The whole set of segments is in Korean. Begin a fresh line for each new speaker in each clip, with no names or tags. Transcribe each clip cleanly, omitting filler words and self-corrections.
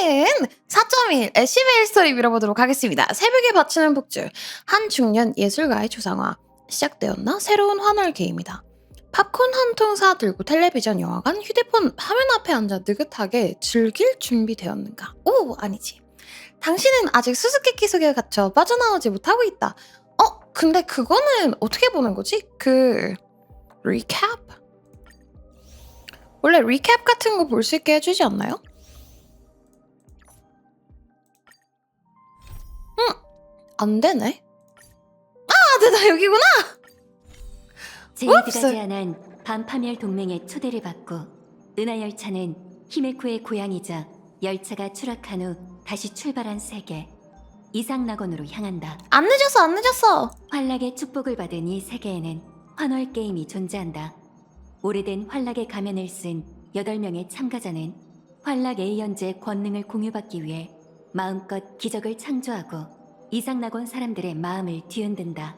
오늘은 4.1 애쉬베일 스토리 밀어보도록 하겠습니다. 새벽에 바치는 폭주, 한 중년 예술가의 조상화. 시작되었나? 새로운 환월 게임이다. 팝콘 한 통 사들고 텔레비전, 영화관, 휴대폰 화면 앞에 앉아 느긋하게 즐길 준비되었는가? 오, 아니지. 당신은 아직 수수께끼 속에 갇혀 빠져나오지 못하고 있다. 근데 그거는 어떻게 보는 거지? 리캡? 원래 리캡 같은 거 볼 수 있게 해주지 않나요? 안 되네. 나 여기구나.
제이드가 제안한 반파멸 동맹의 초대를 받고 은하열차는 히메코의 고향이자 열차가 추락한 후 다시 출발한 세계 이상낙원으로 향한다.
안 늦었어.
환락의 축복을 받은 이 세계에는 환월 게임이 존재한다. 오래된 환락의 가면을 쓴 8명의 참가자는 환락 A연제의 권능을 공유받기 위해 마음껏 기적을 창조하고 이상낙원 사람들의 마음을 뒤흔든다.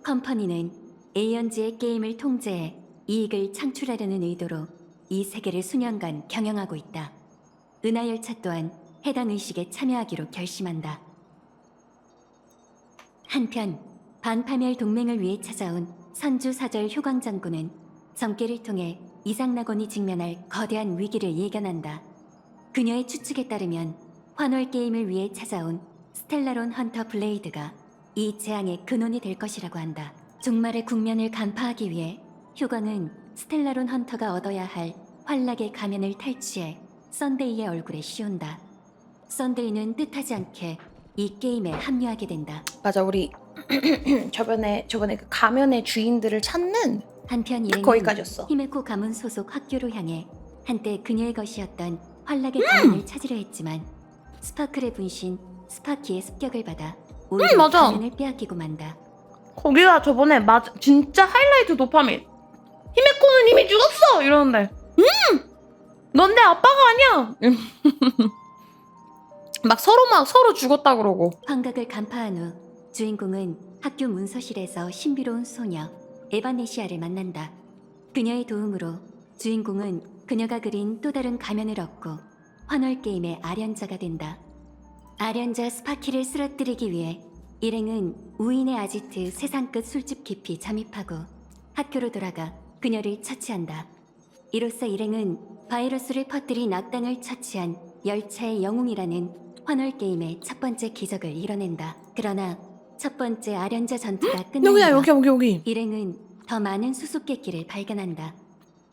컴퍼니는 A연지의 게임을 통제해 이익을 창출하려는 의도로 이 세계를 수년간 경영하고 있다. 은하열차 또한 해당 의식에 참여하기로 결심한다. 한편 반파멸 동맹을 위해 찾아온 선주사절 효광장군은 점괘를 통해 이상낙원이 직면할 거대한 위기를 예견한다. 그녀의 추측에 따르면 환월 게임을 위해 찾아온 스텔라론 헌터 블레이드가 이 재앙의 근원이 될 것이라고 한다. 종말의 국면을 간파하기 위해 효광은 스텔라론 헌터가 얻어야 할 환락의 가면을 탈취해 썬데이의 얼굴에 씌운다. 썬데이는 뜻하지 않게 이 게임에 합류하게 된다.
맞아, 우리 저번에 그 가면의 주인들을 찾는
한편 일행은
거기까지였어.
히메코 가문 소속 학교로 향해 한때 그녀의 것이었던 환락의 가면을 찾으려 했지만 스파클의 분신 스파키의 습격을 받아 오히려
맞아.
가면을 빼앗기고 만다.
거기가 저번에 진짜 하이라이트 도파민. 히메코는 이미 죽었어 이러는데 넌 내 아빠가 아니야. 막 서로 죽었다 그러고.
환각을 간파한 후 주인공은 학교 문서실에서 신비로운 소녀 에바네시아를 만난다. 그녀의 도움으로 주인공은 그녀가 그린 또 다른 가면을 얻고 환월 게임의 아련자가 된다. 아련자 스파키를 쓰러뜨리기 위해 일행은 우인의 아지트 세상 끝 술집 깊이 잠입하고 학교로 돌아가 그녀를 처치한다. 이로써 일행은 바이러스를 퍼뜨린 악당을 처치한 열차의 영웅이라는 환월 게임의 첫 번째 기적을 이뤄낸다. 그러나 첫 번째 아련자 전투가 끝나면
여기.
일행은 더 많은 수수께끼를 발견한다.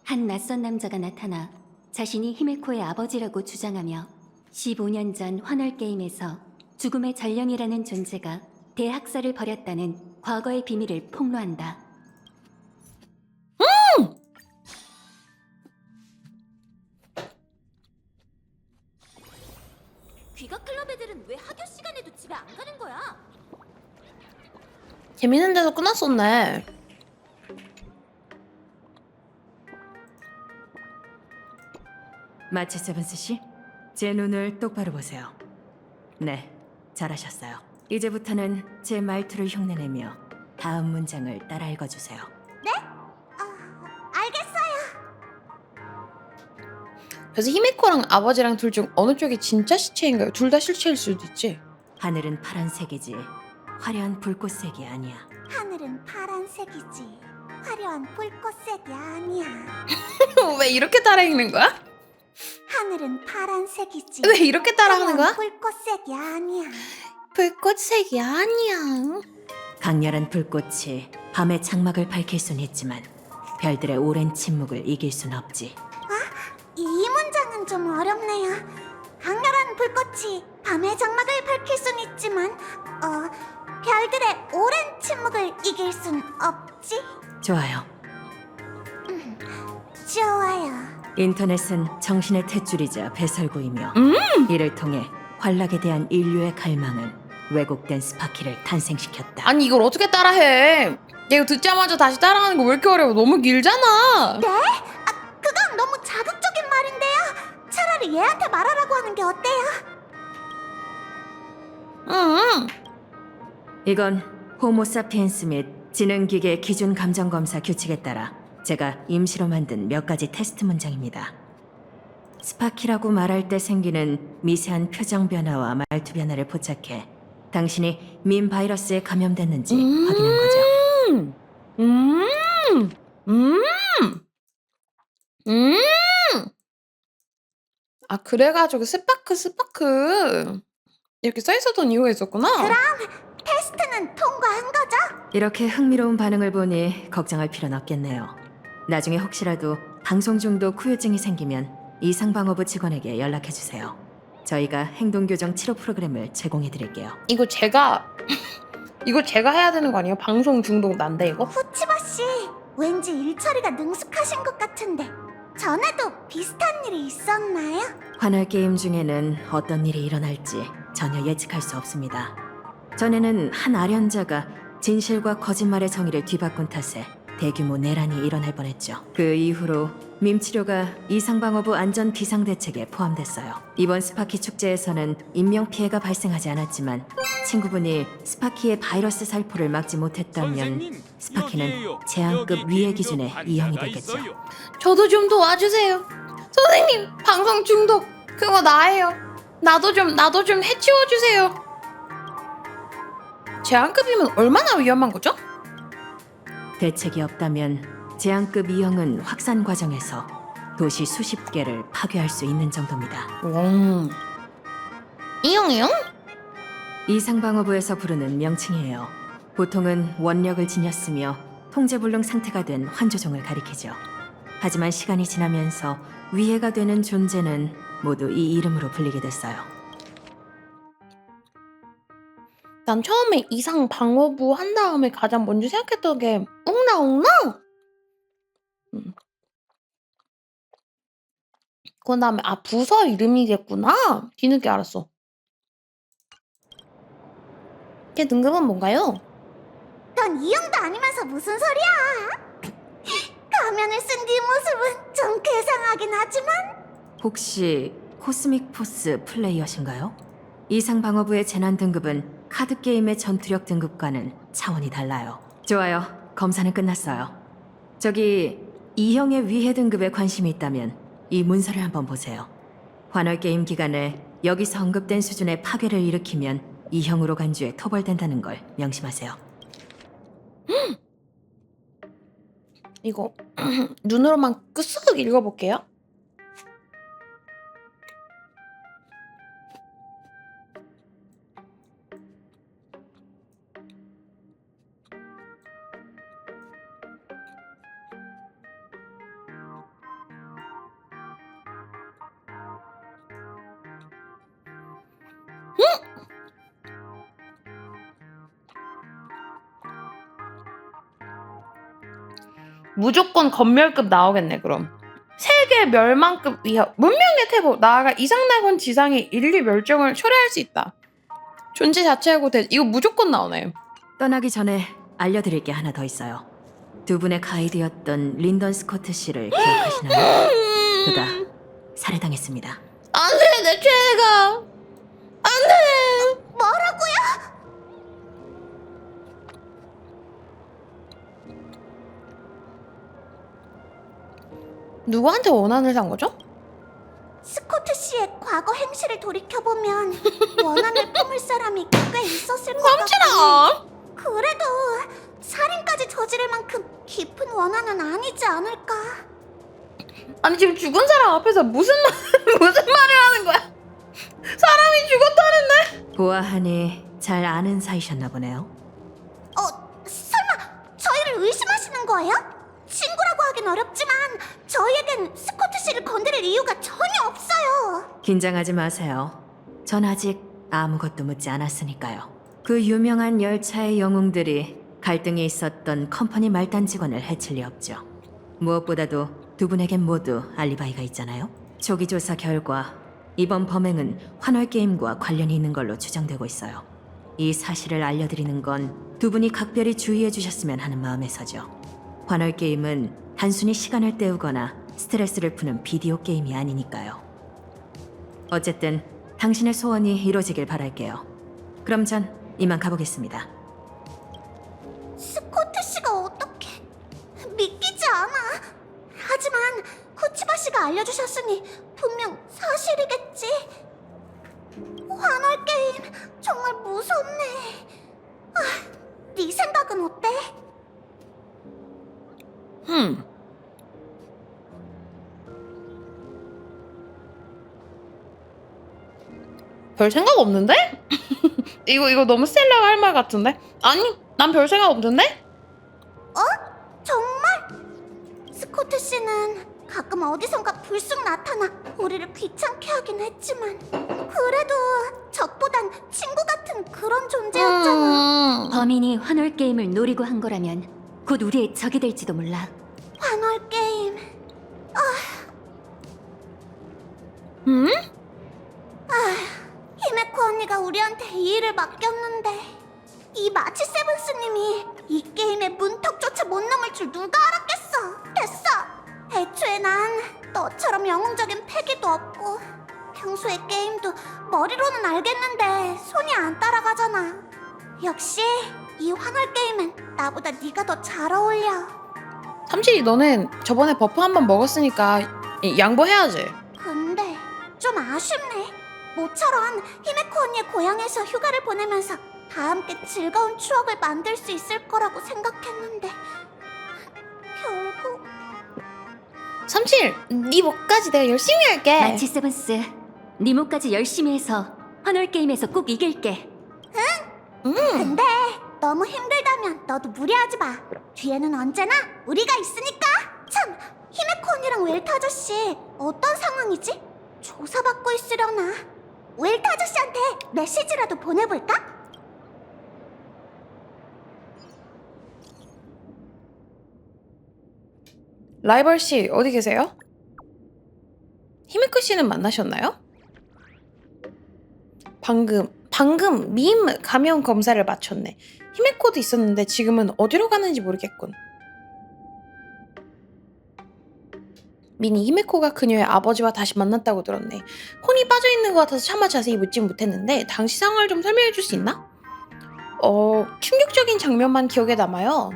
한 낯선 남자가 나타나 자신이 히메코의 아버지라고 주장하며 15년 전 환월 게임에서 죽음의 전령이라는 존재가 대학살을 벌였다는 과거의 비밀을 폭로한다.
귀가 클럽 애들은 왜 학교 시간에도 집에 안 가는 거야?
재밌는 데서 끝났었네.
마치 세븐스 씨, 제 눈을 똑바로 보세요. 네, 잘하셨어요. 이제부터는 제 말투를 흉내내며 다음 문장을 따라 읽어주세요.
알겠어요.
그래서 히메코랑 아버지랑 둘 중 어느 쪽이 진짜 시체인가요? 둘 다 실체일 수도 있지.
하늘은 파란색이지 화려한 불꽃색이 아니야.
하늘은 파란색이지. 화려한 불꽃색이 아니야.
왜 이렇게 따라 읽는 거야?
하늘은 파란색이지.
왜 이렇게 따라하는 거야?
화려한 불꽃색이 아니야.
불꽃색이 아니야.
강렬한 불꽃이 밤의 장막을 밝힐 순 있지만 별들의 오랜 침묵을 이길 순 없지.
이 문장은 좀 어렵네요. 강렬한 불꽃이 밤의 장막을 밝힐 순 있지만 별들의 오랜 침묵을 이길 순 없지?
좋아요.
좋아요.
인터넷은 정신의 탯줄이자 배설구이며 이를 통해 환락에 대한 인류의 갈망은 왜곡된 스파키를 탄생시켰다.
아니 이걸 어떻게 따라해? 이거 듣자마자 다시 따라하는 거 왜 이렇게 어려워? 너무 길잖아.
네? 그건 너무 자극적인 말인데요. 차라리 얘한테 말하라고 하는 게 어때요?
응.
이건 호모사피엔스 및 지능기계 기준 감정 검사 규칙에 따라 제가 임시로 만든 몇 가지 테스트 문장입니다. 스파키라고 말할 때 생기는 미세한 표정 변화와 말투 변화를 포착해 당신이 밈 바이러스에 감염됐는지 확인한 거죠.
음, 음, 음. 아, 그래가지고 스파크. 이렇게 써있었던 이유가 있었구나.
테스트는 통과한 거죠?
이렇게 흥미로운 반응을 보니 걱정할 필요는 없겠네요. 나중에 혹시라도 방송 중독 후유증이 생기면 이상방어부 직원에게 연락해주세요. 저희가 행동교정 치료 프로그램을 제공해드릴게요.
이거 제가 해야 되는 거 아니에요? 방송 중독 난데 이거?
후치바 씨, 왠지 일처리가 능숙하신 것 같은데 전에도 비슷한 일이 있었나요?
환월 게임 중에는 어떤 일이 일어날지 전혀 예측할 수 없습니다. 전에는 한 아련자가 진실과 거짓말의 정의를 뒤바꾼 탓에 대규모 내란이 일어날 뻔했죠. 그 이후로 밈 치료가 이상방어부 안전 비상대책에 포함됐어요. 이번 스파키 축제에서는 인명 피해가 발생하지 않았지만 친구분이 스파키의 바이러스 살포를 막지 못했다면 스파키는 제한급 위해 기준에 이용이 되겠죠.
저도 좀 도와주세요. 선생님, 방송 중독 그거 나예요. 나도 좀 해치워주세요. 제한급이면 얼마나 위험한 거죠?
대책이 없다면 제한급 이형은 확산 과정에서 도시 수십 개를 파괴할 수 있는 정도입니다.
이용이요?
이상방어부에서 부르는 명칭이에요. 보통은 원력을 지녔으며 통제불능 상태가 된 환조종을 가리키죠. 하지만 시간이 지나면서 위해가 되는 존재는 모두 이 이름으로 불리게 됐어요.
난 처음에 이상 방어부 한 다음에 가장 먼저 생각했던 게 웅나웅나? 그 다음에 부서 이름이겠구나? 뒤늦게 알았어. 걔 등급은 뭔가요?
넌 이형도 아니면서 무슨 소리야? 가면을 쓴 네 모습은 좀 괴상하긴 하지만
혹시 코스믹 포스 플레이어신가요? 이상방어부의 재난 등급은 카드게임의 전투력 등급과는 차원이 달라요. 좋아요. 검사는 끝났어요. 저기 이형의 위해 등급에 관심이 있다면 이 문서를 한번 보세요. 환월게임 기간에 여기서 언급된 수준의 파괴를 일으키면 이형으로 간주에 토벌된다는 걸 명심하세요.
이거 눈으로만 쓱 읽어볼게요. 무조건 건멸급 나오겠네 그럼. 세계 멸망급 위협. 문명의 태보. 나아가 이상낙원 지상의 인류 멸종을 초래할 수 있다. 존재 자체하고 이거 무조건 나오네.
떠나기 전에 알려드릴 게 하나 더 있어요. 두 분의 가이드였던 린던 스코트 씨를 기억하시나요? 그가 살해당했습니다.
안돼, 내 최애가. 안돼.
뭐라고요?
누구한테 원한을 산 거죠?
스코트 씨의 과거 행실을 돌이켜보면 원한을 품을 사람이 꽤 있었을 것 같고
삼촌아.
그래도 살인까지 저지를 만큼 깊은 원한은 아니지 않을까.
아니 지금 죽은 사람 앞에서 무슨 말을 하는 거야? 사람이 죽었다는데?
보아하니 잘 아는 사이셨나 보네요.
설마 저희를 의심하시는 거예요? 친구라고 하긴 어렵지만 저희에겐 스코트 씨를 건드릴 이유가 전혀 없어요.
긴장하지 마세요. 전 아직 아무것도 묻지 않았으니까요. 그 유명한 열차의 영웅들이 갈등이 있었던 컴퍼니 말단 직원을 해칠 리 없죠. 무엇보다도 두 분에겐 모두 알리바이가 있잖아요. 초기 조사 결과 이번 범행은 환월게임과 관련이 있는 걸로 추정되고 있어요. 이 사실을 알려드리는 건 두 분이 각별히 주의해 주셨으면 하는 마음에서죠. 환월게임은 단순히 시간을 때우거나 스트레스를 푸는 비디오 게임이 아니니까요. 어쨌든 당신의 소원이 이루어지길 바랄게요. 그럼 전 이만 가보겠습니다.
스코트 씨가 어떻게 믿기지 않아. 하지만 후치바 씨가 알려주셨으니 분명 사실이겠지. 환월 게임 정말 무섭네. 네 생각은 어때?
별 생각 없는데? 이거 너무 스텔라가 할 말 같은데? 아니, 난 별 생각 없는데?
정말? 스코트 씨는 가끔 어디선가 불쑥 나타나 우리를 귀찮게 하긴 했지만 그래도 적보단 친구 같은 그런 존재였잖아.
범인이 환월 게임을 노리고 한 거라면 곧 우리의 적이 될지도 몰라.
환월 게임. 히메코 언니가 우리한테 이 일을 맡겼는데 이 마치 세븐스님이 이 게임의 문턱조차 못 넘을 줄 누가 알았겠어. 됐어. 애초에 난 너처럼 영웅적인 패기도 없고 평소에 게임도 머리로는 알겠는데 손이 안 따라가잖아. 역시 이 환월 게임엔 나보다 네가 더 잘 어울려.
삼칠이 너는 저번에 버프 한 번 먹었으니까 양보해야지.
근데 좀 아쉽네. 모처럼 히메코 언니의 고향에서 휴가를 보내면서 다 함께 즐거운 추억을 만들 수 있을 거라고 생각했는데 결국
삼칠, 네 목까지 내가 열심히 할게.
마치 세븐스, 네 몫까지 열심히 해서 환월 게임에서 꼭 이길게.
근데 너무 힘들다면 너도 무리하지 마. 뒤에는 언제나 우리가 있으니까. 참, 히메코 언니랑 웰트 아저씨 어떤 상황이지? 조사받고 있으려나? 웰트 아저씨한테 메시지라도 보내볼까?
라이벌 씨 어디 계세요? 히메코 씨는 만나셨나요? 방금 밈 감염 검사를 마쳤네. 히메코도 있었는데 지금은 어디로 가는지 모르겠군. 민이 히메코가 그녀의 아버지와 다시 만났다고 들었네. 혼이 빠져있는 것 같아서 차마 자세히 묻진 못했는데 당시 상황을 좀 설명해 줄 수 있나? 충격적인 장면만 기억에 남아요.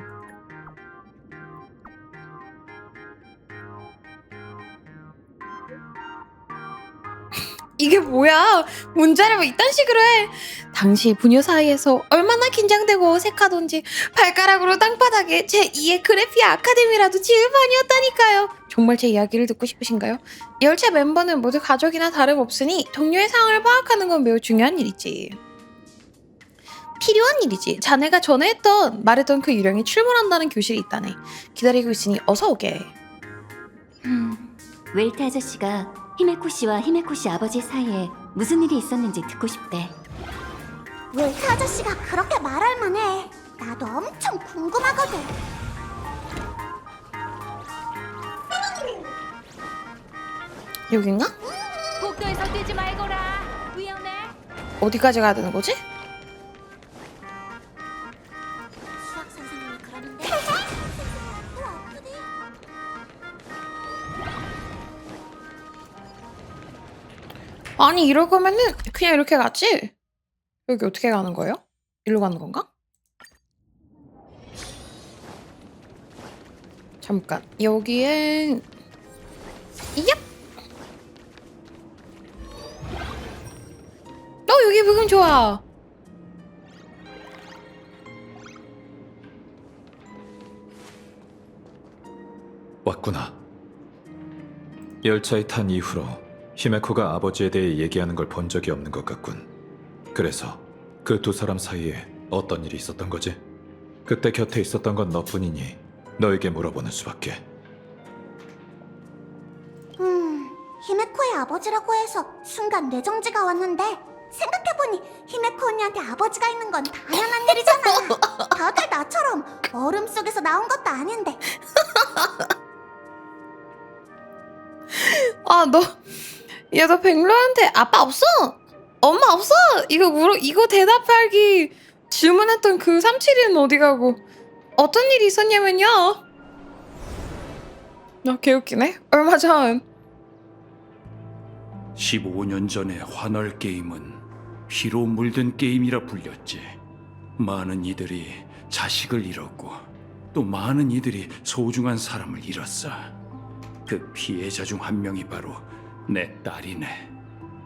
이게 뭐야? 문자를 뭐 이딴 식으로 해. 당시 부녀 사이에서 얼마나 긴장되고 어색하던지 발가락으로 땅바닥에 제2의 그래피아 아카데미라도 지을 판이었다니까요. 정말 제 이야기를 듣고 싶으신가요? 열차 멤버는 모두 가족이나 다름없으니 동료의 상황을 파악하는 건 매우 중요한 일이지. 필요한 일이지. 자네가 전에 말했던 그 유령이 출몰한다는 교실이 있다네. 기다리고 있으니 어서 오게.
웰트 아저씨가 히메코 씨와 히메코 씨 아버지 사이에 무슨 일이 있었는지 듣고 싶대.
웰트 아저씨가 그렇게 말할 만해. 나도 엄청 궁금하거든.
여긴가?
복도에서 뛰지 말거라. 위험해.
어디까지 가야 되는 거지?
수학 선생님이 그러는데. 또 아프네.
아니 이럴 거면은 그냥 이렇게 가지. 여기 어떻게 가는 거예요? 일로 가는 건가? 잠깐 여기엔 얍! 여기 부금 좋아.
왔구나. 열차에 탄 이후로 히메코가 아버지에 대해 얘기하는 걸 본 적이 없는 것 같군. 그래서 그 두 사람 사이에 어떤 일이 있었던 거지? 그때 곁에 있었던 건 너뿐이니 너에게 물어보는 수밖에.
히메코의 아버지라고 해서 순간 뇌정지가 왔는데 생각해보니 히메코 언니한테 아버지가 있는 건 당연한 일이잖아. 다들 나처럼 얼음 속에서 나온 것도 아닌데.
너 백로한테 아빠 없어? 엄마 없어? 이거 대답하기 질문했던 그 37이는 어디 가고 어떤 일이 있었냐면요. 개웃기네. 얼마 전
15년 전의 환월 게임은 피로 물든 게임이라 불렸지. 많은 이들이 자식을 잃었고 또 많은 이들이 소중한 사람을 잃었어. 그 피해자 중 한 명이 바로 내 딸이네.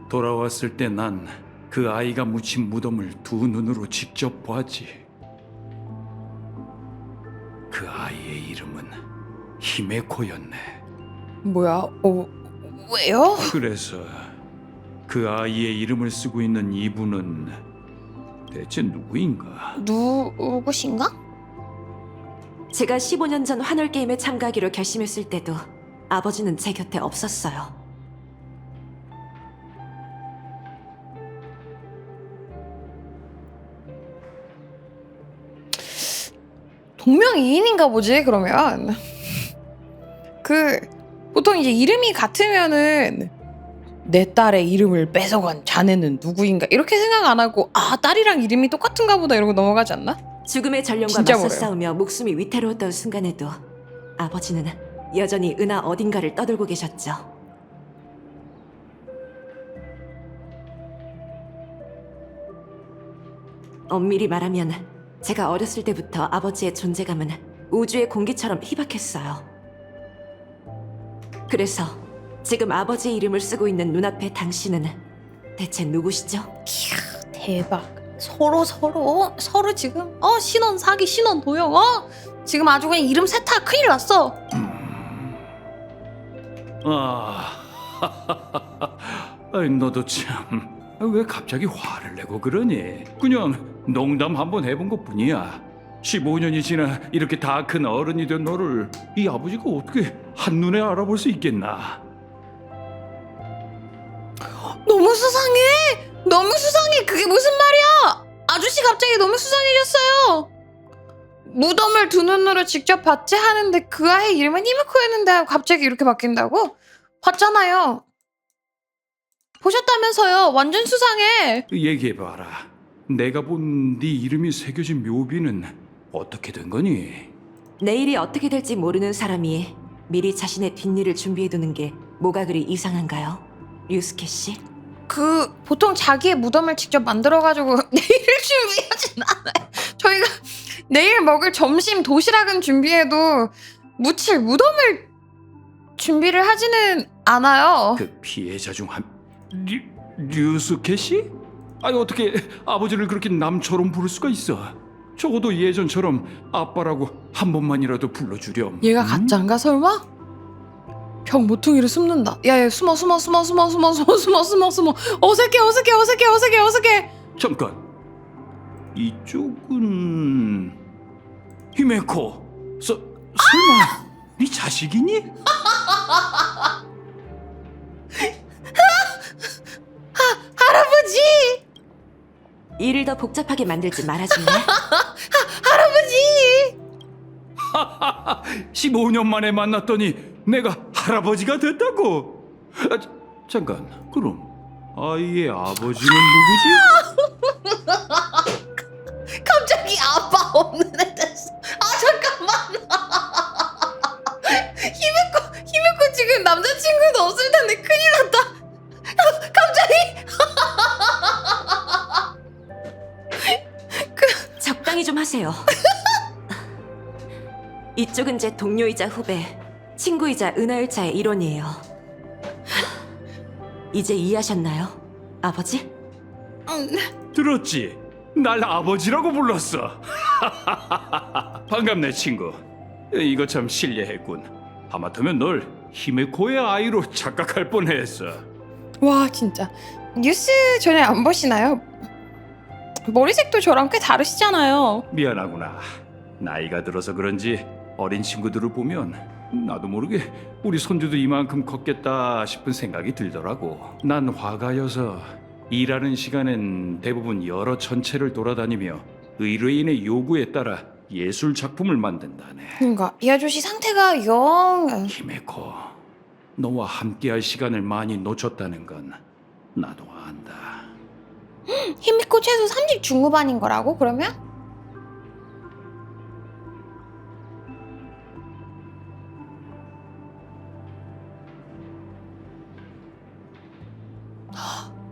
돌아왔을 때 난 그 아이가 묻힌 무덤을 두 눈으로 직접 보았지. 그 아이의 이름은 히메코였네.
뭐야? 왜요?
그래서 그 아이의 이름을 쓰고 있는 이분은 대체 누구인가?
누구신가?
제가 15년 전 환월 게임에 참가하기로 결심했을 때도 아버지는 제 곁에 없었어요.
동명이인인가 보지 그러면. 보통 이제 이름이 같으면은 내 딸의 이름을 뺏어간 자네는 누구인가 이렇게 생각 안 하고 딸이랑 이름이 똑같은가 보다 이러고 넘어가지 않나?
죽음의 전령과
진짜
맞서
모르요.
싸우며 목숨이 위태로웠던 순간에도 아버지는 여전히 은하 어딘가를 떠들고 계셨죠. 엄밀히 말하면 제가 어렸을 때부터 아버지의 존재감은 우주의 공기처럼 희박했어요. 그래서 지금 아버지의 이름을 쓰고 있는 눈앞의 당신은 대체 누구시죠?
대박. 서로 지금 신원 사기 신원 도용 지금 아주 그냥 이름 세타 큰일 났어.
아이, 너도 참. 왜 갑자기 화를 내고 그러니? 그냥 농담 한번 해본 것뿐이야. 15년이 지나 이렇게 다 큰 어른이 된 너를 이 아버지가 어떻게 한눈에 알아볼 수 있겠나?
너무 수상해. 그게 무슨 말이야? 아저씨 갑자기 너무 수상해졌어요. 무덤을 두 눈으로 직접 봤지 하는데 그 아이 이름은 히메코였는데 갑자기 이렇게 바뀐다고? 봤잖아요. 보셨다면서요. 완전 수상해.
얘기해봐라. 내가 본 네 이름이 새겨진 묘비는 어떻게 된 거니?
내일이 어떻게 될지 모르는 사람이 미리 자신의 뒷일을 준비해두는 게 뭐가 그리 이상한가요? 류스케 씨?
보통 자기의 무덤을 직접 만들어가지고 내일을 준비하진 않아요. 저희가 내일 먹을 점심 도시락은 준비해도 묻힐 무덤을 준비를 하지는 않아요.
그 피해자 중 한 류스케 씨? 아니 어떻게 아버지를 그렇게 남처럼 부를 수가 있어? 적어도 예전처럼 아빠라고 한 번만이라도 불러주렴.
얘가 가짜인가 설마? 벽 모퉁이를 숨는다. 야, 숨어. 어색해.
잠깐. 이쪽은 히메코. 설마 네 자식이니?
할아버지!
일을 더 복잡하게 만들지 말아줄래?
할아버지!
15년 만에 만났더니 내가 할아버지가 됐다고? 잠깐. 그럼 아이의 아버지는 누구지?
갑자기 아빠 없는 애 됐어. 잠깐만. 히메코 지금 남자친구도 없을 텐데 큰일 났다. 갑자기.
적당히 좀 하세요. 이쪽은 제 동료이자 후배, 친구이자 은하열차의 일원이에요. 이제 이해하셨나요, 아버지?
들었지? 날 아버지라고 불렀어. 반갑네 친구. 이거 참 실례했군. 하마터면 널 히메코의 아이로 착각할 뻔했어.
와 진짜 뉴스 전혀 안 보시나요? 머리색도 저랑 꽤 다르시잖아요.
미안하구나. 나이가 들어서 그런지 어린 친구들을 보면 나도 모르게 우리 손주도 이만큼 컸겠다 싶은 생각이 들더라고. 난 화가여서 일하는 시간엔 대부분 여러 천체를 돌아다니며 의뢰인의 요구에 따라 예술 작품을 만든다네.
그러니까 이 아저씨 상태가 영...
히메코, 너와 함께할 시간을 많이 놓쳤다는 건 나도 안다.
히미코 최소 30 중후반인 거라고 그러면?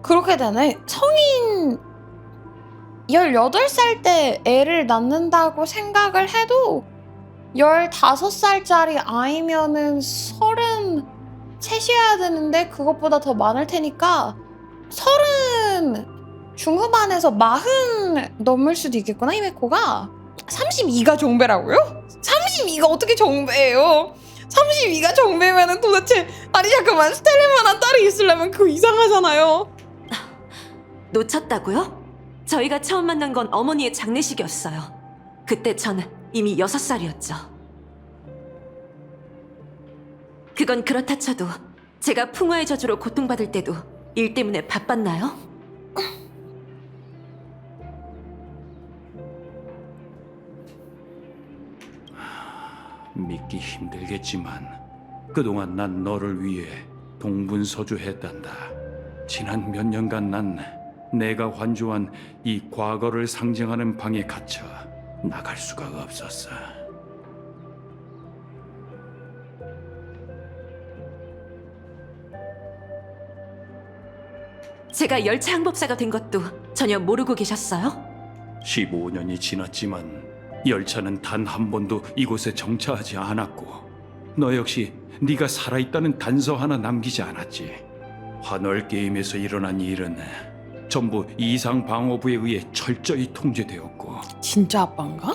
그렇게 되네. 성인 18살 때 애를 낳는다고 생각을 해도 15살짜리 아이면은 30 셋이어야 되는데 그것보다 더 많을 테니까 30 중후반에서 40 넘을 수도 있겠구나. 히메코가 32가 정배라고요? 32가 어떻게 정배예요? 32가 정배면은 도대체 아니 잠깐만 스텔레만한 딸이 있으려면 그거 이상하잖아요.
놓쳤다고요? 저희가 처음 만난 건 어머니의 장례식이었어요. 그때 전 이미 6살이었죠. 그건 그렇다 쳐도 제가 풍화의 저주로 고통받을 때도 일 때문에 바빴나요?
믿기 힘들겠지만 그동안 난 너를 위해 동분서주했단다. 지난 몇 년간 난 내가 환조한 이 과거를 상징하는 방에 갇혀 나갈 수가 없었어.
제가 열차 항법사가 된 것도 전혀 모르고 계셨어요?
15년이 지났지만 열차는 단 한 번도 이곳에 정차하지 않았고 너 역시 네가 살아있다는 단서 하나 남기지 않았지. 환월 게임에서 일어난 일은 전부 이상 방어부에 의해 철저히 통제되었고
진짜 아빠인가?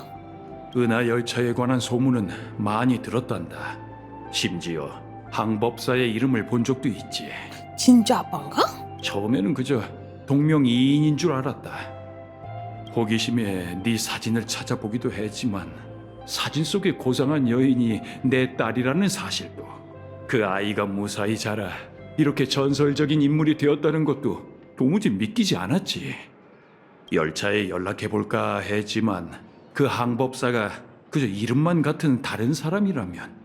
은하 열차에 관한 소문은 많이 들었단다. 심지어 항법사의 이름을 본 적도 있지.
진짜 아빠인가?
처음에는 그저 동명이인인 줄 알았다. 호기심에 네 사진을 찾아보기도 했지만 사진 속의 고상한 여인이 내 딸이라는 사실도, 그 아이가 무사히 자라 이렇게 전설적인 인물이 되었다는 것도 도무지 믿기지 않았지. 열차에 연락해볼까 했지만 그 항법사가 그저 이름만 같은 다른 사람이라면.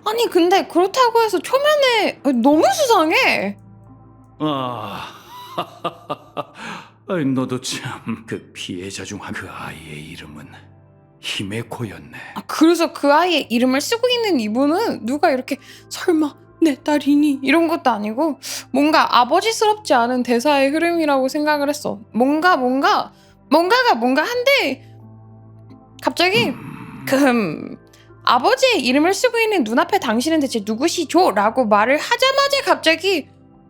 아니 근데 그렇다고 해서 초면에 너무 수상해.
아, 아이, 너도 참 그 피해자 중 그 아이의 이름은 히메코였네.
아, 그래서 그 아이의 이름을 쓰고 있는 이분은 누가 이렇게 설마 내 딸이니 이런 것도 아니고 뭔가 아버지스럽지 않은 대사의 흐름이라고 생각을 했어. 뭔가가 한데 갑자기 아버지의 이름을 쓰고 있는 눈앞에 당신은 대체 누구시죠? 라고 말을 하자마자 갑자기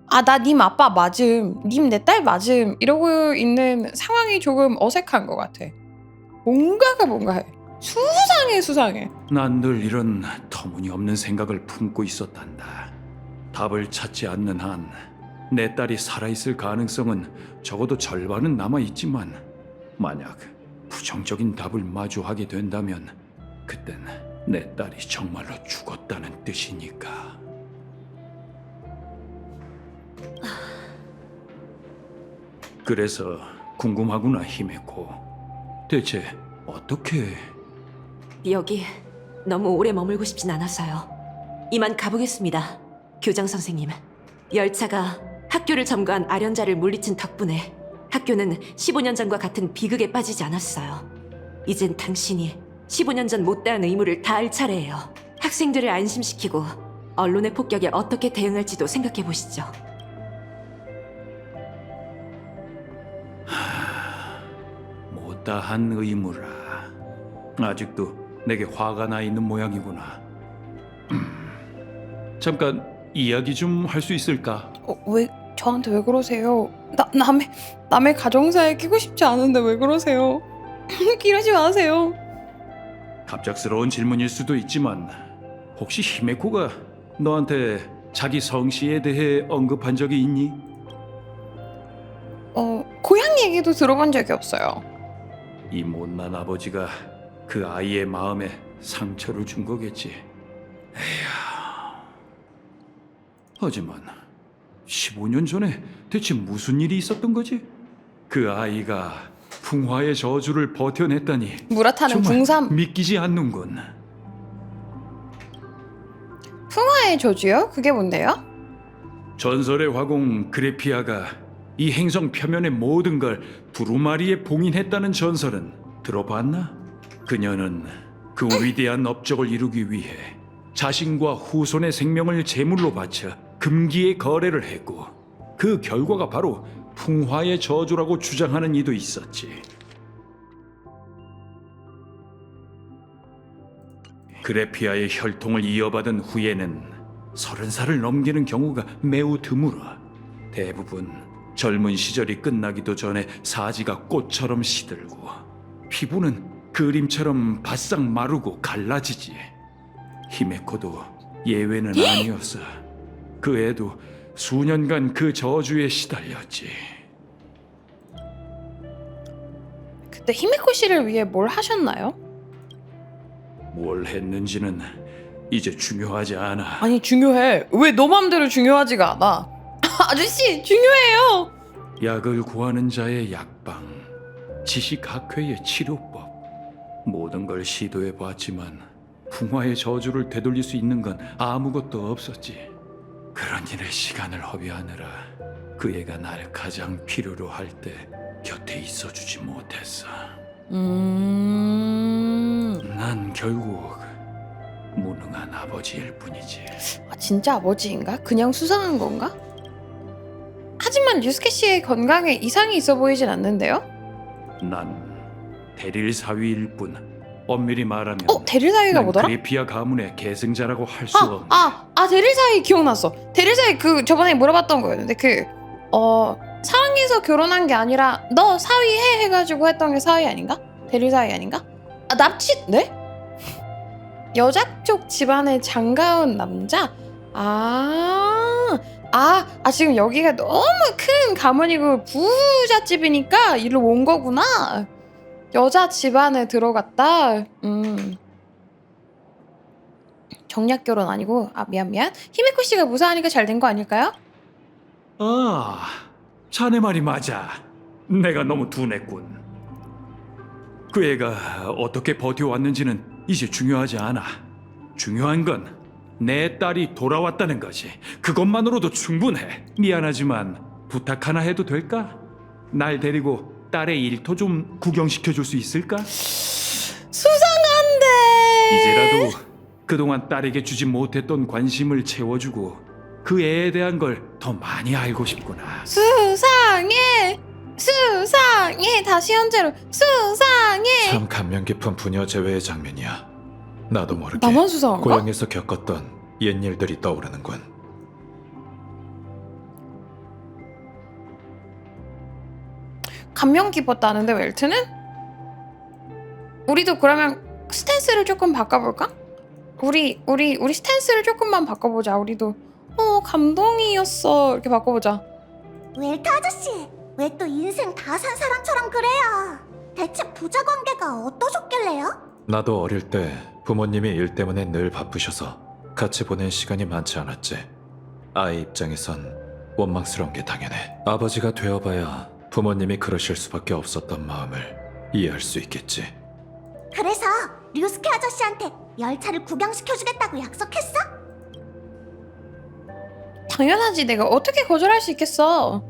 아, 나 님 아빠 맞음, 님 내 딸 맞음 이러고 있는 상황이 조금 어색한 것 같아. 뭔가 해. 수상해.
난 늘 이런 터무니없는 생각을 품고 있었단다. 답을 찾지 않는 한 내 딸이 살아있을 가능성은 적어도 절반은 남아있지만 만약 부정적인 답을 마주하게 된다면 그땐 내 딸이 정말로 죽었다는 뜻이니까. 그래서 궁금하구나, 히메코. 대체 어떻게...
여기 너무 오래 머물고 싶진 않아서요. 이만 가보겠습니다. 교장 선생님. 열차가 학교를 점거한 아련자를 물리친 덕분에 학교는 15년 전과 같은 비극에 빠지지 않았어요. 이젠 당신이 15년 전 못다한 의무를 다할 차례예요. 학생들을 안심시키고 언론의 폭격에 어떻게 대응할지도 생각해 보시죠.
못다한 의무라. 아직도 내게 화가 나 있는 모양이구나. 잠깐 이야기 좀 할 수 있을까?
왜 저한테 왜 그러세요? 남의 가정사에 끼고 싶지 않은데 왜 그러세요? 이러지 마세요.
갑작스러운 질문일 수도 있지만 혹시 히메코가 너한테 자기 성씨에 대해 언급한 적이 있니?
고향 얘기도 들어본 적이 없어요.
이 못난 아버지가 그 아이의 마음에 상처를 준 거겠지. 에휴. 하지만 15년 전에 대체 무슨 일이 있었던 거지? 그 아이가 풍화의 저주를 버텨냈다니
무라타는
정말
붕삼.
믿기지 않는군.
풍화의 저주요? 그게 뭔데요?
전설의 화공 그레피아가 이 행성 표면의 모든 걸 두루마리에 봉인했다는 전설은 들어봤나? 그녀는 그 위대한 업적을 이루기 위해 자신과 후손의 생명을 제물로 바쳐 금기의 거래를 했고 그 결과가 바로 풍화의 저주라고 주장하는 이도 있었지. 그레피아의 혈통을 이어받은 후에는 30살을 넘기는 경우가 매우 드물어. 대부분 젊은 시절이 끝나기도 전에 사지가 꽃처럼 시들고 피부는 그림처럼 바싹 마르고 갈라지지. 히메코도 예외는 아니었어. 그 애도 수년간 그 저주에 시달렸지.
그때 히메코 씨를 위해 뭘 하셨나요?
뭘 했는지는 이제 중요하지 않아.
아니 중요해. 왜 너 맘대로 중요하지가 않아? 아저씨 중요해요.
약을 구하는 자의 약방, 지식학회의 치료법, 모든 걸 시도해 봤지만 풍화의 저주를 되돌릴 수 있는 건 아무것도 없었지. 그런 일에 시간을 허비하느라 그 애가 날 가장 필요로 할 때 곁에 있어주지 못했어. 난 결국 무능한 아버지일 뿐이지.
아, 진짜 아버지인가? 그냥 수상한 건가? 하지만 류스케 씨의 건강에 이상이 있어 보이진 않는데요?
난 대릴 사위일 뿐. 엄밀히 말하면
대릴사위가
난
뭐더라?
그리피아 가문의 계승자라고 할 수 없네.
대릴사위 기억났어. 대릴사위 그 저번에 물어봤던 거였는데 사랑해서 결혼한 게 아니라 너 사위해 해가지고 했던 게 사위 아닌가? 대릴사위 아닌가? 네? 여자 쪽 집안의 장가온 남자? 지금 여기가 너무 큰 가문이고 부잣집이니까 일로 온 거구나. 여자 집안에 들어갔다. 정략 결혼 아니고 미안. 히메코 씨가 무사하니까 잘 된 거 아닐까요?
자네 말이 맞아. 내가 너무 둔했군. 그 애가 어떻게 버텨왔는지는 이제 중요하지 않아. 중요한 건 내 딸이 돌아왔다는 거지. 그것만으로도 충분해. 미안하지만 부탁 하나 해도 될까? 날 데리고 딸의 일터 좀 구경시켜줄 수 있을까?
수상한데.
이제라도 그동안 딸에게 주지 못했던 관심을 채워주고 그 애에 대한 걸 더 많이 알고 싶구나.
수상해. 다시 현재로 수상해.
참 감명 깊은 부녀 제외의 장면이야. 나도 모르게
나만 수상한가?
고향에서 겪었던 옛 일들이 떠오르는군.
감명 깊었다는데 웰트는? 우리도 그러면 스탠스를 조금 바꿔볼까? 우리 스탠스를 조금만 바꿔보자. 우리도 감동이었어 이렇게 바꿔보자.
웰트 아저씨, 왜 또 인생 다 산 사람처럼 그래요? 대체 부자 관계가 어떠셨길래요?
나도 어릴 때 부모님이 일 때문에 늘 바쁘셔서 같이 보낸 시간이 많지 않았지. 아이 입장에선 원망스러운 게 당연해. 아버지가 되어봐야 부모님이 그러실 수밖에 없었던 마음을 이해할 수 있겠지.
그래서 류스케 아저씨한테 열차를 구경시켜주겠다고 약속했어?
당연하지. 내가 어떻게 거절할 수 있겠어.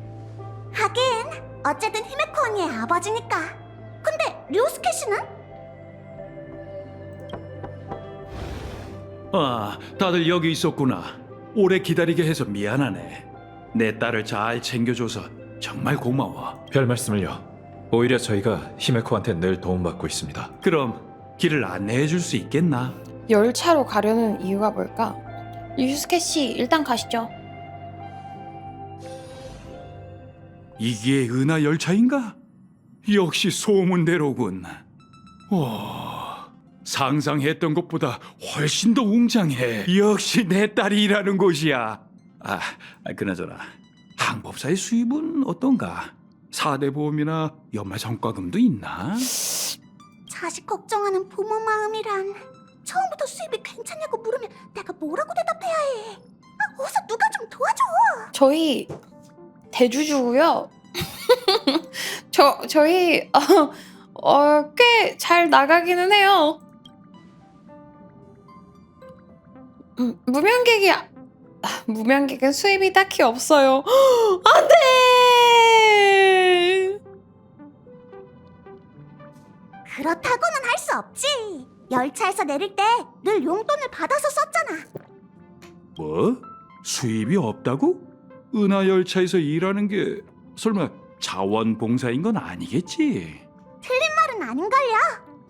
하긴 어쨌든 히메코 언니의 아버지니까. 근데 류스케 씨는?
다들 여기 있었구나. 오래 기다리게 해서 미안하네. 내 딸을 잘 챙겨줘서 정말 고마워.
별 말씀을요. 오히려 저희가 히메코한테 늘 도움받고 있습니다.
그럼 길을 안내해 줄 수 있겠나?
열차로 가려는 이유가 뭘까? 유스케 씨 일단 가시죠.
이게 은하 열차인가? 역시 소문대로군. 상상했던 것보다 훨씬 더 웅장해. 역시 내 딸이 일하는 곳이야. 그나저나 항법사의 수입은 어떤가? 4대 보험이나 연말 성과금도 있나?
자식 걱정하는 부모 마음이란. 처음부터 수입이 괜찮냐고 물으면 내가 뭐라고 대답해야 해? 어서 누가 좀 도와줘.
저희 대주주고요. 저희 꽤 잘 나가기는 해요. 무명객은 수입이 딱히 없어요. 안 돼!
그렇다고는 할 수 없지. 열차에서 내릴 때 늘 용돈을 받아서 썼잖아.
뭐? 수입이 없다고? 은하 열차에서 일하는 게 설마 자원봉사인 건 아니겠지?
말은 아닌걸요.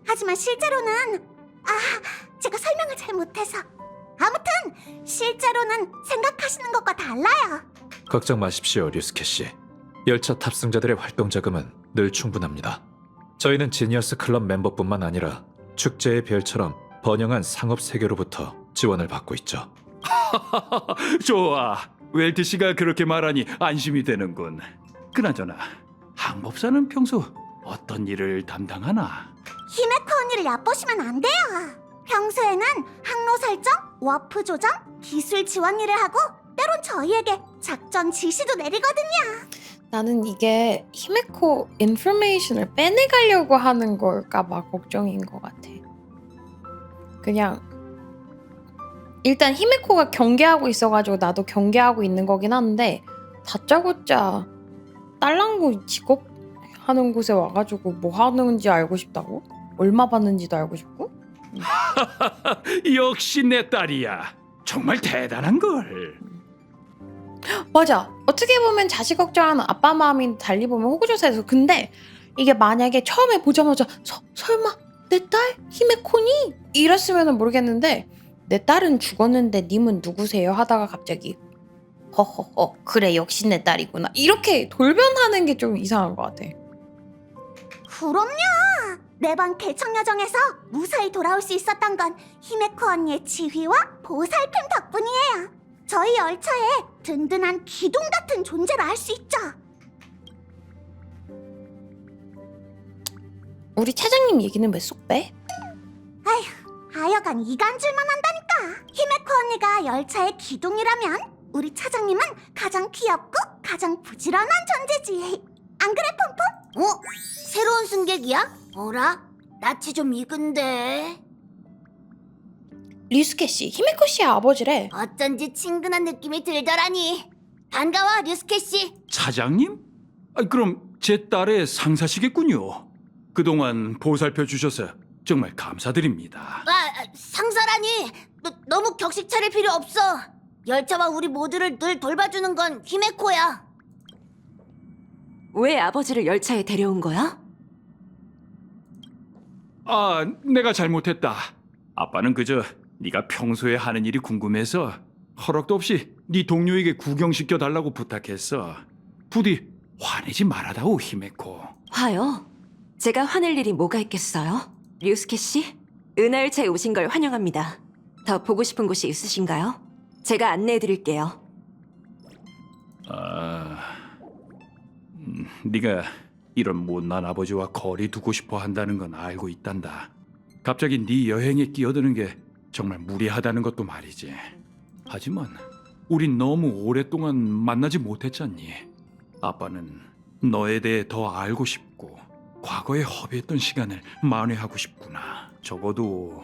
하지만 실제로는 제가 설명을 잘 못해서 아무튼 실제로는 생각하시는 것과 달라요.
걱정 마십시오, 류스케 씨. 열차 탑승자들의 활동 자금은 늘 충분합니다. 저희는 지니어스 클럽 멤버뿐만 아니라 축제의 별처럼 번영한 상업 세계로부터 지원을 받고 있죠.
좋아. 웰트 씨가 그렇게 말하니 안심이 되는군. 그나저나 항법사는 평소 어떤 일을 담당하나?
히메코 언니를 얕보시면 안 돼요. 평소에는 항로 설정, 워프 조정, 기술 지원 일을 하고 때론 저희에게 작전 지시도 내리거든요.
나는 이게 히메코 인포메이션을 빼내가려고 하는 걸까봐 걱정인 것 같아. 그냥 일단 히메코가 경계하고 있어가지고 나도 경계하고 있는 거긴 한데 다짜고짜 딸랑구 직업하는 곳에 와가지고 뭐 하는지 알고 싶다고? 얼마 받는지도 알고 싶고?
역시 내 딸이야. 정말 대단한 걸.
맞아. 어떻게 보면 자식 걱정하는 아빠 마음이 달리 보면 호구조사에서 근데 이게 만약에 처음에 보자마자 설마 내 딸 히메코니? 이랬으면 모르겠는데 내 딸은 죽었는데 님은 누구세요? 하다가 갑자기 허허허 그래 역시 내 딸이구나 이렇게 돌변하는 게 좀 이상한 것 같아.
그럼요. 매번 개척 여정에서 무사히 돌아올 수 있었던 건 히메코 언니의 지휘와 보살핌 덕분이에요. 저희 열차에 든든한 기둥 같은 존재를 알 수 있죠.
우리 차장님 얘기는 왜 쏙 빼?
하여간 이간질만 한다니까. 히메코 언니가 열차의 기둥이라면 우리 차장님은 가장 귀엽고 가장 부지런한 존재지. 안 그래 pompom? 어? 새로운 승객이야? 어라? 낯이 좀 익은데.
류스케 씨, 히메코 씨의 아버지래.
어쩐지 친근한 느낌이 들더라니. 반가워 류스케 씨.
차장님? 그럼 제 딸의 상사시겠군요. 그동안 보살펴 주셔서 정말 감사드립니다.
상사라니. 너무 격식 차릴 필요 없어. 열차와 우리 모두를 늘 돌봐주는 건 히메코야.
왜 아버지를 열차에 데려온 거야?
내가 잘못했다. 아빠는 그저 네가 평소에 하는 일이 궁금해서 허락도 없이 네 동료에게 구경시켜 달라고 부탁했어. 부디 화내지 말아다오, 히메코.
화요? 제가 화낼 일이 뭐가 있겠어요? 류스케 씨, 은하열차에 오신 걸 환영합니다. 더 보고 싶은 곳이 있으신가요? 제가 안내해 드릴게요.
네가 이런 못난 아버지와 거리 두고 싶어 한다는 건 알고 있단다. 갑자기 네 여행에 끼어드는 게 정말 무리하다는 것도 말이지. 하지만 우린 너무 오랫동안 만나지 못했잖니. 아빠는 너에 대해 더 알고 싶고 과거에 허비했던 시간을 만회하고 싶구나. 적어도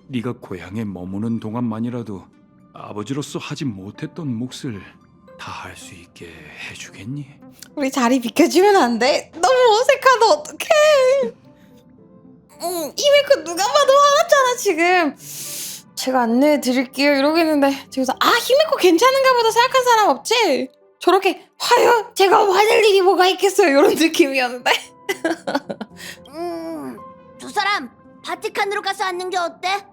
네가 고향에 머무는 동안만이라도 아버지로서 하지 못했던 몫을 다 할 수 있게 해주겠니?
우리 자리 비켜주면 안 돼? 너무 어색하다 어떡해. 히메코 누가 봐도 화났잖아 지금. 제가 안내해 드릴게요 이러겠는데 저기서 히메코 괜찮은가 보다 생각한 사람 없지? 저렇게 화요? 제가 화낼 일이 뭐가 있겠어요 이런 느낌이었는데.
두 사람 바티칸으로 가서 앉는 게 어때?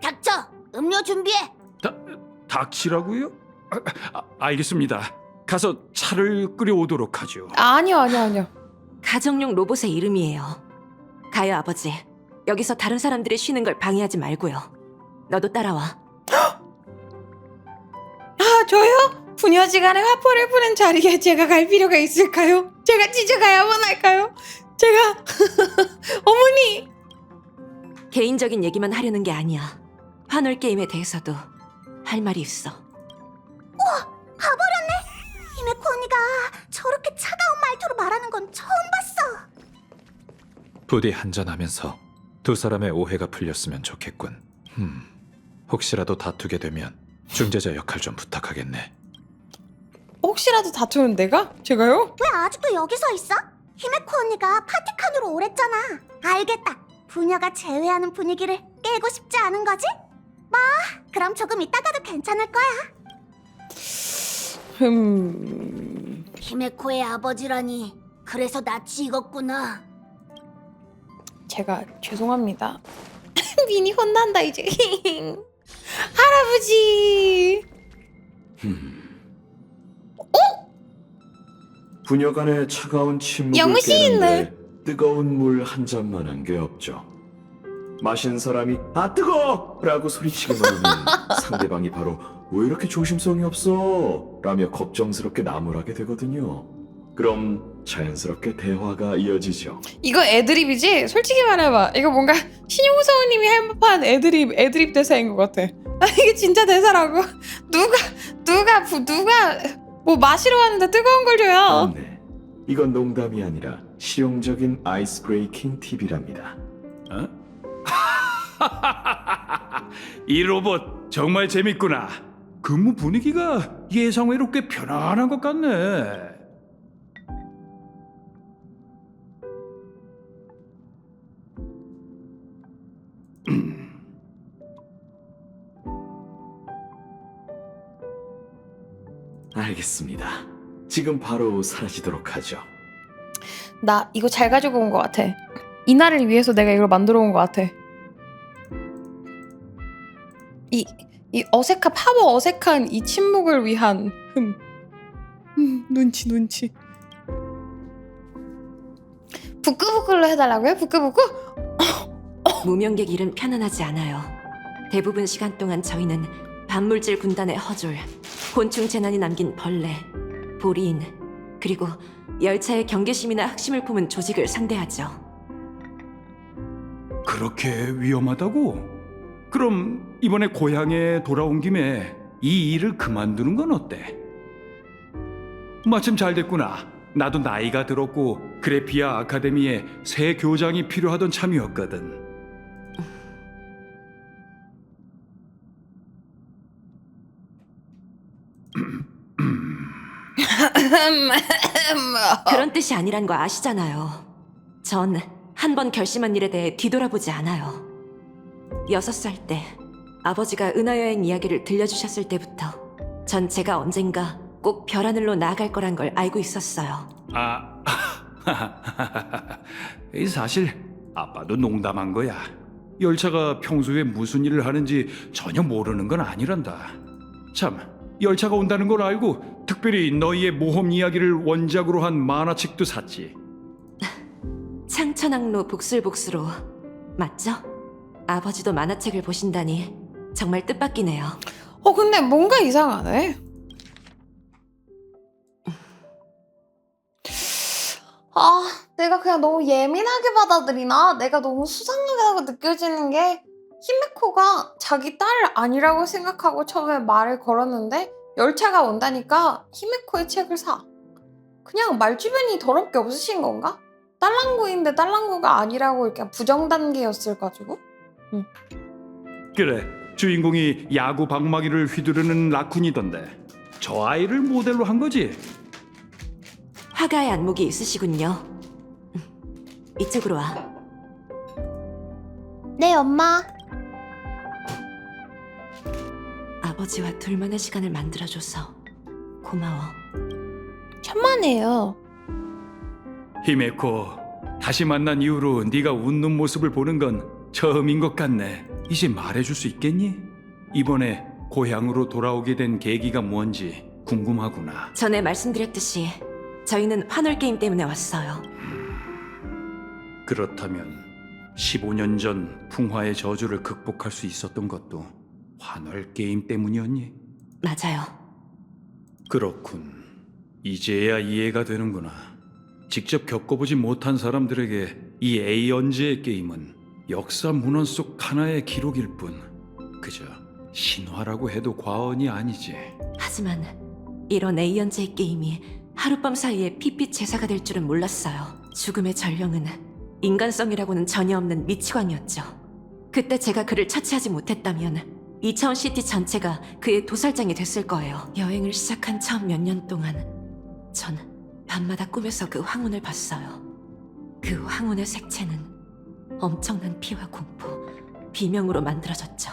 닥쳐. 음료 준비해.
닥치라고요? 알겠습니다. 가서 차를 끓여오도록 하죠.
아니요.
가정용 로봇의 이름이에요. 가요, 아버지. 여기서 다른 사람들이 쉬는 걸 방해하지 말고요. 너도 따라와.
저요? 부녀지간에 화포를 푸는 자리에 제가 갈 필요가 있을까요? 제가 진짜 가야만 할까요? 제가 어머니.
개인적인 얘기만 하려는 게 아니야. 환월 게임에 대해서도 할 말이 있어.
가버렸네. 히메코 언니가 저렇게 차가운 말투로 말하는 건 처음 봤어.
부디 한잔하면서 두 사람의 오해가 풀렸으면 좋겠군. 혹시라도 다투게 되면 중재자 역할 좀 부탁하겠네.
혹시라도 다투면 내가? 제가요?
왜 아직도 여기 서 있어? 히메코 언니가 파티칸으로 오랬잖아. 알겠다. 부녀가 제외하는 분위기를 깨고 싶지 않은 거지? 뭐 그럼 조금 있다가도 괜찮을 거야. 히메코의 아버지라니. 그래서 낯이 익었구나.
제가 죄송합니다. 미니 혼난다 이제. 할아버지.
부녀간의 차가운 침묵을
영무씨
깨는데 뜨거운 물 한 잔만한 게 없죠. 마신 사람이 아 뜨거! 라고 소리치기만 하면 상대방이 바로 왜 이렇게 조심성이 없어? 라며 걱정스럽게 나무라게 되거든요. 그럼 자연스럽게 대화가 이어지죠.
이거 애드립이지? 솔직히 말해봐. 이거 뭔가 신용성우님이 할 법한 애드립 대사인 것 같아. 이게 진짜 대사라고. 누가 뭐 마시러 왔는데 뜨거운 걸 줘요.
네, 이건 농담이 아니라 실용적인 아이스 브레이킹 팁이랍니다.
어? 이 로봇 정말 재밌구나. 근무 분위기가 예상외로 꽤 편안한 것 같네.
알겠습니다. 지금 바로 사라지도록 하죠.
나 이거 잘 가지고 온 것 같아. 이날을 위해서 내가 이걸 만들어 온 것 같아. 이 파워 어색한 이 침묵을 위한 눈치. 부끄부끄로 해달라고요? 부끄부끄?
무명객 일은 편안하지 않아요. 대부분 시간 동안 저희는 반물질 군단의 허졸, 곤충 재난이 남긴 벌레, 보리인, 그리고 열차의 경계심이나 학심을 품은 조직을 상대하죠.
그렇게 위험하다고? 그럼 이번에 고향에 돌아온 김에 이 일을 그만두는 건 어때? 마침 잘 됐구나. 나도 나이가 들었고 그래피아 아카데미에 새 교장이 필요하던 참이었거든.
그런 뜻이 아니란 거 아시잖아요. 전 한 번 결심한 일에 대해 뒤돌아보지 않아요. 6살 때 아버지가 은하여행 이야기를 들려주셨을 때부터 전 제가 언젠가 꼭 별하늘로 나아갈 거란 걸 알고 있었어요.
사실 아빠도 농담한 거야. 열차가 평소에 무슨 일을 하는지 전혀 모르는 건 아니란다. 참, 열차가 온다는 걸 알고 특별히 너희의 모험 이야기를 원작으로 한 만화책도 샀지.
창천항로 복슬복슬로 맞죠? 아버지도 만화책을 보신다니 정말 뜻밖이네요.
근데 뭔가 이상하네. 내가 그냥 너무 예민하게 받아들이나? 내가 너무 수상하다고 느껴지는 게 히메코가 자기 딸을 아니라고 생각하고 처음에 말을 걸었는데 열차가 온다니까 히메코의 책을 사. 그냥 말주변이 더럽게 없으신 건가? 딸랑구인데 딸랑구가 아니라고 이렇게 부정 단계였을가지고.
그래, 주인공이 야구 방망이를 휘두르는 라쿤이던데 저 아이를 모델로 한 거지?
화가의 안목이 있으시군요. 이쪽으로 와.
네, 엄마.
아버지와 둘만의 시간을 만들어줘서 고마워.
천만에요.
히메코, 다시 만난 이후로 네가 웃는 모습을 보는 건 처음인 것 같네. 이제 말해줄 수 있겠니? 이번에 고향으로 돌아오게 된 계기가 뭔지 궁금하구나.
전에 말씀드렸듯이 저희는 환월 게임 때문에 왔어요.
그렇다면 15년 전 풍화의 저주를 극복할 수 있었던 것도 환월 게임 때문이었니?
맞아요.
그렇군. 이제야 이해가 되는구나. 직접 겪어보지 못한 사람들에게 이 에이언즈의 게임은 역사 문헌 속 하나의 기록일 뿐 그저 신화라고 해도 과언이 아니지.
하지만 이런 에이언즈의 게임이 하룻밤 사이에 피피 제사가 될 줄은 몰랐어요. 죽음의 전령은 인간성이라고는 전혀 없는 미치광이었죠. 그때 제가 그를 처치하지 못했다면 2차원 시티 전체가 그의 도살장이 됐을 거예요. 여행을 시작한 처음 몇 년 동안 전 밤마다 꿈에서 그 황혼을 봤어요. 그 황혼의 색채는 엄청난 피와 공포, 비명으로 만들어졌죠.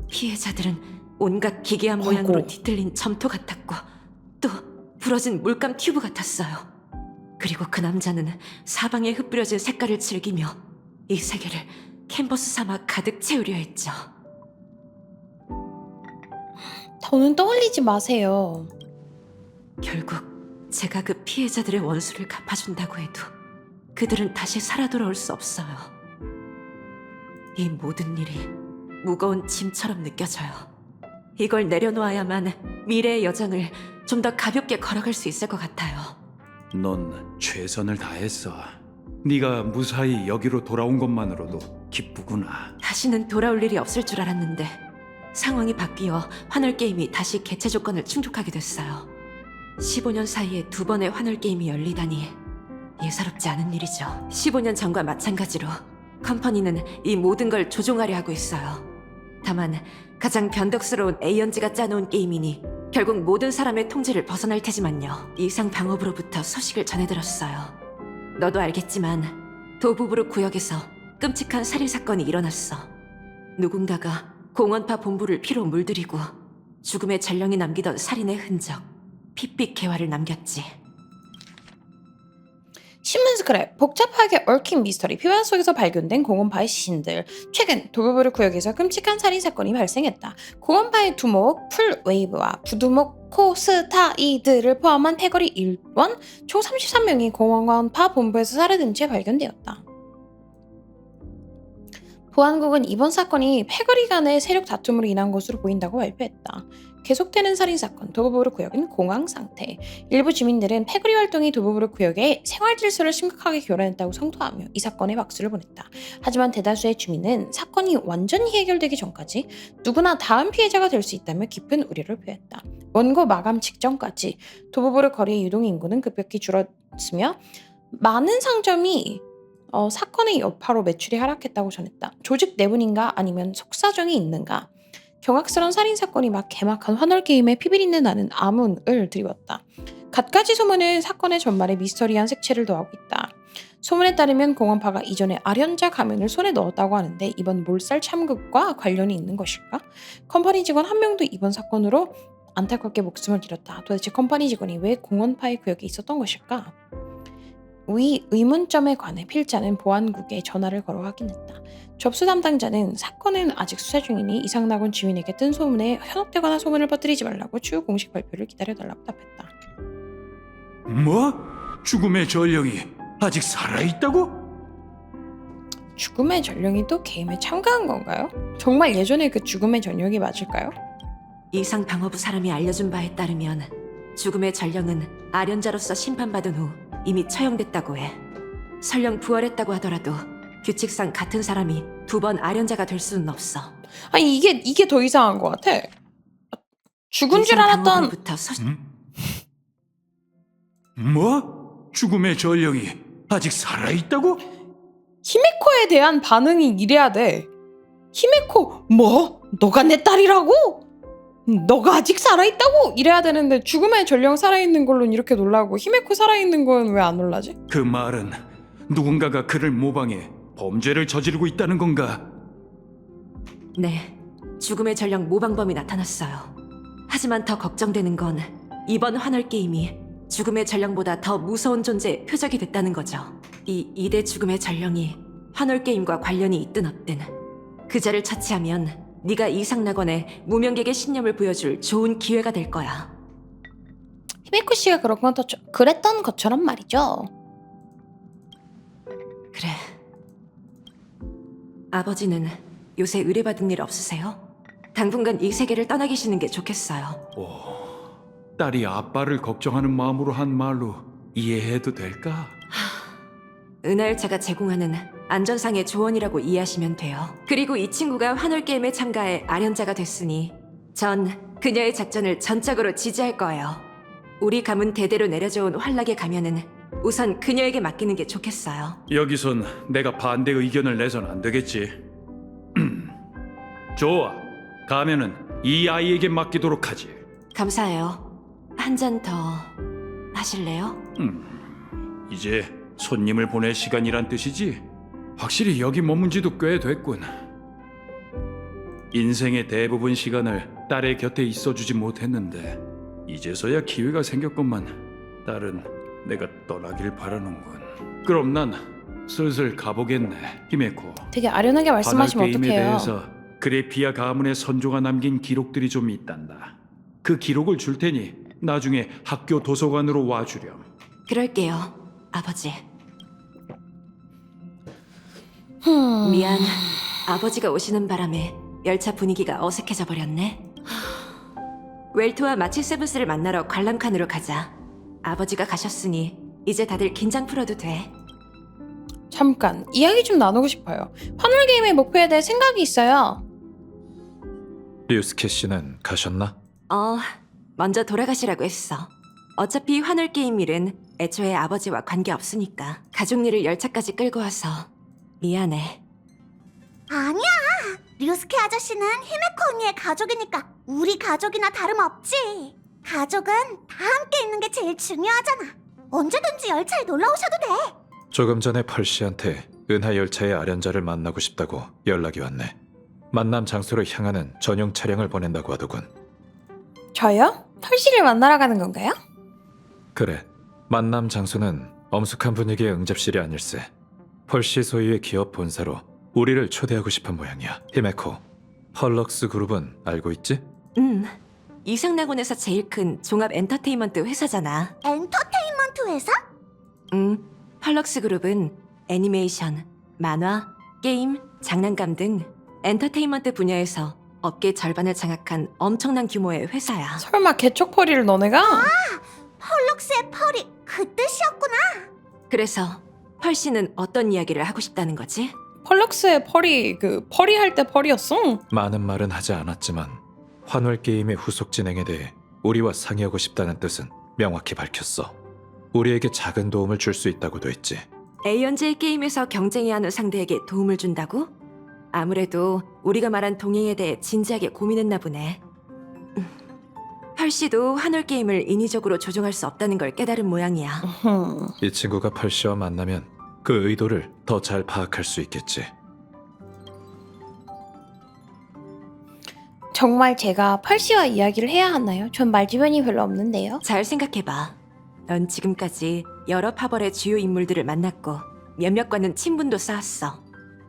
피해자들은 온갖 기괴한 모양으로
아이고.
뒤틀린 점토 같았고 또 부러진 물감 튜브 같았어요. 그리고 그 남자는 사방에 흩뿌려진 색깔을 즐기며 이 세계를 캔버스 삼아 가득 채우려 했죠.
더는 떠올리지 마세요.
결국 제가 그 피해자들의 원수를 갚아준다고 해도 그들은 다시 살아 돌아올 수 없어요. 이 모든 일이 무거운 짐처럼 느껴져요. 이걸 내려놓아야만 미래의 여정을 좀 더 가볍게 걸어갈 수 있을 것 같아요.
넌 최선을 다했어. 네가 무사히 여기로 돌아온 것만으로도 기쁘구나.
다시는 돌아올 일이 없을 줄 알았는데 상황이 바뀌어 환월 게임이 다시 개최 조건을 충족하게 됐어요. 15년 사이에 2번의 환월 게임이 열리다니 예사롭지 않은 일이죠. 15년 전과 마찬가지로 컴퍼니는 이 모든 걸 조종하려 하고 있어요. 다만 가장 변덕스러운 에이언즈가 짜놓은 게임이니 결국 모든 사람의 통제를 벗어날 테지만요. 이상 방업으로부터 소식을 전해들었어요. 너도 알겠지만 도부부르 구역에서 끔찍한 살인사건이 일어났어. 누군가가 공원파 본부를 피로 물들이고 죽음의 전령이 남기던 살인의 흔적, 핏빛 개화를 남겼지.
신문 스크랩, 복잡하게 얽힌 미스터리, 피반 속에서 발견된 공원파의 시신들. 최근 도브부르 구역에서 끔찍한 살인사건이 발생했다. 공원파의 두목 풀웨이브와 부두목 코스타이드를 포함한 패거리 1원 총 33명이 공원파 본부에서 살해된 채 발견되었다. 보안국은 이번 사건이 패거리 간의 세력 다툼으로 인한 것으로 보인다고 발표했다. 계속되는 살인사건, 도브부르 구역은 공황 상태. 일부 주민들은 패거리 활동이 도브부르 구역의 생활 질서를 심각하게 교란했다고 성토하며 이 사건에 박수를 보냈다. 하지만 대다수의 주민은 사건이 완전히 해결되기 전까지 누구나 다음 피해자가 될 수 있다며 깊은 우려를 표했다. 원고 마감 직전까지 도브부르 거리의 유동 인구는 급격히 줄었으며 많은 상점이 사건의 여파로 매출이 하락했다고 전했다. 조직 내분인가 아니면 속사정이 있는가? 경악스러운 살인사건이 막 개막한 환월게임에 피비린내 나는 암운을 드리웠다. 갖가지 소문은 사건의 전말에 미스터리한 색채를 더하고 있다. 소문에 따르면 공원파가 이전에 아련자 가면을 손에 넣었다고 하는데 이번 몰살 참극과 관련이 있는 것일까? 컴퍼니 직원 한 명도 이번 사건으로 안타깝게 목숨을 잃었다. 도대체 컴퍼니 직원이 왜 공원파의 구역에 있었던 것일까? 위 의문점에 관해 필자는 보안국에 전화를 걸어 확인했다. 접수 담당자는 사건은 아직 수사 중이니 이상낙원 주민에게 뜬 소문에 현혹되거나 소문을 퍼뜨리지 말라고 추후 공식 발표를 기다려달라고 답했다.
뭐? 죽음의 전령이 아직 살아있다고?
죽음의 전령이 또 게임에 참가한 건가요? 정말 예전에 그 죽음의 전령이 맞을까요?
이상 방어부 사람이 알려준 바에 따르면 죽음의 전령은 아련자로서 심판받은 후 이미 처형됐다고 해. 설령 부활했다고 하더라도 규칙상 같은 사람이 2번 아련자가 될 수는 없어.
아니 이게 더 이상한 것 같아. 죽은 줄
이상
알았던
방어부부터
뭐? 죽음의 전령이 아직 살아있다고?
히메코에 대한 반응이 이래야 돼. 히메코 뭐? 너가 내 딸이라고? 너가 아직 살아있다고? 이래야 되는데 죽음의 전령 살아있는 걸로는 이렇게 놀라고 히메코 살아있는 건 왜 안 놀라지?
그 말은 누군가가 그를 모방해 범죄를 저지르고 있다는 건가?
네, 죽음의 전령 모방범이 나타났어요. 하지만 더 걱정되는 건 이번 환월 게임이 죽음의 전령보다 더 무서운 존재의 표적이 됐다는 거죠. 이 2대 죽음의 전령이 환월 게임과 관련이 있든 없든 그자를 처치하면 네가 이상낙원의 무명객의 신념을 보여줄 좋은 기회가 될 거야.
히메코 씨가 그랬던 것처럼 말이죠.
그래. 아버지는 요새 의뢰받은 일 없으세요? 당분간 이 세계를 떠나 계시는 게 좋겠어요.
딸이 아빠를 걱정하는 마음으로 한 말로 이해해도 될까?
은하열차가 제공하는 안전상의 조언이라고 이해하시면 돼요. 그리고 이 친구가 환월게임에 참가해 아련자가 됐으니 전 그녀의 작전을 전적으로 지지할 거예요. 우리 가문 대대로 내려져온 환락의 가면은 우선 그녀에게 맡기는 게 좋겠어요.
여기선 내가 반대 의견을 내선 안 되겠지. 좋아. 가면은 이 아이에게 맡기도록 하지.
감사해요. 한 잔 더 하실래요?
이제 손님을 보낼 시간이란 뜻이지? 확실히 여기 머문 지도 꽤 됐군. 인생의 대부분 시간을 딸의 곁에 있어주지 못했는데 이제서야 기회가 생겼건만 딸은 내가 떠나길 바라는군. 그럼 난 슬슬 가보겠네. 히메코.
되게 아련하게 말씀하시면
환월 게임에
어떡해요.
대해서 그레피아 가문의 선조가 남긴 기록들이 좀 있단다. 그 기록을 줄 테니 나중에 학교 도서관으로 와주렴.
그럴게요, 아버지. 미안. 아버지가 오시는 바람에 열차 분위기가 어색해져 버렸네. 웰트와 마치 세븐스를 만나러 관람칸으로 가자. 아버지가 가셨으니 이제 다들 긴장 풀어도 돼.
잠깐 이야기 좀 나누고 싶어요. 환울 게임의 목표에 대해 생각이 있어요.
류스케 씨는 가셨나?
먼저 돌아가시라고 했어. 어차피 환울 게임 일은 애초에 아버지와 관계없으니까 가족 일을 열차까지 끌고 와서 미안해.
아니야. 류스케 아저씨는 히메코 언니의 가족이니까 우리 가족이나 다름없지. 가족은 다 함께 있는 게 제일 중요하잖아. 언제든지 열차에 놀러 오셔도 돼.
조금 전에 펄씨한테 은하 열차의 아련자를 만나고 싶다고 연락이 왔네. 만남 장소로 향하는 전용 차량을 보낸다고 하더군.
저요? 펄씨를 만나러 가는 건가요?
그래, 만남 장소는 엄숙한 분위기의 응접실이 아닐세. 펄씨 소유의 기업 본사로 우리를 초대하고 싶은 모양이야. 히메코, 펄럭스 그룹은 알고 있지?
이상락원에서 제일 큰 종합 엔터테인먼트 회사잖아.
엔터테인먼트 회사?
펄럭스 그룹은 애니메이션, 만화, 게임, 장난감 등 엔터테인먼트 분야에서 업계 절반을 장악한 엄청난 규모의 회사야.
설마 개척펄이를 너네가?
펄럭스의 펄이 그 뜻이었구나.
그래서 펄씨는 어떤 이야기를 하고 싶다는 거지?
펄럭스의 펄이 그 펄이 할 때 펄이었어?
많은 말은 하지 않았지만 환월 게임의 후속 진행에 대해 우리와 상의하고 싶다는 뜻은 명확히 밝혔어. 우리에게 작은 도움을 줄 수 있다고도 했지.
에이언즈의 게임에서 경쟁해야 하는 상대에게 도움을 준다고? 아무래도 우리가 말한 동행에 대해 진지하게 고민했나 보네. 펄씨도 환월 게임을 인위적으로 조종할 수 없다는 걸 깨달은 모양이야.
이 친구가 펄씨와 만나면 그 의도를 더 잘 파악할 수 있겠지.
정말 제가 펄씨와 이야기를 해야 하나요? 전 말주변이 별로 없는데요.
잘 생각해봐. 넌 지금까지 여러 파벌의 주요 인물들을 만났고 몇몇과는 친분도 쌓았어.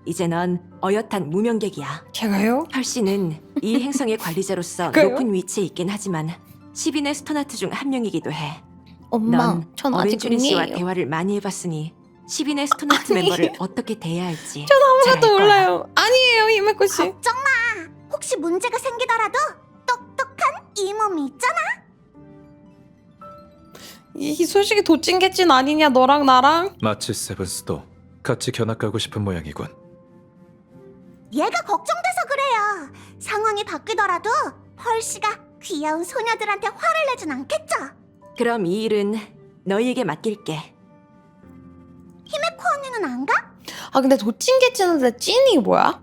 이제 넌 어엿한 무명객이야.
제가요?
펄씨는 이 행성의 관리자로서
그래요?
높은 위치에 있긴 하지만 10인의 스토나트 중 한 명이기도 해.
엄마,
넌
전 아직
어벤주린 씨와
중이에요.
대화를 많이 해봤으니 10인의 스토나트
아니.
멤버를 어떻게 대해야 할지
전 아무것도
잘 알 거야.
몰라요. 아니에요, 히메코 씨.
걱정 마. 혹시 문제가 생기더라도 똑똑한 이 몸이 있잖아.
이 솔직히 도찐개찐 아니냐, 너랑 나랑?
마치 세븐스도 같이 견학 가고 싶은 모양이군.
얘가 걱정돼서 그래요. 상황이 바뀌더라도 펄씨가 귀여운 소녀들한테 화를 내진 않겠죠?
그럼 이 일은 너희에게 맡길게.
히메코 언니는 안 가?
아 근데 도찐개찐인데 찐이 뭐야?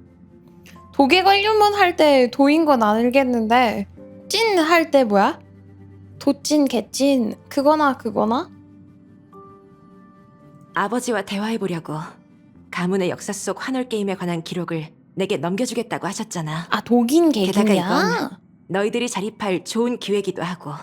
도개 관련만 할 때 도인 건 알겠는데 찐 할 때 뭐야? 도찐 개찐 그거나 그거나?
아버지와 대화해보려고. 가문의 역사 속 환월 게임에 관한 기록을 내게 넘겨주겠다고 하셨잖아.
아 독인
게다가
개긴이야?
이건 너희들이 자립할 좋은 기회기도 하고.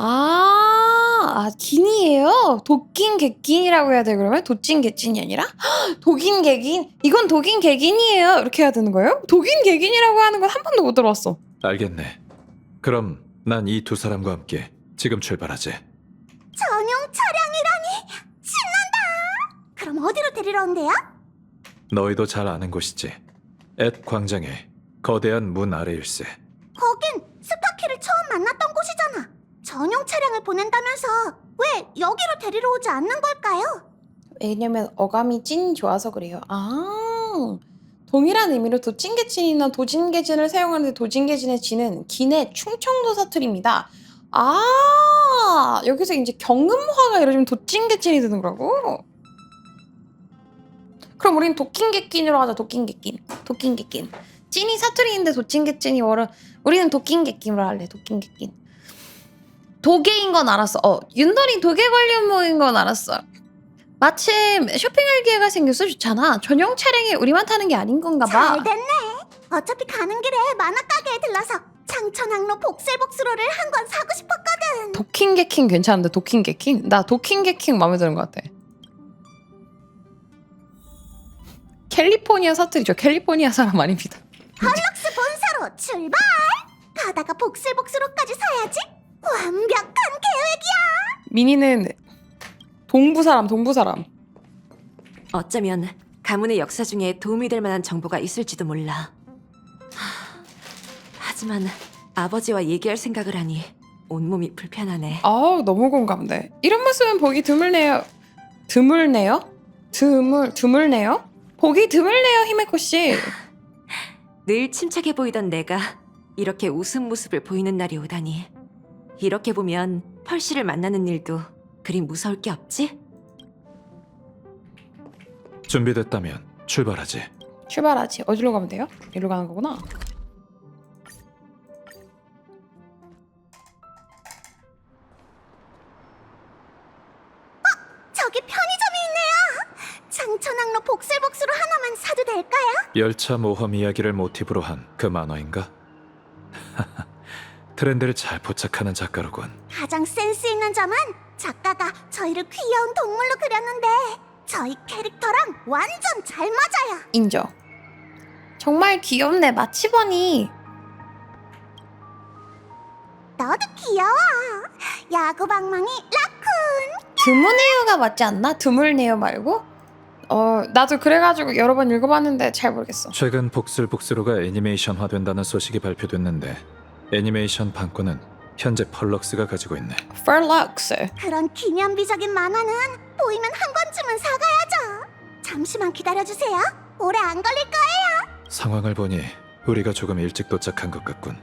아 긴이에요? 도낀 개낀이라고 해야 돼 그러면? 도찐 개찐이 아니라? 헉, 독인 개긴? 이건 독인 개긴이에요 이렇게 해야 되는 거예요? 독인 개긴이라고 하는 건 한 번도 못 들어봤어.
알겠네. 그럼 난 이 두 사람과 함께 지금 출발하지.
전용 차량이라니 신난다. 그럼 어디로 데리러 온대요?
너희도 잘 아는 곳이지. 앳 광장의 거대한 문 아래일세.
거긴 스파키를 처음 만났던 곳이잖아. 전용 차량을 보낸다면서 왜 여기로 데리러 오지 않는 걸까요?
왜냐면 어감이 찐 좋아서 그래요. 아 동일한 의미로 도찐개찐이나 도진개진을 사용하는데 도진개진의 진은 긴의 충청도 사투리입니다. 아 여기서 이제 경음화가 이루어지면 도찐개찐이 되는 거라고? 그럼 우린 도낀개낀으로 하자. 도낀개낀. 도낀개낀. 찐이 사투리인데 도찐개찐이 우리는 도낀개낀으로 할래. 도낀개낀. 도개인 건 알았어. 윤돌이 도개 관련모인 건 알았어. 마침 쇼핑할 기회가 생겨서 좋잖아. 전용 차량에 우리만 타는 게 아닌 건가 봐.
잘 됐네. 어차피 가는 길에 만화 가게에 들러서 창천항로 복슬복스로를 한 권 사고 싶었거든.
도킹게킹 괜찮은데 도킹게킹? 나 도킹게킹 마음에 드는 것 같아. 캘리포니아 사투리죠. 캘리포니아 사람 아닙니다.
펄럭스 본사로 출발. 가다가 복슬복슬옷까지 사야지. 완벽한 계획이야.
미니는 동부 사람.
어쩌면 가문의 역사 중에 도움이 될 만한 정보가 있을지도 몰라. 하지만 아버지와 얘기할 생각을 하니 온몸이 불편하네.
아우, 너무 공감돼. 이런 모습은 보기 드물네요. 드물네요? 보기 드물네요, 히메코 씨.
늘 침착해 보이던 내가 이렇게 웃음 모습을 보이는 날이 오다니. 이렇게 보면 펄씨를 만나는 일도 그리 무서울 게 없지?
준비됐다면 출발하지.
출발하지. 어디로 가면 돼요? 이리로 가는 거구나.
저기 편의점이 있네요. 장천항로 복슬복슬로 하나만 사도 될까요?
열차 모험 이야기를 모티브로 한 그 만화인가? 트렌드를 잘 포착하는 작가로군.
가장 센스 있는 점은 작가가 저희를 귀여운 동물로 그렸는데 저희 캐릭터랑 완전 잘 맞아요.
인정. 정말 귀엽네, 마치버니.
너도 귀여워. 야구방망이 라쿤.
드문네요가 맞지 않나? 드물네요 말고? 나도 그래가지고 여러 번 읽어봤는데 잘 모르겠어.
최근 복슬복슬호가 애니메이션화된다는 소식이 발표됐는데 애니메이션 판권은 현재 펄럭스가 가지고 있네.
펄럭스.
그런 기념비적인 만화는 보이면 한 권쯤은 사가야죠. 잠시만 기다려주세요. 오래 안 걸릴 거예요.
상황을 보니 우리가 조금 일찍 도착한 것 같군.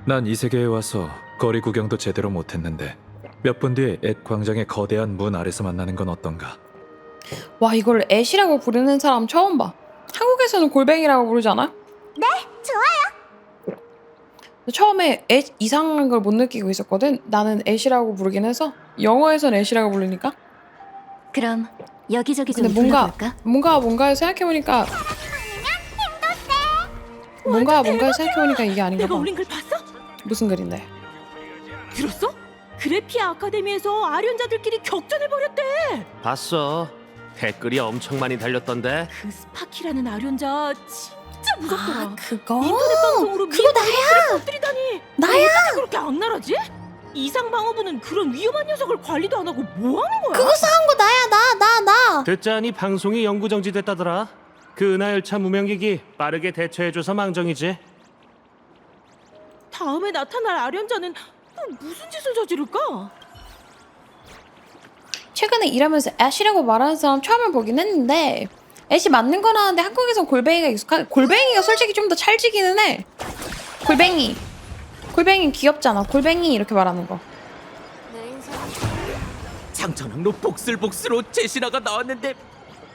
난 이 세계에 와서 거리 구경도 제대로 못했는데 몇 분 뒤에 앳 광장의 거대한 문 아래서 만나는 건 어떤가?
와, 이걸 앳이라고 부르는 사람 처음 봐. 한국에서는 골뱅이라고 부르잖아?
네, 좋아요.
처음에 앳 이상한 걸 못 느끼고 있었거든. 나는 앳이라고 부르긴 해서 영어에선 앳이라고 부르니까.
그럼 여기저기 좀
근데
둘러볼까?
뭔가 생각해보니까 뭔가 생각해보니까 이게 아닌가
내가
봐.
올린 글 봤어?
무슨 글인데?
들었어? 그래피아 아카데미에서 아련자들끼리 격전을 벌였대.
봤어. 댓글이 엄청 많이 달렸던데.
그 스파키라는 아련자 진짜 무섭더라.
그거?
인터넷 방송으로
그거 나야!
터뜨리다니.
나야!
어떻게 그렇게 악랄하지? 이상 방어부는 그런 위험한 녀석을 관리도 안 하고 뭐 하는 거야?
그거 싸운 거 나야, 나.
듣자니 방송이 영구 정지됐다더라. 그 은하열차 무명기기 빠르게 대처해줘서 망정이지.
다음에 나타날 아련자는 또 무슨 짓을 저지를까?
최근에 일하면서 앳이라고 말하는 사람 처음에 보긴 했는데 앳이 맞는 건 하는데 한국에선 골뱅이가 골뱅이가 솔직히 좀 더 찰지기는 해. 골뱅이 귀엽잖아. 골뱅이 이렇게 말하는 거.
장천항로 복슬복슬옷 제시나가 나왔는데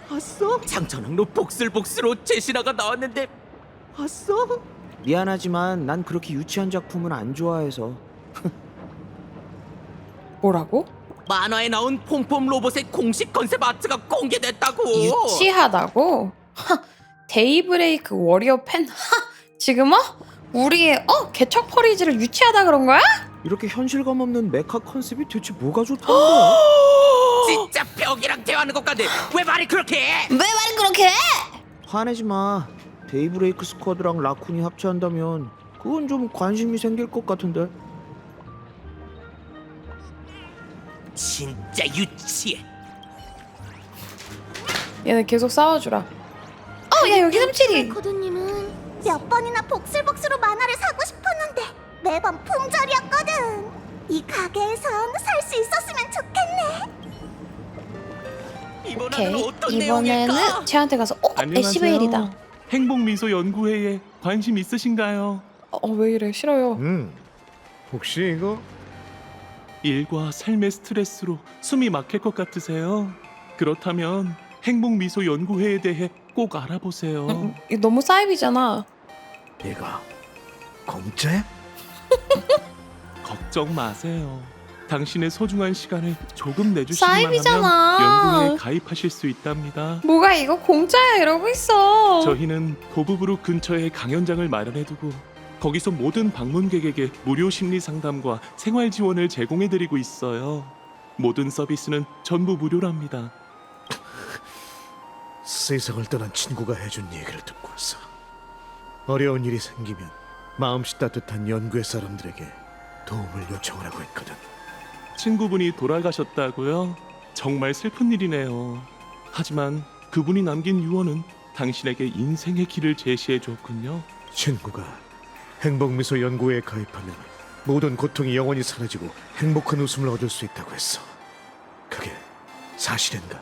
봤어? 장천항로 복슬복슬옷 제시나가 나왔는데 봤어?
미안하지만 난 그렇게 유치한 작품은 안 좋아해서.
뭐라고?
만화에 나온 폼폼 로봇의 공식 컨셉 아트가 공개됐다고.
유치하다고? 데이브레이크 워리어 팬? 지금 우리의 개척퍼리즈를 유치하다 그런 거야?
이렇게 현실감 없는 메카 컨셉이 대체 뭐가 좋다는 거야?
진짜 벽이랑 대화하는 것 같네. 왜 말이 그렇게 해?
왜 말을 그렇게 해?
화내지 마. 데이브레이크 스쿼드랑 라쿤이 합체한다면 그건 좀 관심이 생길 것 같은데.
진짜 유치해.
얘네 계속 싸워주라. 야, 여기 37이.
코드님은 몇 번이나 복슬복슬로 만화를 사고 싶었는데 매번 품절이었거든. 이 가게에선 살 수 있었으면 좋겠네.
오케이.
어떤
이번에는
내용일까?
쟤한테 가서 에시베일이다.
행복미소연구회에 관심 있으신가요?
왜 이래? 싫어요.
혹시 이거? 일과 삶의 스트레스로 숨이 막힐 것 같으세요? 그렇다면 행복미소연구회에 대해 꼭 알아보세요.
이거 너무 사이비잖아.
이거 공짜야?
걱정 마세요. 당신의 소중한 시간을 조금 내주시기만
사이비잖아.
하면 연구회에 가입하실 수 있답니다.
뭐가 이거 공짜야 이러고 있어.
저희는 고부부루 근처에 강연장을 마련해두고 거기서 모든 방문객에게 무료 심리 상담과 생활 지원을 제공해드리고 있어요. 모든 서비스는 전부 무료랍니다.
세상을 떠난 친구가 해준 얘기를 듣고 왔어. 어려운 일이 생기면
마음씨 따뜻한 연구회 사람들에게 도움을 요청을 하고 있거든.
친구분이 돌아가셨다고요? 정말 슬픈 일이네요. 하지만 그분이 남긴 유언은 당신에게 인생의 길을 제시해 줬군요.
친구가 행복미소 연구회에 가입하면 모든 고통이 영원히 사라지고 행복한 웃음을 얻을 수 있다고 했어. 그게 사실인가?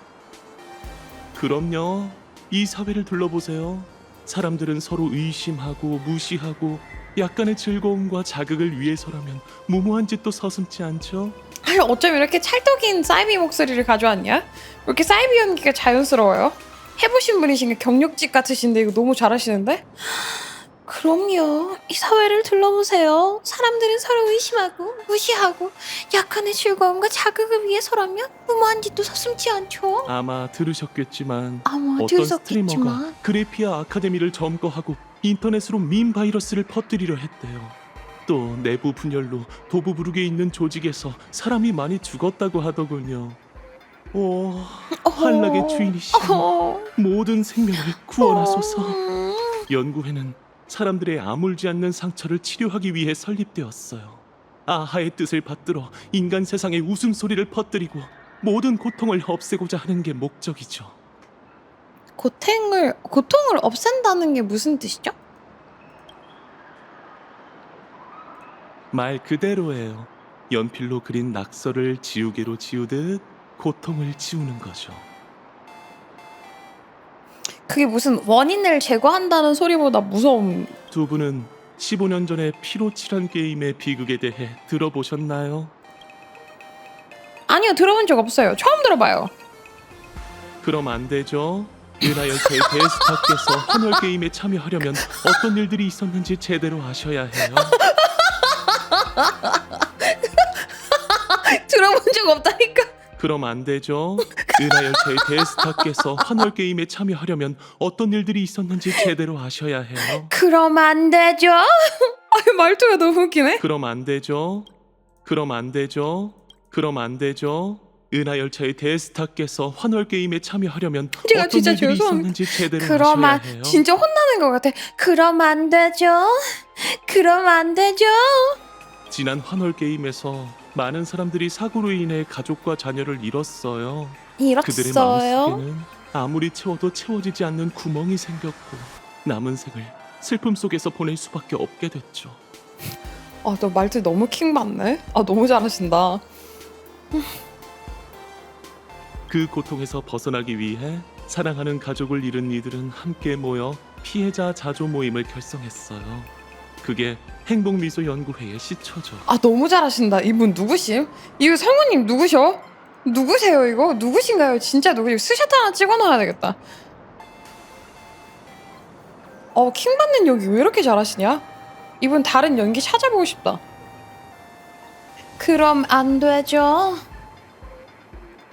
그럼요. 이 사회를 둘러보세요. 사람들은 서로 의심하고 무시하고 약간의 즐거움과 자극을 위해서라면 무모한 짓도 서슴지 않죠?
아니 어쩜 이렇게 찰떡인 사이비 목소리를 가져왔냐? 왜 이렇게 사이비 연기가 자연스러워요? 해보신 분이신가 경력직 같으신데 이거 너무 잘하시는데? 그럼요. 이 사회를 둘러보세요. 사람들은 서로 의심하고 무시하고 약간의 즐거움과 자극을 위해서라면 무모한 짓도 서슴지 않죠.
아마 들으셨겠지만
아마
어떤
들으셨겠지만.
스트리머가 그래피아 아카데미를 점거하고 인터넷으로 밈 바이러스를 퍼뜨리려 했대요. 또 내부 분열로 도부부룩에 있는 조직에서 사람이 많이 죽었다고 하더군요. 오, 한락의 주인이시여 모든 생명을 구원하소서. 연구회는 사람들의 아물지 않는 상처를 치료하기 위해 설립되었어요. 아하의 뜻을 받들어 인간 세상에 웃음소리를 퍼뜨리고 모든 고통을 없애고자 하는 게 목적이죠.
고통을 없앤다는 게 무슨 뜻이죠?
말 그대로예요. 연필로 그린 낙서를 지우개로 지우듯 고통을 지우는 거죠.
그게 무슨 원인을 제거한다는 소리보다 무서운.
두 분은 15년 전에 피로 칠한 게임의 비극에 대해 들어보셨나요?
아니요, 들어본 적 없어요. 처음 들어봐요.
그럼 안 되죠. 은하열차의 대스타께서 한월 게임에 참여하려면 어떤 일들이 있었는지 제대로 아셔야 해요.
들어본 적 없다니까.
그럼 안 되죠. 은하열차의 대스타께서 한월 게임에 참여하려면 어떤 일들이 있었는지 제대로 아셔야 해요.
그럼 안 되죠. 아유, 말투가 너무 웃기네.
그럼 안 되죠. 그럼 안 되죠. 그럼 안 되죠. 은하열차의 대스타께서 환월 게임에 참여하려면
제가
어떤
진짜
일들이
죄송합니다.
있었는지 제대로
그럼
아셔야 해요.
진짜 혼나는 것 같아. 그럼 안 되죠. 그럼 안 되죠.
지난 환월 게임에서 많은 사람들이 사고로 인해 가족과 자녀를 잃었어요. 그들의
잃었어요.
마음속에는 아무리 채워도 채워지지 않는 구멍이 생겼고 남은 생을 슬픔 속에서 보낼 수밖에 없게 됐죠.
아, 너 말투 너무 킹 받네. 아, 너무 잘하신다.
그 고통에서 벗어나기 위해 사랑하는 가족을 잃은 이들은 함께 모여 피해자 자조 모임을 결성했어요. 그게 행복미소 연구회의 시초죠.
아, 너무 잘하신다. 이분 누구심? 이거 성우님 누구셔? 누구세요 이거? 누구신가요? 진짜 누구세요? 스샷 하나 찍어놔야 되겠다. 킹 받는 연기 왜 이렇게 잘하시냐? 이분 다른 연기 찾아보고 싶다. 그럼 안 되죠.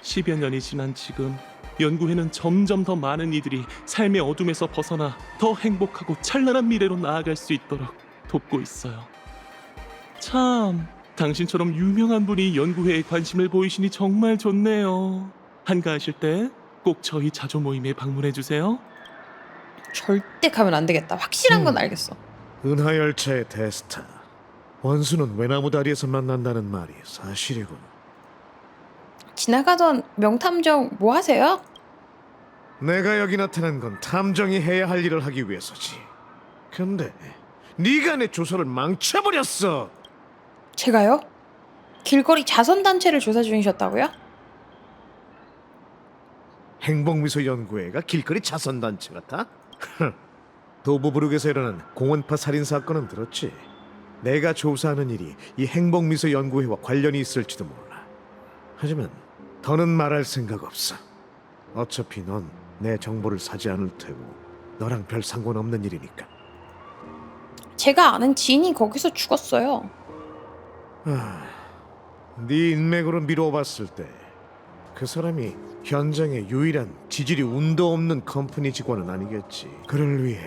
10여 년이 지난 지금 연구회는 점점 더 많은 이들이 삶의 어둠에서 벗어나 더 행복하고 찬란한 미래로 나아갈 수 있도록 돕고 있어요. 참, 당신처럼 유명한 분이 연구회에 관심을 보이시니 정말 좋네요. 한가하실 때 꼭 저희 자조 모임에 방문해 주세요.
절대 가면 안 되겠다. 확실한 건 알겠어.
은하열차의 대스타. 원수는 외나무 다리에서 만난다는 말이 사실이군.
지나가던 명탐정 뭐 하세요?
내가 여기 나타난 건 탐정이 해야 할 일을 하기 위해서지. 근데 네가 내 조사를 망쳐버렸어.
제가요? 길거리 자선단체를 조사 중이셨다고요?
행복미소 연구회가 길거리 자선단체 같아? 도부부룩에서 일어난 공원파 살인 사건은 들었지. 내가 조사하는 일이 이 행복미소 연구회와 관련이 있을지도 몰라. 하지만 더는 말할 생각 없어. 어차피 넌 내 정보를 사지 않을 테고 너랑 별 상관없는 일이니까.
제가 아는 지인이 거기서 죽었어요.
네 인맥으로 미뤄봤을 때 그 사람이 현장의 유일한 지질이 운도 없는 컴퍼니 직원은 아니겠지. 그를 위해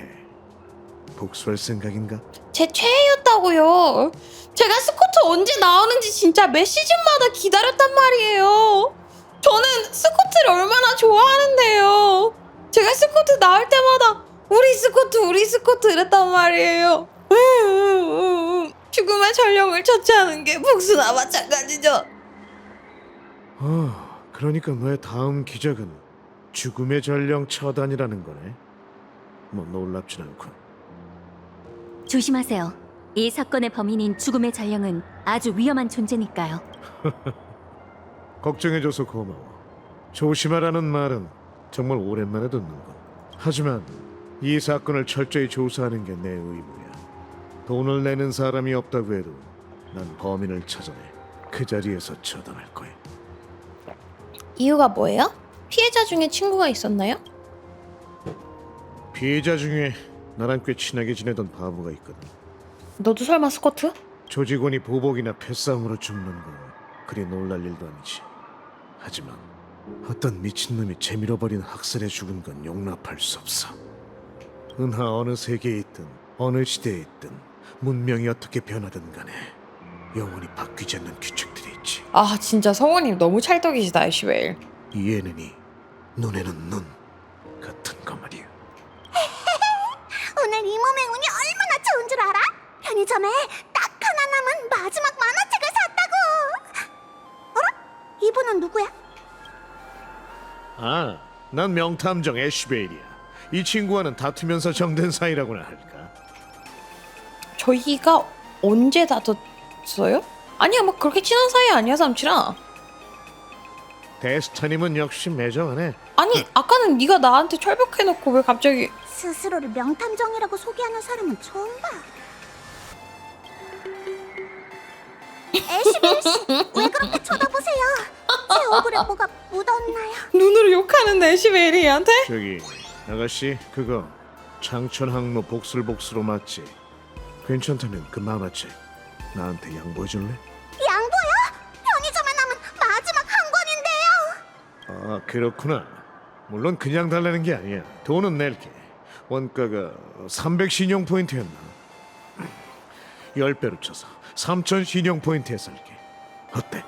복수할 생각인가?
제 최애였다고요. 제가 스코트 언제 나오는지 진짜 매 시즌마다 기다렸단 말이에요. 저는 스코트를 얼마나 좋아하는데요. 제가 스코트 나올 때마다 우리 스코트 이랬단 말이에요. 죽음의 전령을 처치하는 게 복수나 마찬가지죠.
그러니까 너의 다음 기적은 죽음의 전령 처단이라는 거네. 뭐 놀랍진 않군.
조심하세요. 이 사건의 범인인 죽음의 전령은 아주 위험한 존재니까요.
걱정해줘서 고마워. 조심하라는 말은 정말 오랜만에 듣는군. 하지만 이 사건을 철저히 조사하는 게 내 의무야. 돈을 내는 사람이 없다고 해도 난 범인을 찾아내 그 자리에서 처단할 거야.
이유가 뭐예요? 피해자 중에 친구가 있었나요?
피해자 중에 나랑 꽤 친하게 지내던 바보가 있거든.
너도 설마 스코트?
조직원이 보복이나 패싸움으로 죽는 건 그리 놀랄 일도 아니지. 하지만 어떤 미친놈이 재미로 벌인 학살에 죽은 건 용납할 수 없어. 은하 어느 세계에 있든 어느 시대에 있든 문명이 어떻게 변하든 간에 영원히 바뀌지 않는 규칙들이 있지.
아 진짜 성우님 너무 찰떡이시다 애쉬베일.
이에는 이, 눈에는 눈 같은 거 말이야.
오늘 이 몸의 운이 얼마나 좋은 줄 알아? 편의점에 딱 하나 남은 마지막 만화책을 샀다고. 어라? 이분은 누구야?
아, 난 명탐정 애쉬베일이야. 이 친구와는 다투면서 정된 사이라고나 할까?
저희가 언제 다퉜어요? 아니야 뭐 그렇게 친한 사이 아니야 삼칠아.
데스타님은 역시 매정하네.
아니 아까는 네가 나한테 철벽해놓고 왜 갑자기
스스로를 명탐정이라고 소개하는 사람은 처음 봐. 애쉬베일 씨, 왜 그렇게 쳐다보세요? 제 얼굴에 뭐가 묻었나요?
눈으로 욕하는 애쉬베일이한테?
저기 아가씨 그거 창천항로 복슬복스로 맞지? 괜찮다면 그 만화책 나한테 양보해줄래?
양보요? 편의점에 남은 마지막 한 권인데요.
아 그렇구나. 물론 그냥 달라는 게 아니야. 돈은 낼게. 원가가 300 신용 포인트였나? 10배로 쳐서 3000 신용 포인트에 살게. 어때?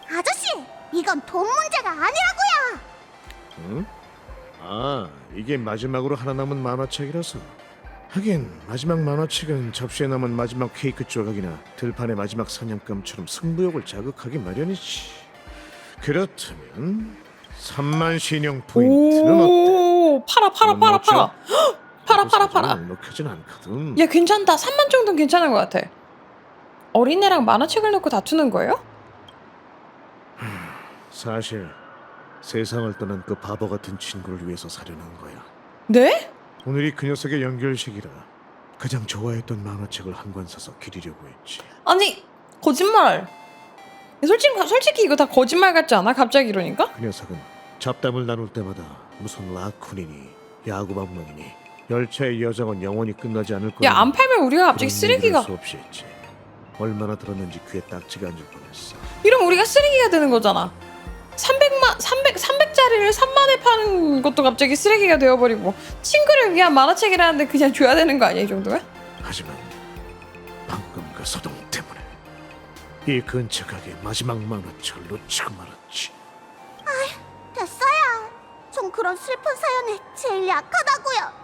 아저씨, 이건 돈 문제가 아니라고요.
응? 아 이게 마지막으로 하나 남은 만화책이라서. 하긴 마지막 만화책은 접시에 남은 마지막 케이크 조각이나 들판의 마지막 사냥감처럼 승부욕을 자극하기 마련이지. 그렇다면 3만 신용 포인트는 어때?
오 팔아 팔아.
넉넉하진 않거든.
야 괜찮다. 3만 정도는 괜찮은 것 같아. 어린애랑 만화책을 놓고 다투는 거예요?
사실 세상을 떠난 그 바보 같은 친구를 위해서 사려는 거야.
네?
오늘이 그 녀석의 연결식이라 가장 좋아했던 만화책을 한 권 사서 기리려고 했지.
아니 거짓말. 솔직히 이거 다 거짓말 같지 않아? 갑자기 이러니까?
그 녀석은 잡담을 나눌 때마다 무슨 라쿤이니 야구방망이니 열차의 여정은 영원히 끝나지 않을 거야.
야 안 팔면 우리가 갑자기 쓰레기가.
수 없이 했지. 얼마나 들었는지 귀에 딱지가 앉을 뻔했어.
이러면 우리가 쓰레기가 되는 거잖아. 300짜리를 3만에 파는 것도 갑자기 쓰레기가 되어버리고 친구를 위한 만화책이라는데 그냥 줘야 되는 거 아니야 이 정도야?
하지만 방금 그 소동 때문에 이 근처 가게 마지막 만화책을 놓치고 말았지.
됐어요. 전 그런 슬픈 사연에 제일 약하다고요.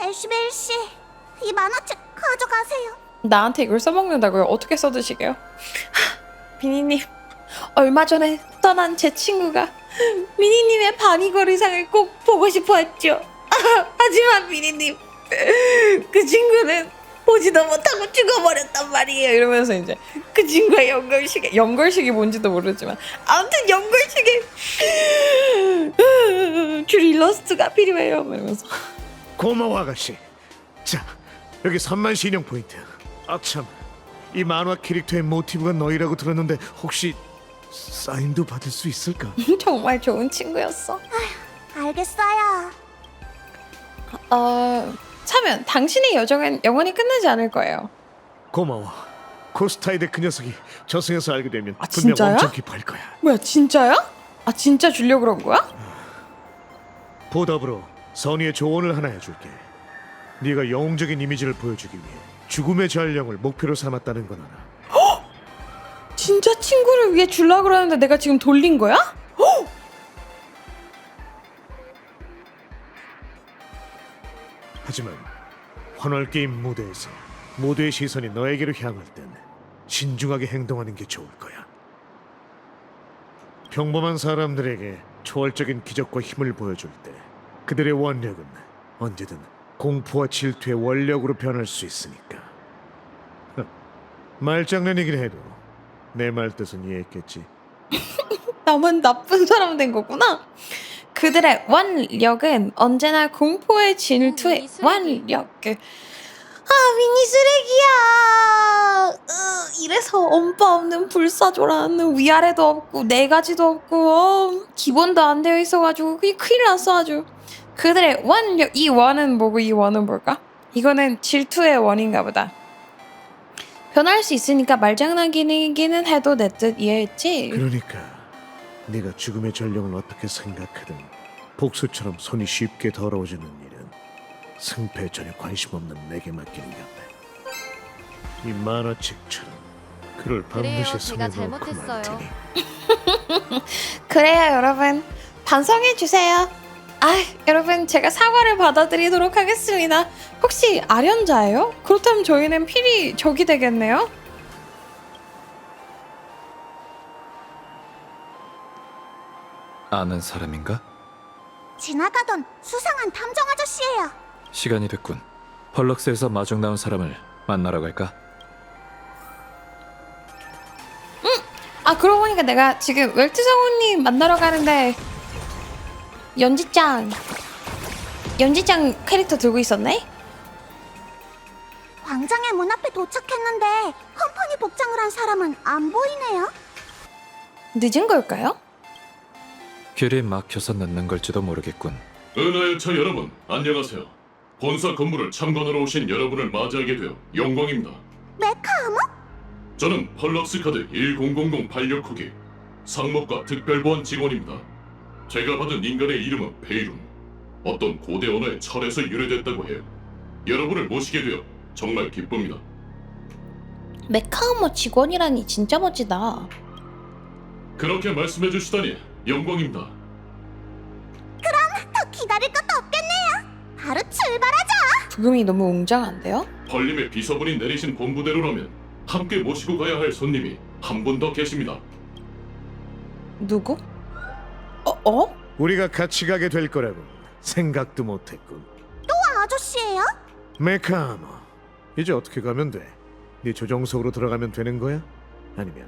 애쉬베일 씨, 이 만화책 가져가세요.
나한테 이걸 써먹는다고요? 어떻게 써드시게요? 비니님 얼마 전에 떠난 제 친구가 미니님의 바니걸 의상을 꼭 보고 싶어 했죠. 하지만 미니님 그 친구는 보지도 못하고 죽어버렸단 말이에요. 이러면서 이제 그 친구의 연걸식이 뭔지도 모르지만 아무튼 연걸식에 줄 일러스트가 필요해요. 이러면서
고마워 아가씨. 자 여기 3만 신용 포인트. 아참 이 만화 캐릭터의 모티브가 너희라고 들었는데 혹시 사인도 받을 수 있을까?
정말 좋은 친구였어.
알겠어요.
차면 당신의 여정은 영원히 끝나지 않을 거예요.
고마워. 코스타이드 그 녀석이 저승에서 알게 되면
아,
분명
진짜요?
엄청 기뻐할 거야.
뭐야 진짜야? 아 진짜 주려고 그런 거야?
보답으로 선의의 조언을 하나 해줄게. 네가 영웅적인 이미지를 보여주기 위해 죽음의 전령을 목표로 삼았다는 건 알아.
진짜 친구를 위해 주려고 그러는데 내가 지금 돌린 거야?
하지만 환월 게임 무대에서 모두의 시선이 너에게로 향할 땐 신중하게 행동하는 게 좋을 거야. 평범한 사람들에게 초월적인 기적과 힘을 보여줄 때 그들의 원력은 언제든 공포와 질투의 원력으로 변할 수 있으니까. 말장난이긴 해도 내 말 뜻은 이해했겠지?
나만 나쁜 사람 된 거구나. 그들의 원력은 언제나 공포의 질투의 원력. 미니 쓰레기야. 이래서 엄빠 없는 불사조라는 위아래도 없고 네 가지도 없고 기본도 안 되어 있어가지고 그냥 큰일 났어 아주. 그들의 원력, 이 원은 뭐고 이 원은 뭘까? 이거는 질투의 원인가 보다. 변할 수 있으니까 말장난이기는 해도 내 뜻 이해했지?
그러니까 네가 죽음의 전령을 어떻게 생각하든 복수처럼 손이 쉽게 더러워지는 일은 승패에 전혀 관심 없는 내게 맡기는 건데 이 만화책처럼 그를 반드시 손에 넣고 말 테니.
그래요 여러분, 반성해주세요. 여러분 제가 사과를 받아들이도록 하겠습니다. 혹시 아련자예요? 그렇다면 저희는 필히 적이 되겠네요?
아는 사람인가?
지나가던 수상한 탐정 아저씨예요.
시간이 됐군. 펄럭스에서 마중 나온 사람을 만나러 갈까?
그러고 보니까 내가 지금 웰트 성우님 만나러 가는데 연지짱 캐릭터 들고 있었네?
광장의 문 앞에 도착했는데 컴퍼니 복장을 한 사람은 안 보이네요.
늦은 걸까요?
길이 막혀서 늦는 걸지도 모르겠군.
은하열차 여러분, 안녕하세요. 본사 건물을 참관하러 오신 여러분을 맞이하게 되어 영광입니다.
메카아머?
저는 펄럭스 카드 100086호기 상목과 특별보안 직원입니다. 제가 받은 인간의 이름은 베이룬. 어떤 고대 언어의 철에서 유래됐다고 해요. 여러분을 모시게 되어 정말 기쁩니다.
메카아머 직원이라니 진짜 멋지다.
그렇게 말씀해 주시다니 영광입니다.
그럼 더 기다릴 것도 없겠네요. 바로 출발하자.
부금이 너무 웅장한데요?
펄림의 비서분이 내리신 본부대로라면 함께 모시고 가야 할 손님이 한 분 더 계십니다.
누구?
우리가 같이 가게 될 거라고 생각도 못했군.
또 아저씨예요?
메카아머, 이제 어떻게 가면 돼? 네 조종석으로 들어가면 되는 거야? 아니면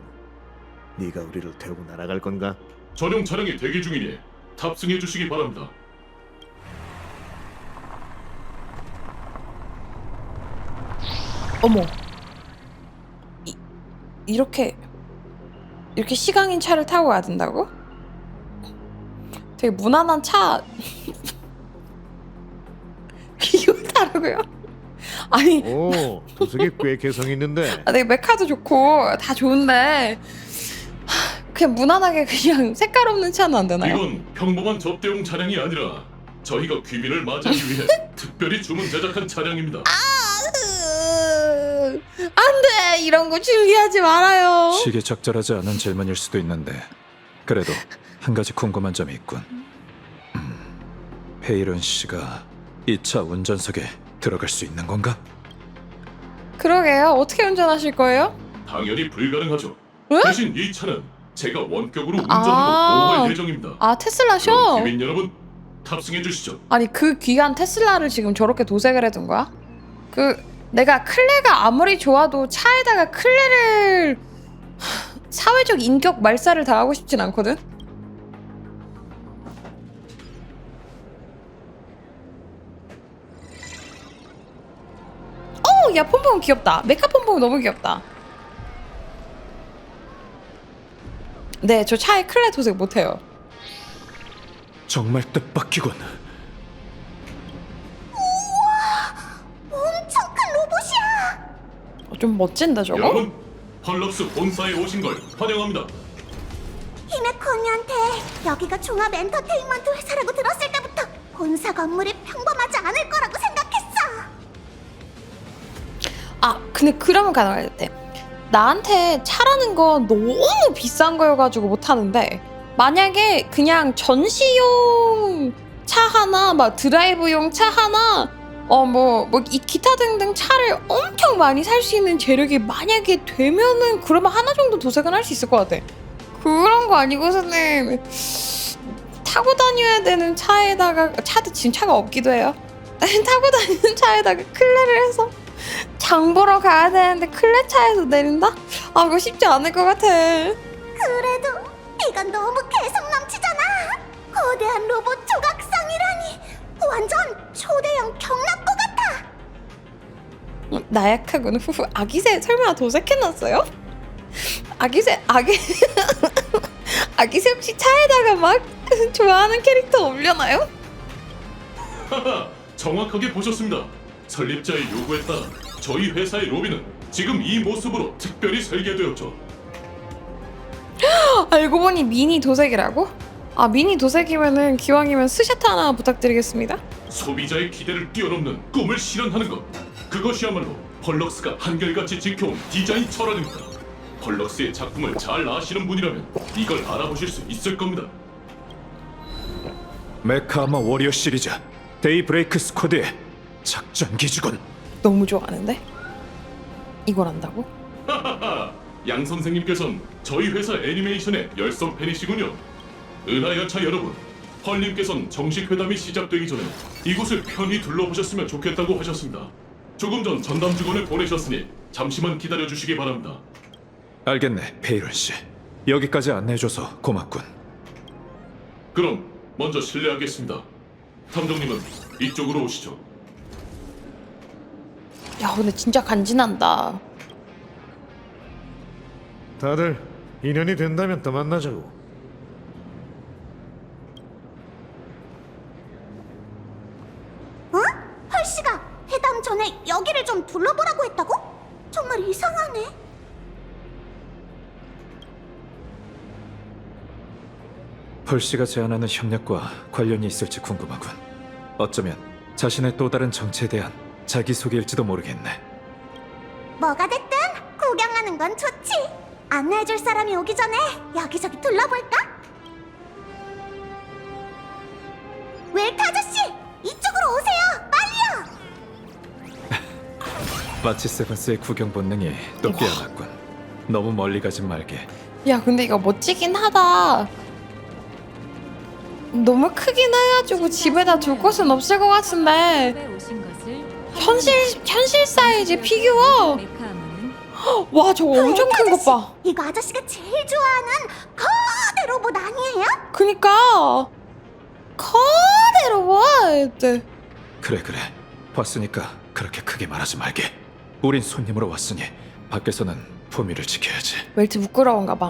네가 우리를 태우고 날아갈 건가?
전용 차량이 대기 중이니 탑승해 주시기 바랍니다.
어머, 이렇게 시강인 차를 타고 가야 된다고? 되게 무난한 차. 이거 타라고요? 아니,
오, 도색이 꽤 개성 있는데.
되게 메카도 좋고 다 좋은데 그냥 무난하게 그냥 색깔 없는 차는 안 되나요?
이건 평범한 접대용 차량이 아니라 저희가 귀빈을 맞이하기 위해 특별히 주문 제작한 차량입니다.
안돼, 이런 거 준비하지 말아요.
시기적절하지 않은 질문일 수도 있는데 그래도 한 가지 궁금한 점이 있군. 페이룬 씨가 이 차 운전석에 들어갈 수 있는 건가?
그러게요. 어떻게 운전하실 거예요?
당연히 불가능하죠.
응?
대신 이 차는 제가 원격으로 운전하고 보호할 예정입니다.
테슬라셔?
그럼 귀빈 여러분 탑승해 주시죠.
아니 그 귀한 테슬라를 지금 저렇게 도색을 해둔 거야? 내가 클레가 아무리 좋아도 차에다가 클레를 사회적 인격 말살을 당하고 싶진 않거든? 야 폼폼 귀엽다. 메카 폼폼 너무 귀엽다. 네, 저 차에 클레 도색 못해요.
정말 뜻밖이군.
엄청 큰 로봇이야.
좀 멋진다 저거?
여러분, 펄럭스 본사에 오신 걸 환영합니다.
히메코 언니한테 여기가 종합 엔터테인먼트 회사라고 들었을 때부터 본사 건물이 평범하지 않을 거라고 생각했어.
근데 그러면 가능하겠대. 나한테 차라는 건 너무 비싼 거여가지고 못하는데 만약에 그냥 전시용 차 하나, 막 드라이브용 차 하나, 이 기타 등등 차를 엄청 많이 살 수 있는 재력이 만약에 되면은 그러면 하나 정도 도색은 할 수 있을 것 같아. 그런 거 아니고서는 타고 다녀야 되는 차에다가 지금 차가 없기도 해요. 타고 다니는 차에다가 클레를 해서 장 보러 가야 되는데 클레 차에서 내린다? 아 그거 쉽지 않을 것 같아.
그래도 이건 너무 개성 넘치잖아. 거대한 로봇 조각상이라니. 완전 초대형 경락고 같아.
나약하군. 후후. 아기새 설마 도색해놨어요? 아기새 혹시 차에다가 막 좋아하는 캐릭터 올려놔요?
정확하게 보셨습니다. 설립자의 요구에 따라 저희 회사의 로비는 지금 이 모습으로 특별히 설계되었죠.
알고 보니 미니 도색이라고? 아 미니 도색이면은 기왕이면 스샷 하나 부탁드리겠습니다.
소비자의 기대를 뛰어넘는 꿈을 실현하는 것, 그것이야말로 펄럭스가 한결같이 지켜온 디자인 철학입니다. 펄럭스의 작품을 잘 아시는 분이라면 이걸 알아보실 수 있을 겁니다.
메카아머 워리어 시리즈 데이브레이크 스쿼드의 작전 기지군.
너무 좋아하는데? 이걸 안다고?
양 선생님께서는 저희 회사 애니메이션의 열성 팬이시군요. 은하열차 여러분, 펄님께서는 정식 회담이 시작되기 전에 이곳을 편히 둘러보셨으면 좋겠다고 하셨습니다. 조금 전 전담 직원을 보내셨으니 잠시만 기다려주시기 바랍니다.
알겠네, 페이론 씨. 여기까지 안내해줘서 고맙군.
그럼 먼저 실례하겠습니다. 탐정님은 이쪽으로 오시죠.
야 근데 진짜 간지난다.
다들 인연이 된다면 또 만나자고.
펄씨가 회담 전에 여기를 좀 둘러보라고 했다고? 정말 이상하네.
펄씨가 제안하는 협력과 관련이 있을지 궁금하군. 어쩌면 자신의 또 다른 정체에 대한 자기소개일지도 모르겠네.
뭐가 됐든 구경하는 건 좋지. 안내해줄 사람이 오기 전에 여기저기 둘러볼까? 웰트 아저씨! 이쪽으로 오세요! 빨리요!
마치 세븐스의 구경 본능이 또 깨어났군. 너무 멀리 가진 말게.
야 근데 이거 멋지긴 하다. 너무 크긴 해가지고 집에다 둘 곳은 없을 것 같은데 현실 사이즈 피규어. 와 저거 엄청 큰 것 봐.
이거 아저씨가 제일 좋아하는 거대 로봇 아니에요?
그니까 거대 로봇.
그래 봤으니까 그렇게 크게 말하지 말게. 우린 손님으로 왔으니 밖에서는 품위를 지켜야지.
웰트 부끄러운가 봐.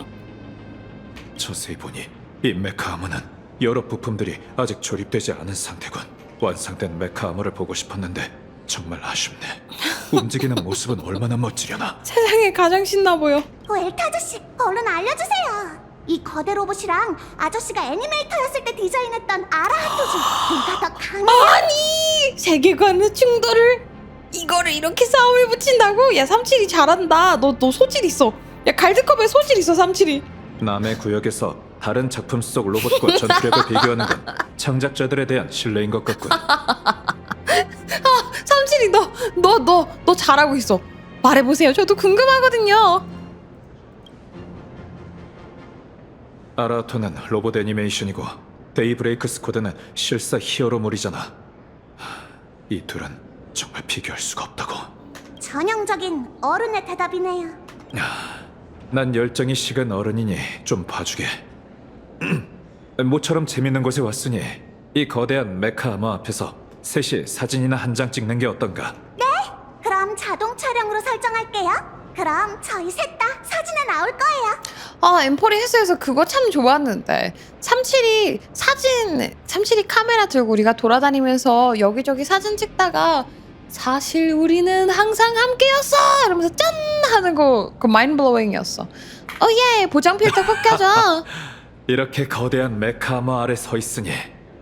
자세히 보니 이 메카아머는 여러 부품들이 아직 조립되지 않은 상태군. 완성된 메카아머를 보고 싶었는데 정말 아쉽네. 움직이는 모습은 얼마나 멋지려나.
세상에 가장 신나 보여.
웰트 아저씨 얼른 알려주세요. 이 거대 로봇이랑 아저씨가 애니메이터였을 때 디자인했던 아라한토즈 누가 더 강해요?
아니 세계관의 충돌을 이거를 이렇게 싸움을 붙인다고? 야 37이 잘한다. 너 소질 있어. 야 갈드컵에 소질 있어 37이.
남의 구역에서 다른 작품 속 로봇과 전투력을 비교하는 건 창작자들에 대한 신뢰인 것 같군.
37이 너 잘하고 있어. 말해보세요. 저도 궁금하거든요.
아라토는 로봇 애니메이션이고 데이브레이크 스쿼드는 실사 히어로물이잖아. 이 둘은 정말 비교할 수가 없다고.
전형적인 어른의 대답이네요.
난 열정이 식은 어른이니 좀 봐주게. 모처럼 재밌는 곳에 왔으니 이 거대한 메카아머 앞에서 셋이 사진이나 한 장 찍는 게 어떤가?
네? 그럼 자동 촬영으로 설정할게요. 그럼 저희 셋 다 사진에 나올 거예요.
아 엠포리 해수에서 그거 참 좋았는데 37이 카메라 들고 우리가 돌아다니면서 여기저기 사진 찍다가 사실 우리는 항상 함께였어 이러면서 짠 하는 거 그 마인드 블로잉이었어. 예 보정 필터 꼭 껴줘.
이렇게 거대한 메카아머 아래 서 있으니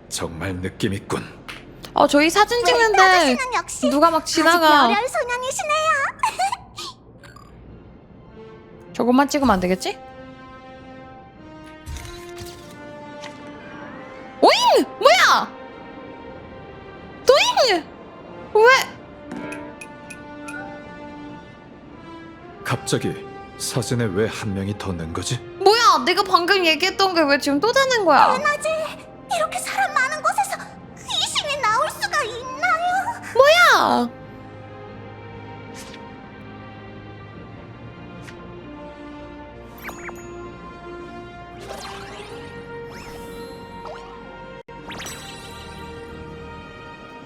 정말 느낌 있군.
저희 사진 찍는데
아저씨는 역시
누가 막 지나가.
아직 열혈 소년이시네요.
저것만 찍으면 안 되겠지? 오잉! 뭐야! 도잉!
갑자기 사진에 왜 한 명이 더 는 거지?
뭐야? 내가 방금 얘기했던 게 왜 지금 또 되는 거야?
에너지, 이렇게 사람 많은 곳에서 귀신이 나올 수가 있나요?
뭐야?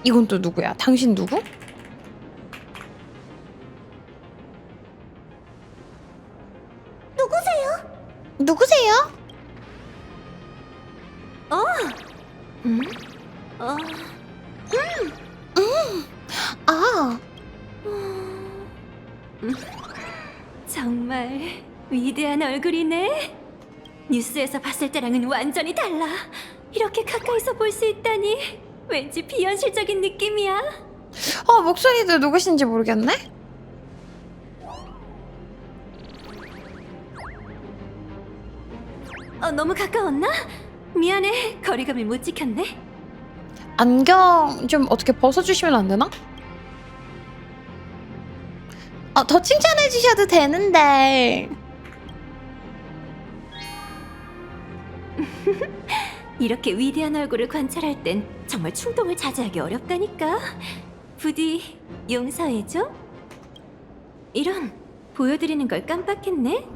이건 또 누구야? 당신 누구?
누구세요?
누구세요? 아,
정말 위대한 얼굴이네. 뉴스에서 봤을 때랑은 완전히 달라. 이렇게 가까이서 볼 수 있다니 왠지 비현실적인 느낌이야.
목소리도 누구신지 모르겠네?
너무 가까웠나? 미안해, 거리감을 못 지켰네.
안경 좀 어떻게 벗어주시면 안 되나? 더 칭찬해 주셔도 되는데.
이렇게 위대한 얼굴을 관찰할 땐 정말 충동을 자제하기 어렵다니까. 부디 용서해줘. 이런, 보여드리는 걸 깜빡했네.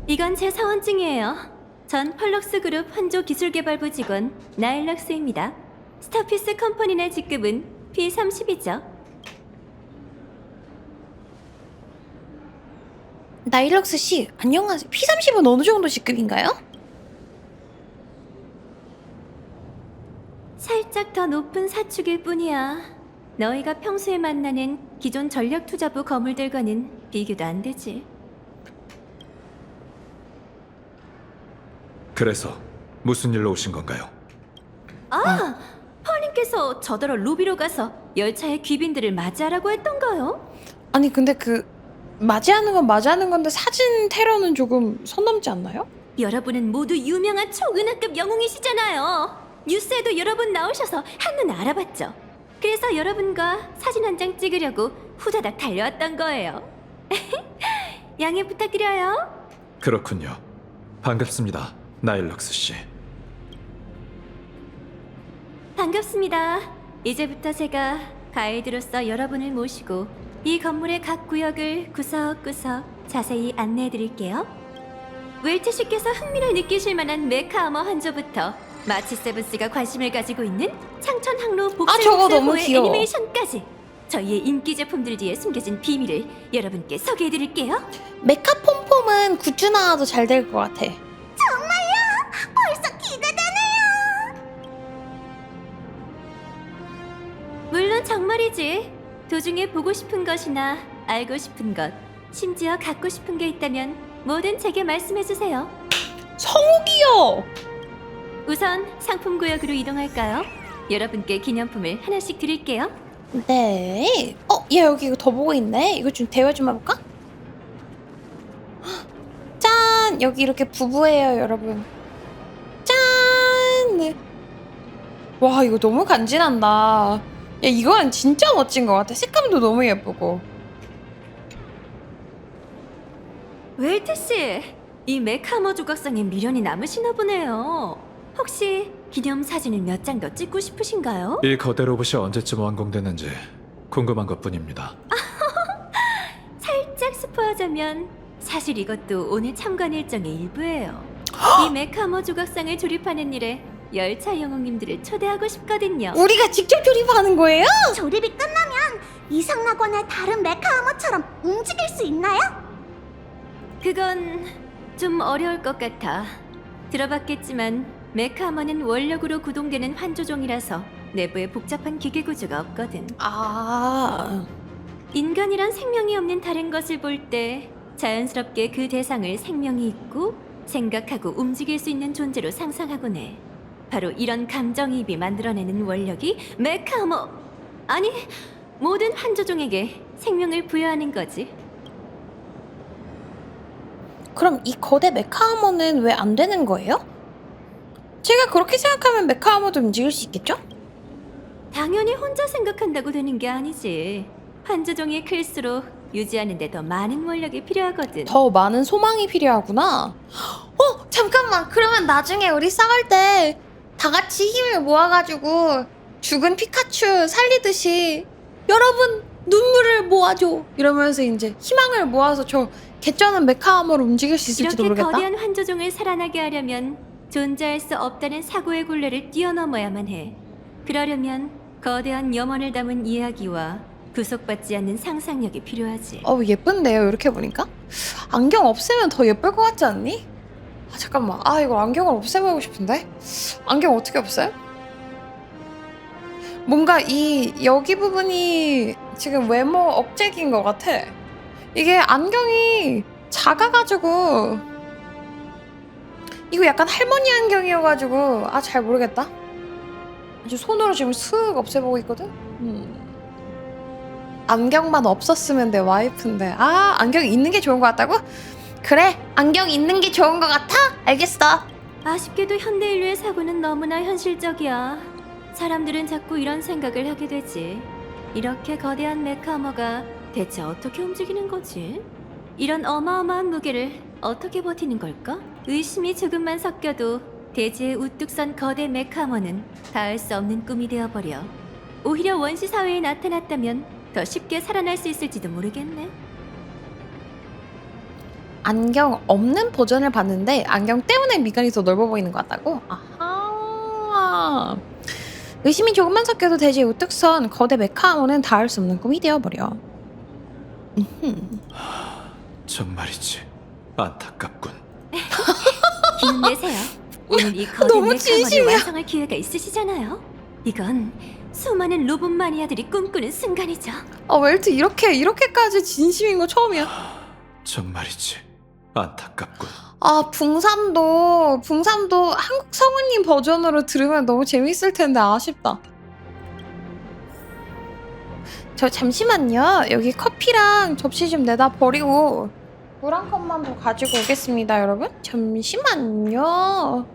이건 제 사원증이에요. 전 펄럭스 그룹 환조 기술개발부 직원 나일럭스입니다. 스타피스 컴퍼니 내 직급은 P30이죠.
나일럭스 씨, 안녕하세요. P30은 어느 정도 직급인가요?
살짝 더 높은 사축일 뿐이야. 너희가 평소에 만나는 기존 전력투자부 거물들과는 비교도 안 되지.
그래서 무슨 일로 오신 건가요?
펄님께서 저더러 로비로 가서 열차의 귀빈들을 맞이하라고 했던가요?
아니 근데 맞이하는 건 맞이하는 건데 사진 테러는 조금 선 넘지 않나요?
여러분은 모두 유명한 초은하급 영웅이시잖아요. 뉴스에도 여러 분 나오셔서 한눈 알아봤죠. 그래서 여러분과 사진 한 장 찍으려고 후다닥 달려왔던 거예요. 양해 부탁드려요.
그렇군요. 반갑습니다, 나일럭스 씨.
반갑습니다. 이제부터 제가 가이드로서 여러분을 모시고 이 건물의 각 구역을 구석구석 자세히 안내해드릴게요. 웰트 씨께서 흥미를 느끼실 만한 메카 아머 한조부터 마치 세븐스가 관심을 가지고 있는 창천 항로
저거 너무
복셀복셀호의
귀여워.
애니메이션까지 저희의 인기 제품들 뒤에 숨겨진 비밀을 여러분께 소개해드릴게요.
메카폼폼은 굿즈 나와도 잘 될 것 같아.
정말요? 벌써 기대되네요.
물론 정말이지. 도중에 보고 싶은 것이나 알고 싶은 것, 심지어 갖고 싶은 게 있다면 뭐든 제게 말씀해주세요.
성욱이요!
우선 상품 구역으로 이동할까요? 여러분께 기념품을 하나씩 드릴게요.
네. 얘 여기 이거 더 보고 있네. 이거 좀 대화 좀 해볼까? 짠! 여기 이렇게 부부예요, 여러분. 짠! 네. 와, 이거 너무 간지난다. 야, 이건 진짜 멋진 것 같아. 색감도 너무 예쁘고.
웰트 씨, 이 메카머 조각상에 미련이 남으시나 보네요. 혹시 기념 사진을 몇 장 더 찍고 싶으신가요?
이 거대 로봇이 언제쯤 완공되는지 궁금한 것뿐입니다.
살짝 스포하자면 사실 이것도 오늘 참관 일정의 일부예요. 이 메카머 조각상을 조립하는 일에 열차 영웅님들을 초대하고 싶거든요.
우리가 직접 조립하는 거예요?
조립이 끝나면 이상낙원의 다른 메카아머처럼 움직일 수 있나요?
그건 좀 어려울 것 같아. 들어봤겠지만 메카아머는 원력으로 구동되는 환조종이라서 내부에 복잡한 기계 구조가 없거든. 인간이란 생명이 없는 다른 것을 볼 때 자연스럽게 그 대상을 생명이 있고 생각하고 움직일 수 있는 존재로 상상하곤 해. 바로 이런 감정이입이 만들어내는 원력이 메카아머, 아니 모든 환조종에게 생명을 부여하는 거지.
그럼 이 거대 메카아머는 왜 안 되는 거예요? 제가 그렇게 생각하면 메카아머도 움직일 수 있겠죠?
당연히 혼자 생각한다고 되는 게 아니지. 환조종이 클수록 유지하는데 더 많은 원력이 필요하거든.
더 많은 소망이 필요하구나. 잠깐만. 그러면 나중에 우리 싸울 때 다 같이 힘을 모아가지고 죽은 피카츄 살리듯이 여러분 눈물을 모아줘 이러면서 이제 희망을 모아서 저 개쩌는 메카함으로 움직일 수 있을지도
이렇게
모르겠다.
거대한 환조종을 살아나게 하려면 존재할 수 없다는 사고의 굴레를 뛰어넘어야만 해. 그러려면 거대한 염원을 담은 이야기와 구속받지 않는 상상력이 필요하지.
예쁜데요 이렇게 보니까? 안경 없애면 더 예쁠 것 같지 않니? 잠깐만. 이거 안경을 없애보고 싶은데? 안경 어떻게 없어요? 뭔가 여기 부분이 지금 외모 업적인 것 같아. 이게 안경이 작아가지고 이거 약간 할머니 안경이어가지고 잘 모르겠다. 아주 손으로 지금 슥 없애보고 있거든? 안경만 없었으면 내 와이프인데. 안경 있는 게 좋은 것 같다고? 그래, 안경 있는 게 좋은 것 같아? 알겠어.
아쉽게도 현대 인류의 사고는 너무나 현실적이야. 사람들은 자꾸 이런 생각을 하게 되지. 이렇게 거대한 메카머가 대체 어떻게 움직이는 거지? 이런 어마어마한 무게를 어떻게 버티는 걸까? 의심이 조금만 섞여도 대지에 우뚝 선 거대 메카머는 닿을 수 없는 꿈이 되어버려. 오히려 원시 사회에 나타났다면 더 쉽게 살아날 수 있을지도 모르겠네.
안경 없는 버전을 봤는데 안경 때문에 미간이 더 넓어 보이는 것 같다고? 아하. 의심이 조금만 섞여도 대지에 우뚝 선 거대 메카모는 닿을 수 없는 꿈이 되어버려.
정말이지 안타깝군.
기운 내세요. 오늘 이 거대
너무
메카머를
진심이야.
완성할 기회가 있으시잖아요. 이건 수많은 로봇 마니아들이 꿈꾸는 순간이죠.
웰트 이렇게까지 진심인 거 처음이야.
정말이지 안타깝군.
붕삼도 한국 성우님 버전으로 들으면 너무 재밌을 텐데 아쉽다. 저 잠시만요. 여기 커피랑 접시 좀 내다 버리고 물 한 컵만 더 가지고 오겠습니다, 여러분. 잠시만요.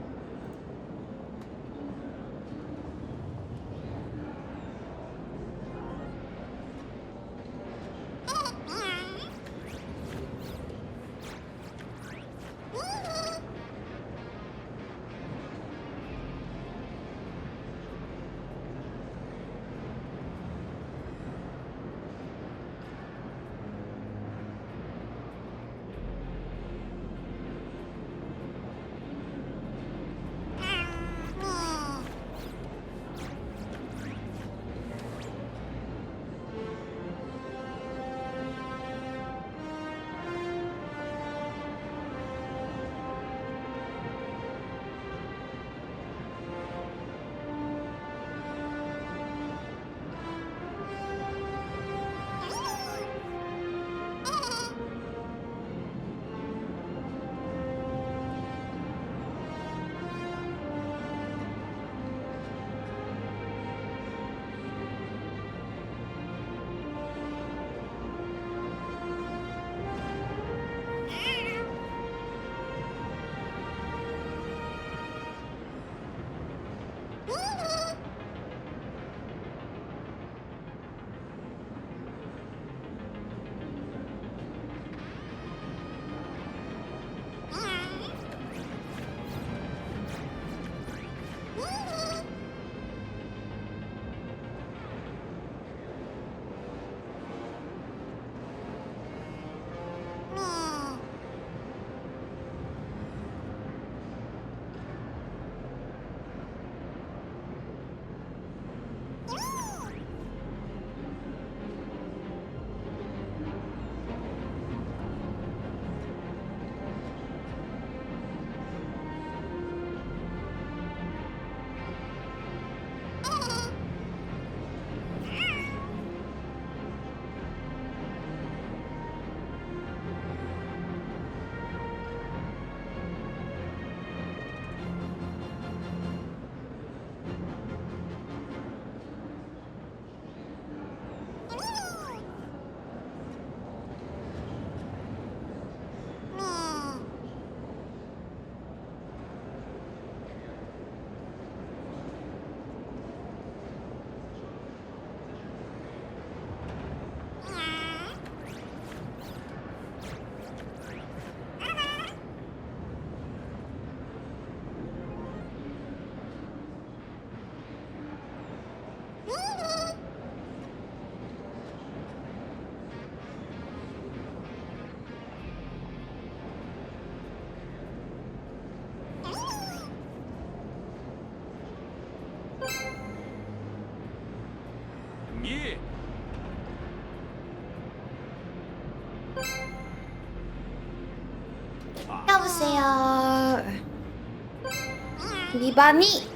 미바니.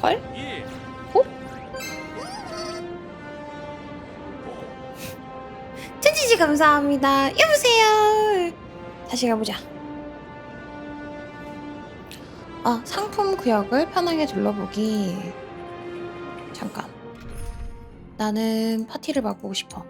헐? 어? 천지지 감사합니다. 여보세요. 다시 가보자. 아, 상품 구역을 편하게 둘러보기. 잠깐. 나는 파티를 바꾸고 싶어.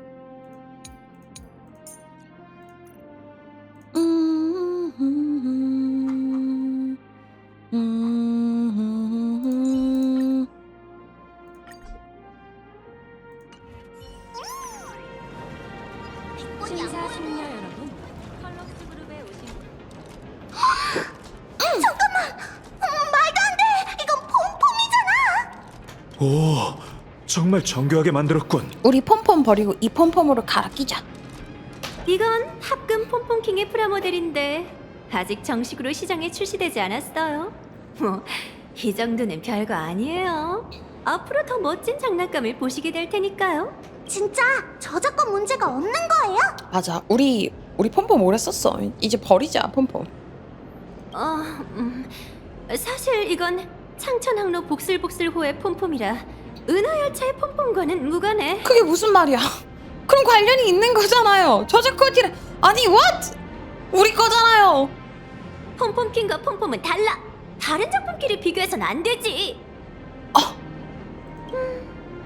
심사숙녀 여러분, 컬럭스 그룹에 오신
잠깐만! 말도 안 돼! 이건 폼폼이잖아!
오, 정말 정교하게 만들었군.
우리 폼폼 버리고 이 폼폼으로 갈아 끼자.
이건 합금 폼폼킹의 프라모델인데 아직 정식으로 시장에 출시되지 않았어요. 뭐, 이 정도는 별거 아니에요. 앞으로 더 멋진 장난감을 보시게 될 테니까요.
진짜 저작권 문제가 없는 거예요?
맞아. 우리 폼폼 오래 썼어. 이제 버리자, 폼폼.
사실 이건 창천항로 복슬복슬호의 폼폼이라 은하열차의 폼폼과는 무관해.
그게 무슨 말이야? 그럼 관련이 있는 거잖아요. 저작권이라. 아니, what? 우리 거잖아요.
폼폼킹과 폼폼은 달라. 다른 작품끼리 비교해선 안 되지.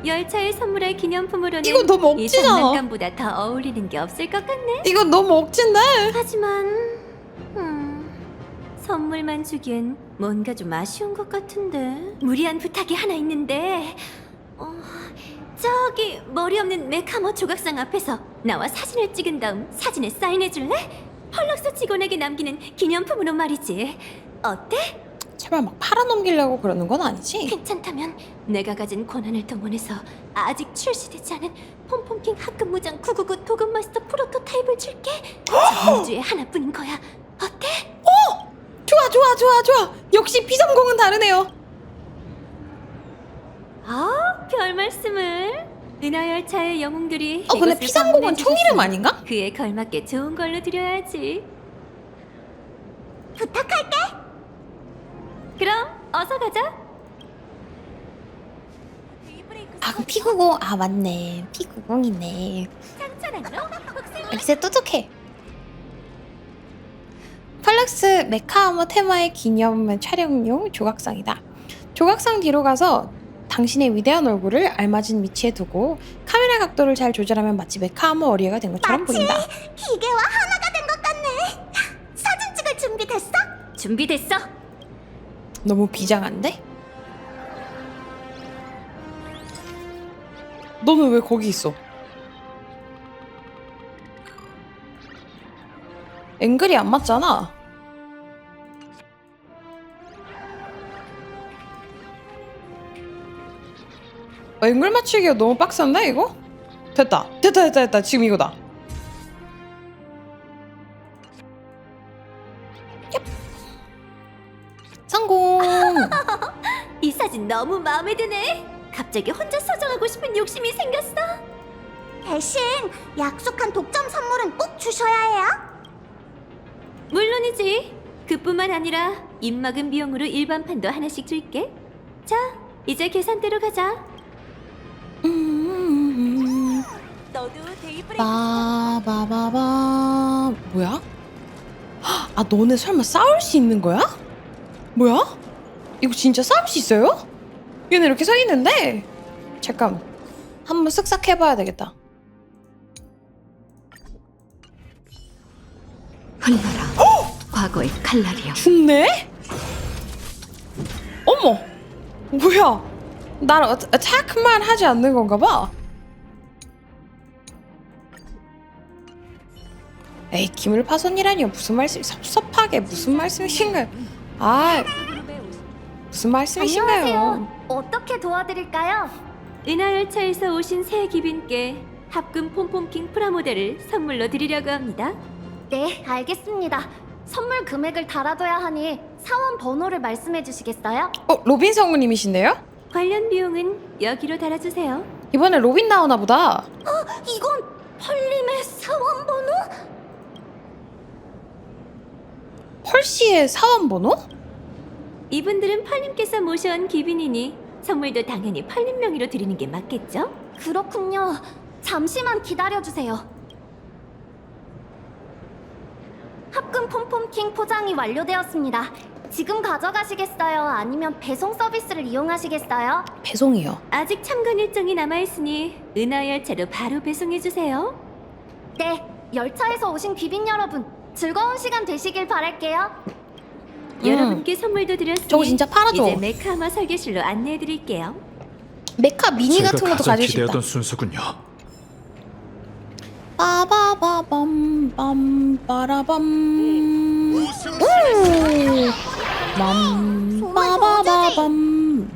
열차에 선물할 기념품으로는
이거 너무
이
억지잖아.
장난감보다 더 어울리는 게 없을 것 같네.
이건 너무 억진데.
하지만 선물만 주기엔 뭔가 좀 아쉬운 것 같은데. 무리한 부탁이 하나 있는데 저기 머리 없는 메카모 조각상 앞에서 나와 사진을 찍은 다음 사진에 사인해줄래? 펄럭스 직원에게 남기는 기념품으로 말이지. 어때?
제발 막 팔아넘기려고 그러는 건 아니지?
괜찮다면 내가 가진 권한을 동원해서 아직 출시되지 않은 폼폼킹 합금 무장 999 도금 마스터 프로토타입을 줄게. 전 우주에 하나뿐인 거야. 어때?
좋아. 역시 P30은 다르네요.
별 말씀을. 은하열차의 영웅들이
근데
이곳을
P30은
방문해
총 이름
주셨으니
아닌가?
그에 걸맞게 좋은 걸로 드려야지.
부탁할게!
그럼 어서 가자.
그럼 P90. 아, 맞네. P90이네.
창천항로
글쎄 똑똑해. 펄럭스 메카아머 테마의 기념 촬영용 조각상이다. 조각상 뒤로 가서 당신의 위대한 얼굴을 알맞은 위치에 두고 카메라 각도를 잘 조절하면 마치 메카아머 어리애가 된 것처럼 보인다.
기계와 하나가 된 것 같네! 사진 찍을 준비 됐어?
준비됐어.
너무 비장한데? 너는 왜 거기 있어? 앵글이 안 맞잖아. 앵글 맞추기가 너무 빡센데 이거? 됐다. 지금 이거다. 얍. 성공.
이 사진 너무 마음에 드네. 갑자기 혼자 소장하고 싶은 욕심이 생겼어.
대신 약속한 독점 선물은 꼭 주셔야 해요.
물론이지. 그뿐만 아니라 입막은 비용으로 일반판도 하나씩 줄게. 자, 이제 계산대로 가자. 너도 데이브레이크
빠바바바. 뭐야? 아, 너네 설마 싸울 수 있는 거야? 뭐야? 이거 진짜 싸울 수 있어요? 얘네 이렇게 서 있는데. 잠깐, 한번 쓱싹 해봐야 되겠다.
흘러라. 과거의 칼날이여.
죽네? 어머, 뭐야? 날 attack만 하지 않는 건가 봐. 에이, 기물 파손이라니요. 무슨 말씀? 섭섭하게 무슨 말씀이신가요? 아, 무슨 말씀이신가요?
어떻게 도와드릴까요?
은하열차에서 오신 새 기빈께 합금 폼폼킹 프라모델을 선물로 드리려고 합니다.
네, 알겠습니다. 선물 금액을 달아둬야 하니 사원 번호를 말씀해 주시겠어요?
로빈 성우님이신데요?
관련 비용은 여기로 달아주세요.
이번에 로빈 나오나 보다.
이건 펄림의 사원 번호?
펄씨의 사원 번호?
이분들은 펄님께서 모셔온 귀빈이니 선물도 당연히 펄님 명의로 드리는 게 맞겠죠?
그렇군요. 잠시만 기다려주세요. 합금 폼폼킹 포장이 완료되었습니다. 지금 가져가시겠어요? 아니면 배송 서비스를 이용하시겠어요?
배송이요.
아직 참관 일정이 남아있으니 은하열차로 바로 배송해주세요.
네, 열차에서 오신 귀빈 여러분, 즐거운 시간 되시길 바랄게요.
여러분께 선물도 드렸으니
저거 진짜 팔아줘.
이제 메카마 설계실로 안내해드릴게요.
메카 미니
제가
같은 것도
가장
가지고 싶다.
기대하던 순서군요.
빠바바밤 빰빠라밤 빰 빠바바밤.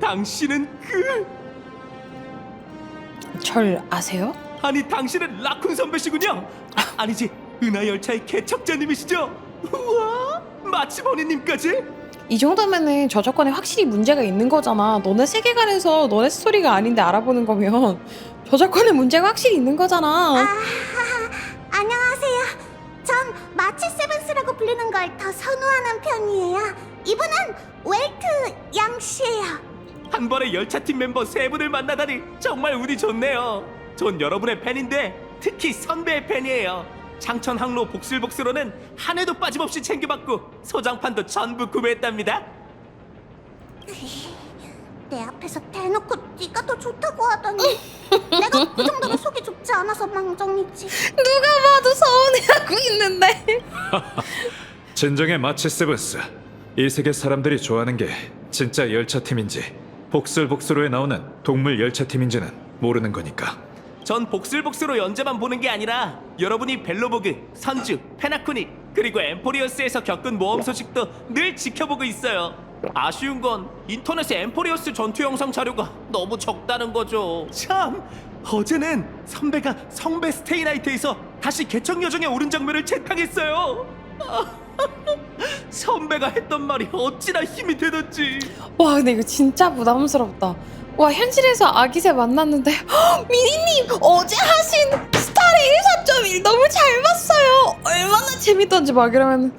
당신은
절 아세요?
아니 당신은 라쿤 선배시군요. 아니지, 은하열차의 개척자님이시죠? 우와, 마치 버니님까지?
이 정도면은 저작권에 확실히 문제가 있는 거잖아. 너네 세계관에서 너네 스토리가 아닌데 알아보는 거면 저작권에 문제가 확실히 있는 거잖아.
안녕하세요. 전 마치 세븐스라고 불리는 걸 더 선호하는 편이에요. 이분은 웰트 양 씨예요.
한 번에 열차팀 멤버 3분을 만나다니 정말 운이 좋네요. 전 여러분의 팬인데 특히 선배의 팬이에요. 창천 항로 복슬복스로는 한 해도 빠짐없이 챙겨받고 소장판도 전부 구매했답니다.
내 앞에서 대놓고 네가 더 좋다고 하더니 내가 그 정도로 속이 좁지 않아서 망정이지.
누가 봐도 서운해하고 있는데.
진정의 마치 세븐스. 이 세계 사람들이 좋아하는 게 진짜 열차팀인지 복슬복스로에 나오는 동물 열차팀인지는 모르는 거니까.
전 복슬복스로 연재만 보는 게 아니라 여러분이 벨로보그, 선주, 페나쿠니 그리고 엠포리어스에서 겪은 모험 소식도 늘 지켜보고 있어요. 아쉬운 건 인터넷에 엠포리어스 전투 영상 자료가 너무 적다는 거죠. 참, 어제는 선배가 성배 스테이나이트에서 다시 개척 여정에 오른 장면을 채택했어요. 선배가 했던 말이 어찌나 힘이 되던지.
와 근데 이거 진짜 부담스럽다. 와 현실에서 아기새 만났는데 헉, 미니님 어제 하신 스타레일 4.1 너무 잘 봤어요. 얼마나 재밌던지 막 이러면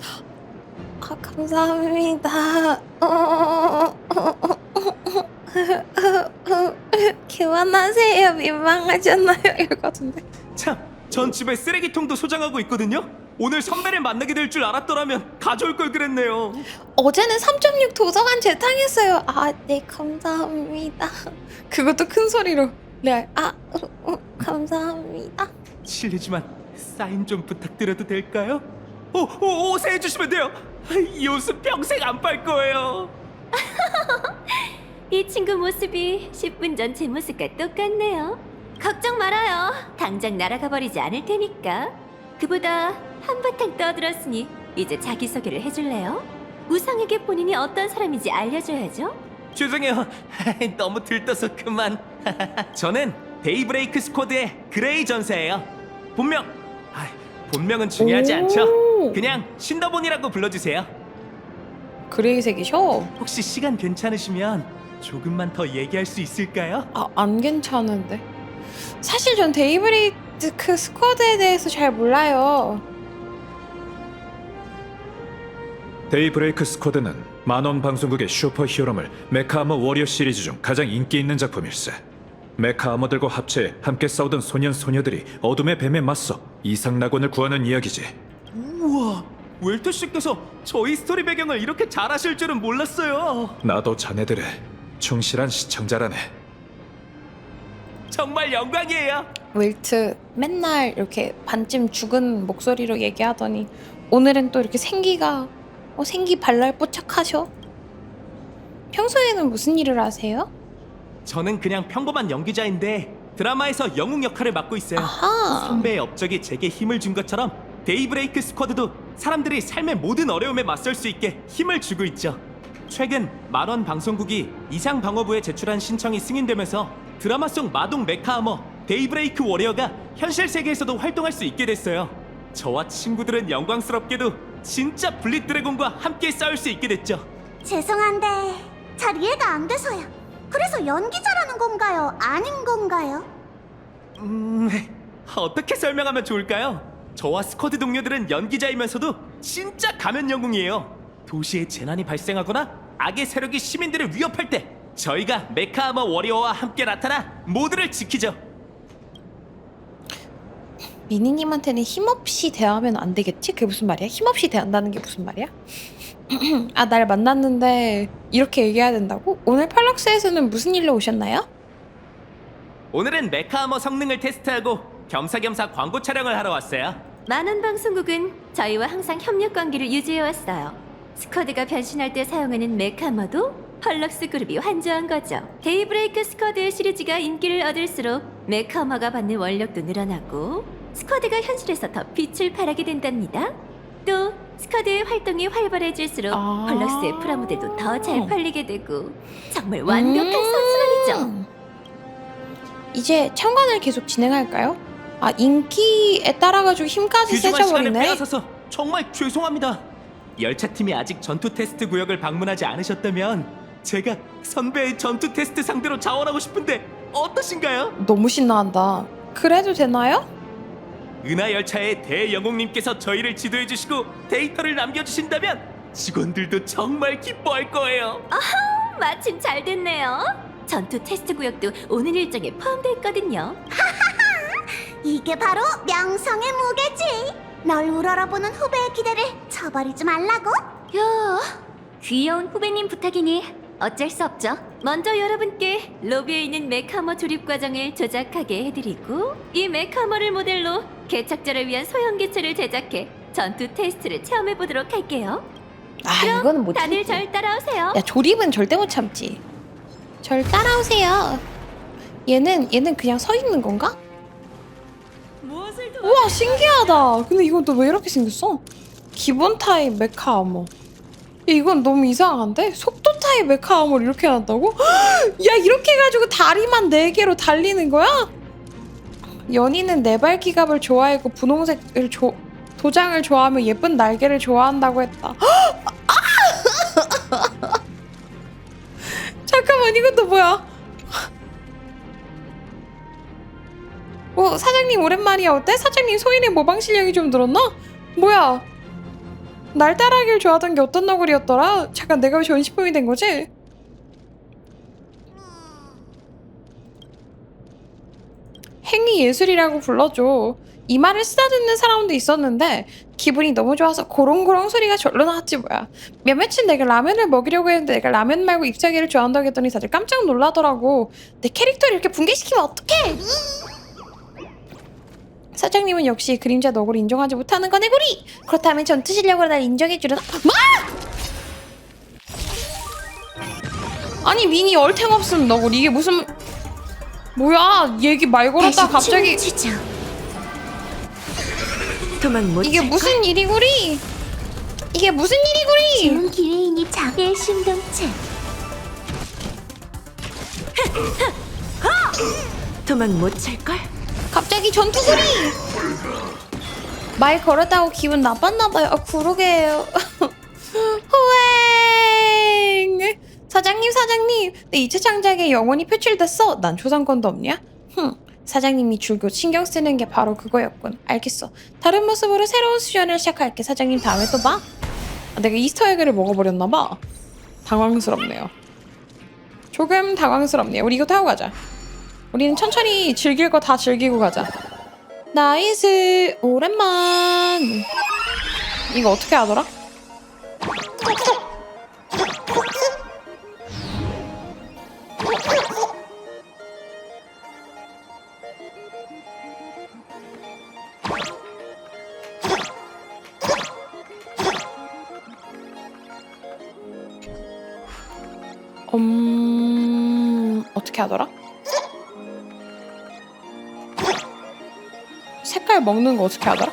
아 감사합니다. 그만하세요. 민망하잖아요. 이러거든요.
참, 전 집에 쓰레기통도 소장하고 있거든요. 오늘 선배를 만나게 될 줄 알았더라면 가져올 걸 그랬네요.
어제는 3.6 도서관 재탕했어요. 아, 네, 감사합니다. 그것도 큰 소리로. 네, 감사합니다.
실례지만 사인 좀 부탁드려도 될까요? 옷에 해주시면 돼요. 이 옷은 평생 안 빨 거예요.
이 친구 모습이 10분 전 제 모습과 똑같네요. 걱정 말아요. 당장 날아가 버리지 않을 테니까. 그보다 한바탕 떠들었으니 이제 자기소개를 해줄래요? 우상에게 본인이 어떤 사람인지 알려줘야죠.
죄송해요. 너무 들떠서 그만. 저는 데이브레이크 스쿼드의 그레이 전사예요. 본명은 중요하지 않죠. 그냥 신더본이라고 불러주세요.
그레이색이셔?
혹시 시간 괜찮으시면 조금만 더 얘기할 수 있을까요?
아, 안 괜찮은데. 사실 전 데이브레이크 스쿼드에 대해서 잘 몰라요.
데이브레이크 스쿼드는 만원 방송국의 슈퍼히어로물 메카아머 워리어 시리즈 중 가장 인기 있는 작품일세. 메카아머들과 합체해 함께 싸우던 소년 소녀들이 어둠의 뱀에 맞서 이상 낙원을 구하는 이야기지.
우와, 웰터 씨께서 저희 스토리 배경을 이렇게 잘 아실 줄은 몰랐어요.
나도 자네들의 충실한 시청자라네.
정말 영광이에요.
웰트 맨날 이렇게 반쯤 죽은 목소리로 얘기하더니 오늘은 또 이렇게 생기가 생기 발랄 뽀짝하셔. 평소에는 무슨 일을 하세요?
저는 그냥 평범한 연기자인데 드라마에서 영웅 역할을 맡고 있어요.
아하.
선배의 업적이 제게 힘을 준 것처럼 데이브레이크 스쿼드도 사람들이 삶의 모든 어려움에 맞설 수 있게 힘을 주고 있죠. 최근 만원 방송국이 이상 방어부에 제출한 신청이 승인되면서 드라마 속 마동 메카아머 데이브레이크 워리어가 현실 세계에서도 활동할 수 있게 됐어요. 저와 친구들은 영광스럽게도 진짜 블릿 드래곤과 함께 싸울 수 있게 됐죠.
죄송한데 잘 이해가 안 돼서요. 그래서 연기자라는 건가요? 아닌 건가요?
어떻게 설명하면 좋을까요? 저와 스쿼드 동료들은 연기자이면서도 진짜 가면 영웅이에요. 도시에 재난이 발생하거나 악의 세력이 시민들을 위협할 때 저희가 메카아머 워리어와 함께 나타나 모두를 지키죠.
미니님한테는 힘없이 대하면 안 되겠지? 그게 무슨 말이야? 힘없이 대한다는 게 무슨 말이야? 아, 날 만났는데 이렇게 얘기해야 된다고? 오늘 팔럭스에서는 무슨 일로 오셨나요?
오늘은 메카아머 성능을 테스트하고 겸사겸사 광고 촬영을 하러 왔어요.
만원 방송국은 저희와 항상 협력 관계를 유지해왔어요. 스쿼드가 변신할 때 사용하는 메카머도 펄럭스 그룹이 환조한 거죠. 데이브레이크 스쿼드의 시리즈가 인기를 얻을수록 메카머가 받는 원력도 늘어나고 스쿼드가 현실에서 더 빛을 발하게 된답니다. 또 스쿼드의 활동이 활발해질수록 펄럭스의 프라모델도 더 잘 팔리게 되고 정말 완벽한 선순환이죠.
이제 참관을 계속 진행할까요? 아, 인기에 따라가지고 힘까지
귀중한 시간을
세져버리네.
빼앗아서 정말 죄송합니다. 열차팀이 아직 전투 테스트 구역을 방문하지 않으셨다면 제가 선배의 전투 테스트 상대로 자원하고 싶은데 어떠신가요?
너무 신나한다. 그래도 되나요?
은하 열차의 대영웅님께서 저희를 지도해 주시고 데이터를 남겨주신다면 직원들도 정말 기뻐할 거예요.
마침 잘 됐네요. 전투 테스트 구역도 오늘 일정에 포함돼 있거든요.
이게 바로 명성의 무게지. 널 우러러보는 후배의 기대를 저버리지 말라고.
야, 귀여운 후배님 부탁이니 어쩔 수 없죠. 먼저 여러분께 로비에 있는 메카머 조립 과정을 조작하게 해드리고 이 메카머를 모델로 개척자를 위한 소형 기체를 제작해 전투 테스트를 체험해보도록 할게요.
아, 이거는 못
다들
참지.
절 따라오세요.
야, 조립은 절대 못 참지. 절 따라오세요. 얘는 그냥 서 있는 건가? 우와, 신기하다. 근데 이건 또 왜 이렇게 생겼어? 기본 타입 메카 아머. 야, 이건 너무 이상한데? 속도 타입 메카 아머를 이렇게 해놨다고? 야, 이렇게 해가지고 다리만 4개로 달리는 거야? 연인은 네발 기갑을 좋아하고 분홍색을 도장을 좋아하며 예쁜 날개를 좋아한다고 했다. 잠깐만, 이것도 뭐야? 사장님 오랜만이야. 어때? 사장님 소인의 모방 실력이 좀 늘었나? 뭐야? 날 따라하길 좋아하던 게 어떤 너구리였더라? 잠깐, 내가 왜 전시품이 된 거지? 행위 예술이라고 불러줘. 이 말을 쓰다듬는 사람도 있었는데 기분이 너무 좋아서 고롱고롱 소리가 절로 나왔지 뭐야. 몇몇은 내가 라면을 먹이려고 했는데 내가 라면 말고 잎사귀를 좋아한다고 했더니 다들 깜짝 놀라더라고. 내 캐릭터를 이렇게 붕괴시키면 어떡해? 사장님은 역시 그림자 너구리 인정하지 못하는 거네구리. 그렇다면 전투 실력으로 날 인정해주려나? 아니, 미니 얼탱 없음 너구리. 이게 무슨... 뭐야, 얘기 말 걸었다 갑자기...
도망 못
이게 무슨 일이구리? 이게 무슨 일이구리?
좋은 기회이니 자기의 신경체.
도망 못 찰걸?
갑자기 전투구리! 말 걸었다고 기분 나빴나봐요. 아, 그러게요. 후행! 사장님, 내 2차 창작에 영혼이 표출됐어. 난 초상권도 없냐? 사장님이 줄곧 신경 쓰는 게 바로 그거였군. 알겠어. 다른 모습으로 새로운 수련을 시작할게. 사장님 다음에 또 봐. 아, 내가 이스터에그를 먹어버렸나봐. 당황스럽네요. 조금 당황스럽네요. 우리 이거 타고 가자. 우리는 천천히 즐길 거 다 즐기고 가자. 나이스. 오랜만. 이거 어떻게 하더라? 어떻게 하더라? 색깔 먹는 거 어떻게 하더라?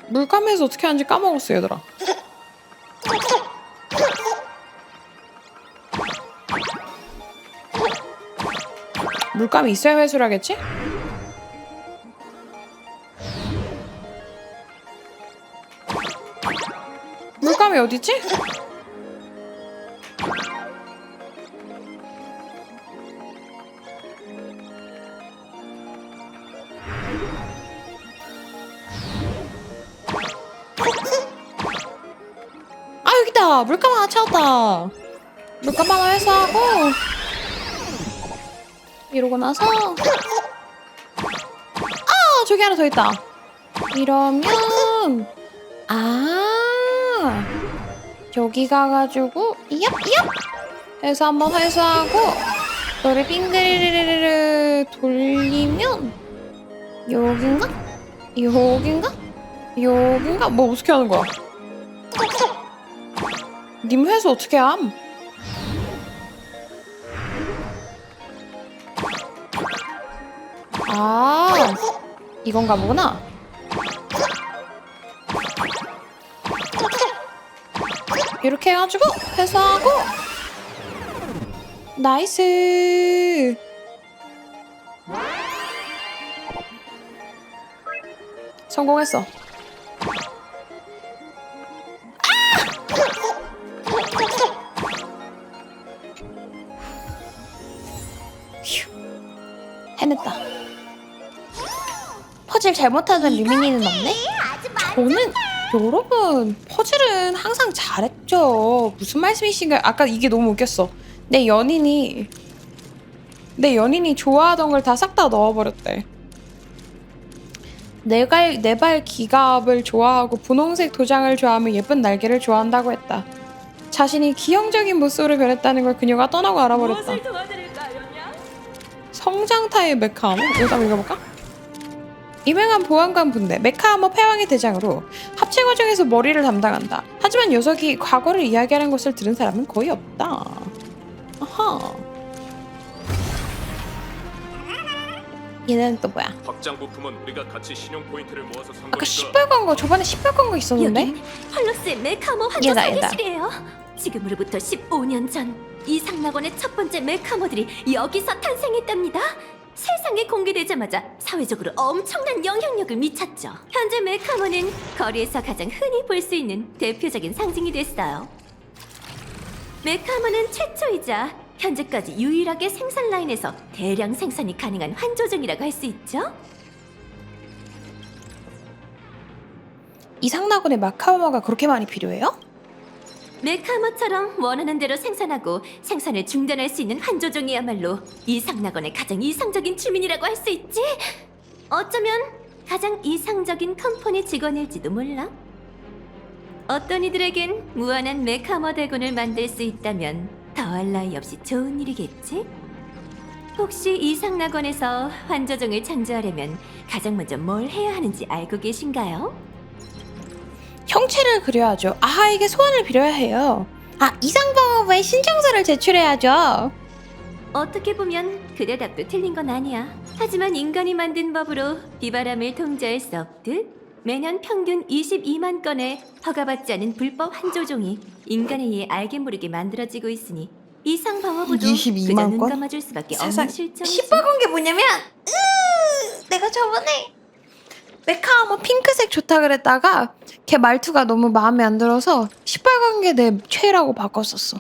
물감에서 어떻게 하는지 까먹었어, 얘들아. 물감이 있어야 회수하겠지? 물감이 어딨지? 아 여기다 물감 하나 찾았다. 물감 하나 회수하고 이러고 나서 아 저기 하나 더 있다. 이러면 아 여기 가가지고 이얍 해서 한번 회수하고 너를 빙그리르르르 돌리면 여긴가? 뭐 어떻게 하는 거야? 님 회수 어떻게 함? 아 이건가 보구나. 이렇게 해가지고 회수하고 나이스. 성공했어. 해냈다. 퍼즐 잘못하던 유민이는 없네? 저는 여러분 퍼즐은 항상 잘했죠. 무슨 말씀이신가요? 아까 이게 너무 웃겼어. 내 연인이 좋아하던 걸 다 싹 다 넣어버렸대. 내 발 기갑을 좋아하고 분홍색 도장을 좋아하며 예쁜 날개를 좋아한다고 했다. 자신이 기형적인 모습으로 변했다는 걸 그녀가 떠나고 알아버렸다.
무엇을 도와드릴까, 아련냐?
성장타입 메카하머? 이거 한번 읽어볼까? 유명한 보안관 분대 메카하머 패왕의 대장으로 합체 과정에서 머리를 담당한다. 하지만 녀석이 과거를 이야기하는 것을 들은 사람은 거의 없다. 아하. 얘네는 또 뭐야?
확장 부품은 우리가 같이 신용 포인트를 모아서 산
아까
거니까.
시뻘 광고 저번에 시뻘 광고 있었는데?
여긴 펄러스의 메카모 환자
얘다, 얘다.
사기실이에요. 지금으로부터 15년 전 이상낙원의 첫 번째 메카모들이 여기서 탄생했답니다. 세상에 공개되자마자 사회적으로 엄청난 영향력을 미쳤죠. 현재 메카모는 거리에서 가장 흔히 볼 수 있는 대표적인 상징이 됐어요. 메카모는 최초이자 현재까지 유일하게 생산 라인에서 대량 생산이 가능한 환조종이라고 할 수 있죠.
이상낙원의 마카오마가 그렇게 많이 필요해요?
메카모처럼 원하는 대로 생산하고 생산을 중단할 수 있는 환조종이야말로 이상낙원의 가장 이상적인 주민이라고 할 수 있지. 어쩌면 가장 이상적인 컴퍼니 직원일지도 몰라. 어떤 이들에겐 무한한 메카모 대군을 만들 수 있다면 더할 나위 없이 좋은 일이겠지? 혹시 이상낙원에서 환조종을 창조하려면 가장 먼저 뭘 해야 하는지 알고 계신가요?
형체를 그려야죠. 아하에게 소원을 빌어야 해요. 아, 이상방어부에 신청서를 제출해야죠.
어떻게 보면 그 대답도 틀린 건 아니야. 하지만 인간이 만든 법으로 비바람을 통제할 수 없듯 매년 평균 22만 건의 허가받지 않은 불법 환조종이 인간에 의해 알게 모르게 만들어지고 있으니 이상 방어부도
22만
그저 눈
건?
감아줄 수밖에
세상
없는 실정이지.
시뻘건 게 뭐냐면 내가 저번에 메카하머 핑크색 좋다 그랬다가 걔 말투가 너무 마음에 안 들어서 시뻘건 게 내 최애라고 바꿨었어.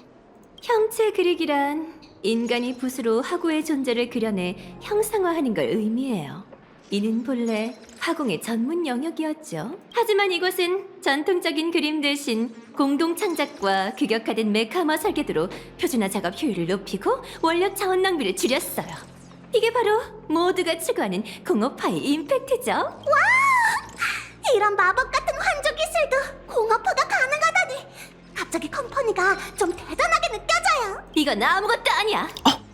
형체 그리기란 인간이 붓으로 화구의 존재를 그려내 형상화하는 걸 의미해요. 이는 본래 화공의 전문 영역이었죠. 하지만 이것은 전통적인 그림 대신 공동 창작과 규격화된 메카마 설계도로 표준화 작업 효율을 높이고 원력 자원 낭비를 줄였어요. 이게 바로 모두가 추구하는 공업화의 임팩트죠.
와! 이런 마법 같은 환조 기술도 공업화가 가능하다니. 갑자기 컴퍼니가 좀 대단하게 느껴져요.
이건 아무것도 아니야.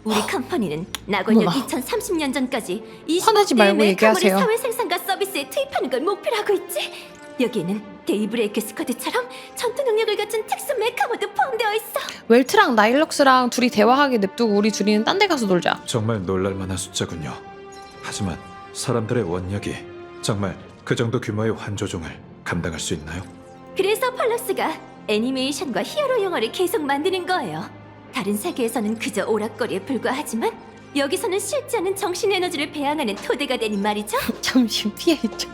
우리 컴퍼니는
어머나.
낙원역 2030년 전까지
화내지
20억대의
말고
메카몰을
얘기하세요.
사회 생산과 서비스에 투입하는 걸 목표로 하고 있지. 여기에는 데이브레이크 스쿼드처럼 전투 능력을 갖춘 특수 메카모도 포함되어 있어.
웰트랑 나일럭스랑 둘이 대화하게 냅두고 우리 둘이는 딴 데 가서 놀자.
정말 놀랄만한 숫자군요. 하지만 사람들의 원력이 정말 그 정도 규모의 환조종을 감당할 수 있나요?
그래서 펄러스가 애니메이션과 히어로 영화를 계속 만드는 거예요. 다른 세계에서는 그저 오락거리에 불과하지만 여기서는 실지 않은 정신 에너지를 배양하는 토대가 되는 말이죠.
잠시 피해 있죠.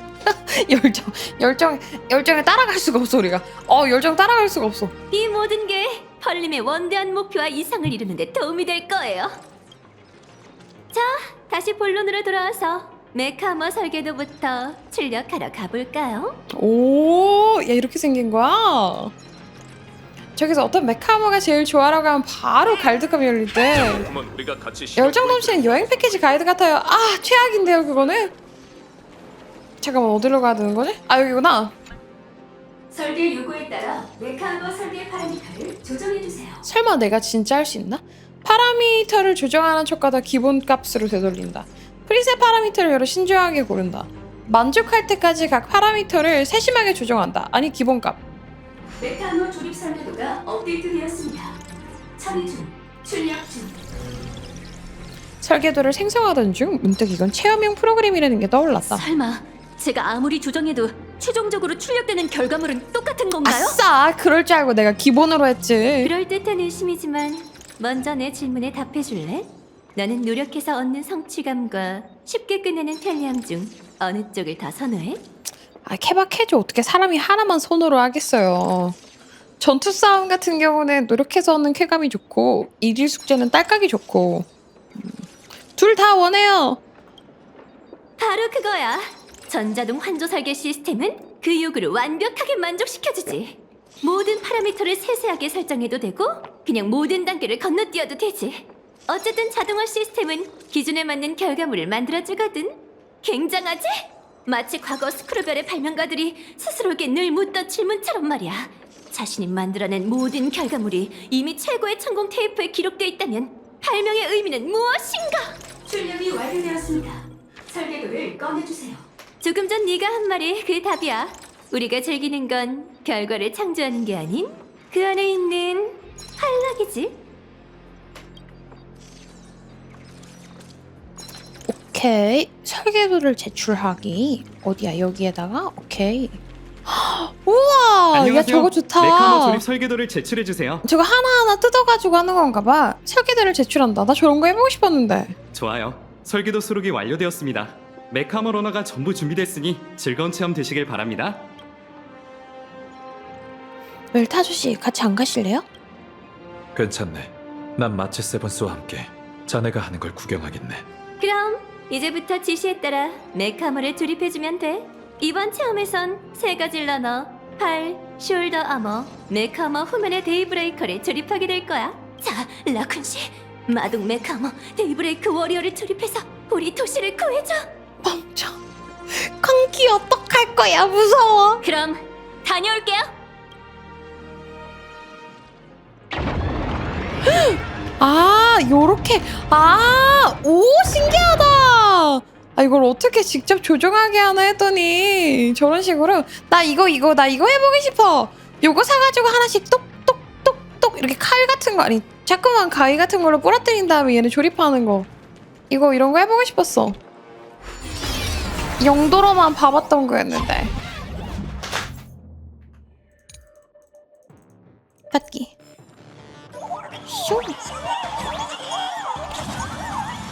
열정에 따라갈 수가 없어 우리가. 열정 따라갈 수가 없어.
이 모든 게 펄림의 원대한 목표와 이상을 이루는 데 도움이 될 거예요. 자, 다시 본론으로 돌아와서 메카머 설계도부터 출력하러 가볼까요?
오, 야 이렇게 생긴 거야? 저기서 어떤 메카머가 제일 좋아라고 하면 바로 가이드감이 열릴 때
그러면 우리가 같이
열정 넘치는 여행 패키지 가이드 같아요. 아 최악인데요 그거는? 잠깐만 어디로 가야 되는 거지? 아 여기구나.
설계 요구에 따라 메카머 설계 파라미터를 조정해주세요.
설마 내가 진짜 할 수 있나? 파라미터를 조정하는 척하다 기본값으로 되돌린다. 프리셋 파라미터를 여러 신중하게 고른다. 만족할 때까지 각 파라미터를 세심하게 조정한다. 아니 기본값.
메카머 조립 설계도가 업데이트되었습니다. 처리 중, 출력 중.
설계도를 생성하던 중 문득 이건 체험형 프로그램이라는 게 떠올랐다.
설마 제가 아무리 조정해도 최종적으로 출력되는 결과물은 똑같은 건가요?
아싸! 그럴 줄 알고 내가 기본으로 했지.
그럴듯한 의심이지만 먼저 내 질문에 답해줄래? 너는 노력해서 얻는 성취감과 쉽게 끝내는 편리함 중 어느 쪽을 더 선호해?
아 케바케죠. 어떻게 사람이 하나만 손으로 하겠어요. 전투 싸움 같은 경우는 노력해서 얻는 쾌감이 좋고 일일 숙제는 딸깍이 좋고 둘 다 원해요.
바로 그거야. 전자동 환조 설계 시스템은 그 요구를 완벽하게 만족시켜주지. 모든 파라미터를 세세하게 설정해도 되고 그냥 모든 단계를 건너뛰어도 되지. 어쨌든 자동화 시스템은 기준에 맞는 결과물을 만들어주거든. 굉장하지? 마치 과거 스크루별의 발명가들이 스스로에게 늘 묻던 질문처럼 말이야. 자신이 만들어낸 모든 결과물이 이미 최고의成功 테이프에 기록되어 있다면 발명의 의미는 무엇인가? 출력이 완료되었습니다. 설계도를 꺼내주세요. 조금 전 네가 한 말이 그 답이야. 우리가 즐기는 건 결과를 창조하는 게 아닌 그 안에 있는 활락이지.
오케이. 설계도를 제출하기. 어디야 여기에다가? 오케이. 우와! 야 저거 좋다.
메카머 조립 설계도를 제출해 주세요.
저거 하나하나 뜯어가지고 하는 건가 봐. 설계도를 제출한다. 나 저런 거 해보고 싶었는데.
좋아요. 설계도 수록이 완료되었습니다. 메카머 러너가 전부 준비됐으니 즐거운 체험 되시길 바랍니다.
웰타 아저씨 같이 안 가실래요?
괜찮네. 난 마치 세븐스와 함께 자네가 하는 걸 구경하겠네.
그럼 이제부터 지시에 따라 메카머를 조립해주면 돼. 이번 체험에선 3가지 러너, 팔, 숄더 아머, 메카머 후면의 데이브레이커를 조립하게 될 거야. 자, 라쿤 씨, 마동 메카머 데이브레이크 워리어를 조립해서 우리 도시를 구해줘.
멈춰. 컨키 어떡할 거야. 무서워.
그럼 다녀올게요.
아 요렇게. 오 신기하다. 아 이걸 어떻게 직접 조정하게 하나 했더니 저런 식으로 나 이거 해보고 싶어. 요거 사가지고 하나씩 똑똑똑똑 이렇게 칼 같은 거 아니 자꾸만 가위 같은 걸로 부러뜨린 다음에 얘를 조립하는 거. 이런 거 해보고 싶었어. 영도로만 봐봤던 거였는데. 받기. 슈.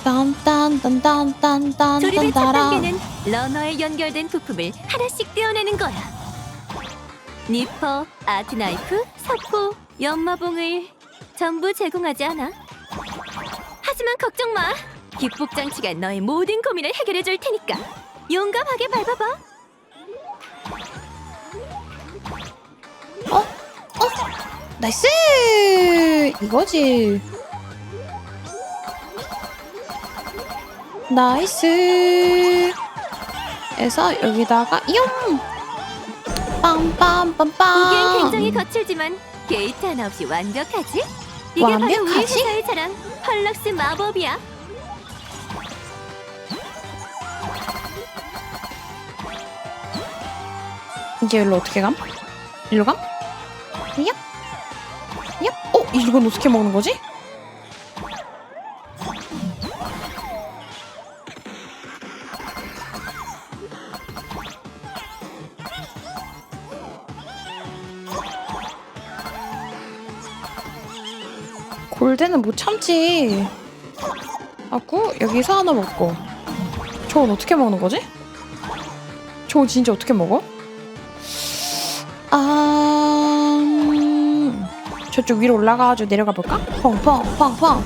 딴딴딴딴딴딴
조립의 첫
따라.
단계는 러너에 연결된 부품을 하나씩 떼어내는 거야. 니퍼, 아트나이프, 석고, 연마봉을 전부 제공하지 않아. 하지만 걱정 마. 기폭 장치가 너의 모든 고민을 해결해 줄 테니까 용감하게 밟아봐.
나이스! 이거지. 나이스. 해서 여기다가 용! 빰빰빰빰.
보기엔 굉장히 거칠지만 게이트 하나 없이 완벽하지? 이게 바로 우리
완벽하지?
회사의 자랑 펄럭스 마법이야.
이제 여기로 어떻게 감? 일로 감? 얍! 얍! 이건 어떻게 먹는 거지? 골드는 못 참지. 하고 여기서 하나 먹고. 저건 어떻게 먹는 거지? 저건 진짜 어떻게 먹어? 저쪽 위로 올라가가지고 내려가 볼까? 펑펑 펑펑.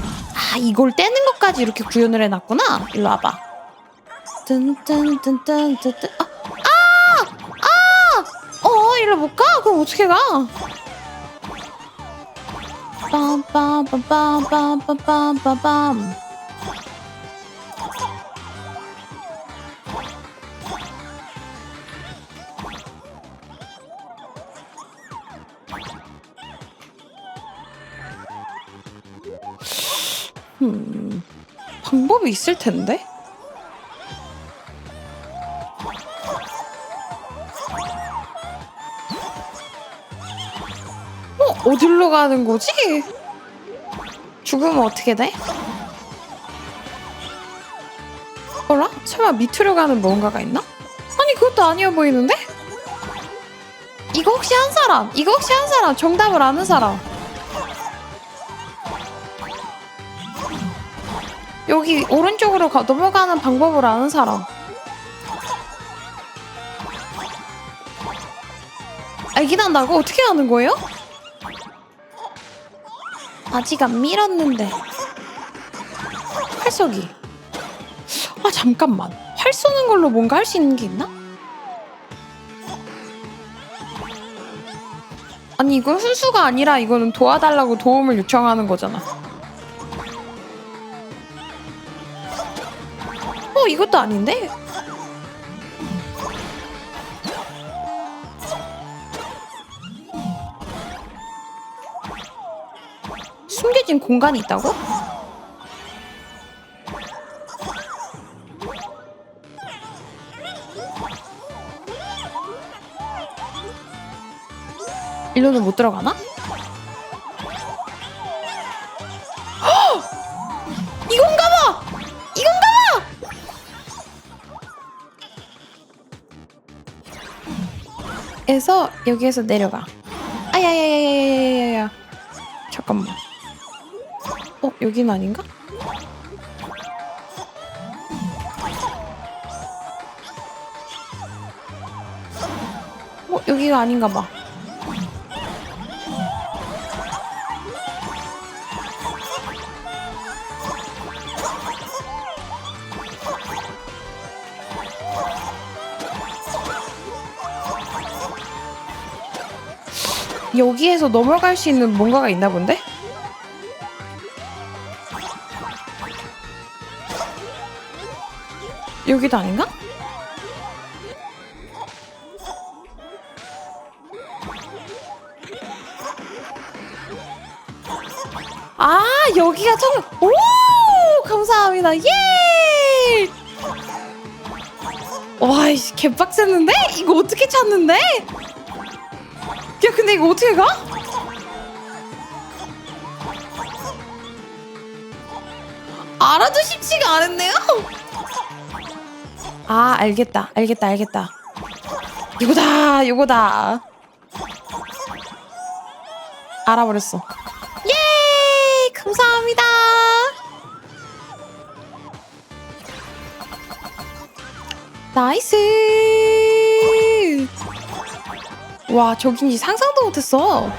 이걸 떼는 것까지 이렇게 구현을 해놨구나. 일로 와봐. 뜬뜬뜬뜬뜬. 일로 못 가? 그럼 어떻게 가? 빰빰빰빰빰빰빰빰. 방법이 있을 텐데? 어디로 가는 거지? 죽으면 어떻게 돼? 어라? 설마 밑으로 가는 뭔가가 있나? 아니 그것도 아니어 보이는데? 이거 혹시 한 사람? 이거 혹시 한 사람? 정답을 아는 사람? 여기 오른쪽으로 넘어가는 방법을 아는 사람? 알긴 한다고? 어떻게 하는 거예요? 아직 안 밀었는데. 활 쏘기. 아 잠깐만. 활 쏘는 걸로 뭔가 할 수 있는 게 있나? 아니 이건 훈수가 아니라 이거는 도와달라고 도움을 요청하는 거잖아. 이것도 아닌데? 숨겨진 공간이 있다고? 일로는 못 들어가나? 헉! 이건가 봐! 이건가 봐! 에서 여기에서 내려가. 아야야야야야야야야. 잠깐만. 여긴 아닌가? 여기가 아닌가 봐. 여기에서 넘어갈 수 있는 뭔가가 있나 본데? 여기도 아닌가? 여기가 정말. 오! 감사합니다. 예! 와, 이씨 개빡셌는데? 이거 어떻게 찾는데? 야, 근데 이거 어떻게 가? 알아도 쉽지가 않은데요? 알겠다. 이거다. 알아버렸어. 예! 감사합니다. 나이스. 와, 저긴지 상상도 못했어.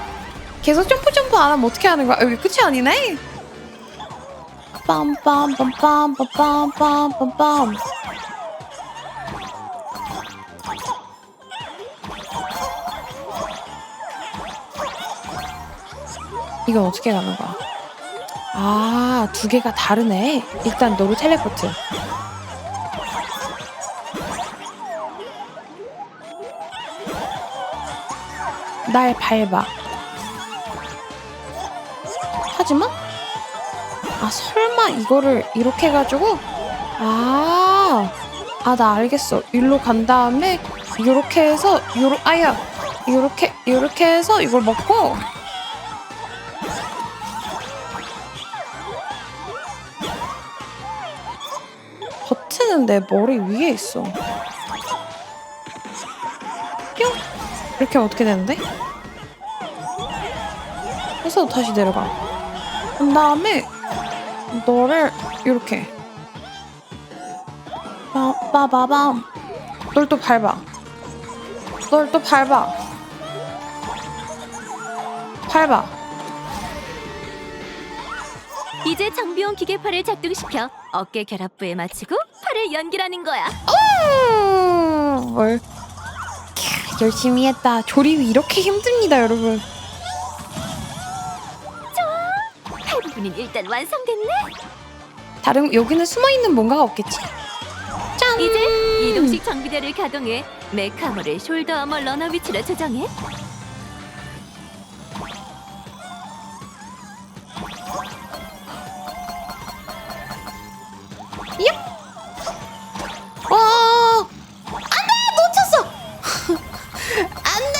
계속 점프 안 하면 어떻게 하는 거야? 여기 끝이 아니네. 빰빰빰빰빰빰빰빰빰. 이건 어떻게 가는 거야? 두 개가 다르네. 일단 너로 텔레포트. 날 밟아. 하지만 설마 이거를 이렇게 해가지고 나 알겠어. 일로 간 다음에 요렇게 해서 요렇게 해서 이걸 먹고 버튼은 내 머리 위에 있어. 뿅! 이렇게 하면 어떻게 되는데? 해서 다시 내려가. 그 다음에 너를 이렇게 빠바밤. 널 또 밟아.
이제 정비용 기계팔을 작동시켜 어깨 결합부에 맞추고 팔을 연기라는 거야.
뭘? 캬, 열심히 했다. 조립이 이렇게 힘듭니다, 여러분.
팔 부분은 일단 완성됐네.
다른 여기는 숨어 있는 뭔가가 없겠지? 짠.
이제 이동식 정비대를 가동해 메카머를 숄더 아머 러너 위치로 조정해.
안돼 놓쳤어. 안돼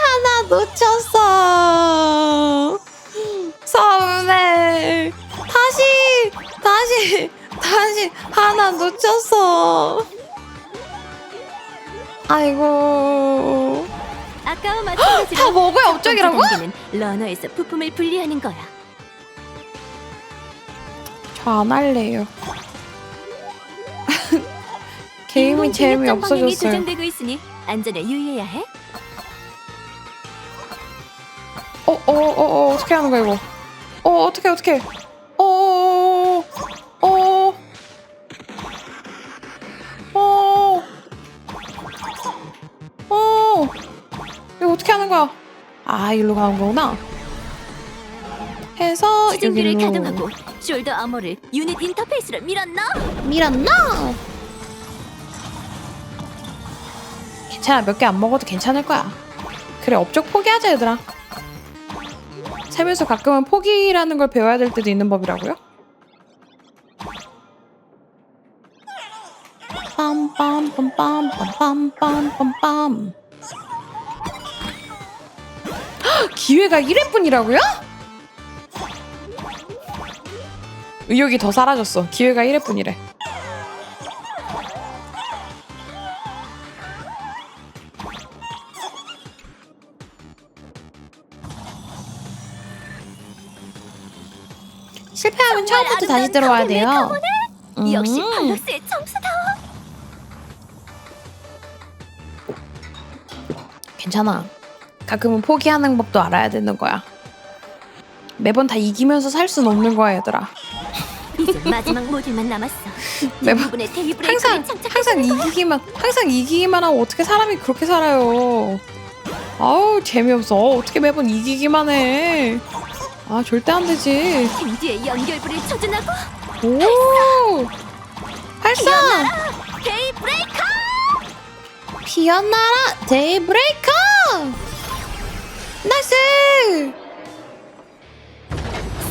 하나 놓쳤어. 서운해. 다시 하나 놓쳤어. 아이고.
아까와 마찬가지로
다 먹어야 업적이라고?
첫 번째 단계는 러너에서 부품을 분리하는 거야.
저 안 할래요. 게임이
방향이
재미없어졌어요.
조정되고 있으니 안전에 유의해야 해.
어떻게 하는 거야 이거? 어떻게? 이거 어떻게 하는 거야? 아, 일로 가는 거구나. 해서
추진기를
여기로
가동하고 숄더 아머를 유닛 인터페이스로 밀어넣어.
밀었나? 괜찮아, 몇 개 안 먹어도 괜찮을 거야. 그래, 업적 포기하자 얘들아. 살면서 가끔은 포기라는 걸 배워야 될 때도 있는 법이라고요? 빰빰빰빰빰빰빰빰빰. 기회가 1회뿐이라고요? 의욕이 더 사라졌어. 기회가 1회뿐이래. 실패하면 처음부터 다시 들어와야 돼요.
역시 발럭스의 점수다.
괜찮아. 가끔은 포기하는 법도 알아야 되는 거야. 매번 다 이기면서 살 순 없는 거야, 얘들아.
이제 마지막 모듈만 남았어.
매번
부분에 데이브레이크를
항상 이기기만 하고 어떻게 사람이 그렇게 살아요. 아우, 재미없어. 어떻게 매번 이기기만 해. 아, 절대 안 되지.
등 뒤에 연결부를 조준하고
오! 발사!
데이브레이커!
피어나라 데이브레이커! 나이스!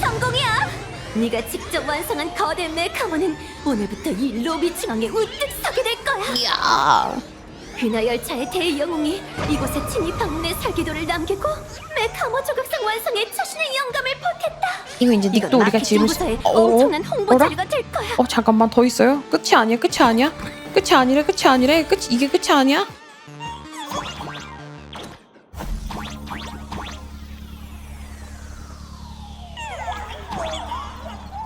성공이야! 네가 직접 완성한 거대 메카모는 오늘부터 이 로비 중앙에 우뚝 서게 될 거야.
이야.
그나 열차의 대영웅이 이곳에 침입 방문의 설계도를 남기고 메카모 조각상 완성에 자신의 영감을 보탰다.
이거 이제 닉도
이건
우리가
마케팅
지금
부서의 엄청난 홍보
뭐라?
자료가 될 거야.
잠깐만 더 있어요? 끝이 아니야? 끝이 아니야? 끝이 아니래? 끝이 아니래? 이게 끝이 아니야?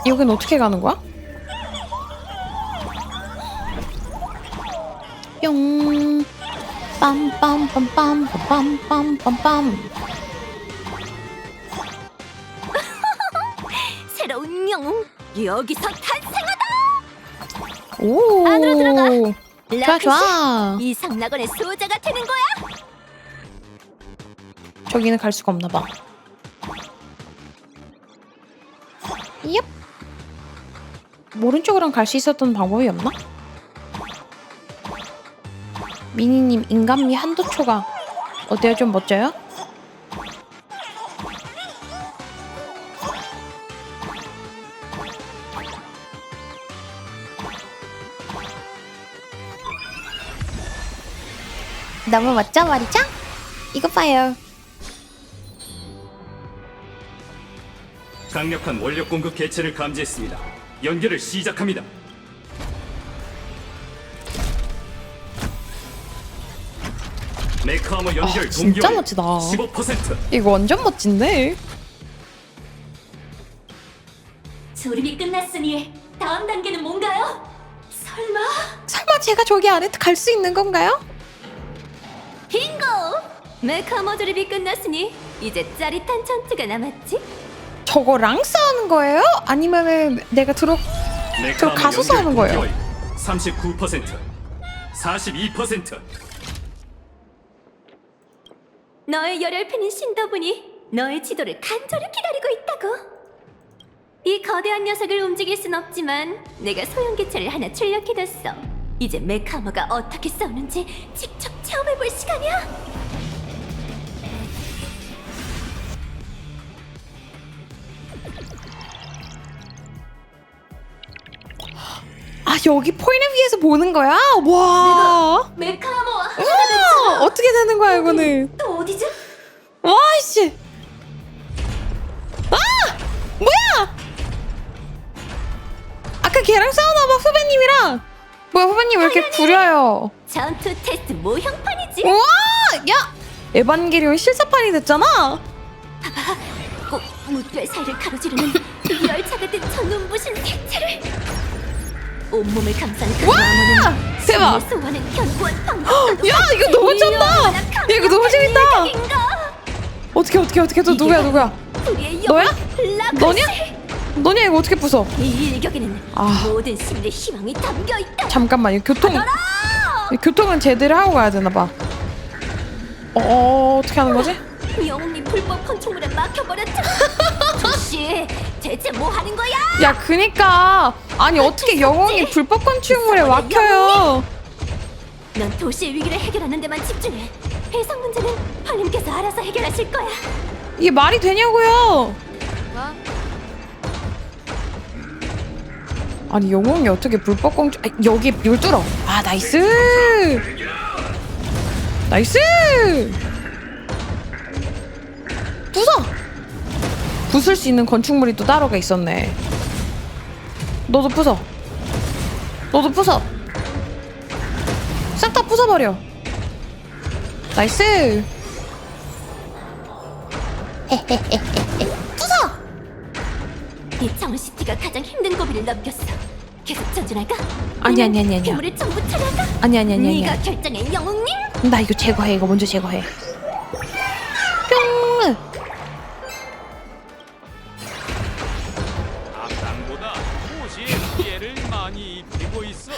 여긴 어떻게 가는 거야? 뿅 빰빰빰빰빰빰빰빰빰.
새로운 영웅 여기서 탄생하다.
오.
안으로 들어가.
좋아 좋아.
이상 낙원의 소자가 되는 거야.
저기는 갈 수가 없나 봐. 얍. 오른쪽으로는 갈 수 있었던 방법이 없나? 미니님 인간미 한도초가 어때요? 좀 멋져요? 너무 멋져 말이죠? 이거 봐요.
강력한 원료 공급 개체를 감지했습니다. 연결을 시작합니다. 메카아머 연결
진짜
동기화율
멋지다.
15%.
이거 완전 멋진데?
조립이 끝났으니 다음 단계는 뭔가요?
설마 제가 저기 아래 갈 수 있는 건가요?
빙고! 메카모 조립이 끝났으니 이제 짜릿한 전투가 남았지?
저거랑 싸우는 거예요? 아니면은 내가 들어가서 싸우는 거예요?
39%, 42%.
너의 열혈팬인 신더분이 너의 지도를 간절히 기다리고 있다고. 이 거대한 녀석을 움직일 순 없지만 내가 소형 기체를 하나 출력해뒀어. 이제 메카머가 어떻게 싸우는지 직접 체험해볼 시간이야.
아 여기 포인트 위에서 보는 거야? 와.
메카머와
우와, 어떻게 되는 거야 이거는?
또 어디지?
와 씨. 아 뭐야? 아까 걔랑 싸우나봐 후배님이랑. 뭐야 후배님 왜 이렇게 구려요?
전투 테스트 모형판이지.
우와 야 에반게리온 실사판이 됐잖아.
꼭 무뼈의 사이를 가로지르는 이 열차가 든 저 눈부신 색채를. 온몸을 감싼 그
와
마모는
대박.
소화는 견고한 방법도
야 이거 너무 쩐다. 야 이거 너무 재밌다. 어떻게 너 누구야? 너야? 너냐? 너냐 이거 어떻게 부숴?
이 일격에는
아.
모든 시민의 희망이 담겨 있다.
잠깐만 이거 이 교통은 제대로 하고 가야 되나 봐. 어떻게 하는 거지?
영웅님 불법 건축물에 막혀버렸잖아. 조씨, 대체 뭐 하는 거야?
야 그니까 아니 어떻게 영웅이 불법 건축물에 막혀요?
넌 도시의 위기를 해결하는 데만 집중해. 해상 문제는 황님께서 알아서 해결하실 거야.
이게 말이 되냐고요? 아니 영웅이 어떻게 불법 건축? 여기 이걸 뚫어. 아 나이스. 부숴. 부술 수 있는 건축물이 또 따로가 있었네. 너도 부숴. 싹 다 부숴버려. 나이스. 부숴.
이 차원시티가 가장 힘든 고비를 넘겼어. 계속 전진할까?
아니.
괴물을 전부 처리할까?
아니.
네가 결정해, 영웅님.
나 이거 제거해. 이거 먼저 제거해. 뿅.
악당보다 호시의 피해를 많이 입히고 있어.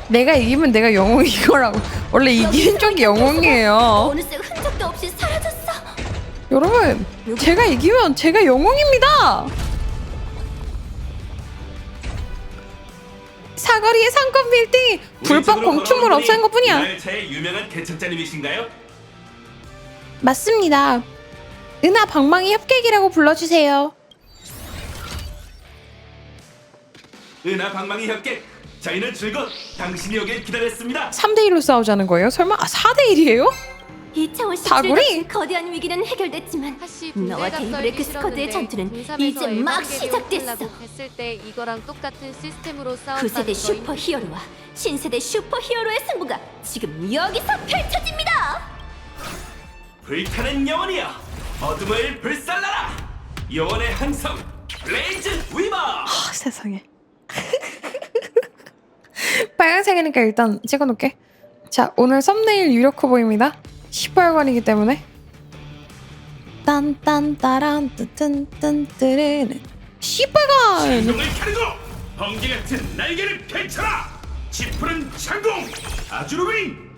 내가 이기면 내가 영웅이거라고. 원래 이기는 쪽이 영웅이에요.
어느새 흔적도 없이 사라졌어.
여러분, 제가 이기면 제가 영웅입니다. 사거리의 상권 빌딩이 불법 공축물 없앤 것뿐이야.
제 유명한 개척자님이신가요?
맞습니다. 은하 방망이 협객이라고 불러주세요.
은하 방망이 협객. 저희는 즐겁 당신이 오길 기다렸습니다.
3대1로 싸우자는 거예요? 설마? 4대1이에요?
이 차원시티를
다구리?
닥친 거대한 위기는 해결됐지만 너와 데이브레이크 스쿼드의 전투는 이제 막 시작됐어.
했을 때 이거랑 똑같은 시스템으로 싸웠다는
9세대 슈퍼히어로와 신세대 슈퍼히어로의 승부가 지금 여기서 펼쳐집니다.
불타는 영혼이여, 어둠을 불살라라. 영혼의 항성 블레이즈 위버.
세상에. 빨간색이니까 일단 찍어놓을게. 자, 오늘 썸네일 유력 후보입니다. 시뻘건이기 때문에. 딴딴따란 뜬뜬뜬뜨르는 시뻘건.
창공을 가르고 번개 같은 날개를 펼쳐라. 짙푸른 창공 아주르윙.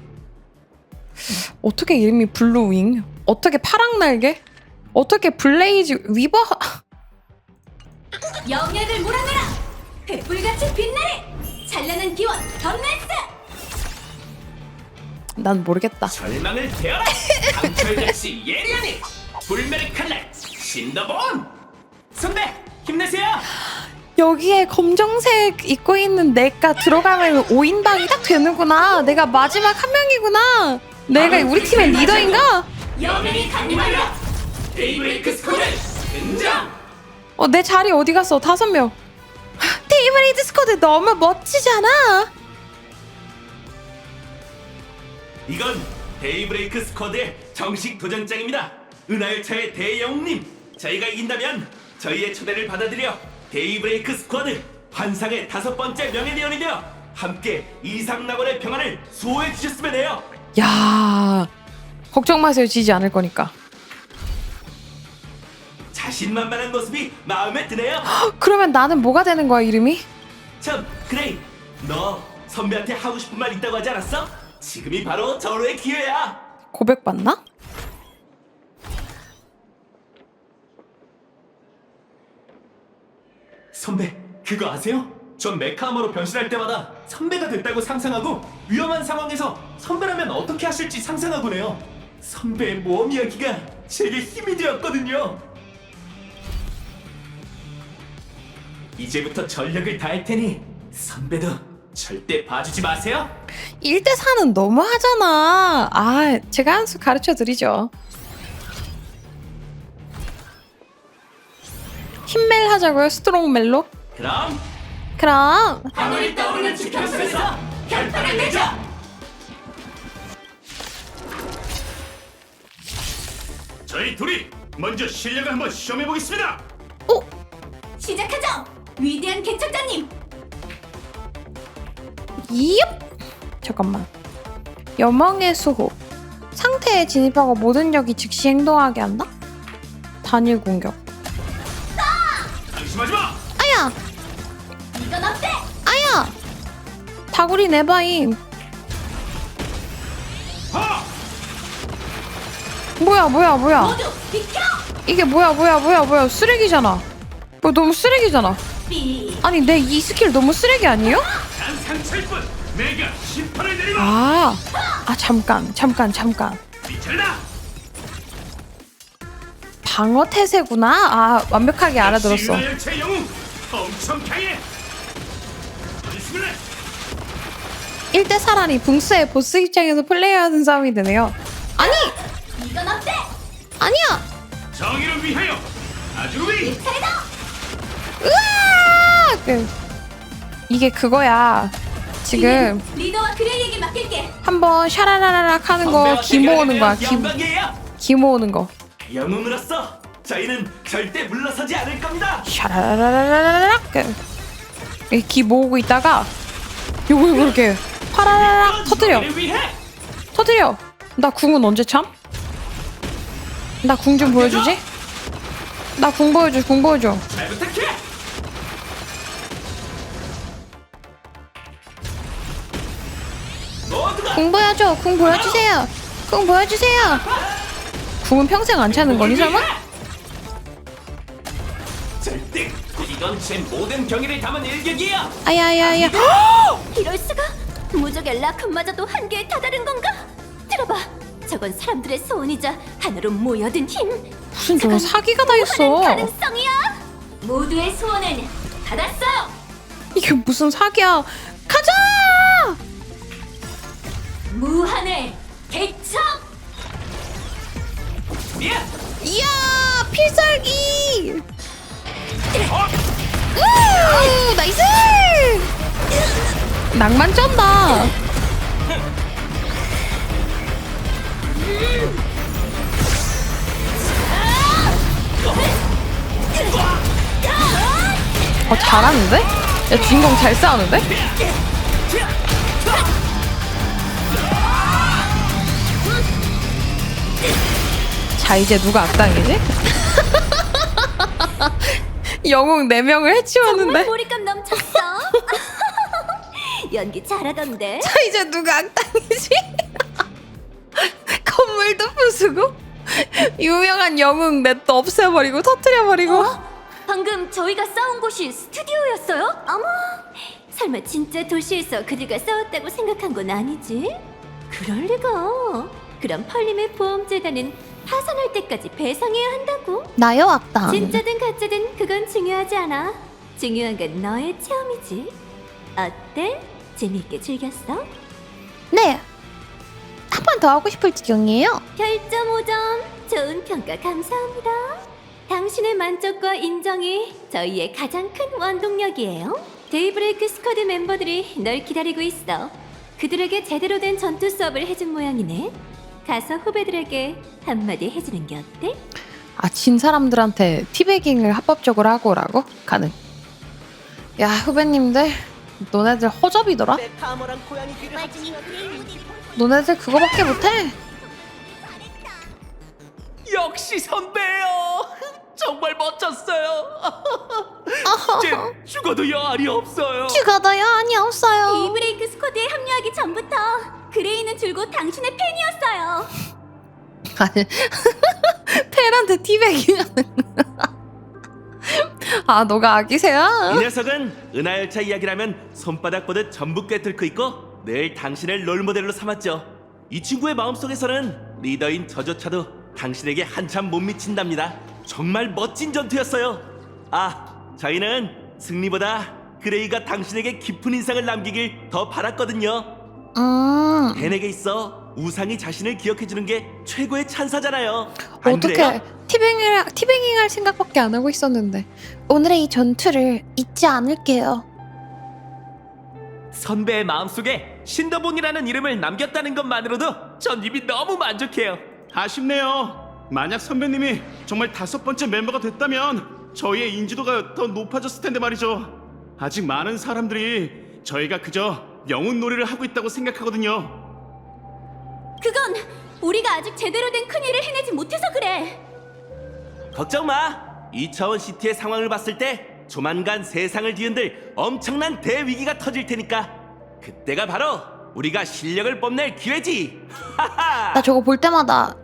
어떻게 이름이 블루윙? 어떻게 파랑 날개? 어떻게 블레이즈 위버?
영역을 몰아내라. 횃불같이 빛나리. 찬란한 기원 덤랜스.
난 모르겠다.
절망을 베어라. 강철작시 예리하니 불멸의 칼날 신더본. 선배 힘내세요.
여기에 검정색 입고 있는 내가 들어가면 5인방이 딱 되는구나. 내가 마지막 한 명이구나. 내가 우리 팀의 리더인가?
여명이 강림하라. 데이브레이크 스쿼드 등장.
내 자리 어디 갔어? 5명. 데이브레이크 스쿼드 너무 멋지잖아.
이건 데이브레이크 스쿼드의 정식 도전장입니다. 은하열차의 대영웅님, 저희가 이긴다면 저희의 초대를 받아들여 데이브레이크 스쿼드 환상의 5번째 명예대원이 되어 함께 이상낙원의 평안을 수호해 주셨으면 해요.
야, 걱정 마세요. 지지 않을 거니까.
자신만만한 모습이 마음에 드네요.
그러면 나는 뭐가 되는 거야, 이름이?
참, 그레이, 너 선배한테 하고 싶은 말 있다고 하지 않았어? 지금이 바로 절호의 기회야.
고백받나?
선배, 그거 아세요? 전 메카아머로 변신할 때마다 선배가 됐다고 상상하고 위험한 상황에서 선배라면 어떻게 하실지 상상하곤 해요. 선배의 모험 이야기가 제게 힘이 되었거든요. 이제부터 전력을 다할 테니 선배도 절대 봐주지 마세요.
1대4는 너무 하잖아. 아, 제가 한 수 가르쳐 드리죠. 힘멜 하자고요? 스트롱멜로? 그럼
하늘이 떠오르는 지평선에서 결판을 내자. 저희 둘이 먼저 실력을 한번 시험해 보겠습니다.
시작하죠. 위대한 개척자님.
얍! 잠깐만. 여망의 수호. 상태에 진입하고 모든 역이 즉시 행동하게 한다? 단일 공격.
방심하지 마.
아야!
이건 어때?
아야! 다구리 내바임. 뭐야.
모두 비켜.
이게 뭐야. 쓰레기잖아. 뭐 너무 쓰레기잖아.
삐.
아니, 내 이 스킬 너무 쓰레기 아니에요?
난 상처일 뿐. 내가 심판을 내리마.
잠깐.
미쳤나?
방어 태세구나. 완벽하게 알아들었어.
열차의 영웅 엄청 강해. 어디 숨을래?
1대4라니 붕스의 보스 입장에서 플레이하는 싸움이 되네요. 아니!
이건 어때?
아니야!
정의를 위하여 아주 위.
으아! 이게 그거야. 지금
리더와 그레이에게 맡길게.
한번 샤라라라락 하는 거 기 모으는 거야. 기 모으는 거.
영웅으로서 저희는 절대 물러서지 않을 겁니다.
샤라라라라락 기 모으고 있다가 요거 이렇게 파라라락 터뜨려. 나 궁은 언제 참? 나 궁 좀 보여주지? 나 궁 보여줘.
잘 부탁해.
궁 보여주세요. 궁은 평생 안 차는 거니 설마?
절대. 이건 제 모든 경의를 담은 일격이야.
아야야야.
이럴 수가? 무적의 라쿤마저도 한계에 다다른 건가? 들어봐. 저건 사람들의 소원이자 하나로 모여든 힘.
무슨 저런 사기가 다 있어.
가능성이야. 모두의 소원은 받았어요.
이게 무슨 사기야. 가자!
무한의 개척.
이야, 필살기! 우, 나이스! 낭만 쩐다. 잘하는데? 야, 주인공 잘 싸우는데? 자, 이제 누가 악당이지? 영웅 4명을 해치웠는데.
정말 몰입감 넘쳤어. 연기 잘하던데.
자, 이제 누가 악당이지? 건물도 부수고 유명한 영웅 넷도 없애버리고 터뜨려버리고.
방금 저희가 싸운 곳이 스튜디오였어요? 어머, 설마 진짜 도시에서 그들과 싸웠다고 생각한 건 아니지? 그럴 리가. 그럼 펄림의 보험재단은 파산할 때까지 배상해야 한다고?
나요, 악당.
진짜든 가짜든 그건 중요하지 않아. 중요한 건 너의 체험이지. 어때? 재미있게 즐겼어?
네, 한 번 더 하고 싶을 지경이에요.
별점 5점. 좋은 평가 감사합니다. 당신의 만족과 인정이 저희의 가장 큰 원동력이에요. 데이브레이크 스쿼드 멤버들이 널 기다리고 있어. 그들에게 제대로 된 전투 수업을 해준 모양이네. 가서 후배들에게 한마디 해주는 게 어때?
진 사람들한테 티베깅을 합법적으로 하고 오라고? 가능. 야, 후배님들, 너네들 허접이더라? 너네들 그거밖에 못해?
역시 선배요. 정말 멋졌어요. 이제 죽어도 여한이 없어요.
죽어도요 아니 없어요.
데이브레이크 스쿼드에 합류하기 전부터 그레이는 줄곧 당신의 팬이었어요.
아니 팬한테 티백이냐는. 아 너가 아기새야?
이 녀석은 은하열차 이야기라면 손바닥 보듯 전부 꿰뚫고 있고 늘 당신을 롤모델로 삼았죠. 이 친구의 마음속에서는 리더인 저조차도 당신에게 한참 못 미친답니다. 정말 멋진 전투였어요. 아, 저희는 승리보다 그레이가 당신에게 깊은 인상을 남기길 더 바랐거든요. 팬에게 있어 우상이 자신을 기억해주는 게 최고의 찬사잖아요. 안
어떻게
그래요?
티뱅잉 할 생각밖에 안 하고 있었는데 오늘의 이 전투를 잊지 않을게요.
선배의 마음속에 신더본이라는 이름을 남겼다는 것만으로도 전 이미 너무 만족해요.
아쉽네요. 만약 선배님이 정말 5번째 멤버가 됐다면 저희의 인지도가 더 높아졌을 텐데 말이죠. 아직 많은 사람들이 저희가 그저 영혼 놀이를 하고 있다고 생각하거든요.
그건 우리가 아직 제대로 된 큰일을 해내지 못해서 그래.
걱정 마. 2차원 시티의 상황을 봤을 때 조만간 세상을 뒤흔들 엄청난 대위기가 터질 테니까 그때가 바로 우리가 실력을 뽐낼 기회지.
나 저거 볼 때마다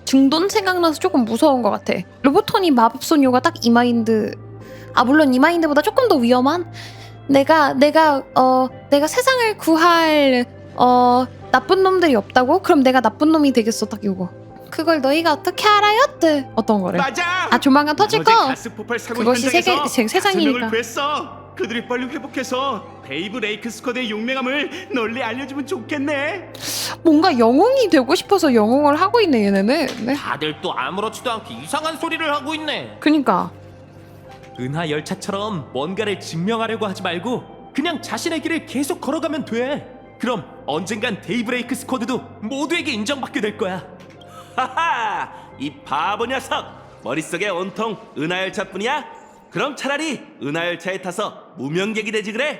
중돈 생각나서 조금 무서운 것 같아. 로보토니 마법소녀가 딱 이 마인드. 아 물론 이 마인드보다 조금 더 위험한. 내가 세상을 구할 나쁜 놈들이 없다고? 그럼 내가 나쁜 놈이 되겠어. 딱 이거. 그걸 너희가 어떻게 알아요? 어떤 거를?
맞아.
아 조만간 터질 거.
가스폭발 사고
그것이
현장에서
세상이니까.
5명을 구했어. 그들이 빨리 회복해서 데이브레이크 스쿼드의 용맹함을 널리 알려주면 좋겠네.
뭔가 영웅이 되고 싶어서 영웅을 하고 있네 얘네는. 네.
다들 또 아무렇지도 않게 이상한 소리를 하고 있네.
그니까.
은하 열차처럼 뭔가를 증명하려고 하지 말고 그냥 자신의 길을 계속 걸어가면 돼. 그럼 언젠간 데이브레이크 스쿼드도 모두에게 인정받게 될 거야. 하하! 이 바보 녀석! 머릿속에 온통 은하열차뿐이야? 그럼 차라리 은하열차에 타서 무명객이 되지 그래?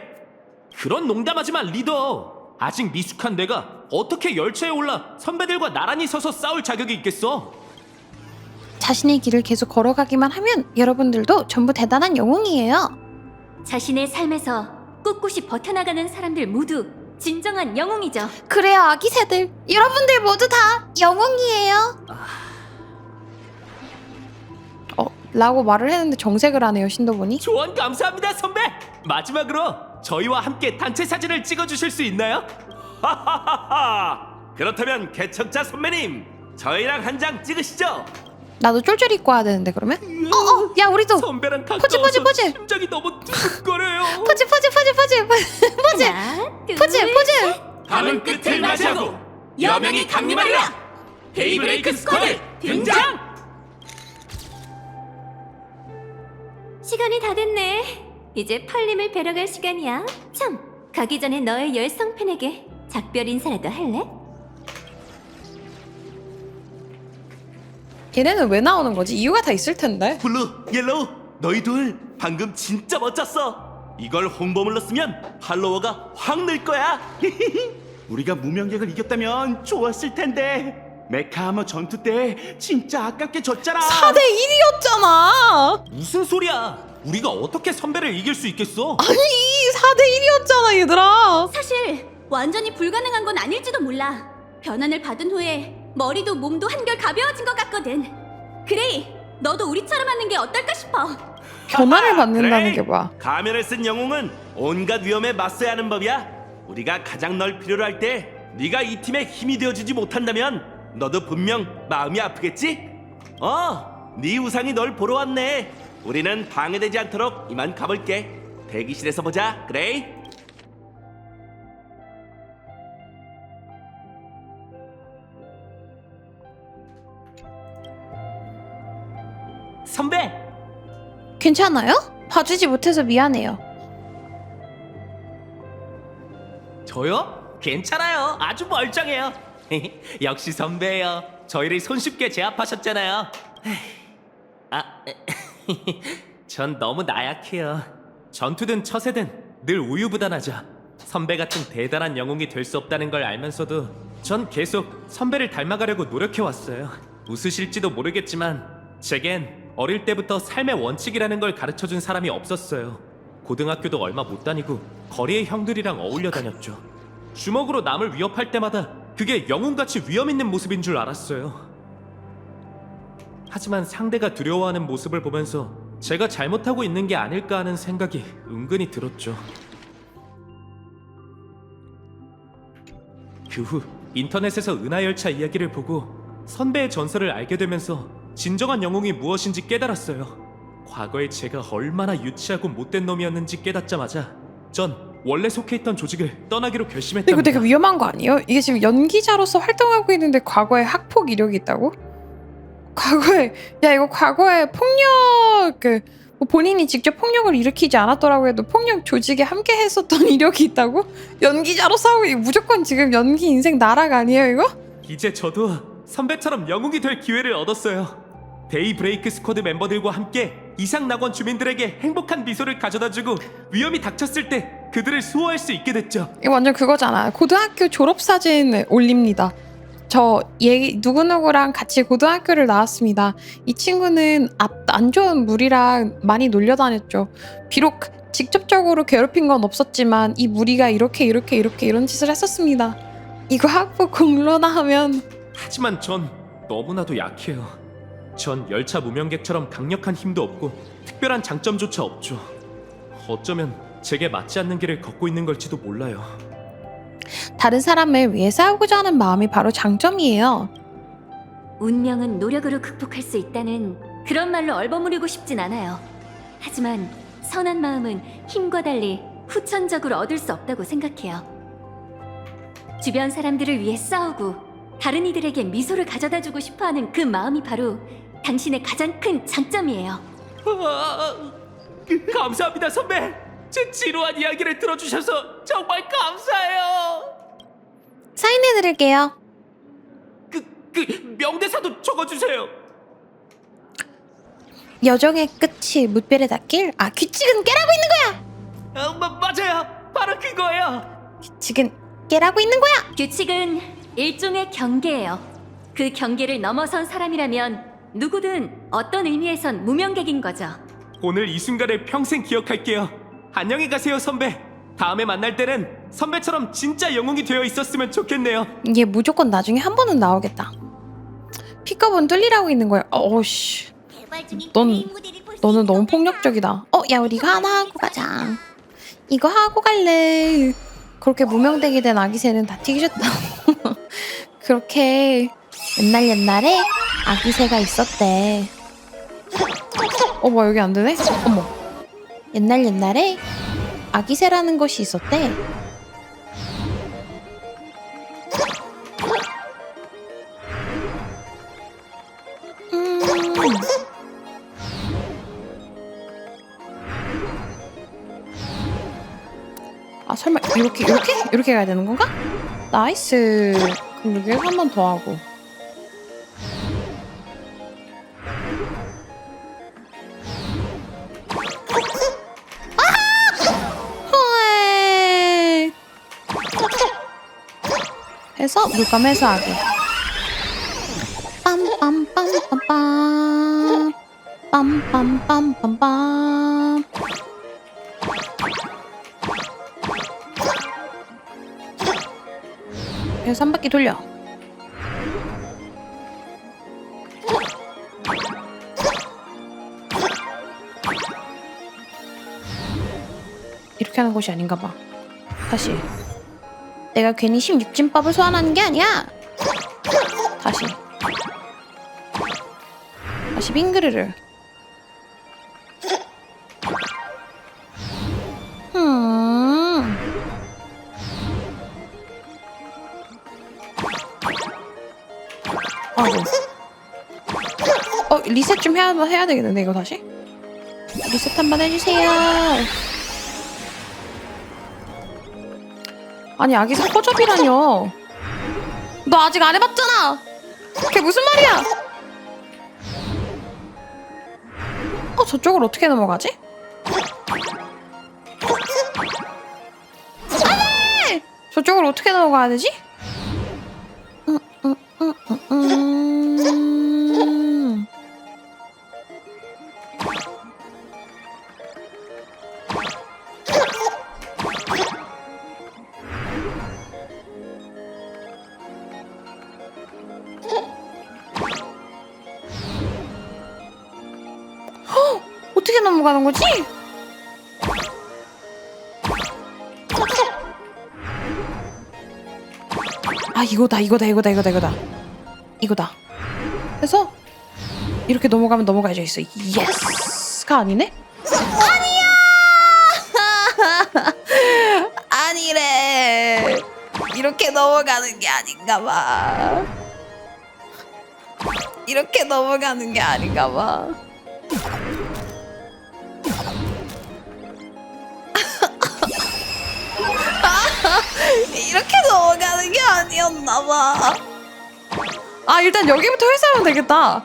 그런 농담하지만 리더! 아직 미숙한 내가 어떻게 열차에 올라 선배들과 나란히 서서 싸울 자격이 있겠어?
자신의 길을 계속 걸어가기만 하면 여러분들도 전부 대단한 영웅이에요.
자신의 삶에서 꿋꿋이 버텨나가는 사람들 모두 진정한 영웅이죠.
그래요 아기새들. 여러분들 모두 다 영웅이에요. 라고 말을 했는데 정색을 하네요 신도분이.
조언 감사합니다 선배! 마지막으로 저희와 함께 단체 사진을 찍어주실 수 있나요? 하하하하! 그렇다면 개척자 선배님 저희랑 한 장 찍으시죠.
나도 쫄쫄이 입고 와야 되는데 그러면? 야 우리도
선배랑
포즈
가까워서 심장이 너무 두근거려요.
포즈
밤은 끝을 맞이하고 여명이 강림하리라. 데이브레이크 스쿼드 등장!
시간이 다 됐네. 이제 펄림을 뵈러 갈 시간이야. 참, 가기 전에 너의 열성 팬에게 작별 인사라도 할래?
걔네는 왜 나오는 거지? 이유가 다 있을 텐데.
블루, 옐로우, 너희 둘 방금 진짜 멋졌어. 이걸 홍보물로 쓰면 팔로워가 확 늘 거야.
우리가 무명객을 이겼다면 좋았을 텐데. 메카하머 전투 때 진짜 아깝게 졌잖아.
4대 1이었잖아.
무슨 소리야? 우리가 어떻게 선배를 이길 수 있겠어?
아니 4대 1이었잖아 얘들아.
사실 완전히 불가능한 건 아닐지도 몰라. 변환을 받은 후에 머리도 몸도 한결 가벼워진 것 같거든. 그레이, 너도 우리처럼 하는 게 어떨까 싶어.
변화를 받는다는
그래.
게 뭐야?
가면을 쓴 영웅은 온갖 위험에 맞서야 하는 법이야. 우리가 가장 널 필요로 할 때 네가 이 팀의 힘이 되어주지 못한다면 너도 분명 마음이 아프겠지? 네 우상이 널 보러 왔네. 우리는 방해되지 않도록 이만 가볼게. 대기실에서 보자, 그레이. 선배!
괜찮아요? 봐주지 못해서 미안해요.
저요? 괜찮아요. 아주 멀쩡해요. 역시 선배예요. 저희를 손쉽게 제압하셨잖아요. 전 너무 나약해요. 전투든 처세든 늘 우유부단하죠. 선배 같은 대단한 영웅이 될 수 없다는 걸 알면서도 전 계속 선배를 닮아가려고 노력해왔어요. 웃으실지도 모르겠지만 제겐 어릴 때부터 삶의 원칙이라는 걸 가르쳐준 사람이 없었어요. 고등학교도 얼마 못 다니고 거리의 형들이랑 어울려 다녔죠. 주먹으로 남을 위협할 때마다 그게 영웅같이 위험 있는 모습인 줄 알았어요. 하지만 상대가 두려워하는 모습을 보면서 제가 잘못하고 있는 게 아닐까 하는 생각이 은근히 들었죠. 그 후 인터넷에서 은하열차 이야기를 보고 선배의 전설을 알게 되면서 진정한 영웅이 무엇인지 깨달았어요. 과거에 제가 얼마나 유치하고 못된 놈이었는지 깨닫자마자 전 원래 속해 있던 조직을 떠나기로
근데
결심했답니다.
이거 되게 위험한 거 아니에요? 이게 지금 연기자로서 활동하고 있는데 과거에 학폭 이력이 있다고? 과거에 이거 과거에 폭력 뭐 본인이 직접 폭력을 일으키지 않았더라고 해도 폭력 조직에 함께 했었던 이력이 있다고? 연기자로서 하고 이거 무조건 지금 연기 인생 나락 아니에요 이거?
이제 저도 선배처럼 영웅이 될 기회를 얻었어요. 데이브레이크 스쿼드 멤버들과 함께 이상낙원 주민들에게 행복한 미소를 가져다주고 위험이 닥쳤을 때 그들을 수호할 수 있게 됐죠.
이거 완전 그거잖아. 고등학교 졸업사진 올립니다. 저 누구누구랑 같이 고등학교를 나왔습니다. 이 친구는 안 좋은 무리랑 많이 놀려다녔죠. 비록 직접적으로 괴롭힌 건 없었지만 이 무리가 이렇게 이런 짓을 했었습니다. 이거 학부 공로나 하면.
하지만 전 너무나도 약해요. 전 열차 무명객처럼 강력한 힘도 없고 특별한 장점조차 없죠. 어쩌면 제게 맞지 않는 길을 걷고 있는 걸지도 몰라요.
다른 사람을 위해 싸우고자 하는 마음이 바로 장점이에요.
운명은 노력으로 극복할 수 있다는 그런 말로 얼버무리고 싶진 않아요. 하지만 선한 마음은 힘과 달리 후천적으로 얻을 수 없다고 생각해요. 주변 사람들을 위해 싸우고 다른 이들에게 미소를 가져다주고 싶어하는 그 마음이 바로 당신의 가장 큰 장점이에요.
감사합니다 선배. 제 지루한 이야기를 들어주셔서 정말 감사해요.
사인해드릴게요.
그 명대사도 적어주세요.
여정의 끝이 무뼈에 닿길. 규칙은 깨라고 있는 거야.
맞아요. 바로 그거예요.
규칙은 깨라고 있는 거야.
규칙은 일종의 경계예요. 그 경계를 넘어선 사람이라면 누구든 어떤 의미에선 무명객인 거죠.
오늘 이 순간을 평생 기억할게요. 안녕히 가세요 선배. 다음에 만날 때는 선배처럼 진짜 영웅이 되어 있었으면 좋겠네요.
이게 무조건 나중에 한 번은 나오겠다. 픽업은 뚫리라고 있는 거야. 어우씨. 너는 너무 폭력적이다. 야 우리 이거 하나 하고 가자. 이거 하고 갈래. 그렇게 무명되게 된 아기새는 다 튀기셨다. 그렇게 옛날에 아기새가 있었대. 어머 여기 안 되네? 어머. 옛날에 아기새라는 것이 있었대. 설마 이렇게 가야 되는 건가? 나이스. 그럼 여기에서 한 번 더 하고. 해서 물감 해소하기. 빰빰빰빰빰 빰빰빰빰빰. 그래서 한 바퀴 돌려. 이렇게 하는 것이 아닌가 봐. 다시. 내가 괜히 16진법을 소환하는 게 아니야. 다시 빙그르르. 리셋 좀 해야 되겠는데 이거 다시? 리셋 한번 해주세요. 아니 아기새 허접이라뇨. 너 아직 안 해봤잖아. 그게 무슨 말이야? 저쪽으로 어떻게 넘어가지? 안돼! 저쪽으로 어떻게 넘어가야 되지? 넘어가는 거지? 아 이거다. 그래서 이렇게 넘어가면 넘어가야죠. 있어. 예스가 아니네? 아니야. 아니래. 이렇게 넘어가는 게 아닌가 봐. 이렇게 넘어가는 게 아닌가 봐. 이렇게 넘어가는 게 아니었나 봐. 아 일단 여기부터 회수하면 되겠다.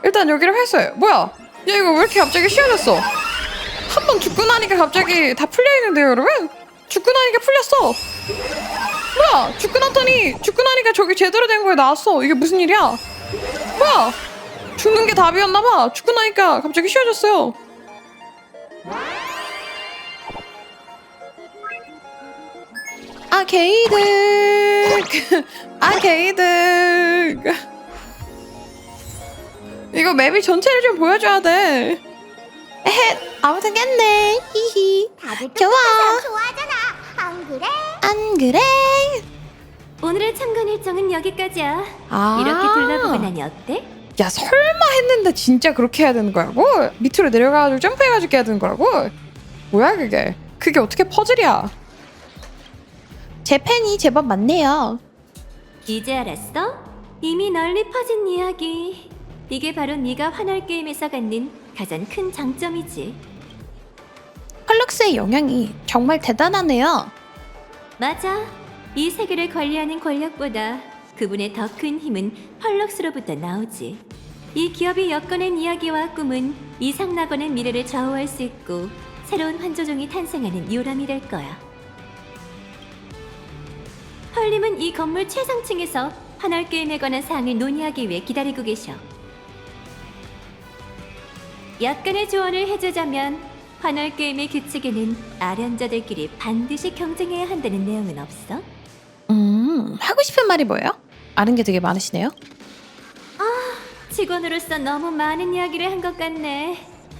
일단 여기를 회수해. 뭐야? 야 이거 왜 이렇게 갑자기 쉬워졌어? 한 번 죽고 나니까 갑자기 다 풀려있는데요 여러분? 죽고 나니까 풀렸어. 뭐야? 죽고 나니까 저기 제대로 된 거에 나왔어. 이게 무슨 일이야? 뭐야? 죽는 게 답이었나봐. 죽고 나니까 갑자기 쉬워졌어요. 아케이드 이거 맵이 전체를 좀 보여줘야 돼. 에헷 아무튼 깼네. 히히.
다들
좋아.
좋아하잖아. 안 그래?
안 그래?
오늘의 참관 일정은 여기까지야.
아.
이렇게 둘러보고 나니 어때?
야 설마 했는데 진짜 그렇게 해야 되는 거라고? 밑으로 내려가가지고 점프해가지고 해야 되는 거라고? 뭐야 그게 어떻게 퍼즐이야? 제 팬이 제법 많네요.
이제 알았어? 이미 널리 퍼진 이야기. 이게 바로 네가 환월 게임에서 갖는 가장 큰 장점이지.
펄럭스의 영향이 정말 대단하네요.
맞아. 이 세계를 관리하는 권력보다 그분의 더 큰 힘은 펄럭스로부터 나오지. 이 기업이 엮어낸 이야기와 꿈은 이상 낙원의 미래를 좌우할 수 있고 새로운 환조종이 탄생하는 요람이 될 거야. 펄님은 이 건물 최상층에서 환월 게임에 관한 사항을 논의하기 위해 기다리고 계셔. 약간의 조언을 해주자면 환월 게임의 규칙에는 아련자들끼리 반드시 경쟁해야 한다는 내용은 없어?
하고 싶은 말이 뭐예요? 아는 게 되게 많으시네요.
직원으로서 너무 많은 이야기를 한 것 같네.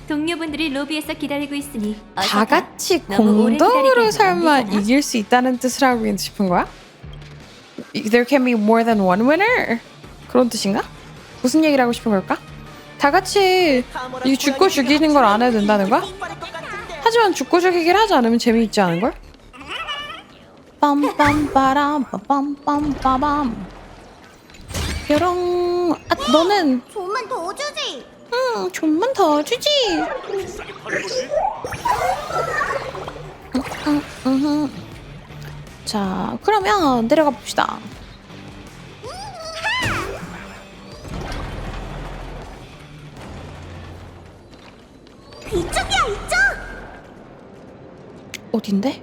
동료분들이 로비에서 기다리고 있으니 어서
다
가.
같이
너무 오래
공동으로
기다리게
설마
하면 안 되잖아.
이길 수 있다는 뜻을 하고 싶은 거야? There can be more than one winner? 그런 뜻인가? 무슨 얘기를 하고 싶은 걸까? 다 같이 이 죽고 죽이는 걸 안 해도 된다는 거야? 하지만 죽고 죽이기를 하지 않으면 재미있지 않은 걸? 빰빰빠람 빰빰빰빰빰 뾰롱. 아 너는
좀만 더 주지.
좀만 더 주지. 자 그러면 내려가 봅시다.
이쪽이야 이쪽.
어딘데?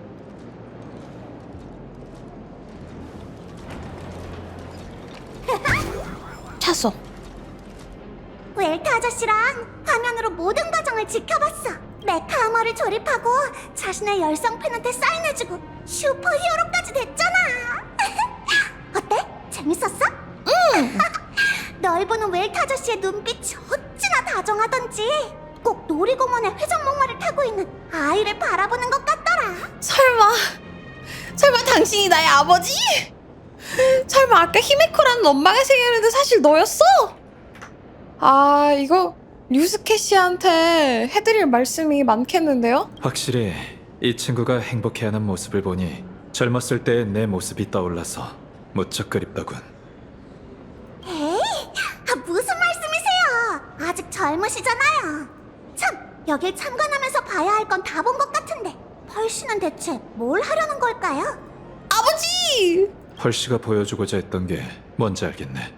찾았어.
웰트 아저씨랑 화면으로 모든 과정을 지켜봤어. 메카 아머를 조립하고 자신의 열성 팬한테 사인해주고 슈퍼히어로까지 됐잖아. 어때? 재밌었어? 응. 널 보는 웰트 아저씨의 눈빛이 어찌나 다정하던지 꼭 놀이공원에 회전 목마를 타고 있는 아이를 바라보는 것 같더라.
설마 당신이 나의 아버지? 설마 아까 히메코라는 엄마가 생겼는데 사실 너였어? 아 이거 류스케 씨한테 해드릴 말씀이 많겠는데요?
확실히 이 친구가 행복해하는 모습을 보니 젊었을 때의 내 모습이 떠올라서 무척 그립더군.
에이, 무슨 말씀이세요? 아직 젊으시잖아요. 참, 여길 참관하면서 봐야 할 건 다 본 것 같은데 펄씨는 대체 뭘 하려는 걸까요?
아버지!
펄씨가 보여주고자 했던 게 뭔지 알겠네.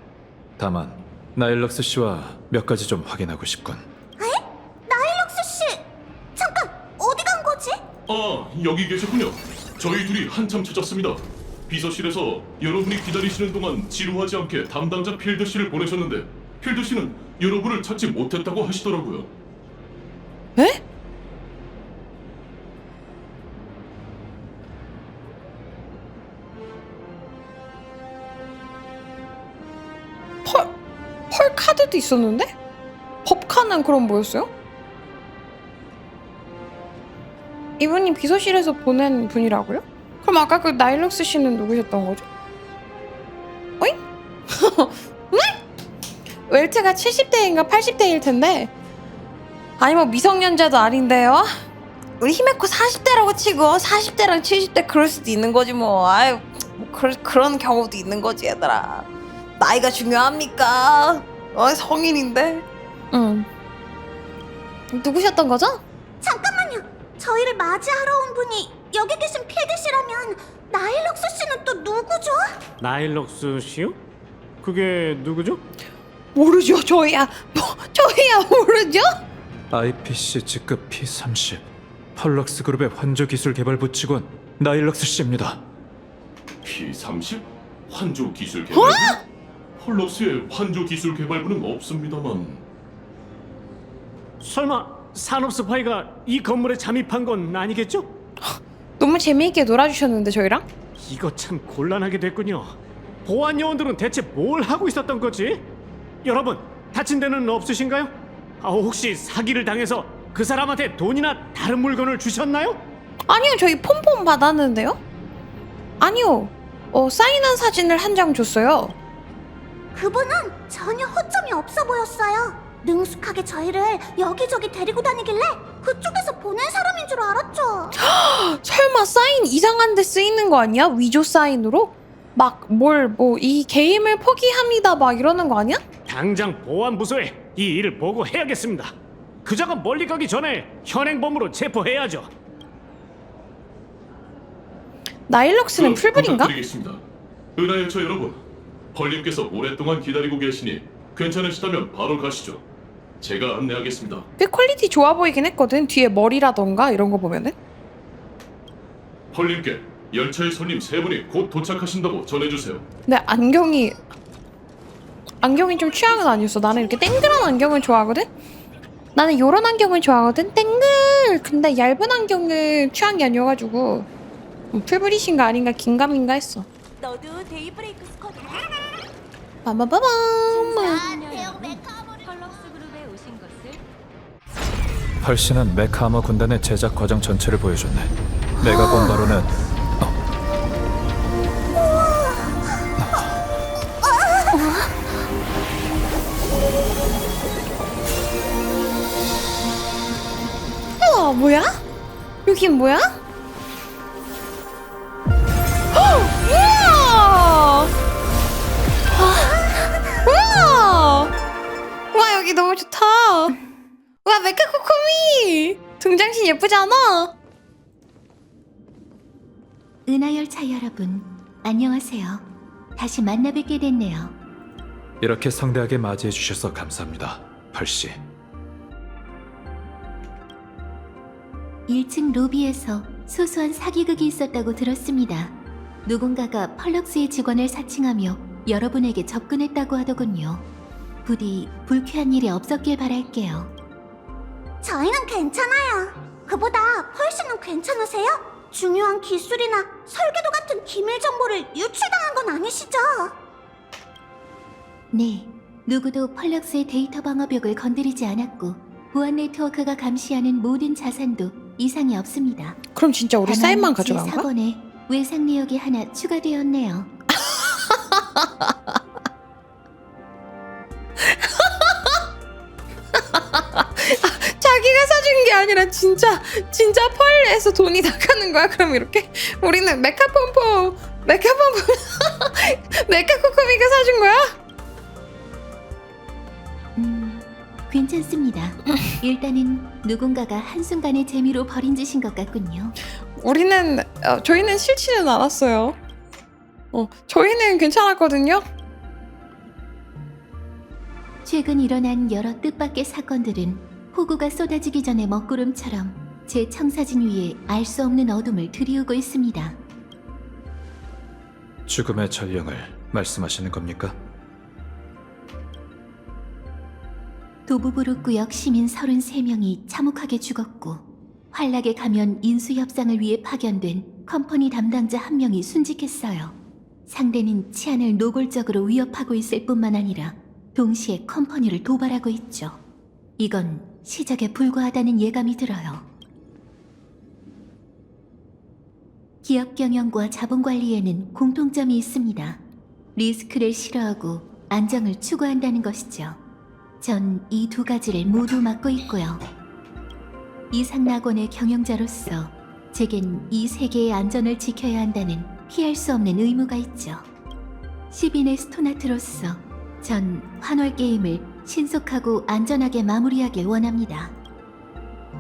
다만 나일럭스 씨와 몇 가지 좀 확인하고 싶군.
나일럭스 씨! 잠깐, 어디 간 거지?
아, 여기 계셨군요. 저희 둘이 한참 찾았습니다. 비서실에서 여러분이 기다리시는 동안 지루하지 않게 담당자 필드 씨를 보내셨는데 필드 씨는 여러분을 찾지 못했다고 하시더라고요.
에? 펄 카드도 있었는데? 법카는 그럼 뭐였어요? 이분이 비서실에서 보낸 분이라고요? 그럼 아까 그 나일록스 씨는 누구셨던 거죠? 어잉? 네? 웰트가 70대인가 80대일 텐데 아니 뭐 미성년자도 아닌데요? 우리 히메코 40대라고 치고 40대랑 70대 그럴 수도 있는 거지 뭐. 아유 뭐 그런 경우도 있는 거지 얘들아. 나이가 중요합니까? 성인인데. 응. 누구셨던 거죠?
잠깐만요. 저희를 맞이하러 온 분이 여기 계신 필드씨라면 나일록스 씨는 또 누구죠?
나일록스 씨요? 그게 누구죠?
모르죠. 저희야 모르죠?
IPC 직급 P30 펄럭스 그룹의 환조 기술 개발부 직원 나일럭스 씨입니다.
P30? 환조 기술 개발부? 펄럭스의 환조 기술 개발부는 없습니다만.
설마 산업 스파이가 이 건물에 잠입한 건 아니겠죠?
너무 재미있게 놀아주셨는데 저희랑?
이거 참 곤란하게 됐군요. 보안 요원들은 대체 뭘 하고 있었던 거지? 여러분, 다친 데는 없으신가요? 혹시 사기를 당해서 그 사람한테 돈이나 다른 물건을 주셨나요?
아니요, 저희 폼폼 받았는데요? 아니요, 사인한 사진을 한 장 줬어요.
그분은 전혀 허점이 없어 보였어요. 능숙하게 저희를 여기저기 데리고 다니길래 그쪽에서 보낸 사람인 줄 알았죠.
설마 사인 이상한 데 쓰이는 거 아니야? 위조 사인으로? 막 이 게임을 포기합니다 막 이러는 거 아니야?
당장 보안부서에 이 일을 보고해야겠습니다. 그자가 멀리 가기 전에 현행범으로 체포해야죠.
나일록스는 풀불인가?
부탁드리겠습니다. 은하열차 여러분, 펄님께서 오랫동안 기다리고 계시니 괜찮으시다면 바로 가시죠. 제가 안내하겠습니다.
꽤 퀄리티 좋아 보이긴 했거든. 뒤에 머리라던가 이런 거 보면은.
펄님께 열차의 손님 3분이 곧 도착하신다고 전해주세요.
근데 안경이 좀 취향은 아니었어. 나는 이렇게 땡글한 안경을 좋아하거든? 나는 요런 안경을 좋아하거든? 땡글! 근데 얇은 안경은 취향이 아니어가지고 풀브리신가 아닌가 긴가민가 했어.
너도 데이브레이크 스쿼드.
빠바바밤!
펄럭스 그룹에 오신 것을
펄씨는 메카아머 군단의 제작 과정 전체를 보여줬네. 내가 본 바로는
우와, 뭐야? 여긴 뭐야? 우와! 우와! 와, 여기 너무 좋다. 와, 메카코코미! 등장신 예쁘지 않아?
은하열차 여러분, 안녕하세요. 다시 만나 뵙게 됐네요.
이렇게 성대하게 맞이해 주셔서 감사합니다, 펄씨.
1층 로비에서 소소한 사기극이 있었다고 들었습니다. 누군가가 펄럭스의 직원을 사칭하며 여러분에게 접근했다고 하더군요. 부디 불쾌한 일이 없었길 바랄게요.
저희는 괜찮아요. 그보다 펄씨는 괜찮으세요? 중요한 기술이나 설계도 같은 기밀 정보를 유출당한 건 아니시죠?
네, 누구도 펄럭스의 데이터 방어벽을 건드리지 않았고 보안 네트워크가 감시하는 모든 자산도 이상이 없습니다.
그럼 진짜 우리 사인만 가져간 거야?
4번에 외상 내역이 하나 추가되었네요.
자기가 사준 게 아니라 진짜 펄에서 돈이 나가는 거야? 그럼 이렇게? 우리는 메카코코미가 사준 거야?
괜찮습니다. 일단은 누군가가 한순간의 재미로 버린 짓인 것 같군요.
저희는 싫지는 않았어요. 저희는 괜찮았거든요.
최근 일어난 여러 뜻밖의 사건들은 폭우가 쏟아지기 전의 먹구름처럼 제 청사진 위에 알 수 없는 어둠을 들이우고 있습니다.
죽음의 전령을 말씀하시는 겁니까?
도부부룩구역 시민 33명이 참혹하게 죽었고 환락에 가면 인수협상을 위해 파견된 컴퍼니 담당자 1명이 순직했어요. 상대는 치안을 노골적으로 위협하고 있을 뿐만 아니라 동시에 컴퍼니를 도발하고 있죠. 이건 시작에 불과하다는 예감이 들어요. 기업 경영과 자본 관리에는 공통점이 있습니다. 리스크를 싫어하고 안정을 추구한다는 것이죠. 전 이 두 가지를 모두 맡고 있고요. 이상낙원의 경영자로서 제겐 이 세계의 안전을 지켜야 한다는 피할 수 없는 의무가 있죠. 10인의 스토나트로서 전 환월 게임을 신속하고 안전하게 마무리하길 원합니다.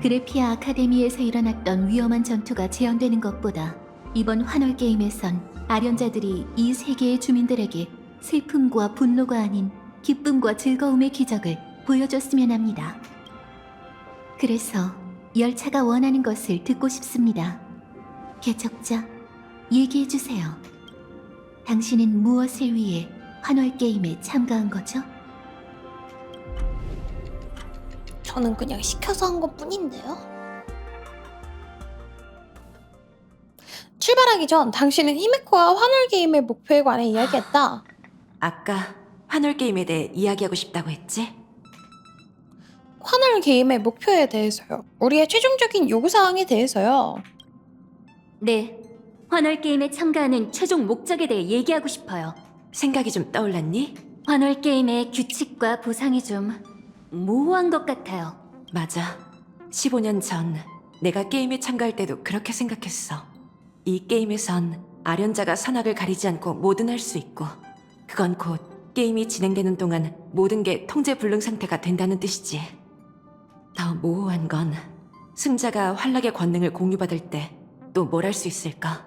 그래피아 아카데미에서 일어났던 위험한 전투가 재현되는 것보다 이번 환월 게임에선 아련자들이 이 세계의 주민들에게 슬픔과 분노가 아닌 기쁨과 즐거움의 기적을 보여줬으면 합니다. 그래서 열차가 원하는 것을 듣고 싶습니다. 개척자, 얘기해주세요. 당신은 무엇을 위해 환월 게임에 참가한 거죠?
저는 그냥 시켜서 한 것뿐인데요. 출발하기 전 당신은 히메코와 환월 게임의 목표에 관해 이야기했다.
아까 환월 게임에 대해 이야기하고 싶다고 했지?
환월 게임의 목표에 대해서요. 우리의 최종적인 요구사항에 대해서요.
네, 환월 게임에 참가하는 최종 목적에 대해 얘기하고 싶어요.
생각이 좀 떠올랐니?
환월 게임의 규칙과 보상이 좀 모호한 것 같아요.
맞아. 15년 전 내가 게임에 참가할 때도 그렇게 생각했어. 이 게임에선 아련자가 선악을 가리지 않고 뭐든 할 수 있고 그건 곧 게임이 진행되는 동안 모든 게 통제 불능 상태가 된다는 뜻이지. 더 모호한 건 승자가 환락의 권능을 공유받을 때 또 뭘 할 수 있을까?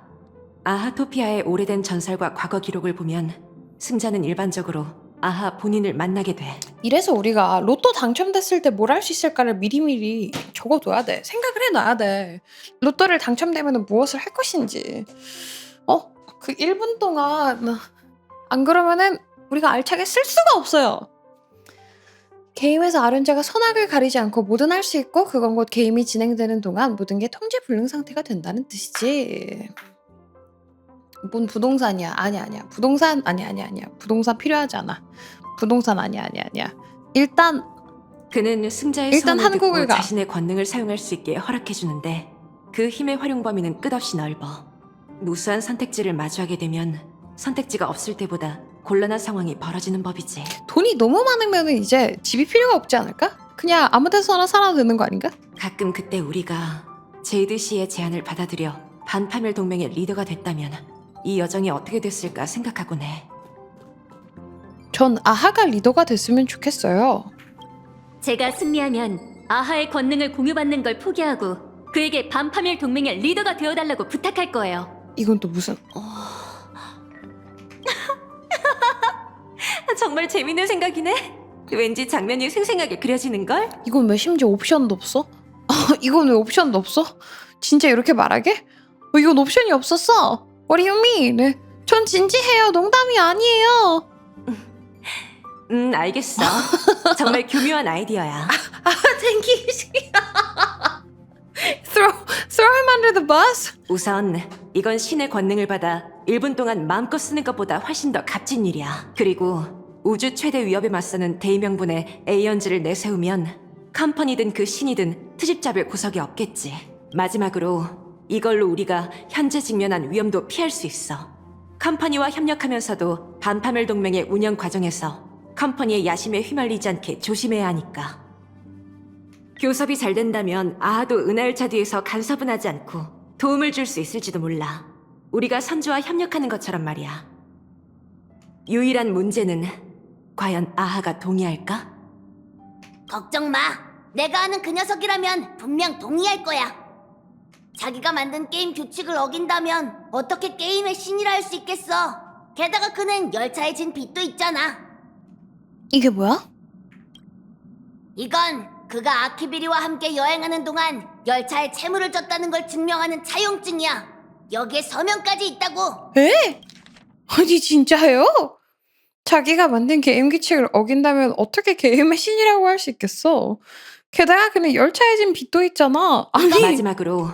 아하토피아의 오래된 전설과 과거 기록을 보면 승자는 일반적으로 아하 본인을 만나게 돼.
이래서 우리가 로또 당첨됐을 때 뭘 할 수 있을까를 미리미리 적어둬야 돼. 생각을 해놔야 돼. 로또를 당첨되면 무엇을 할 것인지. 그 1분 동안 안 그러면은 우리가 알차게 쓸 수가 없어요. 게임에서 아련자가 선악을 가리지 않고 뭐든 할 수 있고 그건 곧 게임이 진행되는 동안 모든 게 통제 불능 상태가 된다는 뜻이지. 뭔 부동산이야. 아니야. 부동산 아니야. 부동산 필요하지 않아. 부동산 아니야. 일단
그는 승자의
일단
소원을
한국을
듣고
가.
자신의 권능을 사용할 수 있게 허락해주는데 그 힘의 활용 범위는 끝없이 넓어. 무수한 선택지를 마주하게 되면 선택지가 없을 때보다 곤란한 상황이 벌어지는 법이지.
돈이 너무 많으면 이제 집이 필요가 없지 않을까? 그냥 아무 데서나 살아도 되는 거 아닌가?
가끔 그때 우리가 제이드 씨의 제안을 받아들여 반파멸 동맹의 리더가 됐다면 이 여정이 어떻게 됐을까 생각하곤 해.
전 아하가 리더가 됐으면 좋겠어요.
제가 승리하면 아하의 권능을 공유받는 걸 포기하고 그에게 반파멸 동맹의 리더가 되어달라고 부탁할 거예요.
이건 또 무슨...
정말 재밌는 생각이네. 왠지 장면이 생생하게 그려지는걸?
이건 왜 심지어 옵션도 없어? 이건 왜 옵션도 없어? 진짜 이렇게 말하게? 이건 옵션이 없었어. What do you mean? 전 진지해요. 농담이 아니에요.
알겠어. 정말 교묘한 아이디어야.
Thank you. throw him under the bus?
우선 이건 신의 권능을 받아 1분 동안 마음껏 쓰는 것보다 훨씬 더 값진 일이야. 그리고 우주 최대 위협에 맞서는 대의명분의 에이언즈를 내세우면 컴퍼니든 그 신이든 트집잡을 구석이 없겠지. 마지막으로 이걸로 우리가 현재 직면한 위험도 피할 수 있어. 컴퍼니와 협력하면서도 반파멸 동맹의 운영 과정에서 컴퍼니의 야심에 휘말리지 않게 조심해야 하니까. 교섭이 잘 된다면 아하도 은하열차 뒤에서 간섭은 하지 않고 도움을 줄 수 있을지도 몰라. 우리가 선주와 협력하는 것처럼 말이야. 유일한 문제는 과연 아하가 동의할까?
걱정 마. 내가 아는 그 녀석이라면 분명 동의할 거야. 자기가 만든 게임 규칙을 어긴다면 어떻게 게임의 신이라 할 수 있겠어. 게다가 그는 열차에 진 빚도 있잖아.
이게 뭐야?
이건 그가 아키비리와 함께 여행하는 동안 열차에 채무를 졌다는 걸 증명하는 차용증이야. 여기에 서명까지 있다고.
에? 아니 진짜예요? 자기가 만든 게임 규칙을 어긴다면 어떻게 게임의 신이라고 할 수 있겠어? 게다가 그는 열차에 진 빚도 있잖아. 아니
마지막으로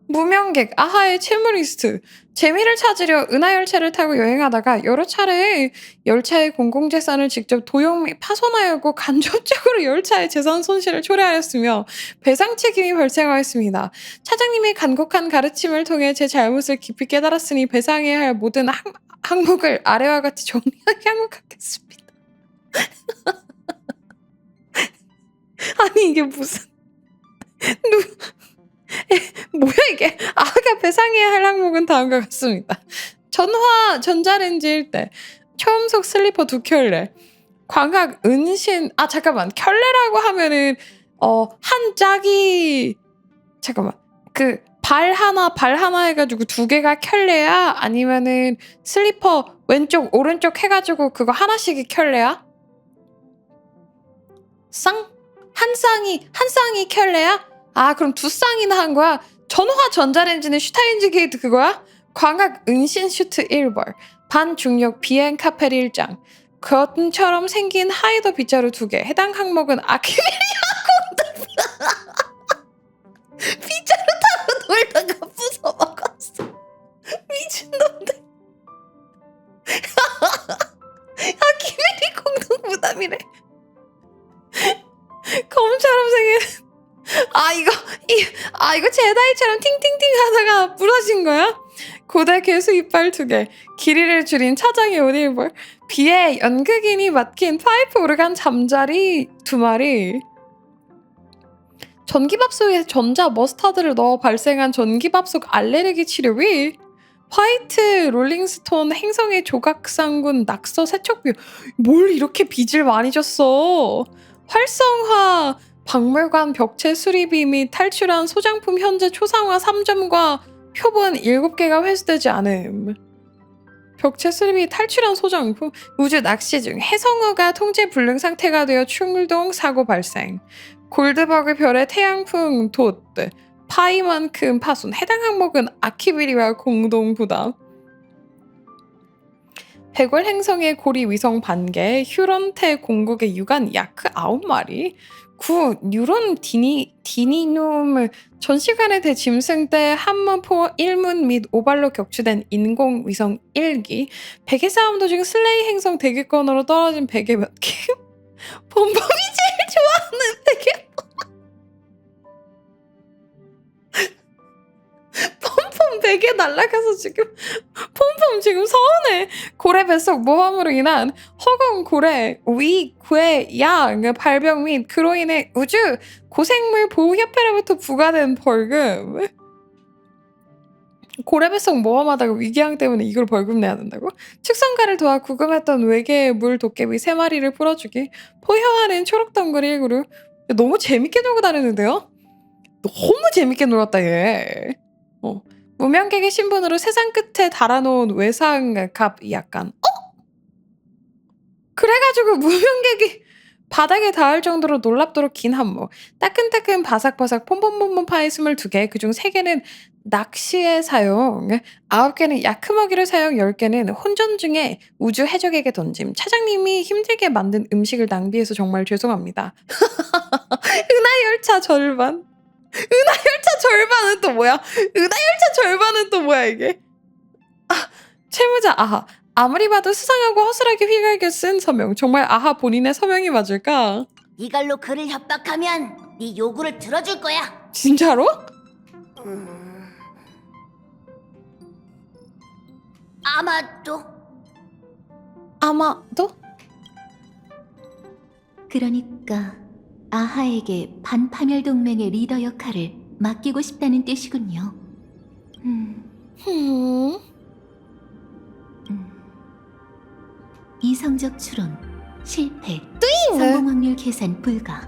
무명객 아하의 채무리스트. 재미를 찾으려 은하열차를 타고 여행하다가 여러 차례 열차의 공공재산을 직접 도용 및 파손하였고 간접적으로 열차의 재산 손실을 초래하였으며 배상 책임이 발생하였습니다. 차장님의 간곡한 가르침을 통해 제 잘못을 깊이 깨달았으니 배상해야 할 모든 항목을 아래와 같이 정리하게 항목하겠습니다. 아니 이게 무슨 뭐야 이게. 아가 배상해야 할 항목은 다음과 같습니다. 전화 전자레인지 1대, 초음속 슬리퍼 2켤레, 광학 은신. 아 잠깐만, 켤레라고 하면은 한 짝이 잠깐만 그 발 하나 해가지고 2개가 켤레야? 아니면은 슬리퍼 왼쪽 오른쪽 해가지고 그거 하나씩이 켤레야? 한 쌍이 켤레야? 아 그럼 2쌍이나 한 거야? 전화 전자레인지는 슈타인즈 게이트 그거야? 광학 은신 슈트 1벌, 반중력 비행 카펠 1장, 그것처럼 생긴 하이더 빗자루 2개. 해당 항목은 아키메리아 공답. 빗자루 타고 놀다가 부숴먹었어. 미친놈들. 아키메리 공동 부담이래. 검처럼 생긴. 이거 제다이처럼 팅팅팅 하다가 부러진 거야? 고대 괴수 이빨 2개, 길이를 줄인 차장의 옷 1벌, 비에 연극인이 맡긴 파이프 오르간 잠자리 2마리, 전기밥솥에 전자 머스타드를 넣어 발생한 전기밥솥 알레르기 치료비, 화이트 롤링스톤 행성의 조각상군 낙서 세척비. 뭘 이렇게 빚을 많이 줬어. 활성화 박물관 벽체 수리비 및 탈출한 소장품 현재 초상화 3점과 표본 7개가 회수되지 않음. 벽체 수리비 탈출한 소장품. 우주 낚시 중 해성어가 통제 불능 상태가 되어 충동 사고 발생. 골드버그 별의 태양풍 돛 파이만큼 파손. 해당 항목은 아키비리와 공동 부담. 백월 행성의 고리 위성 반개, 휴런테 공국의 유관 야크 9마리, 9. 뉴런 디니눔 전시관의 대짐승 때 한문포 1문 및 오발로 격추된 인공위성 1기, 베개 싸움 도중 슬레이 행성 대기권으로 떨어진 베개 몇 개. 범범이 제일 좋아하는 베개. 폼폼 베개 날아가서 지금 폼폼 지금 서운해. 고래 뱃속 모함으로 인한 허공 고래 위궤양 발병 및 그로 인해 우주 고생물 보호협회로부터 부과된 벌금. 고래 뱃속 모함하다가 위궤양 때문에 이걸 벌금 내야 된다고? 축성가를 도와 구금했던 외계의 물 도깨비 3마리를 풀어주기. 포효하는 초록덩굴 1그룹. 너무 재밌게 놀고 다니는데요? 너무 재밌게 놀았다 얘. 무명객의 신분으로 세상 끝에 달아놓은 외상갑 약간 그래가지고 무명객이 바닥에 닿을 정도로 놀랍도록 긴 한목, 따끈따끈 바삭바삭 폼폼폼폼 파이 22개, 그중 3개는 낚시에 사용, 9개는 야크먹이를 사용, 10개는 혼전 중에 우주 해적에게 던짐. 차장님이 힘들게 만든 음식을 낭비해서 정말 죄송합니다. 은하열차 절반. 은하열차 절반은 또 뭐야? 은하열차 절반은 또 뭐야 이게? 채무자 아하. 아무리 봐도 수상하고 허술하게 휘갈겨 쓴 서명. 정말 아하 본인의 서명이 맞을까?
이걸로 그를 협박하면 네 요구를 들어줄 거야.
진짜로? 아마도?
그러니까 아하에게 반파멸 동맹의 리더 역할을 맡기고 싶다는 뜻이군요. 이성적 추론 실패. 성공 확률 계산 불가.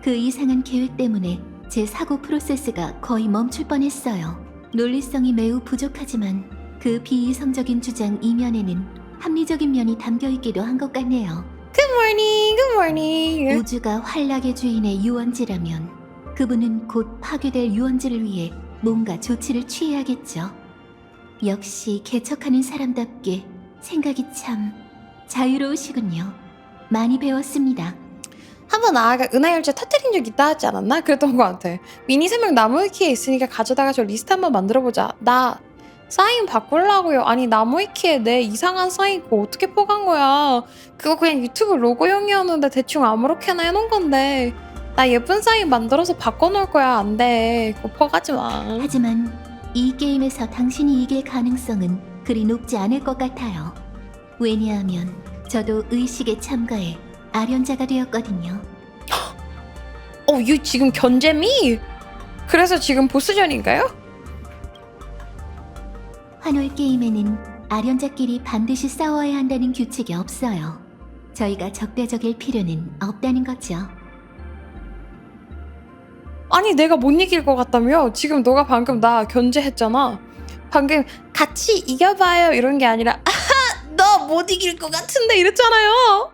그 이상한 계획 때문에 제 사고 프로세스가 거의 멈출 뻔했어요. 논리성이 매우 부족하지만 그 비이성적인 주장 이면에는 합리적인 면이 담겨 있기도 한 것 같네요.
Good morning.
우주가 환락의 주인의 유원지라면 그분은 곧 파괴될 유원지를 위해 뭔가 조치를 취해야겠죠. 역시 개척하는 사람답게 생각이 참 자유로우시군요. 많이 배웠습니다.
한번 아아가 은하열차 터뜨린 적 있다 하지 않았나? 그랬던 것 같아. 미니 세명 나무위키에 있으니까 가져다가 저 리스트 한번 만들어보자. 나 사인 바꾸려고요. 아니 나무위키에 내 이상한 사인 그거 어떻게 퍼간 거야. 그거 그냥 유튜브 로고용이었는데 대충 아무렇게나 해놓은 건데 나 예쁜 사인 만들어서 바꿔놓을 거야. 안 돼. 그거 퍼가지 마.
하지만 이 게임에서 당신이 이길 가능성은 그리 높지 않을 것 같아요. 왜냐하면 저도 의식에 참가해 아련자가 되었거든요.
이 지금 견제미? 그래서 지금 보스전인가요?
환월 게임에는 아련자끼리 반드시 싸워야 한다는 규칙이 없어요. 저희가 적대적일 필요는 없다는 거죠.
아니 내가 못 이길 것 같다며? 지금 너가 방금 나 견제했잖아. 방금 같이 이겨봐요 이런 게 아니라 너 못 이길 것 같은데 이랬잖아요.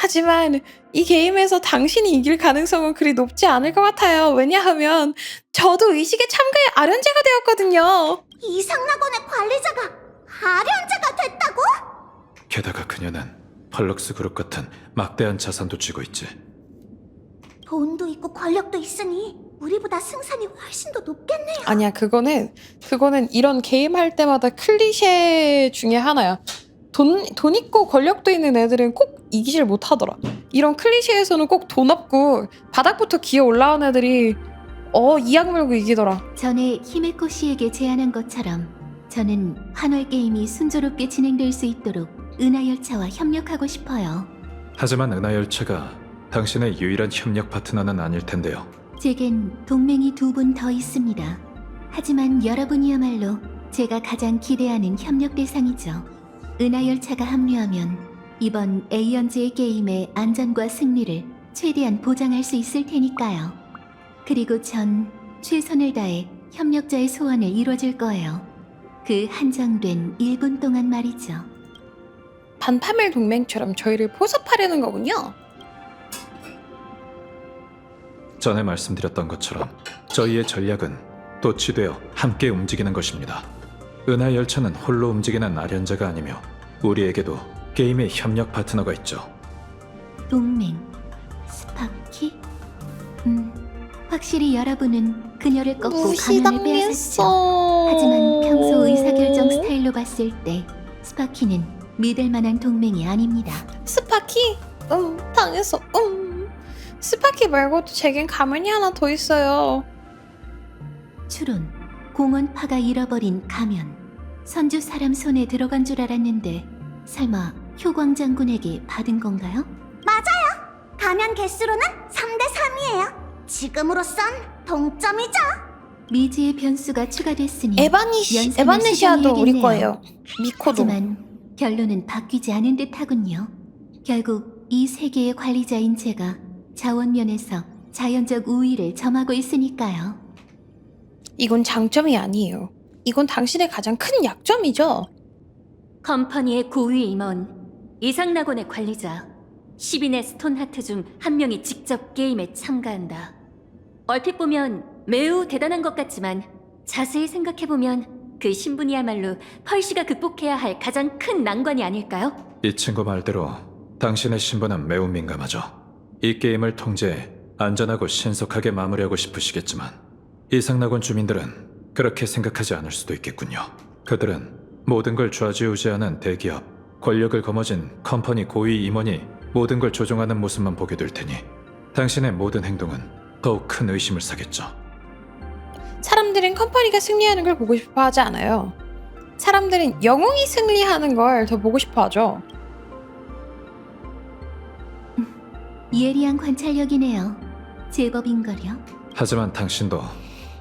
하지만 이 게임에서 당신이 이길 가능성은 그리 높지 않을 것 같아요. 왜냐하면 저도 의식에 참가해 아련제가 되었거든요.
이상낙원의 관리자가 아련자가 됐다고?
게다가 그녀는 펄럭스 그룹 같은 막대한 자산도 쥐고 있지.
돈도 있고 권력도 있으니 우리보다 승산이 훨씬 더 높겠네요.
아니야 그거는 이런 게임 할 때마다 클리셰 중에 하나야. 돈 있고 권력도 있는 애들은 꼭 이기질 못하더라. 이런 클리셰에서는 꼭 돈 없고 바닥부터 기어 올라온 애들이 이악 물고 이기더라.
전에 히메코 씨에게 제안한 것처럼 저는 환월 게임이 순조롭게 진행될 수 있도록 은하열차와 협력하고 싶어요.
하지만 은하열차가 당신의 유일한 협력 파트너는 아닐 텐데요.
제겐 동맹이 2분 더 있습니다. 하지만 여러분이야말로 제가 가장 기대하는 협력 대상이죠. 은하열차가 합류하면 이번 에이언즈의 게임의 안전과 승리를 최대한 보장할 수 있을 테니까요. 그리고 전 최선을 다해 협력자의 소원을 이뤄줄 거예요. 그 한정된 1분 동안 말이죠.
반파밀 동맹처럼 저희를 포섭하려는 거군요.
전에 말씀드렸던 것처럼 저희의 전략은 도취되어 함께 움직이는 것입니다. 은하열차는 홀로 움직이는 아련자가 아니며 우리에게도 게임의 협력 파트너가 있죠.
동맹, 스파키? 확실히 여러분은 그녀를 꺾고 가면을 빼앗았죠. 하지만 평소 의사결정 스타일로 봤을 때 스파키는 믿을 만한 동맹이 아닙니다.
스파키? 당했어. 스파키 말고도 제겐 가면이 하나 더 있어요.
추론, 공원파가 잃어버린 가면. 선주 사람 손에 들어간 줄 알았는데 설마 효광 장군에게 받은 건가요?
맞아요. 가면 개수로는 3대 3이에요. 지금으로선 동점이죠.
미지의 변수가 추가됐으니
에바네시아도 우리 거예요. 미코도.
하지만 결론은 바뀌지 않은 듯하군요. 결국 이 세계의 관리자인 제가 자원면에서 자연적 우위를 점하고 있으니까요.
이건 장점이 아니에요. 이건 당신의 가장 큰 약점이죠.
컴퍼니의 고위 임원, 이상낙원의 관리자, 10인의 스톤하트 중 한 명이 직접 게임에 참가한다. 얼핏 보면 매우 대단한 것 같지만 자세히 생각해보면 그 신분이야말로 펄시가 극복해야 할 가장 큰 난관이 아닐까요?
이 친구 말대로 당신의 신분은 매우 민감하죠. 이 게임을 통제해 안전하고 신속하게 마무리하고 싶으시겠지만 이상낙원 주민들은 그렇게 생각하지 않을 수도 있겠군요. 그들은 모든 걸 좌지우지하는 대기업, 권력을 거머쥔 컴퍼니 고위 임원이 모든 걸 조종하는 모습만 보게 될 테니 당신의 모든 행동은 더욱 큰 의심을 사겠죠.
사람들은 컴퍼니가 승리하는 걸 보고 싶어 하지 않아요. 사람들은 영웅이 승리하는 걸 더 보고 싶어 하죠.
예리한 관찰력이네요. 제법인걸요.
하지만 당신도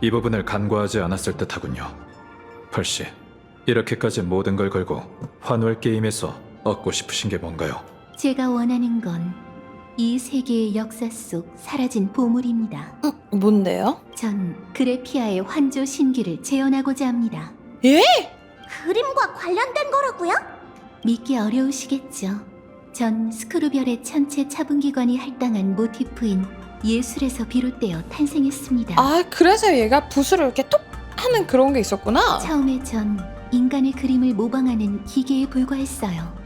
이 부분을 간과하지 않았을 듯하군요. 펄씨, 이렇게까지 모든 걸 걸고 환월 게임에서 얻고 싶으신 게 뭔가요?
제가 원하는 건 이 세계의 역사 속 사라진 보물입니다.
뭔데요?
전 그래피아의 환조 신기를 재현하고자 합니다.
예?
그림과 관련된 거라고요?
믿기 어려우시겠죠. 전 스크루별의 천체 차분기관이 할당한 모티프인 예술에서 비롯되어 탄생했습니다.
아, 그래서 얘가 붓으로 이렇게 톡 하는 그런 게 있었구나.
처음에 전 인간의 그림을 모방하는 기계에 불과했어요.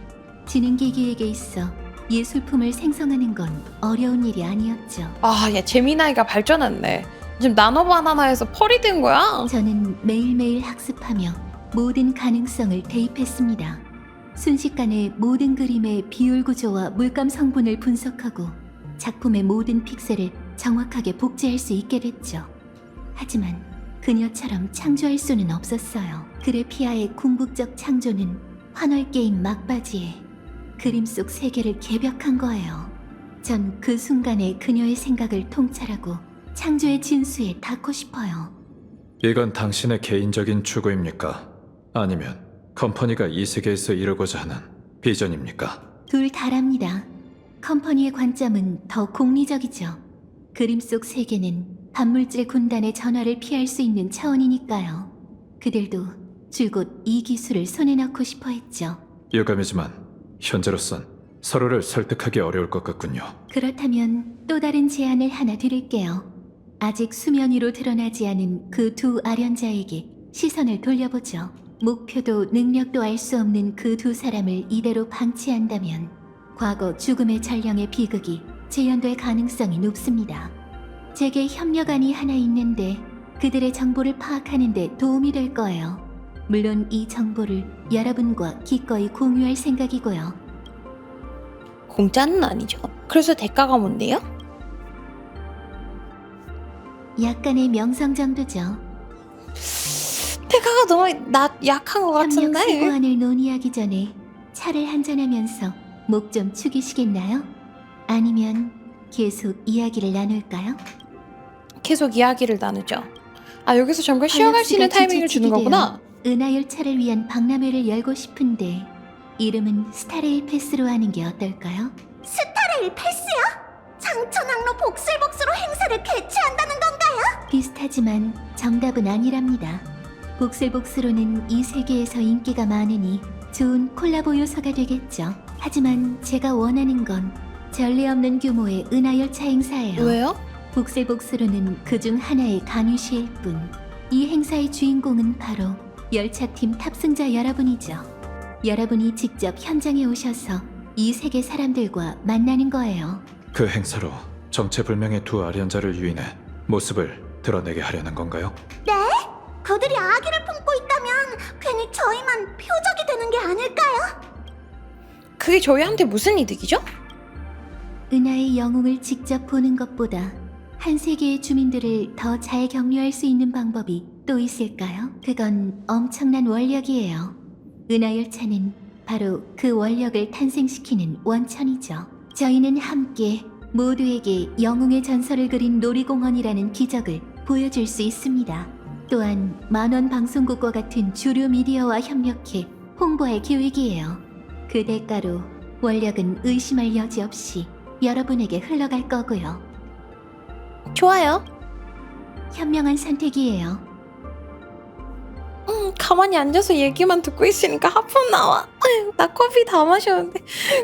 지능기기에게 있어 예술품을 생성하는 건 어려운 일이 아니었죠.
아, 야, 제미나이가 발전했네. 지금 나노바나나에서 펄이 된 거야?
저는 매일매일 학습하며 모든 가능성을 대입했습니다. 순식간에 모든 그림의 비율 구조와 물감 성분을 분석하고 작품의 모든 픽셀을 정확하게 복제할 수 있게 됐죠. 하지만 그녀처럼 창조할 수는 없었어요. 그래피아의 궁극적 창조는 환월 게임 막바지에 그림 속 세계를 개벽한 거예요. 전 그 순간에 그녀의 생각을 통찰하고 창조의 진수에 닿고 싶어요.
이건 당신의 개인적인 추구입니까? 아니면 컴퍼니가 이 세계에서 이루고자 하는 비전입니까?
둘 다랍니다. 컴퍼니의 관점은 더 공리적이죠. 그림 속 세계는 반물질 군단의 전화를 피할 수 있는 차원이니까요. 그들도 줄곧 이 기술을 손에 넣고 싶어 했죠.
유감이지만 현재로선 서로를 설득하기 어려울 것 같군요.
그렇다면 또 다른 제안을 하나 드릴게요. 아직 수면 위로 드러나지 않은 그 두 아련자에게 시선을 돌려보죠. 목표도 능력도 알 수 없는 그 두 사람을 이대로 방치한다면 과거 죽음의 전령의 비극이 재현될 가능성이 높습니다. 제게 협력안이 하나 있는데 그들의 정보를 파악하는 데 도움이 될 거예요. 물론 이 정보를 여러분과 기꺼이 공유할 생각이고요.
공짜는 아니죠. 그래서 대가가 뭔데요?
약간의 명성 정도죠.
대가가 너무 약한 것
협력
같은데?
수고안을 논의하기 전에 차를 한잔하면서 목 좀 축이시겠나요? 아니면 계속 이야기를 나눌까요?
계속 이야기를 나누죠. 아, 여기서 잠깐 쉬어갈 수 있는 타이밍을 주는 거구나.
은하열차를 위한 박람회를 열고 싶은데 이름은 스타레일 패스로 하는 게 어떨까요?
스타레일 패스요? 장천항로 복슬복스로 행사를 개최한다는 건가요?
비슷하지만 정답은 아니랍니다. 복슬복스로는 이 세계에서 인기가 많으니 좋은 콜라보 요소가 되겠죠. 하지만 제가 원하는 건 전례 없는 규모의 은하열차 행사예요.
왜요?
복슬복스로는 그중 하나의 간유시일 뿐. 이 행사의 주인공은 바로 열차팀 탑승자 여러분이죠. 여러분이 직접 현장에 오셔서 이 세계 사람들과 만나는 거예요.
그 행사로 정체불명의 두 아련자를 유인해 모습을 드러내게 하려는 건가요?
네? 그들이 아기를 품고 있다면 괜히 저희만 표적이 되는 게 아닐까요?
그게 저희한테 무슨 이득이죠?
은하의 영웅을 직접 보는 것보다 한 세계의 주민들을 더 잘 격려할 수 있는 방법이 또 있을까요? 그건 엄청난 원력이에요. 은하열차는 바로 그 원력을 탄생시키는 원천이죠. 저희는 함께 모두에게 영웅의 전설을 그린 놀이공원이라는 기적을 보여줄 수 있습니다. 또한 만원 방송국과 같은 주류 미디어와 협력해 홍보할 계획이에요. 그 대가로 원력은 의심할 여지 없이 여러분에게 흘러갈 거고요.
좋아요.
현명한 선택이에요.
가만히 앉아서 얘기만 듣고 있으니까 하품 나와. 나 커피 다 마셨는데.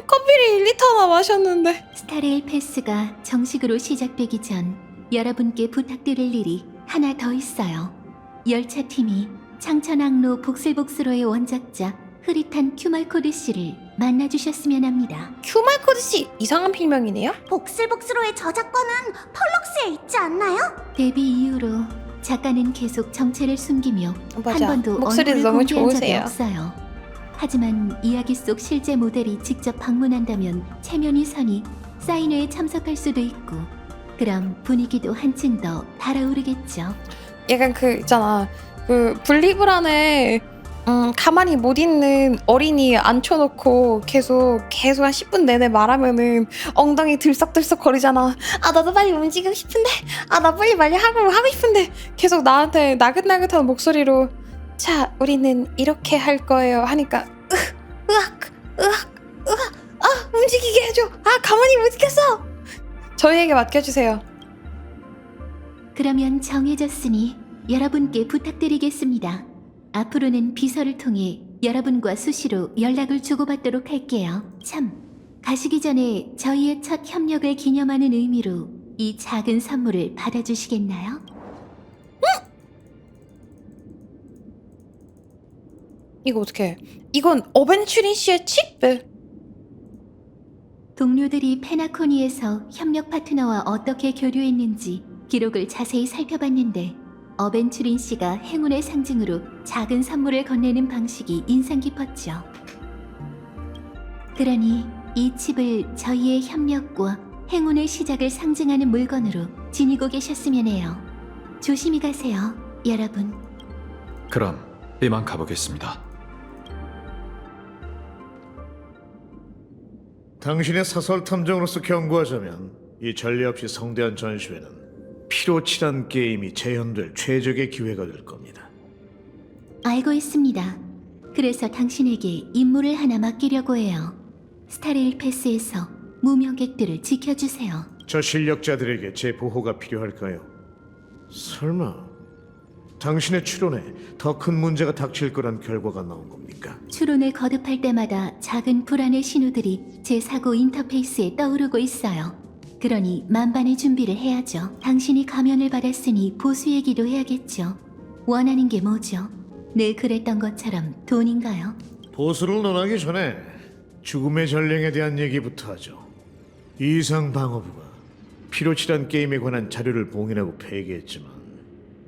커피를 1리터나 마셨는데.
스타레일 패스가 정식으로 시작되기 전 여러분께 부탁드릴 일이 하나 더 있어요. 열차팀이 창천항로 복슬복스로의 원작자 흐릿한 큐말코드 씨를 만나주셨으면 합니다.
큐말코드 씨, 이상한 필명이네요?
복슬복스로의 저작권은 펄럭스에 있지 않나요?
데뷔 이후로 작가는 계속 정체를 숨기며
맞아.
한 번도
목소리도
얼굴을
너무
공개한 적이
좋으세요.
없어요. 하지만 이야기 속 실제 모델이 직접 방문한다면 체면이 서니 사인회에 참석할 수도 있고 그럼 분위기도 한층 더 달아오르겠죠.
약간 그 있잖아. 그 분리불안에 가만히 못 있는 어린이 앉혀놓고 계속 한 10분 내내 말하면은 엉덩이 들썩들썩 거리잖아. 아, 나도 빨리 움직이고 싶은데. 아, 나 빨리 하고 싶은데. 계속 나한테 나긋나긋한 목소리로 자, 우리는 이렇게 할 거예요 하니까 움직이게 해줘. 아, 가만히 못 있겠어. 저희에게 맡겨주세요.
그러면 정해졌으니 여러분께 부탁드리겠습니다. 앞으로는 비서를 통해 여러분과 수시로 연락을 주고받도록 할게요. 참, 가시기 전에 저희의 첫 협력을 기념하는 의미로 이 작은 선물을 받아주시겠나요?
이거 어떡해. 이건 어벤츄린 씨의 칩?
동료들이 페나코니에서 협력 파트너와 어떻게 교류했는지 기록을 자세히 살펴봤는데 어벤츄린 씨가 행운의 상징으로 작은 선물을 건네는 방식이 인상 깊었죠. 그러니 이 칩을 저희의 협력과 행운의 시작을 상징하는 물건으로 지니고 계셨으면 해요. 조심히 가세요, 여러분.
그럼 이만 가보겠습니다.
당신의 사설 탐정으로서 경고하자면 이 전례 없이 성대한 전시회는 피로칠한 게임이 재현될 최적의 기회가 될 겁니다.
알고 있습니다. 그래서 당신에게 임무를 하나 맡기려고 해요. 스타레일 패스에서 무명객들을 지켜주세요.
저 실력자들에게 제 보호가 필요할까요? 설마 당신의 추론에 더 큰 문제가 닥칠 거란 결과가 나온 겁니까?
추론을 거듭할 때마다 작은 불안의 신호들이 제 사고 인터페이스에 떠오르고 있어요. 그러니 만반의 준비를 해야죠. 당신이 가면을 받았으니 보수 얘기도 해야겠죠. 원하는 게 뭐죠? 늘 그랬던 것처럼 돈인가요?
보수를 논하기 전에 죽음의 전령에 대한 얘기부터 하죠. 이상방어부가 피로칠한 게임에 관한 자료를 봉인하고 폐기했지만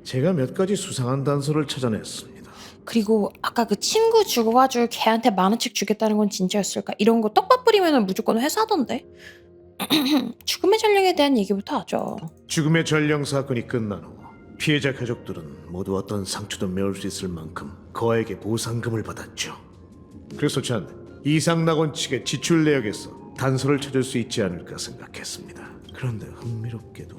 제가 몇 가지 수상한 단서를 찾아냈습니다.
그리고 아까 그 친구 죽어가지고 걔한테 만원씩 주겠다는 건 진짜였을까? 이런 거 떡밥 뿌리면 무조건 회사던데? 죽음의 전령에 대한 얘기부터 하죠.
죽음의 전령 사건이 끝난 후 피해자 가족들은 모두 어떤 상처도 메울 수 있을 만큼 거액의 보상금을 받았죠. 그래서 전 이상낙원 측의 지출 내역에서 단서를 찾을 수 있지 않을까 생각했습니다. 그런데 흥미롭게도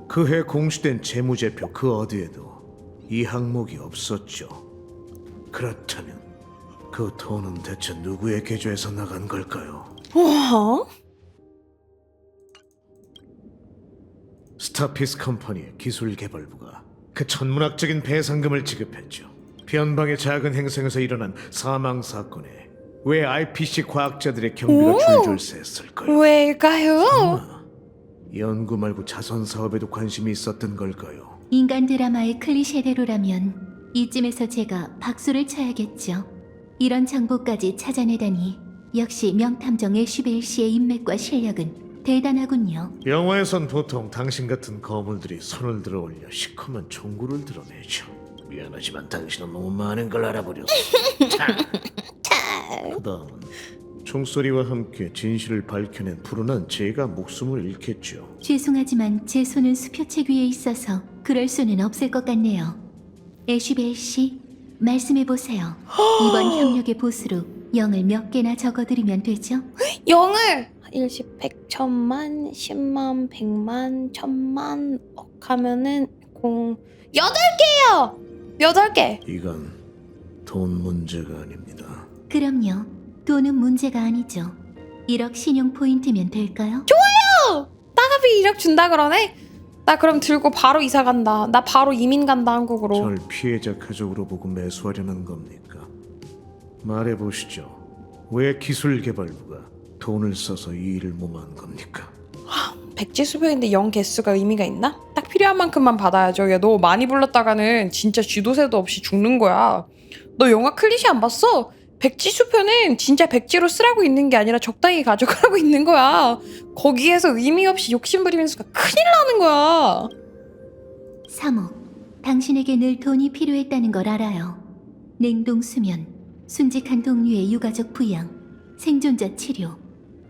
그해 공시된 재무제표 그 어디에도 이 항목이 없었죠. 그렇다면 그 돈은 대체 누구의 계좌에서 나간 걸까요?
우와.
스타피스 컴퍼니의 기술개발부가 그 천문학적인 배상금을 지급했죠. 변방의 작은 행성에서 일어난 사망 사건에 왜 RPC 과학자들의 경비가 줄줄셌을까요?
왜일까요?
설마 연구 말고 자선 사업에도 관심이 있었던 걸까요?
인간 드라마의 클리셰대로라면 이쯤에서 제가 박수를 쳐야겠죠. 이런 정보까지 찾아내다니 역시 명탐정 애쉬베일 씨의 인맥과 실력은 대단하군요.
영화에선 보통 당신 같은 거물들이 손을 들어 올려 시커먼 총구를 드러내죠. 미안하지만 당신은 너무 많은 걸 알아버렸어. 그 다음은 총소리와 함께 진실을 밝혀낸 불운한 제가 목숨을 잃겠죠.
죄송하지만 제 손은 수표책 위에 있어서 그럴 수는 없을 것 같네요. 애쉬베일 씨, 말씀해보세요. 이번 협력의 보수로 0을 몇 개나 적어드리면 되죠?
0을 1, 10, 100, 1000만, 10만, 100만, 1000만 하면은 8개요! 8개!
이건 돈 문제가 아닙니다.
그럼요. 돈은 문제가 아니죠. 1억 신용 포인트면 될까요?
좋아요! 따갑이 1억 준다 그러네? 나 그럼 들고 바로 이사 간다. 나 바로 이민 간다, 한국으로.
절 피해자 가족으로 보고 매수하려는 겁니까? 말해보시죠. 왜 기술개발부가 돈을 써서 이 일을 몸한 겁니까?
백지수표인데 0 개수가 의미가 있나? 딱 필요한 만큼만 받아야죠. 야, 너 많이 불렀다가는 진짜 쥐도새도 없이 죽는 거야. 너 영화 클리셰 안 봤어? 백지수표는 진짜 백지로 쓰라고 있는 게 아니라 적당히 가져가라고 있는 거야. 거기에서 의미 없이 욕심 부리면서 큰일 나는 거야.
3억. 당신에게 늘 돈이 필요했다는 걸 알아요. 냉동 수면, 순직한 동료의 유가족 부양, 생존자 치료.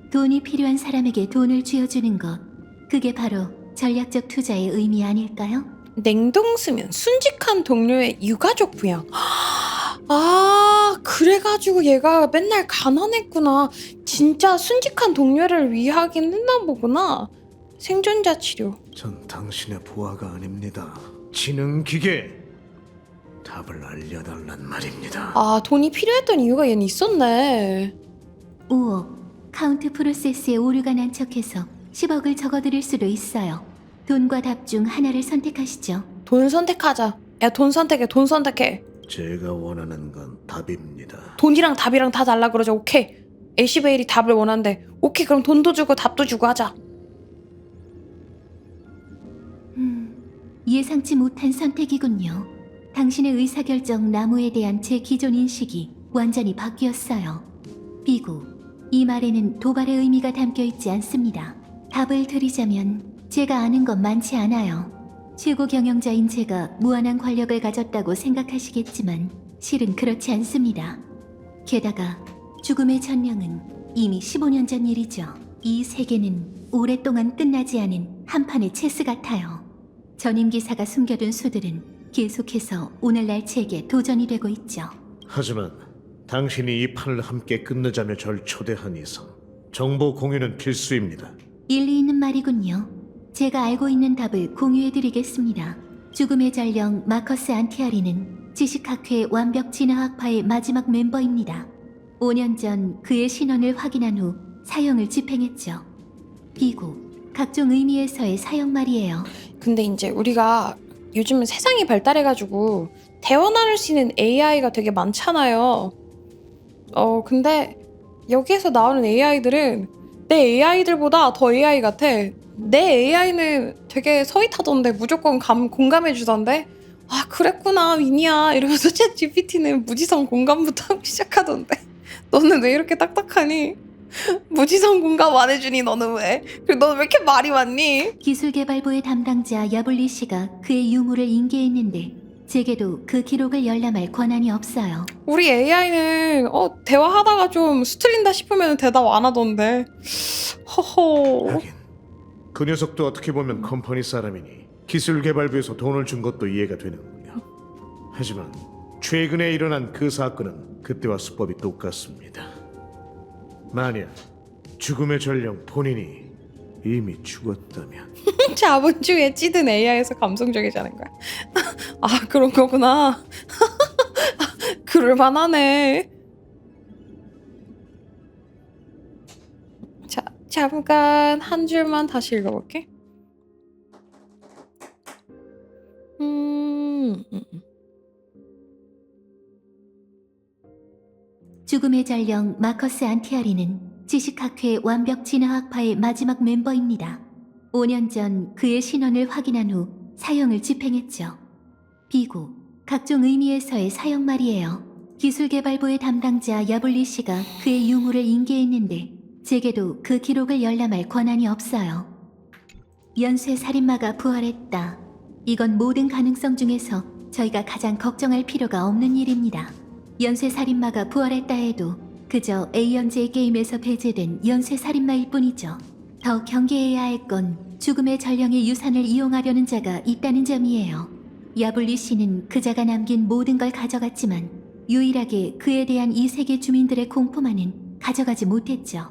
돈이 필요한 사람에게 돈을 쥐어주는 것. 그게 바로 전략적 투자의 의미 아닐까요?
냉동수면, 순직한 동료의 유가족 부양. 아, 그래가지고 얘가 맨날 가난했구나. 진짜 순직한 동료를 위하긴 했나 보구나. 생존자 치료.
전 당신의 부하가 아닙니다. 지능기계. 답을 알려달란 말입니다.
아, 돈이 필요했던 이유가 얘는 있었네.
5억. 카운트 프로세스에 오류가 난척해서 10억을 적어드릴 수도 있어요. 돈과 답 중 하나를 선택하시죠.
돈 선택하자. 야, 돈 선택해, 돈 선택해.
제가 원하는 건 답입니다.
돈이랑 답이랑 다 달라 그러자. 오케이. 애쉬베일이 답을 원한대. 오케이, 그럼 돈도 주고 답도 주고 하자.
예상치 못한 선택이군요. 당신의 의사결정 나무에 대한 제 기존 인식이 완전히 바뀌었어요. 비구, 이 말에는 도발의 의미가 담겨 있지 않습니다. 답을 드리자면 제가 아는 건 많지 않아요. 최고 경영자인 제가 무한한 권력을 가졌다고 생각하시겠지만 실은 그렇지 않습니다. 게다가 죽음의 전령은 이미 15년 전 일이죠. 이 세계는 오랫동안 끝나지 않은 한판의 체스 같아요. 전임 기사가 숨겨둔 수들은 계속해서 오늘날 제게 도전이 되고 있죠.
하지만 당신이 이 판을 함께 끝내자며 절 초대한 이상 정보 공유는 필수입니다.
일리 있는 말이군요. 제가 알고 있는 답을 공유해드리겠습니다. 죽음의 전령 마커스 안티아리는 지식학회 완벽 진화학파의 마지막 멤버입니다. 5년 전 그의 신원을 확인한 후 사형을 집행했죠. 비고 각종 의미에서의 사형 말이에요.
근데 이제 우리가 요즘은 세상이 발달해가지고 대화 나눌 수 있는 AI가 되게 많잖아요. 근데 여기에서 나오는 AI들은 내 AI들보다 더 AI 같아. 내 AI는 되게 서윗하던데 무조건 공감해주던데 아 그랬구나 위니야 이러면서 챗 GPT는 무지성 공감부터 하기 시작하던데 너는 왜 이렇게 딱딱하니? 무지성 공감 안 해주니 너는 왜? 그리고 너는 왜 이렇게 말이 많니?
기술개발부의 담당자 야블리 씨가 그의 유무를 인계했는데 제게도 그 기록을 열람할 권한이 없어요.
우리 AI는 대화하다가 좀 수틀린다 싶으면 대답 안 하던데 허허.
하긴 그 녀석도 어떻게 보면 컴퍼니 사람이니 기술개발부에서 돈을 준 것도 이해가 되는군요. 하지만 최근에 일어난 그 사건은 그때와 수법이 똑같습니다. 만약 죽음의 전령 본인이 이미 죽었다면
자본주의에 찌든 AI에서 감성적이자는 거야. 아 그런 거구나. 그럴만하네. 자 잠깐 한 줄만 다시 읽어볼게.
죽음의 전령 마커스 안티아리는 지식학회 완벽 진화학파의 마지막 멤버입니다. 5년 전 그의 신원을 확인한 후 사형을 집행했죠. 비고 각종 의미에서의 사형 말이에요. 기술개발부의 담당자 야블리 씨가 그의 유무를 인계했는데 제게도 그 기록을 열람할 권한이 없어요. 연쇄 살인마가 부활했다. 이건 모든 가능성 중에서 저희가 가장 걱정할 필요가 없는 일입니다. 연쇄살인마가 부활했다 해도 그저 A연제의 게임에서 배제된 연쇄살인마일 뿐이죠. 더 경계해야 할 건 죽음의 전령의 유산을 이용하려는 자가 있다는 점이에요. 야블리 씨는 그자가 남긴 모든 걸 가져갔지만 유일하게 그에 대한 이 세계 주민들의 공포만은 가져가지 못했죠.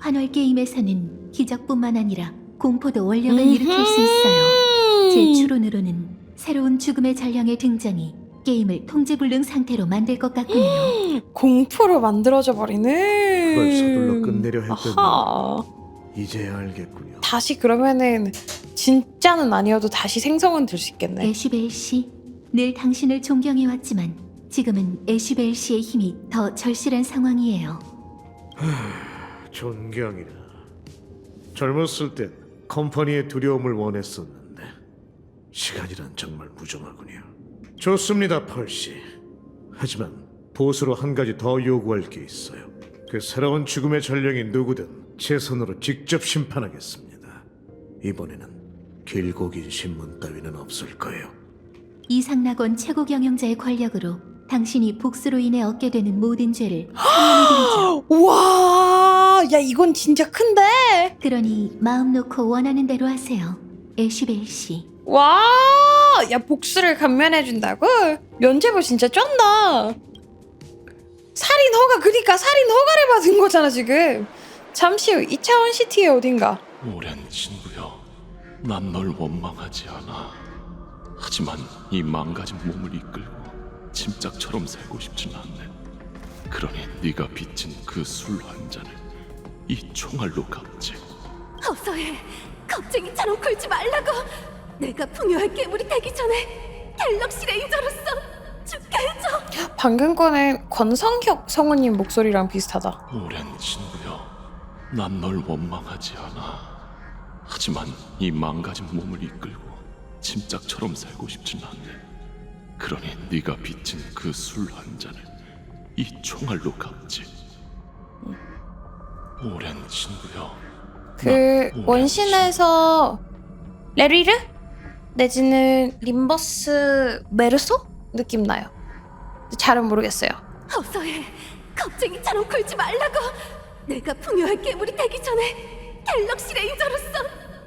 환월 게임에서는 기적뿐만 아니라 공포도 원력을 일으킬 수 있어요. 제 추론으로는 새로운 죽음의 전령의 등장이 게임을 통제불능 상태로 만들 것 같군요.
공포로 만들어져 버리네.
그걸 서둘러 끝내려 했더니
아하.
이제야 알겠군요.
다시 그러면은 진짜는 아니어도 다시 생성은 될 수 있겠네.
애쉬벨 씨, 늘 당신을 존경해왔지만 지금은 애쉬벨 씨의 힘이 더 절실한 상황이에요.
존경이나. 젊었을 땐 컴퍼니의 두려움을 원했었는데 시간이란 정말 무정하군요. 좋습니다, 펄씨. 하지만 보수로 한 가지 더 요구할 게 있어요. 그 새로운 죽음의 전령이 누구든 제 손으로 직접 심판하겠습니다. 이번에는 길고 긴 신문 따위는 없을 거예요.
이상낙원 최고 경영자의 권력으로 당신이 복수로 인해 얻게 되는 모든 죄를 상환해드리죠.
와, 야 이건 진짜 큰데.
그러니 마음 놓고 원하는 대로 하세요, 애쉬벨 씨.
와, 야 복수를 감면해준다고? 면제부 진짜 쩐다. 살인 허가, 그니까 살인 허가를 받은 거잖아 지금. 잠시 후 2차원 시티의 어딘가.
오랜 친구여, 난 널 원망하지 않아. 하지만 이 망가진 몸을 이끌고 짐짝처럼 살고 싶진 않네. 그러니 네가 빚진 그 술 한 잔을 이 총알로 갚지.
어서해, 겁쟁이처럼 굴지 말라고. 내가 풍요한 괴물이 되기 전에 갤럭시 레인저로서 죽게 해줘.
방금 거는 권성혁 성우님 목소리랑 비슷하다.
오랜 친구여, 난 널 원망하지 않아. 하지만 이 망가진 몸을 이끌고 짐짝처럼 살고 싶진 않네. 그러니 네가 빚진 그 술 한 잔을 이 총알로 갚지. 오랜 친구요.
그 원신에서 레리르 내지는 림버스 메르소 느낌 나요. 잘은 모르겠어요.
어서해. 겁쟁이처럼 굴지 말라고. 내가 풍요한 괴물이 되기 전에 갤럭시 레인저로서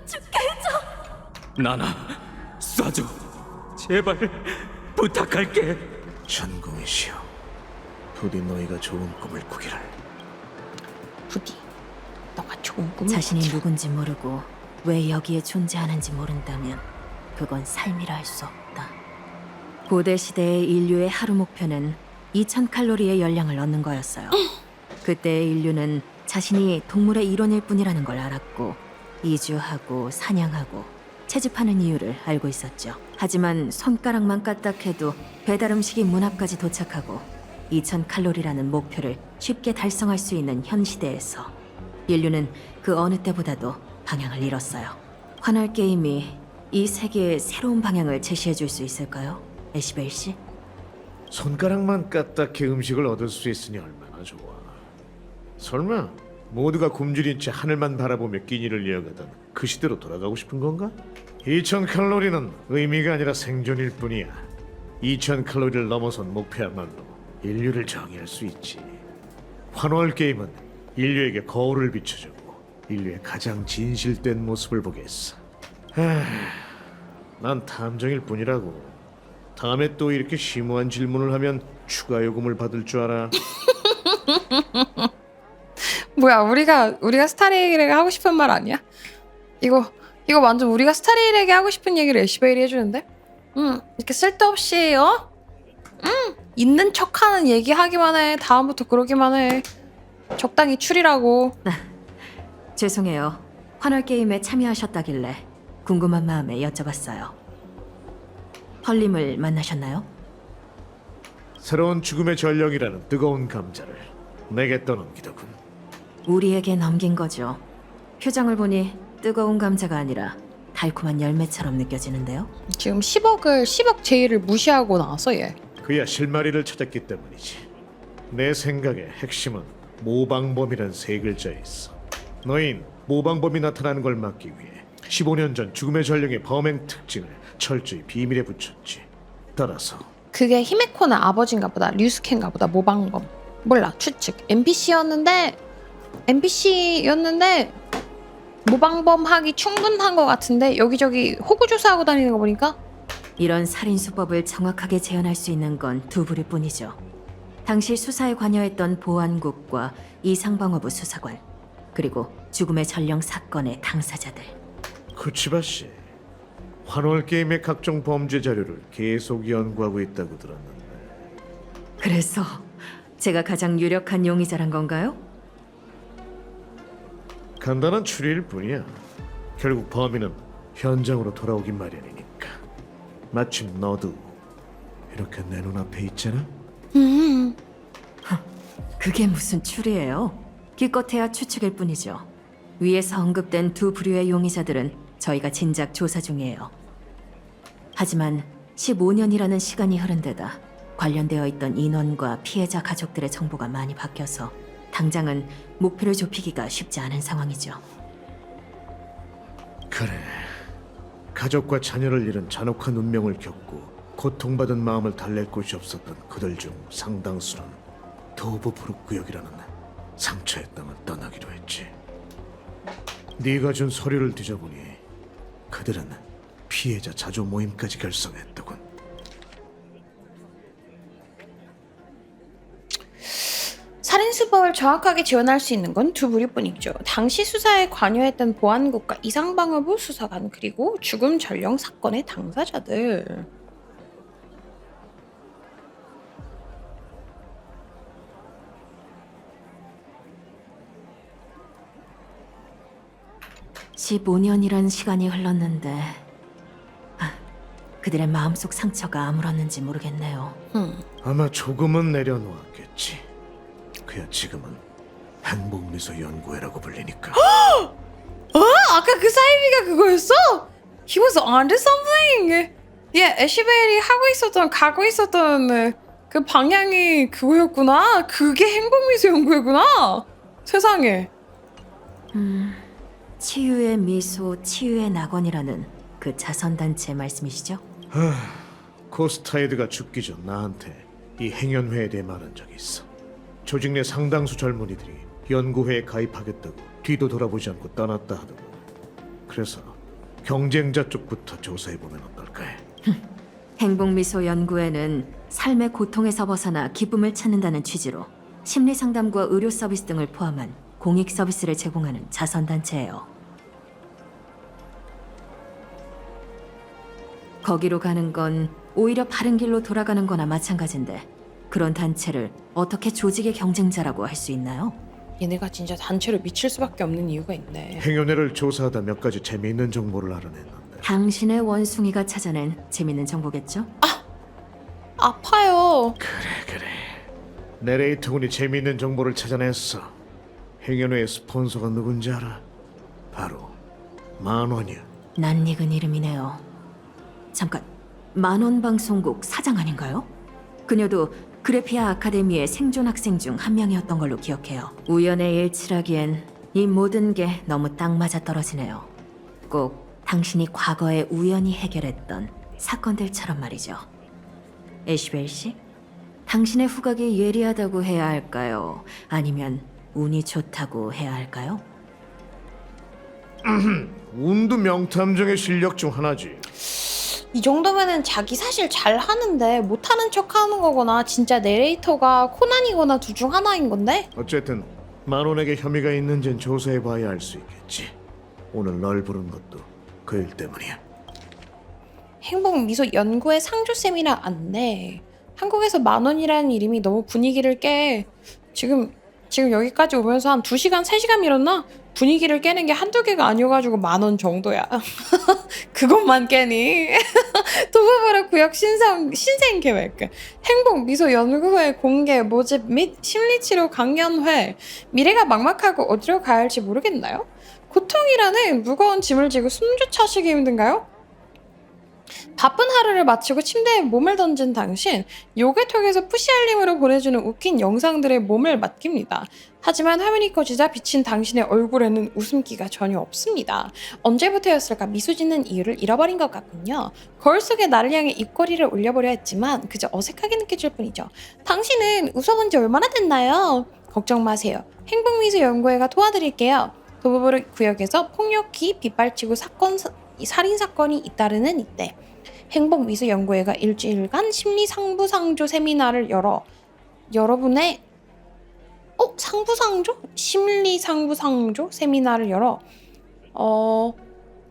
죽게 해줘.
나나 쏴줘. 제발 부탁할게.
전공이시여, 부디 너희가 좋은 꿈을 꾸기를.
부디 너가 좋은 꿈을
자신이
꾸기를.
누군지 모르고 왜 여기에 존재하는지 모른다면 그건 삶이라 할 수 없다. 고대 시대의 인류의 하루 목표는 2000칼로리의 열량을 얻는 거였어요. 그때의 인류는 자신이 동물의 일원일 뿐이라는 걸 알았고 이주하고 사냥하고 채집하는 이유를 알고 있었죠. 하지만 손가락만 까딱해도 배달 음식이 문 앞까지 도착하고 2000칼로리라는 목표를 쉽게 달성할 수 있는 현 시대에서 인류는 그 어느 때보다도 방향을 잃었어요. 환월 게임이 이 세계의 새로운 방향을 제시해 줄 수 있을까요? 에시벨 씨?
손가락만 까딱해 음식을 얻을 수 있으니 얼마나 좋아. 설마 모두가 굶주린 채 하늘만 바라보며 끼니를 이어가던 그 시대로 돌아가고 싶은 건가? 2000칼로리는 의미가 아니라 생존일 뿐이야. 2000칼로리를 넘어선 목표야말로 인류를 정의할 수 있지. 환월 게임은 인류에게 거울을 비춰주고 인류의 가장 진실된 모습을 보게 했어. 난 탐정일 뿐이라고. 다음에 또 이렇게 심오한 질문을 하면 추가 요금을 받을 줄 알아.
뭐야, 우리가 스타레이에게 하고 싶은 말 아니야? 이거 완전 우리가 스타레이에게 하고 싶은 얘기를 에시베일이 해주는데? 이렇게 쓸데없이 있는 척하는 얘기하기만 해. 다음부터 그러기만 해. 적당히 추리라고.
죄송해요. 환월 게임에 참여하셨다길래 궁금한 마음에 여쭤봤어요. 펄님을 만나셨나요?
새로운 죽음의 전령이라는 뜨거운 감자를 내게 떠넘기더군.
우리에게 넘긴 거죠. 표정을 보니 뜨거운 감자가 아니라 달콤한 열매처럼 느껴지는데요.
지금 10억 제의를 무시하고 나서 얘.
그야 실마리를 찾았기 때문이지. 내 생각의 핵심은 모방범이란 세 글자에 있어. 너흰 모방범이 나타나는 걸 막기 위해 15년 전 죽음의 전령의 범행 특징을 철저히 비밀에 붙였지. 따라서
그게 히메코의 아버지인가 보다. 류스케인가 보다. 모방범. 몰라. 추측. NPC였는데 모방범 하기 충분한 것 같은데 여기저기 호구조사하고 다니는 거 보니까
이런 살인 수법을 정확하게 재현할 수 있는 건 두 부류일 뿐이죠. 당시 수사에 관여했던 보안국과 이상방어부 수사관, 그리고 죽음의 전령 사건의 당사자들.
쿠치바 씨, 환월 게임의 각종 범죄 자료를 계속 연구하고 있다고 들었는데.
그래서 제가 가장 유력한 용의자란 건가요?
간단한 추리일 뿐이야. 결국 범인은 현장으로 돌아오긴 마련이니까. 마침 너도 이렇게 내 눈앞에 있잖아.
그게 무슨 추리예요? 기껏해야 추측일 뿐이죠. 위에서 언급된 두 부류의 용의자들은 저희가 진작 조사 중이에요. 하지만 15년이라는 시간이 흐른 데다 관련되어 있던 인원과 피해자 가족들의 정보가 많이 바뀌어서 당장은 목표를 좁히기가 쉽지 않은 상황이죠.
그래. 가족과 자녀를 잃은 잔혹한 운명을 겪고 고통받은 마음을 달랠 곳이 없었던 그들 중 상당수는 도브부룩 구역이라는 상처의 땅을 떠나기로 했지. 네가 준 서류를 뒤져보니 그들은 피해자 자조 모임까지 결성했더군.
살인수법을 정확하게 지원할 수 있는 건 두 부류뿐이죠. 당시 수사에 관여했던 보안국과 이상방어부 수사관, 그리고 죽음 전령 사건의 당사자들.
(15년이란) 시간이 흘렀는데 그들의 마음속 상처가 아물었는지 모르겠네요.
아마 조금은 내려놓았겠지. 그야 지금은 행복미소 연구회라고 불리니까.
아까 그 사이비가 그거였어? He was onto something. 애쉬벨이 가고 있었던 그 방향이 그거였구나. 그게 행복미소 연구회구나. 세상에.
치유의 미소, 치유의 낙원이라는 그 자선단체 말씀이시죠?
코스타이드가 죽기 전 나한테 이 행연회에 대해 말한 적이 있어. 조직 내 상당수 젊은이들이 연구회에 가입하겠다고 뒤도 돌아보지 않고 떠났다 하더군. 그래서 경쟁자 쪽부터 조사해보면 어떨까 해.
행복미소 연구회는 삶의 고통에서 벗어나 기쁨을 찾는다는 취지로 심리상담과 의료 서비스 등을 포함한 공익 서비스를 제공하는 자선단체예요. 거기로 가는 건 오히려 바른 길로 돌아가는 거나 마찬가지인데 그런 단체를 어떻게 조직의 경쟁자라고 할 수 있나요?
얘네가 진짜 단체로 미칠 수밖에 없는 이유가 있네.
행연회를 조사하다 몇 가지 재미있는 정보를 알아냈는데
당신의 원숭이가 찾아낸 재밌는 정보겠죠?
아파요.
그래 내레이터군이 재미있는 정보를 찾아냈어. 행연회의 스폰서가 누군지 알아? 바로 만원이야.
낯익은 이름이네요. 잠깐, 만원방송국 사장 아닌가요? 그녀도 그래피아 아카데미의 생존 학생 중 한 명이었던 걸로 기억해요. 우연의 일치라기엔 이 모든 게 너무 딱 맞아 떨어지네요. 꼭 당신이 과거에 우연히 해결했던 사건들처럼 말이죠. 애쉬벨 씨, 당신의 후각이 예리하다고 해야 할까요? 아니면 운이 좋다고 해야 할까요?
운도 명탐정의 실력 중 하나지.
이 정도면은 자기 사실 잘 하는데 못하는 척 하는 거거나 진짜 내레이터가 코난이거나 둘 중 하나인 건데?
어쨌든 만원에게 혐의가 있는지는 조사해봐야 알 수 있겠지. 오늘 널 부른 것도 그 일 때문이야.
행복미소 연구회 상조 세미나 안내. 한국에서 만원이라는 이름이 너무 분위기를 깨. 지금 여기까지 오면서 한 2시간, 3시간 미뤘나? 분위기를 깨는 게 한두 개가 아니어가지고 10,000원 정도야. 그것만 깨니? 도보브라 구역 신생계획, 행복미소연구회 공개 모집 및 심리치료 강연회. 미래가 막막하고 어디로 가야 할지 모르겠나요? 고통이라는 무거운 짐을 지고 숨조차 쉬기 힘든가요? 바쁜 하루를 마치고 침대에 몸을 던진 당신, 요괴톡에서 푸시알림으로 보내주는 웃긴 영상들의 몸을 맡깁니다. 하지만 화면이 꺼지자 비친 당신의 얼굴에는 웃음기가 전혀 없습니다. 언제부터였을까 미소 짓는 이유를 잃어버린 것 같군요. 거울 속에 나를 향해 입꼬리를 올려보려 했지만 그저 어색하게 느껴질 뿐이죠. 당신은 웃어본 지 얼마나 됐나요? 걱정 마세요. 행복미소 연구회가 도와드릴게요. 도보브르 구역에서 폭력기 빗발치고 살인사건이 잇따르는 이때 행복미소 연구회가 일주일간 심리상부상조 세미나를 열어 여러분의 상부상조? 심리상부상조 세미나를 열어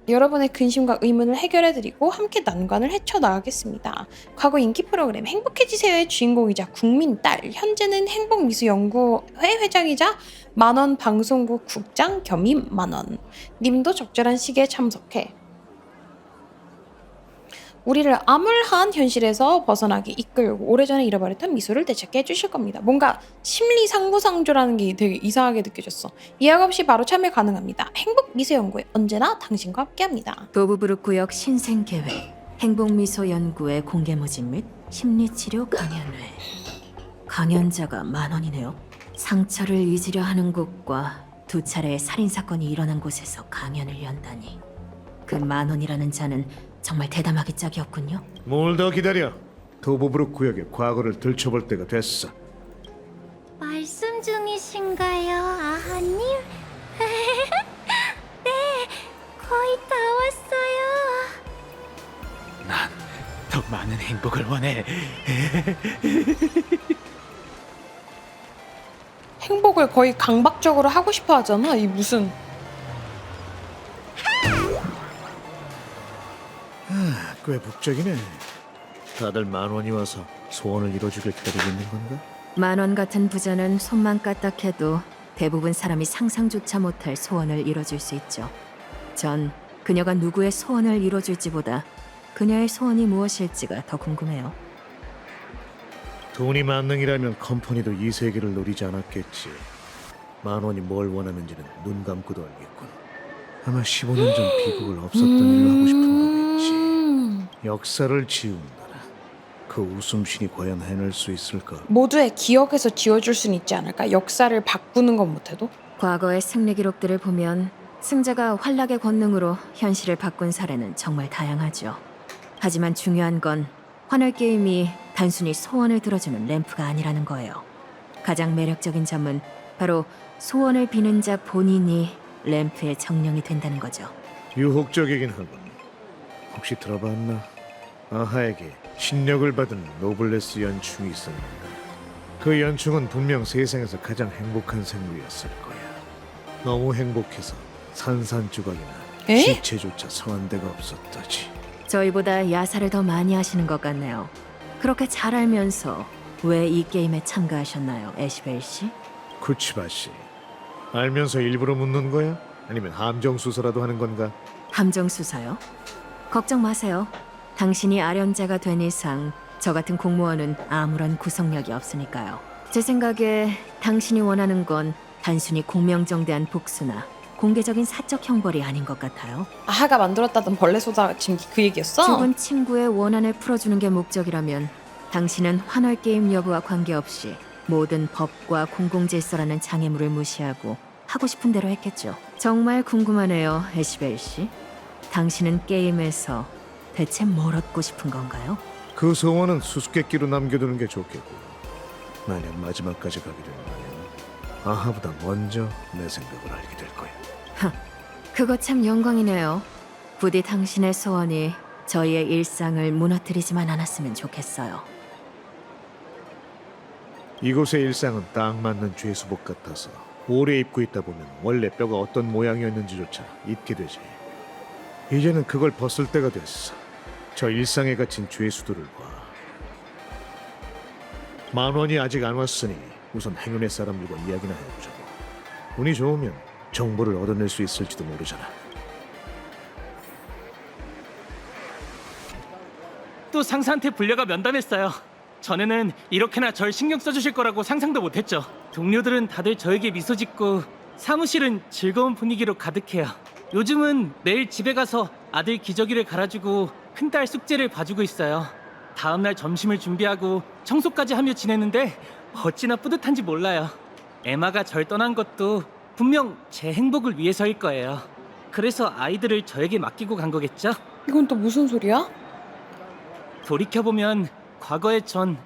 여러분의 근심과 의문을 해결해드리고 함께 난관을 헤쳐나가겠습니다. 과거 인기 프로그램 행복해지세요의 주인공이자 국민딸, 현재는 행복미소연구회 회장이자 만원 방송국 국장 겸임 만원. 님도 적절한 시기에 참석해 우리를 암울한 현실에서 벗어나게 이끌고 오래전에 잃어버렸던 미소를 되찾게 해주실 겁니다. 뭔가 심리상부상조라는 게 되게 이상하게 느껴졌어. 예약 없이 바로 참여 가능합니다. 행복미소연구회 언제나 당신과 함께합니다.
도부부르 구역 신생계획, 행복미소연구회 공개 모집 및 심리치료 강연회. 강연자가 만원이네요. 상처를 잊으려 하는 곳과 2차례의 살인사건이 일어난 곳에서 강연을 연다니. 그 만원이라는 자는 정말 대담하기 짝이 없군요.
뭘 더 기다려. 도보브룩 구역의 과거를 들춰볼 때가 됐어.
말씀 중이신가요, 아하님? 네, 거의 다 왔어요.
난 더 많은 행복을 원해.
행복을 거의 강박적으로 하고 싶어 하잖아. 이 무슨
꽤 북적이네. 다들 만원이 와서 소원을 이뤄주길 기다리고 있는 건가?
만원 같은 부자는 손만 까딱해도 대부분 사람이 상상조차 못할 소원을 이뤄줄 수 있죠. 전 그녀가 누구의 소원을 이뤄줄지보다 그녀의 소원이 무엇일지가 더 궁금해요.
돈이 만능이라면 컴퍼니도 이 세계를 노리지 않았겠지. 만원이 뭘 원하는지는 눈 감고도 알겠군. 아마 15년 전 비극을 없었던 일로 하고 싶은 거겠지. 역사를 지운다라. 그 웃음신이 과연 해낼 수 있을까?
모두의 기억에서 지워줄 수는 있지 않을까? 역사를 바꾸는 건 못해도?
과거의 승리 기록들을 보면 승자가 활락의 권능으로 현실을 바꾼 사례는 정말 다양하죠. 하지만 중요한 건 환월 게임이 단순히 소원을 들어주는 램프가 아니라는 거예요. 가장 매력적인 점은 바로 소원을 비는 자 본인이 램프의 정령이 된다는 거죠.
유혹적이긴 하군. 혹시 들어봤나? 아하에게 신력을 받은 노블레스 연충이 있었는데 그 연충은 분명 세상에서 가장 행복한 생물이었을 거야. 너무 행복해서 산산조각이나
에?
시체조차 성한 데가 없었다지.
저희보다 야사를 더 많이 하시는 것 같네요. 그렇게 잘 알면서 왜 이 게임에 참가하셨나요, 애시벨 씨?
쿠치바 씨, 알면서 일부러 묻는 거야? 아니면 함정 수사라도 하는 건가?
함정 수사요? 걱정 마세요. 당신이 아련자가 된 이상 저 같은 공무원은 아무런 구속력이 없으니까요. 제 생각에 당신이 원하는 건 단순히 공명정대한 복수나 공개적인 사적 형벌이 아닌 것 같아요.
아하가 만들었다던 벌레 소다 지금 그 얘기였어?
죽은 친구의 원한을 풀어주는 게 목적이라면 당신은 환월 게임 여부와 관계없이 모든 법과 공공질서라는 장애물을 무시하고 하고 싶은 대로 했겠죠. 정말 궁금하네요, 애시벨 씨. 당신은 게임에서 대체 뭘 얻고 싶은 건가요?
그 소원은 수수께끼로 남겨두는 게 좋겠고, 만약 마지막까지 가게 된다면 아하보다 먼저 내 생각을 알게 될 거야.
그거 참 영광이네요. 부디 당신의 소원이 저희의 일상을 무너뜨리지만 않았으면 좋겠어요.
이곳의 일상은 딱 맞는 죄수복 같아서 오래 입고 있다 보면 원래 뼈가 어떤 모양이었는지조차 잊게 되지. 이제는 그걸 벗을 때가 됐어. 저 일상에 갇힌 죄수들을 봐. 만원이 아직 안 왔으니 우선 행운의 사람들과 이야기나 해보자고. 운이 좋으면 정보를 얻어낼 수 있을지도 모르잖아.
또 상사한테 불려가 면담했어요. 전에는 이렇게나 절 신경 써주실 거라고 상상도 못했죠. 동료들은 다들 저에게 미소 짓고 사무실은 즐거운 분위기로 가득해요. 요즘은 매일 집에 가서 아들 기저귀를 갈아주고 큰딸 숙제를 봐주고 있어요. 다음날 점심을 준비하고 청소까지 하며 지내는데 어찌나 뿌듯한지 몰라요. 에마가 절 떠난 것도 분명 제 행복을 위해서일 거예요. 그래서 아이들을 저에게 맡기고 간 거겠죠?
이건 또 무슨 소리야?
돌이켜보면 과거의 전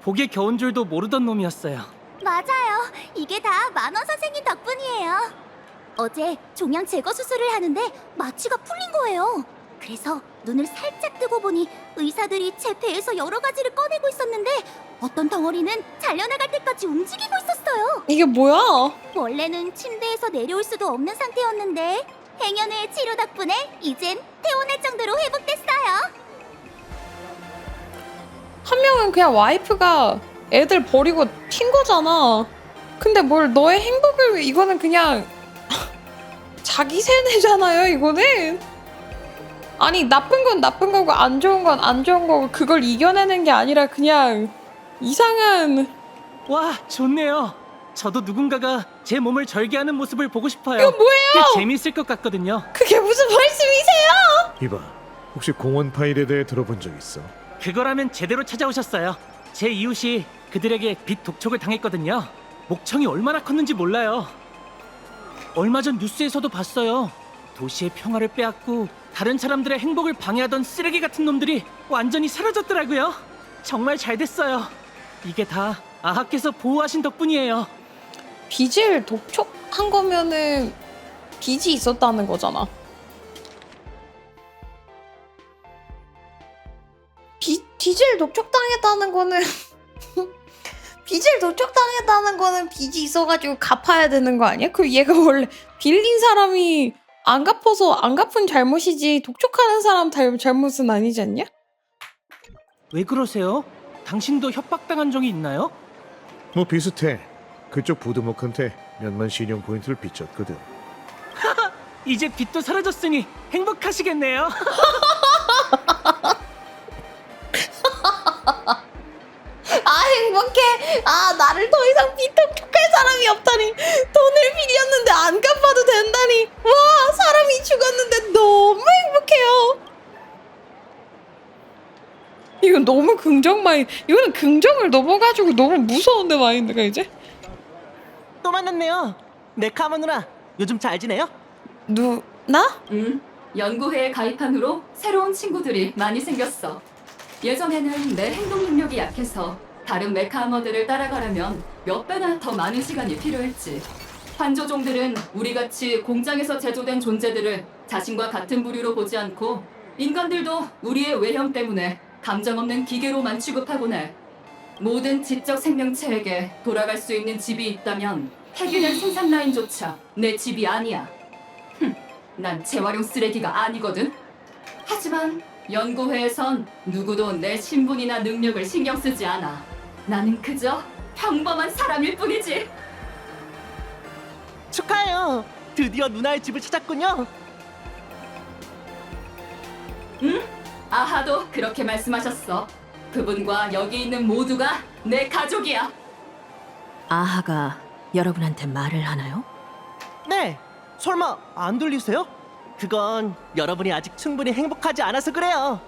복에 겨운 줄도 모르던 놈이었어요.
맞아요. 이게 다 만원 선생님 덕분이에요. 어제 종양 제거 수술을 하는데 마취가 풀린 거예요. 그래서 눈을 살짝 뜨고 보니 의사들이 제 배에서 여러 가지를 꺼내고 있었는데 어떤 덩어리는 잘려나갈 때까지 움직이고 있었어요.
이게 뭐야?
원래는 침대에서 내려올 수도 없는 상태였는데 행여의 치료 덕분에 이젠 퇴원할 정도로 회복됐어요.
한 명은 그냥 와이프가 애들 버리고 튄 거잖아. 근데 뭘 너의 행복을 위해, 이거는 그냥 자기 세뇌잖아요, 이거는. 아니, 나쁜 건 나쁜 거고 안 좋은 건 안 좋은 거고 그걸 이겨내는 게 아니라 그냥 이상한.
와, 좋네요. 저도 누군가가 제 몸을 절개하는 모습을 보고 싶어요.
이거 뭐예요?
꽤 재밌을 것 같거든요.
그게 무슨 말씀이세요?
이봐, 혹시 공원 파일에 대해 들어본 적 있어?
그거라면 제대로 찾아오셨어요. 제 이웃이 그들에게 빛 독촉을 당했거든요. 목청이 얼마나 컸는지 몰라요. 얼마 전 뉴스에서도 봤어요. 도시의 평화를 빼앗고 다른 사람들의 행복을 방해하던 쓰레기 같은 놈들이 완전히 사라졌더라고요. 정말 잘 됐어요. 이게 다 아하께서 보호하신 덕분이에요.
빚을 독촉한 거면은 빚이 있었다는 거잖아. 빚을 독촉당했다는 거는 빚을 독촉당했다는 거는 빚이 있어가지고 갚아야 되는 거 아니야? 그 얘가 원래 빌린 사람이 안 갚아서 안 갚은 잘못이지 독촉하는 사람 잘못은 아니지 않냐?
왜 그러세요? 당신도 협박당한 적이 있나요?
뭐 비슷해. 그쪽 부두목한테 몇만 신용 포인트를 빚졌거든.
이제 빚도 사라졌으니 행복하시겠네요.
아, 행복해. 아, 나를 더 이상 빚 독촉할 사람이 없다니. 돈을 빌렸는데 안 갚아도 된다니. 와, 사람이 죽었는데 너무 행복해요. 이건 너무 긍정 마인드. 이거는 긍정을 넘어가지고 너무 무서운데, 마인드가 이제.
또 만났네요.
메카마 누나, 요즘 잘 지내요?
나?
연구회에 가입한 후로 새로운 친구들이 많이 생겼어. 예전에는 내 행동 능력이 약해서 다른 메카아머들을 따라가려면 몇 배나 더 많은 시간이 필요했지. 환조종들은 우리같이 공장에서 제조된 존재들을 자신과 같은 부류로 보지 않고 인간들도 우리의 외형 때문에 감정 없는 기계로만 취급하곤 해. 모든 지적 생명체에게 돌아갈 수 있는 집이 있다면 핵유년 생산 라인조차 내 집이 아니야. 난 재활용 쓰레기가 아니거든. 하지만 연구회에선 누구도 내 신분이나 능력을 신경 쓰지 않아. 나는 그저 평범한 사람일 뿐이지.
축하해요. 드디어 누나의 집을 찾았군요.
응? 아하도 그렇게 말씀하셨어. 그분과 여기 있는 모두가 내 가족이야.
아하가 여러분한테 말을 하나요?
네. 설마 안 들리세요? 그건 여러분이 아직 충분히 행복하지 않아서 그래요.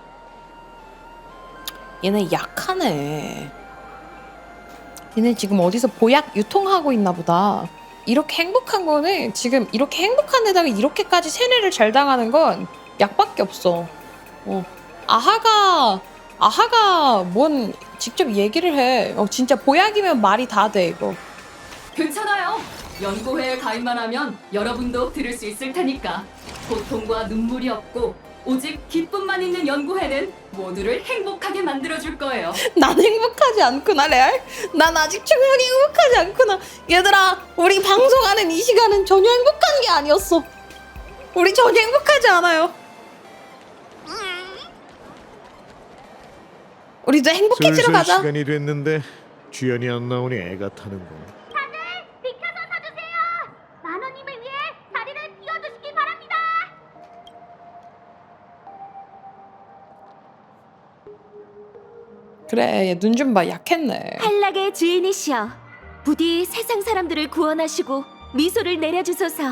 얘네 약하네. 얘네 지금 어디서 보약 유통하고 있나 보다. 이렇게 행복한 거는 지금 이렇게 행복한 데다가 이렇게까지 세뇌를 잘 당하는 건 약밖에 없어. 아하가 뭔 직접 얘기를 해. 진짜 보약이면 말이 다 돼 이거.
괜찮아요. 연구회에 가입만 하면 여러분도 들을 수 있을 테니까. 고통과 눈물이 없고 오직 기쁨만 있는 연구회는 모두를 행복하게 만들어줄 거예요.
난 행복하지 않구나 레알. 난 아직 충분히 행복하지 않구나. 얘들아, 우리 방송하는 이 시간은 전혀 행복한 게 아니었어. 우리 전혀 행복하지 않아요. 우리도 행복해지러
슬슬
가자.
시간이 됐는데 주연이 안 나오니 애가 타는군.
비켜서 서주세요. 만원님을 위해 자리를 비워주시기 바랍니다.
그래, 얘 눈 좀 봐. 약했네.
한락의 주인이시여, 부디 세상 사람들을 구원하시고 미소를 내려주소서.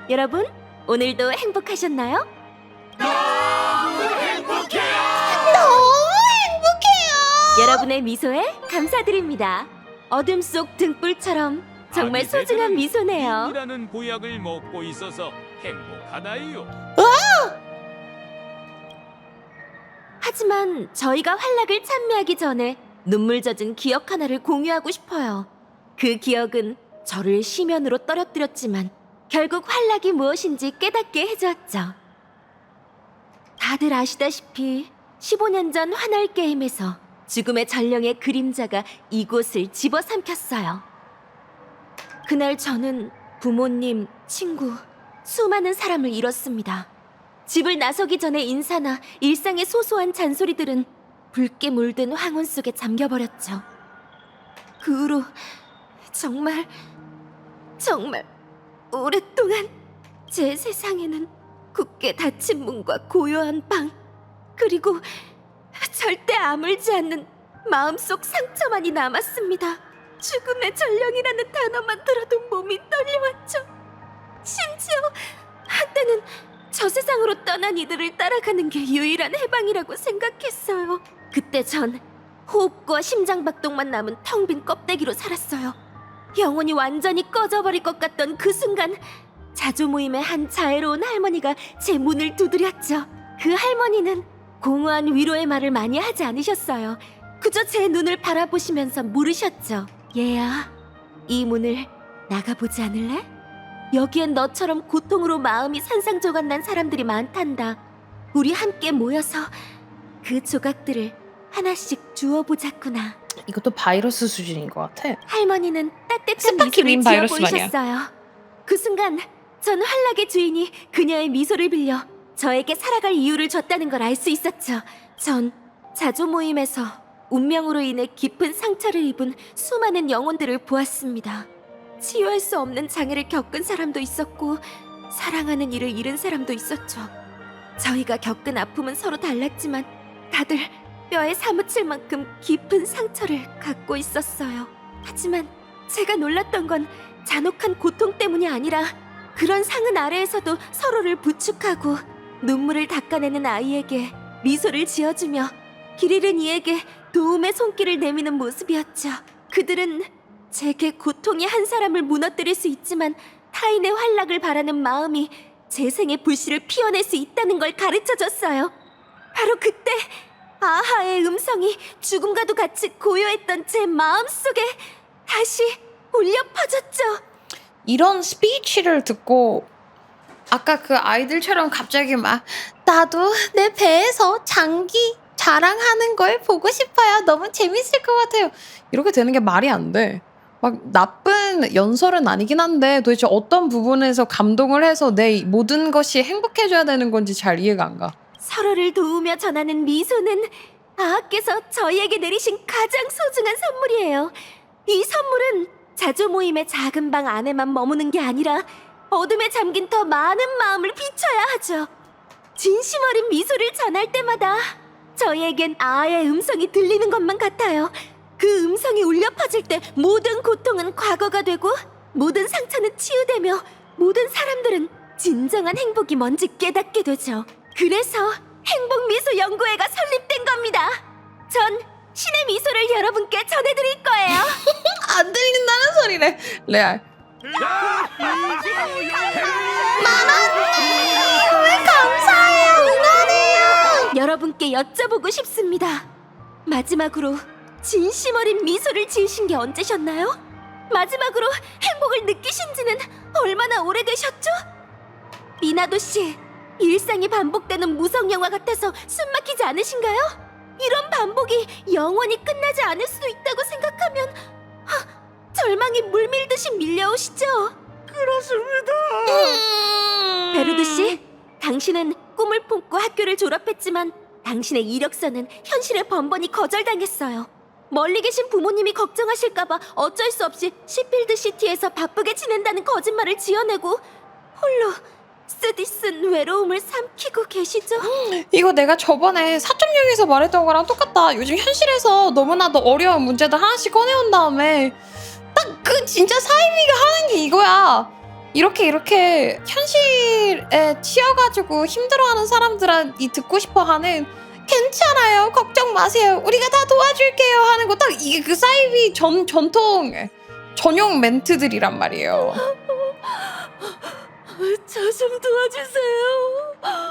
여러분, 오늘도 행복하셨나요?
너무 행복해요.
여러분의 미소에 감사드립니다. 어둠 속 등불처럼 정말 소중한 미소네요.
이라는 보약을 먹고 있어서 행복하다요.
하지만 저희가 환락을 찬미하기 전에 눈물 젖은 기억 하나를 공유하고 싶어요. 그 기억은 저를 심연으로 떨어뜨렸지만 결국 환락이 무엇인지 깨닫게 해주었죠. 다들 아시다시피 15년 전 환월 게임에서 죽음의 전령의 그림자가 이곳을 집어삼켰어요. 그날 저는 부모님, 친구, 수많은 사람을 잃었습니다. 집을 나서기 전에 인사나 일상의 소소한 잔소리들은 붉게 물든 황혼 속에 잠겨버렸죠. 그 후로 정말 오랫동안 제 세상에는 굳게 닫힌 문과 고요한 방, 그리고 절대 아물지 않는 마음속 상처만이 남았습니다. 죽음의 전령이라는 단어만 들어도 몸이 떨려왔죠. 심지어 한때는 저 세상으로 떠난 이들을 따라가는 게 유일한 해방이라고 생각했어요. 그때 전 호흡과 심장박동만 남은 텅 빈 껍데기로 살았어요. 영혼이 완전히 꺼져버릴 것 같던 그 순간 자조 모임의 한 자애로운 할머니가 제 문을 두드렸죠. 그 할머니는 공허한 위로의 말을 많이 하지 않으셨어요. 그저 제 눈을 바라보시면서 물으셨죠. 얘야, 이 문을 나가보지 않을래? 여기엔 너처럼 고통으로 마음이 산산조각난 사람들이 많단다. 우리 함께 모여서 그 조각들을 하나씩 주워보자꾸나.
이것도 바이러스 수준인 것 같아.
할머니는 따뜻한
스파키
미소를
린
지어
바이러스 마냥.
보이셨어요. 그 순간 전 환락의 주인이 그녀의 미소를 빌려 저에게 살아갈 이유를 줬다는 걸 알 수 있었죠. 전 자조 모임에서 운명으로 인해 깊은 상처를 입은 수많은 영혼들을 보았습니다. 치유할 수 없는 장애를 겪은 사람도 있었고 사랑하는 이를 잃은 사람도 있었죠. 저희가 겪은 아픔은 서로 달랐지만 다들 뼈에 사무칠 만큼 깊은 상처를 갖고 있었어요. 하지만 제가 놀랐던 건 잔혹한 고통 때문이 아니라 그런 상흔 아래에서도 서로를 부축하고 눈물을 닦아내는 아이에게 미소를 지어주며 길 잃은 이에게 도움의 손길을 내미는 모습이었죠. 그들은 제게 고통이 한 사람을 무너뜨릴 수 있지만 타인의 활락을 바라는 마음이 제 생의 불씨를 피워낼 수 있다는 걸 가르쳐줬어요. 바로 그때 아하의 음성이 죽음과도 같이 고요했던 제 마음속에 다시 울려 퍼졌죠.
이런 스피치를 듣고 아까 그 아이들처럼 갑자기 막 나도 내 배에서 장기 자랑하는 걸 보고 싶어요. 너무 재밌을 것 같아요. 이렇게 되는 게 말이 안 돼. 막 나쁜 연설은 아니긴 한데 도대체 어떤 부분에서 감동을 해서 내 모든 것이 행복해져야 되는 건지 잘 이해가 안 가.
서로를 도우며 전하는 미소는 아하께서 저희에게 내리신 가장 소중한 선물이에요. 이 선물은 자조 모임의 작은 방 안에만 머무는 게 아니라 어둠에 잠긴 더 많은 마음을 비춰야 하죠. 진심 어린 미소를 전할 때마다 저희에겐 아하의 음성이 들리는 것만 같아요. 그 음성이 울려 퍼질 때 모든 고통은 과거가 되고 모든 상처는 치유되며 모든 사람들은 진정한 행복이 뭔지 깨닫게 되죠. 그래서 행복미소 연구회가 설립된 겁니다. 전 신의 미소를 여러분께 전해드릴 거예요.
안 들린다는 소리래. 레알. 만원님 왜 감사해요. 응원해요.
여러분께 여쭤보고 싶습니다. 마지막으로 진심 어린 미소를 지으신 게 언제셨나요? 마지막으로 행복을 느끼신 지는 얼마나 오래되셨죠? 미나도 씨, 일상이 반복되는 무성 영화 같아서 숨막히지 않으신가요? 이런 반복이 영원히 끝나지 않을 수도 있다고 생각하면 절망이 물밀듯이 밀려오시죠?
그렇습니다.
베르드 씨, 당신은 꿈을 품고 학교를 졸업했지만 당신의 이력서는 현실에 번번이 거절당했어요. 멀리 계신 부모님이 걱정하실까봐 어쩔 수 없이 시필드 시티에서 바쁘게 지낸다는 거짓말을 지어내고 홀로 쓰디쓴 외로움을 삼키고 계시죠?
이거 내가 저번에 4.0에서 말했던 거랑 똑같다. 요즘 현실에서 너무나도 어려운 문제들 하나씩 꺼내온 다음에 딱 그 진짜 사이비가 하는 게 이거야. 이렇게 현실에 치여가지고 힘들어하는 사람들이 듣고 싶어하는 괜찮아요, 걱정 마세요, 우리가 다 도와줄게요 하는 거 딱 이게 그 사이비 전통 전용 멘트들이란 말이에요.
저 좀 도와주세요.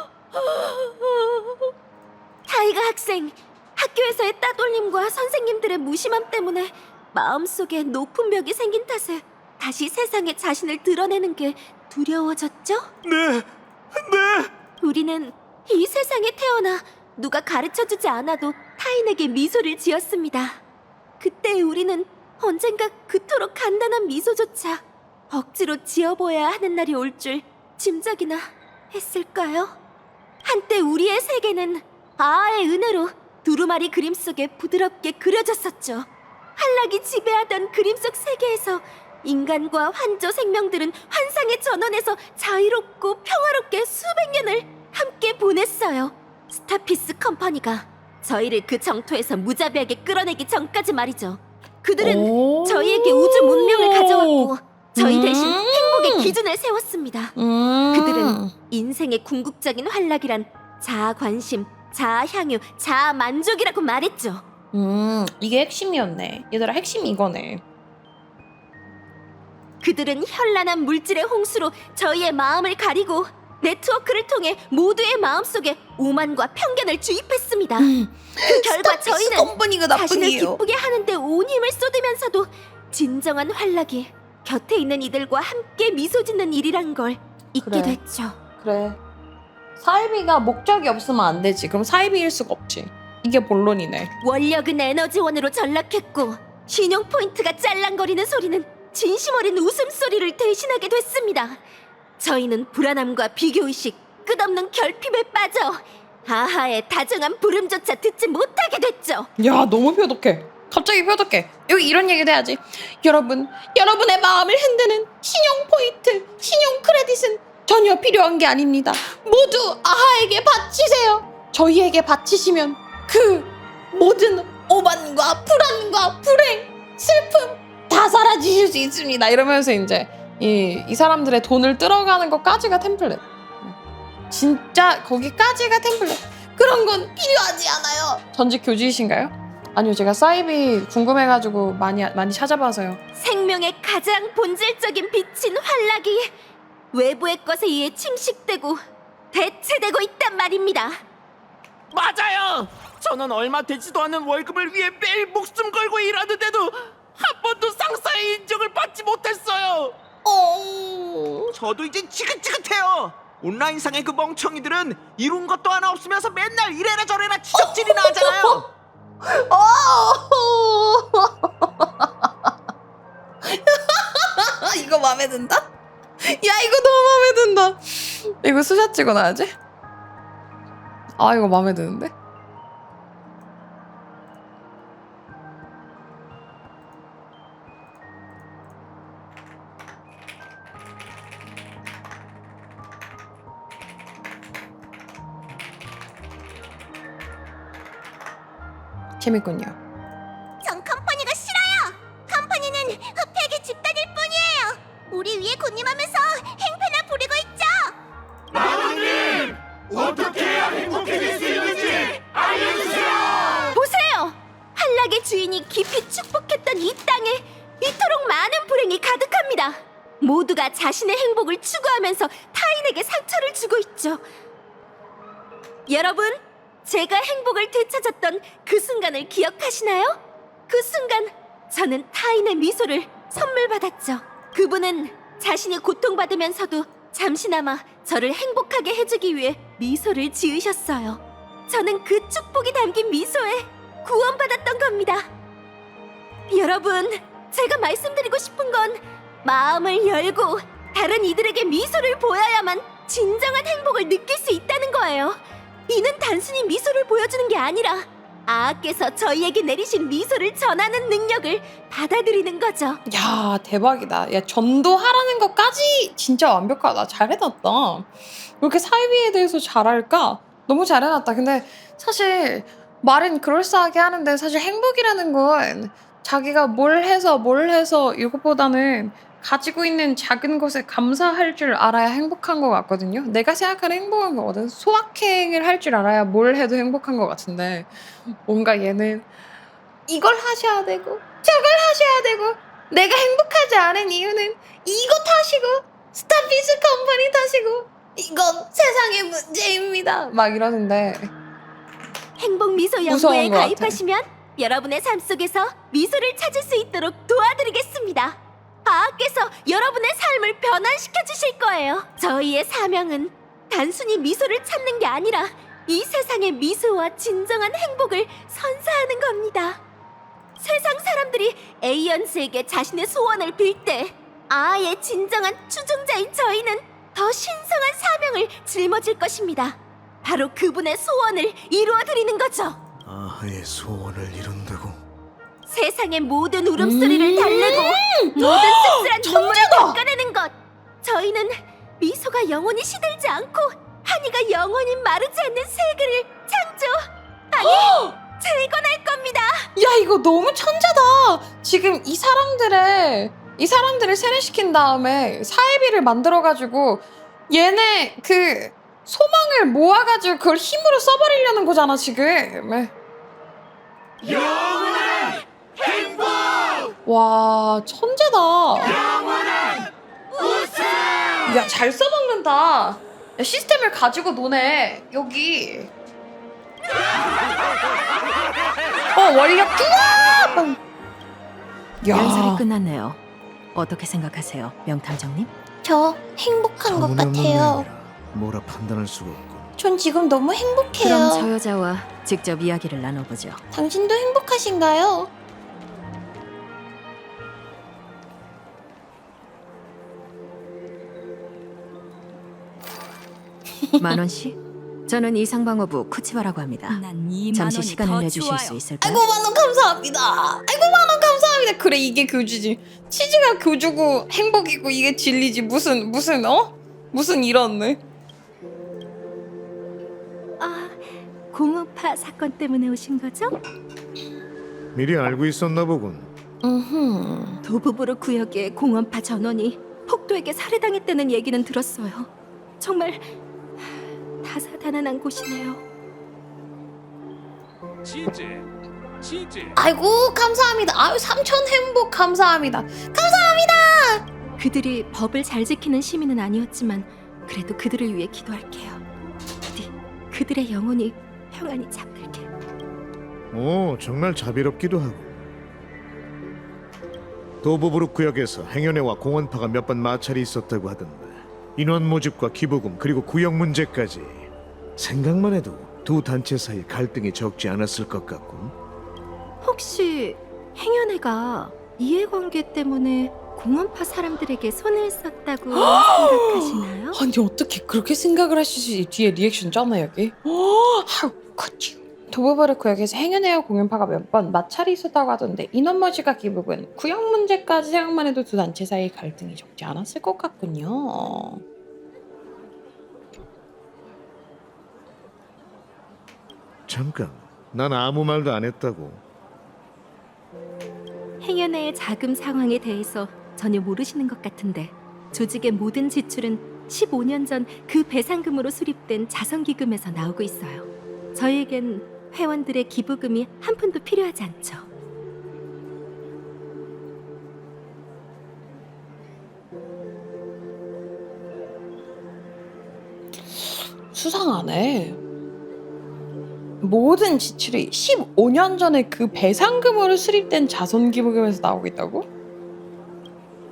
타이가 학생, 학교에서의 따돌림과 선생님들의 무심함 때문에 마음속에 높은 벽이 생긴 탓에 다시 세상에 자신을 드러내는 게 두려워졌죠?
네.
우리는 이 세상에 태어나 누가 가르쳐주지 않아도 타인에게 미소를 지었습니다. 그때 우리는 언젠가 그토록 간단한 미소조차 억지로 지어보아야 하는 날이 올 줄 짐작이나 했을까요? 한때 우리의 세계는 아아의 은혜로 두루마리 그림 속에 부드럽게 그려졌었죠. 한락이 지배하던 그림 속 세계에서 인간과 환조 생명들은 환상의 전원에서 자유롭고 평화롭게 수백 년을 함께 보냈어요. 스타피스 컴퍼니가 저희를 그 정토에서 무자비하게 끌어내기 전까지 말이죠. 그들은 저희에게 우주 문명을 가져왔고 저희 대신 행복의 기준을 세웠습니다. 그들은 인생의 궁극적인 활락이란 자아 관심, 자아 향유, 자아 만족이라고 말했죠.
이게 핵심이었네. 얘들아, 핵심이 이거네.
그들은 현란한 물질의 홍수로 저희의 마음을 가리고 네트워크를 통해 모두의 마음속에 오만과 편견을 주입했습니다. 그 결과 저희는
컴퍼니가
자신을
나뿐이에요.
기쁘게 하는데 온 힘을 쏟으면서도 진정한 활락이 곁에 있는 이들과 함께 미소 짓는 일이란 걸 잊게
그래.
됐죠.
그래. 사이비가 목적이 없으면 안 되지. 그럼 사이비일 수가 없지. 이게 본론이네.
원력은 에너지원으로 전락했고 신용 포인트가 짤랑거리는 소리는 진심 어린 웃음소리를 대신하게 됐습니다. 저희는 불안함과 비교의식, 끝없는 결핍에 빠져 아하의 다정한 부름조차 듣지 못하게 됐죠.
야, 너무 표독해. 갑자기 표독해. 여기 이런 얘기도 해야지. 여러분의 마음을 흔드는 신용 포인트, 신용 크레딧은 전혀 필요한 게 아닙니다. 모두 아하에게 바치세요. 저희에게 바치시면 그 모든 오만과 불안과 불행, 슬픔 다 사라지실 수 있습니다. 이러면서 이제 이 사람들의 돈을 뜯어가는 것까지가 템플릿. 진짜 거기까지가 템플릿. 그런 건 필요하지 않아요. 전직 교주이신가요? 아니요, 제가 사이비 궁금해가지고 많이 찾아봐서요.
생명의 가장 본질적인 빛인 활락이 외부의 것에 의해 침식되고 대체되고 있단 말입니다.
맞아요. 저는 얼마 되지도 않은 월급을 위해 매일 목숨 걸고 일하는데도 한 번도 상사의 인정을 받지 못했어요. 저도 이제 지긋지긋해요. 온라인상의 그 멍청이들은 이룬 것도 하나 없으면서 맨날 이래라 저래라 지적질이나 하잖아요.
이거 마음에 든다? 야, 이거 너무 마음에 든다. 이거 스샷 찍어놔야지. 아, 이거 마음에 드는데? 재밌군요.
전 컴퍼니가 싫어요. 컴퍼니는 흑폐의 집단일 뿐이에요. 우리 위에 군림하면서 행패나 부리고 있죠.
마왕님! 어떻게 해야 행복해질 수 있는지 알려주세요!
보세요! 한락의 주인이 깊이 축복했던 이 땅에 이토록 많은 불행이 가득합니다. 모두가 자신의 행복을 추구하면서 타인에게 상처를 주고 있죠. 여러분, 제가 행복을 되찾았던 그 순간을 기억하시나요? 그 순간 저는 타인의 미소를 선물 받았죠. 그분은 자신이 고통받으면서도 잠시나마 저를 행복하게 해주기 위해 미소를 지으셨어요. 저는 그 축복이 담긴 미소에 구원받았던 겁니다. 여러분, 제가 말씀드리고 싶은 건 마음을 열고 다른 이들에게 미소를 보여야만 진정한 행복을 느낄 수 있다는 거예요. 이는 단순히 미소를 보여주는 게 아니라 아께서 저희에게 내리신 미소를 전하는 능력을 받아들이는 거죠.
야, 대박이다. 야, 전도하라는 것까지 진짜 완벽하다. 잘해놨다. 왜 이렇게 사이비에 대해서 잘할까? 너무 잘해놨다. 근데 사실 말은 그럴싸하게 하는데 사실 행복이라는 건 자기가 뭘 해서 이것보다는 가지고 있는 작은 것에 감사할 줄 알아야 행복한 것 같거든요. 내가 생각하는 행복은 뭐거든? 소확행을 할 줄 알아야 뭘 해도 행복한 것 같은데 뭔가 얘는 이걸 하셔야 되고 저걸 하셔야 되고 내가 행복하지 않은 이유는 이거 탓이고 스타피스 컴퍼니 탓이고 이건 세상의 문제입니다. 막 이러는데
행복 미소
무서운
연구에
것 같아.
가입하시면 여러분의 삶 속에서 미소를 찾을 수 있도록 도와드리겠습니다. 아께서 여러분의 삶을 변환시켜 주실 거예요. 저희의 사명은 단순히 미소를 찾는 게 아니라 이 세상의 미소와 진정한 행복을 선사하는 겁니다. 세상 사람들이 에이언스에게 자신의 소원을 빌 때 아의 진정한 추종자인 저희는 더 신성한 사명을 짊어질 것입니다. 바로 그분의 소원을 이루어 드리는 거죠.
아의 소원을 이룬다고?
세상의 모든 울음소리를 달래고 모든 씁쓸한 눈물을 닦아내는 것. 저희는 미소가 영원히 시들지 않고 한이가 영원히 마르지 않는 세계를 재건할 겁니다.
야, 이거 너무 천재다. 지금 이 사람들을 세뇌시킨 다음에 사이비를 만들어가지고 얘네 그 소망을 모아가지고 그걸 힘으로 써버리려는 거잖아 지금.
영원한 행복!
와, 천재다.
영원한 웃음!
야, 잘 써먹는다. 야, 시스템을 가지고 노네. 여기. 원력 뚜아!
연설이 끝났네요. 어떻게 생각하세요, 명탐정님?
저 행복한 것 같아요.
뭐라 판단할 수가 없고.
전 지금 너무 행복해요.
그럼 저 여자와 직접 이야기를 나눠보죠.
당신도 행복하신가요?
만원 씨? 저는 이상방어부 쿠치바라고 합니다. 잠시 시간을 내주실 수 있을까요?
아이고, 만원 감사합니다. 아이고, 만원 감사합니다. 그래, 이게 교주지. 치즈가 교주고 행복이고 이게 진리지. 무슨 이런.
공우파 사건 때문에 오신 거죠?
미리 알고 있었나 보군.
도부부르 구역의 공원파 전원이 폭도에게 살해당했다는 얘기는 들었어요. 정말 다사다난한 곳이네요.
치즈, 치즈.
아이고 감사합니다. 아유 3,000 행복 감사합니다. 감사합니다.
그들이 법을 잘 지키는 시민은 아니었지만 그래도 그들을 위해 기도할게요. 부디 그들의 영혼이 평안히 잠들게.
오, 정말 자비롭기도 하고. 도보브룩 구역에서 행여네와 공원파가 몇 번 마찰이 있었다고 하던데 인원 모집과 기부금 그리고 구역 문제까지 생각만 해도 두 단체 사이 갈등이 적지 않았을 것 같군.
혹시 행여네가 이해관계 때문에 공원파 사람들에게 손을 썼다고 생각하시나요?
아니 어떻게 그렇게 생각을 하실 수 있지? 뒤에 리액션 쩌나 여기? 아우 커치. 도보브룩 구역에서 행여네와 공연파가 몇 번 마찰이 있었다고 하던데 인원 모집과 기부금, 구역 문제까지 생각만 해도 두 단체 사이 갈등이 적지 않았을 것 같군요.
잠깐, 난 아무 말도 안 했다고.
행여네의 자금 상황에 대해서 전혀 모르시는 것 같은데 조직의 모든 지출은 15년 전 그 배상금으로 수립된 자선기금에서 나오고 있어요. 저희에겐 회원들의 기부금이 한 푼도 필요하지 않죠.
수상하네. 모든 지출이 15년 전에 그 배상금으로 수립된 자선기부금에서 나오고 있다고?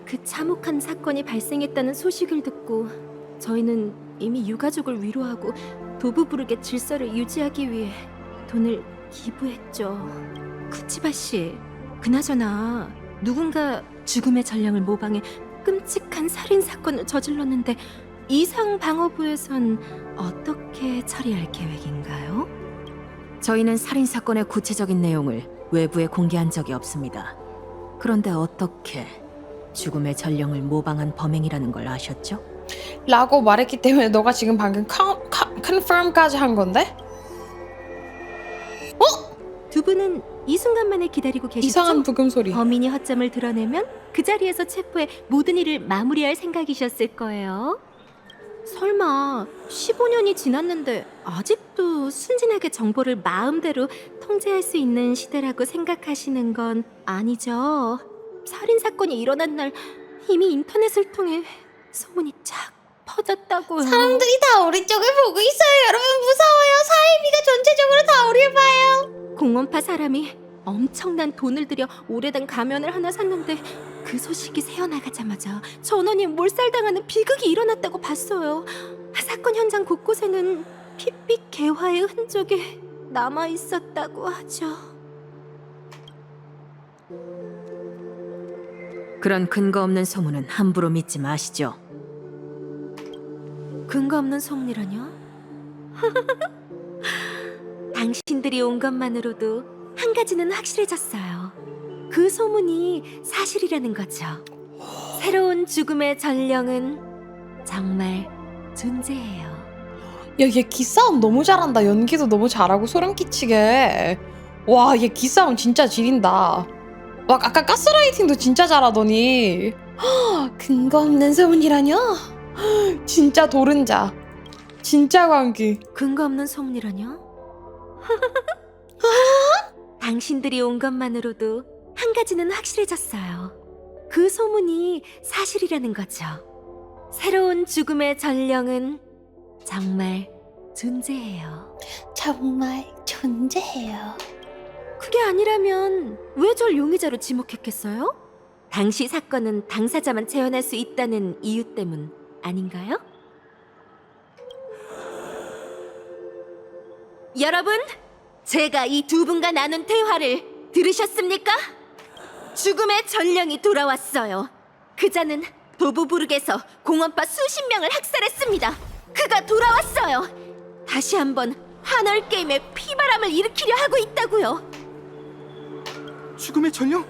그 참혹한 사건이 발생했다는 소식을 듣고 저희는 이미 유가족을 위로하고 도부부룩의 질서를 유지하기 위해 돈을 기부했죠. 쿠치바 씨, 그나저나 누군가 죽음의 전령을 모방해 끔찍한 살인 사건을 저질렀는데 이상 방어부에선 어떻게 처리할 계획인가요?
저희는 살인 사건의 구체적인 내용을 외부에 공개한 적이 없습니다. 그런데 어떻게 죽음의 전령을 모방한 범행이라는 걸 아셨죠?
라고 말했기 때문에 너가 지금 방금 컨펌까지 한 건데?
두 분은 이 순간만을 기다리고 계셨죠?
이상한 부금 소리.
범인이 허점을 드러내면 그 자리에서 체포해 모든 일을 마무리할 생각이셨을 거예요. 설마 15년이 지났는데 아직도 순진하게 정보를 마음대로 통제할 수 있는 시대라고 생각하시는 건 아니죠? 살인 사건이 일어난 날 이미 인터넷을 통해 소문이 쫙 퍼졌다고요.
사람들이 다 우리 쪽을 보고 있어요. 여러분 무서워요. 사이비가 전체적으로 다 우리를 봐요.
공원파 사람이 엄청난 돈을 들여 오래된 가면을 하나 샀는데 그 소식이 새어나가자마자 전원이 몰살당하는 비극이 일어났다고 봤어요. 사건 현장 곳곳에는 핏빛 개화의 흔적이 남아있었다고 하죠.
그런 근거 없는 소문은 함부로 믿지 마시죠.
근거 없는 소문이라뇨? 당신들이 온 것만으로도 한 가지는 확실해졌어요. 그 소문이 사실이라는 거죠. 새로운 죽음의 전령은 정말 존재해요.
야, 얘 기싸움 너무 잘한다. 연기도 너무 잘하고 소름 끼치게. 와, 얘 기싸움 진짜 지린다. 막 아까 가스라이팅도 진짜 잘하더니. 근거 없는 소문이라뇨? 진짜 도른자. 진짜 광기.
근거 없는 소문이라뇨? 당신들이 온 것만으로도 한 가지는 확실해졌어요. 그 소문이 사실이라는 거죠. 새로운 죽음의 전령은 정말 존재해요.
정말 존재해요.
그게 아니라면 왜 절 용의자로 지목했겠어요? 당시 사건은 당사자만 재현할 수 있다는 이유 때문 아닌가요? 여러분, 제가 이 두 분과 나눈 대화를 들으셨습니까? 죽음의 전령이 돌아왔어요. 그자는 도부부룩에서 공원파 수십 명을 학살했습니다. 그가 돌아왔어요. 다시 한번 환월 게임에 피바람을 일으키려 하고 있다고요.
죽음의 전령?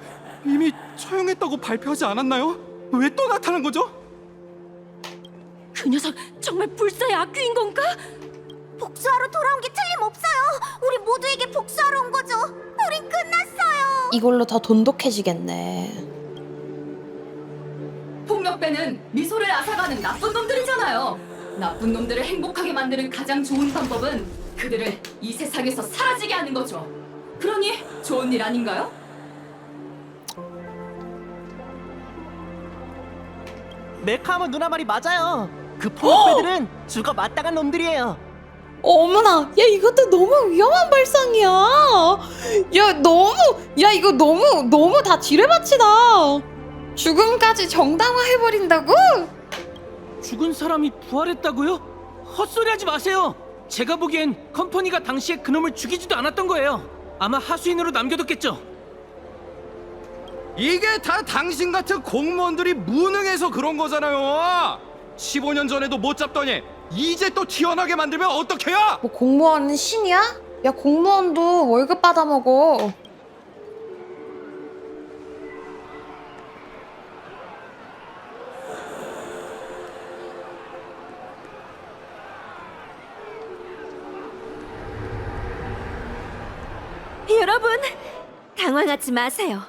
이미 처형했다고 발표하지 않았나요? 왜 또 나타난 거죠?
그 녀석 정말 불사의 악귀인 건가?
복수하러 돌아온 게 틀림없어요. 우리 모두에게 복수하러 온 거죠. 우린 끝났어요.
이걸로 더 돈독해지겠네.
폭력배는 미소를 앗아가는 나쁜 놈들이잖아요. 나쁜 놈들을 행복하게 만드는 가장 좋은 방법은 그들을 이 세상에서 사라지게 하는 거죠. 그러니 좋은 일 아닌가요?
메카모 누나 말이 맞아요. 그 포획배들은 죽어 마땅한 놈들이에요.
어머나, 야 이것도 너무 위험한 발상이야. 야 이거 너무 다 지뢰밭이다. 죽음까지 정당화해버린다고?
죽은 사람이 부활했다고요? 헛소리하지 마세요. 제가 보기엔 컴퍼니가 당시에 그놈을 죽이지도 않았던 거예요. 아마 하수인으로 남겨뒀겠죠.
이게 다 당신 같은 공무원들이 무능해서 그런 거잖아요. 15년 전에도 못 잡더니 이제 또 튀어나게 만들면 어떡해요?
뭐 공무원은 신이야? 야 공무원도 월급 받아먹어.
여러분, 당황하지 마세요.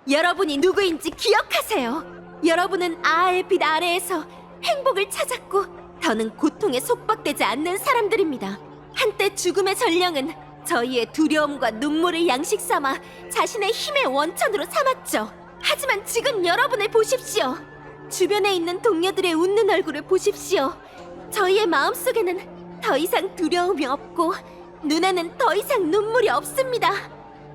여러분이 누구인지 기억하세요. 여러분은 아아의 빛 아래에서 행복을 찾았고 더는 고통에 속박되지 않는 사람들입니다. 한때 죽음의 전령은 저희의 두려움과 눈물을 양식 삼아 자신의 힘의 원천으로 삼았죠. 하지만 지금 여러분을 보십시오. 주변에 있는 동료들의 웃는 얼굴을 보십시오. 저희의 마음속에는 더 이상 두려움이 없고 눈에는 더 이상 눈물이 없습니다.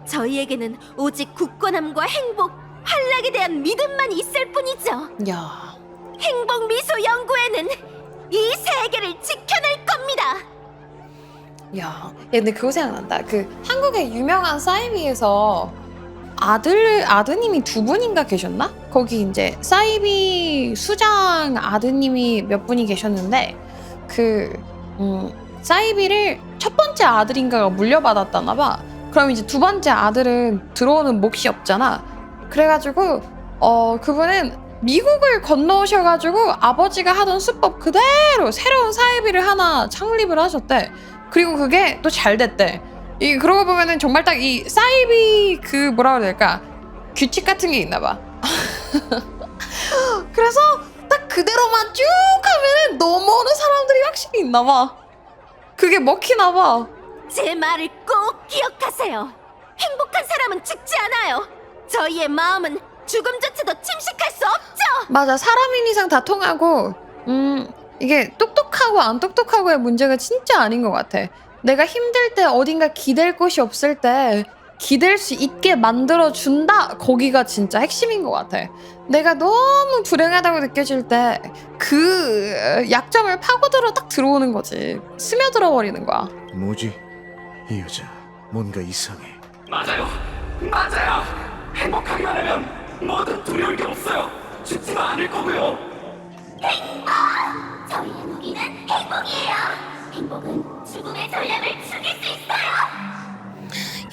저희에게는 오직 굳건함과 행복, 활락에 대한 믿음만 있을 뿐이죠.
야.
행복 미소 연구회는 이 세계를 지켜낼 겁니다.
야, 근데 그거 생각난다. 그 한국의 유명한 사이비에서 아드님이 두 분인가 계셨나? 거기 이제 사이비 수장 아드님이 몇 분이 계셨는데 사이비를 첫 번째 아들인가가 물려받았다나 봐. 그럼 이제 두 번째 아들은 들어오는 몫이 없잖아. 그래가지고 그분은 미국을 건너오셔가지고 아버지가 하던 수법 그대로 새로운 사이비를 하나 창립을 하셨대. 그리고 그게 또 잘 됐대. 그러고 보면은 정말 딱 이 사이비 그 뭐라 그래야 될까? 규칙 같은 게 있나 봐. 그래서 딱 그대로만 쭉 하면은 넘어오는 사람들이 확실히 있나 봐. 그게 먹히나 봐.
제 말을 꼭 기억하세요. 행복한 사람은 죽지 않아요. 저희의 마음은 죽음조차도 침식할 수 없죠.
맞아, 사람인 이상 다 통하고 이게 똑똑하고 안 똑똑하고의 문제가 진짜 아닌 것 같아. 내가 힘들 때 어딘가 기댈 곳이 없을 때 기댈 수 있게 만들어준다, 거기가 진짜 핵심인 것 같아. 내가 너무 불행하다고 느껴질 때 그 약점을 파고들어 딱 들어오는 거지. 스며들어 버리는 거야.
뭐지? 이 여자 뭔가 이상해.
맞아요. 행복하기만 하면 뭐든 두려울 게 없어요. 죽지도 않을 거고요.
저희의 무기는 행복이에요. 행복은 죽음의 전략을 죽일 수 있어요.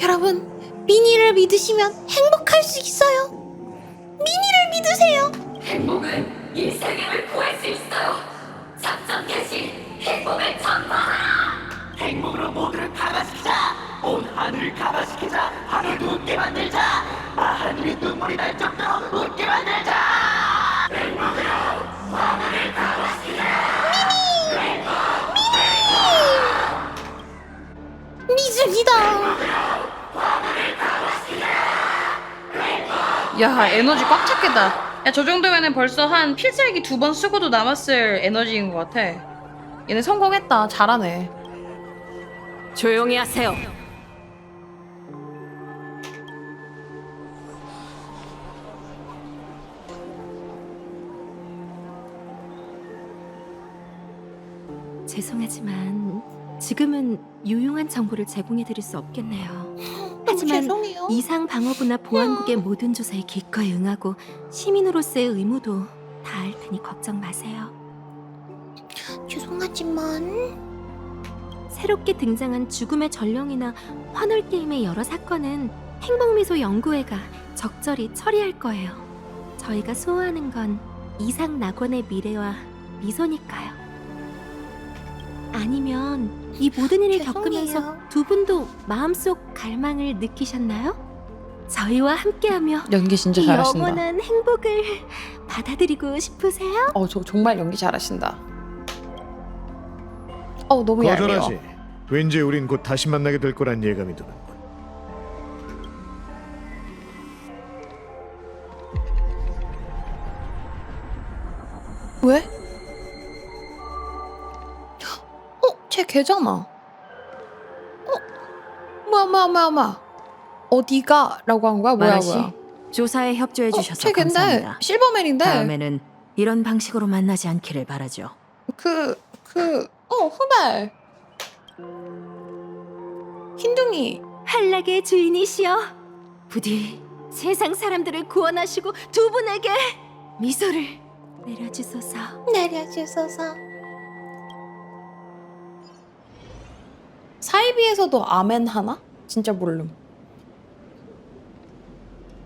여러분, 미니를 믿으시면 행복할 수 있어요. 미니를 믿으세요.
행복은 이 세계를 구할 수 있어요. 작전 개시, 행복을 전파하라. 행복으로 모두를 가마시키자. 온 하늘을 가마시키자. 하늘도 웃게 만들자. 하늘이 눈물이 날 정도로 웃게 만들자. 행복으로 하늘을 가마시키자.
믿습니다. 야, 에너지 꽉 찼겠다. 야, 저 정도면은 벌써 한 필살기 2번 쓰고도 남았을 에너지인 것 같아. 얘네 성공했다. 잘하네.
조용히 하세요.
죄송하지만 지금은 유용한 정보를 제공해드릴 수 없겠네요. 하지만
죄송해요.
이상 방어부나 보안국의 모든 조사에 기꺼이 응하고 시민으로서의 의무도 다할 테니 걱정 마세요.
죄송하지만
새롭게 등장한 죽음의 전령이나 환월 게임의 여러 사건은 행복미소 연구회가 적절히 처리할 거예요. 저희가 소화하는 건 이상 낙원의 미래와 미소니까요. 아니면 이 모든 일을 겪으면서 두 분도 마음속 갈망을 느끼셨나요? 저희와 함께하며
연기 진짜
이
잘하신다.
영원한 행복을 받아들이고 싶으세요?
저 정말 연기 잘하신다. 너무 얄미워.
거절하지. 왠지 우린 곧 다시 만나게 될 거란 예감이 드는군.
왜? 쟤 걔잖아. 뭐야. 어디가? 라고 한 거야?
마라 씨,
뭐야.
조사에 협조해 주셔서
쟤 걘데?
감사합니다.
실버맨인데?
다음에는 이런 방식으로 만나지 않기를 바라죠.
후발. 흰둥이.
한락의 주인이시여, 부디 세상 사람들을 구원하시고 두 분에게 미소를 내려주소서.
사이비에서도 아멘 하나? 진짜 모름.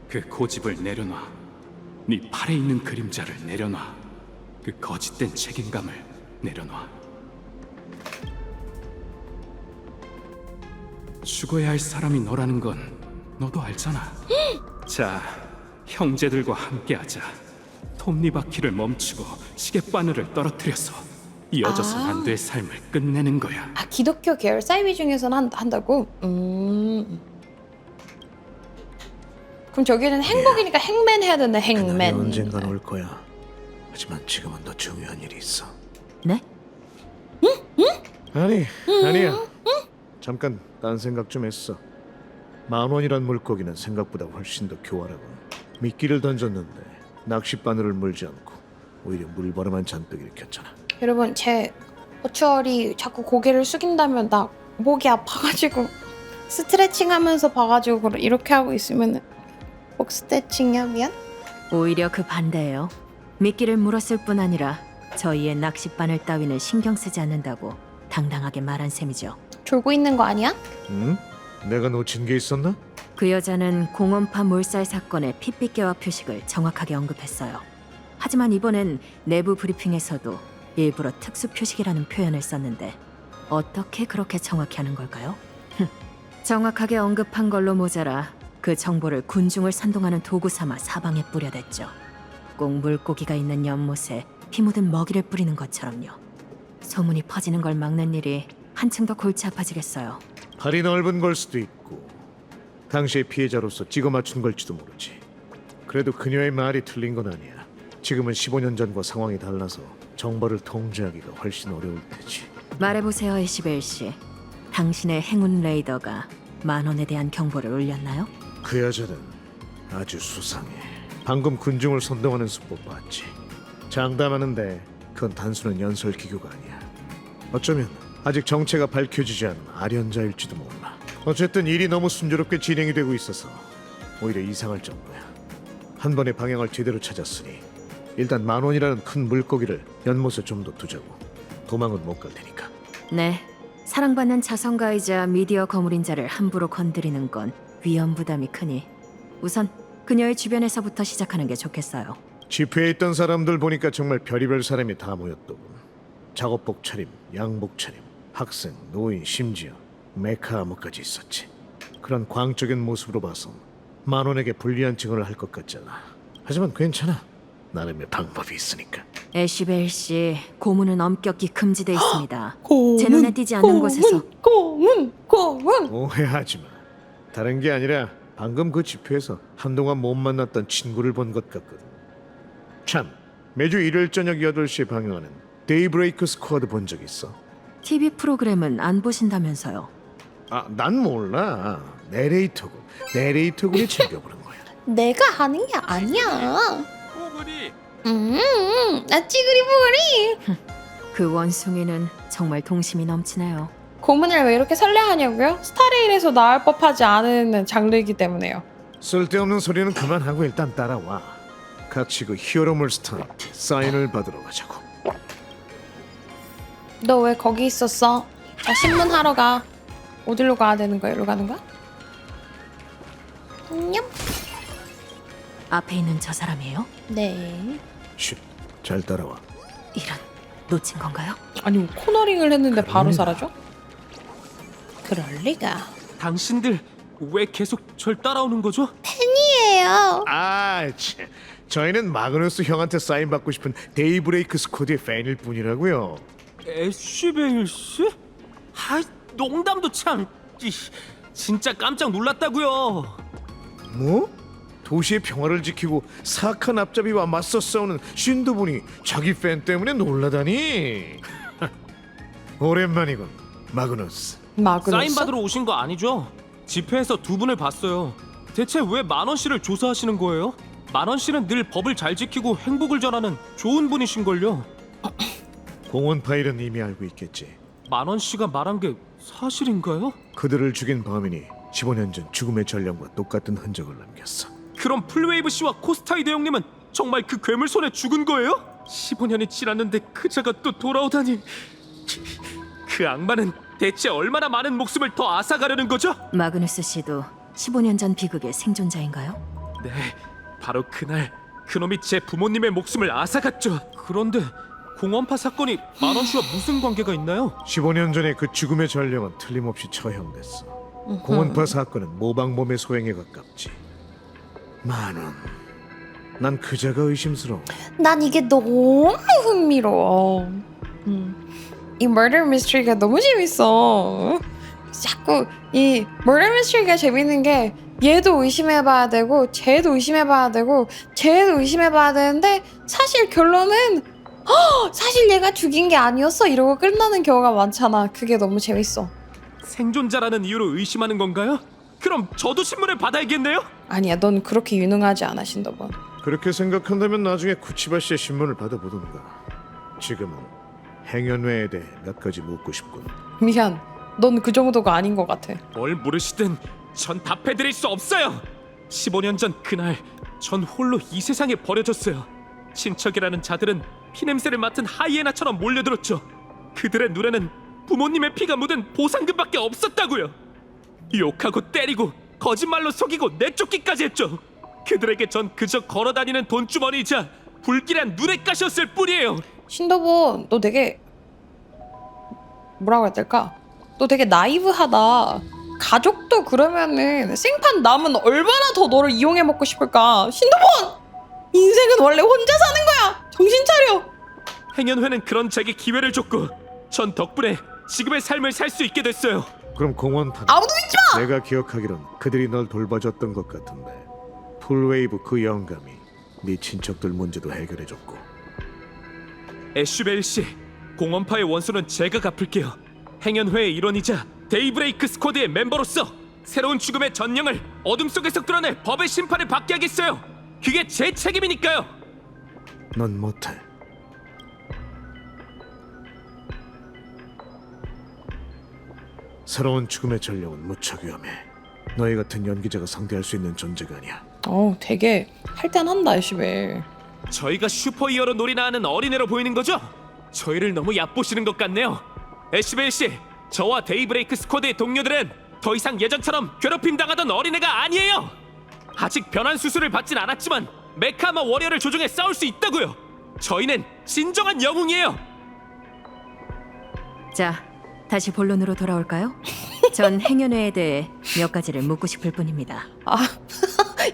그 고집을 내려놔. 네 팔에 있는 그림자를 내려놔. 그 거짓된 책임감을 내려놔. 죽어야 할 사람이 너라는 건 너도 알잖아. 자, 형제들과 함께하자. 톱니바퀴를 멈추고 시계바늘을 떨어뜨려서 이어져선 안 될 삶을 끝내는 거야.
아, 기독교 계열 사이비 중에서는 한다고? 그럼 저기는 행복이니까 행맨 해야 되네.
그날이
행맨.
언젠간 올 거야. 하지만 지금은 더 중요한 일이 있어.
네?
아니야. 잠깐 딴 생각 좀 했어. 10,000원이란 물고기는 생각보다 훨씬 더 교활하고 미끼를 던졌는데 낚싯바늘을 물지 않고 오히려 물바람만 잔뜩 일으켰잖아.
여러분, 제 어추얼이 자꾸 고개를 숙인다면 나 목이 아파가지고 스트레칭하면서 봐가지고 이렇게 하고 있으면 목 스트레칭이야? 미안?
오히려 그 반대예요. 미끼를 물었을 뿐 아니라 저희의 낚싯바늘 따위는 신경 쓰지 않는다고 당당하게 말한 셈이죠.
졸고 있는 거 아니야?
응? 내가 놓친 게 있었나?
그 여자는 공원파 몰살 사건의 핏빛개와 표식을 정확하게 언급했어요. 하지만 이번엔 내부 브리핑에서도 일부러 특수 표식이라는 표현을 썼는데 어떻게 그렇게 정확히 하는 걸까요? 정확하게 언급한 걸로 모자라 그 정보를 군중을 선동하는 도구 삼아 사방에 뿌려댔죠. 꼭 물고기가 있는 연못에 피 묻은 먹이를 뿌리는 것처럼요. 소문이 퍼지는 걸 막는 일이 한층 더 골치 아파지겠어요.
팔이 넓은 걸 수도 있고 당시의 피해자로서 찍어 맞춘 걸지도 모르지. 그래도 그녀의 말이 틀린 건 아니야. 지금은 15년 전과 상황이 달라서 정보를 통제하기가 훨씬 어려울 테지.
말해보세요, 에시벨 씨. 당신의 행운 레이더가 10,000원에 대한 경보를 울렸나요?
그 여자는 아주 수상해. 방금 군중을 선동하는 수법 봤지. 장담하는데 그건 단순한 연설 기교가 아니야. 어쩌면 아직 정체가 밝혀지지 않은 아련자일지도 몰라. 어쨌든 일이 너무 순조롭게 진행이 되고 있어서 오히려 이상할 정도야. 한 번의 방향을 제대로 찾았으니 일단 10,000원이라는 큰 물고기를 연못에 좀 더 두자고. 도망은 못 갈 테니까.
네. 사랑받는 자선가이자 미디어 거물인자를 함부로 건드리는 건 위험 부담이 크니 우선 그녀의 주변에서부터 시작하는 게 좋겠어요.
집회에 있던 사람들 보니까 정말 별의별 사람이 다 모였더군. 작업복 차림, 양복 차림, 학생, 노인, 심지어 메카 암호까지 있었지. 그런 광적인 모습으로 봐서 10,000원에게 불리한 증언을 할 것 같잖아. 하지만 괜찮아. 나름의 방법이 있으니까.
에시벨 씨, 고문은 엄격히 금지돼 있습니다. 제 눈에 띄지 않는 곳에서.
고문.
오해하지 마. 다른 게 아니라 방금 그 집회에서 한동안 못 만났던 친구를 본 것 같거든. 참, 매주 일요일 저녁 8시에 방영하는 데이브레이크 스쿼드 본 적 있어?
TV 프로그램은 안 보신다면서요?
아, 난 몰라. 내레이터군이 챙겨보는 거야.
내가 하는 게 아니야.
뽀글이
나 찌그리
그 원숭이는 정말 동심이 넘치네요.
고문을 왜 이렇게 설레하냐고요? 스타레일에서 나올 법하지 않은 장르이기 때문에요.
쓸데없는 소리는 그만하고 일단 따라와. 같이 그 히어로물 스타한테 사인을 받으러 가자고.
너 왜 거기 있었어? 자, 신문하러 가. 어디로 가야 되는 거야? 이리로 가는 거야? 냠.
앞에 있는 저 사람이에요?
네.
쉿, 잘 따라와.
이런, 놓친 건가요?
아니, 코너링을 했는데 바로 사라져? 그럴 리가.
당신들 왜 계속 절 따라오는 거죠?
팬이에요.
아, 참. 저희는 마그누스 형한테 사인 받고 싶은 데이브레이크 스쿼드의 팬일 뿐이라고요.
에쉬베일 씨? 농담도 참... 진짜 깜짝 놀랐다고요.
뭐? 도시의 평화를 지키고 사악한 앞잡이와 맞서 싸우는 신도분이 자기 팬 때문에 놀라다니. 오랜만이군, 마그누스.
사인 받으러 오신 거 아니죠? 집회에서 두 분을 봤어요. 대체 왜 만원 씨를 조사하시는 거예요? 만원 씨는 늘 법을 잘 지키고 행복을 전하는 좋은 분이신걸요.
공원 파일은 이미 알고 있겠지.
만원 씨가 말한 게 사실인가요?
그들을 죽인 범인이 15년 전 죽음의 전령과 똑같은 흔적을 남겼어.
그럼 풀웨이브 씨와 코스타이드 형님은 정말 그 괴물 손에 죽은 거예요? 15년이 지났는데 그자가 또 돌아오다니. 그 악마는 대체 얼마나 많은 목숨을 더 앗아가려는 거죠?
마그누스 씨도 15년 전 비극의 생존자인가요?
네, 바로 그날 그놈이 제 부모님의 목숨을 앗아갔죠. 그런데 공원파 사건이 만원 씨와 무슨 관계가 있나요?
15년 전에 그 죽음의 전령은 틀림없이 처형됐어. 공원파 사건은 모방범의 소행에 가깝지. 만원, 난 그자가 의심스러워.
난 이게 너무 흥미로워. 이 murder mystery가 너무 재밌어. 자꾸 이 murder mystery가 재밌는 게 얘도 의심해봐야 되고 쟤도 의심해봐야 되고 쟤도 의심해봐야 되는데 사실 결론은 사실 얘가 죽인 게 아니었어 이러고 끝나는 경우가 많잖아. 그게 너무 재밌어.
생존자라는 이유로 의심하는 건가요? 그럼 저도 신문을 받아야겠네요?
아니야, 넌 그렇게 유능하지 않아, 신더번.
그렇게 생각한다면 나중에 쿠치바 씨의 신문을 받아보던가. 지금은 행연회에 대해 몇 가지 묻고 싶군.
미안, 넌 그 정도가 아닌 것 같아.
뭘 모르시든 전 답해드릴 수 없어요. 15년 전 그날 전 홀로 이 세상에 버려졌어요. 친척이라는 자들은 피냄새를 맡은 하이에나처럼 몰려들었죠. 그들의 눈에는 부모님의 피가 묻은 보상금밖에 없었다고요. 욕하고 때리고 거짓말로 속이고 내쫓기까지 했죠. 그들에게 전 그저 걸어다니는 돈주머니이자 불길한 눈엣가시였을 뿐이에요.
신더본, 너 되게 뭐라고 해야 될까? 너 되게 나이브하다. 가족도 그러면은 생판 남은 얼마나 더 너를 이용해 먹고 싶을까? 신더본! 인생은 원래 혼자 사는 거야! 정신 차려!
행연회는 그런 제게 기회를 줬고 전 덕분에 지금의 삶을 살 수 있게 됐어요.
그럼 공원파는
아무도 믿지 마!
내가 기억하기론 그들이 널 돌봐줬던 것 같은데 풀웨이브 그 영감이 네 친척들 문제도 해결해줬고.
애쉬벨 씨, 공원파의 원수는 제가 갚을게요. 행연회의 일원이자 데이브레이크 스쿼드의 멤버로서 새로운 죽음의 전령을 어둠 속에서 끌어내 법의 심판을 받게 하겠어요. 그게 제 책임이니까요.
넌 못해. 새로운 죽음의 전령은 무척 위험해. 너희 같은 연기자가 상대할 수 있는 존재가 아니야.
되게 할땐한다, 애쉬벨.
저희가 슈퍼히어로 놀이나 하는 어린애로 보이는 거죠? 저희를 너무 얕보시는 것 같네요. 애쉬벨 씨, 저와 데이브레이크 스쿼드의 동료들은 더 이상 예전처럼 괴롭힘 당하던 어린애가 아니에요. 아직 변환 수술을 받진 않았지만 메카마 워리어를 조종해 싸울 수 있다고요. 저희는 진정한 영웅이에요.
자, 다시 본론으로 돌아올까요? 전 행연회에 대해 몇 가지를 묻고 싶을 뿐입니다.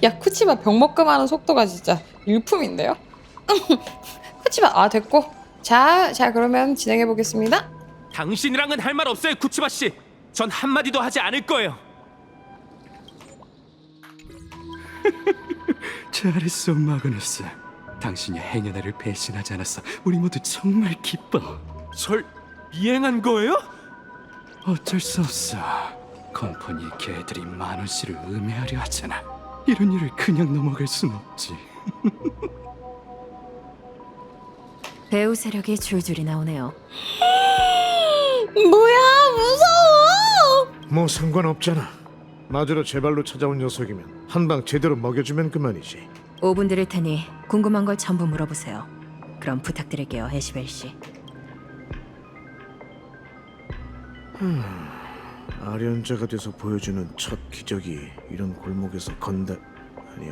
야, 쿠치바 병먹금 하는 속도가 진짜 일품인데요? 쿠치바, 됐고. 자, 그러면 진행해 보겠습니다.
당신이랑은 할 말 없어요, 쿠치바 씨. 전 한마디도 하지 않을 거예요.
잘했어, 마그누스. 당신이 행여나를 배신하지 않았어. 우리 모두 정말 기뻐.
절 이행한 거예요?
어쩔 수 없어. 컴퍼니의 개들이 만원 씨를 음해하려 하잖아. 이런 일을 그냥 넘어갈 순 없지.
배우 세력이 줄줄이 나오네요.
뭐야, 무서워!
뭐 상관없잖아. 마주로 제 발로 찾아온 녀석이면 한 방 제대로 먹여주면 그만이지.
5분 드릴 테니 궁금한 걸 전부 물어보세요. 그럼 부탁드릴게요, 애쉬벨 씨.
아련자가 돼서 보여주는 첫 기적이 이런 골목에서 아니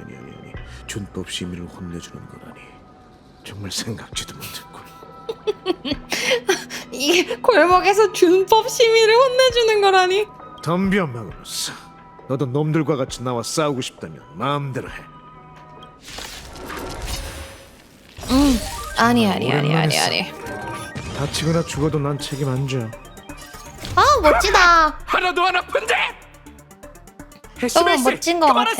준법 시민을 혼내주는 거라니. 정말 생각지도 못했군.
이게 골목에서 준법 시민을 혼내주는 거라니.
덤벼, 마그누스. 너도 놈들과 같이 나와 싸우고 싶다면 마음대로 해.
아니.
다치거나 죽어도 난 책임 안 져.
아 멋지다.
하나도 안 아픈데.
너무 멋진 것 같아.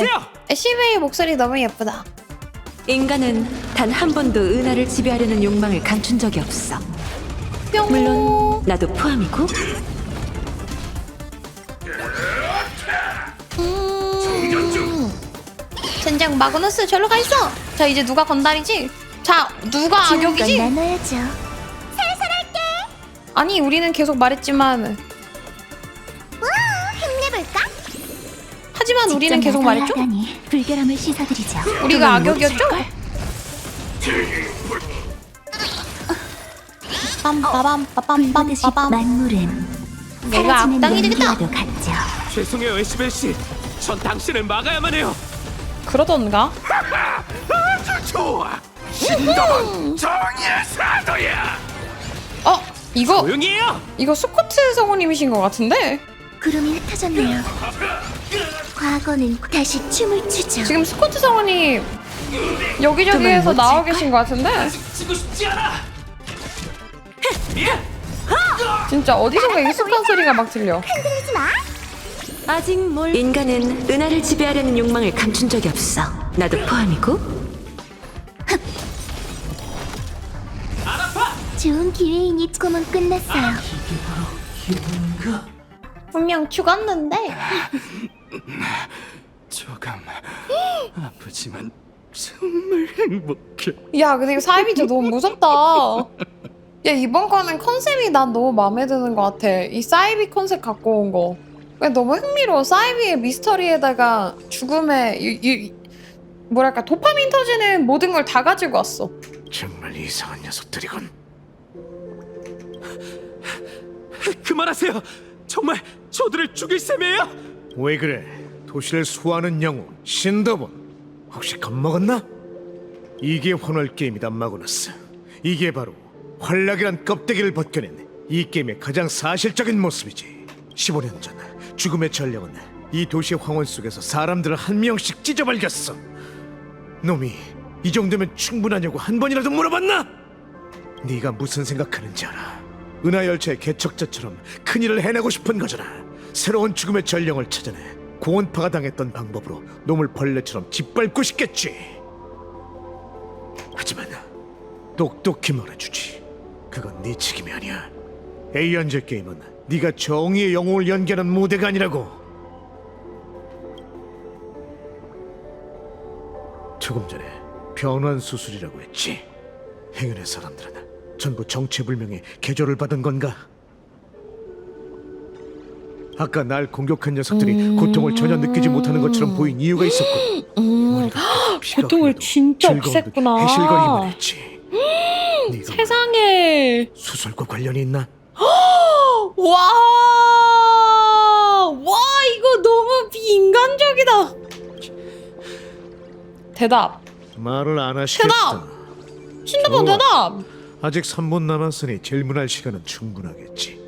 애쉬베이 목소리 너무 예쁘다.
인간은 단 한 번도 은하를 지배하려는 욕망을 감춘 적이 없어. 물론 나도 포함이고.
젠장 마그누스 절로 가 있어. 자 이제 누가 건달이지? 자 누가 악역이지?
나눠야죠. 살살 할게.
아니 우리는 계속 말했지만
와, 힘내볼까?
하지만 우리는 계속 말했죠?
불결함을 씻어드리죠.
우리가 악역이었죠? 빰빠밤빠밤빰빠밤.
만물은
내가 악당이 되겠다.
죄송해요 에시벨 씨. 전 당신을 막아야만 해요.
그러던가?
아주 좋아. 신동은 정의의 사도야.
이거
조용히 해요.
이거 스코트 성우님이신 것 같은데?
구름이 흩어졌네요. 과거는 다시 춤을 추죠.
지금 스코트 성우님 여기저기에서 나와 계신 것 같은데?
지고 싶지 않아.
진짜 어디선가 익숙한 소리가 막 들려.
흔들리지 마.
아직 인간은 은하를 지배하려는 욕망을 감춘 적이 없어. 나도 포함이고.
좋은 기회이니 꿈은 끝났어요.
분명 죽었는데.
조금 아프지만 정말 행복해.
야 근데 이거 사이비 진짜 너무 무섭다. 야 이번 거는 컨셉이 난 너무 마음에 드는 것 같아. 이 사이비 컨셉 갖고 온 거. 그냥 너무 흥미로워. 사이비의 미스터리에다가 죽음의 뭐랄까 도파민 터지는 모든 걸 다 가지고 왔어.
정말 이상한 녀석들이군.
그만하세요. 정말 저들을 죽일 셈이에요?
왜 그래? 도시를 수호하는 영웅 신더본 혹시 겁먹었나? 이게 환월 게임이다 마그누스. 이게 바로 활락이란 껍데기를 벗겨낸 이 게임의 가장 사실적인 모습이지. 15년 전 죽음의 전령은 이 도시의 황혼 속에서 사람들을 한 명씩 찢어발겼어. 놈이 이 정도면 충분하냐고 한 번이라도 물어봤나? 네가 무슨 생각하는지 알아. 은하열차의 개척자처럼 큰일을 해내고 싶은 거잖아. 새로운 죽음의 전령을 찾아내 공원파가 당했던 방법으로 놈을 벌레처럼 짓밟고 싶겠지. 하지만 똑똑히 말해주지. 그건 네 책임이 아니야. 에이언젤 게임은 네가 정의의 영웅을 연기하는 무대가 아니라고. 조금 전에 변환 수술이라고 했지. 행운의 사람들은 전부 정체불명의 계절을 받은 건가? 아까 날 공격한 녀석들이 고통을 전혀 느끼지 못하는 것처럼 보인 이유가 있었고.
고통을 진짜 없앴구나.
해실거리기만 했지.
세상에.
수술과 관련이 있나?
와 이거 너무 비인간적이다. 대답.
말을 안 하시겠다.
신도본 대답.
아직 3분 남았으니 질문할 시간은 충분하겠지.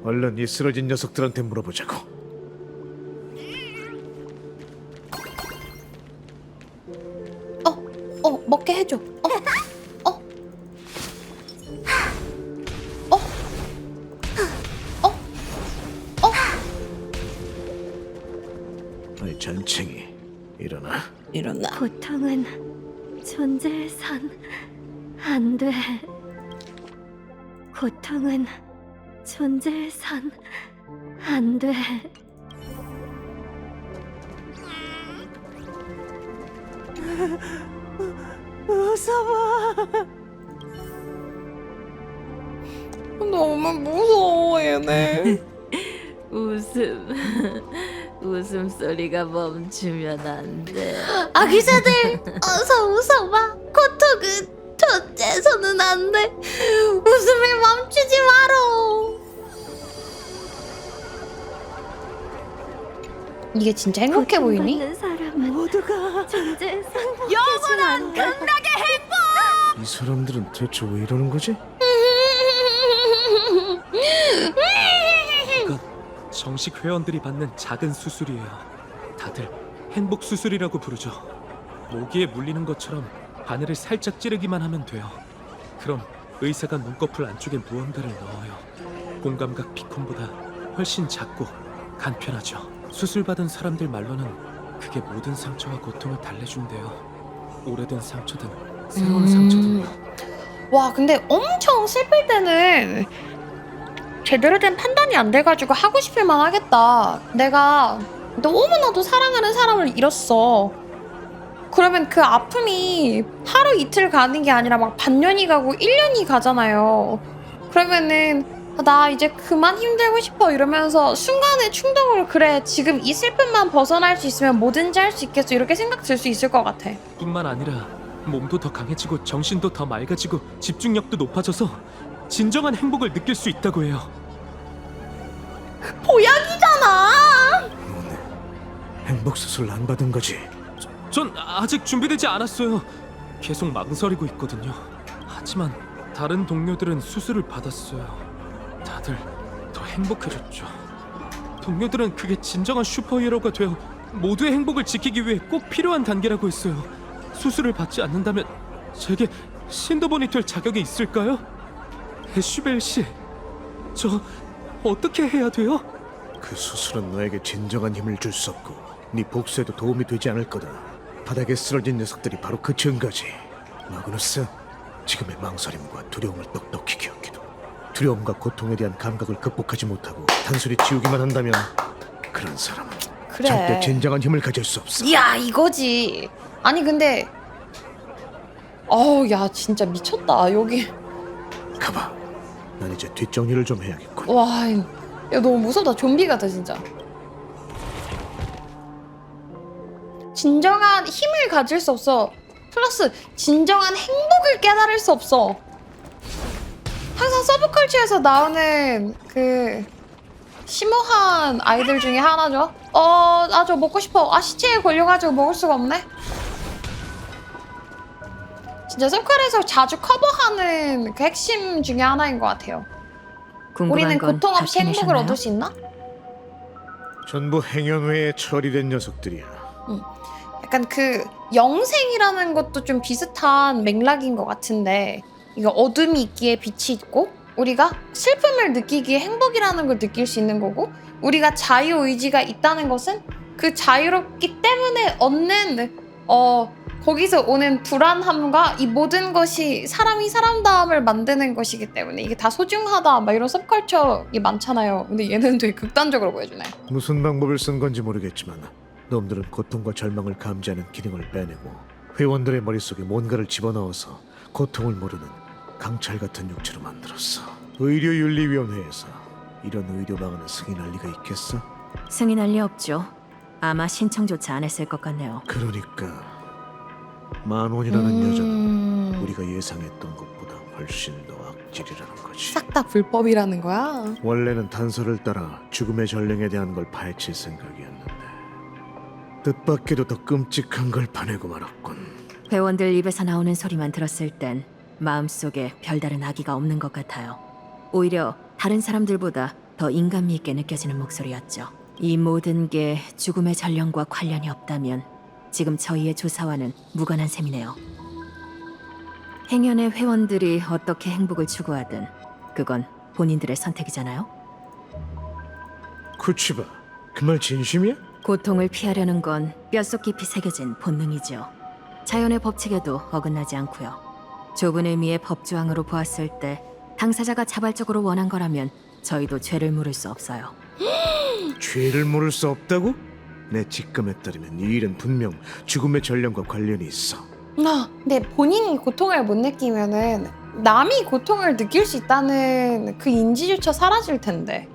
얼른 이 쓰러진 녀석들한테 물어보자고.
먹게 해줘.
아이 잔챙이 일어나.
고통은 존재해선 안 돼. 고통은 존재해선 안 돼.
무서워.
너무 무서워 얘네.
웃음소리가 멈추면 안 돼.
아기자들 어서 웃어봐. 고통은 존재해서는 안 돼. 웃음을 멈추지 마라. 이게 진짜 행복해 보이니?
사람은
모두가
존재해서
영원한 극락의 행복.
이 사람들은 대체 왜 이러는 거지?
이건 정식 회원들이 받는 작은 수술이에요. 다들 행복 수술이라고 부르죠. 모기에 물리는 것처럼 바늘을 살짝 찌르기만 하면 돼요. 그럼 의사가 눈꺼풀 안쪽에 무언가를 넣어요. 공감각 비콘보다 훨씬 작고 간편하죠. 수술받은 사람들 말로는 그게 모든 상처와 고통을 달래준대요. 오래된 상처든 새로운 상처든요.
와, 근데 엄청 슬플 때는 제대로 된 판단이 안 돼가지고 하고 싶을 만 하겠다. 내가 너무나도 사랑하는 사람을 잃었어. 그러면 그 아픔이 하루 이틀 가는 게 아니라 막 반년이 가고 1년이 가잖아요. 그러면은 나 이제 그만 힘들고 싶어 이러면서 순간의 충동으로 그래 지금 이 슬픔만 벗어날 수 있으면 뭐든지 할 수 있겠어 이렇게 생각 들 수 있을 것 같아.
뿐만 아니라 몸도 더 강해지고 정신도 더 맑아지고 집중력도 높아져서 진정한 행복을 느낄 수 있다고 해요.
보약이잖아.
행복 수술 안 받은 거지?
전 아직 준비되지 않았어요. 계속 망설이고 있거든요. 하지만 다른 동료들은 수술을 받았어요. 다들 더 행복해졌죠. 동료들은 그게 진정한 슈퍼히어로가 되어 모두의 행복을 지키기 위해 꼭 필요한 단계라고 했어요. 수술을 받지 않는다면 제게 신도본이 될 자격이 있을까요? 애쉬벨 씨, 저 어떻게 해야 돼요?
그 수술은 너에게 진정한 힘을 줄 수 없고 네 복수에도 도움이 되지 않을 거다. 바닥에 쓰러진 녀석들이 바로 그 증거지. 마그누스, 지금의 망설임과 두려움을 똑똑히 기억해둬. 두려움과 고통에 대한 감각을 극복하지 못하고 단순히 지우기만 한다면 그런 사람은
그래.
절대 진정한 힘을 가질 수 없어.
야 이거지. 아니 근데 어우 야 진짜 미쳤다 여기.
가봐. 난 이제 뒷정리를 좀 해야겠군.
와, 야 너무 무섭다. 좀비 같아 진짜. 진정한 힘을 가질 수 없어. 플러스 진정한 행복을 깨달을 수 없어. 항상 서브컬처에서 나오는 그 심오한 아이들 중에 하나죠. 나 저 먹고 싶어. 아 시체에 걸려가지고 먹을 수가 없네. 진짜 서클에서 자주 커버하는 그 핵심 중에 하나인 것 같아요. 우리는 고통 없이 행복을 얻을 수 있나?
전부 행연회에 처리된 녀석들이야.
약간 그 영생이라는 것도 좀 비슷한 맥락인 것 같은데 이거 어둠이 있기에 빛이 있고 우리가 슬픔을 느끼기에 행복이라는 걸 느낄 수 있는 거고 우리가 자유의지가 있다는 것은 그 자유롭기 때문에 얻는 거기서 오는 불안함과 이 모든 것이 사람이 사람다움을 만드는 것이기 때문에 이게 다 소중하다 막 이런 섭컬처이 많잖아요. 근데 얘는 되게 극단적으로 보여주네.
무슨 방법을 쓴 건지 모르겠지만 놈들은 고통과 절망을 감지하는 기능을 빼내고 회원들의 머릿속에 뭔가를 집어넣어서 고통을 모르는 강철 같은 육체로 만들었어. 의료윤리위원회에서 이런 의료 방안을 승인할 리가 있겠어?
승인할 리 없죠. 아마 신청조차 안 했을 것 같네요.
그러니까 만원이라는 여자는 우리가 예상했던 것보다 훨씬 더 악질이라는 거지.
싹 다 불법이라는 거야?
원래는 단서를 따라 죽음의 전령에 대한 걸 파헤칠 생각이었는데 뜻밖에도 더 끔찍한 걸 파내고 말았군.
회원들 입에서 나오는 소리만 들었을 땐 마음속에 별다른 악의가 없는 것 같아요. 오히려 다른 사람들보다 더 인간미 있게 느껴지는 목소리였죠. 이 모든 게 죽음의 전령과 관련이 없다면 지금 저희의 조사와는 무관한 셈이네요. 행연의 회원들이 어떻게 행복을 추구하든 그건 본인들의 선택이잖아요.
쿠치바, 그 말 진심이야?
고통을 피하려는 건 뼛속 깊이 새겨진 본능이죠. 자연의 법칙에도 어긋나지 않고요. 좁은 의미의 법조항으로 보았을 때 당사자가 자발적으로 원한 거라면 저희도 죄를 물을 수 없어요.
죄를 물을 수 없다고? 내 직감에 따르면 이 일은 분명 죽음의 전령과 관련이 있어.
근데 본인이 고통을 못 느끼면은 남이 고통을 느낄 수 있다는 그 인지조차 사라질 텐데.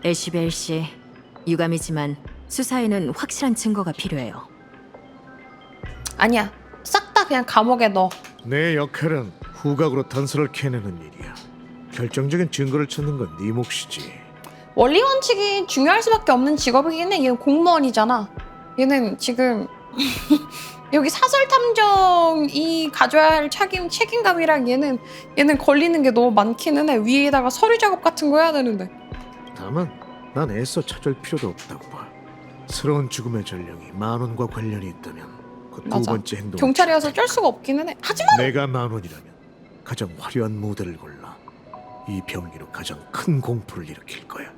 애쉬벨 씨, 유감이지만 수사에는 확실한 증거가 필요해요.
아니야, 싹 다 그냥 감옥에 넣어.
내 역할은 후각으로 단서를 캐내는 일이야. 결정적인 증거를 찾는 건 네 몫이지.
원리 원칙이 중요할 수밖에 없는 직업이긴 해. 얘는 공무원이잖아. 얘는 지금 여기 사설 탐정이 가져야 할 책임감이랑 얘는 걸리는 게 너무 많기는 해. 위에다가 서류 작업 같은 거 해야 되는데.
다만 난 애써 찾을 필요도 없다고 봐. 새로운 죽음의 전령이 만원과 관련이 있다면 그 두
맞아.
번째 행동.
경찰이어서 쩔 수가 없기는 해. 하지만
내가 만원이라면 가장 화려한 무대를 골라 이 병기로 가장 큰 공포를 일으킬 거야.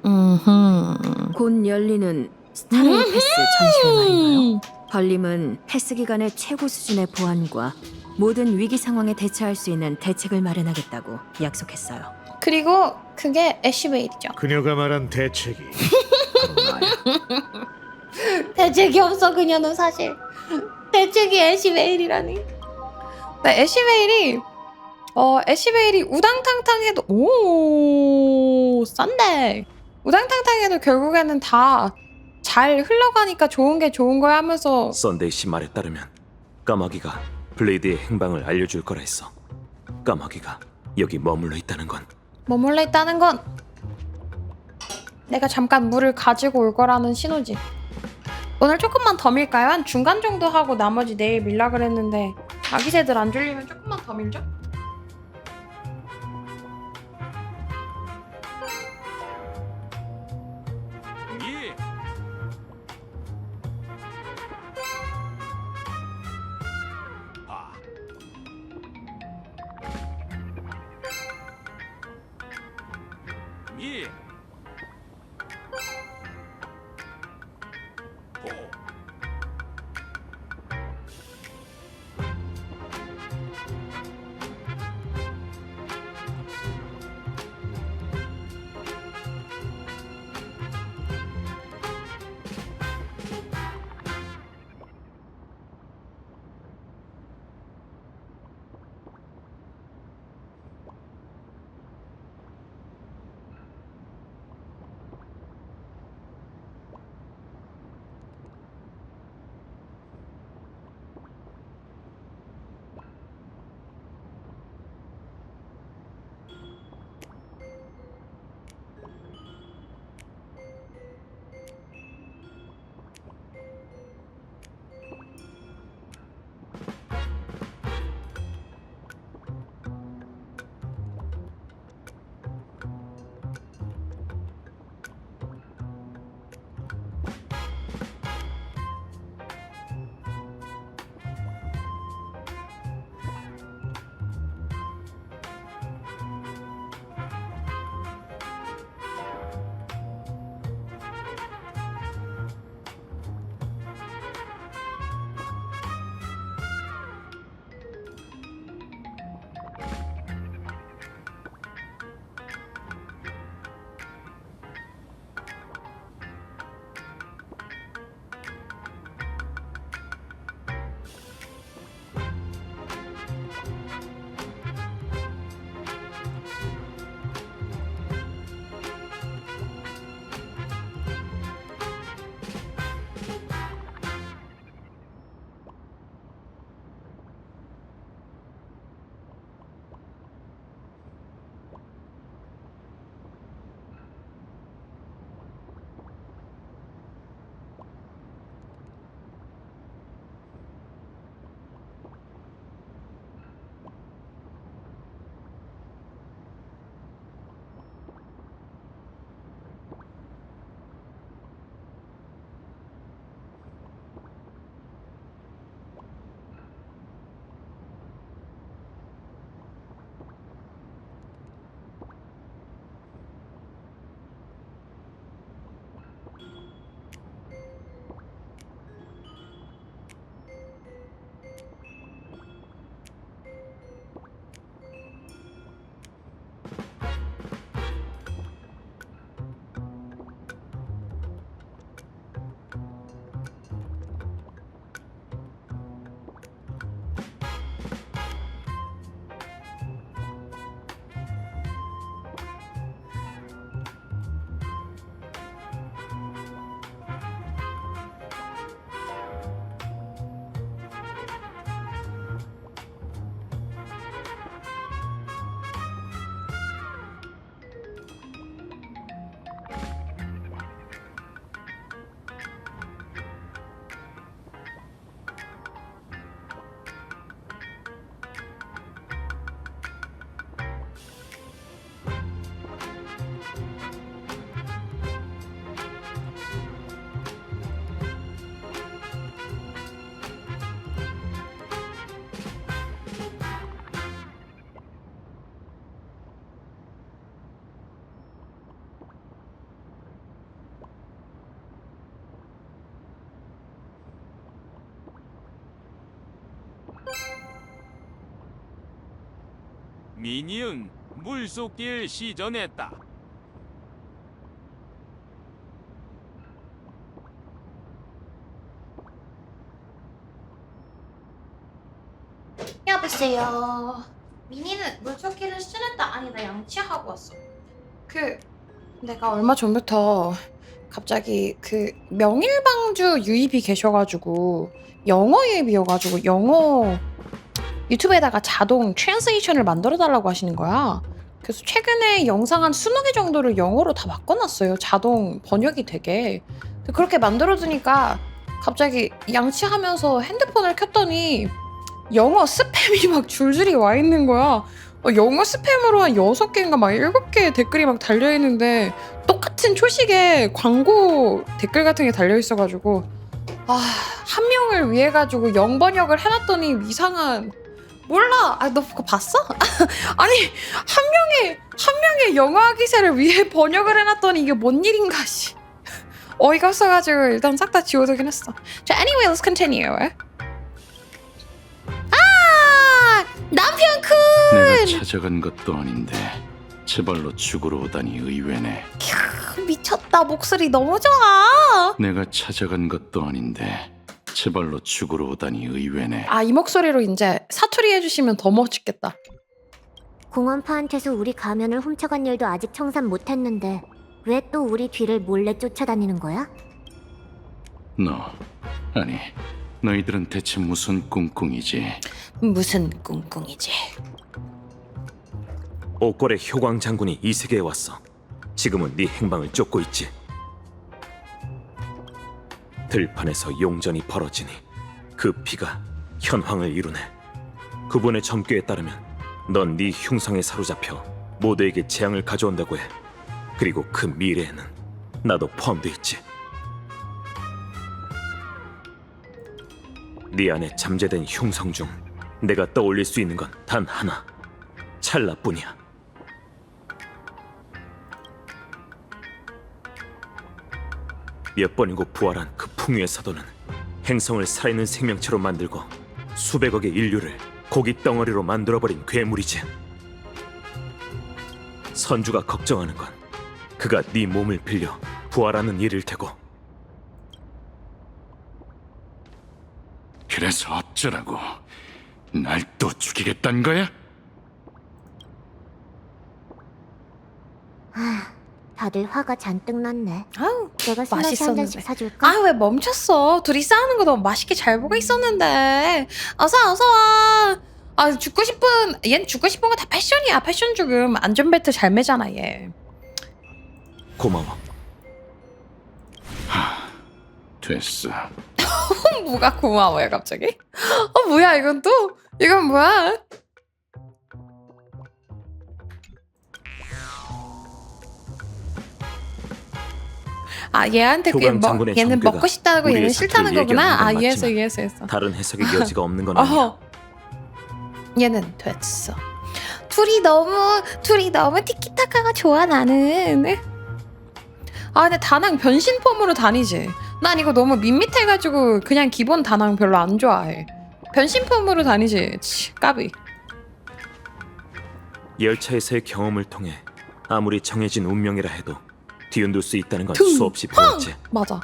곧 열리는 스타레이 패스 전시회 말인가요? 벌림은 패스 기간의 최고 수준의 보안과 모든 위기 상황에 대처할 수 있는 대책을 마련하겠다고 약속했어요.
그리고 그게 애쉬베일이죠.
그녀가 말한 대책이
대책이 없어 그녀는 사실. 대책이 애쉬베일이라니. 네, 애쉬베일이 우당탕탕해도 오 싼데 우당탕탕해도 결국에는 다 잘 흘러가니까 좋은 게 좋은 거야 하면서
썬데이 씨 말에 따르면 까마귀가 블레이드의 행방을 알려줄 거라 했어. 까마귀가 여기 머물러 있다는 건
머물러 있다는 건 내가 잠깐 물을 가지고 올 거라는 신호지. 오늘 조금만 더 밀까요? 한 중간 정도 하고 나머지 내일 밀라 그랬는데 아기 새들 안 졸리면 조금만 더 밀죠?
예. 아. 예. 오. 미니은 물속길 시전했다.
여보세요. 미니는 물속기를 쓰는다. 아니 나 양치하고 왔어. 내가 얼마 전부터 갑자기 명일방주 유입이 계셔가지고 영어 유입이어가지고 영어 유튜브에다가 자동 트랜스레이션을 만들어달라고 하시는 거야. 그래서 최근에 영상 한 20개 정도를 영어로 다 바꿔놨어요. 자동 번역이 되게. 그렇게 만들어두니까 갑자기 양치하면서 핸드폰을 켰더니 영어 스팸이 막 줄줄이 와 있는 거야. 영어 스팸으로 한 6개인가 막 7개 댓글이 막 달려있는데 똑같은 초식에 광고 댓글 같은 게 달려있어가지고 한 명을 위해 가지고 영번역을 해놨더니 이상한 몰라. 너 그거 봤어? 아니 한 명의 영어 기세를 위해 번역을 해놨더니 이게 뭔 일인가 씨. 어이가 없어가지고 일단 싹 다 지워두긴 했어. 자, anyway, let's continue. 남편쿤!
내가 찾아간 것도 아닌데 제발로 죽으러 오다니 의외네.
미쳤다. 목소리 너무 좋아.
내가 찾아간 것도 아닌데 제발로 죽으러 오다니 의외네.
이 목소리로 이제 사투리 해주시면 더 멋있겠다.
공원파한테서 우리 가면을 훔쳐간 일도 아직 청산 못했는데 왜 또 우리 뒤를 몰래 쫓아다니는 거야?
아니 너희들은 대체 무슨 꿍꿍이지?
무슨 꿍꿍이지?
옥골의 효광 장군이 이 세계에 왔어. 지금은 네 행방을 쫓고 있지. 들판에서 용전이 벌어지니 그 피가 현황을 이루네. 그분의 점괘에 따르면 넌 네 흉상에 사로잡혀 모두에게 재앙을 가져온다고 해. 그리고 그 미래에는 나도 포함돼 있지. 네 안에 잠재된 흉성 중 내가 떠올릴 수 있는 건 단 하나, 찰나뿐이야. 몇 번이고 부활한 그 풍유의 사도는 행성을 살아있는 생명체로 만들고 수백억의 인류를 고기 덩어리로 만들어버린 괴물이지. 선주가 걱정하는 건 그가 네 몸을 빌려 부활하는 일일 테고.
그래서 어쩌라고? 날 또 죽이겠다는 거야?
다들 화가 잔뜩 났네. 내가 스마시 한
맛있었는데.
잔씩 사줄까?
왜 멈췄어? 둘이 싸우는 거 너무 맛있게 잘 보고 있었는데. 어서 와. 얘는 죽고 싶은 거 다 패션이야. 패션 죽음. 안전벨트 잘 매잖아 얘.
고마워.
됐어.
뭐가 고마워요 갑자기? 뭐야 이건 또? 이건 뭐야? 얘한테
효광 장군의
얘는
점괘가
먹고 싶다고
우리의
얘는 싫다는
사투를
거구나.
얘기하는 건
이해했어
맞지만
이해했어.
다른 해석의 여지가 없는 건 아니야.
얘는 됐어. 둘이 너무 티키타카가 좋아 나는. 근데 다낭 변신폼으로 다니지. 난 이거 너무 밋밋해가지고 그냥 기본 다낭 별로 안 좋아해. 변신폼으로 다니지. 까비.
열차에서의 경험을 통해 아무리 정해진 운명이라 해도 뒤흔들 수 있다는 건 수없이 보았지.
맞아.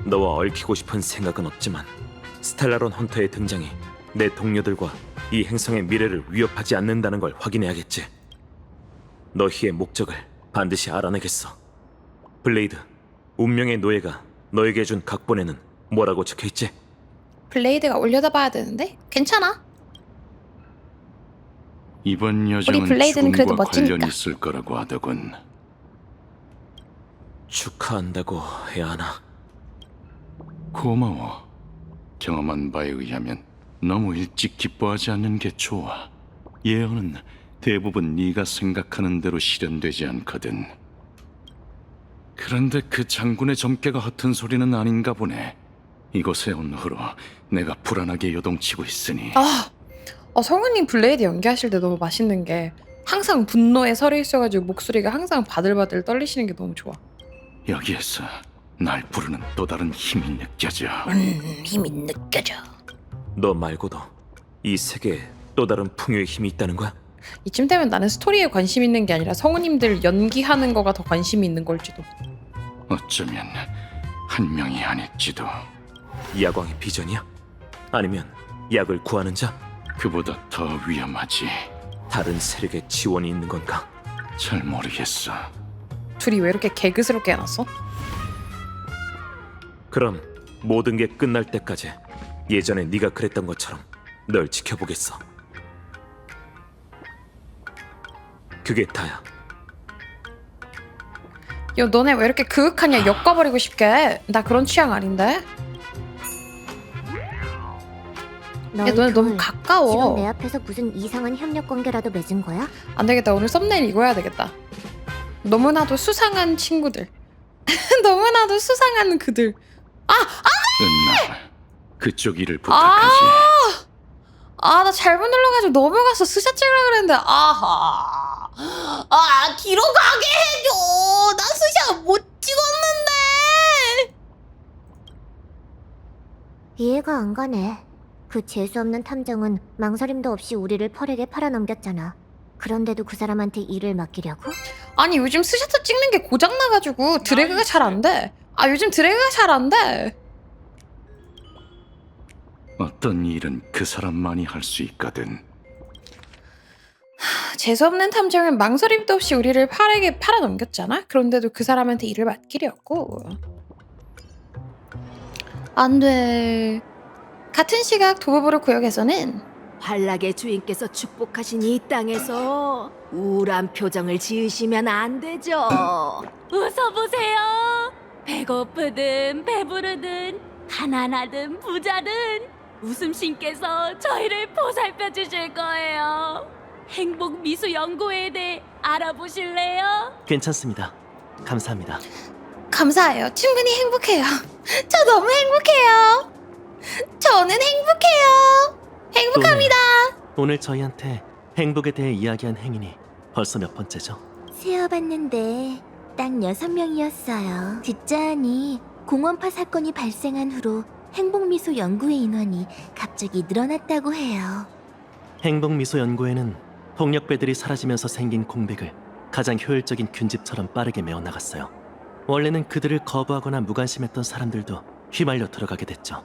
너와 얽히고 싶은 생각은 없지만 스텔라론 헌터의 등장이 내 동료들과 이 행성의 미래를 위협하지 않는다는 걸 확인해야겠지. 너희의 목적을 반드시 알아내겠어. 블레이드, 운명의 노예가 너에게 준 각본에는 뭐라고 적혀있지?
블레이드가 올려다 봐야 되는데? 괜찮아.
이번 여정은
블레이드는 그래도
죽음과
멋지니까.
관련이 있을 거라고 하더군.
축하한다고 해야 하나?
고마워. 경험한 바에 의하면 너무 일찍 기뻐하지 않는 게 좋아. 예언은 대부분 네가 생각하는 대로 실현되지 않거든. 그런데 그 장군의 점괘가 허튼 소리는 아닌가 보네. 이곳에 온 후로 내가 불안하게 요동치고 있으니.
성우님 블레이드 연기하실 때 너무 맛있는 게 항상 분노에 서려 있어가지고 목소리가 항상 바들바들 떨리시는 게 너무 좋아.
여기에서 날 부르는 또 다른 힘이 느껴져.
힘이 느껴져.
너 말고도 이 세계에 또 다른 풍요의 힘이 있다는 거야?
이쯤 되면 나는 스토리에 관심 있는 게 아니라 성우님들 연기하는 거가 더 관심이 있는 걸지도.
어쩌면 한 명이 아닐지도.
야광의 비전이야? 아니면 약을 구하는 자?
그보다 더 위험하지.
다른 세력의 지원이 있는 건가?
잘 모르겠어.
둘이 왜 이렇게 개그스럽게 해놨어?
그럼 모든 게 끝날 때까지 예전에 네가 그랬던 것처럼 널 지켜보겠어. 그게 다야.
야, 너네 왜 이렇게 그윽하냐? 엮어버리고 싶게 해. 나 그런 취향 아닌데? 야, 너네 너무 가까워.
지금 내 앞에서 무슨 이상한 협력 관계라도 맺은 거야?
안 되겠다. 오늘 썸네일 이거 해야 되겠다. 너무나도 수상한 친구들. 너무나도 수상한 그들.
은나, 그쪽 일을 부탁하지.
나 잘못 눌러가지고 넘어가서 스샷 찍으려고 그랬는데 뒤로 가게 해줘. 나 스샷 못 찍었는데.
이해가 안 가네. 그 재수없는 탐정은 망설임도 없이 우리를 펄에게 팔아넘겼잖아. 그런데도 그 사람한테 일을 맡기려고?
아니 요즘 스샷 찍는 게 고장나가지고 드래그가 잘 안 돼. 요즘 드래그가 잘 안 돼.
어떤 일은 그 사람만이 할 수 있거든.
재수없는 탐정은 망설임도 없이 우리를 팔에게 팔아넘겼잖아. 그런데도 그 사람한테 일을 맡기려고. 안 돼. 같은 시각 도보부르 구역에서는
환락의 주인께서 축복하신 이 땅에서 우울한 표정을 지으시면 안 되죠.
웃어보세요. 배고프든 배부르든 가난하든 부자든 웃음신께서 저희를 보살펴 주실 거예요. 행복 미수 연구회에 대해 알아보실래요?
괜찮습니다. 감사합니다.
감사해요. 충분히 행복해요. 저 너무 행복해요. 저는 행복해요. 행복합니다.
오늘 저희한테 행복에 대해 이야기한 행인이 벌써 몇 번째죠?
세어봤는데 딱 6명이었어요. 듣자하니 공원파 사건이 발생한 후로 행복미소 연구회 인원이 갑자기 늘어났다고 해요.
행복미소연구회는 폭력배들이 사라지면서 생긴 공백을 가장 효율적인 균집처럼 빠르게 메워나갔어요. 원래는 그들을 거부하거나 무관심했던 사람들도 휘말려 들어가게 됐죠.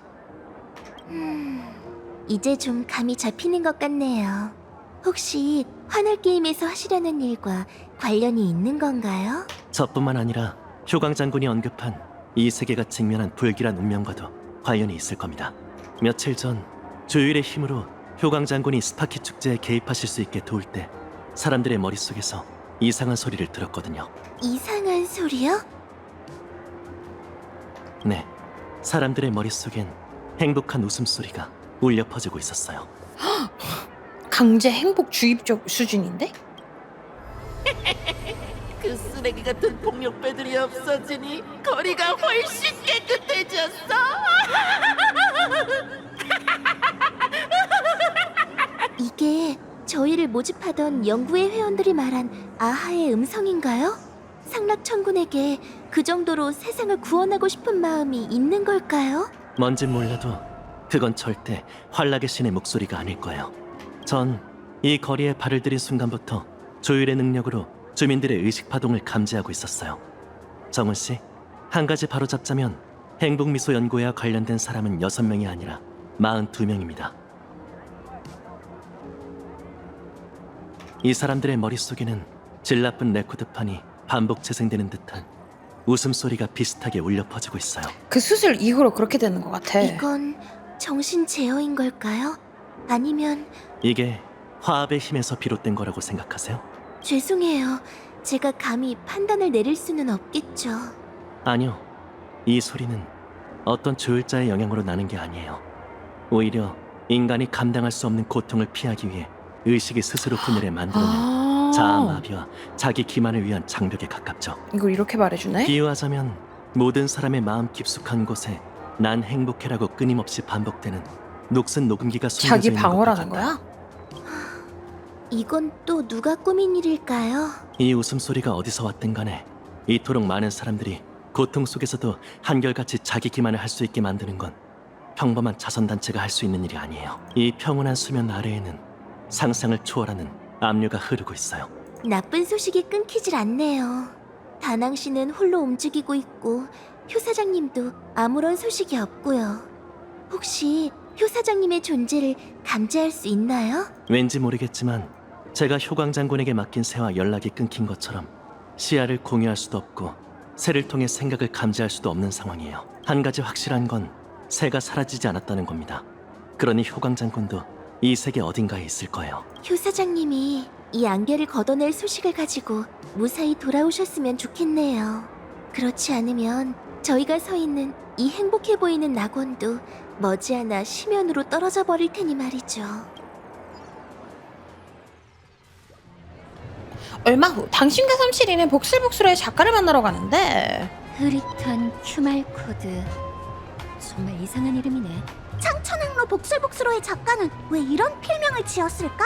이제 좀 감이 잡히는 것 같네요. 혹시 환월 게임에서 하시려는 일과 관련이 있는 건가요?
저뿐만 아니라 효광 장군이 언급한 이 세계가 직면한 불길한 운명과도 관련이 있을 겁니다. 며칠 전 조율의 힘으로 효광 장군이 스파키 축제에 개입하실 수 있게 도울 때 사람들의 머릿속에서 이상한 소리를 들었거든요.
이상한 소리요?
네, 사람들의 머릿속엔 행복한 웃음소리가 울려 퍼지고 있었어요.
강제 행복 주입적 수준인데?
그 쓰레기 같은 폭력배들이 없어지니 거리가 훨씬 깨끗해졌어.
이게 저희를 모집하던 연구회 회원들이 말한 아하의 음성인가요? 상락천군에게 그 정도로 세상을 구원하고 싶은 마음이 있는 걸까요?
뭔진 몰라도 그건 절대 환락의 신의 목소리가 아닐 거예요. 전 이 거리에 발을 들인 순간부터 조율의 능력으로 주민들의 의식 파동을 감지하고 있었어요. 정훈 씨, 한 가지 바로잡자면 행복미소 연구회와 관련된 사람은 6명이 아니라 42명입니다. 이 사람들의 머릿속에는 질 나쁜 레코드판이 반복 재생되는 듯한 웃음소리가 비슷하게 울려 퍼지고 있어요.
그 수술 이후로 그렇게 되는 것 같아.
이건 정신 제어인 걸까요? 아니면
이게 화합의 힘에서 비롯된 거라고 생각하세요?
죄송해요. 제가 감히 판단을 내릴 수는 없겠죠.
아니요. 이 소리는 어떤 조율자의 영향으로 나는 게 아니에요. 오히려 인간이 감당할 수 없는 고통을 피하기 위해 의식이 스스로 분열해 만들어낸 자아마비와 자기 기만을 위한 장벽에 가깝죠.
이걸 이렇게 말해주네?
비유하자면 모든 사람의 마음 깊숙한 곳에 난 행복해라고 끊임없이 반복되는 녹슨 녹음기가 숨겨져
자기
있는
방어라는
것 같다.
거야?
이건 또 누가 꾸민 일일까요?
이 웃음소리가 어디서 왔든 간에 이토록 많은 사람들이 고통 속에서도 한결같이 자기 기만을 할 수 있게 만드는 건 평범한 자선단체가 할 수 있는 일이 아니에요. 이 평온한 수면 아래에는 상상을 초월하는 압류가 흐르고 있어요.
나쁜 소식이 끊기질 않네요. 다낭 씨는 홀로 움직이고 있고 효 사장님도 아무런 소식이 없고요. 혹시 효 사장님의 존재를 감지할 수 있나요?
왠지 모르겠지만 제가 효광 장군에게 맡긴 새와 연락이 끊긴 것처럼 시야를 공유할 수도 없고 새를 통해 생각을 감지할 수도 없는 상황이에요. 한 가지 확실한 건 새가 사라지지 않았다는 겁니다. 그러니 효광 장군도 이 세계 어딘가에 있을 거예요.
효 사장님이 이 안개를 걷어낼 소식을 가지고 무사히 돌아오셨으면 좋겠네요. 그렇지 않으면 저희가 서 있는 이 행복해 보이는 낙원도 머지않아 심연으로 떨어져 버릴 테니 말이죠.
얼마 후 당신과 삼칠이는 복슬복슬의 작가를 만나러 가는데
흐릿한 QMR 코드. 정말 이상한 이름이네.
창천항로 복슬복슬호의 작가는 왜 이런 필명을 지었을까?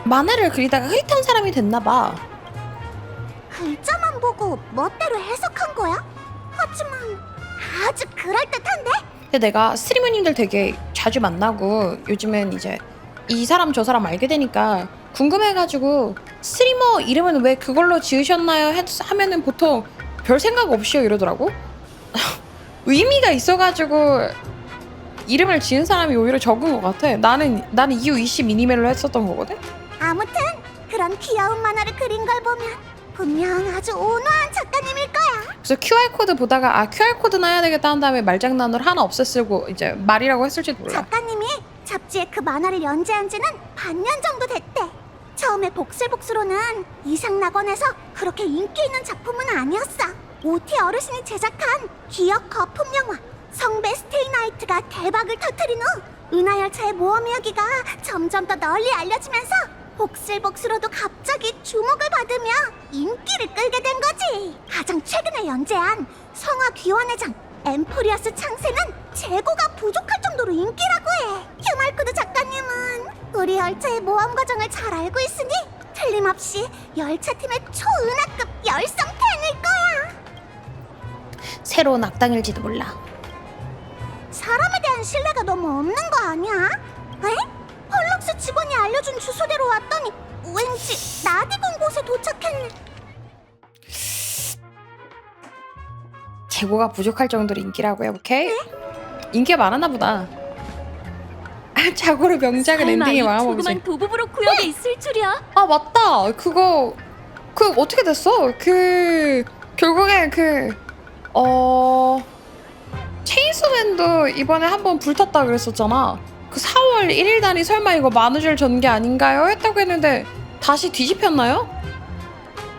만화를 그리다가 흐릿한 사람이 됐나봐.
글자만 보고 멋대로 해석한 거야? 하지만 아주 그럴듯한데?
근데 내가 스트리머님들 되게 자주 만나고 요즘엔 이제 이 사람 저 사람 알게 되니까 궁금해가지고 스트리머 이름은 왜 그걸로 지으셨나요? 하면은 보통 별 생각 없이요 이러더라고. 의미가 있어가지고 이름을 지은 사람이 오히려 적은 것 같아. 나는 이후 이씨 미니멜로 했었던 거거든.
아무튼 그런 귀여운 만화를 그린 걸 보면 분명 아주 온화한 작가님일 거야.
그래서 QR코드 보다가 아 QR코드나 해야 되겠다 한 다음에 말장난으로 하나 없앴쓰고 이제 말이라고 했을지도 몰라.
작가님이 잡지에 그 만화를 연재한 지는 반년 정도 됐대. 처음에 복슬복슬호는 이상낙원에서 그렇게 인기 있는 작품은 아니었어. 오티 어르신이 제작한 기억 거품 영화 성배 스테이나이트가 대박을 터뜨린 후 은하열차의 모험 이야기가 점점 더 널리 알려지면서 복슬복슬호도 갑자기 주목을 받으며 인기를 끌게 된 거지. 가장 최근에 연재한 성화 귀환회장 엠포리어스 창세는 재고가 부족할 정도로 인기라고 해. 휴말코드 작가님은 우리 열차의 모험 과정을 잘 알고 있으니 틀림없이 열차팀의 초은하급 열성 팬일 거야.
새로운 악당일지도 몰라.
사람에 대한 신뢰가 너무 없는 거 아니야? 에? 펄럭스 직원이 알려준 주소대로 왔더니 왠지 나디군 곳에 도착했네.
재고가 부족할 정도로 인기라고요, 오케이? 인기가 많았나 보다. 자고로 명작은 엔딩이 망하면
조그만 도부부로 구역에 있을 줄이야?
아 맞다. 그거 어떻게 됐어? 결국에 체인소맨도 이번에 한번 불탔다 그랬었잖아. 그 4월 1일 날이 설마 이거 만우절 전개 아닌가요? 했다고 했는데 다시 뒤집혔나요?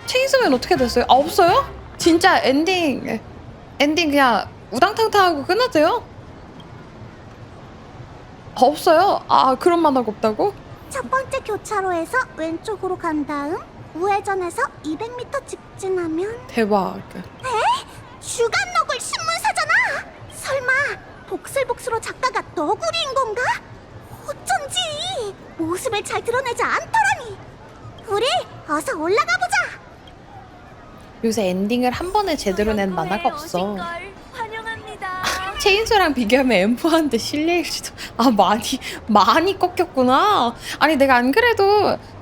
체인소맨 어떻게 됐어요? 아 없어요? 진짜 엔딩 그냥 우당탕탕하고 끝났대요? 없어요? 아 그런 만화가 없다고?
첫 번째 교차로에서 왼쪽으로 간 다음 우회전해서 200m 직진하면
대박.
주간 너굴 신문사잖아. 설마 복슬복슬호 작가가 너구리인 건가? 어쩐지 모습을 잘 드러내지 않더라니. 우리 어서 올라가 보자.
요새 엔딩을 한 번에 제대로 낸 만화가 없어.
환영합니다.
체인소랑 비교하면 M4한테 실례일지도. 아 많이 꺾였구나. 아니 내가 안 그래도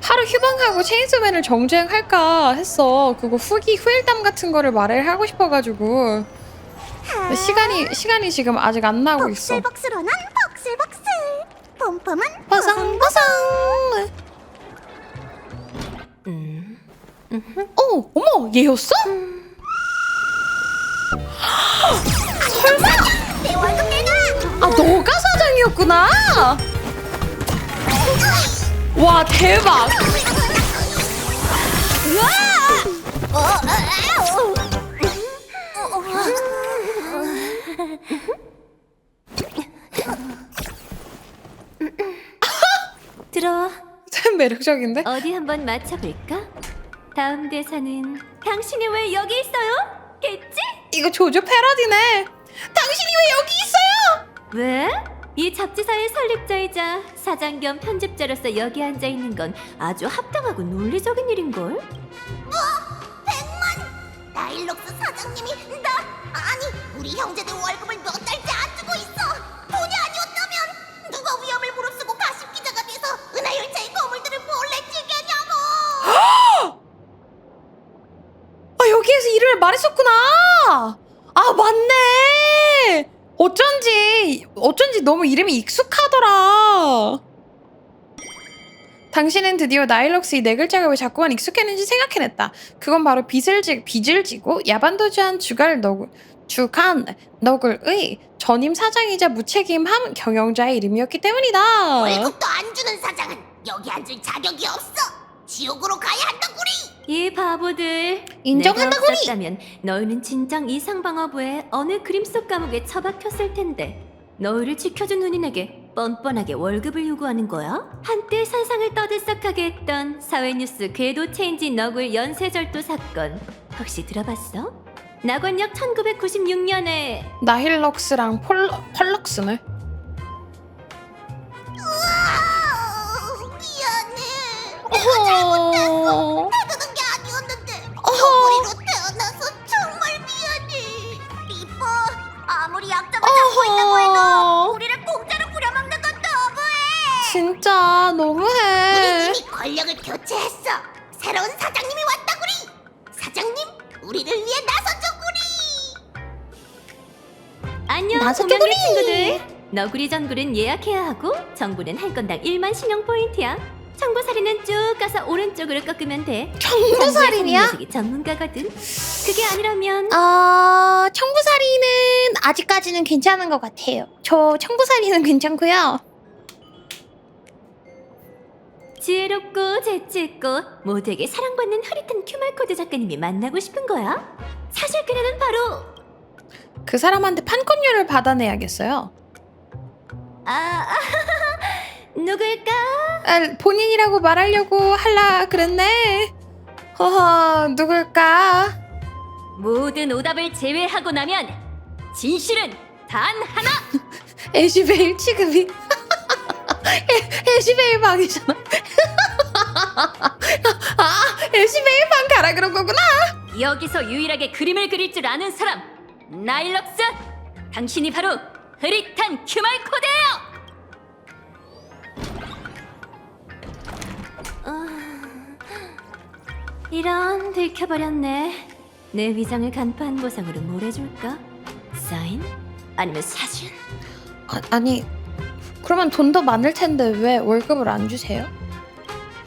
하루 휴방하고 체인소맨을 정주행할까 했어. 그거 후일담 같은 거를 말을 하고 싶어가지고 시간이 지금 아직 안 나오고 있어.
복슬복슬호는 복슬복슬, 폼폼은
버성버성. 어머 얘였어? 설마?
내 월급 내놔!
아 너가 사장이었구나. 와 대박.
들어와.
참 매력적인데?
어디 한번 맞춰볼까? 다음 대사는 당신이 왜 여기 있어요? 겠지?
이거 조조 패러디네. 당신이 왜 여기 있어요?
왜? 이 잡지사의 설립자이자 사장 겸 편집자로서 여기 앉아 있는 건 아주 합당하고 논리적인 일인걸.
날 나일록스 사장님이 아니 우리 형제들 월급을 몇 달째 안 주고 있어. 돈이 아니었다면 누가 위험을 무릅쓰고 가십 기자가 돼서 은하열차의 거물들을 몰래 찍겠냐고.
아, 여기에서 이름을 말했었구나. 아, 맞네. 어쩐지 너무 이름이 익숙하더라. 당신은 드디어 나일록스 이 네 글자가 왜 자꾸만 익숙했는지 생각해냈다. 그건 바로 빚을 지고 야반도주한 주간 너굴의 전임 사장이자 무책임함 경영자의 이름이었기 때문이다.
월급도 안 주는 사장은 여기 앉을 자격이 없어. 지옥으로 가야 한다구리.
이 바보들.
인정한다구리.
내가 없었다면 너희는 진정 이상방어부의 어느 그림 속 감옥에 처박혔을 텐데 너희를 지켜준 눈인에게 뻔뻔하게 월급을 요구하는 거야? 한때 세상을 떠들썩하게 했던 사회뉴스 궤도 체인지 너굴 연쇄절도 사건 혹시 들어봤어? 낙원역 1996년에
나힐럭스랑 펄럭스네.
내가 잘못했어. 해두는 게 아니었는데 너구리로 태어나서 정말 미안해. 리퍼, 아무리 약점을 잡고 있다고 해도 우리를 공짜로 부려먹는 건 너무해.
진짜 너무해.
우리 이미 권력을 교체했어. 새로운 사장님이 왔다구리. 사장님, 우리를 위해 나서줘구리.
안녕
나서줘구리.
고명리 친구들. 너구리 전굴은 예약해야 하고 정부는 한 건당 1만 신용 포인트야. 청부살이는 쭉 가서 오른쪽으로 꺾으면 돼.
청부살인이야?
녀석이 전문가거든. 그게 아니라면
청부살이는 아직까지는 괜찮은 것 같아요. 저 청부살이는 괜찮고요.
지혜롭고 재치있고 모두에게 사랑받는 흐릿한 큐말코드 작가님이 만나고 싶은 거야? 사실 그녀는 바로
그 사람한테 판권료를 받아내야겠어요.
누굴까?
본인이라고 말하려고 할라 그랬네. 허허, 누굴까?
모든 오답을 제외하고 나면 진실은 단 하나!
애쉬베일 취급이 애쉬베일 방이잖아. 애쉬베일 방 가라 그런 거구나.
여기서 유일하게 그림을 그릴 줄 아는 사람 나일럭스! 당신이 바로 흐릿한 큐말코드예요! 이런 들켜버렸네. 내 위장을 간파한 보상으로 뭘 해줄까? 사인? 아니면 사진?
아니 그러면 돈 더 많을 텐데 왜 월급을 안 주세요?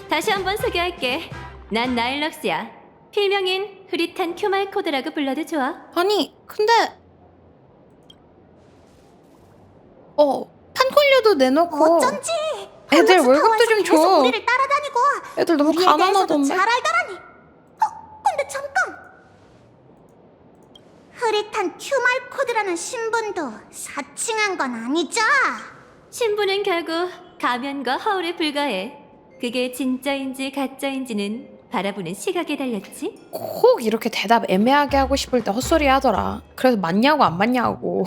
다시 한번 소개할게. 난 나일럭스야. 필명인 흐릿한 큐말코드라고 불러도 좋아.
아니 근데 판권료도 내놓고
어쩐지
애들
펄럭스
월급도
타워에서
좀
계속
줘.
우리를 따라다니고
애들 너무
우리에 대해서도
가난하던데.
잘 알더라니. 근데 잠깐. 흐릿한 큐말코드라는 신분도 사칭한 건 아니죠?
신부는 결국 가면과 허울에 불과해. 그게 진짜인지 가짜인지는 바라보는 시각에 달렸지.
꼭 이렇게 대답 애매하게 하고 싶을 때 헛소리 하더라. 그래서 맞냐고 안 맞냐고.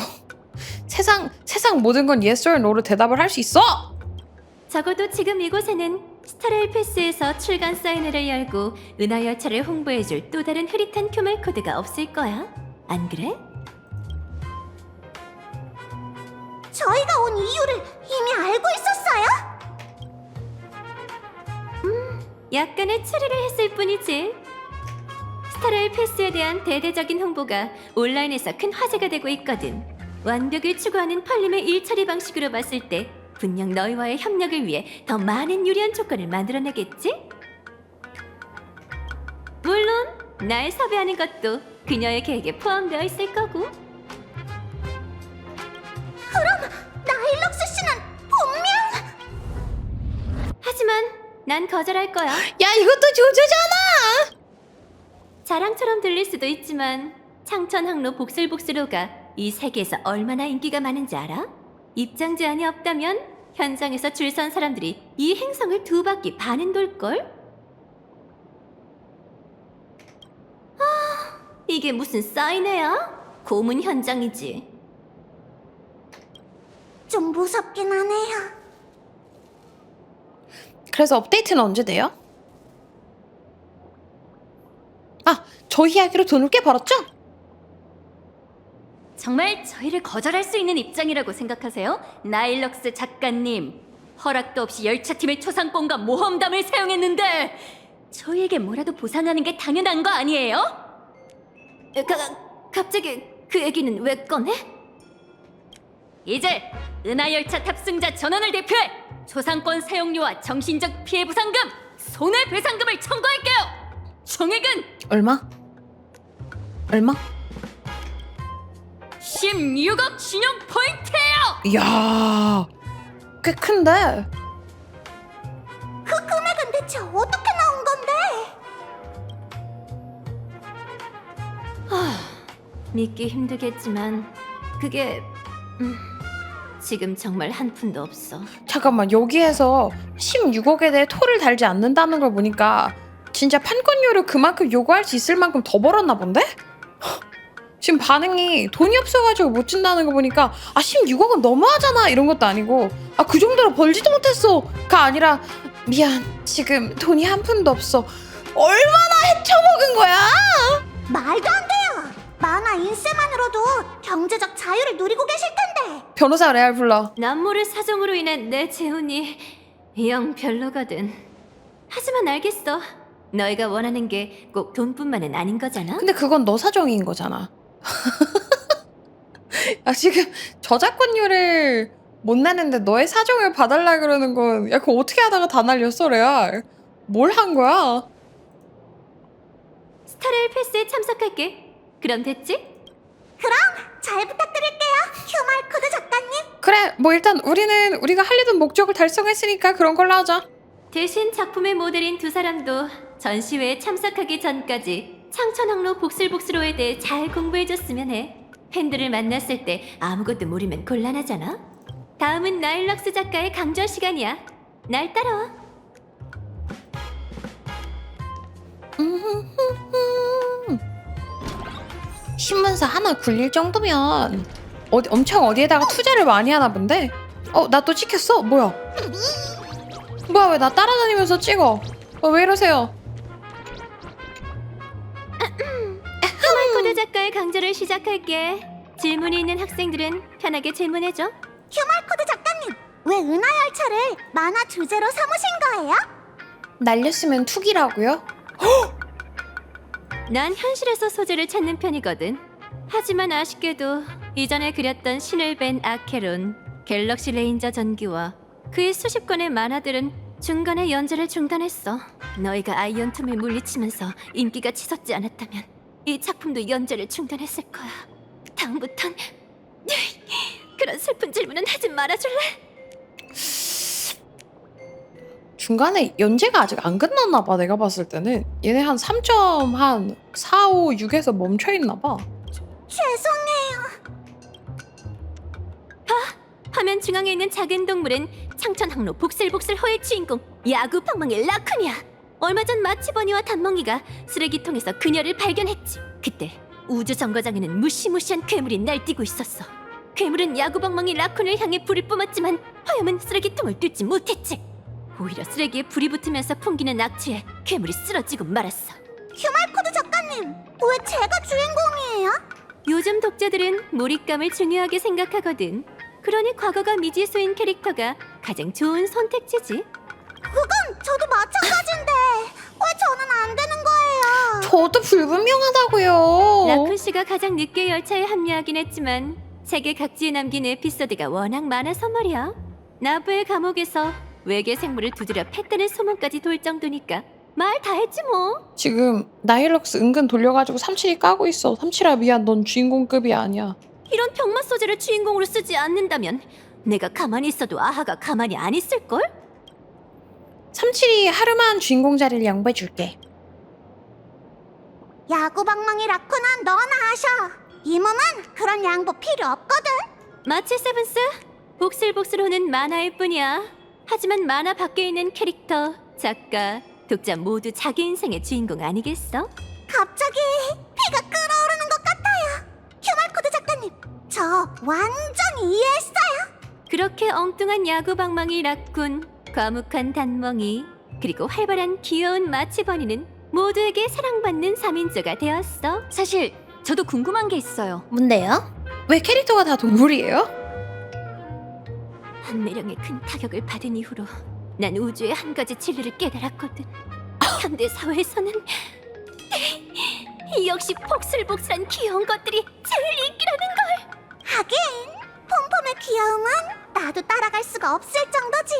세상 모든 건 yes or no로 대답을 할 수 있어.
적어도 지금 이곳에는 스타레일 패스에서 출간 사인회를 열고 은하열차를 홍보해줄 또 다른 흐릿한 큐말코드가 없을 거야. 안 그래?
저희가 온 이유를 이미 알고 있었어요?
약간의 추리를 했을 뿐이지. 스타레일 패스에 대한 대대적인 홍보가 온라인에서 큰 화제가 되고 있거든. 완벽을 추구하는 펄림의 일처리 방식으로 봤을 때 분명 너희와의 협력을 위해 더 많은 유리한 조건을 만들어내겠지? 물론 날 섭외하는 것도 그녀의 계획에 포함되어 있을 거고.
그럼 나일럭스 씨는 분명...
하지만 난 거절할 거야.
야, 이것도 조조잖아.
자랑처럼 들릴 수도 있지만 창천항로 복슬복슬호가 이 세계에서 얼마나 인기가 많은지 알아? 입장 제한이 없다면 현장에서 줄 선 사람들이 이 행성을 2바퀴 반은 돌걸? 이게 무슨 사인회야? 고문 현장이지.
좀 무섭긴 하네요.
그래서 업데이트는 언제 돼요? 저 이야기로 돈을 꽤 벌었죠?
정말 저희를 거절할 수 있는 입장이라고 생각하세요? 나일럭스 작가님, 허락도 없이 열차팀의 초상권과 모험담을 사용했는데 저희에게 뭐라도 보상하는 게 당연한 거 아니에요? 갑자기 그 얘기는 왜 꺼내? 이제 은하열차 탑승자 전원을 대표해 초상권 사용료와 정신적 피해 보상금, 손해배상금을 청구할게요! 총액은
얼마?
16억 신용 포인트예요!
이야, 꽤 큰데?
그 금액은 대체 어떻게 나온 건데?
믿기 힘들겠지만 그게 지금 정말 한 푼도 없어.
잠깐만, 여기에서 16억에 대해 토를 달지 않는다는 걸 보니까 진짜 판권료를 그만큼 요구할 수 있을 만큼 더 벌었나 본데? 지금 반응이 돈이 없어가지고 못 준다는 거 보니까 16억은 너무하잖아 이런 것도 아니고 그 정도로 벌지도 못했어가 아니라 미안 지금 돈이 한 푼도 없어. 얼마나 헤쳐먹은 거야?
말도 안 돼요. 만화 인세만으로도 경제적 자유를 누리고 계실 텐데.
변호사 레알 불러.
남모를 사정으로 인한 내 재혼이 영 별로거든. 하지만 알겠어. 너희가 원하는 게 꼭 돈뿐만은 아닌 거잖아.
근데 그건 너 사정인 거잖아. 지금 저작권료를 못 내는데 너의 사정을 봐달라 그러는 건 야, 그거 어떻게 하다가 다 날렸어 레알. 뭘 한 거야?
스타레일 패스에 참석할게. 그럼 됐지?
그럼 잘 부탁드릴게요, 큐말코드 작가님.
그래, 뭐 일단 우리는 우리가 하려던 목적을 달성했으니까 그런 걸로 하자.
대신 작품의 모델인 두 사람도 전시회에 참석하기 전까지 창천항로 복슬복슬호에 대해 잘 공부해줬으면 해. 팬들을 만났을 때 아무것도 모르면 곤란하잖아. 다음은 나일럭스 작가의 강좌 시간이야. 날 따라와.
신문사 하나 굴릴 정도면 엄청 어디에다가 투자를 많이 하나 본데? 나 또 찍혔어? 뭐야? 뭐야, 왜 나 따라다니면서 찍어? 왜 이러세요?
큐말코드 작가의 강좌를 시작할게. 질문이 있는 학생들은 편하게 질문해줘.
큐말코드 작가님, 왜 은하열차를 만화 주제로 삼으신 거예요?
날렸으면 투기라고요?
난 현실에서 소재를 찾는 편이거든. 하지만 아쉽게도 이전에 그렸던 신을 벤 아케론, 갤럭시 레인저 전기와 그의 수십 권의 만화들은 중간에 연재를 중단했어. 너희가 아이언텀을 물리치면서 인기가 치솟지 않았다면 이 작품도 연재를 중단했을 거야. 다음부턴 그런 슬픈 질문은 하지 말아줄래?
중간에 연재가 아직 안 끝났나 봐. 내가 봤을 때는 얘네 한 3점 한 4, 5, 6에서 멈춰 있나 봐.
죄송해요.
화면 중앙에 있는 작은 동물은 창천항로 복슬복슬호의 주인공 야구 방망이 라쿤이야. 얼마 전 마치버니와 단멍이가 쓰레기통에서 그녀를 발견했지. 그때 우주 정거장에는 무시무시한 괴물이 날뛰고 있었어. 괴물은 야구 방망이 라쿤을 향해 불을 뿜었지만 화염은 쓰레기통을 뚫지 못했지. 오히려 쓰레기에 불이 붙으면서 풍기는 악취에 괴물이 쓰러지고 말았어.
큐말코드 작가님, 왜 제가 주인공이에요?
요즘 독자들은 몰입감을 중요하게 생각하거든. 그러니 과거가 미지수인 캐릭터가 가장 좋은 선택지지.
그건 저도 마찬가지인데 왜 저는 안 되는 거예요?
저도 불분명하다고요.
라쿤 씨가 가장 늦게 열차에 합류하긴 했지만 세계 각지에 남긴 에피소드가 워낙 많아서 말이야. 나부의 감옥에서 외계 생물을 두드려 팼다는 소문까지 돌 정도니까 말 다 했지 뭐.
지금 나일럭스 은근 돌려가지고 삼칠이 까고 있어. 삼칠아 미안, 넌 주인공급이 아니야.
이런 병맛 소재를 주인공으로 쓰지 않는다면 내가 가만히 있어도 아하가 가만히 안 있을걸?
삼칠이 하루만 주인공 자리를 양보해줄게.
야구 방망이 라쿤은 너나 하셔. 이 몸은 그런 양보 필요 없거든.
마치 세븐스, 복슬복슬호는 만화일 뿐이야. 하지만 만화 밖에 있는 캐릭터, 작가, 독자 모두 자기 인생의 주인공 아니겠어?
갑자기 피가 끓어오르는 것 같아요. 큐말코드 작가님, 저 완전 이해했어요.
그렇게 엉뚱한 야구 방망이 라쿤, 과묵한 단멍이, 그리고 활발한 귀여운 마치버니는 모두에게 사랑받는 3인조가 되었어. 사실 저도 궁금한 게 있어요.
뭔데요? 왜 캐릭터가 다 동물이에요?
한매령의 큰 타격을 받은 이후로 난 우주의 한 가지 진리를 깨달았거든. 현대 사회에서는 역시 복슬복슬한 귀여운 것들이 제일 인기라는 걸.
하긴 폼폼의 귀여움은 나도 따라갈 수가 없을 정도지.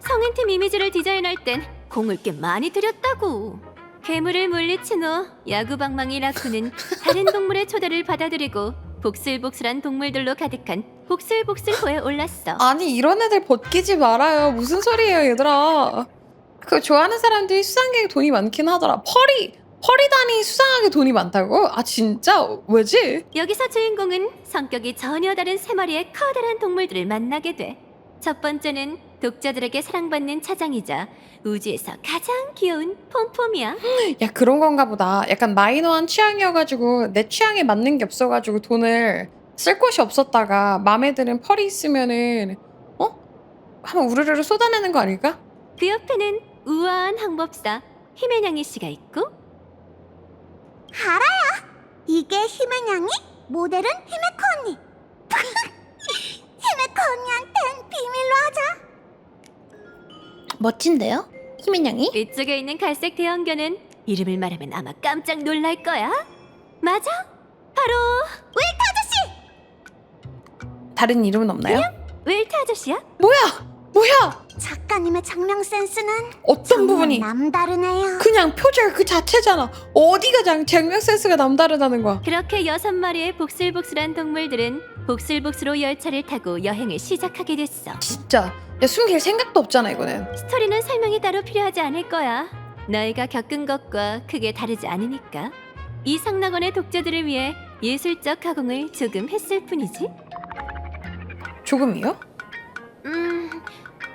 성인팀 이미지를 디자인할 땐 공을 꽤 많이 들였다고. 괴물을 물리친 후 야구방망이 라쿠는 다른 동물의 초대를 받아들이고 복슬복슬한 동물들로 가득한 복슬복슬호에 올랐어.
아니 이런 애들 벗기지 말아요. 무슨 소리예요 얘들아. 그거 좋아하는 사람들이 수상하게 돈이 많긴 하더라. 펄이다니 수상하게 돈이 많다고? 아 진짜? 왜지?
여기서 주인공은 성격이 전혀 다른 세 마리의 커다란 동물들을 만나게 돼. 첫 번째는 독자들에게 사랑받는 차장이자 우주에서 가장 귀여운 폼폼이야.
야 그런 건가 보다. 약간 마이너한 취향이어가지고 내 취향에 맞는 게 없어가지고 돈을 쓸 곳이 없었다가 맘에 드는 펄이 있으면은 한번 우르르르 쏟아내는 거 아닐까?
그 옆에는 우아한 항법사 히메냥이 씨가 있고,
알아요. 이게 히메냥이, 모델은 히메코 언니. 히메코 언니한텐 비밀로 하자.
멋진데요? 희민양이?
이쪽에 있는 갈색 대형견은 이름을 말하면 아마 깜짝 놀랄 거야. 맞아, 바로 윌트 아저씨.
다른 이름은 없나요?
윌트 아저씨야.
뭐야?
작가님의 장명 센스는
어떤 부분이?
남다르네요.
그냥 표절 그 자체잖아. 어디가 장면 센스가 남다르다는 거야.
그렇게 6마리의 복슬복슬한 동물들은 복슬복슬호 열차를 타고 여행을 시작하게 됐어.
진짜 야 숨길 생각도 없잖아 이거는.
스토리는 설명이 따로 필요하지 않을 거야. 너희가 겪은 것과 크게 다르지 않으니까. 이 상락원의 독자들을 위해 예술적 가공을 조금 했을 뿐이지.
조금이요?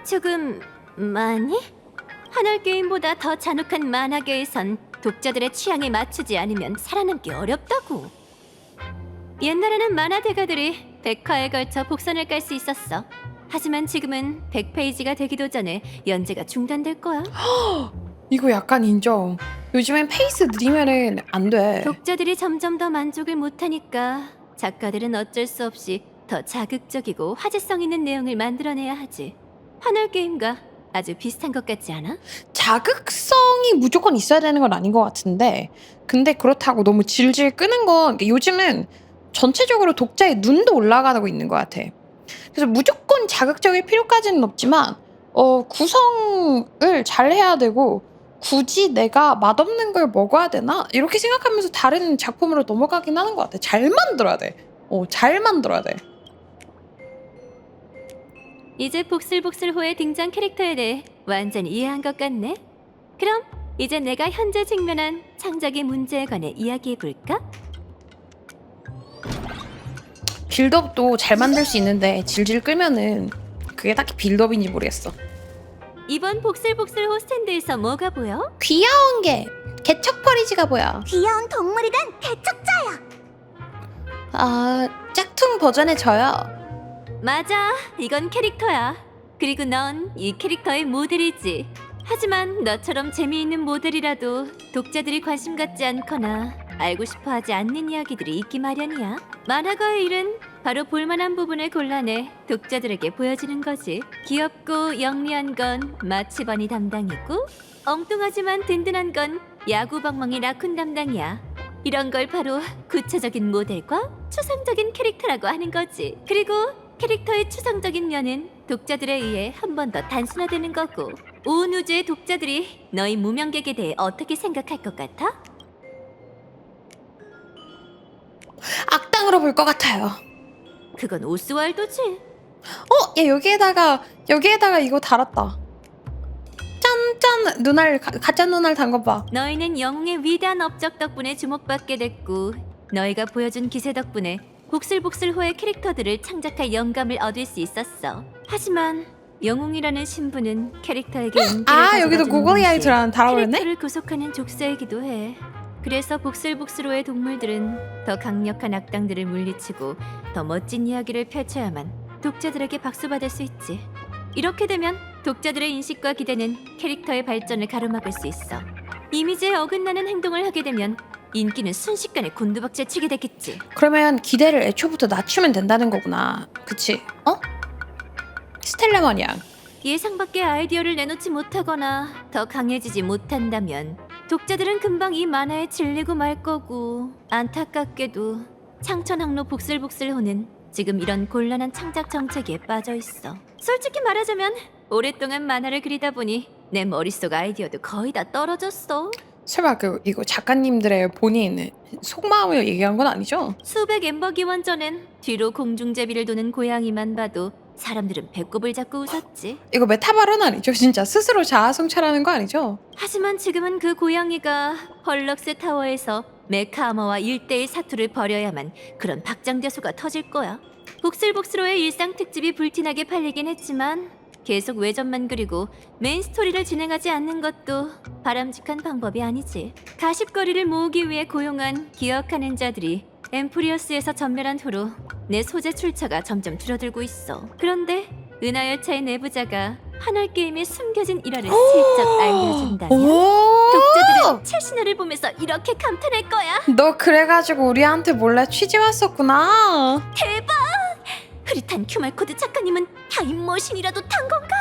조금 많이? 하늘 게임보다 더 잔혹한 만화계에선 독자들의 취향에 맞추지 않으면 살아남기 어렵다고. 옛날에는 만화 대가들이 100화에 걸쳐 복선을 깔 수 있었어. 하지만 지금은 100페이지가 되기도 전에 연재가 중단될 거야.
이거 약간 인정. 요즘엔 페이스 느리면은 안 돼.
독자들이 점점 더 만족을 못하니까 작가들은 어쩔 수 없이 더 자극적이고 화제성 있는 내용을 만들어내야 하지. 하늘 게임과 아주 비슷한 것 같지 않아?
자극성이 무조건 있어야 되는 건 아닌 것 같은데, 근데 그렇다고 너무 질질 끄는 건 요즘은 전체적으로 독자의 눈도 올라가고 있는 것 같아. 그래서 무조건 자극적일 필요까지는 없지만 구성을 잘 해야 되고, 굳이 내가 맛없는 걸 먹어야 되나? 이렇게 생각하면서 다른 작품으로 넘어가긴 하는 것 같아. 잘 만들어야 돼. 잘 만들어야 돼.
이제 복슬복슬호의 등장 캐릭터에 대해 완전히 이해한 것 같네. 그럼 이제 내가 현재 직면한 창작의 문제에 관해 이야기해볼까?
빌드업도 잘 만들 수 있는데 질질 끌면은 그게 딱히 빌드업인지 모르겠어.
이번 복슬복슬호 스탠드에서 뭐가 보여?
귀여운 게 개척퍼리지가 보여.
귀여운 동물이 된 개척자야.
아, 짝퉁 버전의 저요.
맞아, 이건 캐릭터야. 그리고 넌 이 캐릭터의 모델이지. 하지만 너처럼 재미있는 모델이라도 독자들이 관심 갖지 않거나 알고 싶어하지 않는 이야기들이 있기 마련이야. 만화가의 일은 바로 볼만한 부분을 골라내 독자들에게 보여주는 거지. 귀엽고 영리한 건 마치버니 담당이고, 엉뚱하지만 든든한 건 야구방망이 라쿤 담당이야. 이런 걸 바로 구체적인 모델과 추상적인 캐릭터라고 하는 거지. 그리고 캐릭터의 추상적인 면은 독자들에 의해 한 번 더 단순화되는 거고, 온 우주의 독자들이 너희 무명객에 대해 어떻게 생각할 것 같아?
악당으로 볼 것 같아요.
그건 오스왈도지.
야 여기에다가 이거 달았다. 짠짠 눈알 가짜 눈알 단 거 봐.
너희는 영웅의 위대한 업적 덕분에 주목받게 됐고, 너희가 보여준 기세 덕분에 복슬복슬호의 캐릭터들을 창작할 영감을 얻을 수 있었어. 하지만 영웅이라는 신분은 캐릭터에게 인기를
여기도 고글리 아이 달아오렸네?
캐릭터를 구속하는 족쇄이기도 해. 그래서 복슬복슬호의 동물들은 더 강력한 악당들을 물리치고 더 멋진 이야기를 펼쳐야만 독자들에게 박수받을 수 있지. 이렇게 되면 독자들의 인식과 기대는 캐릭터의 발전을 가로막을 수 있어. 이미지에 어긋나는 행동을 하게 되면 인기는 순식간에 곤두박질 치게 됐겠지.
그러면 기대를 애초부터 낮추면 된다는 거구나. 그치? 어? 스텔라 마냥.
예상 밖의 아이디어를 내놓지 못하거나 더 강해지지 못한다면 독자들은 금방 이 만화에 질리고 말 거고, 안타깝게도 창천항로 복슬복슬호는 지금 이런 곤란한 창작 정체기에 빠져 있어. 솔직히 말하자면 오랫동안 만화를 그리다 보니 내 머릿속 아이디어도 거의 다 떨어졌어.
설마 이거 작가님들의 본인 속마음을 얘기한 건 아니죠?
수백 엠버 기원 전엔 뒤로 공중제비를 도는 고양이만 봐도 사람들은 배꼽을 잡고 웃었지.
이거 메타 발언 아니죠? 진짜 스스로 자아성찰하는 거 아니죠?
하지만 지금은 그 고양이가 헐럭스 타워에서 메카아머와 1대1 사투를 벌여야만 그런 박장대소가 터질 거야. 복슬복슬호의 일상 특집이 불티나게 팔리긴 했지만 계속 외전만 그리고 메인 스토리를 진행하지 않는 것도 바람직한 방법이 아니지. 가십거리를 모으기 위해 고용한 기억하는 자들이 엠프리어스에서 전멸한 후로 내 소재 출처가 점점 줄어들고 있어. 그런데 은하열차의 내부자가 하늘게임에 숨겨진 일화를 슬쩍 알려준다면 독자들은 최신화를 보면서 이렇게 감탄할 거야.
너 그래가지고 우리한테 몰래 취재 왔었구나.
대박! 흐릿한 큐말코드 작가님은 타임머신이라도 탄 건가?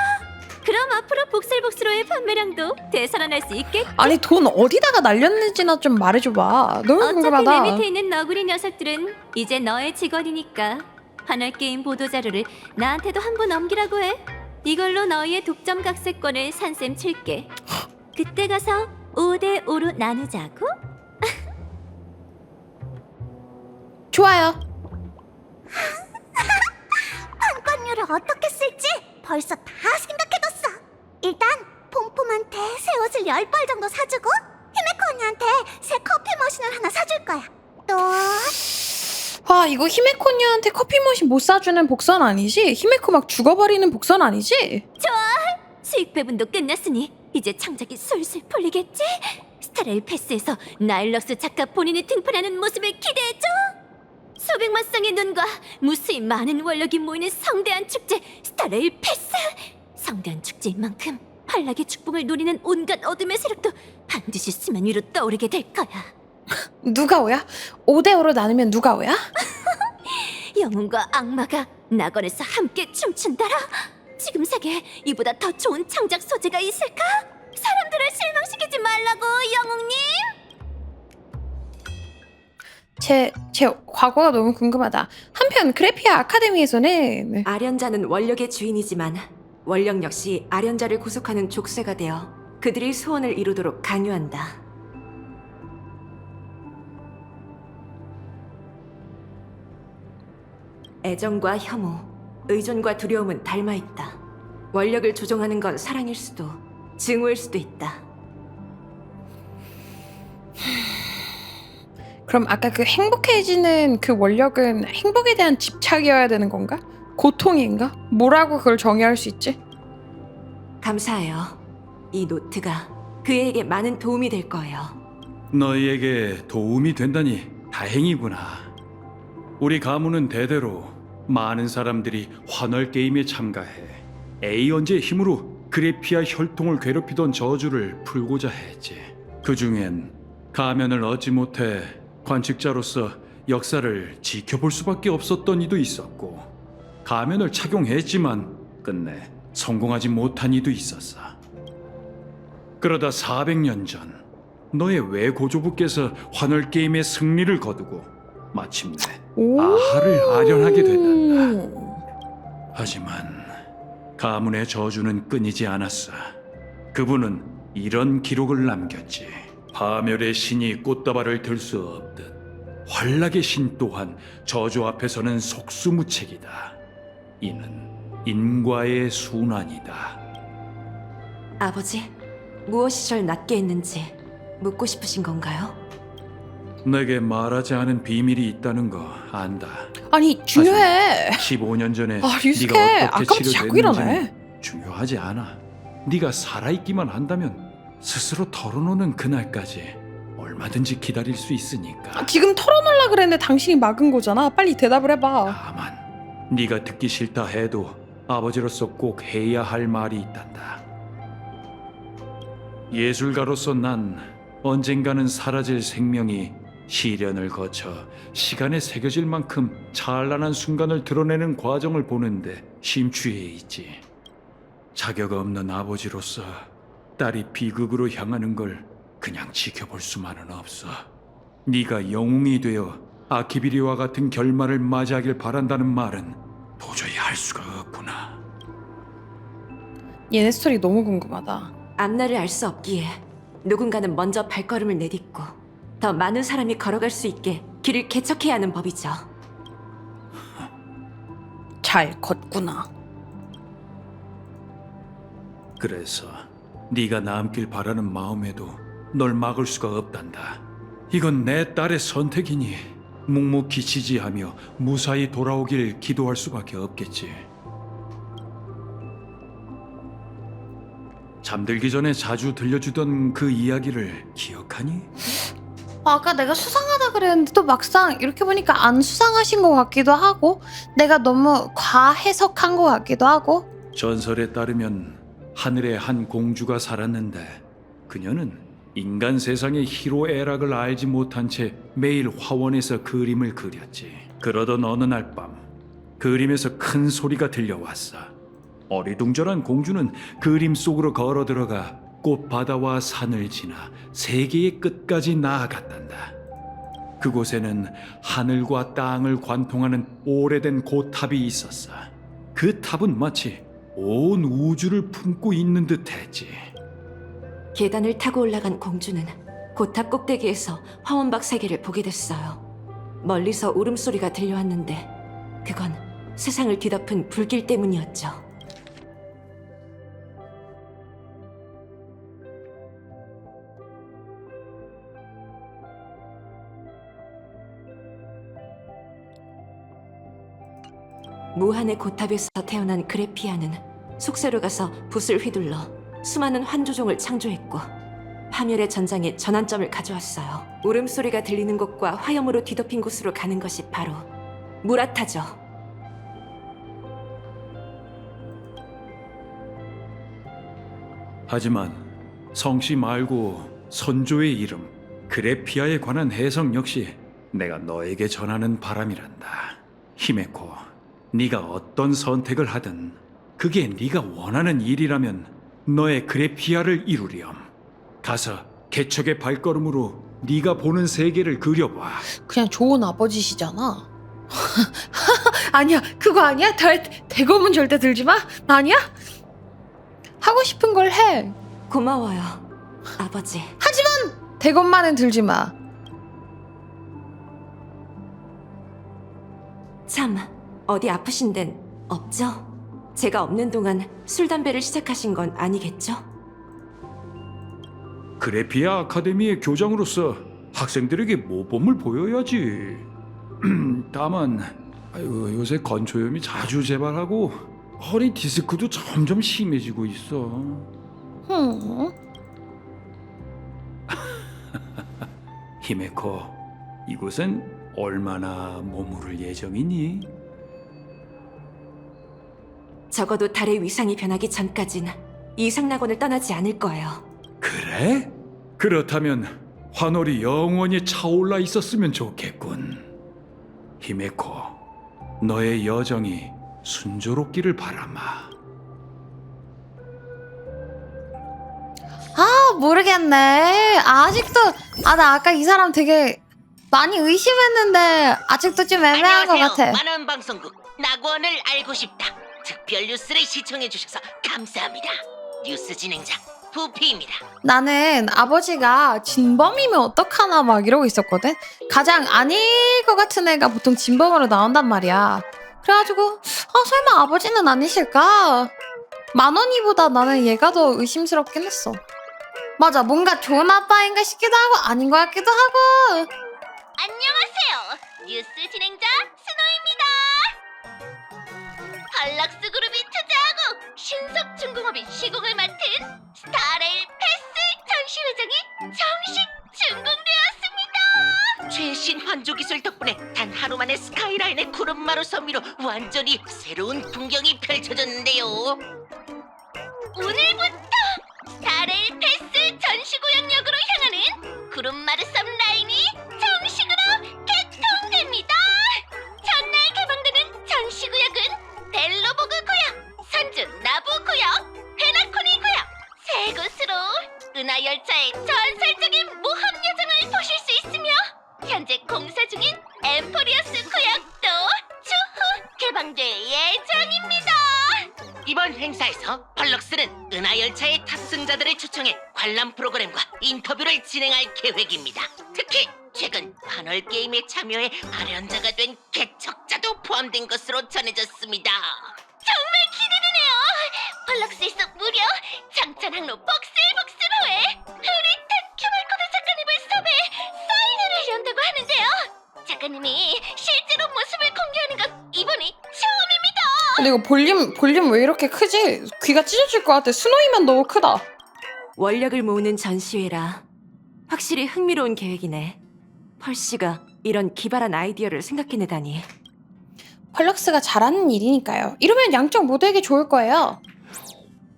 그럼 앞으로 복슬복슬호의 판매량도 되살아날 수 있겠지?
아니 돈 어디다가 날렸는지나 좀 말해줘봐. 너무
어차피
궁금하다.
내 밑에 있는 너구리 녀석들은 이제 너의 직원이니까 하늘게임 보도자료를 나한테도 한번 넘기라고 해. 이걸로 너희의 독점 각색권을 산셈 칠게. 그때 가서 5대5로 나누자고?
좋아요.
판권료를 어떻게 쓸지 벌써 다 생각해뒀어. 일단 폼폼한테 새 옷을 10벌 정도 사주고 히메코 언니한테 새 커피 머신을 하나 사줄 거야. 또
와 이거 히메코니한테 커피 머신 못 사주는 복선 아니지? 히메코 막 죽어버리는 복선 아니지?
좋아! 수익 배분도 끝났으니 이제 창작이 술술 풀리겠지? 스타레일 패스에서 나일럭스 작가 본인이 등판하는 모습을 기대해줘! 수백만 쌍의 눈과 무수히 많은 원력이 모이는 성대한 축제 스타레일 패스! 성대한 축제인 만큼 팔락의 축복을 노리는 온갖 어둠의 세력도 반드시 수면 위로 떠오르게 될 거야.
누가 오야? 5대5로 나누면 누가 오야?
영웅과 악마가 낙원에서 함께 춤춘다라. 지금 세계에 이보다 더 좋은 창작 소재가 있을까? 사람들을 실망시키지 말라고, 영웅님!
제 과거가 너무 궁금하다. 한편 그래피아 아카데미에서는
아련자는 원력의 주인이지만 원력 역시 아련자를 구속하는 족쇄가 되어 그들이 소원을 이루도록 강요한다. 애정과 혐오, 의존과 두려움은 닮아있다. 원력을 조종하는 건 사랑일 수도, 증오일 수도 있다.
그럼 아까 그 행복해지는 그 원력은 행복에 대한 집착이어야 되는 건가? 고통인가? 뭐라고 그걸 정의할 수 있지?
감사해요. 이 노트가 그에게 많은 도움이 될 거예요.
너희에게 도움이 된다니 다행이구나. 우리 가문은 대대로 많은 사람들이 환월 게임에 참가해 에이언즈의 힘으로 그래피아 혈통을 괴롭히던 저주를 풀고자 했지. 그 중엔 가면을 얻지 못해 관측자로서 역사를 지켜볼 수밖에 없었던 이도 있었고, 가면을 착용했지만 끝내 성공하지 못한 이도 있었어. 그러다 400년 전 너의 외고조부께서 환월 게임의 승리를 거두고 마침내 아하를 아련하게 됐단다. 하지만 가문의 저주는 끊이지 않았어. 그분은 이런 기록을 남겼지. 파멸의 신이 꽃다발을 들 수 없듯 환락의 신 또한 저주 앞에서는 속수무책이다. 이는 인과의 순환이다.
아버지, 무엇이 절 낫게 했는지 묻고 싶으신 건가요?
내게 말하지 않은 비밀이 있다는 거 안다.
아니 중요해.
15년 전에
리스케.
네가 어떻게
아까부터 자꾸 이러네.
치료됐는지는 중요하지 않아. 네가 살아있기만 한다면 스스로 털어놓는 그날까지 얼마든지 기다릴 수 있으니까.
지금 털어놓으려 그랬는데 당신이 막은 거잖아. 빨리 대답을 해봐.
네가 듣기 싫다 해도 아버지로서 꼭 해야 할 말이 있단다. 예술가로서 난 언젠가는 사라질 생명이 시련을 거쳐 시간에 새겨질 만큼 찬란한 순간을 드러내는 과정을 보는데 심취해 있지. 자격 없는 아버지로서 딸이 비극으로 향하는 걸 그냥 지켜볼 수만은 없어. 네가 영웅이 되어 아키비리와 같은 결말을 맞이하길 바란다는 말은 도저히 할 수가 없구나.
얘네 스토리 너무 궁금하다.
앞날을 알 수 없기에 누군가는 먼저 발걸음을 내딛고 더 많은 사람이 걸어갈 수 있게 길을 개척해야 하는 법이죠.
잘 걷구나.
그래서 네가 남길 바라는 마음에도 널 막을 수가 없단다. 이건 내 딸의 선택이니 묵묵히 지지하며 무사히 돌아오길 기도할 수밖에 없겠지. 잠들기 전에 자주 들려주던 그 이야기를 기억하니?
아까 내가 수상하다 그랬는데 또 막상 이렇게 보니까 안 수상하신 것 같기도 하고 내가 너무 과해석한 것 같기도 하고.
전설에 따르면 하늘에 한 공주가 살았는데 그녀는 인간 세상의 희로애락을 알지 못한 채 매일 화원에서 그림을 그렸지. 그러던 어느 날 밤 그림에서 큰 소리가 들려왔어. 어리둥절한 공주는 그림 속으로 걸어 들어가 꽃바다와 산을 지나 세계의 끝까지 나아갔단다. 그곳에는 하늘과 땅을 관통하는 오래된 고탑이 있었어. 그 탑은 마치 온 우주를 품고 있는 듯했지.
계단을 타고 올라간 공주는 고탑 꼭대기에서 화원 밖 세계를 보게 됐어요. 멀리서 울음소리가 들려왔는데 그건 세상을 뒤덮은 불길 때문이었죠. 무한의 고탑에서 태어난 그래피아는 속세로 가서 붓을 휘둘러 수많은 환조종을 창조했고 파멸의 전장에 전환점을 가져왔어요. 울음소리가 들리는 곳과 화염으로 뒤덮인 곳으로 가는 것이 바로 무라타죠.
하지만 성씨 말고 선조의 이름 그래피아에 관한 해석 역시 내가 너에게 전하는 바람이란다. 히메코, 네가 어떤 선택을 하든 그게 네가 원하는 일이라면 너의 그래피아를 이루렴. 가서 개척의 발걸음으로 네가 보는 세계를 그려봐.
그냥 좋은 아버지시잖아. 아니야, 그거 아니야? 대검은 절대 들지 마. 아니야? 하고 싶은 걸 해.
고마워요, 아버지.
하지만 대검만은 들지 마.
참, 어디 아프신 데는 없죠? 제가 없는 동안 술, 담배를 시작하신 건 아니겠죠?
그래피아 아카데미의 교장으로서 학생들에게 모범을 보여야지. 다만 요새 건초염이 자주 재발하고 허리 디스크도 점점 심해지고 있어. 히메코, 이곳은 얼마나 머무를 예정이니?
적어도 달의 위상이 변하기 전까진 이상낙원을 떠나지 않을 거예요.
그래? 그렇다면 환월이 영원히 차올라 있었으면 좋겠군. 히메코, 너의 여정이 순조롭기를 바라마.
아, 모르겠네. 아직도 나 아까 이 사람 되게 많이 의심했는데 아직도 좀 애매한 것 같아.
만원 방송국 낙원을 알고 싶다. 특별 뉴스를 시청해 주셔서 감사합니다. 뉴스 진행자 부피입니다.
나는 아버지가 진범이면 어떡하나 막 이러고 있었거든. 가장 아닐 것 같은 애가 보통 진범으로 나온단 말이야. 그래가지고 설마 아버지는 아니실까? 만원이보다 나는 얘가 더 의심스럽긴 했어. 맞아, 뭔가 좋은 아빠인가 싶기도 하고 아닌 것 같기도 하고.
안녕하세요. 뉴스 진행자 스노입니다. 발락스 그룹이 투자하고 신석중공업이 시공을 맡은 스타레일 패스 전시회장이 정식 준공되었습니다. 최신 환조 기술 덕분에 단 하루 만에 스카이라인의 구름마루 섬 위로 완전히 새로운 풍경이 펼쳐졌는데요. 오늘부터 스타레일 패스 전시고양역으로 향하는
구름마르섬 라인이 정식으로 개통됩니다. 전날 개방되는 전시구역은 델로보그 구역, 선주 나부 구역, 베나코니 구역 세 곳으로 은하열차의 전설적인 모험 여정을 보실 수 있으며 현재 공사 중인 엠포리어스 구역도 추후 개방될 예정입니다.
이번 행사에서 펄럭스는 은하열차의 탑승자들을 초청해 관람 프로그램과 인터뷰를 진행할 계획입니다. 특히 최근 판월 게임에 참여해 발연자가 된 개척자도 포함된 것으로 전해졌습니다.
정말 기대되네요. 펄럭스에서 무려 장천 항로 복슬복슬호에 흐릿한 큐발코드 작가님을 섭외해 사인회를 연다고 하는데요. 작가님이 실제로 모습을 공개하는 건 이번이 처음입니다.
근데 이거 볼륨 왜 이렇게 크지? 귀가 찢어질 것 같아. 스노이면 너무 크다.
원력을 모으는 전시회라 확실히 흥미로운 계획이네. 펄씨가 이런 기발한 아이디어를 생각해내다니.
펄럭스가 잘하는 일이니까요. 이러면 양쪽 모두에게 좋을 거예요.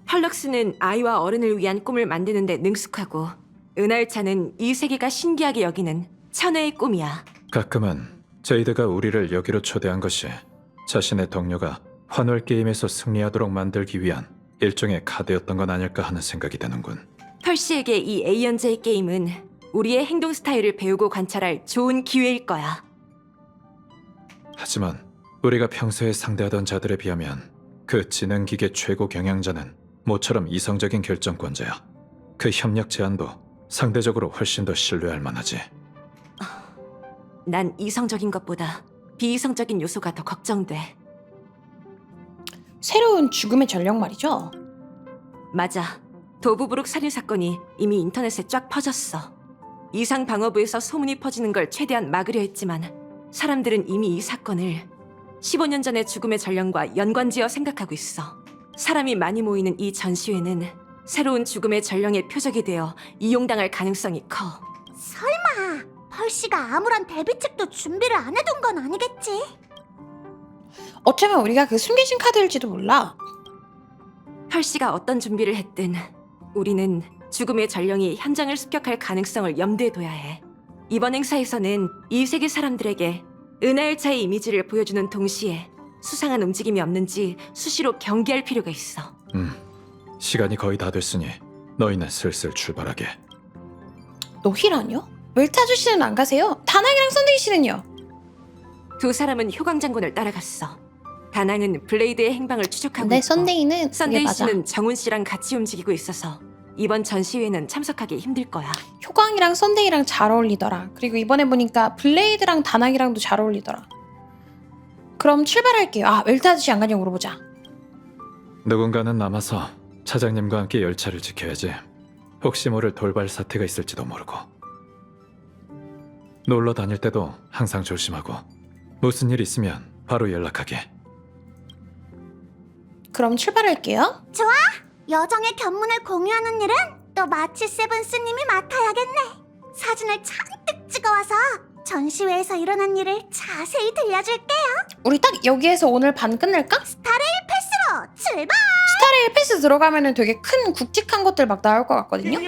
펄럭스는 아이와 어른을 위한 꿈을 만드는 데 능숙하고 은하열차는 이 세계가 신기하게 여기는 천혜의 꿈이야.
가끔은 제이드가 우리를 여기로 초대한 것이 자신의 동료가 환월 게임에서 승리하도록 만들기 위한 일종의 카드였던 건 아닐까 하는 생각이 드는군.
펄씨에게 이 A연제의 게임은 우리의 행동 스타일을 배우고 관찰할 좋은 기회일 거야.
하지만 우리가 평소에 상대하던 자들에 비하면 그 지능기계 최고 경영자는 모처럼 이성적인 결정권자야. 그 협력 제안도 상대적으로 훨씬 더 신뢰할 만하지.
난 이성적인 것보다 비이성적인 요소가 더 걱정돼.
새로운 죽음의 전력 말이죠.
맞아. 도브브룩 살인 사건이 이미 인터넷에 쫙 퍼졌어. 이상 방어부에서 소문이 퍼지는 걸 최대한 막으려 했지만 사람들은 이미 이 사건을 15년 전의 죽음의 전령과 연관지어 생각하고 있어. 사람이 많이 모이는 이 전시회는 새로운 죽음의 전령의 표적이 되어 이용당할 가능성이 커.
설마 펄씨가 아무런 대비책도 준비를 안 해둔 건 아니겠지?
어쩌면 우리가 그 숨겨진 카드일지도 몰라.
펄씨가 어떤 준비를 했든 우리는 죽음의 전령이 현장을 습격할 가능성을 염두에 둬야 해. 이번 행사에서는 이 세계 사람들에게 은하열차의 이미지를 보여주는 동시에 수상한 움직임이 없는지 수시로 경계할 필요가 있어.
시간이 거의 다 됐으니 너희는 슬슬 출발하게.
노희라뇨? 웰타 주씨는 안 가세요? 다낭이랑 썬데이 씨는요?
두 사람은 효광 장군을 따라갔어. 다낭은 블레이드의 행방을 추적하고
근데
있고
썬데이는
썬데이
그게 맞아.
씨는 정훈 씨랑 같이 움직이고 있어서 이번 전시회는 참석하기 힘들 거야.
효광이랑 썬데이랑 잘 어울리더라. 그리고 이번에 보니까 블레이드랑 다낭이랑도 잘 어울리더라. 그럼 출발할게요. 아, 웰타 아저씨 안 가냐고 물어보자.
누군가는 남아서 차장님과 함께 열차를 지켜야지. 혹시 모를 돌발 사태가 있을지도 모르고. 놀러 다닐 때도 항상 조심하고 무슨 일 있으면 바로 연락하게.
그럼 출발할게요.
좋아! 여정의 견문을 공유하는 일은 또 마치 세븐스님이 맡아야겠네. 사진을 잔뜩 찍어와서 전시회에서 일어난 일을 자세히 들려줄게요.
우리 딱 여기에서 오늘 반 끝낼까?
스타레일 패스로 출발!
스타레일 패스 들어가면은 되게 큰 굵직한 것들 막 나올 것 같거든요.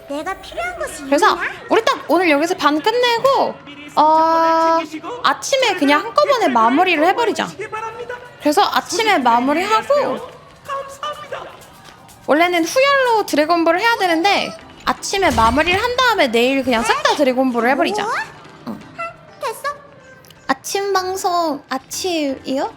내가 필요한 것이
그래서
있냐?
우리 딱 오늘 여기서 반 끝내고 아침에 그냥 한꺼번에 마무리를 해버리자. 그래서 아침에 마무리하고 원래는 후열로 드래곤볼을 해야 되는데 아침에 마무리를 한 다음에 내일 그냥 싹 다 드래곤볼을 해버리자. 응.
됐어?
아침 방송 아침이요?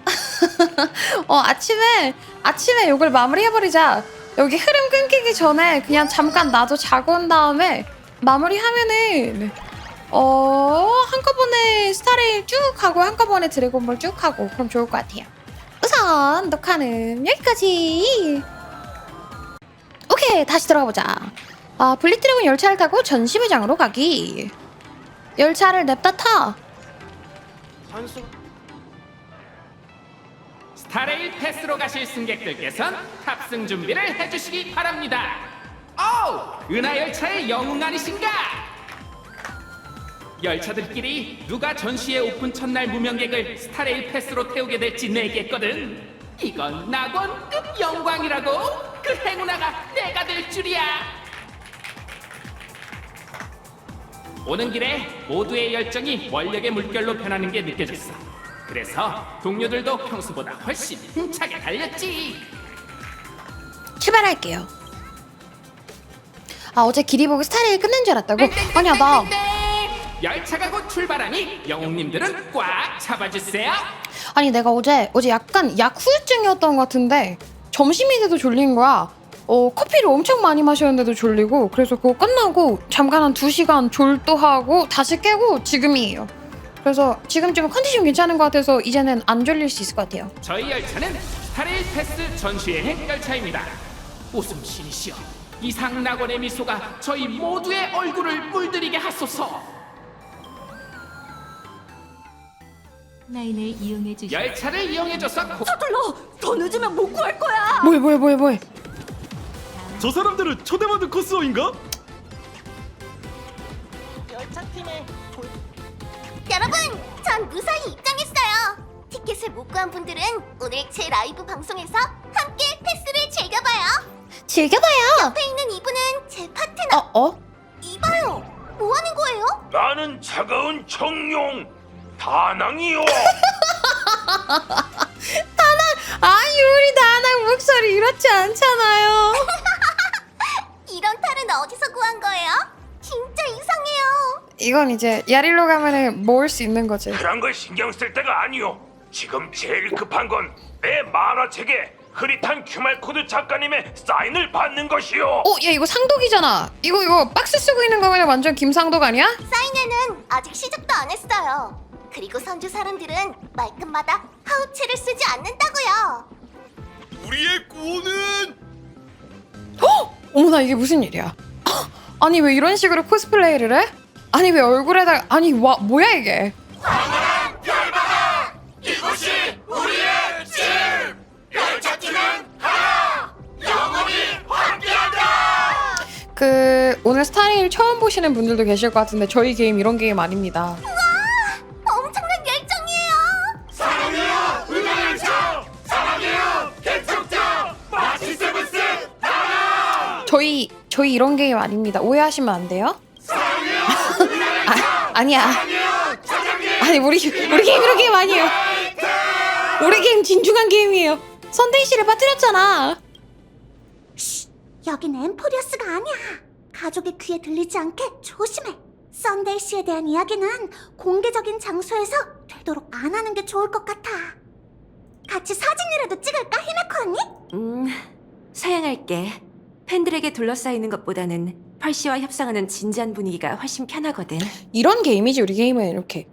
아침에 요걸 마무리해버리자. 여기 흐름 끊기기 전에 그냥 잠깐 나도 자고 온 다음에 마무리하면은 한꺼번에 스타레일 쭉 하고 한꺼번에 드래곤볼 쭉 하고 그럼 좋을 것 같아요. 우선 녹화는 여기까지. 오케이, 다시 들어가 보자. 블리드래곤 열차를 타고 전시회장으로 가기. 열차를 냅다 타.
스타레일 패스로 가실 승객들께선 탑승 준비를 해주시기 바랍니다. 오! 은하열차의 영웅 아니신가? 열차들끼리 누가 전시회 오픈 첫날 무명객을 스타레일 패스로 태우게 될지 내겠거든. 이건 낙원급 영광이라고. 그 행운아가 내가 될 줄이야. 오는 길에 모두의 열정이 원력의 물결로 변하는 게 느껴졌어. 그래서 동료들도 평소보다 훨씬 힘차게 달렸지.
출발할게요. 아, 어제 길이 보고 스타레일 끝낸 줄 알았다고? 아니야, 나
열차가 곧 출발하니 영웅님들은 꽉 잡아주세요.
아니 내가 어제 약간 약 후유증이었던 것 같은데 점심이 돼도 졸린 거야. 커피를 엄청 많이 마셨는데도 졸리고, 그래서 그거 끝나고 잠깐 한 2시간 졸도하고 다시 깨고 지금이에요. 그래서 지금 좀 컨디션 괜찮은 것 같아서 이제는 안 졸릴 수 있을 것 같아요.
저희 열차는 스타레일 패스 전시여행 열차입니다. 웃음신이시여, 이상낙원의 미소가 저희 모두의 얼굴을 물들이게 하소서.
라인을 이용해 주시.
열차를 이용해줘서
서둘러! 더 늦으면 못 구할 거야!
뭐해?
저 사람들은 초대받은 코스어인가?
열차팀에
여러분, 전 무사히 입장했어요. 티켓을 못 구한 분들은 오늘 제 라이브 방송에서 함께 패스를 즐겨봐요. 옆에 있는 이분은 제 파트너. 이봐요. 뭐 하는 거예요?
나는 차가운 청룡 다낭이요.
아니 우리 다낭 목소리 이렇지 않잖아요.
이런 탈은 어디서 구한 거예요? 진짜 이상해요.
이건 이제 야릴로 가면은 모을 수 있는 거지.
그런 걸 신경 쓸 때가 아니오. 지금 제일 급한 건 내 만화책에 흐릿한 QR코드 작가님의 사인을 받는 것이오.
야 이거 상독이잖아. 이거 박스 쓰고 있는 거면 완전 김상독 아니야?
사인회는 아직 시작도 안 했어요. 그리고 선주 사람들은 말끝마다 하우체를 쓰지 않는다고요.
우리의 구호는
어머나 이게 무슨 일이야? 아니 왜 이런 식으로 코스플레이를 해? 아니 왜 얼굴에다가 뭐야 이게?
이곳이 우리의 집! 열차팀은 하나! 영원히 함께한다!
오늘 스타레일 처음 보시는 분들도 계실 것 같은데 저희 게임 이런 게임 아닙니다.
엄청난 열정이에요.
사랑해요 은하열차! 사랑해요 개척자! 마치 세븐스 하나!
저희 이런 게임 아닙니다. 오해하시면 안 돼요?
사랑해요
아니야.
사랑해요 차장님!
아니 우리 게임 이런 게임 아니에요. 우리 게임 진중한 게임이에요. 선데이 씨를 빠뜨렸잖아.
여긴 엠포리어스가 아니야. 가족의 귀에 들리지 않게 조심해. 썬데이 씨에 대한 이야기는 공개적인 장소에서 되도록 안 하는 게 좋을 것 같아. 같이 사진이라도 찍을까, 히메코 언니?
사양할게. 팬들에게 둘러싸이는 것보다는 펄씨와 협상하는 진지한 분위기가 훨씬 편하거든.
이런 게임이지 우리 게임은. 이렇게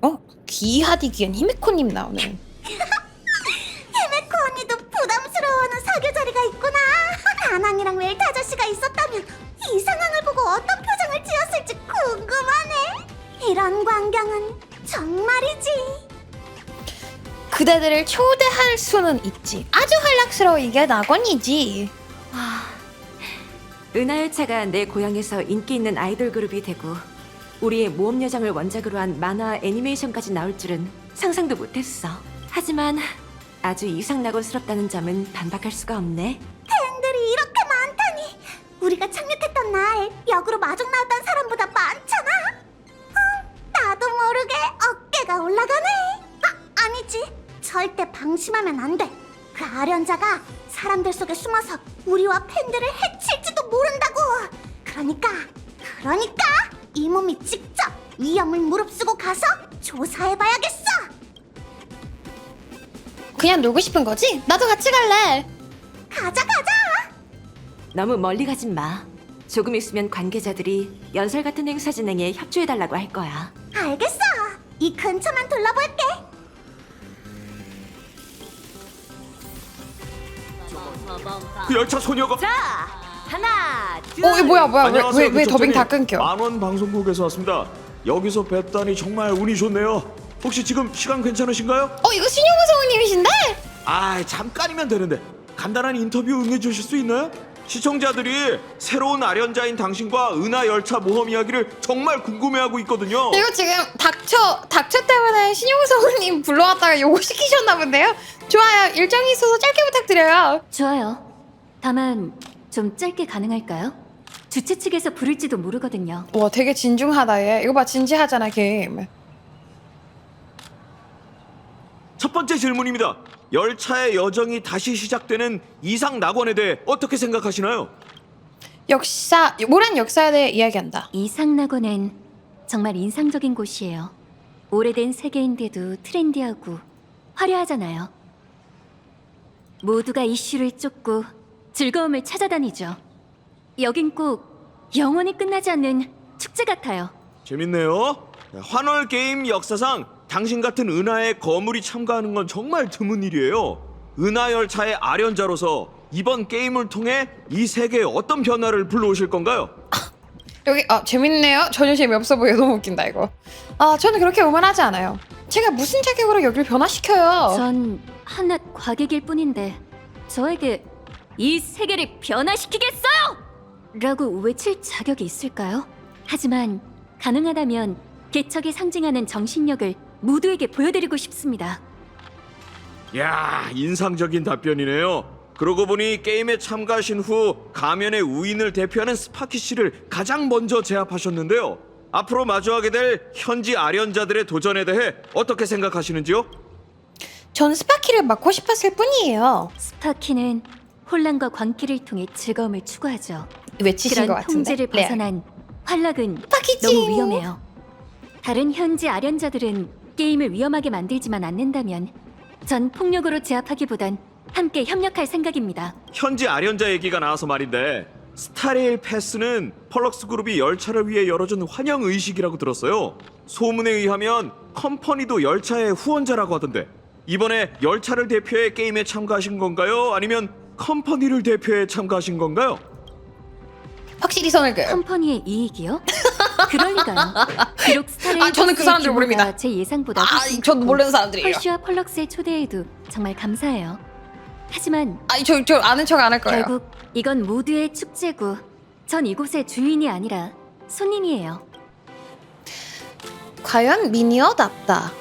귀하디 귀한 히메코님 나오는.
히메코 언니도 부담스러워하는 사교 자리가 있구나. 다낭이랑 웰트 아저씨가 있었다면 이 상황을 보고 어떤 표정을 지었을지 궁금하네. 이런 광경은 정말이지.
그대들을 초대할 수는 있지. 아주 활락스러워 이게 낙원이지.
은하열차가 내 고향에서 인기 있는 아이돌 그룹이 되고 우리의 모험 여정을 원작으로 한 만화 애니메이션까지 나올 줄은 상상도 못했어. 하지만 아주 이상낙원스럽다는 점은 반박할 수가 없네.
팬들이 이렇게 많다니. 우리가 착륙했던 날 역으로 마중 나왔던 사람보다 많잖아. 나도 모르게 어깨가 올라가네. 아니지. 절대 방심하면 안 돼. 그 아련자가 사람들 속에 숨어서 우리와 팬들을 해칠지도 모른다고. 그러니까 이 몸이 직접 위험을 무릅쓰고 가서 조사해봐야겠어.
그냥 놀고 싶은 거지? 나도 같이 갈래.
가자.
너무 멀리 가진 마. 조금 있으면 관계자들이 연설 같은 행사 진행에 협조해달라고 할 거야.
알겠어. 이 근처만 둘러볼게.
열차 소녀가
자, 하나, 둘.
이게 뭐야?
안녕하세요,
왜 더빙 다
구청장님.
끊겨?
만원 방송국에서 왔습니다. 여기서 뵙다니 정말 운이 좋네요. 혹시 지금 시간 괜찮으신가요?
이거 신용호 성우님이신데?
잠깐이면 되는데 간단한 인터뷰 응해주실 수 있나요? 시청자들이 새로운 아련자인 당신과 은하열차 모험 이야기를 정말 궁금해하고 있거든요.
이거 지금 닥쳐 때문에 신용호 성우님 불러왔다가 요거 시키셨나 본데요? 좋아요. 일정이 있어서 짧게 부탁드려요.
좋아요. 다만 좀 짧게 가능할까요? 주최 측에서 부를지도 모르거든요.
와 되게 진중하다 얘. 이거 봐 진지하잖아 게임.
첫 번째 질문입니다. 열차의 여정이 다시 시작되는 이상 낙원에 대해 어떻게 생각하시나요?
역사, 오랜 역사에 대해 이야기한다.
이상낙원은 정말 인상적인 곳이에요. 오래된 세계인데도 트렌디하고 화려하잖아요. 모두가 이슈를 쫓고 즐거움을 찾아다니죠. 여긴 꼭 영원히 끝나지 않는 축제 같아요.
재밌네요. 환월 게임 역사상 당신 같은 은하의 거물이 참가하는 건 정말 드문 일이에요. 은하 열차의 아련자로서 이번 게임을 통해 이 세계에 어떤 변화를 불러오실 건가요?
여기 재밌네요. 전혀 재미없어 보여. 너무 웃긴다 이거. 저는 그렇게 오만하지 않아요. 제가 무슨 자격으로 여길 변화시켜요.
전 한낱 과객일 뿐인데 저에게 이 세계를 변화시키겠어요! 라고 외칠 자격이 있을까요? 하지만 가능하다면 개척이 상징하는 정신력을 모두에게 보여드리고 싶습니다.
야, 인상적인 답변이네요. 그러고 보니 게임에 참가하신 후 가면의 우인을 대표하는 스파키 씨를 가장 먼저 제압하셨는데요. 앞으로 마주하게 될 현지 아련자들의 도전에 대해 어떻게 생각하시는지요?
전 스파키를 맡고 싶었을 뿐이에요.
스파키는 혼란과 광기를 통해 즐거움을 추구하죠.
외치신 것
그런
같은데.
통제를
네.
벗어난 활락은
스파키찡!
너무 위험해요. 다른 현지 아련자들은 게임을 위험하게 만들지만 않는다면 전 폭력으로 제압하기보단 함께 협력할 생각입니다.
현지 아련자 얘기가 나와서 말인데 스타레일 패스는 펄럭스 그룹이 열차를 위해 열어준 환영 의식이라고 들었어요. 소문에 의하면 컴퍼니도 열차의 후원자라고 하던데 이번에 열차를 대표해 게임에 참가하신 건가요? 아니면 컴퍼니를 대표해 참가하신 건가요?
확실히 선을 그어요.
컴퍼니의 이익이요? 그럴 리가요. 비록 스타레일
저는 그
패스의
사람들
규모가
모릅니다.
제 예상보다 훨씬
전
크고
모르는 사람들이에요.
펄슈와 펄럭스의 초대에도 정말 감사해요. 하지만
저 아는 척 안 할 거예요.
결국 이건 모두의 축제고 전 이곳의 주인이 아니라 손님이에요.
과연 미니어답다.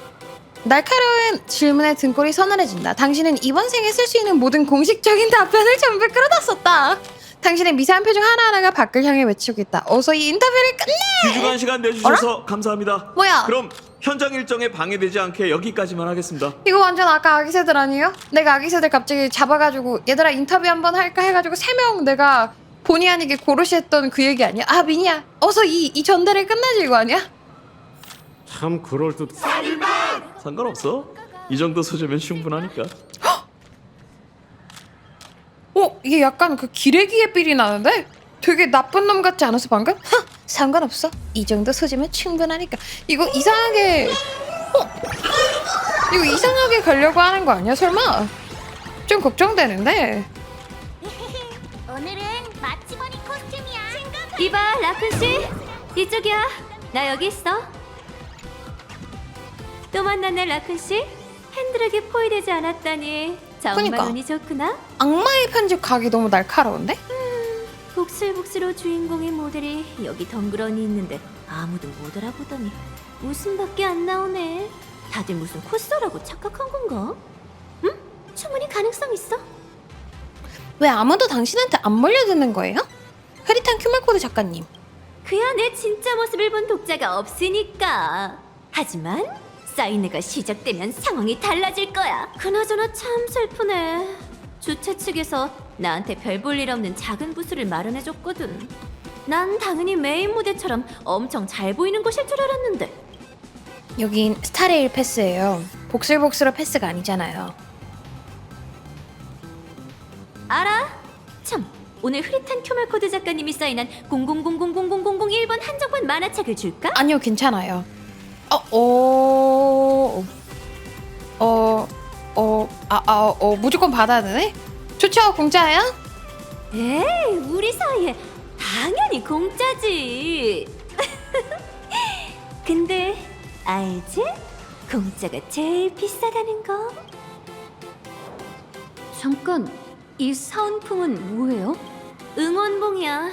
날카로운 질문에 등골이 서늘해진다. 당신은 이번 생에 쓸 수 있는 모든 공식적인 답변을 전부 끌어다 썼다. 당신의 미세한 표정 하나하나가 밖을 향해 외치고 있다. 어서 이 인터뷰를 끝내!
귀중한 시간 내주셔서 감사합니다.
뭐야?
그럼 현장 일정에 방해되지 않게 여기까지만 하겠습니다.
이거 완전 아까 아기새들 아니에요? 내가 아기새들 갑자기 잡아가지고 얘들아 인터뷰 한번 할까 해가지고 3명 내가 본의 아니게 고르시 했던 그 얘기 아니야? 미니야 어서 이 전달을 끝내지 이거 아니야?
참 그럴듯.
상관없어. 이 정도 소재면 충분하니까.
이게 약간 그 기레기의 삘이 나는데? 되게 나쁜 놈 같지 않았어 방금? 상관없어. 이 정도 소지면 충분하니까. 이거 이상하게 이거 이상하게 가려고 하는 거 아니야 설마? 좀 걱정되는데.
오늘은 마치머니 코스튬이야.
이봐 라쿤씨 이쪽이야. 나 여기 있어. 또 만났네 라쿤씨. 핸들에게 포위되지 않았다니 정말
그니까.
운이 좋구나.
악마의 편집 각이 너무 날카로운데?
복슬복슬로 주인공의 모델이 여기 덩그러니 있는데 아무도 못 알아보다니 웃음밖에 안 나오네. 다들 무슨 코스라고 착각한 건가? 응? 충분히 가능성 있어.
왜 아무도 당신한테 안 몰려드는 거예요? 흐릿한 큐말코드 작가님.
그야 내 진짜 모습을 본 독자가 없으니까. 하지만 사인회가 시작되면 상황이 달라질 거야. 그나저나 참 슬프네. 주최 측에서 나한테 별 볼 일 없는 작은 부스를 마련해줬거든. 난 당연히 메인 무대처럼 엄청 잘 보이는 곳일 줄 알았는데.
여긴 스타레일 패스예요. 복슬복슬한 패스가 아니잖아요.
알아? 참, 오늘 흐릿한 큐말코드 작가님이 사인한 00000001번 한정판 만화책을 줄까?
아니요, 괜찮아요. 무조건 받아야 되네? 좋죠, 공짜예요?
에이, 우리 사이에 당연히 공짜지. 근데 알지? 공짜가 제일 비싸다는 거. 잠깐, 이 사은품은 뭐예요? 응원봉이야.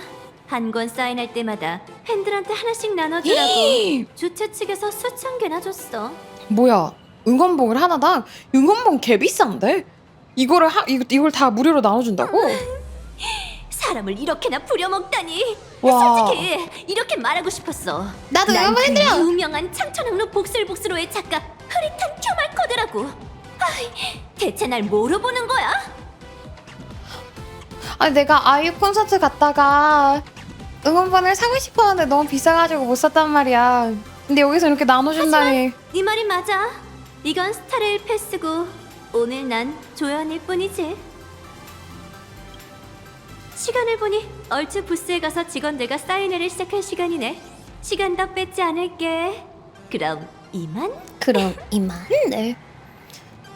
한 권 사인할 때마다 팬들한테 하나씩 나눠주라고 주최 측에서 수천 개나 줬어.
뭐야, 응원봉을 하나당? 응원봉 개 비싼데? 이걸 다 무료로 나눠준다고?
사람을 이렇게나 부려먹다니.
와.
솔직히 이렇게 말하고 싶었어.
나도
난
이거
그
힘들어.
유명한 창천항로 복슬복슬호의 작가 흐릿한 큐말 코드라고. 아이, 대체 날 뭐로 보는 거야?
아니 내가 아이유 콘서트 갔다가 응원반을 사고 싶었는데 너무 비싸가지고 못 샀단 말이야. 근데 여기서 이렇게 나눠준다니.
네 말이 맞아. 이건 스타레일 패스고 오늘 난 조연일 뿐이지. 시간을 보니 얼추 부스에 가서 직원들과 사인회를 시작할 시간이네. 시간 더 뺏지 않을게. 그럼 이만?
그럼 이만. 네.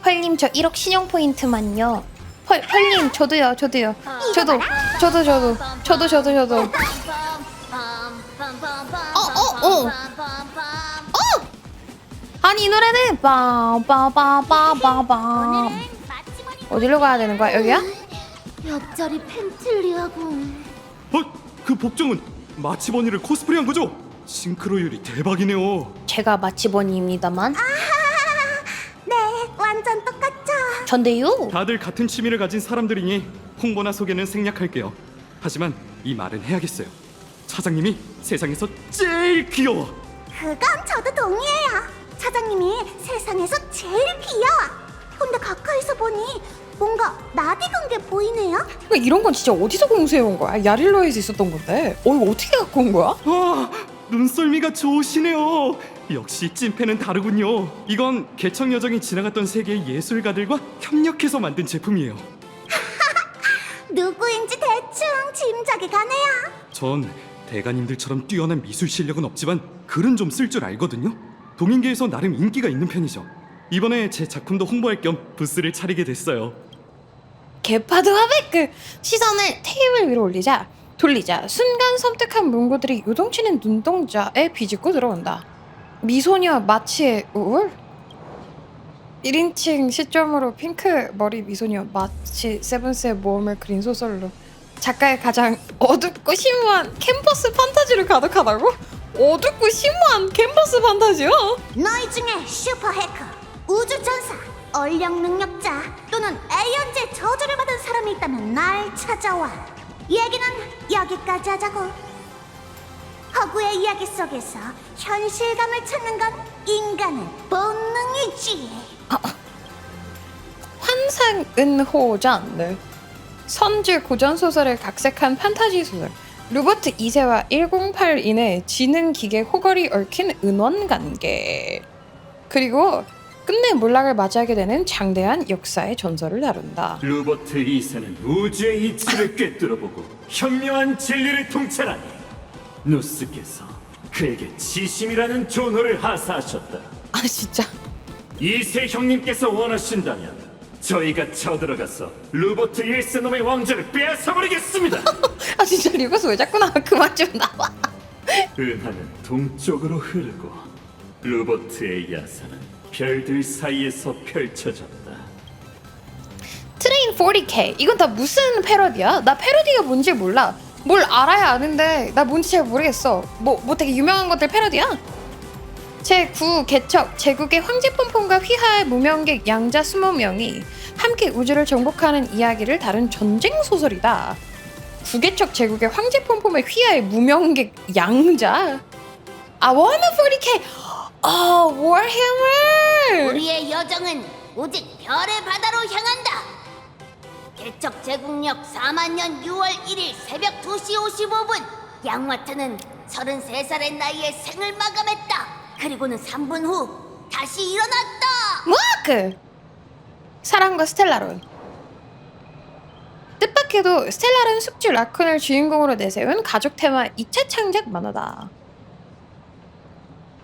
헐님 저 1억 신용 포인트만요. 헐님 저도요. 저도. 아니 이 노래는 빠빠빠빠빠빠. 어디로 가야 되는 거야? 여기야?
옆자리 팬틀리하고.
그 복종은 마치버니를 코스프레한 거죠? 싱크로율이 대박이네요.
제가 마치버니입니다만.
네, 완전 똑같죠.
전데요.
다들 같은 취미를 가진 사람들이니 홍보나 소개는 생략할게요. 하지만 이 말은 해야겠어요. 차장님이 세상에서 제일 귀여워.
그건 저도 동의해요. 차장님이 세상에서 제일 귀여워. 근데 가까이서 보니 뭔가 낯익은 게 보이네요.
그러니까 이런 건 진짜 어디서 공수해온 거야? 야릴로에서 있었던 건데. 이거 어떻게 갖고 온 거야?
와, 눈썰미가 좋으시네요. 역시 찐팬은 다르군요. 이건 개척 여정이 지나갔던 세계의 예술가들과 협력해서 만든 제품이에요.
누구인지 대충 짐작이 가네요.
전 대가님들처럼 뛰어난 미술 실력은 없지만 글은 좀 쓸 줄 알거든요. 동인계에서 나름 인기가 있는 편이죠. 이번에 제 작품도 홍보할 겸 부스를 차리게 됐어요.
개파드 화백! 시선을 테이블 위로 돌리자 순간 섬뜩한 문구들이 요동치는 눈동자에 비집고 들어온다. 미소녀 마치의 우울? 1인칭 시점으로 핑크 머리 미소녀 마치 세븐스의 모험을 그린 소설로 작가의 가장 어둡고 심오한 캠퍼스 판타지를 가득하다고? 어둡고 심오한 캠퍼스 판타지요?
너희 중에 슈퍼 해커, 우주전사, 얼령 능력자 또는 에이언즈의 저주를 받은 사람이 있다면 날 찾아와. 얘기는 여기까지 하자고. 허구의 이야기 속에서 현실감을 찾는 건 인간의 본능이지.
환상은호전. 네. 선즈 고전소설을 각색한 판타지 소설. 로버트 2세와 108인의 지능기계 호걸이 얽힌 은원관계. 그리고 끝내 몰락을 맞이하게 되는 장대한 역사의 전설을 다룬다.
로버트 2세는 우주의 이치를 꿰뚫어보고 현명한 진리를 통찰하니 누스께서 그에게 지심이라는 존호를 하사하셨다.
아 진짜?
2세 형님께서 원하신다면 저희가 쳐들어가서 로버트 1세 놈의 왕좌를 빼앗아버리겠습니다.
아 진짜 리버스 왜 자꾸 나와? 그만 좀 나와.
은하는 동쪽으로 흐르고 로버트의 야사는 별들 사이에서 펼쳐졌다.
트레인 40K 이건 다 무슨 패러디야? 나 패러디가 뭔지 몰라. 뭘 알아야 아는데 나 뭔지 잘 모르겠어. 뭐 되게 유명한 것들 패러디야? 제9 개척 제국의 황제 폼폼과 휘하의 무명객 양자 20명이 함께 우주를 정복하는 이야기를 다룬 전쟁 소설이다. 9개척 제국의 황제 폼폼의 휘하의 무명객 양자. 아 워머 40K. 아 워해머.
우리의 여정은 오직 별의 바다로 향한다. 개척 제국력 4만년 6월 1일 새벽 2시 55분 양와트는 33살의 나이에 생을 마감했다. 그리고는 3분 후 다시 일어났다.
뭐그? 사랑과 스텔라론. 뜻밖에도 스텔라론 숙주 라쿤을 주인공으로 내세운 가족 테마 2차 창작 만화다.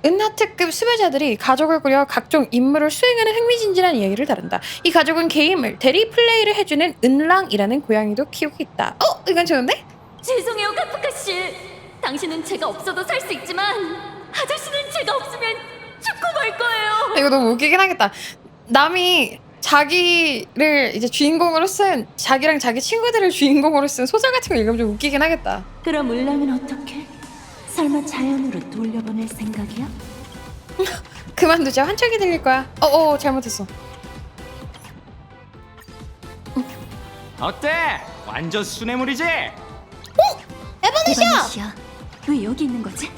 은하특급 수배자들이 가족을 꾸려 각종 임무를 수행하는 흥미진진한 이야기를 다룬다. 이 가족은 게임을 대리 플레이를 해주는 은랑이라는 고양이도 키우고 있다. 이건 좋은데?
죄송해요 카프카 씨. 당신은 제가 없어도 살 수 있지만 아저씨는 제가 없으면 죽고 말 거예요.
이거 너무 웃기긴 하겠다. 남이 자기를 이제 주인공으로 쓴 자기랑 자기 친구들을 주인공으로 쓴 소설 같은 거 읽으면 좀 웃기긴 하겠다.
그럼 을랑은 어떻게? 설마 자연으로 돌려보낼 생각이야?
그만두자. 환청이 들릴 거야. 잘못했어.
어때? 완전 수뇌물이지?
뜻이야?
에바네시아, 왜 여기 있는 거지?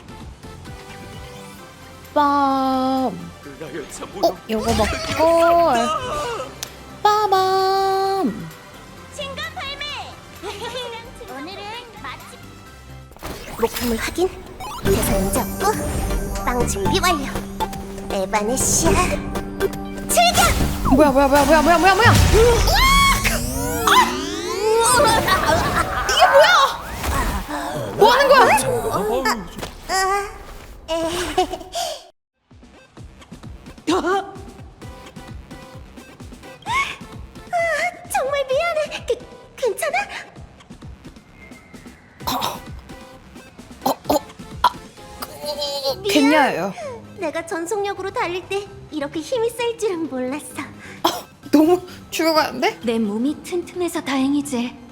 빰. 요거 먹고. 빠밤.
신간 발매! 오늘은 마침 목표물 확인, 대상 잡고 빵 준비 완료. 에바네시아 출격!
뭐야? 이게 뭐야? 뭐 하는 거야?
정말 미안해. 괜찮아?
괜찮아요.
내가 전속력으로 달릴 때 이렇게 힘이 셀 줄은 몰랐어.
너무 죽어가는데?
내 몸이 튼튼해서 다행이지.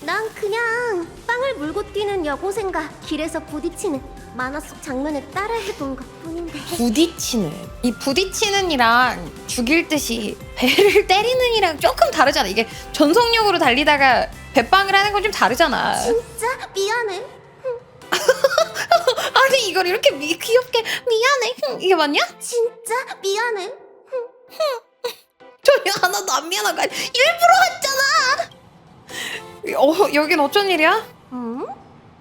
난 그냥 빵을 물고 뛰는 여고생과 길에서 부딪히는 만화 속 장면을 따라해본 것뿐인데.
부딪히는. 이 부딪히는이랑 죽일 듯이 배를 때리는이랑 조금 다르잖아. 이게 전속력으로 달리다가 배빵을 하는 건 좀 다르잖아.
진짜 미안해.
아니 이걸 이렇게 귀엽게 미안해 이게 맞냐?
진짜 미안해.
전혀 하나도 안 미안한 거 아니야. 일부러 했잖아. 여긴 어쩐 일이야?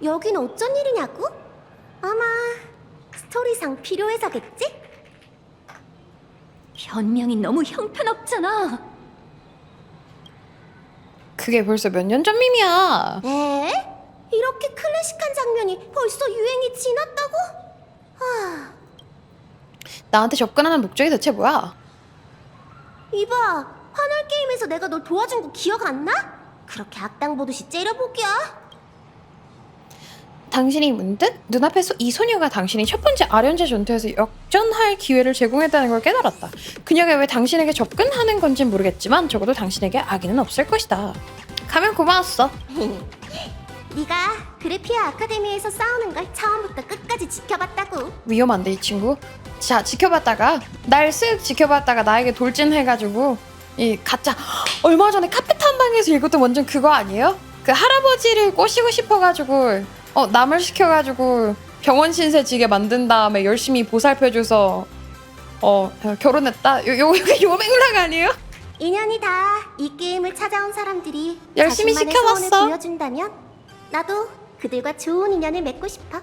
여긴 어쩐 일이냐고? 아마 스토리상 필요해서겠지?
변명이 너무 형편없잖아.
그게 벌써 몇 년 전 밈이야.
에? 이렇게 클래식한 장면이 벌써 유행이 지났다고?
나한테 접근하는 목적이 대체 뭐야?
이봐, 환월 게임에서 내가 널 도와준 거 기억 안 나? 그렇게 악당 보듯이 째려보기야.
당신이 문득 눈앞에서 이 소녀가 당신이 첫 번째 아련제 전투에서 역전할 기회를 제공했다는 걸 깨달았다. 그녀가 왜 당신에게 접근하는 건진 모르겠지만 적어도 당신에게 악의는 없을 것이다. 가면 고마웠어.
네가 그래피아 아카데미에서 싸우는 걸 처음부터 끝까지 지켜봤다고.
위험한데 이 친구. 자, 지켜봤다가 날 쓱 지켜봤다가 나에게 돌진해가지고 이 가짜 얼마 전에 카페 탐방에서 읽었던 완전 그거 아니에요? 그 할아버지를 꼬시고 싶어가지고 남을 시켜가지고 병원 신세 지게 만든 다음에 열심히 보살펴줘서 결혼했다? 요 맥락 아니에요?
인연이 다 이 게임을 찾아온 사람들이
열심히
자신만의
시켜봤어.
소원을 보여준다면 나도 그들과 좋은 인연을 맺고 싶어.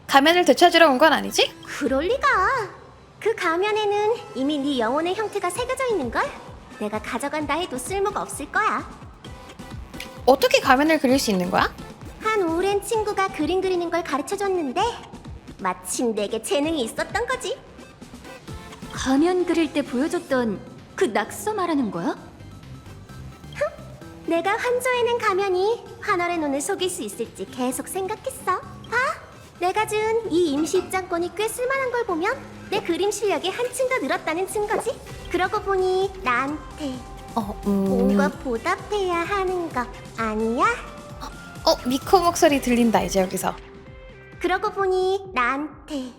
가면을 되찾으러 온 건 아니지?
그럴 리가. 그 가면에는 이미 네 영혼의 형태가 새겨져 있는걸? 내가 가져간다 해도 쓸모가 없을 거야.
어떻게 가면을 그릴 수 있는 거야?
한 오랜 친구가 그림 그리는 걸 가르쳐줬는데 마침 내게 재능이 있었던 거지.
가면 그릴 때 보여줬던 그 낙서 말하는 거야?
내가 환조해낸 가면이 환월의 눈을 속일 수 있을지 계속 생각했어. 봐, 내가 준 이 임시 입장권이 꽤 쓸만한 걸 보면 내 그림 실력이 한층 더 늘었다는 증거지. 그러고 보니 나한테 뭔가 보답해야 하는 거 아니야?
미코 목소리 들린다 이제 여기서.
그러고 보니 나한테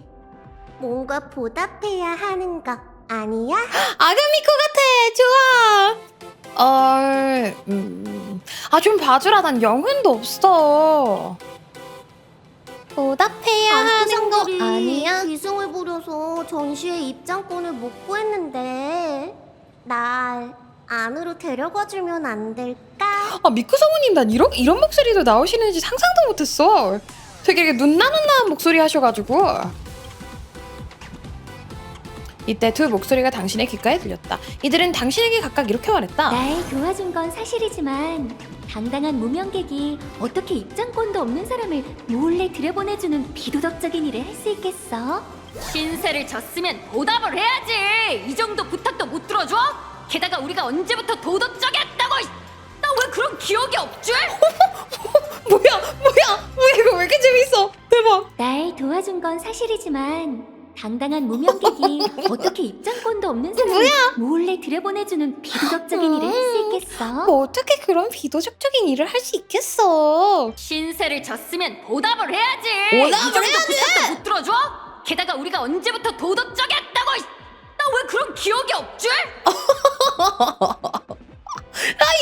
뭔가 보답해야 하는 거 아니야?
아가 미코 같아. 좋아. 좀 봐주라. 난 영혼도 없어. 보답해야 하는 거 아니야?
기승을 부려서 전시회 입장권을 못 구했는데 날 안으로 데려가주면 안 될까?
미코 사모님 난 이런 목소리도 나오시는지 상상도 못했어. 되게 이렇게 눈나눈나한 목소리 하셔가지고. 이때 두 목소리가 당신의 귓가에 들렸다. 이들은 당신에게 각각 이렇게 말했다.
날 도와준 건 사실이지만 당당한 무명객이 어떻게 입장권도 없는 사람을 몰래 들여보내주는 비도덕적인 일을 할 수 있겠어?
신세를 졌으면 보답을 해야지. 이 정도 부탁도 못 들어줘? 게다가 우리가 언제부터 도덕적이었다고? 나 왜 그런 기억이 없지?
뭐야 이거 왜 이렇게 재밌어. 대박.
날 도와준 건 사실이지만 당당한 무명객이 어떻게 입장권도 없는 사람을 몰래 들여보내주는 비도덕적인 일을 할 수 있겠어?
뭐 어떻게 그런 비도덕적인 일을 할 수 있겠어.
신세를 졌으면 보답을 해야지.
보답을
이 정도
해야지!
부탁도 못 들어줘? 게다가 우리가 언제부터 도덕적이었다고? 나 왜 그런 기억이 없지?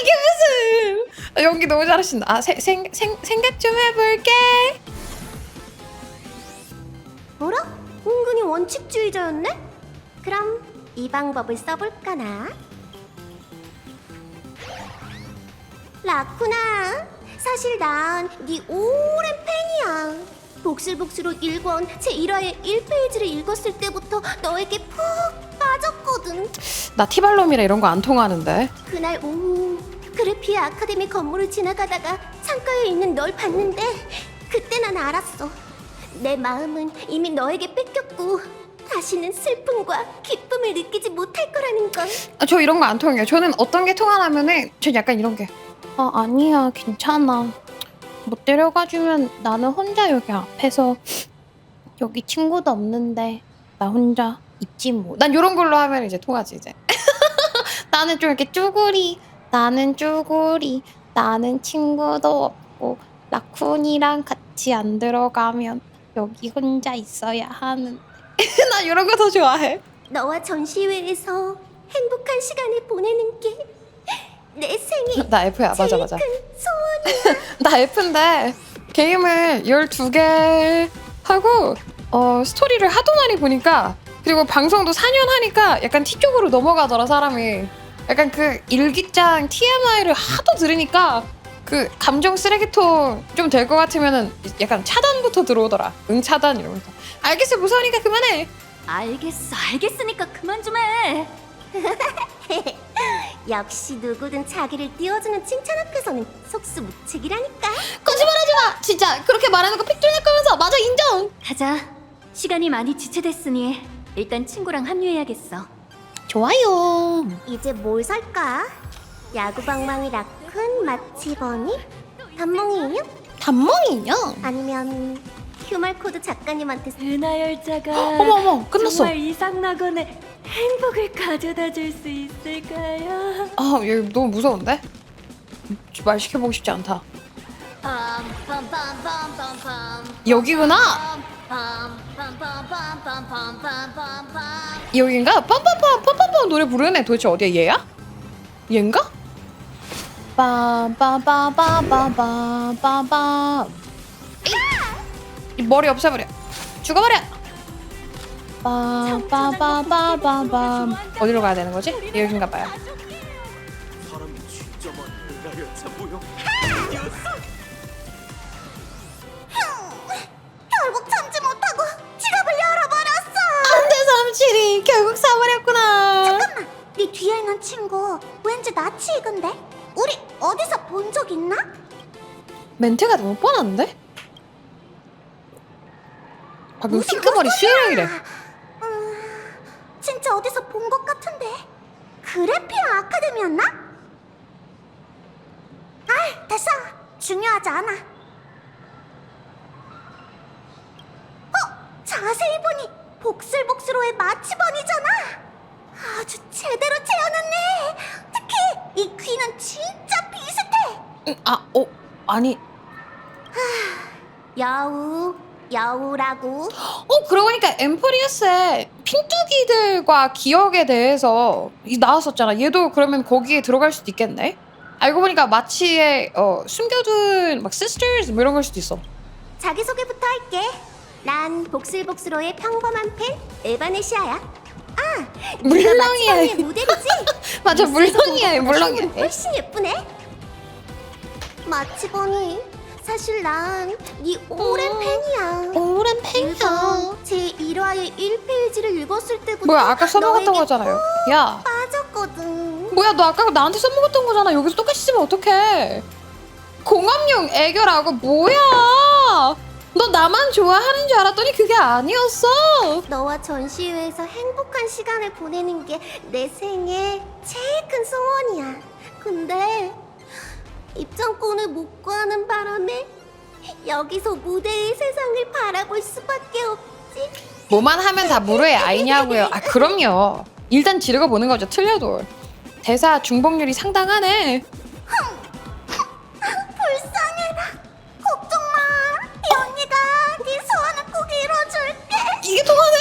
이게 무슨 너무 잘하신다. 아, 생각 좀 해볼게.
뭐라? 은근히 원칙주의자였네? 그럼 이 방법을 써볼까나? 라쿠나, 사실 난 네 오랜 팬이야. 복슬복슬로 1권 제1화의 1페이지를 읽었을 때부터 너에게 푹 빠졌거든.
나 티발롬이라 이런 거 안 통하는데.
그날 오후 그래피아 아카데미 건물을 지나가다가 창가에 있는 널 봤는데 그때 난 알았어. 내 마음은 이미 너에게 뺏겼고 다시는 슬픔과 기쁨을 느끼지 못할 거라는 걸.
아, 저 이런 거 안 통해요. 저는 어떤 게 통하냐면은 전 약간 이런 게 아니야 괜찮아. 못 데려가주면 나는 혼자 여기 앞에서 여기 친구도 없는데 나 혼자 있지 뭐. 난 이런 걸로 하면 이제 통하지 이제. 나는 좀 이렇게 쭈구리. 나는 친구도 없고 라쿤이랑 같이 안 들어가면 여기 혼자 있어야 하는. 나 이런 거 더 좋아해.
너와 전시회에서 행복한 시간을 보내는 게 내 생일
나 F야. 맞아.
제일 큰 소원이야.
나 F인데 게임을 12개 하고 스토리를 하도 많이 보니까 그리고 방송도 4년 하니까 약간 T 쪽으로 넘어가더라 사람이. 약간 그 일기장 TMI를 하도 들으니까 그 감정 쓰레기통 좀 될 것 같으면은 약간 차단부터 들어오더라. 응 차단 이러면서. 알겠어 무서우니까 그만해.
알겠으니까 그만 좀 해.
역시 누구든 자기를 띄워주는 칭찬 앞에서는 속수무책이라니까.
거짓말하지 마. 진짜 그렇게 말해놓고 픽줄낼 거면서. 맞아 인정.
가자. 시간이 많이 지체됐으니 일단 친구랑 합류해야겠어.
좋아요.
이제 뭘 살까? 야구방망이 라쿤 마치버니? 단몽이 인형?
단몽이 인형?
아니면 휴말코드 작가님한테
은하열차가
어머 끝났어.
정말 이상낙원의 행복을 가져다 줄 수 있을까요?
아 여기 너무 무서운데? 말 시켜보고 싶지 않다. 여기구나. 여긴가? 빰빰빰 노래 부르는 애 도대체 어디야? 얘야? 얘인가? 빰빰빰빰빰빰빰빰 이 머리 없애버려. 죽어버려. 빰빰빰빰빰빰 어디로 가야 되는 거지? 여긴가 봐요.
사람이 진짜 많네. 은하열차 모형.
결국 참지 못하고 지갑을 열어버렸어.
안돼 삼칠이 결국 사버렸구나.
잠깐만, 네 뒤에 있는 친구 왠지 나치 익은데? 우리 어디서 본 적 있나?
멘트가 너무 뻔한데? 방금 핑크머리 수혜령이래.
진짜 어디서 본 것 같은데. 그래피아 아카데미였나? 아, 됐어. 중요하지 않아. 자세히 보니 복슬복슬호의 마치번이잖아. 아주 제대로 채워놨네. 특히 이 귀는 진짜 비슷해.
아니
여우라고.
그러고 보니까 엠포리어스의 핀뚜기들과 기억에 대해서 나왔었잖아. 얘도 그러면 거기에 들어갈 수도 있겠네. 알고 보니까 마치의 숨겨둔 막 시스터즈 뭐 이런 걸 수도 있어.
자기소개부터 할게. 난 복슬복슬호의 평범한 팬 에바네시아야.
물렁이야.
마치번의 모델이지?
맞아,
뉴스에서
물렁이야,
본 것보다
물렁이야.
훨씬 예쁘네. 마치번이 사실 난 네 오랜 팬이야.
오랜 팬이야.
제1화의 1페이지를 읽었을 때부터
뭐야 아까 써먹었던
너에게
거잖아요. 야
빠졌거든.
뭐야 너 아까 나한테 써먹었던 거잖아. 여기서 똑같이 쓰면 어떡해. 공업용 애교라고 뭐야. 너 나만 좋아하는 줄 알았더니 그게 아니었어.
너와 전시회에서 행복한 시간을 보내는 게 내 생애 제일 큰 소원이야. 근데 입장권을 못 구하는 바람에 여기서 무대의 세상을 바라볼 수밖에 없지.
뭐만 하면 다 무료의 아이냐고요. 아 그럼요. 일단 지르고 보는 거죠. 틀려도. 대사 중복률이 상당하네.
불쌍해라. 걱정 마. 이 언니가 네 소원을 꼭 이뤄줄게.
이게 통하네.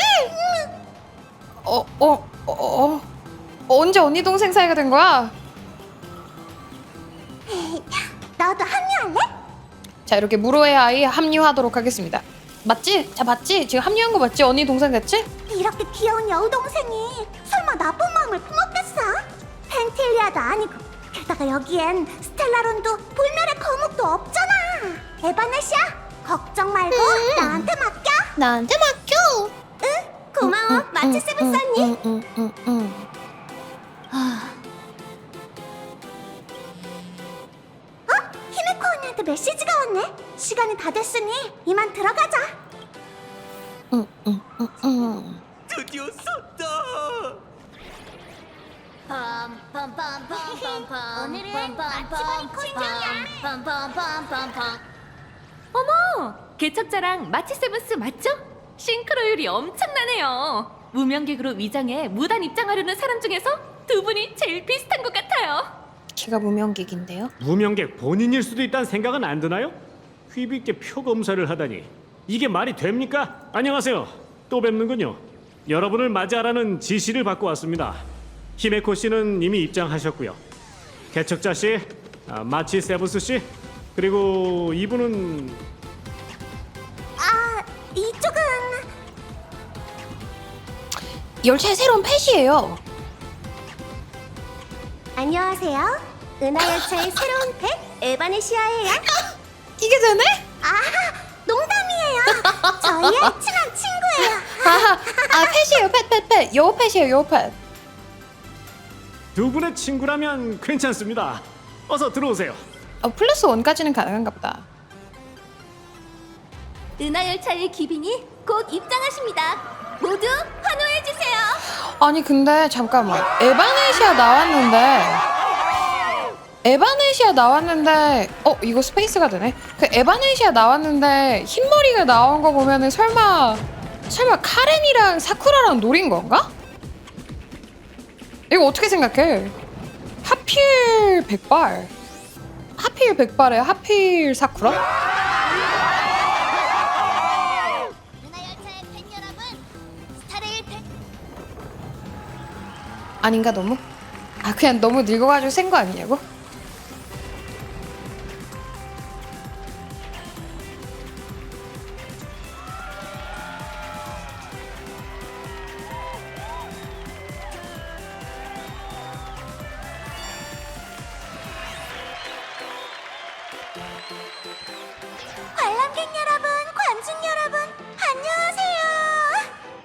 언제 언니 동생 사이가 된 거야?
너도 합류할래?
자, 이렇게 무로의 아이 합류하도록 하겠습니다. 맞지? 자, 맞지? 지금 합류한 거 맞지? 언니 동생 됐지?
이렇게 귀여운 여우 동생이 설마 나쁜 마음을 품었겠어? 펜틸리아도 아니고 게다가 여기엔 스텔라론도 불멸의 거목도 없잖아. 에바네시아 걱정 말고 나한테 맡겨.
나한테 맡겨.
응? 고마워. 마치 세븐 썰니? 히메코 언니한테 메시지가 왔네. 시간이 다 됐으니 이만 들어가자.
드디어 섰다.
오늘은 마치버리
어머! 개척자랑 마치 세븐스 맞죠? 싱크로율이 엄청나네요. 무명객으로 위장해 무단 입장하려는 사람 중에서 두 분이 제일 비슷한 것 같아요.
제가 무명객인데요.
무명객 본인일 수도 있다는 생각은 안 드나요? 휘비께 표 검사를 하다니 이게 말이 됩니까? 안녕하세요. 또 뵙는군요. 여러분을 맞이하라는 지시를 받고 왔습니다. 히메코 씨는 이미 입장하셨고요. 개척자 씨, 마치 세브스 씨, 그리고 이분은
아, 이쪽은
열차의 새로운 펫이에요.
안녕하세요. 은하열차의 새로운 펫 에바네시아예요.
이게 되네?
아, 농담이에요. 저희의 친한 친구예요.
펫이에요. 펫. 요 펫이에요. 요 펫.
두 분의 친구라면 괜찮습니다. 어서 들어오세요.
플러스 1까지는 가능한가 보다.
은하열차의 귀빈이 곧 입장하십니다. 모두 환호해주세요.
아니 근데 잠깐만. 에바네시아 나왔는데 이거 스페이스가 되네. 그 에바네시아 나왔는데 흰머리가 나온 거 보면은 설마 카렌이랑 사쿠라랑 노린 건가? 이거 어떻게 생각해? 하필 백발에 하필 사쿠라?
은하열차의 팬 여러분, 스타레일 팬
아닌가 너무? 그냥 너무 늙어가지고 센 거 아니냐고?
관람객 여러분, 관중 여러분, 안녕하세요.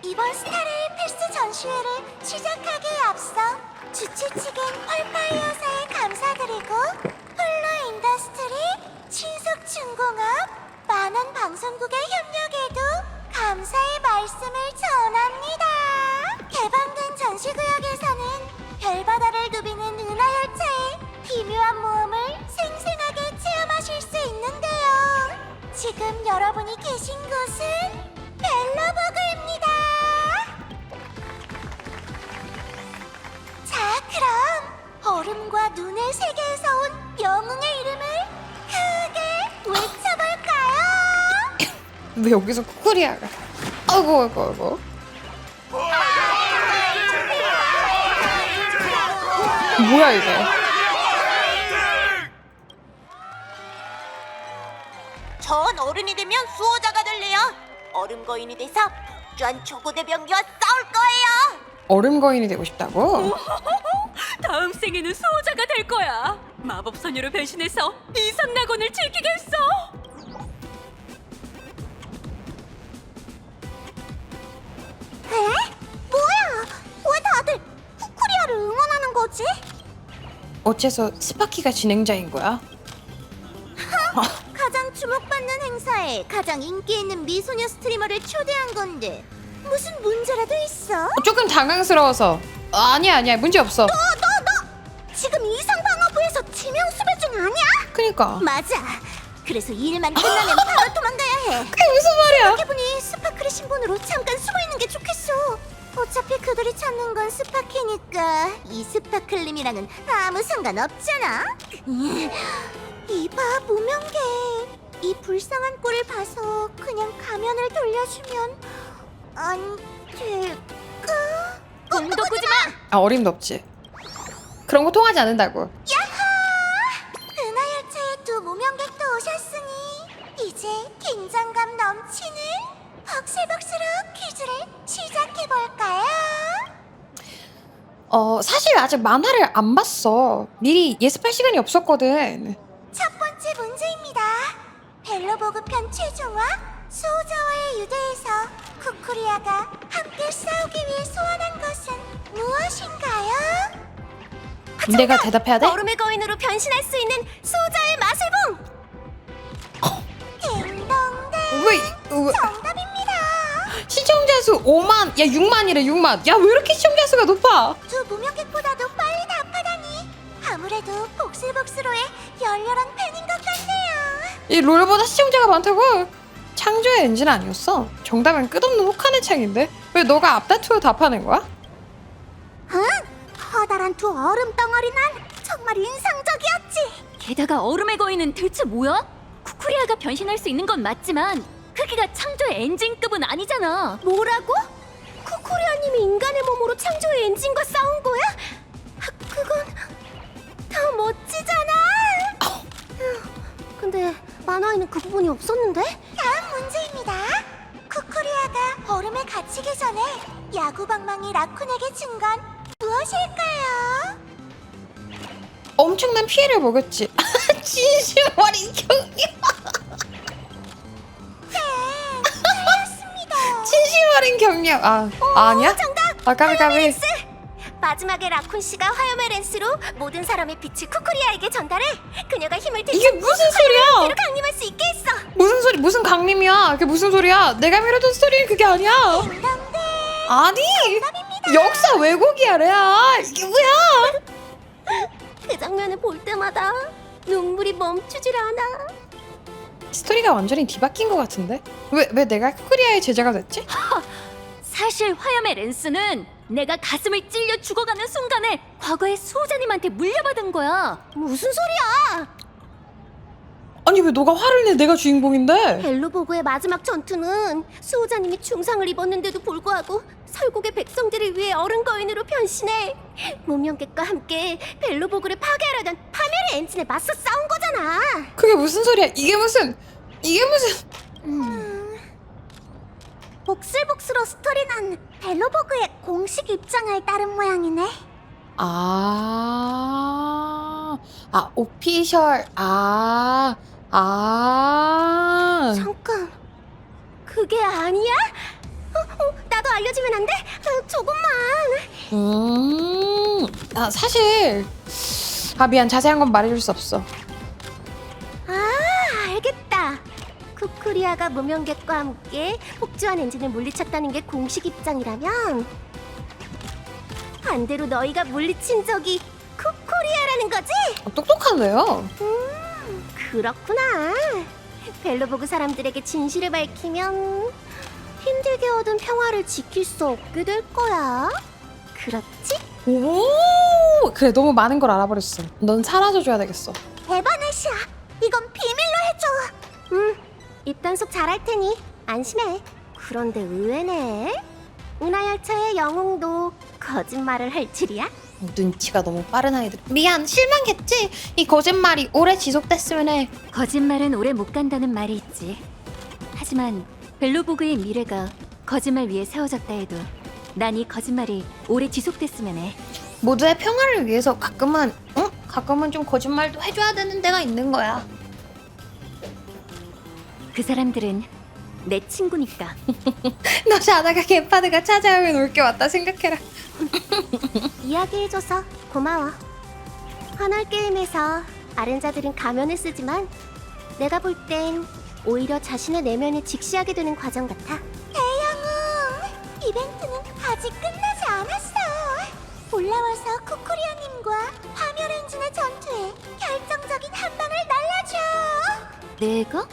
이번 스타레일 패스 전시회를 시작하기에 앞서 주최 측엔 펄파이어사에 감사드리고 홀로 인더스트리, 신속중공업, 만원 방송국의 협력에도 감사의 말씀을 전합니다. 개방된 전시구역에서는 별바다를 누비는 은하열차의 기묘한 모험을 생생하게 체험하실 수 있는데요. 지금 여러분이 계신 곳은 벨러버그입니다. 자, 그럼 얼음과 눈의 세계에서 온 영웅의 이름을 크게 외쳐볼까요?
왜 여기서 쿠쿠리아가? 아이고. 뭐야 이거?
전 어른이 되면 수호자가 될래요. 얼음 거인이 돼서 폭주한 초고대병기와 싸울 거예요.
얼음 거인이 되고 싶다고?
다음 생에는 수호자가 될 거야. 마법 소녀로 변신해서 이상 낙원을 지키겠어.
에? 뭐야? 왜 다들 쿠쿠리아를 응원하는 거지?
어째서 스파키가 진행자인 거야?
가장 주목받는 행사에 가장 인기 있는 미소녀 스트리머를 초대한 건데 무슨 문제라도 있어?
조금 당황스러워서. 아니야 문제 없어.
너 지금 이상방어부에서 지명 수배 중 아니야?
그니까.
맞아. 그래서 일만 끝나면 바로 도망가야 해.
그게 무슨 말이야?
생각해보니 스파클의 신분으로 잠깐 숨어있는 게 좋겠어. 어차피 그들이 찾는 건 스파키니까 이 스파클님이랑은 아무 상관없잖아. 이봐 무명계, 이 불쌍한 꼴을 봐서 그냥 가면을 돌려주면 안 될까?
꿈도 꾸지 마.
어림도 없지. 그런 거 통하지 않는다고.
야하! 은하열차의 두 긴장감 넘치는 벅실벅실한 퀴즈를 시작해볼까요?
사실 아직 만화를 안 봤어. 미리 예습할 시간이 없었거든.
첫 번째 문제입니다. 벨로보그 편 최종화 수호자와의 유대에서 쿠쿠리아가 함께 싸우기 위해 소환한 것은 무엇인가요?
내가 대답해야 돼?
얼음의 거인으로 변신할 수 있는 수호자의 마술봉!
왜?
정답입니다.
시청자 수 5만, 야 6만이래 6만. 야 왜 이렇게 시청자 수가 높아?
두 무명객보다도 빨리 답하다니 아무래도 복슬복슬호의 열렬한 팬인 것 같네요.
이 롤보다 시청자가 많다고? 창조의 엔진 아니었어. 정답은 끝없는 혹한의 창인데 왜 너가 앞다투어 답하는 거야?
응? 커다란 두 얼음 덩어리 난 정말 인상적이었지.
게다가 얼음의 거인은 대체 뭐야? 쿠쿠리아가 변신할 수 있는 건 맞지만 크기가 창조의 엔진급은 아니잖아.
뭐라고? 쿠쿠리아님이 인간의 몸으로 창조의 엔진과 싸운 거야? 그건 더 멋지잖아. 근데 만화에는 그 부분이 없었는데? 다음 문제입니다. 쿠쿠리아가 얼음에 갇히기 전에 야구방망이 라쿤에게 준 건 무엇일까요?
엄청난 피해를 먹였지. 진심 어린 경력. 진심 어린 경력. 아니야?
정답!
까비.
마지막에 라쿤 씨가 화염의 렌스로 모든 사람의 빛을 쿠쿠리아에게 전달해 그녀가 힘을
이게 무슨 소리야?
대로 강림할 수 있게 했어.
무슨 강림이야? 그게 무슨 소리야? 내가 밀어둔 스토리는 그게 아니야. 아니, 역사 왜곡이야, 레아. 이게 뭐야?
그 장면을 볼 때마다 눈물이 멈추질 않아.
스토리가 완전히 뒤바뀐 것 같은데? 왜 내가 쿠쿠리아의 제자가 됐지?
사실 화염의 렌스는 내가 가슴을 찔려 죽어가는 순간에 과거의 수호자님한테 물려받은 거야.
무슨 소리야?
아니 왜 너가 화를 내? 내가 주인공인데.
벨로보그의 마지막 전투는 수호자님이 중상을 입었는데도 불구하고 설국의 백성들을 위해 얼음 거인으로 변신해 무명객과 함께 벨로보그를 파괴하려던 파멸의 엔진에 맞서 싸운 거잖아.
그게 무슨 소리야? 이게 무슨
복슬복슬호 스토리는 벨로보그의 공식 입장을 따른 모양이네.
오피셜.
잠깐, 그게 아니야? 나도 알려주면 안 돼? 조금만.
사실 미안, 자세한 건 말해줄 수 없어.
알겠다. 쿠쿠리아가 무명객과 함께 폭주한 엔진을 물리쳤다는 게 공식 입장이라면 반대로 너희가 물리친 적이 쿠쿠리아라는 거지?
똑똑하네요.
그렇구나. 벨로보그 사람들에게 진실을 밝히면 힘들게 얻은 평화를 지킬 수 없게 될 거야. 그렇지?
오, 그래, 너무 많은 걸 알아버렸어. 넌 사라져줘야 되겠어.
에바네시아, 이건 비밀로 해줘. 입단속 잘할 테니 안심해. 그런데 의외네. 운하열차의 영웅도 거짓말을 할 줄이야?
눈치가 너무 빠른 아이들. 미안, 실망했지? 이 거짓말이 오래 지속됐으면 해.
거짓말은 오래 못 간다는 말이 있지. 하지만 벨로보그의 미래가 거짓말 위에 세워졌다 해도 난 이 거짓말이 오래 지속됐으면 해.
모두의 평화를 위해서 가끔은 좀 거짓말도 해줘야 되는 데가 있는 거야.
그 사람들은 내 친구니까.
너 자다가 개파드가 찾아오면 올 게 왔다 생각해라.
이야기해줘서 고마워. 환월 게임에서 아른자들은 가면을 쓰지만 내가 볼 땐 오히려 자신의 내면을 직시하게 되는 과정 같아. 대영웅, 이벤트는 아직 끝나지 않았어. 올라와서 쿠쿠리아님과 파멸 엔진의 전투에 결정적인 한 방을 날려줘.
내가?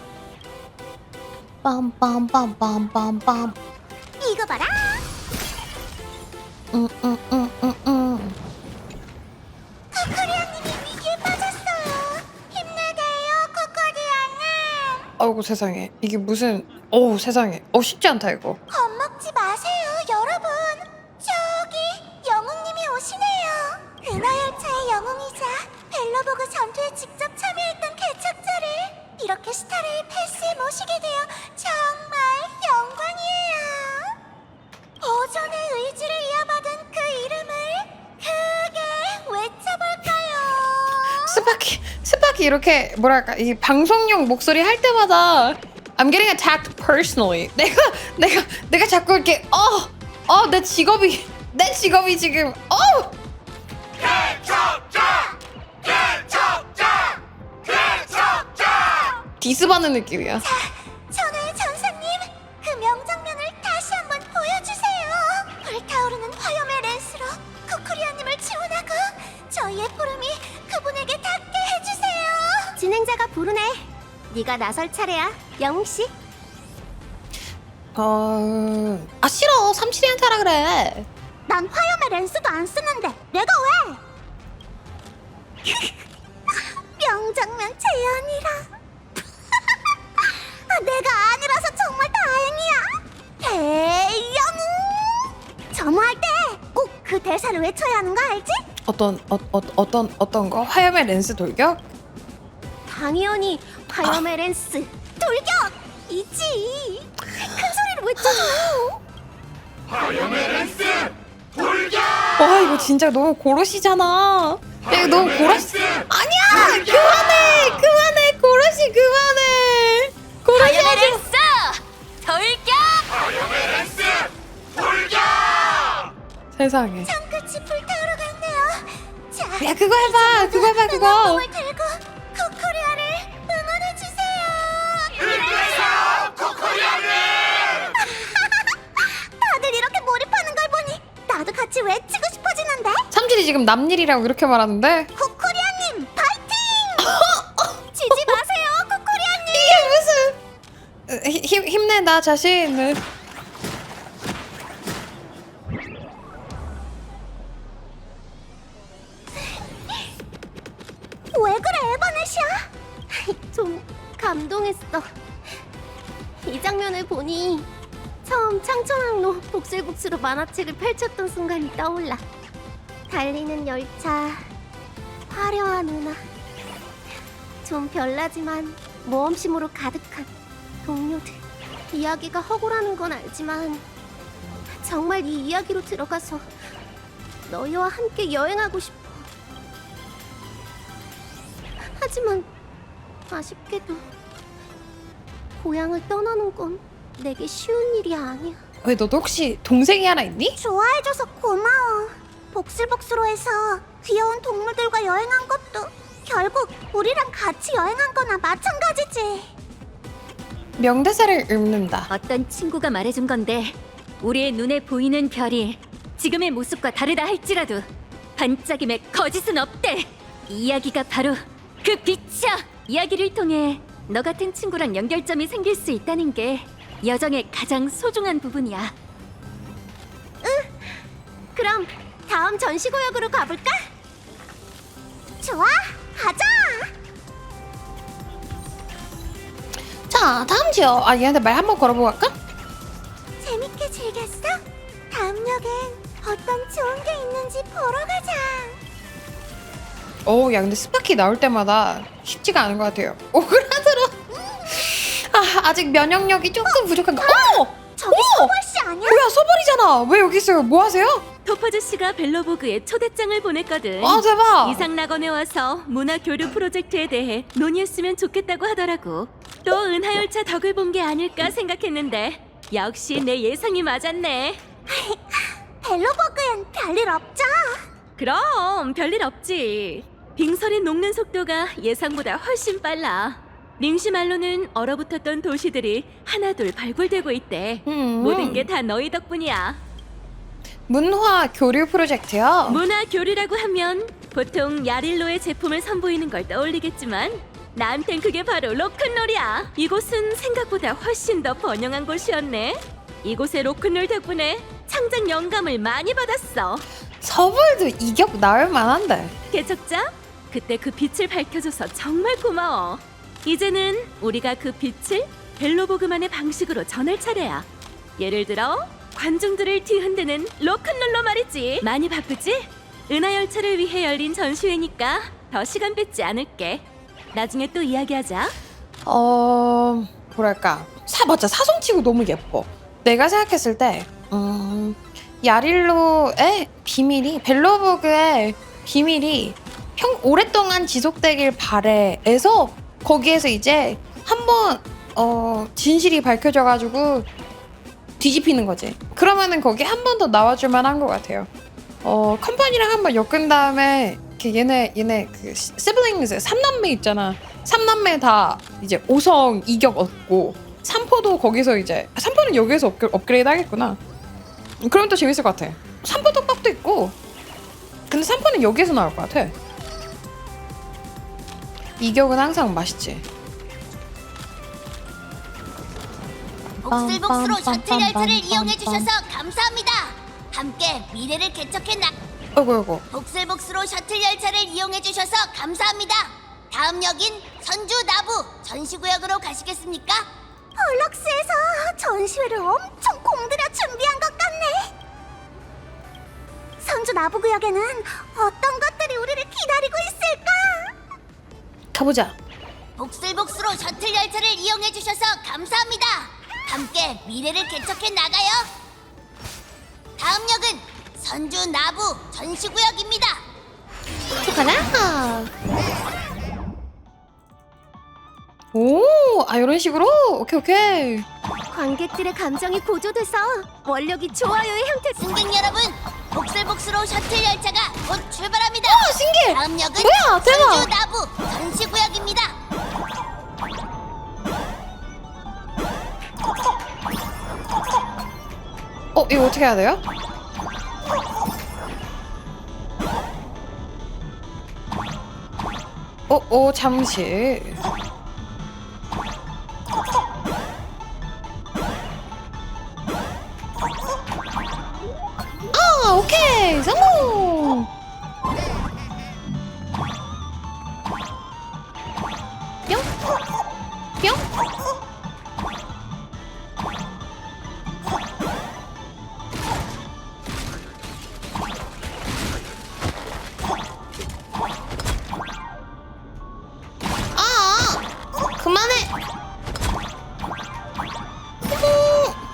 빰빰빰빰빰빰.
이거 봐라. 쿠쿠리아님이 위기에 빠졌어요. 힘내게요, 쿠쿠리아님.
아이고 세상에, 이게 무슨 세상에 쉽지 않다 이거.
겁먹지 마세요, 여러분. 저기 영웅님이 오시네요. 은하열차의 영웅이자 벨로보그 전투에 직접 참여했던 개척자를 이렇게 스타레일 패스에 모시게 되어 정말 영광이에요. 보존의 의지를 이어받은 그 이름을 크게 외쳐볼까요?
스파키 이렇게 뭐랄까 이 방송용 목소리 할 때마다 I'm getting attacked personally. 내가 자꾸 이렇게 내 직업이 지금 디스 받는 느낌이야.
천하의 전사님, 그 명장면을 다시 한번 보여주세요. 불타오르는 화염의 랜스로 쿠쿠리아님을 지원하고 저희의 부름이 그분에게 닿게 해주세요. 진행자가 부르네. 네가 나설 차례야, 영웅씨.
싫어. 삼칠이한테 하라 그래.
난 화염의 랜스도 안 쓰는데 내가 왜? 명장면 재현이라. 내가 아니라서 정말 다행이야. 대영웅. 점호할 때 꼭 그 대사를 외쳐야 하는 거 알지?
어떤 거? 화염의 렌스 돌격?
당연히 화염의 랜스 돌격이지. 큰 소리로 외쳐줘.
화염의 랜스 돌격!
와 이거 진짜 너무 고로시잖아. 야, 이거 너무 고로시. 아니야. 그만해. 고로시 그만해. 고로시
화염의
하지
랜스 돌격! 화염의 랜스 돌격!
세상에.
창끝이 불타오르 갔네요. 자,
야 그거 해봐. 그거.
응원봉을 들고 쿠쿠리아를 응원해 주세요.
힘내세요, 쿠쿠리아님!
다들 이렇게 몰입하는 걸 보니 나도 같이 외치고 싶어지는데.
삼칠이 지금 남일이라고 이렇게 말하는데
쿠쿠리아님 파이팅! 지지 마세요, 쿠쿠리아님.
이게 무슨 힘내다 자신을.
왜 그래, 에바네시아? 좀 감동했어. 이 장면을 보니 처음 창천항로 복슬복슬로 만화책을 펼쳤던 순간이 떠올라. 달리는 열차, 화려한 은하, 좀 별나지만 모험심으로 가득한 동료들. 이야기가 허구라는 건 알지만 정말 이 이야기로 들어가서 너희와 함께 여행하고 싶어. 하지만 아쉽게도 고향을 떠나는 건 내게 쉬운 일이 아니야.
왜 너도 혹시 동생이 하나 있니?
좋아해줘서 고마워. 복슬복슬로해서 귀여운 동물들과 여행한 것도 결국 우리랑 같이 여행한 거나 마찬가지지.
명대사를 읊는다.
어떤 친구가 말해준 건데 우리의 눈에 보이는 별이 지금의 모습과 다르다 할지라도 반짝임에 거짓은 없대. 이 이야기가 바로 그 빛이야. 이야기를 통해 너 같은 친구랑 연결점이 생길 수 있다는 게 여정의 가장 소중한 부분이야.
그럼 다음 전시구역으로 가볼까? 좋아, 가자.
자 다음 지역. 얘한테 말 한번 걸어보고 갈까?
재밌게 즐겼어? 다음 역엔 어떤 좋은 게 있는지 보러 가자.
야 근데 스파키 나올 때마다 쉽지가 않은 것 같아요. 오그라들어. 아직 면역력이 조금 부족한가?
저기 소벌씨 아니야?
뭐야 소벌이잖아. 왜 여기 있어요? 뭐 하세요?
토퍼즈 씨가 벨로보그에 초대장을 보냈거든.
대박.
이상낙원에 와서 문화 교류 프로젝트에 대해 논의했으면 좋겠다고 하더라고. 또 은하열차 덕을 본 게 아닐까 생각했는데 역시 내 예상이 맞았네.
벨로버그엔 별일 없죠?
그럼 별일 없지. 빙설이 녹는 속도가 예상보다 훨씬 빨라. 링시 말로는 얼어붙었던 도시들이 하나둘 발굴되고 있대. 모든 게 다 너희 덕분이야.
문화 교류 프로젝트요?
문화 교류라고 하면 보통 야릴로의 제품을 선보이는 걸 떠올리겠지만 나한텐 그게 바로 로큰롤이야. 이곳은 생각보다 훨씬 더 번영한 곳이었네. 이곳의 로큰롤 덕분에 창작 영감을 많이 받았어.
서벌도 이격 나올 만한데.
개척자, 그때 그 빛을 밝혀줘서 정말 고마워. 이제는 우리가 그 빛을 벨로보그만의 방식으로 전할 차례야. 예를 들어 관중들을 뒤흔드는 로큰롤로 말이지. 많이 바쁘지? 은하열차를 위해 열린 전시회니까 더 시간 뺏지 않을게. 나중에 또 이야기하자.
뭐랄까 맞아, 사성치고 너무 예뻐. 내가 생각했을 때 야릴로의 비밀이, 벨로보그의 비밀이 오랫동안 지속되길 바래에서 거기에서 이제 한번 진실이 밝혀져가지고 뒤집히는 거지. 그러면은 거기 한 번 더 나와줄 만한 것 같아요. 컴퍼니랑 한번 엮은 다음에 얘네 그 시블링스 3남매 있잖아. 3남매 다 이제 5성 이격 얻고 3포도 거기서 이제 3포는 여기에서 업그레이드 하겠구나. 그럼 또 재밌을 것 같아. 3포 떡밥도 있고. 근데 3포는 여기에서 나올 것 같아. 이격은 항상 맛있지.
복슬복스로 셔틀 열차를 이용해 주셔서 감사합니다. 함께 미래를 개척해 나.
어이구.
복슬복스로 셔틀 열차를 이용해 주셔서 감사합니다. 다음 역인 선주 나부 전시구역으로 가시겠습니까? 펄럭스에서 전시회를 엄청 공들여 준비한 것 같네. 선주 나부 구역에는 어떤 것들이 우리를 기다리고 있을까?
가보자.
복슬복스로 셔틀 열차를 이용해 주셔서 감사합니다. 함께 미래를 개척해 나가요. 다음 역은 선주 나부 전시구역입니다.
가자. 오, 이런 식으로? 오케이.
관객들의 감정이 고조돼서 원력이 좋아요의 형태. 승객 여러분, 복슬복스로 셔틀 열차가 곧 출발합니다.
신기해.
다음 역은
뭐야, 대박.
선주 나부 전시구역입니다.
이거 어떻게 해야 돼요? 잠시. 오케이, 성공. 뿅. 그만해.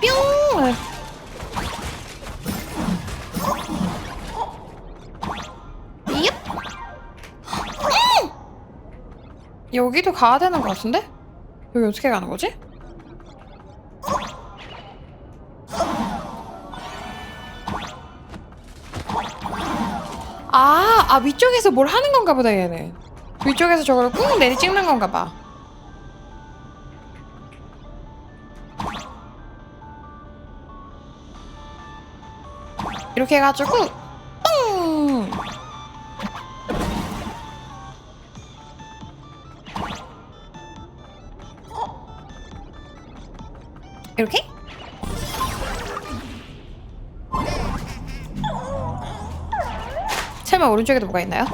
뿅. 얍. 여기도 가야 되는 것 같은데? 여기 어떻게 가는 거지? 위쪽에서 뭘 하는 건가 보다, 얘는. 위쪽에서 저걸 꾹 내리 찍는 건가 봐. 이렇게 해가지고 뿡! 이렇게? 설마 오른쪽에도 뭐가 있나요?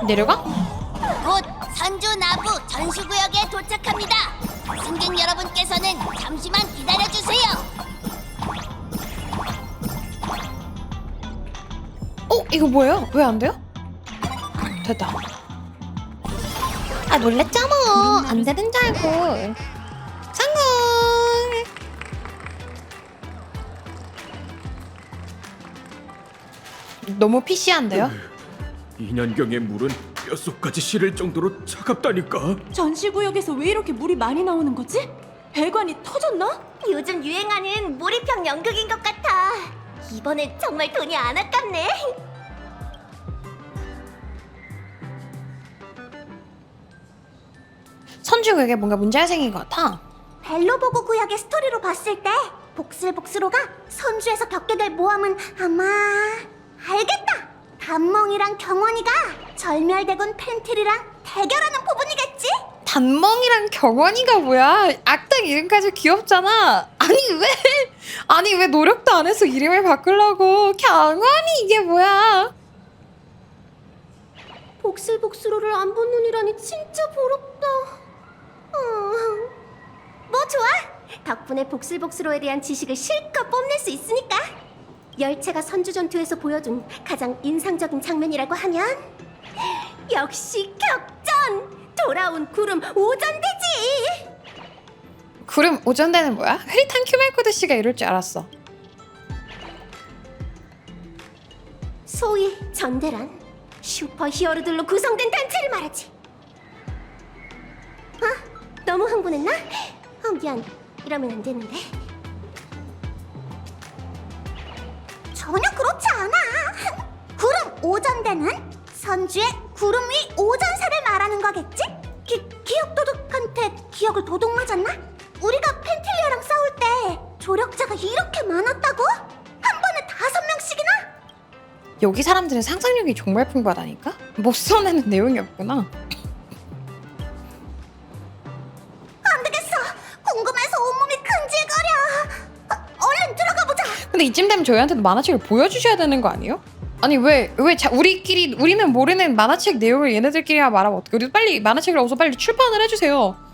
내려가?
곧 선주 나부 전시구역에 도착합니다. 승객 여러분께서는 잠시만 기다려주세요.
이거 뭐예요? 왜 안 돼요? 됐다. 놀랬잖아. 안 되는 줄 알고. 성공! 너무 PC한데요?
2년경의 물은 뼛속까지 시릴 정도로 차갑다니까.
전시구역에서 왜 이렇게 물이 많이 나오는 거지? 배관이 터졌나?
요즘 유행하는 몰입형 연극인 것 같아. 이번엔 정말 돈이 안 아깝네.
선주구역에 뭔가 문제가 생긴 것 같아.
벨로보그 구역의 스토리로 봤을 때 복슬복스로가 선주에서 겪게 될 모험은 아마 알겠다. 단멍이랑 경원이가 절멸대군 펜트리랑 대결하는 부분이겠지?
단멍이랑 경원이가 뭐야? 악당 이름까지 귀엽잖아. 아니 왜 노력도 안 해서 이름을 바꾸려고? 경원이 이게 뭐야?
복슬복스로를 안 본 눈이라니 진짜 부럽다. 뭐 좋아. 덕분에 복슬복스로에 대한 지식을 실컷 뽐낼 수 있으니까. 열차가 선주 전투에서 보여준 가장 인상적인 장면이라고 하면 역시 격전! 돌아온 구름 오전대지!
구름 오전대는 뭐야? 흐릿한 큐멜코드 씨가 이럴 줄 알았어.
소위 전대란 슈퍼 히어로들로 구성된 단체를 말하지. 너무 흥분했나? 미안. 이러면 안 되는데. 전혀 그렇지 않아. 구름 오전대는 선주의 구름 위 오전사를 말하는 거겠지? 기억 도둑한테 기억을 도둑 맞았나? 우리가 펜틸리아랑 싸울 때 조력자가 이렇게 많았다고? 한 번에 5명씩이나?
여기 사람들은 상상력이 정말 풍부하다니까? 못 써내는 내용이 없구나.
안 되겠어. 궁금해서 온몸이 근질거려. 얼른 들어가 보자.
근데 이쯤 되면 저희한테도 만화책을 보여주셔야 되는 거 아니에요? 아니 우리는 모르는 만화책 내용을 얘네들끼리만 말하면 어떡해. 우리도 빨리 만화책을 어서 빨리 출판을 해주세요.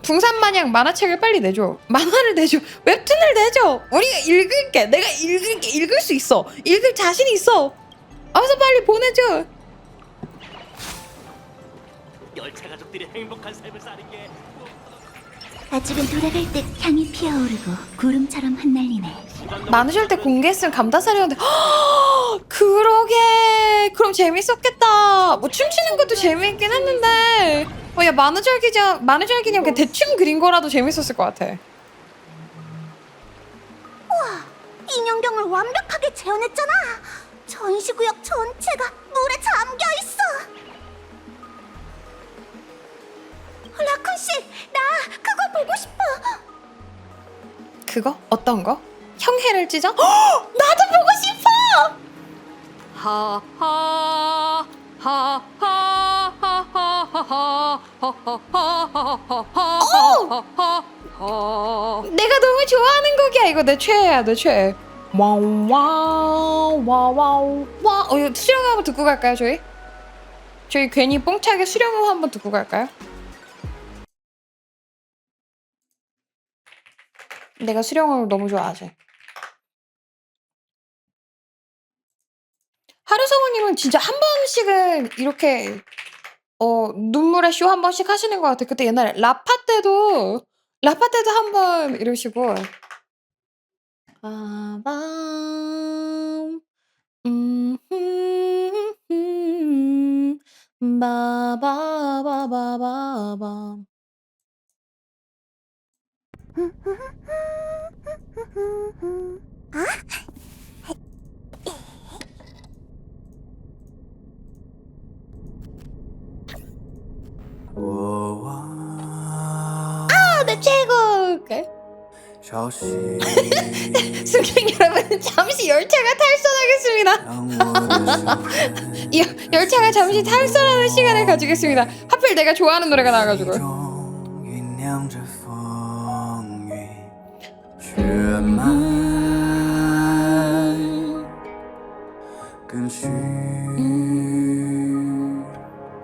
붕산마냥 만화책을 빨리 내줘. 만화를 내줘. 웹툰을 내줘. 우리가 읽을게. 내가 읽을 수 있어. 읽을 자신이 있어. 어서 빨리 보내줘.
열차 가족들이 행복한 삶을 사는 게
아직은 돌아갈 때 향이 피어오르고 구름처럼 흩날리네.
많으실 때 공개했으면 감다살이었는데 그러게. 그럼 재밌었겠다. 뭐 춤추는 것도 재밌긴 했는데 야 만우절 기념 그냥 대충 그린 거라도 재밌었을 것 같아.
우와, 인형경을 완벽하게 재현했잖아. 전시구역 전체가 물에 잠겨 있어. 라쿤 씨, 나 그거 보고 싶어.
그거? 어떤 거? 형해를 찢어? 나도 보고 싶어. 내가 너무 좋아하는 곡이야. 이거 내 최애야, 내 최애. 와와와와와. 이거 수령음 한번 듣고 갈까요, 저희? 저희 괜히 뽕차게 수령음 한번 듣고 갈까요? 내가 수령음을 너무 좋아하지. 하루성우님은 진짜 한 번씩은 이렇게 눈물의 쇼 한 번씩 하시는 것 같아. 그때 옛날에 라파 때도 한 번 이러시고 바바바바바바. 내 최고. 승객 여러분, 잠시 열차가 탈선하겠습니다. 열차가 잠시 탈선하는 시간을 가지겠습니다. 하필 내가 좋아하는 노래가 나와가지고.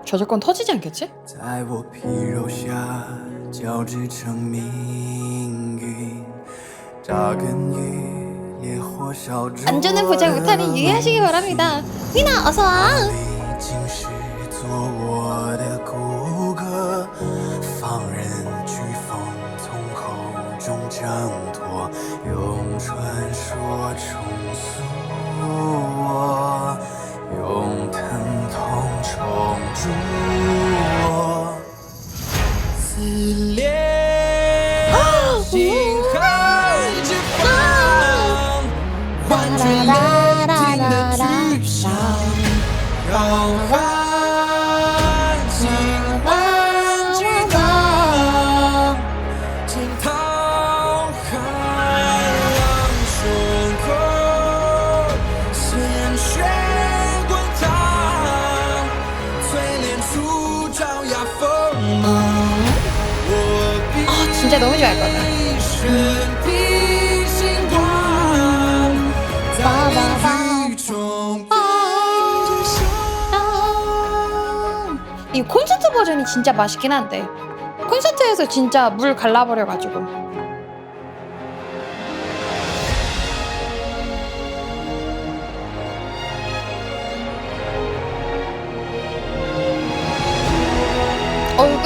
저작권 터지지 않겠지? 안전은 보장 못하니 유의하시기 바랍니다. 위나 어서와. 진짜 너무 좋아할 것 같아. 이 콘서트 버전이 진짜 맛있긴 한데 콘서트에서 진짜 물 갈라버려가지고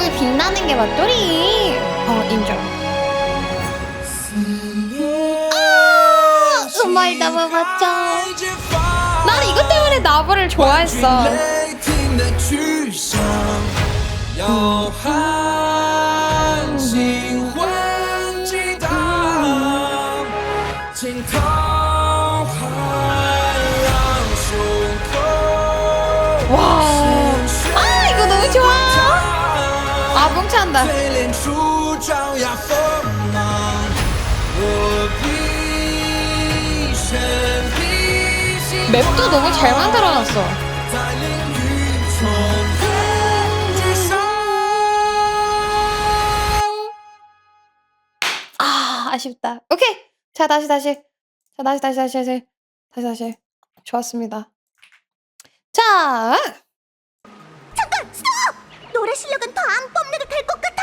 다들 빛나는 게 맞돌이. 인정. 음악 너무 멋져. 난 이것 때문에 나브를 좋아했어. 와, 이거 너무 좋아. 뭉찬다. 맵도 너무 잘 만들어놨어. 아쉽다. 오케이. 자, 다시. 좋았습니다. 자.
잠깐, 스톱! 노래 실력은 더 안 뽐내도 될 것 같아.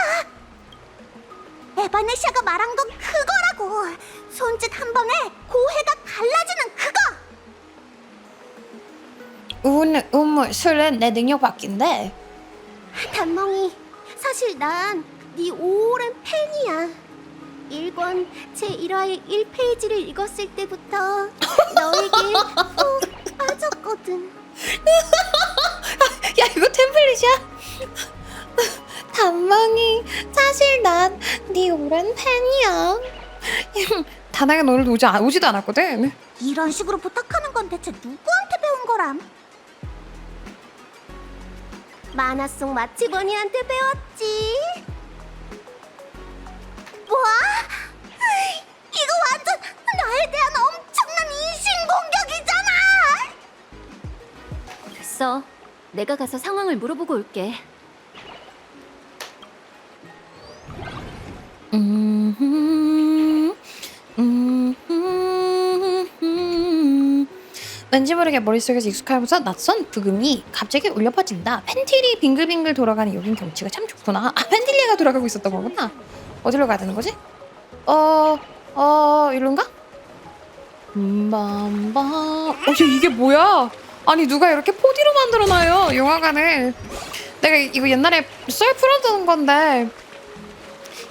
에바네시아가 말한 건 그거라고. 손짓 한 번에 고해가 갈라지는 그거.
우물, 술은 내 능력 밖인데.
단멍이, 사실 난 네 오랜 팬이야. 1권 제1화의 1페이지를 읽었을 때부터 너에게 푹 빠졌거든.
야, 이거 템플릿이야? 단멍이, 사실 난 네 오랜 팬이야. 다나가 오늘도 오지도 않았거든.
이런 식으로 부탁하는 건 대체 누구한테 배운 거람? 만화 속 마치버니한테 배웠지. 뭐? 이거 완전 나에 대한 엄청난 인신공격이잖아.
됐어. 내가 가서 상황을 물어보고 올게.
왠지 모르게 머릿속에서 익숙하면서 낯선 부금이 갑자기 울려 퍼진다. 펜틸이 빙글빙글 돌아가는 여긴 경치가 참 좋구나. 펜틸리아가 돌아가고 있었던 거구나. 어디로 가야 되는 거지? 이런가? 이게 뭐야? 아니, 누가 이렇게 4D로 만들어놔요, 영화관을. 내가 이거 옛날에 썰 풀어두는 건데,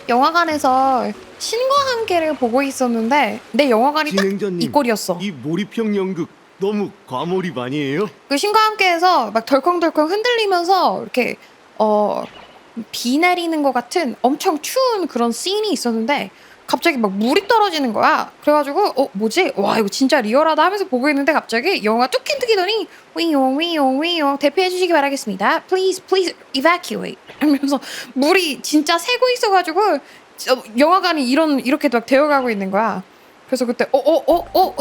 영화관에서 신과 함께를 보고 있었는데, 내 영화관이 딱 이 꼴이었어.
이 몰입형 연극 너무 과몰입 아니에요?
그 신과 함께해서 막 덜컹덜컹 흔들리면서 이렇게 비 내리는 것 같은 엄청 추운 그런 씬이 있었는데 갑자기 막 물이 떨어지는 거야. 그래가지고 뭐지? 와, 이거 진짜 리얼하다 하면서 보고 있는데 갑자기 영화 뚝 튀기더니 위용 대피해 주시기 바라겠습니다. Please evacuate 하면서 물이 진짜 새고 있어가지고 영화관이 이렇게 막 되어가고 있는 거야. 그래서 그때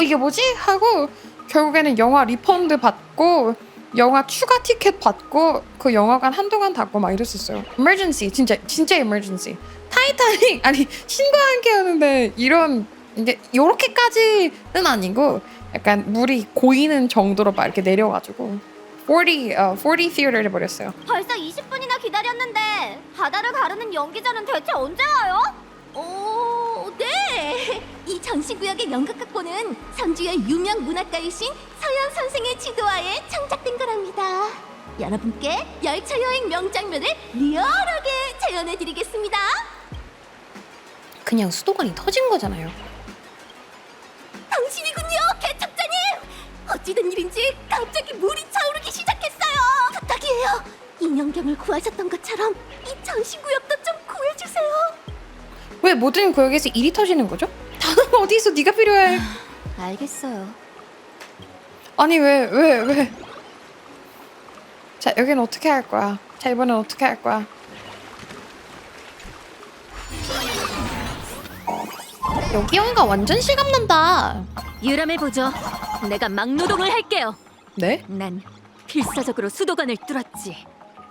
이게 뭐지? 하고 결국에는 영화 리펀드 받고 영화 추가 티켓 받고 그 영화관 한동안 닫고 막 이랬었어요. emergency, 진짜 emergency. 타이타닉, 아니 신과 함께였는데 이게 요렇게까지는 아니고 약간 물이 고이는 정도로 막 이렇게 내려가지고 40 theater 해버렸어요.
벌써 20분이나 기다렸는데 바다를 가르는 연기자는 대체 언제 와요? 네.
이 전시구역의 연극극본은 선주의 유명 문학가이신 서현 선생의 지도하에 창작된 거랍니다. 여러분께 열차 여행 명장면을 리얼하게 재현해드리겠습니다.
그냥 수도관이 터진 거잖아요.
당신이군요, 개척자님. 어찌된 일인지 갑자기 물이 차오르기 시작했어요. 부탁이에요. 인형경을 구하셨던 것처럼 이 전시구역도 좀 구해주세요.
왜 모든 구역에서 일이 터지는 거죠? 다른 어디서 네가 필요해?
알겠어요.
아니 왜? 자, 여기는 어떻게 할 거야? 자, 이번엔 어떻게 할 거야? 여기 영화가 완전 실감난다.
유람해보죠. 내가 막노동을 할게요.
네?
난 필사적으로 수도관을 뚫었지.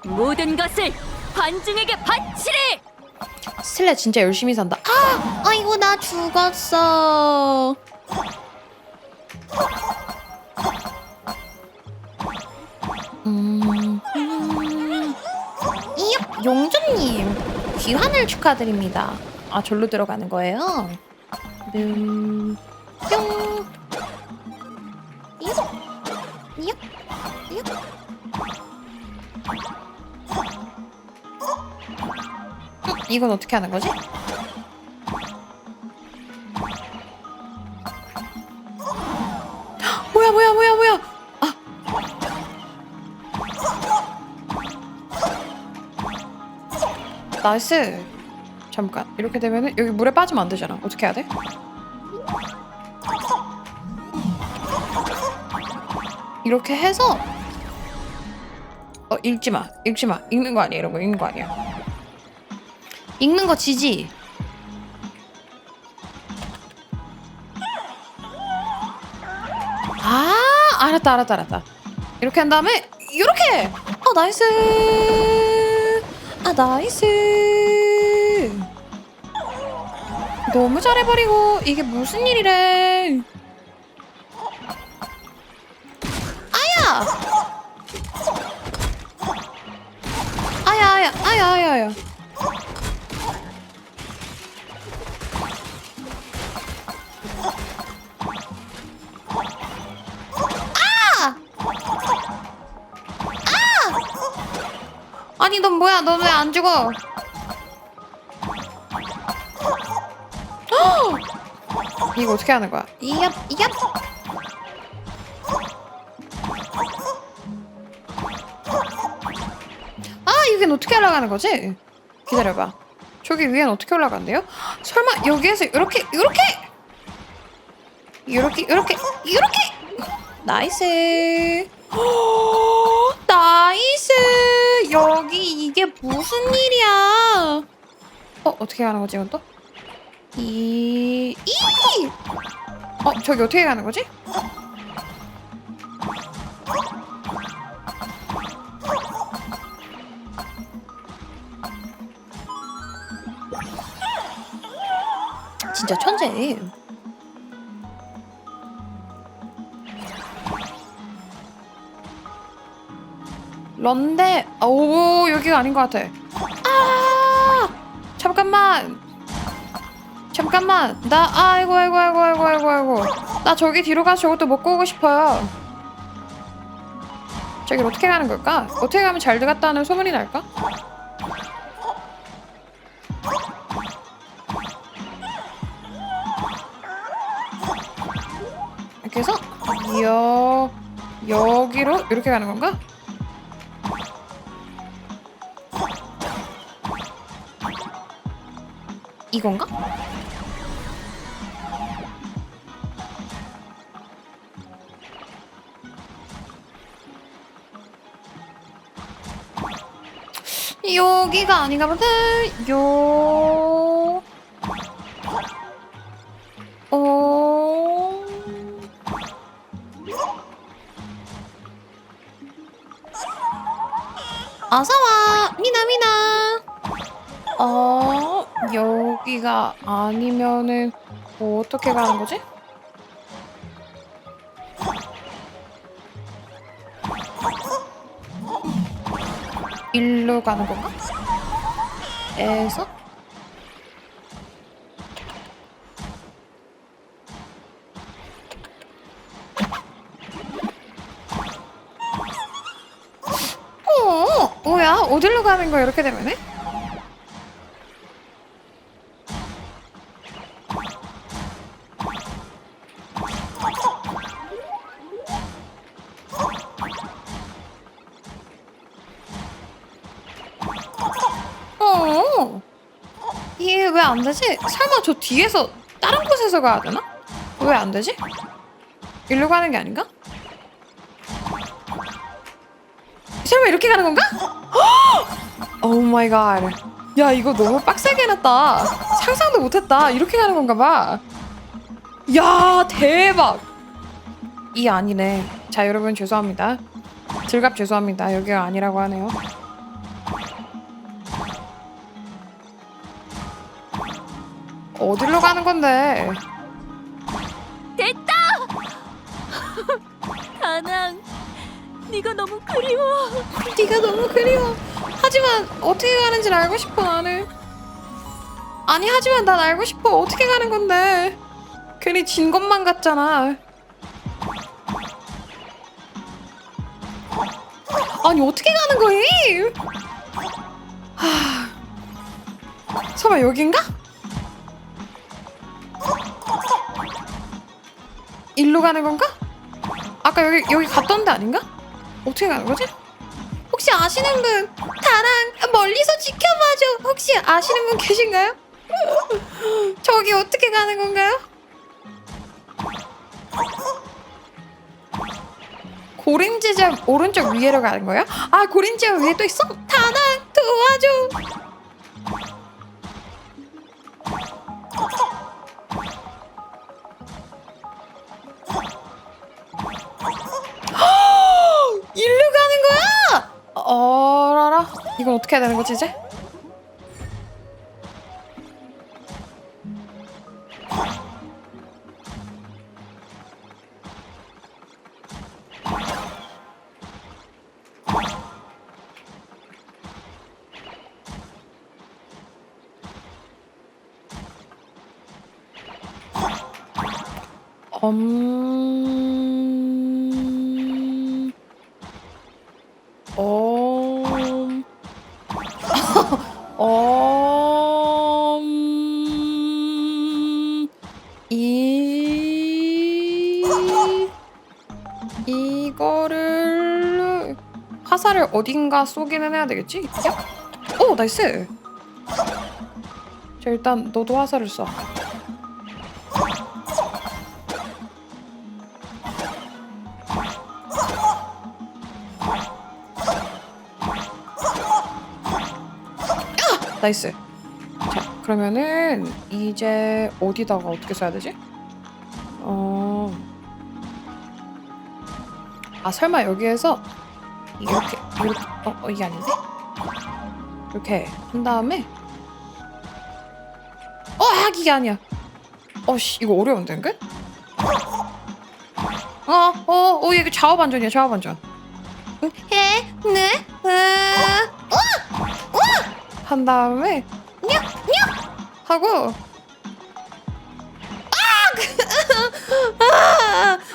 모든 것을 관중에게 바치리!
스텔라 진짜 열심히 산다. 아이고 나 죽었어. 용주님 귀환을 축하드립니다. 절로 들어가는 거예요? 뿅. 이건 어떻게 하는 거지? 뭐야. 나이스. 잠깐, 이렇게 되면은 여기 물에 빠지면 안 되잖아. 어떻게 해야 돼? 이렇게 해서 읽지 마. 읽는 거 아니야. 이런 거 읽는 거 아니야. 읽는 거 지지. 아, 알았다. 이렇게 한 다음에 이렇게. 나이스. 나이스. 너무 잘해버리고 이게 무슨 일이래. 아야. 아니 넌 뭐야? 넌 왜 안 죽어? 이거 어떻게 하는 거야? 이얍. 여긴 어떻게 올라가는 거지? 기다려봐. 저기 위엔 어떻게 올라간대요? 설마 여기에서 이렇게 나이스. 나이스. 여기 이게 무슨 일이야? 어떻게 가는 거지 이건 또? 저기 어떻게 가는 거지? 진짜 천재. 런데 여기가 아닌 것 같아. 잠깐만. 나 아이고. 나 저기 뒤로 가서 저것도 먹고 오고 싶어요. 저기 어떻게 가는 걸까? 어떻게 가면 잘 들어갔다는 소문이 날까? 이렇게 해서 여기로 이렇게 가는 건가? 이건가? 여기가 아닌가 보다. 어서와 미나. 여기가 아니면은 어떻게 가는 거지? 일로 가는 건가? 에서? 뭐야? 어디로 가는 거야 이렇게 되면은? 이게 왜 안 되지? 설마 저 뒤에서 다른 곳에서 가야 되나? 왜 안 되지? 일로 가는 게 아닌가? 설마 이렇게 가는 건가? 오 마이 갓. 야 이거 너무 빡세게 해놨다. 상상도 못했다. 이렇게 가는 건가 봐. 야 대박. 이 아니네. 자 여러분 죄송합니다. 들갑 죄송합니다. 여기가 아니라고 하네요. 어디로 가는 건데?
됐다! 다낭, 네가 너무 그리워.
네가 너무 그리워. 하지만 어떻게 가는지를 알고 싶어 나는. 아니 하지만 난 알고 싶어. 어떻게 가는 건데? 괜히 진 것만 같잖아. 아니 어떻게 가는 거임? 설마 여긴가? 일로 가는 건가? 아까 여기 갔던 데 아닌가? 어떻게 가는 거지? 혹시 아시는 분 나랑 멀리서 지켜봐줘. 혹시 아시는 분 계신가요? 저기 어떻게 가는 건가요? 고림지점 오른쪽 위로 가는 거야? 아 고림지점 위에 또 있어? 다낭 도와줘. 일로 가는 거야? 어라라. 이건 어떻게 해야 되는 거지 이제? 이거를 화살을 어딘가 쏘기는 해야 되겠지? 야! 오 나이스. 자 일단 너도 화살을 쏴. 나이스. 자 그러면은 이제 어디다가 어떻게 써야 되지? 아 설마 여기에서 이렇게 이게 아닌데? 이렇게 한 다음에 이게 아니야. 씨 이거 어려운데 은근? 이거 좌우 반전이야 좌우 반전. 한 다음에 하고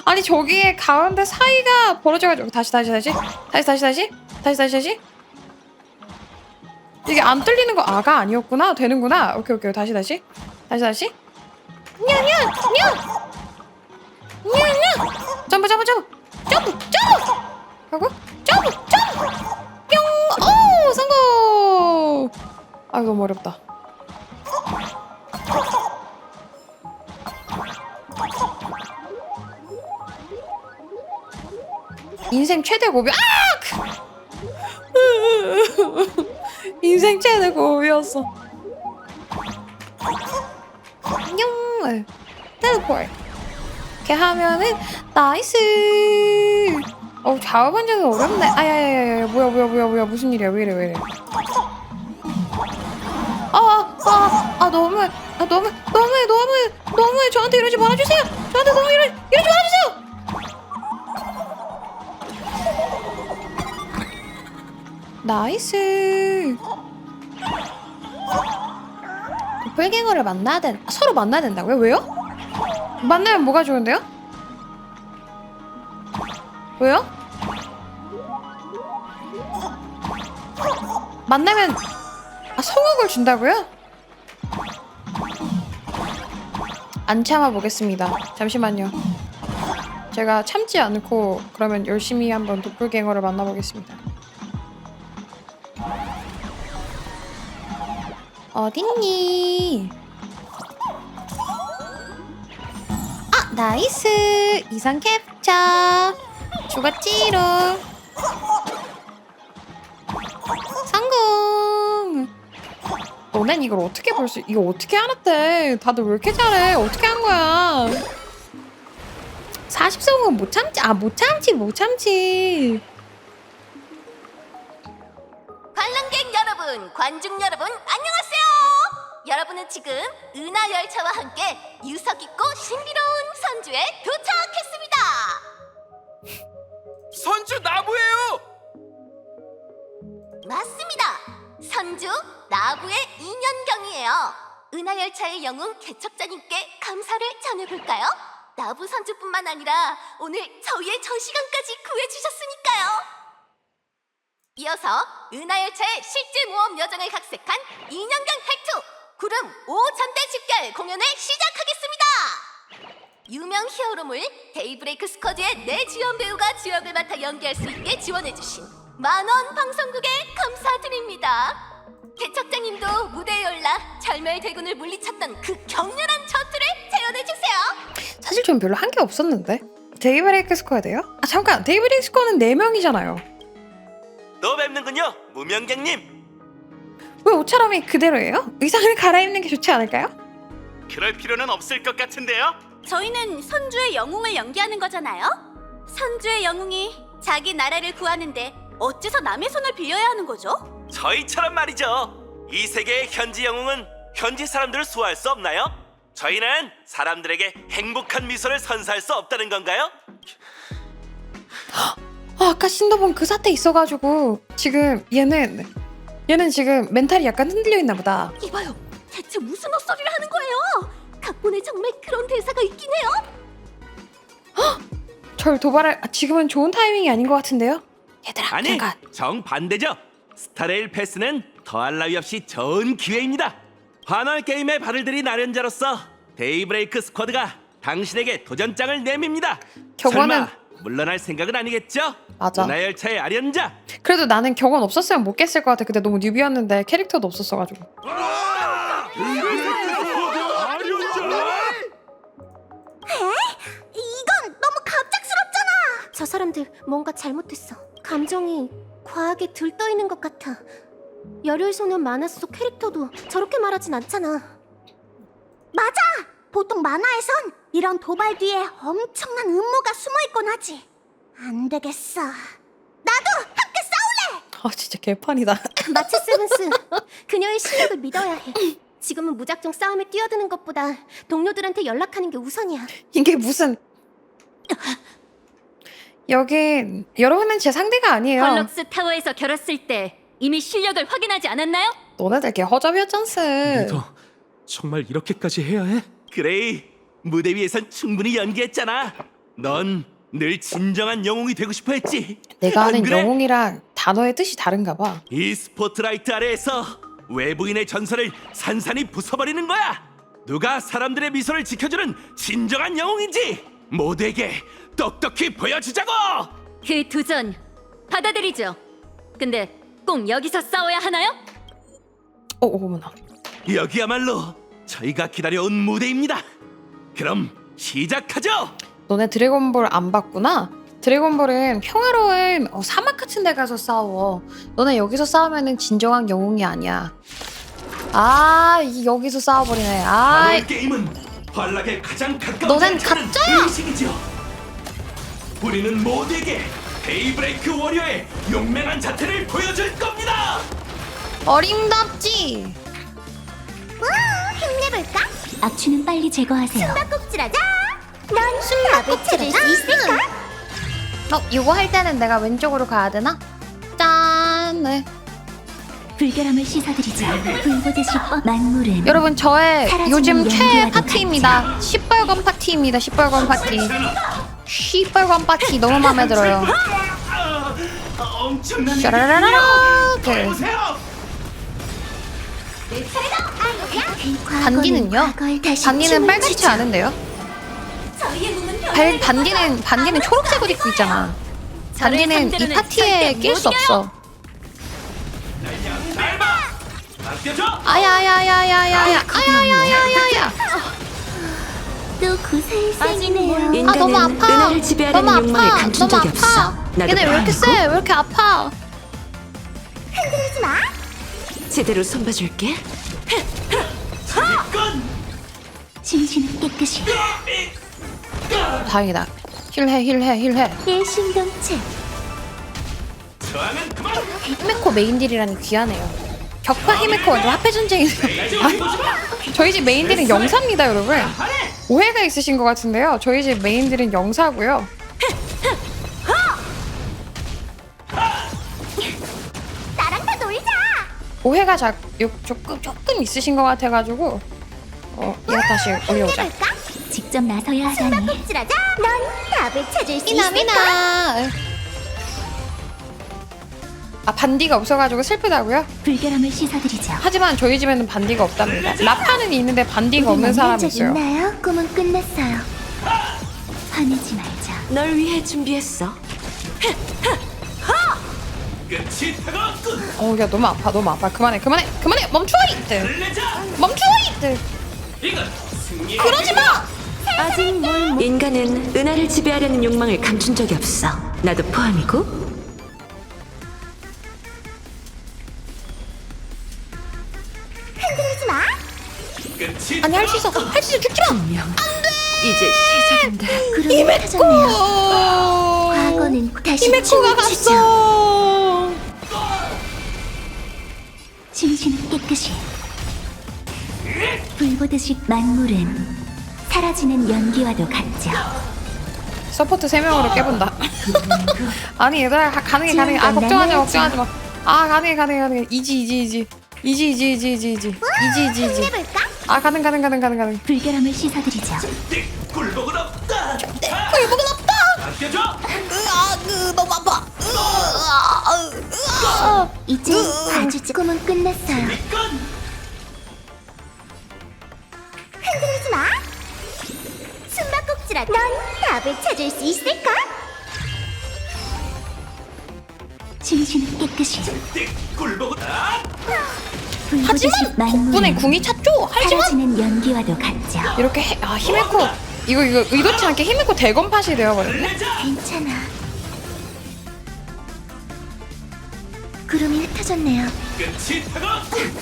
아니 저기에 가운데 사이가 벌어져가지고 다시 이게 안 뚫리는 거 아가 아니었구나. 되는구나. 오케이 다시 점프 하고 점프 뿅. 오 성공. 아 이거 너무 어렵다. 인생 최대 고비. 인생 최대 고비였어. 텔레포트. 이렇게 하면은 나이스. 좌우 반전은 어렵네. 아야야야야 뭐야 무슨 일이야 왜 이래. 너무해. 저한테 이러지 말아주세요. 저한테 너무 이러지 말아주세요. 나이스. 도플갱어를 서로 만나야 된다고요? 왜요? 만나면 뭐가 좋은데요? 왜요? 만나면 성욕을 준다고요? 안 참아보겠습니다. 잠시만요. 제가 참지 않고 그러면 열심히 한번 도플갱어를 만나보겠습니다. 어딨니? 나이스. 이상 캡처. 죽었지롱. 성공. 너넨 이걸 어떻게 이거 어떻게 알았대? 다들 왜 이렇게 잘해? 어떻게 한 거야? 40성은 못 참지.
관람객 여러분, 관중 여러분, 안녕하세요. 여러분은 지금 은하 열차와 함께 유서 깊고 신비로운 선주에 도착했습니다.
선주 나무예요.
맞습니다. 선주 나부의 인연경이에요. 은하 열차의 영웅 개척자님께 감사를 전해볼까요? 나부 선주뿐만 아니라 오늘 저희의 전시관까지 구해주셨으니까요. 이어서 은하열차의 실제 모험 여정을 각색한 인형경 탈투 구름 5전대 집결 공연을 시작하겠습니다. 유명 히어로물 데이브레이크 스쿼드의 내 지원 배우가 주역을 맡아 연기할 수 있게 지원해주신 만원 방송국에 감사드립니다. 개척자님도 무대에 올라 절멸대군을 물리쳤던 그 격렬한 전투를 재현해주세요.
사실 전 별로 한 게 없었는데. 데이브레이크 스쿼드요? 아 잠깐, 데이브레이크 스쿼드는 4명이잖아요.
또 뵙는군요, 무명객님.
왜 옷차림이 그대로예요? 의상을 갈아입는 게 좋지 않을까요?
그럴 필요는 없을 것 같은데요.
저희는 선주의 영웅을 연기하는 거잖아요. 선주의 영웅이 자기 나라를 구하는데 어째서 남의 손을 빌려야 하는 거죠?
저희처럼 말이죠. 이 세계의 현지 영웅은 현지 사람들을 수호할 수 없나요? 저희는 사람들에게 행복한 미소를 선사할 수 없다는 건가요?
아까 신도본 그 사태 있어가지고 지금 얘는 지금 멘탈이 약간 흔들려 있나 보다.
이봐요, 대체 무슨 헛소리를 하는 거예요? 각본에 정말 그런 대사가 있긴 해요?
절 도발할 지금은 좋은 타이밍이 아닌 것 같은데요? 얘들아,
아니,
잠깐.
정반대죠. 스타레일 패스는 더할 나위 없이 좋은 기회입니다. 환월 게임의 발을 들인 아련자로서 데이브레이크 스쿼드가 당신에게 도전장을 내밉니다.
경원은-
설마 물러날 생각은 아니겠죠?
맞아.
은하열차의 아련자.
그래도 나는 경험 없었으면 못 깼을 것 같아. 근데 너무 뉴비였는데 캐릭터도 없었어가지고.
이건 너무 갑작스럽잖아. 저 사람들 뭔가 잘못했어. 감정이 과하게 들떠있는 것 같아. 열혈소년 만화 속 캐릭터도 저렇게 말하진 않잖아. 맞아! 보통 만화에선 이런 도발 뒤에 엄청난 음모가 숨어있곤 하지. 안 되겠어. 나도 함께 싸울래!
아 진짜 개판이다.
마치 세븐스, 그녀의 실력을 믿어야 해. 지금은 무작정 싸움에 뛰어드는 것보다 동료들한테 연락하는 게 우선이야.
이게 무슨... 여긴 여러분은 제 상대가 아니에요.
펄럭스 타워에서 결었을 때 이미 실력을 확인하지 않았나요?
너네들 개 허접이었잖스.
정말 이렇게까지 해야 해? 그레이, 무대 위에선 충분히 연기했잖아. 넌 늘 진정한 영웅이 되고 싶어 했지.
내가
안
하는
그래?
영웅이랑 단어의 뜻이 다른가 봐.
이 스포트라이트 아래에서 외부인의 전설을 산산이 부숴버리는 거야. 누가 사람들의 미소를 지켜주는 진정한 영웅인지 모두에게 똑똑히 보여주자고.
그 도전 받아들이죠. 근데 꼭 여기서 싸워야 하나요?
어머나.
여기야말로 저희가 기다려온 무대입니다. 그럼 시작하죠.
너네 드래곤볼 안 봤구나? 드래곤볼은 평화로운 사막 같은 데 가서 싸워. 너네 여기서 싸우면은 진정한 영웅이 아니야. 여기서 싸워버리네.
환월 게임은 환락에 가장 가까운
너넨
자체는
가짜야!
의식이죠. 우리는 모두에게 데이브레이크 워리어의 용맹한 자태를 보여줄 겁니다.
어림답지.
힘내볼까?
악취는 빨리 제거하세요.
숨바꼭질하자. 넌 숨바꼭질을 수 있을까?
이거 할 때는 내가 왼쪽으로 가야 되나? 짠. 네.
불결함을 씻어드리자. 불보듯이 만물은
여러분 저의
사라지는
요즘 최애
연기와도
파티입니다. 시뻘건 파티입니다. 시뻘건 파티. 시뻘건 파티 너무 마음에 들어요.
엄청난
샤라라라라. 네. 반디는요? 반디는 빨갛지 않은데요? 반디는 초록색 옷 입고 있잖아. 반디는 이 파티에 낄 수 없어. 아야야야야야야. 아야야야야야.
또 구사일생이네요.
너무 아파.
은하를 지배하려는
너무
욕망을
아파.
감춘
너무
적이 없어.
아파.
나도
얘네 왜 이렇게 세? 왜 이렇게 아파?
흔들리지 마.
제대로 손봐줄게.
진실은 깨끗이
다행이다. 힐해.
일심동체.
저항은 그만.
히메코 메인딜이라니 귀하네요. 격파 히메코 완전 합해 전쟁이. 저희 집 메인딜은 영사입니다, 여러분. 오해가 있으신 것 같은데요. 저희 집 메인딜은 영사고요.
나랑 다 놀자.
오해가 조금 있으신 것 같아가지고 이거 다시 올려오자.
직접 나서야 하다니.
숨바꼭질하자. 넌 답을 찾을 수
미나. 아 반디가 없어가지고 슬프다고요?
불결함을 씻어드리죠.
하지만 저희 집에는 반디가 없답니다. 라파는 있는데 반디가 없는 사람이 있어요.
있나요? 꿈은 끝났어요. 화내지 말자.
널 위해 준비했어.
끝이 다가왔군.
어우 야 너무 아파 너무 아파. 그만해 멈춰 이들. 멈춰 이들.
이건 승리의
그러지 마.
아직 뭘
인간은 은하를 지배하려는 욕망을 감춘 적이 없어. 나도 포함이고.
흔들리지 마.
끝이
아니 할 수 있어 죽지 마.
이제 시작인데.
구름이 터졌네요. 과거는 다시
히메코가
춤을 추죠.
갔어.
진실은 깨끗이 불보듯이 만물은 사라지는 연기와도 같죠.
서포트 3명으로 깨본다. 아니 얘들아 가능해. 아 걱정하지 마. 아 가능해. 이지. 아 가능.
불결함을 씻어드리죠.
굴복은 없다.
굴복은 없다.
아껴줘.
너무 아파.
이제 봐주지. 꿈은 끝났어요.
흔들리지 마. 숨바꼭질아. 넌 답을 찾을 수 있을까?
진실은 깨끗이
굴복은
불보듯이
하지만
만물은
덕분에 궁이 찼죠. 하지만
사라지는 연기와도 같죠.
이렇게 히메코 이거 의도치 않게 히메코 대검팟이 되어버렸네.
괜찮아. 구름이 흩어졌네요.
끝이 다가왔군.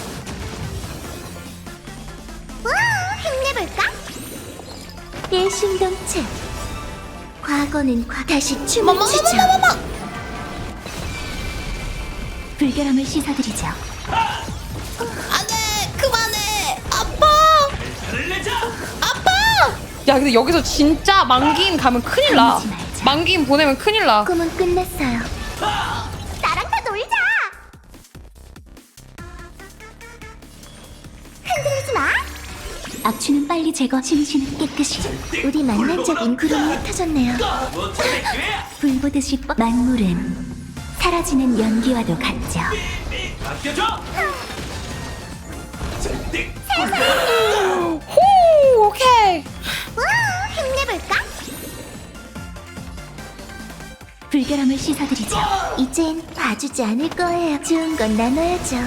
힘내볼까?
일심동체. 과거는 다시 춤을 추죠. 불결함을 씻어드리죠.
안돼 그만해. 아파. 야 근데 여기서 진짜 만기인 가면 큰일 나. 만기인 보내면 큰일 나.
꿈은 끝났어요.
나랑 다 놀자. 흔들리지 마.
악취는 빨리 제거. 진실은 깨끗이 우리 만난 적인 구름이 흩어졌네요. 불보듯이 만물은 사라지는 연기와도 같죠.
아껴줘.
호 오케이.
힘내볼까?
불결함을 씻어드리죠. 이젠 봐주지 않을 거예요. 좋은 건 나눠야죠.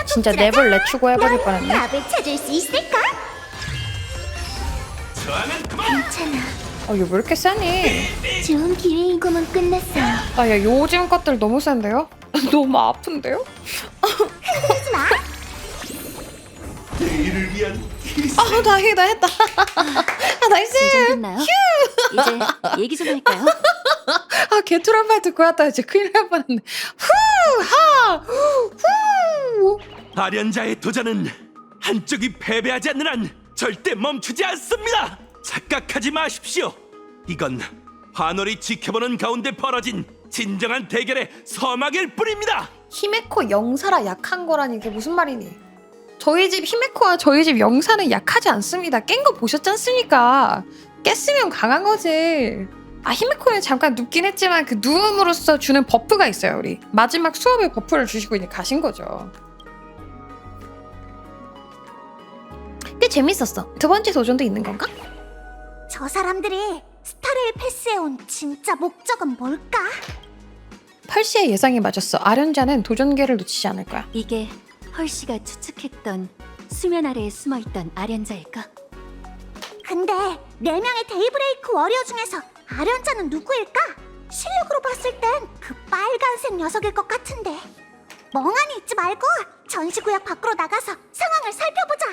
진짜 랩을 내추고 해버릴 뻔했네.
답을 찾을 수 있을까?
저항은 그만.
괜찮아.
이거 왜 이렇게 세니?
좋은 기회인 꿈은 끝났어요.
야 요즘 것들 너무 센데요? 너무 아픈데요?
흔들리지 마.
내일을 위한
다행이다 했다. 나이스.
진정됐나요? 이제 얘기 좀 할까요?
개투란 말 듣고 왔다 이제 큰일 날 뻔했네. 후.
아련자의 도전은 한쪽이 패배하지 않는 한 절대 멈추지 않습니다. 착각하지 마십시오. 이건 환월이 지켜보는 가운데 벌어진 진정한 대결의 서막일 뿐입니다.
히메코 영사라 약한 거라니 이게 무슨 말이니? 저희 집 히메코와 저희 집 영사는 약하지 않습니다. 깬 거 보셨지 않습니까? 깼으면 강한 거지. 히메코는 잠깐 눕긴 했지만 그 누움으로써 주는 버프가 있어요. 우리 마지막 수업에 버프를 주시고 이제 가신 거죠. 꽤 재밌었어. 두 번째 도전도 있는 건가?
저 사람들이 스타레일 패스에 온 진짜 목적은 뭘까?
펄시의 예상이 맞았어. 아련자는 도전계를 놓치지 않을 거야.
이게 헐씨가 추측했던 수면 아래에 숨어있던 아련자일까?
근데 4명의 데이브레이크 워리어 중에서 아련자는 누구일까? 실력으로 봤을 땐 그 빨간색 녀석일 것 같은데. 멍하니 있지 말고 전시구역 밖으로 나가서 상황을 살펴보자.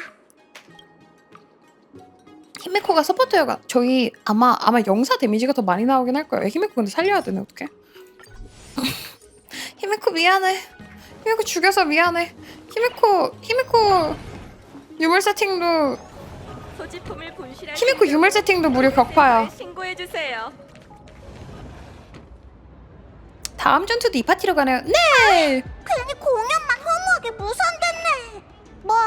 히메코가 서포터여가 저희 아마 영사 데미지가 더 많이 나오긴 할 거예요. 히메코 근데 살려야 되네 어떡해. 히메코 미안해. 히메코 죽여서 미안해. 히메코 유물 세팅도
소지품을 분실한
히메코 유물 세팅도 무료 격파야.
신고해 주세요.
다음 전투도 이 파티로 가네요. 네.
괜히 공연만 허무하게 무산됐네. 뭐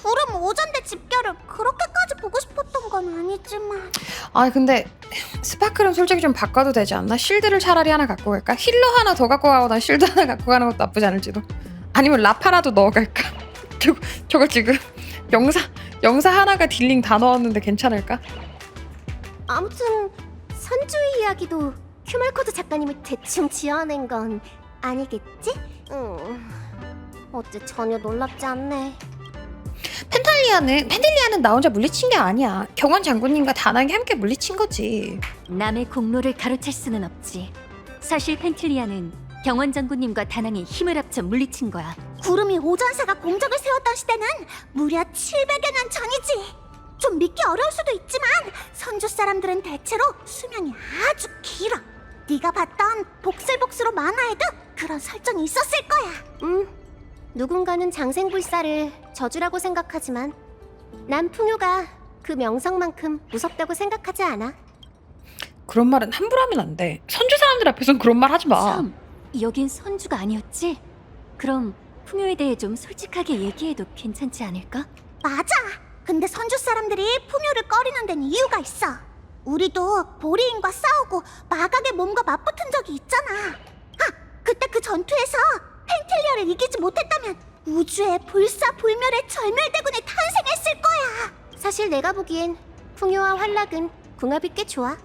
구름 오전대 집결을 그렇게까지 보고 싶었던 건 아니지만
아 근데 스파클은 솔직히 좀 바꿔도 되지 않나? 실드를 차라리 하나 갖고 갈까? 힐러 하나 더 갖고 가거나 실드 하나 갖고 가는 것도 나쁘지 않을지도. 아니면 라파라도 넣어갈까? 저거 지금 영사 하나가 딜링 다 넣었는데 괜찮을까?
아무튼 선주의 이야기도 큐말코드 작가님이 대충 지어낸 건 아니겠지? 어째 전혀 놀랍지 않네.
펜탈리아는 나 혼자 물리친 게 아니야. 경원 장군님과 다낭이 함께 물리친 거지.
남의 공로를 가로챌 수는 없지. 사실 펜틀리아는 경원 장군님과 다낭이 힘을 합쳐 물리친 거야.
구름이 오전사가 공적을 세웠던 시대는 무려 700여 년 전이지. 좀 믿기 어려울 수도 있지만 선주 사람들은 대체로 수명이 아주 길어. 네가 봤던 복슬복스로 만화에도 그런 설정이 있었을 거야. 누군가는 장생불사를 저주라고 생각하지만 난 풍요가 그 명성만큼 무섭다고 생각하지 않아.
그런 말은 함부로 하면 안 돼. 선주 사람들 앞에선 그런 말 하지 마.
참, 여긴 선주가 아니었지? 그럼 풍요에 대해 좀 솔직하게 얘기해도 괜찮지 않을까?
맞아. 근데 선주 사람들이 풍요를 꺼리는 데는 이유가 있어. 우리도 보리인과 싸우고 마각의 몸과 맞붙은 적이 있잖아. 그때 그 전투에서 펜틀리아를 이기지 못했다면 우주의 불사불멸의 절멸대군이 탄생했을 거야. 사실 내가 보기엔 풍요와 환락은 궁합이 꽤 좋아.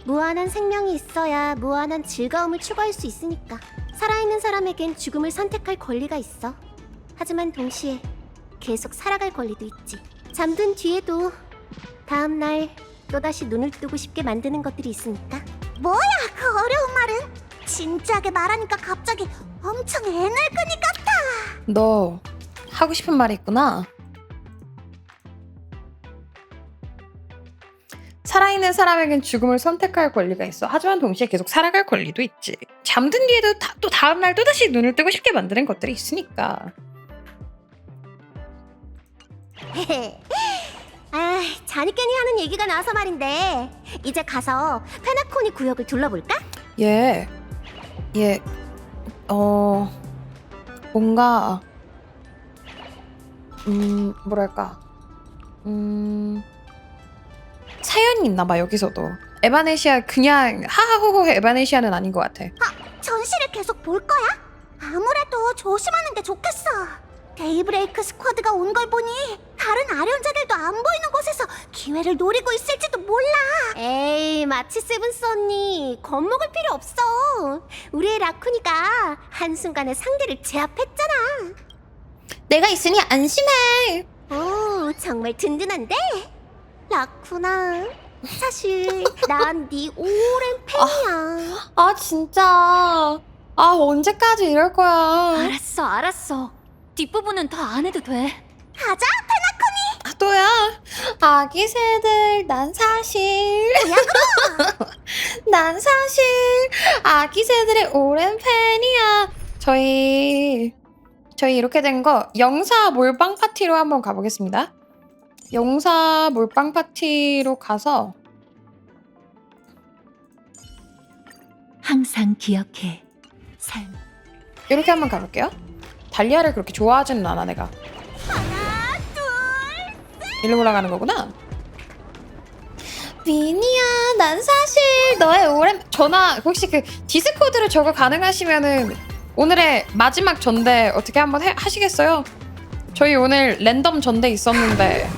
무한한 생명이 있어야 무한한 즐거움을 추구할 수 있으니까. 살아있는 사람에겐 죽음을 선택할 권리가 있어. 하지만 동시에 계속 살아갈 권리도 있지. 잠든 뒤에도 다음날 또다시 눈을 뜨고 싶게 만드는 것들이 있으니까. 뭐야 그 어려운 말은? 진지하게 말하니까 갑자기 엄청 애늙은이 같아.
너 하고 싶은 말이 있구나. 살아있는 사람에겐 죽음을 선택할 권리가 있어. 하지만 동시에 계속 살아갈 권리도 있지. 잠든 뒤에도 또 다음날 또다시 눈을 뜨고 싶게 만드는 것들이 있으니까.
자니깨니 하는 얘기가 나와서 말인데 이제 가서 페나코니 구역을 둘러볼까?
뭔가 뭐랄까 사연이 있나봐. 여기서도 에바네시아 그냥 하하호호 에바네시아는 아닌 것 같아.
전시를 계속 볼 거야? 아무래도 조심하는 게 좋겠어. 데이브레이크 스쿼드가 온 걸 보니 다른 아련자들도 안 보이는 곳에서 기회를 노리고 있을지도 몰라. 에이, 마치 세븐스 언니 겁먹을 필요 없어. 우리의 라쿠니가 한순간에 상대를 제압했잖아.
내가 있으니 안심해.
오, 정말 든든한데? 라쿠나, 사실 난 네 오랜 팬이야.
진짜. 언제까지 이럴 거야.
알았어. 뒷부분은 더 안 해도 돼.
가자, 페나코니.
또야. 아기 새들 난 사실 난 사실 아기 새들의 오랜 팬이야. 저희 이렇게 된 거 영사 몰빵 파티로 한번 가보겠습니다. 영사 몰빵 파티로 가서
항상 기억해. 삶.
이렇게 한번 가볼게요. 달리아를 그렇게 좋아하지는 않아 내가. 일로 올라가는 거구나. 미니야, 난 사실 너의 오랜 전화 혹시 그 디스코드로 저거 가능하시면은 오늘의 마지막 전대 어떻게 한번 하시겠어요? 저희 오늘 랜덤 전대 있었는데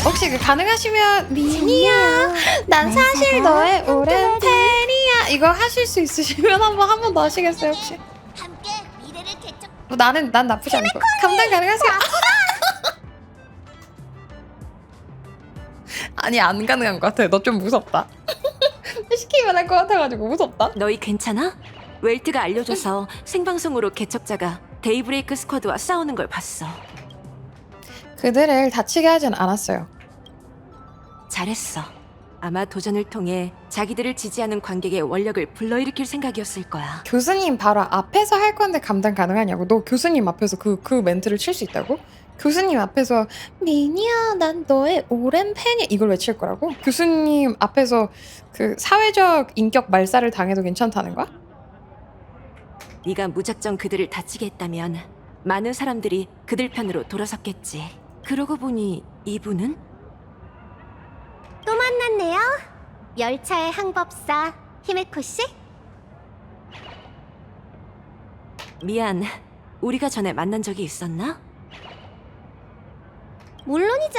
혹시 그 가능하시면 미니야, 난 사실 너의 오랜 팬이야 이거 하실 수 있으시면 한 번 더 하시겠어요 혹시?
함께 미래를 개척.
난 나쁘지 않고 감당 가능하세요? 아니 안 가능한 것 같아. 너 좀 무섭다. 시키면 할 것 같아가지고 무섭다.
너희 괜찮아? 웰트가 알려줘서 생방송으로 개척자가 데이브레이크 스쿼드와 싸우는 걸 봤어.
그들을 다치게 하진 않았어요.
잘했어. 아마 도전을 통해 자기들을 지지하는 관객의 원력을 불러일으킬 생각이었을 거야.
교수님 바로 앞에서 할 건데 감당 가능하냐고. 너 교수님 앞에서 그 멘트를 칠 수 있다고? 교수님 앞에서 미니야 난 너의 오랜 팬이야 이걸 외칠 거라고? 교수님 앞에서 그 사회적 인격 말살을 당해도 괜찮다는 거야?
네가 무작정 그들을 다치게 했다면 많은 사람들이 그들 편으로 돌아섰겠지. 그러고 보니 이분은?
또 만났네요. 열차의 항법사 히메코 씨?
미안, 우리가 전에 만난 적이 있었나?
물론이죠.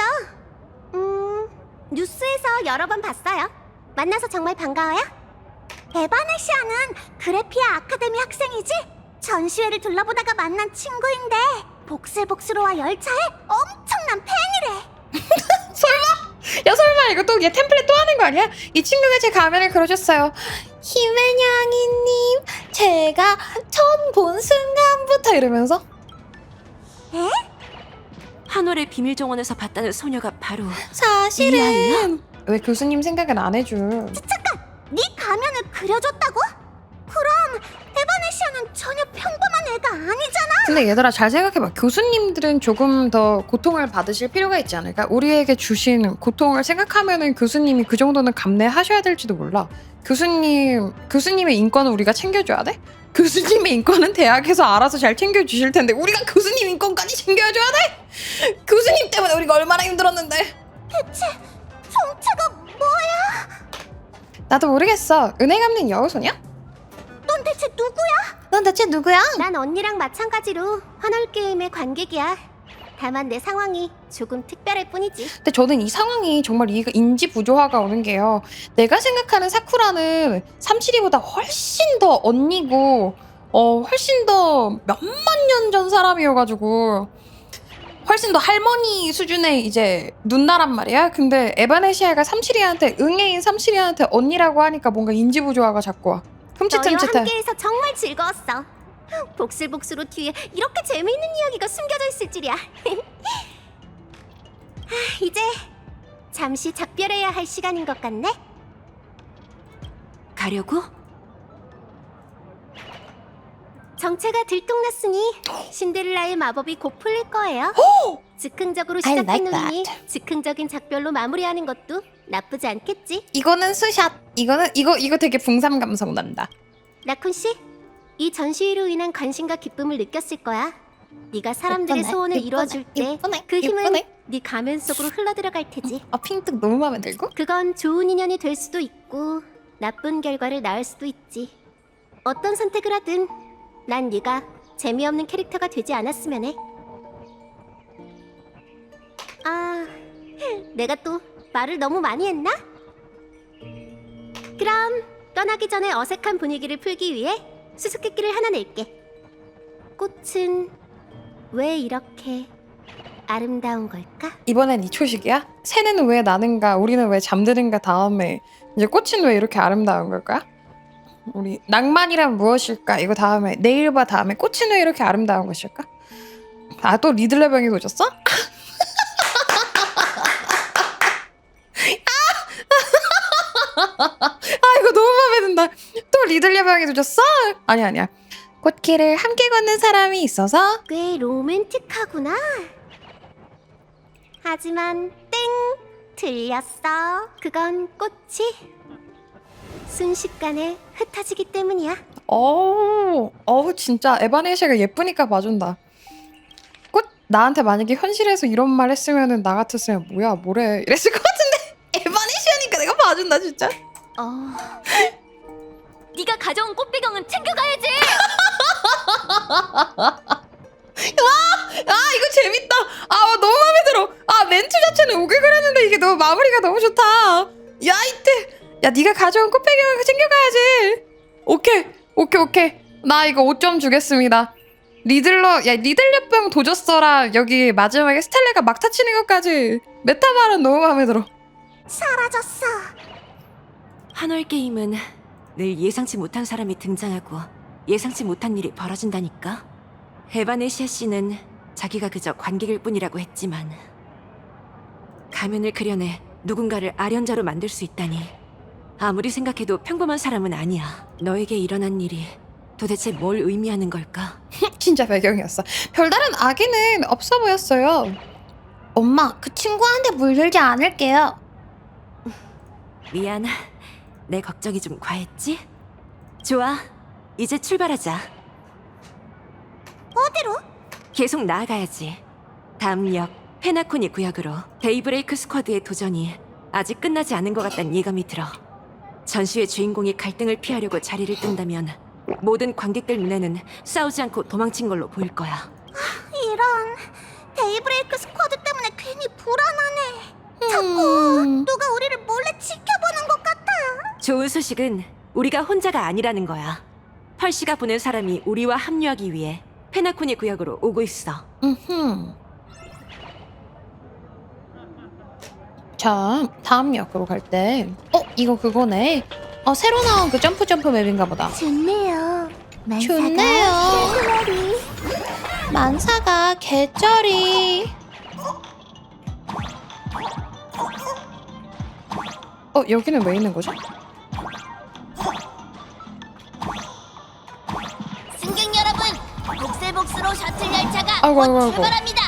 뉴스에서 여러 번 봤어요. 만나서 정말 반가워요. 에바네시아는 그래피아 아카데미 학생이지? 전시회를 둘러보다가 만난 친구인데 복슬복슬로와 열차의 엄청난 팬이래.
설마? 야 설마 이거 또 얘 템플릿 또 하는 거 아니야? 이 친구가 제 가면을 그려줬어요. 히메냥이님 제가 처음 본 순간부터 이러면서
에?
한월의 비밀 정원에서 봤다는 소녀가 바로
사실은
이 아이야?
왜 교수님 생각은 안 해줘?
잠깐! 네 가면을 그려줬다고? 그럼 에바네시아는 전혀 평범한 애가 아니잖아.
근데 얘들아 잘 생각해봐. 교수님들은 조금 더 고통을 받으실 필요가 있지 않을까? 우리에게 주신 고통을 생각하면은 교수님이 그 정도는 감내하셔야 될지도 몰라. 교수님의 인권은 우리가 챙겨줘야 돼? 교수님의 인권은 대학에서 알아서 잘 챙겨주실 텐데 우리가 교수님 인권까지 챙겨줘야 돼? 교수님 때문에 우리가 얼마나 힘들었는데.
대체 정체가 뭐야?
나도 모르겠어. 은혜 갚는 여우소녀?
넌 대체 누구야?
넌 대체 누구야?
난 언니랑 마찬가지로 환월 게임의 관객이야. 다만 내 상황이 조금 특별할 뿐이지.
근데 저는 이 상황이 정말 이해가 인지 부조화가 오는 게요. 내가 생각하는 사쿠라는 삼칠이보다 훨씬 더 언니고 훨씬 더 몇만 년 전 사람이어가지고 훨씬 더 할머니 수준의 이제 누나란 말이야. 근데 에바네시아가 삼칠이한테 응애인 삼칠이한테 언니라고 하니까 뭔가 인지 부조화가 자꾸 와.
너희와
흠칫흠칫해.
함께해서 정말 즐거웠어. 복슬복슬로 뒤에 이렇게 재미있는 이야기가 숨겨져 있을 줄이야. 이제 잠시 작별해야 할 시간인 것 같네.
가려고?
정체가 들통났으니 신데렐라의 마법이 곧 풀릴 거예요. 즉흥적으로
I
시작된
like
우리니 즉흥적인 작별로 마무리하는 것도 나쁘지 않겠지?
이거는 스샷. 이거 되게 붕삼 감성 난다.
라쿤 씨, 이 전시회로 인한 관심과 기쁨을 느꼈을 거야. 네가 사람들의
예쁘네,
소원을
예쁘네,
이루어줄 때 그 힘은
예쁘네.
네 가면 속으로 흘러들어갈 테지.
핑크 너무 마음에 들고?
그건 좋은 인연이 될 수도 있고 나쁜 결과를 낳을 수도 있지. 어떤 선택을 하든 난 네가 재미없는 캐릭터가 되지 않았으면 해. 아, 내가 또 말을 너무 많이 했나? 그럼 떠나기 전에 어색한 분위기를 풀기 위해 수수께끼를 하나 낼게. 꽃은 왜 이렇게 아름다운 걸까?
이번엔 이 초식이야? 새는 왜 나는가, 우리는 왜 잠드는가 다음에 이제 꽃은 왜 이렇게 아름다운 걸까? 우리 낭만이란 무엇일까? 이거 다음에 내일 봐 다음에 꽃은 왜 이렇게 아름다운 것일까? 아, 또 리들레병이 도졌어? 아, 이거 너무 마음에 든다. 또 리들레병이 도졌어? 아니야. 꽃길을 함께 걷는 사람이 있어서
꽤 로맨틱하구나. 하지만 땡! 틀렸어. 그건 꽃이 순식간에 흩어지기 때문이야.
어우 진짜 에바네시아가 예쁘니까 봐준다. 꽃 나한테 만약에 현실에서 이런 말 했으면은 나 같았으면 뭐야 뭐래 이랬을 것 같은데 에바네시아니까 내가 봐준다 진짜.
네가 가져온 꽃배경은 챙겨가야지.
이거 재밌다. 너무 마음에 들어. 멘트 자체는 오글 그랬는데 이게 너무 마무리가 너무 좋다. 야 이때 야 네가 가져온 꽃배경을 챙겨가야지. 오케이. 나 이거 5점 주겠습니다. 리들레병 도졌어라. 여기 마지막에 스텔레가 막타 치는 것까지 메타말은 너무 마음에 들어.
사라졌어.
한월 게임은 늘 예상치 못한 사람이 등장하고 예상치 못한 일이 벌어진다니까. 에바네시아 씨는 자기가 그저 관객일 뿐이라고 했지만 가면을 그려내 누군가를 아련자로 만들 수 있다니 아무리 생각해도 평범한 사람은 아니야. 너에게 일어난 일이 도대체 뭘 의미하는 걸까?
진짜 배경이었어. 별다른 악의는 없어 보였어요. 엄마, 그 친구한테 물들지 않을게요.
미안, 내 걱정이 좀 과했지? 좋아, 이제 출발하자.
어디로?
계속 나아가야지. 다음 역 페나코니 구역으로 데이브레이크 스쿼드의 도전이 아직 끝나지 않은 것 같다는 예감이 들어. 전시회 주인공이 갈등을 피하려고 자리를 뜬다면 모든 관객들 눈에는 싸우지 않고 도망친 걸로 보일 거야.
이런 데이브레이크 스쿼드 때문에 괜히 불안하네. 자꾸 누가 우리를 몰래 지켜보는 것 같아.
좋은 소식은 우리가 혼자가 아니라는 거야. 펄시가 보낸 사람이 우리와 합류하기 위해 페나코니 구역으로 오고 있어.
자, 다음 역으로 갈 때, 이거 그거네. 새로 나온 그 점프 맵인가 보다.
좋네요.
좋네요. 만사가 개쩌리. 여기는 왜 있는 거지?
승객 여러분, 복슬복스로 셔틀 열차가
아이고,
곧
아이고, 아이고.
출발합니다.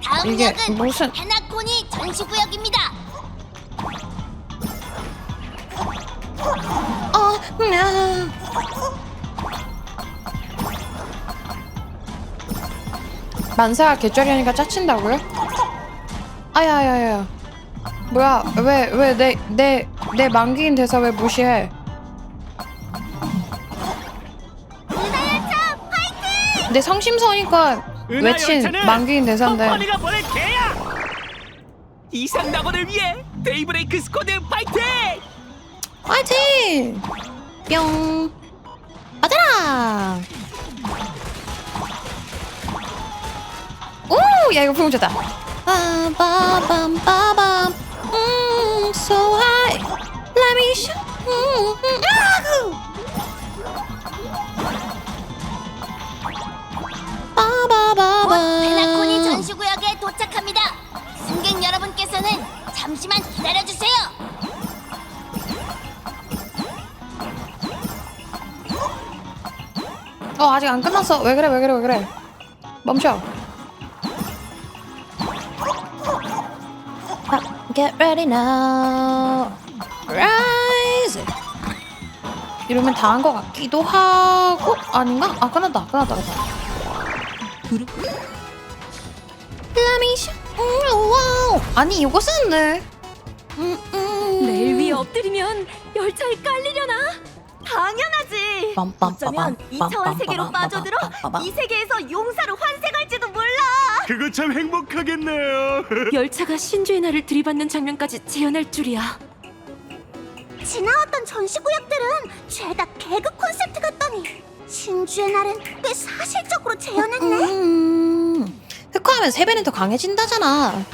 다음
이게
역은
무슨-
페나코니 전시구역입니다.
만사가 개쩌리 하니까 짜친다고요? 아야야야. 뭐야, 왜 내 만기인 대사 왜 무시해? 내 성심성의껏 외친 만기인 대사인데.
컴퍼니가 보낸 개야! 이상 낙원을 위해 데이브레이크 스쿼드 파이팅!
파이팅! 뿅! 맞아라! 오! 야, 이거 부르면 좋다. 빠밤빰빰빰 so high let me show 빠바바밤
페나코니 전시구역에 도착합니다. 승객 여러분께서는 잠시만 기다려주세요.
아직 안 끝났어. 왜 그래. 멈춰. Get ready now. Rise. 이러면 다 한 것 같기도 하고 아닌가? 끝났다. Let me show. 와우. 아니 이것은 네.
레일 위에 엎드리면 열차에 깔리려나? 당연하지. 어쩌면 이 차원 세계로 빠져들어 이 세계에서 용사로 환생할지도 몰라.
그거 참 행복하겠네요.
열차가 신주의 날을 들이받는 장면까지 재현할 줄이야.
지나왔던 전시구역들은 죄다 개그 콘셉트 같더니 신주의 날은 꽤 사실적으로 재현했네.
흑화하면 3배는 더 강해진다잖아.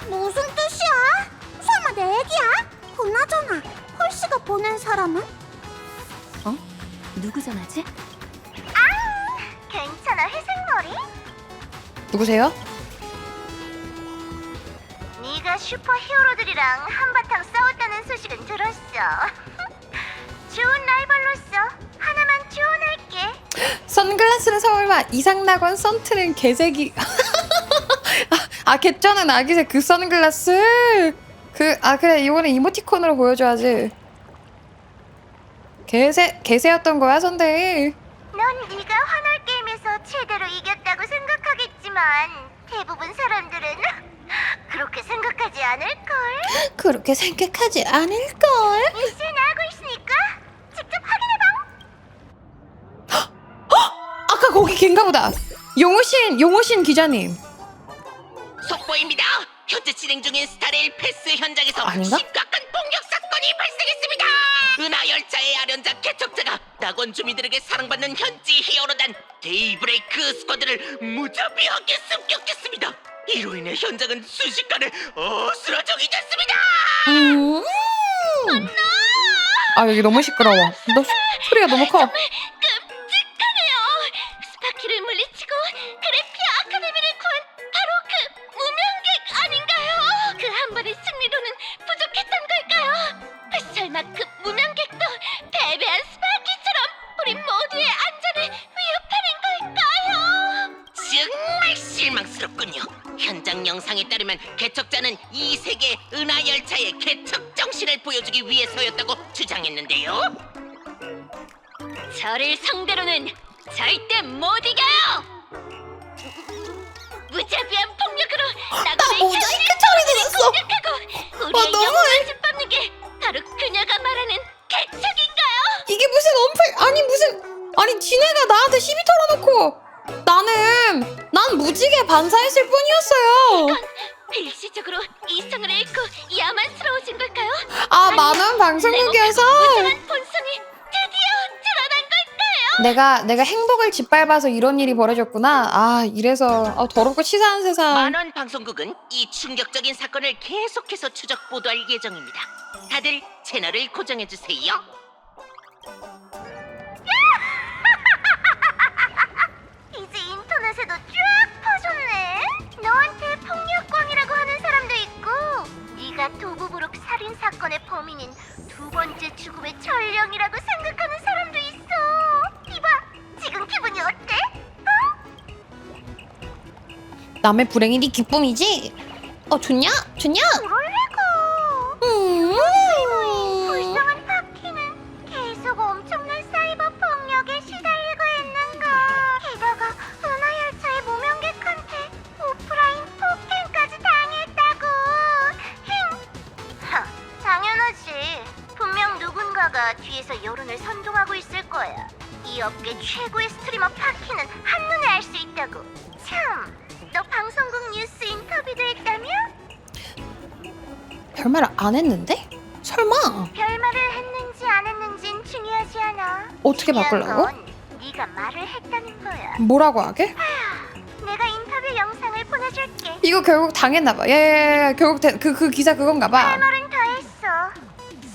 무슨 뜻이야? 설마 내 얘기야? 그나저나 펄시가 보낸 사람은?
누구 전화지?
괜찮아, 회색머리?
누구세요?
네가 슈퍼 히어로들이랑 한바탕 싸웠다는 소식은 들었어. 좋은 라이벌로서 하나만 조언할게.
선글라스는 서울마 이상낙원 선트는 개새기. 개쩌는 아기새 그 선글라스. 그래 이거는 이모티콘으로 보여줘야지. 개새였던 거야 선대.
넌 네가 환월 게임에서 최대로 이겼다고 생각하겠지만 대부분 사람들은 그렇게 생각하지 않을걸.
그렇게 생각하지 않을걸.
이제 나하고 있으니까 직접 확인해봐.
아까 거기 걘가 보다. 용호신 기자님.
속보입니다. 현재 진행 중인 스타레일 패스 현장에서
아닌가?
심각한 폭력 사건이 발생했습니다. 은하 열차의 아련자 개척자가 낙원 주민들에게 사랑받는 현지 히어로단 데이브레이크 스쿼드를 무자비하게 습격했습니다. 이로 인해 현장은 순식간에 어수라정이 됐습니다.
여기 너무 시끄러워. 너 소리가 너무 커.
끔찍하네요. 스파키를 물리치고 그래피아 아카데미를 구한 바로 그 무명객 아닌가요? 그 한 번의 승리로는 부족했던 걸까요? 설마 그 무명객도 패배한 스파키처럼 우리 모두의 안전을 위협하는 걸까요?
정말 실망스럽군요. 현장 영상에 따르면 개척자는 이 세계 은하 열차의 개척 정신을 보여주기 위해서였다고 주장했는데요.
저를 상대로는 절대 못 이겨요. 무자비한 폭력으로
나
나그네의
모자이크
현실을
처리됐어.
공격하고 우리의
너무해.
영혼을 짓밟는 게 바로 그녀가 말하는 개척인가요?
이게 무슨 아니 지네가 나한테 시비 털어놓고 난 무지개 반사했을 뿐이었어요.
일시적으로 이성을 잃고 야만스러워진 걸까요?
아, 만원 방송국이어서
무상한 본성이 드디어 드러난 걸까요?
내가 행복을 짓밟아서 이런 일이 벌어졌구나. 아, 이래서 더럽고 치사한 세상.
만원 방송국은 이 충격적인 사건을 계속해서 추적 보도할 예정입니다. 다들 채널을 고정해주세요.
이제 인터넷에도 쫙 퍼졌네. 너한테 폭력광이라고 하는 사람도 있고, 네가 도부부룩 살인 사건의 범인인 두 번째 죽음의 전령이라고 생각하는 사람도 있어. 이봐, 지금 기분이 어때?
남의 불행이 네 기쁨이지? 좋냐?
그럴 리가. 불쌍한 파키는 계속 엄청난 사이버 폭력에 시달리고 있는가. 게다가 은하열차의 무명객한테 오프라인 폭행까지 당했다고. 당연하지. 분명 누군가가 뒤에서 여론을 선동하고 있을 거야. 이 업계 최고의 스트리머 파키는 한눈에 알 수 있다고. 참, 너 방송국 뉴스 인터뷰도 했다며?
별말을 안 했는데? 설마
별말을 했는지 안 했는진 중요하지 않아.
어떻게
중요한
바꾸려고?
건 네가 말을 했다는 거야.
뭐라고 하게?
내가 인터뷰 영상을 보내줄게.
이거 결국 당했나봐. 예, 결국 그 기사 그건가봐.
할 말은 다 했어.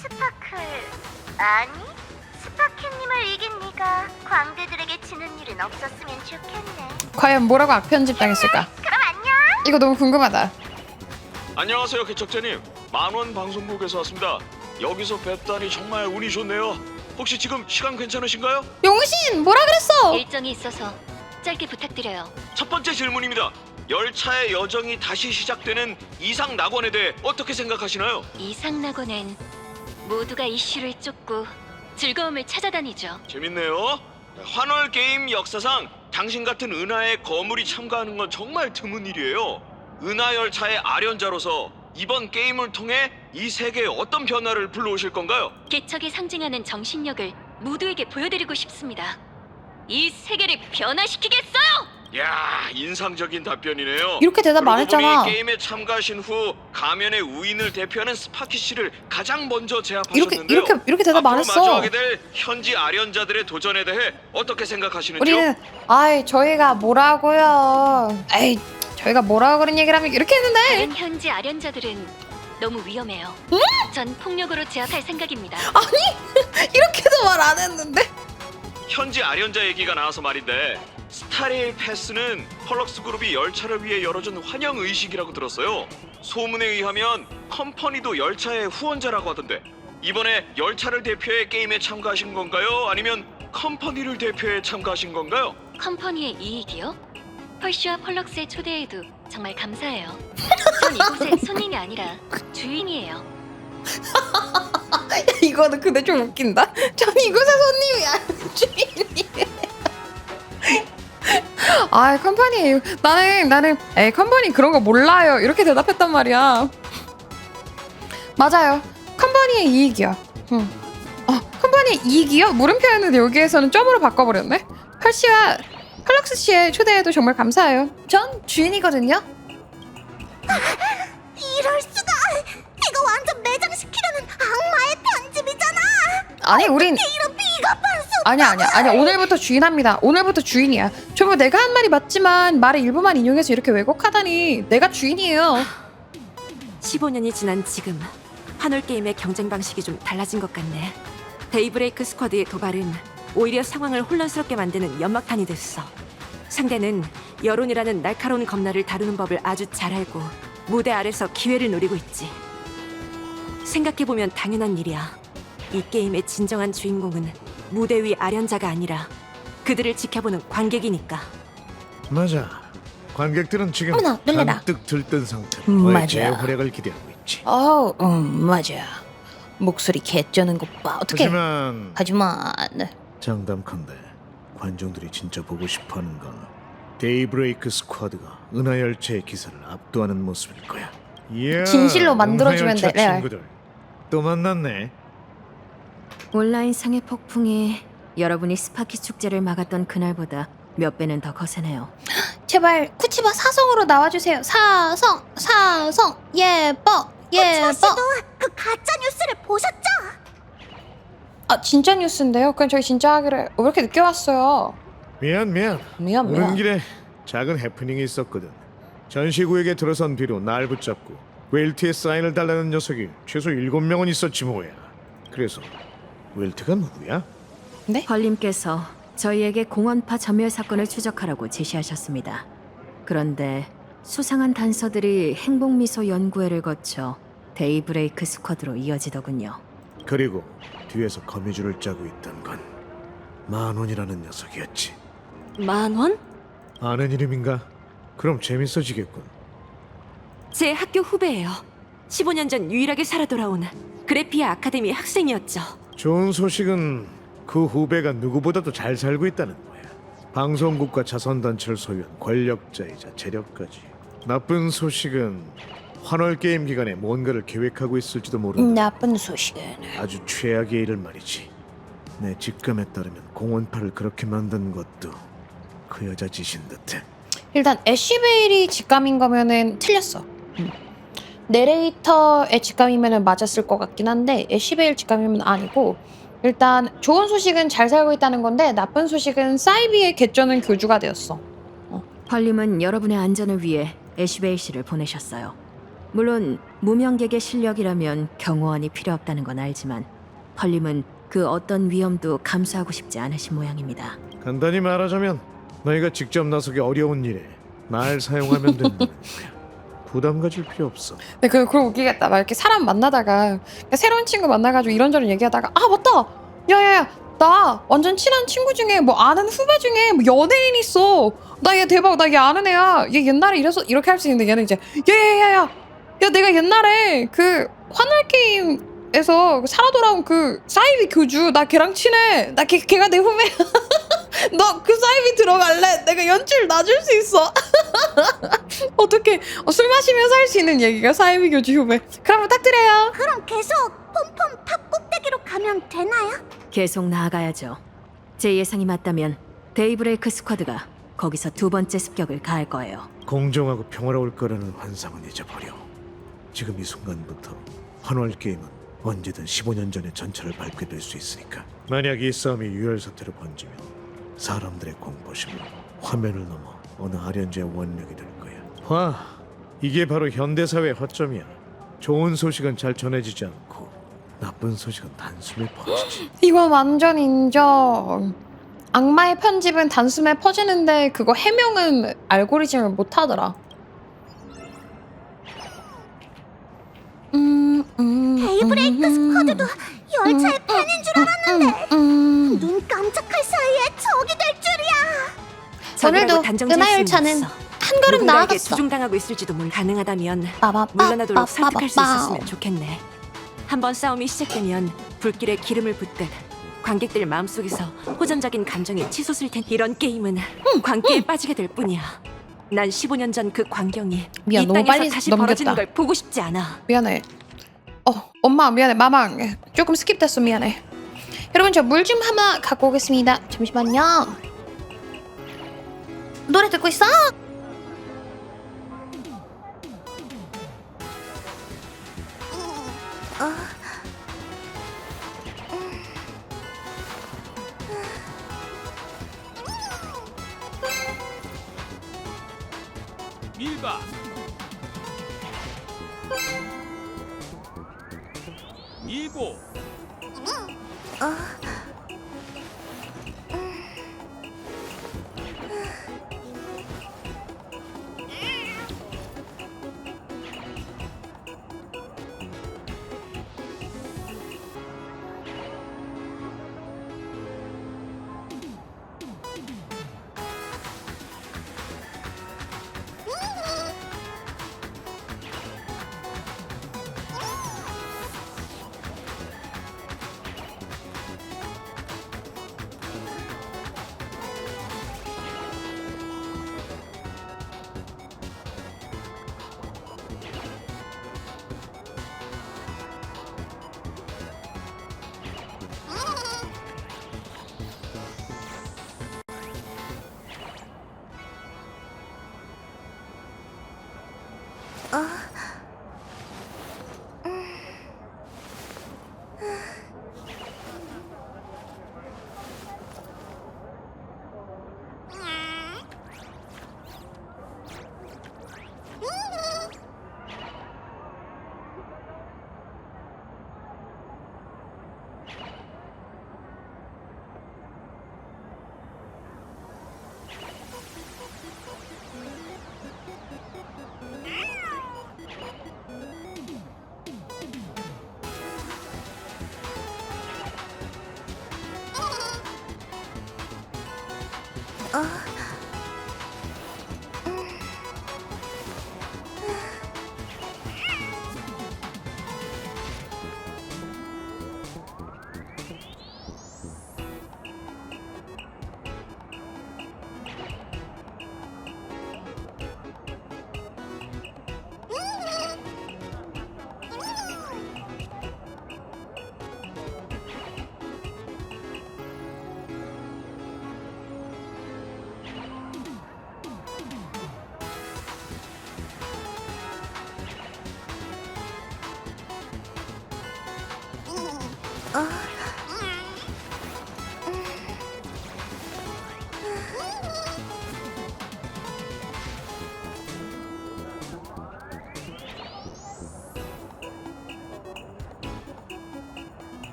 스파클 아니? 스파큐님을 이긴 네가 광대들에게 지는 일은 없었으면 좋겠네.
과연 뭐라고 악편집 당했을까?
그럼 안녕.
이거 너무 궁금하다.
안녕하세요, 개척자님. 만원 방송국에서 왔습니다. 여기서 뵙다니 정말 운이 좋네요. 혹시 지금 시간 괜찮으신가요?
용신 뭐라 그랬어?
일정이 있어서 짧게 부탁드려요.
첫 번째 질문입니다. 열차의 여정이 다시 시작되는 이상 낙원에 대해 어떻게 생각하시나요?
이상 낙원엔 모두가 이슈를 쫓고 즐거움을 찾아다니죠.
재밌네요. 환월 게임 역사상 당신 같은 은하의 거물이 참가하는 건 정말 드문 일이에요. 은하 열차의 아련자로서 이번 게임을 통해 이 세계에 어떤 변화를 불러오실 건가요?
개척이 상징하는 정신력을 모두에게 보여드리고 싶습니다. 이 세계를 변화시키겠어요!
야, 인상적인 답변이네요.
이렇게 대답 안
그러고 보니
했잖아.
게임에 참가하신 후 가면의 우인을 대표하는 스파키 씨를 가장 먼저 제압하셨는데요.
이렇게 대답 안
앞으로
했어.
마주하게 될 현지 아련자들의 도전에 대해 어떻게 생각하시는지요?
우리는 저희가 뭐라고요? 에이, 저희가 뭐라고 그런 얘기를 하면 이렇게 했는데.
다른 현지 아련자들은 너무 위험해요.
응?
전 폭력으로 제압할 생각입니다.
아니, 이렇게도 말 안 했는데.
현지 아련자 얘기가 나와서 말인데 스타레일 패스는 펄럭스 그룹이 열차를 위해 열어준 환영 의식이라고 들었어요. 소문에 의하면 컴퍼니도 열차의 후원자라고 하던데 이번에 열차를 대표해 게임에 참가하신 건가요? 아니면 컴퍼니를 대표해 참가하신 건가요?
컴퍼니의 이익이요? 펄슈와 펄럭스의 초대에도 정말 감사해요. 전 이곳의 손님이 아니라 주인이에요.
이거는 근데 좀 웃긴다. 전 이곳의 손님이야. 주인이에요. 컴퍼니 나는 컴퍼니 그런 거 몰라요. 이렇게 대답했단 말이야. 맞아요. 컴퍼니의 이익이야. 컴퍼니의 이익이요? 물음표였는데 여기에서는 점으로 바꿔버렸네. 펄씨와 펄럭스 씨의 초대에도 정말 감사해요. 전 주인이거든요.
이럴 수가. 이거 완전 매장시키려는 악마의 편집이잖아.
아니 우린
이런 비겁한 수.
아니야 오늘부터 주인합니다. 오늘부터 주인이야. 저거 내가 한 말이 맞지만 말을 일부만 인용해서 이렇게 왜곡하다니. 내가 주인이에요.
15년이 지난 지금 환월 게임의 경쟁 방식이 좀 달라진 것 같네. 데이브레이크 스쿼드의 도발은 오히려 상황을 혼란스럽게 만드는 연막탄이 됐어. 상대는 여론이라는 날카로운 검날을 다루는 법을 아주 잘 알고 무대 아래서 기회를 노리고 있지. 생각해보면 당연한 일이야. 이 게임의 진정한 주인공은 무대 위 아련자가 아니라 그들을 지켜보는 관객이니까.
맞아. 관객들은 지금
어머나, 놀래라.
잔뜩 들뜬 상태로
맞아.
너의 재활약을 기대하고 있지.
맞아. 목소리 개쩌는 것 봐. 어떻게?
하지만
하지만
장담컨대 관중들이 진짜 보고 싶어하는 건 데이브레이크 스쿼드가 은하열차의 기사를 압도하는 모습일 거야. 이야,
진실로 만들어주면 돼,
은하열차
레알.
친구들 또 만났네.
온라인상의 폭풍이 여러분이 스파키 축제를 막았던 그날보다 몇 배는 더 거세네요.
제발 쿠치바 사성으로 나와주세요. 사성 예뻐
씨도 그 가짜 뉴스를 보셨죠?
아 진짜 뉴스인데요? 그냥 저희 진짜 하기로 왜 이렇게 늦게 왔어요?
미안.
미안.
오는 길에 작은 해프닝이 있었거든. 전시구에게 들어선 뒤로 날 붙잡고 웰트에 사인을 달라는 녀석이 최소 7명은 있었지 뭐야. 그래서 웰트가 누구야?
네?
헐님께서 저희에게 공원파 점멸 사건을 추적하라고 지시하셨습니다. 그런데 수상한 단서들이 행복미소 연구회를 거쳐 데이브레이크 스쿼드로 이어지더군요.
그리고 뒤에서 거미줄을 짜고 있던 건 만원이라는 녀석이었지.
만원?
아는 이름인가? 그럼 재밌어지겠군.
제 학교 후배예요. 15년 전 유일하게 살아 돌아온 그래피아 아카데미 학생이었죠.
좋은 소식은 그 후배가 누구보다도 잘 살고 있다는 거야. 방송국과 자선단체를 소유한 권력자이자 재력까지. 나쁜 소식은 환월 게임 기간에 뭔가를 계획하고 있을지도 모른다.
나쁜 소식은
아주 최악의 일을 말이지. 내 직감에 따르면 공원파를 그렇게 만든 것도 그 여자 짓인 듯해.
일단 애쉬베일이 직감인 거면은 틀렸어. 내레이터의 직감이면은 맞았을 것 같긴 한데 애쉬베일 직감이면 아니고, 일단 좋은 소식은 잘 살고 있다는 건데 나쁜 소식은 사이비의 개쩌는 교주가 되었어.
헐님은 여러분의 안전을 위해 애쉬베일 씨를 보내셨어요. 물론 무명객의 실력이라면 경호원이 필요 없다는 건 알지만 헐님은 그 어떤 위험도 감수하고 싶지 않으신 모양입니다.
간단히 말하자면 너희가 직접 나서기 어려운 일에 날 사용하면 된다는 거야. 부담 가질 필요 없어.
근데 그거 웃기겠다. 막 이렇게 사람 만나다가 새로운 친구 만나가지고 이런저런 얘기하다가 아 맞다, 야야야 나 완전 친한 친구 중에 뭐 아는 후배 중에 뭐 연예인 있어. 나 얘 대박, 나 얘 아는 애야. 얘 옛날에 이래서 이렇게 할 수 있는데 얘는 이제 야야야야 야 내가 옛날에 그 환월 게임에서 살아 돌아온 그 사이비 교주 나 걔랑 친해. 나 걔가 내 후배야. 너 그 사이비 들어갈래? 내가 연출 놔줄 수 있어. 어떻게 술 마시면서 할 수 있는 얘기가 사이비 교주 후배. 그럼 부탁드려요.
그럼 계속 폼폼 탑 꼭대기로 가면 되나요?
계속 나아가야죠. 제 예상이 맞다면 데이브레이크 스쿼드가 거기서 두 번째 습격을 가할 거예요.
공정하고 평화로울 거라는 환상은 잊어버려. 지금 이 순간부터 환월 게임은 언제든 15년 전의 전철을 밟게 될 수 있으니까. 만약 이 싸움이 유혈 사태로 번지면 사람들의 공포심은 화면을 넘어 어느 아련지의 원력이 될 거야. 와, 이게 바로 현대사회의 허점이야. 좋은 소식은 잘 전해지지 않고 나쁜 소식은 단숨에 퍼지지.
이건 완전 인정. 악마의 편집은 단숨에 퍼지는데 그거 해명은 알고리즘을 못 하더라.
데이브레이크 스쿼드도 열차의 팬인 줄 알았는데 눈 깜짝할 사이에 적이 될 줄이야.
오늘도 은하열차는 한 걸음 나아갔어.
수중당하고 있을지도 가능하다면 물러나도록 설득할 수 있었으면 좋겠네. 한번 싸움이 시작되면 불길에 기름을 붓듯 관객들 마음속에서 호전적인 감정이 치솟을 텐. 이런 게임은 광기에 빠지게 될 뿐이야. 난 15년 전 그 광경이
미안,
이
너무
땅에서
빨리
다시
넘겼다.
벌어지는 걸 보고 싶지 않아.
미안해. 엄마 미안해. 마망 조금 스킵됐어. 미안해. 여러분 저 물 좀 하나 갖고 오겠습니다. 잠시만요. 노래 듣고 있어?
밀바 이보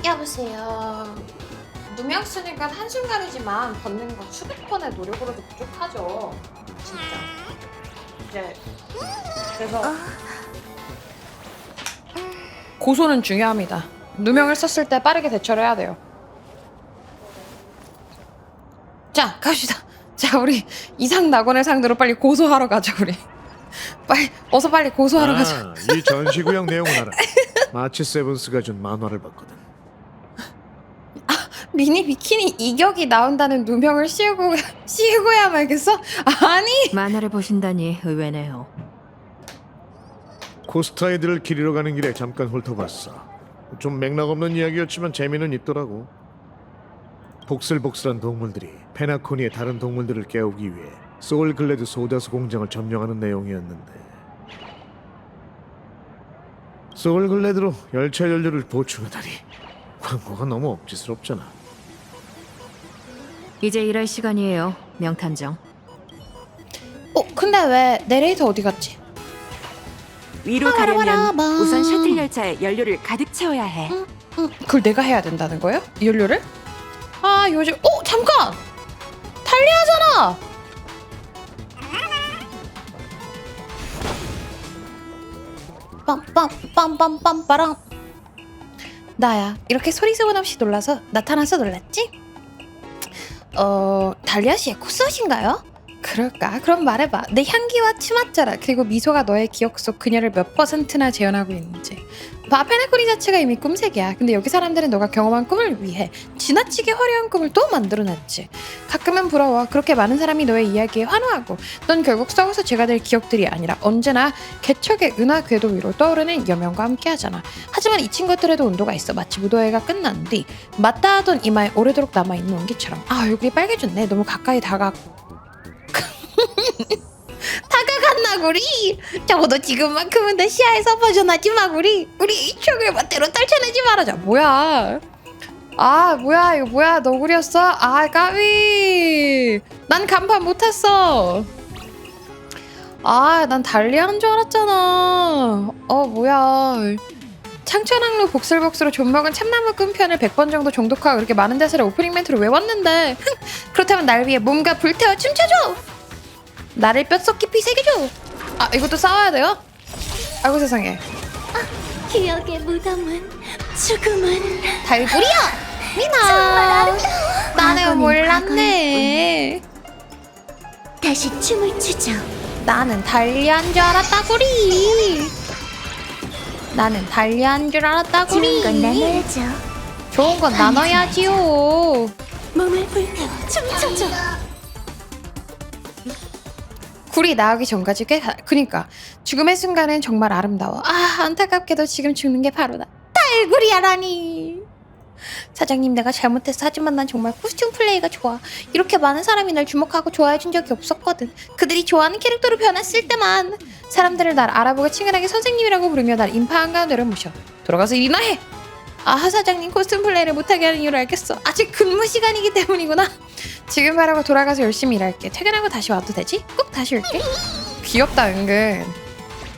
여보세요. 누명 쓰니까 한순간이지만 벗는 건 수백 번의 노력으로도 부족하죠. 진짜. 이제 그래서 고소는 중요합니다. 누명을 썼을 때 빠르게 대처를 해야 돼요. 자, 갑시다. 자, 우리 이상 낙원을 상대로 빨리 고소하러 가자, 우리. 빨리 고소하러 가자.
이 전시구역 내용을 알아. 마치 세븐스가 준 만화를 봤거든.
미니 비키니 이격이 나온다는 누명을 씌우고야 말겠어? 아니!
만화를 보신다니 의외네요.
코스타이들을 기리러 가는 길에 잠깐 훑어봤어. 좀 맥락 없는 이야기였지만 재미는 있더라고. 복슬복슬한 동물들이 페나코니의 다른 동물들을 깨우기 위해 소울글래드 소다수 공장을 점령하는 내용이었는데, 소울글래드로 열차 연료를 보충하다니 광고가 너무 억지스럽잖아.
이제 일할 시간이에요, 명탐정.
근데 왜 내레이터 어디 갔지?
위로 가려면 우선 셔틀 열차에 연료를 가득 채워야 해.
그걸 내가 해야 된다는 거예요? 연료를? 아, 요즘 잠깐! 달리하잖아! 빰빰빰빰빰빠랑. 나야, 이렇게 소리 소문 없이 놀라서 나타나서 놀랐지? 달리아 씨의 코스신가요? 그럴까? 그럼 말해봐. 내 향기와 치맛자라, 그리고 미소가 너의 기억 속 그녀를 몇 %나 재현하고 있는지. 페나코니 자체가 이미 꿈색이야. 근데 여기 사람들은 너가 경험한 꿈을 위해 지나치게 화려한 꿈을 또 만들어냈지. 가끔은 부러워. 그렇게 많은 사람이 너의 이야기에 환호하고 넌 결국 싸워서 죄가 될 기억들이 아니라 언제나 개척의 은하 궤도 위로 떠오르는 여명과 함께하잖아. 하지만 잊힌 것들에도 온도가 있어. 마치 무도회가 끝난 뒤 맞다 하던 이마에 오래도록 남아있는 온기처럼. 아, 얼굴이 빨개졌네. 너무 가까이 다가갔나구리. 적어도 지금만큼은 내 시야에서 벗어나지 마구리. 우리 추억을 멋대로 떨쳐내지 말아자. 뭐야? 뭐야 이거 뭐야? 너구리였어? 까비. 난 간판 못했어. 난 달리한 줄 알았잖아. 뭐야? 창천항로 복슬복슬로 존먹은 참나무 끈편을 100번 정도 정독하고 그렇게 많은 대사를 오프닝 멘트로 외웠는데 그렇다면 날 위해 몸과 불태워 춤춰줘. 나를 뼛속 깊이 새겨줘. 이것도 싸워야 돼요? 아이고 세상에.
기억의 무덤은 죽음은
달구리야. 미나.
정말 아름다워.
나는 몰랐네.
다시 춤을 추죠.
나는 달리한 줄 알았다구리.
좋은 건 나눠야죠.
좋은 건 나눠야지요.
몸을 불태워 춤춰줘.
굴이 나오기 전까지 그니까 죽음의 순간은 정말 아름다워. 안타깝게도 지금 죽는 게 바로 나. 달구리야라니. 사장님, 내가 잘못했어. 하지만 난 정말 코스튬 플레이가 좋아. 이렇게 많은 사람이 날 주목하고 좋아해준 적이 없었거든. 그들이 좋아하는 캐릭터로 변했을 때만 사람들을 날 알아보고 친근하게 선생님이라고 부르며 날 인파 한가운데로 모셔. 돌아가서 일이나 해. 사장님, 코스튬 플레이를 못하게 하는 이유를 알겠어. 아직 근무 시간이기 때문이구나. 지금 말하고 돌아가서 열심히 일할게. 퇴근하고 다시 와도 되지? 꼭 다시 올게. 귀엽다 은근.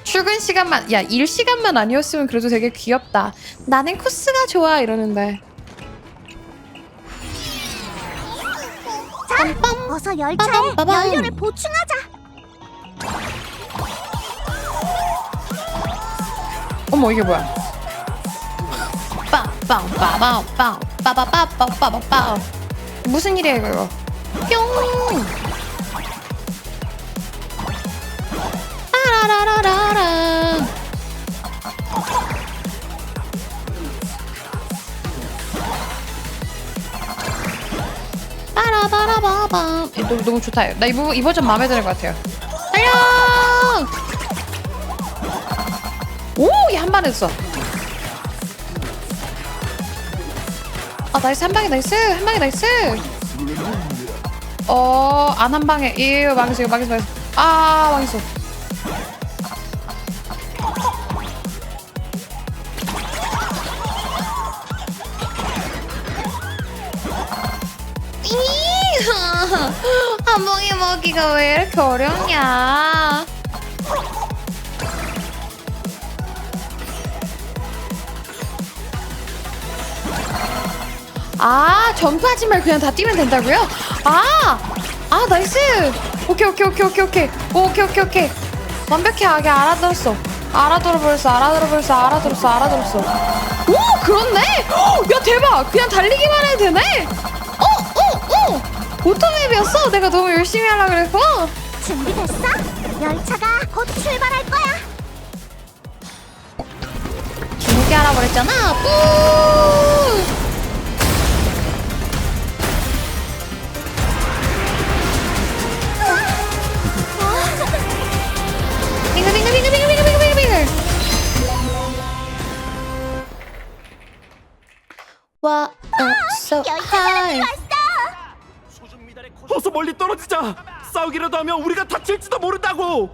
출근 시간만, 일 시간만 아니었으면 그래도 되게 귀엽다. 나는 코스가 좋아 이러는데.
자, 어서 열차에 연료를 보충하자.
어머, 이게 뭐야? 빠빠빠빠빠빠빠빠빠빠빠. 무슨 일이야 이거? 뿅. 아라라라. 빠바바밤. 너무 좋다. 나 이 버전 마음에 드는 것 같아요. 달려! 오, 얘 한 방 했어. 아, 나이스. 한 방에 나이스. 한 방에 나이스. 안 한 방에. 이거 망했어. 아, 망했어. 한 봉이 먹기가 왜 이렇게 어렵냐? 아, 점프하지 말고 그냥 다 뛰면 된다고요? 나이스. 오케이. 완벽하게 알아들었어. 알아들었어. 오, 그렇네. 야, 대박. 그냥 달리기만 해도 되네. 오토맵이었어. 내가 너무 열심히 하려고 그랬고.
준비됐어? 열차가 곧 출발할 거야.
뒤늦게 알아버렸잖아. 뿌! 빙글. 와, so high.
어서 멀리 떨어지자. 싸우기라도 하면 우리가 다칠지도 모른다고.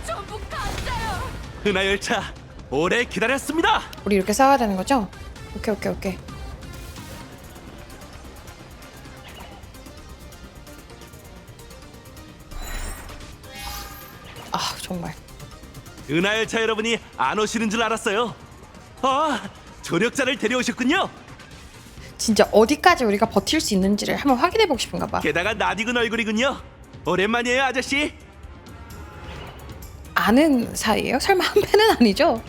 전부 가짜요.
은하 열차 오래 기다렸습니다.
우리 이렇게 싸워야 되는 거죠? 오케이. 아, 정말.
은하 열차 여러분이 안 오시는 줄 알았어요. 조력자를 데려오셨군요.
진짜 어디까지 우리가 버틸 수 있는지를 한번 확인해보고 싶은가 봐.
게다가 낯익은 얼굴이군요. 오랜만이에요, 아저씨.
아는 사이예요? 설마 한 패는 아니죠?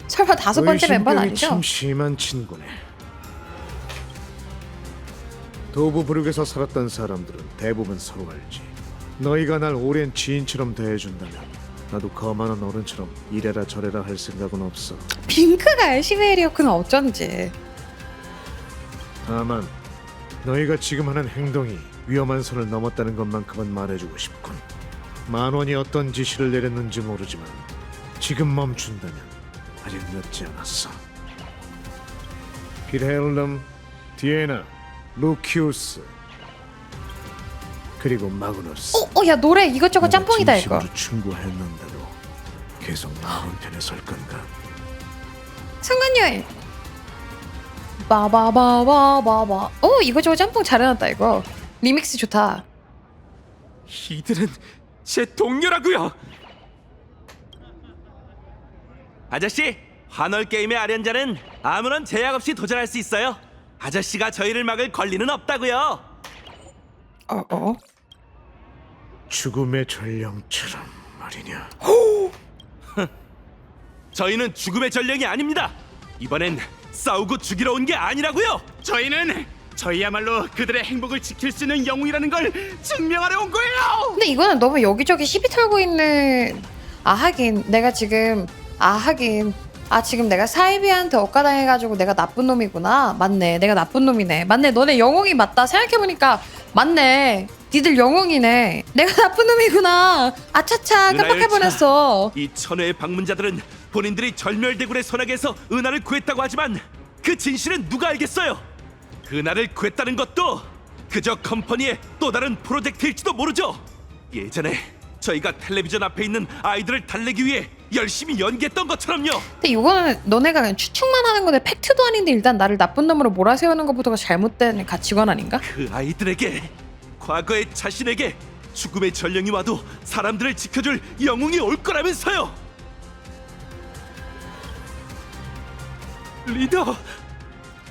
설마 5번째 멤버는 아니죠?
참 심한 친구네. 도브부룩에서 살았던 사람들은 대부분 서로 알지. 너희가 날 오랜 지인처럼 대해준다면 나도 거만한 어른처럼 이래라 저래라 할 생각은 없어.
핑크가 엘시베리였구나. 어쩐지.
다만 너희가 지금 하는 행동이 위험한 선을 넘었다는 것만큼은 말해주고 싶군. 만원이 어떤 지시를 내렸는지 모르지만 지금 멈춘다면 아직 늦지 않았어. 필헬름, 디에나, 루키우스 그리고 마그누스.
야, 노래 이것저것 짬뽕이다 이거.
진심으로 충고했는데도 계속 마음 편에 설 건가?
성관여인. 바바바바바바. 이것저것 짬뽕 잘해놨다 이거. 리믹스 좋다.
이들은 제 동료라고요. 아저씨, 환월 게임의 아련자는 아무런 제약 없이 도전할 수 있어요. 아저씨가 저희를 막을 권리는 없다고요.
죽음의 전령처럼 말이냐.
저희는 죽음의 전령이 아닙니다. 이번엔 싸우고 죽이러 온 게 아니라고요.
저희는 저희야말로 그들의 행복을 지킬 수 있는 영웅이라는 걸 증명하러 온 거예요.
근데 이거는 너무 여기저기 시비 털고 있는. 하긴 내가 지금 지금 내가 사이비한테 억가당해가지고 내가 나쁜 놈이구나. 맞네, 내가 나쁜 놈이네. 맞네, 너네 영웅이 맞다. 생각해보니까 맞네, 니들 영웅이네. 내가 나쁜 놈이구나. 아차차, 깜빡할 뻔했어.
이 천회의 방문자들은 본인들이 절멸대군의 선악에서 은하를 구했다고 하지만 그 진실은 누가 알겠어요? 은하를 구했다는 것도 그저 컴퍼니의 또 다른 프로젝트일지도 모르죠. 예전에 저희가 텔레비전 앞에 있는 아이들을 달래기 위해 열심히 연기했던 것처럼요.
근데 이거는 너네가 그냥 추측만 하는 건데 팩트도 아닌데 일단 나를 나쁜 놈으로 몰아세우는 것부터가 잘못된 가치관 아닌가?
그 아이들에게, 과거의 자신에게 죽음의 전령이 와도 사람들을 지켜줄 영웅이 올 거라면서요. 리더,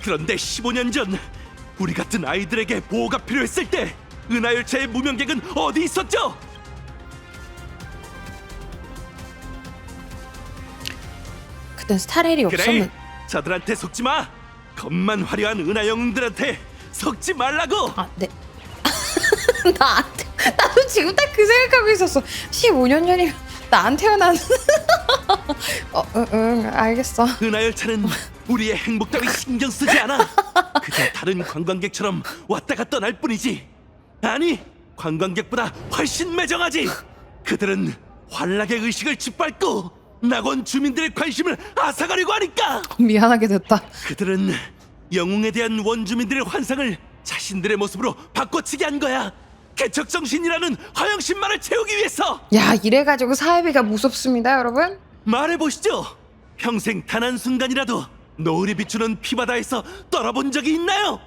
그런데 15년 전 우리 같은 아이들에게 보호가 필요했을 때 은하열차의 무명객은 어디 있었죠?
그땐 스타렐이 없었는.
저들한테 속지 마. 겉만 화려한 은하 영웅들한테 속지 말라고.
네. 나도 지금 딱 그 생각하고 있었어. 15년 전이면 나 안 태어난. 응, 알겠어.
은하열차는 우리의 행복 따위 신경 쓰지 않아. 그저 다른 관광객처럼 왔다가 떠날 뿐이지. 아니, 관광객보다 훨씬 매정하지. 그들은 환락의 의식을 짓밟고 낙원 주민들의 관심을 앗아가려고 하니까.
미안하게 됐다.
그들은 영웅에 대한 원주민들의 환상을 자신들의 모습으로 바꿔치게 한 거야. 개척정신이라는 허영심만을 채우기 위해서.
야, 이래가지고 사회비가 무섭습니다, 여러분.
말해보시죠. 평생 단 한 순간이라도 노을이 비추는 피바다에서 떠나본 적이 있나요?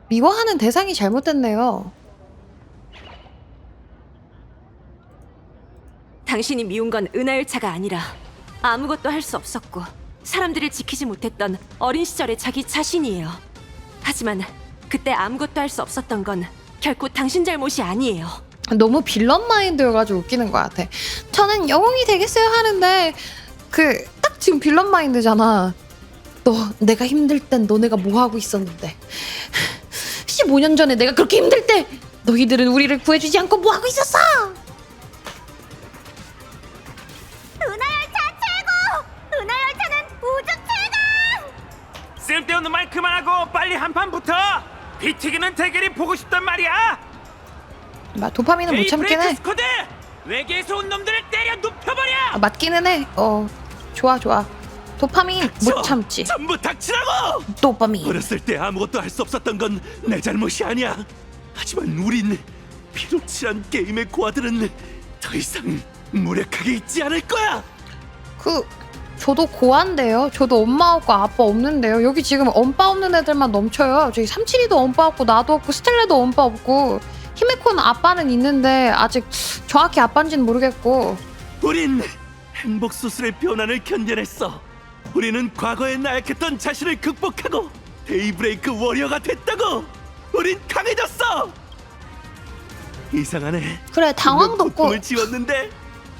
미워하는 대상이 잘못됐네요.
당신이 미운 건 은하열차가 아니라 아무것도 할 수 없었고 사람들을 지키지 못했던 어린 시절의 자기 자신이에요. 하지만 그때 아무것도 할 수 없었던 건 결코 당신 잘못이 아니에요.
너무 빌런 마인드여가지고 웃기는 것 같아. 저는 영웅이 되겠어요 하는데 딱 지금 빌런 마인드잖아. 내가 힘들 땐 너네가 뭐 하고 있었는데 15년 전에 내가 그렇게 힘들 때 너희들은 우리를 구해주지 않고 뭐 하고 있었어?
은하열차 최고! 은하열차는 우주 최강!
쓸데없는 말 그만하고 빨리 한판 붙어. 피 튀기는 대결이 보고 싶단 말이야.
도파민은 못 참긴 해.
스쿼드! 외계에서 온 놈들을 때려 눕혀버려.
맞기는 해. 좋아. 도파민 못 참지.
전부 닥치라고!
도파민.
어렸을 때 아무것도 할 수 없었던 건 내 잘못이 아니야. 하지만 우린 피로칠한 게임의 고아들은 더 이상 무력하게 있지 않을 거야.
저도 고아인데요. 저도 엄마 없고 아빠 없는데요. 여기 지금 엄빠 없는 애들만 넘쳐요. 저기 삼칠이도 엄빠 없고 나도 없고 스텔라도 엄빠 없고 히메코는 아빠는 있는데 아직 정확히 아빠인지는 모르겠고.
우린 행복 수술의 변환을 견뎌냈어. 우리는 과거에 나약했던 자신을 극복하고 데이브레이크 워리어가 됐다고. 우린 강해졌어. 이상하네.
그래, 당황도 없고.
고통을 지웠는데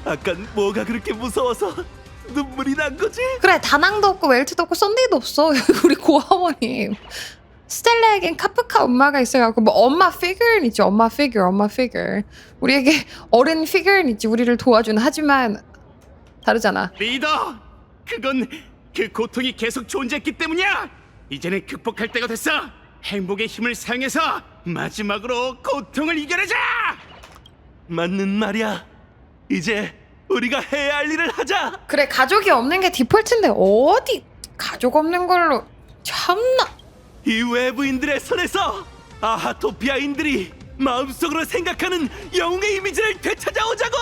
아깐 뭐가 그렇게 무서워서 눈물이 난 거지.
그래, 다낭도 없고 웰트도 없고 썬데이도 없어. 우리 고아원님. 스텔라에겐 카프카 엄마가 있어요. 뭐 엄마 피규어는 있지. 엄마 피규어. 우리에게 어른 피규어는 있지. 우리를 도와주는. 하지만 다르잖아.
리더, 그건 그 고통이 계속 존재했기 때문이야. 이제는 극복할 때가 됐어. 행복의 힘을 사용해서 마지막으로 고통을 이겨내자.
맞는 말이야. 이제 우리가 해야 할 일을 하자.
그래, 가족이 없는 게 디폴트인데 어디 가족 없는 걸로. 참나.
이 외부인들의 손에서 아하토피아인들이 마음속으로 생각하는 영웅의 이미지를 되찾아오자고.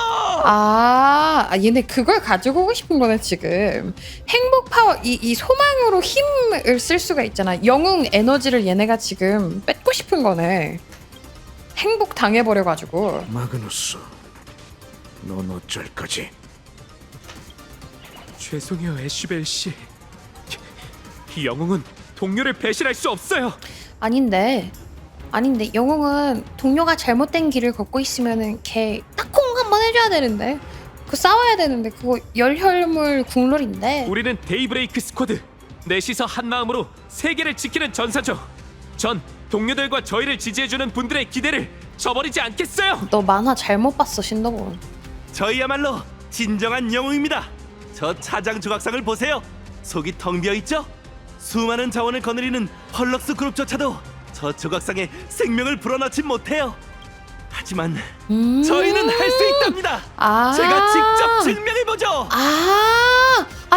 얘네 그걸 가지고 오고 싶은 거네 지금. 행복 파워, 이 소망으로 힘을 쓸 수가 있잖아. 영웅 에너지를 얘네가 지금 뺏고 싶은 거네. 행복 당해버려가지고.
마그누스, 넌 어쩔 거지?
죄송해요, 애쉬벨 씨. 영웅은 동료를 배신할 수 없어요.
아닌데 영웅은 동료가 잘못된 길을 걷고 있으면은 걔 딱콩 한번 해줘야 되는데, 그거 싸워야 되는데, 그거 열혈물 국룰인데.
우리는 데이브레이크 스쿼드. 넷이서 한 마음으로 세계를 지키는 전사죠. 전 동료들과 저희를 지지해주는 분들의 기대를 저버리지 않겠어요.
너 만화 잘못 봤어, 신더본.
저희야말로 진정한 영웅입니다. 저 차장 조각상을 보세요. 속이 텅 비어 있죠? 수많은 자원을 거느리는 펄럭스 그룹조차도 저 조각상에 생명을 불어넣지 못해요. 하지만 저희는 할 수 있답니다. 제가 직접 증명해보죠.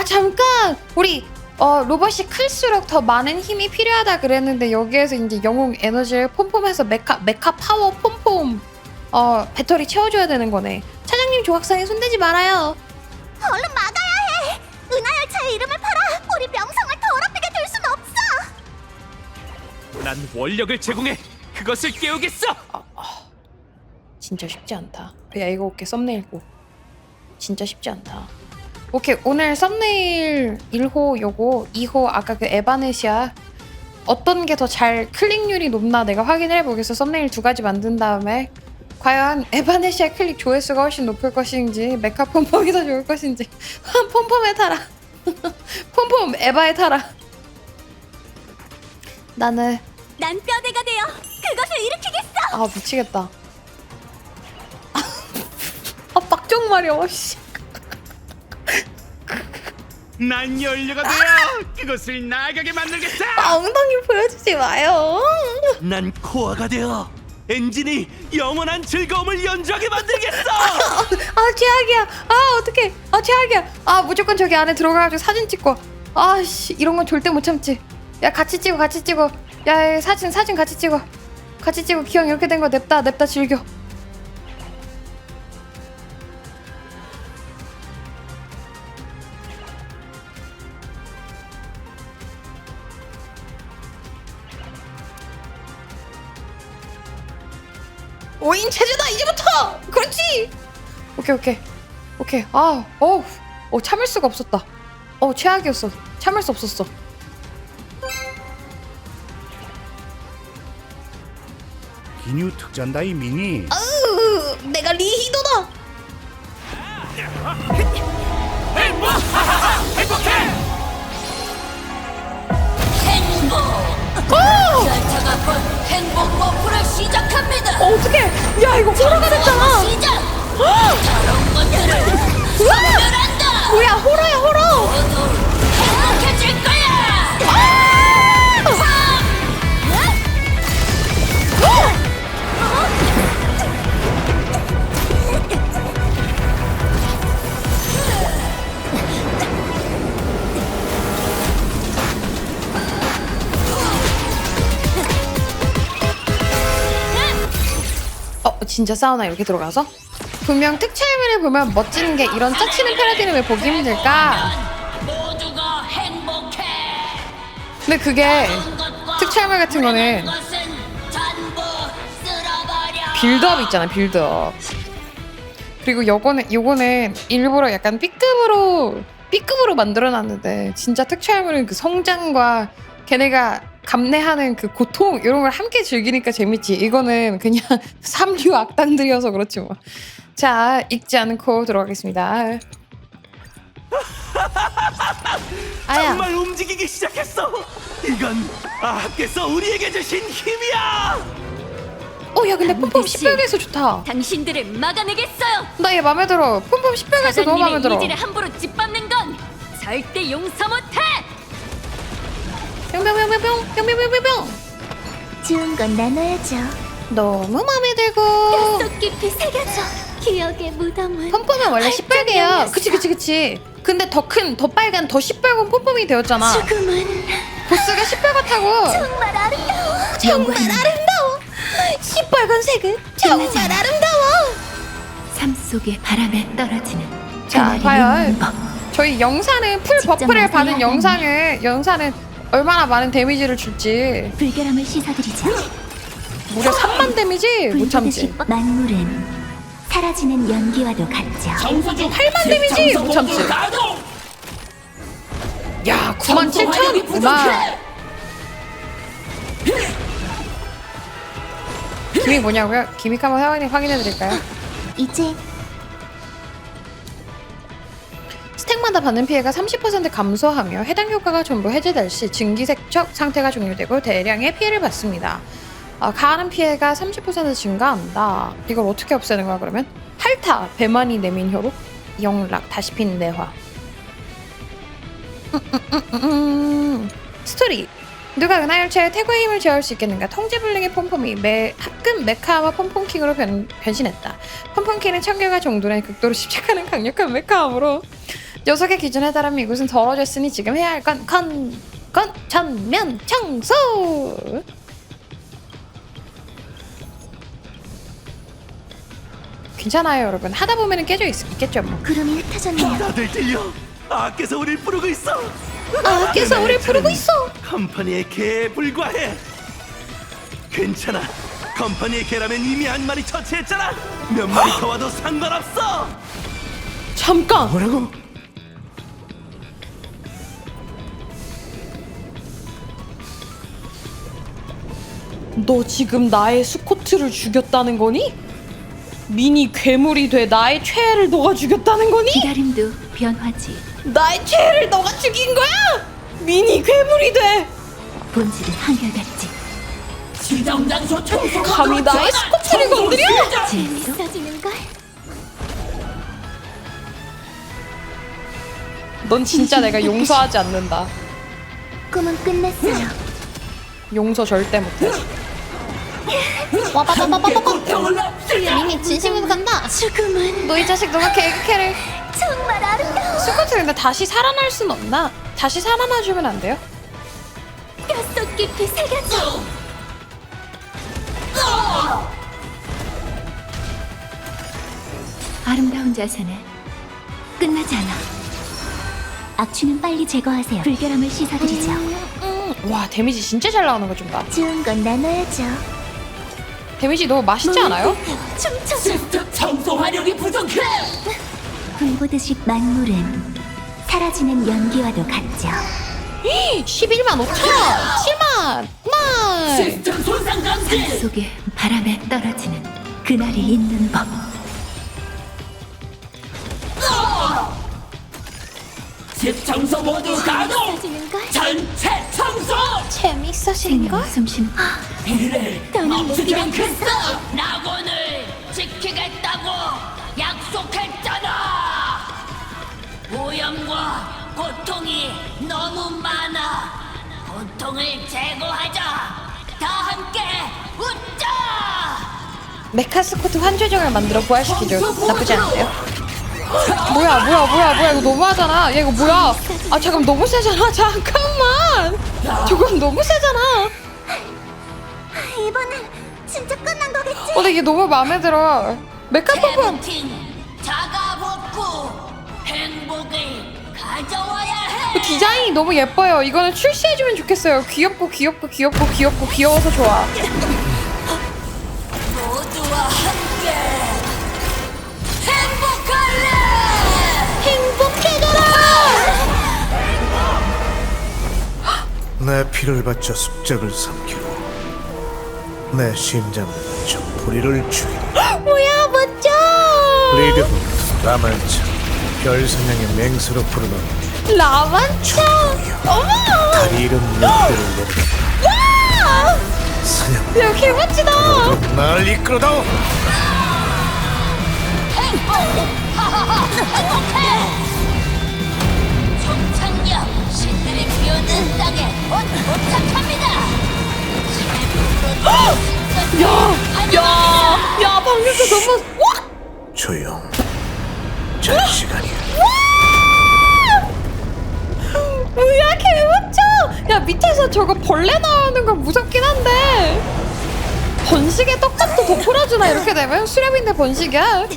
잠깐, 우리 로봇이 클수록 더 많은 힘이 필요하다 그랬는데, 여기에서 이제 영웅 에너지를 폼폼해서 메카 파워 폼폼 배터리 채워줘야 되는 거네. 차장님 조각상에 손대지 말아요.
얼른 막아야 해. 은하열차의 이름을 팔아 우리 명성을 더럽히게 될 순 없어.
난 원력을 제공해 그것을 깨우겠어.
진짜 쉽지 않다. 야, 이거 오케이, 썸네일 고. 진짜 쉽지 않다. 오케이, 오늘 썸네일 1호 요거, 2호 아까 그 에바네시아 어떤 게 더 잘 클릭률이 높나 내가 확인해 보겠어. 썸네일 2가지 만든 다음에 과연 에바네시아 클릭 조회수가 훨씬 높을 것인지, 메카 폼폼이 더 좋을 것인지. 폼폼에 타라. 폼폼 에바에 타라. 난
뼈대가 되어 그것을 일으키겠어.
미치겠다. 빡정 마려워. 씨.
난 연료가 되어 그것을 나가게 만들겠어.
엉덩이 보여주지 마요.
난 코어가 되어 엔진이 영원한 즐거움을 연주하게 만들겠어.
최악이야. 어떡해. 최악이야. 무조건 저기 안에 들어가가지고 사진 찍고. 씨, 이런 건 절대 못 참지. 야, 같이 찍어. 야, 사진 같이 찍어. 기왕 이렇게 된 거 냅다 즐겨. 오인 체제다 이제부터. 그렇지. 오케이. 참을 수가 없었다. 최악이었어. 참을 수 없었어.
기뉴 특전다이 미니.
내가 리히도다.
열차가 곧 행복 버프를 시작합니다.
어떡해. 야, 이거 호러가 됐잖아.
시작. 저런 것들을 소멸한다.
뭐야, 호러야, 호러.
모두 행복해질 거야.
진짜 사우나 이렇게 들어가서? 분명 특촬물을 보면 멋진 게 이런 짜치는 패러디는 왜 보기 힘들까?
모두가 행복해.
근데 그게 특촬물 같은 거는
전부 쓸어버려.
빌드업 있잖아, 빌드업. 그리고 요거는 일부러 약간 B급으로 만들어놨는데 진짜 특촬물은 그 성장과 걔네가 감내하는 그 고통 이런 걸 함께 즐기니까 재밌지. 이거는 그냥 삼류 악당들이어서 그렇지 뭐. 자, 읽지 않고 들어가겠습니다.
정말 움직이기 시작했어. 이건 아께서 우리에게 주신 힘이야.
야, 근데 폼폼 10별개에서 좋다.
당신들을 막아내겠어요.
나 얘 맘에 들어. 폼폼 10별개에서 너무 맘에 들어.
의지를 함부로 짓밟는 건 절대 용서 못해.
뿅뿅뿅뿅뿅.
좋은 건 나눠야죠.
너무 맘에 들고.
뼛속 깊이 새겨져. 기억의 무덤을.
폼폼은 원래 10별개야. 그치. 근데 더 큰, 더 빨간, 더 시뻘건 폼폼이 되었잖아.
죽음은
보스가 시뻘겋다고.
정말 아름다워.
시뻘건 색은 정말 아름다워.
삶 속의 바람에 떨어지는.
자, 과연 저희 영사는 풀 버프를 받은 영사는 얼마나 많은 데미지를 줄지.
불결함을 씻어드리자.
무려 3만 데미지? 못 참지.
만물은 사라지는 연기와도 같죠.
8만 데미지? 못 참지. 야, 97,000? 우마. 기믹 뭐냐고요? 기믹 한번 확인해드릴까요?
이제
스택마다 받는 피해가 30% 감소하며 해당 효과가 전부 해제될 시 증기세척 상태가 종료되고 대량의 피해를 받습니다. 가하는 피해가 30% 증가한다. 이걸 어떻게 없애는 거야 그러면? 할타, 배만이 내민 혀로 영락, 다시 핀 내화. 스토리. 누가 은하열차의 태고의 힘을 제어할 수 있겠는가? 통제불능의 폼폼이 합금 메카아마 폼폼킹으로 변신했다. 폼폼킹은 청결과 정돈에 극도로 집착하는 강력한 메카아마로 녀석의 기준에 따르면 이곳은 더러워졌으니 지금 해야 할 건 전면 청소! 괜찮아요 여러분. 하다 보면 깨져 있겠죠 뭐.
구름이 흩어졌네요.
다들 들려. 아께서 우릴 부르고 있어.
아께서 우릴 부르고 있어.
컴퍼니의 개에 불과해. 괜찮아. 컴퍼니의 개라면 이미 한 마리 처치했잖아. 몇 마리 더 와도 상관없어.
잠깐.
뭐라고?
너 지금 나의 스코트를 죽였다는 거니? 미니 괴물이 돼 나의 최애를 너가 죽였다는 거니?
기다림도 변화지.
나의 최애를 너가 죽인 거야? 미니 괴물이 돼.
본질은 한결같지.
지정장소 청소.
감히 나의 스코트를 건드려?
재밌어지는 걸.
넌 진짜 내가 용서하지 않는다.
꿈은 끝났어요.
용서 절대 못해. 미니 진심으로 간다.
죽음은
너 이 자식 너가 개그캐를.
정말 아름다워.
스쿼트 근데 다시 살아날 순 없나? 다시 살아나주면 안 돼요?
뼛속 깊이 새겨져. 아름다운 자세는 끝나지 않아. 악취는 빨리 제거하세요. 불결함을 씻어드리죠.
와 데미지 진짜 잘 나오는 거 좀 봐.
좋은 건 나눠야죠.
데미지 너무 맛있지 않아요?
춤춰. 청소 화력이 부족해. 불 보듯이 만물은 사라지는 연기와도 같죠.
11만 5천 7만 만
삶 속에 바람에 떨어지는 그날이 있는 법.
집 청소 모두 가동! 전체 청소!
재밌어지는걸?
숨쉬는
더는 멈추지 않겠어! 낙원을 지키겠다고 약속했잖아! 오염과 고통이 너무 많아! 고통을 제거하자! 다 함께 웃자!
메카 스쿼트 환조정을 만들어 부활시키죠. 나쁘지 않은데요? 뭐야 이거 너무하잖아. 얘 이거 뭐야? 아 잠깐 너무 세잖아. 잠깐만. 저건 너무 세잖아.
이번엔 진짜 끝난 거겠지?
근데 이게 너무 마음에 들어. 메카 부분.
자가 복구 행복을 가져와야 해.
디자인이 너무 예뻐요. 이거는 출시해주면 좋겠어요. 귀엽고 귀여워서 좋아.
모두와 함께 행복할래.
행복해져라.
내 피를 바쳐 습작을 삼키고 내 심장을 바쳐 불의를 죽이리.
뭐야 멋져.
리드부터 라만차 별사냥의 맹세로 부르는
라만차. 어머.
다리 잃은 늑대를 내려
와.
사냥.
야 개멋지다.
날 이끌어다오.
정착력 신들이 비오는 땅에 도착합니다.
야 방금 그 너무 와.
조용. 잘 시간이야.
뭐야 개멋져. 야 밑에서 저거 벌레 나오는 건 무섭긴 한데 번식의 떡밥도 더 풀어주나 이렇게 되면? 수렵인데 번식이야.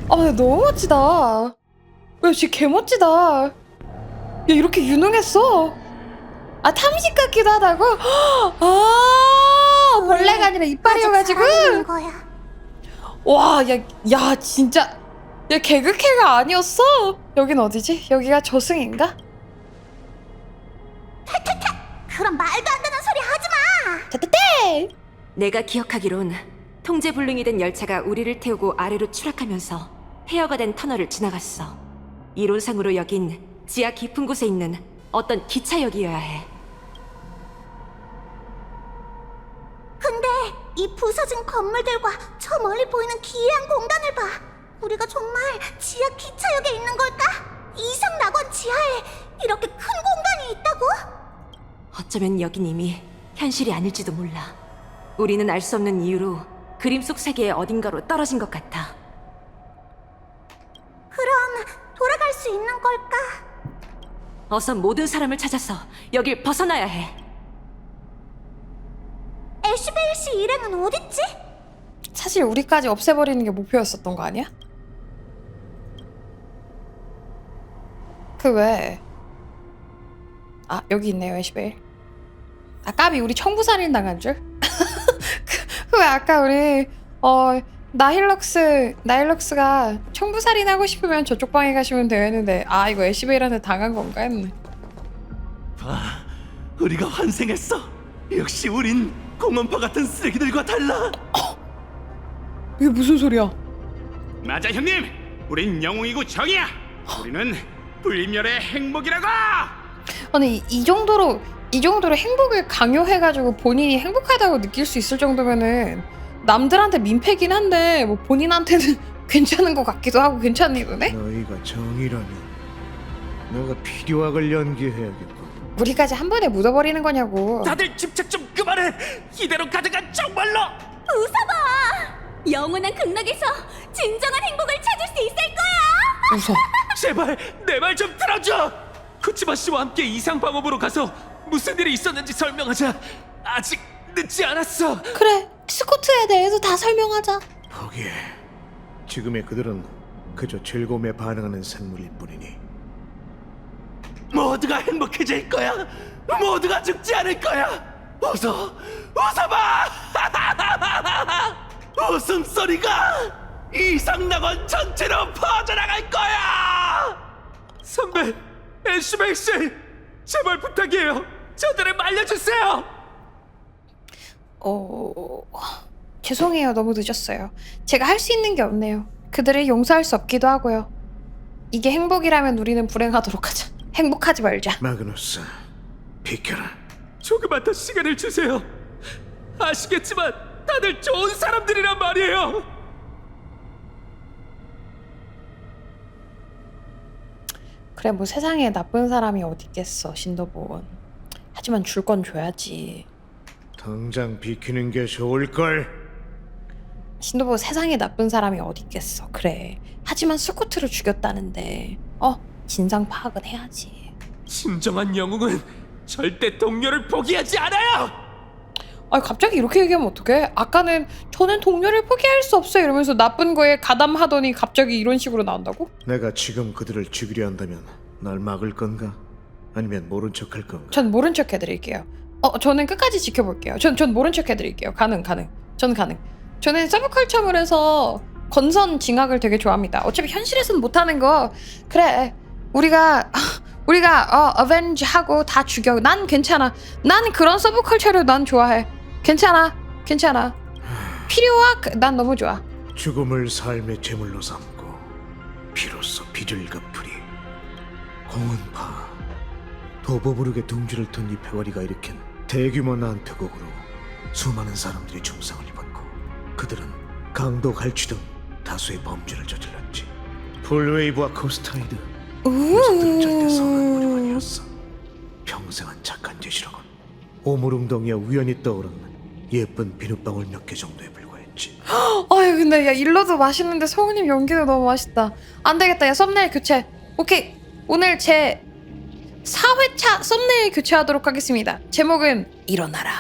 아 너무 멋지다. 야 진짜 개멋지다. 야 이렇게 유능했어. 아 탐식 같기도 하다고? 아 벌레가 아니라 이빨이어가지고. 와 야 진짜 야 개그캐가 아니었어. 여긴 어디지? 여기가 저승인가?
그런 말도 안 되는 소리 하지 마.
따따떼.
내가 기억하기론 통제불능이 된 열차가 우리를 태우고 아래로 추락하면서 폐허가 된 터널을 지나갔어. 이론상으로 여긴 지하 깊은 곳에 있는 어떤 기차역이어야 해.
근데 이 부서진 건물들과 저 멀리 보이는 기이한 공간을 봐. 우리가 정말 지하 기차역에 있는 걸까? 이상 낙원 지하에 이렇게 큰 공간이 있다고?
어쩌면 여긴 이미 현실이 아닐지도 몰라. 우리는 알 수 없는 이유로 그림 속 세계의 어딘가로 떨어진 것 같아.
그럼 돌아갈 수 있는 걸까?
어서 모든 사람을 찾아서 여길 벗어나야 해.
애쉬베일 씨 일행은 어딨지?
사실 우리까지 없애버리는 게 목표였었던 거 아니야? 그 왜? 아 여기 있네요 애쉬베일. 아 까비 우리 청부살인 당한 줄? 그 왜 아까 우리 나일럭스가 청부살인 하고 싶으면 저쪽 방에 가시면 돼요 했는데 아 이거 애쉬베일한테 당한 건가 했네.
봐, 우리가 환생했어. 역시 우린 공원파 같은 쓰레기들과 달라.
이게 무슨 소리야?
맞아 형님. 우린 영웅이고 정이야. 우리는 불멸의 행복이라고.
아니 이 정도로 행복을 강요해가지고 본인이 행복하다고 느낄 수 있을 정도면은 남들한테 민폐긴 한데 뭐 본인한테는 괜찮은 것 같기도 하고 괜찮은 이유네?
너희가 정이라면 내가 필요악을 연기해야겠군.
우리까지 한 번에 묻어버리는 거냐고.
다들 집착 좀 그만해. 이대로 가다가 정말로
웃어봐! 영원한 극락에서 진정한 행복을 찾을 수 있을 거야!
웃어.
제발 내 말 좀 들어줘. 쿠치마 씨와 함께 이상 방업으로 가서 무슨 일이 있었는지 설명하자. 아직 늦지 않았어.
그래, 스코트에 대해서 다 설명하자.
포기해. 지금의 그들은 그저 즐거움에 반응하는 생물일 뿐이니.
모두가 행복해질 거야. 모두가 죽지 않을 거야. 웃어봐. 웃음소리가 이상낙원 전체로 퍼져나갈 거야. 선배, 애쉬베이 씨, 제발 부탁이에요. 저들을 말려주세요.
죄송해요. 너무 늦었어요. 제가 할 수 있는 게 없네요. 그들을 용서할 수 없기도 하고요. 이게 행복이라면 우리는 불행하도록 하자. 행복하지 말자.
마그누스, 비켜라.
조금만 더 시간을 주세요. 아시겠지만 다들 좋은 사람들이란 말이에요.
그래, 뭐 세상에 나쁜 사람이 어디 있겠어, 신도본. 하지만 줄 건 줘야지.
당장 비키는 게 좋을걸.
신도본, 세상에 나쁜 사람이 어디 있겠어. 그래. 하지만 스코트를 죽였다는데 진상 파악은 해야지.
진정한 영웅은 절대 동료를 포기하지 않아요.
아니, 갑자기 이렇게 얘기하면 어떡해? 아까는 저는 동료를 포기할 수 없어요 이러면서 나쁜 거에 가담하더니 갑자기 이런 식으로 나온다고?
내가 지금 그들을 죽이려 한다면 날 막을 건가? 아니면 모른 척 할 건가?
전 모른 척 해드릴게요. 저는 끝까지 지켜볼게요. 전 모른 척 해드릴게요. 가능. 전 가능. 저는 서브컬처물에서 건선 징악을 되게 좋아합니다. 어차피 현실에서는 못하는 거. 그래, 우리가 어벤지 하고 다 죽여. 난 괜찮아. 난 그런 서브컬처를 난 좋아해. 괜찮아. 필요악 난 너무 좋아.
죽음을 삶의 제물로 삼고 비로소 빚을 갚으리. 공원파 도보부르게 둥지를 튼 이 패거리가 일으킨 대규모 난투극으로 수많은 사람들이 중상을 입었고 그들은 강도 갈취 등 다수의 범죄를 저질렀지. 풀웨이브와 코스타이드 녀석들은 절대 선한 무리가 아니었어. 평생은 착한 짓이라곤 오물웅덩이와 우연히 떠오르는 예쁜 비눗방울 몇 개 정도에 불과했지.
아유, 근데 야, 일러도 맛있는데 성우님 연기도 너무 맛있다. 안 되겠다. 야, 썸네일 교체. 오케이, 오늘 제 4회차 썸네일 교체하도록 하겠습니다. 제목은 일어나라,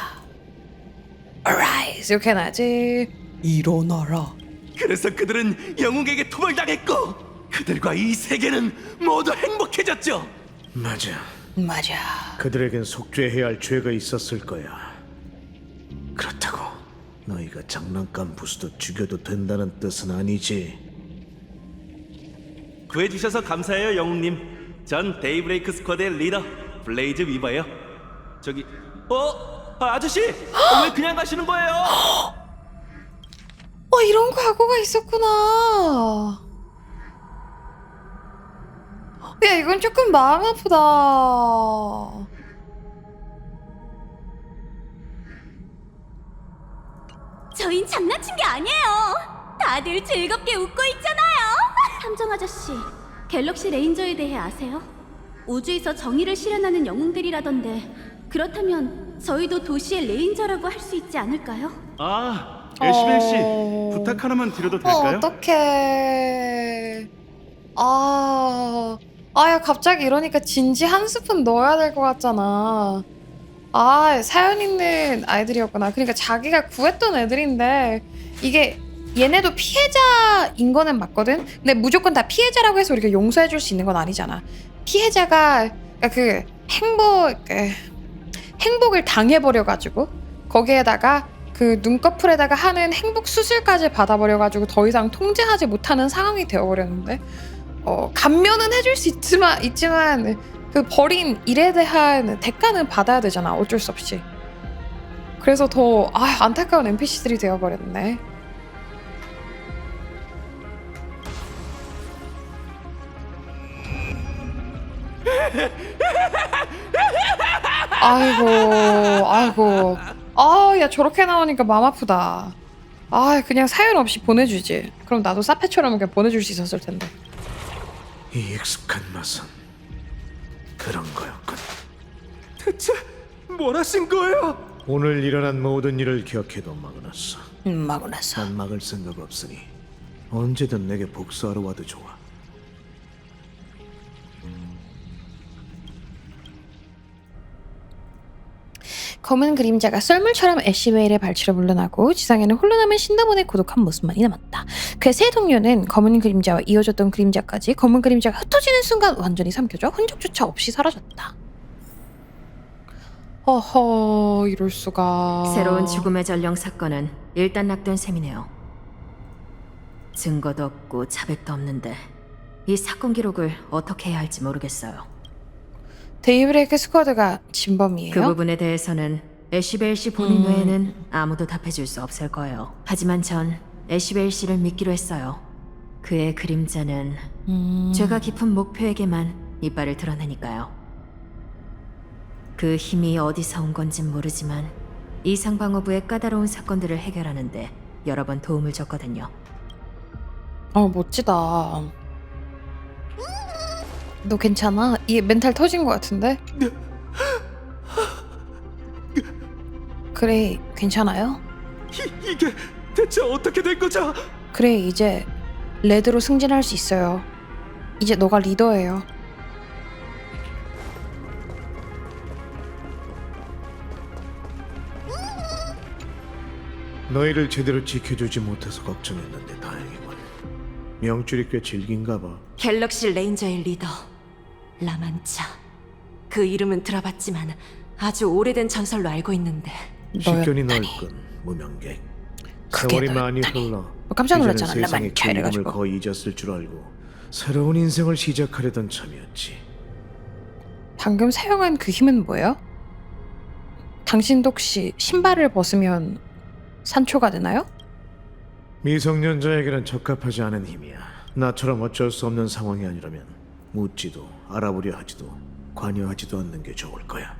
Arise 이렇게 해놔야지. 일어나라.
그래서 그들은 영웅에게 토벌당했고 그들과 이 세계는 모두 행복해졌죠.
맞아.
맞아.
그들에겐 속죄해야 할 죄가 있었을 거야. 그렇다고 너희가 장난감 부수도 죽여도 된다는 뜻은 아니지.
구해주셔서 감사해요, 영웅님. 전 데이브레이크 스쿼드의 리더 블레이즈 위버예요. 저기 아저씨, 왜 그냥 가시는 거예요?
이런 과거가 있었구나. 야, 이건 조금 마음 아프다.
저흰 장난친 게 아니에요. 다들 즐겁게 웃고 있잖아요. 탐정 아저씨, 갤럭시 레인저에 대해 아세요? 우주에서 정의를 실현하는 영웅들이라던데 그렇다면 저희도 도시의 레인저라고 할 수 있지 않을까요?
애쉬벨 씨, 부탁 하나만 드려도 될까요?
어떡해. 야, 갑자기 이러니까 진지 한 스푼 넣어야 될 것 같잖아. 사연 있는 아이들이었구나. 그러니까 자기가 구했던 애들인데 이게 얘네도 피해자인 거는 맞거든? 근데 무조건 다 피해자라고 해서 우리가 용서해 줄 수 있는 건 아니잖아. 피해자가 그 행복을 당해버려가지고 거기에다가 그 눈꺼풀에다가 하는 행복 수술까지 받아버려가지고 더 이상 통제하지 못하는 상황이 되어버렸는데 감면은 해줄 수 있지만 그 벌인 일에 대한 대가는 받아야 되잖아. 어쩔 수 없이. 그래서 더 안타까운 NPC들이 되어버렸네. 아이고. 야, 저렇게 나오니까 마음 아프다. 아, 그냥 사연 없이 보내주지. 그럼 나도 사페처럼 그냥 보내줄 수 있었을 텐데.
이 익숙한 맛은 그런 거였군.
대체 뭘 하신 거예요?
오늘 일어난 모든 일을 기억해도 마그너스.
마그너스.
난 막을 생각 없으니 언제든 내게 복수하러 와도 좋아.
검은 그림자가 썰물처럼 애쉬베일의 발치로 물러나고 지상에는 홀로 남은 신다본의 고독한 모습만이 남았다. 그의 세 동료는 검은 그림자와 이어졌던 그림자까지 검은 그림자가 흩어지는 순간 완전히 삼켜져 흔적조차 없이 사라졌다. 허허, 이럴 수가.
새로운 죽음의 전령 사건은 일단락된 셈이네요. 증거도 없고 자백도 없는데 이 사건 기록을 어떻게 해야 할지 모르겠어요.
데이브레이크 스쿼드가 진범이에요?
그 부분에 대해서는 애쉬베일 씨 본인 외에는 아무도 답해줄 수 없을 거예요. 하지만 전 애쉬베일 씨를 믿기로 했어요. 그의 그림자는 죄가 깊은 목표에게만 이빨을 드러내니까요. 그 힘이 어디서 온 건진 모르지만 이상방어부의 까다로운 사건들을 해결하는데 여러 번 도움을 줬거든요.
멋지다. 너 괜찮아? 이 멘탈 터진 것 같은데? 그래, 괜찮아요?
이게 대체 어떻게 된 거죠?
그래, 이제 레드로 승진할 수 있어요. 이제 너가 리더예요.
너희를 제대로 지켜주지 못해서 걱정했는데 다행이군. 명줄이 꽤 질긴가 봐.
갤럭시 레인저의 리더 라만차. 그 이름은 들어봤지만 아주 오래된 전설로 알고 있는데.
식견이 넓군 무명객. 세월이 많이 흘러
깜짝 놀랐잖아.
이제는 세상의
라만차
그 이름을
이래가지고.
거의 잊었을 줄 알고 새로운 인생을 시작하려던 참이었지.
방금 사용한 그 힘은 뭐예요? 당신도 혹시 신발을 벗으면 산초가 되나요?
미성년자에게는 적합하지 않은 힘이야. 나처럼 어쩔 수 없는 상황이 아니라면 묻지도 알아보려 하지도 관여하지도 않는 게 좋을 거야.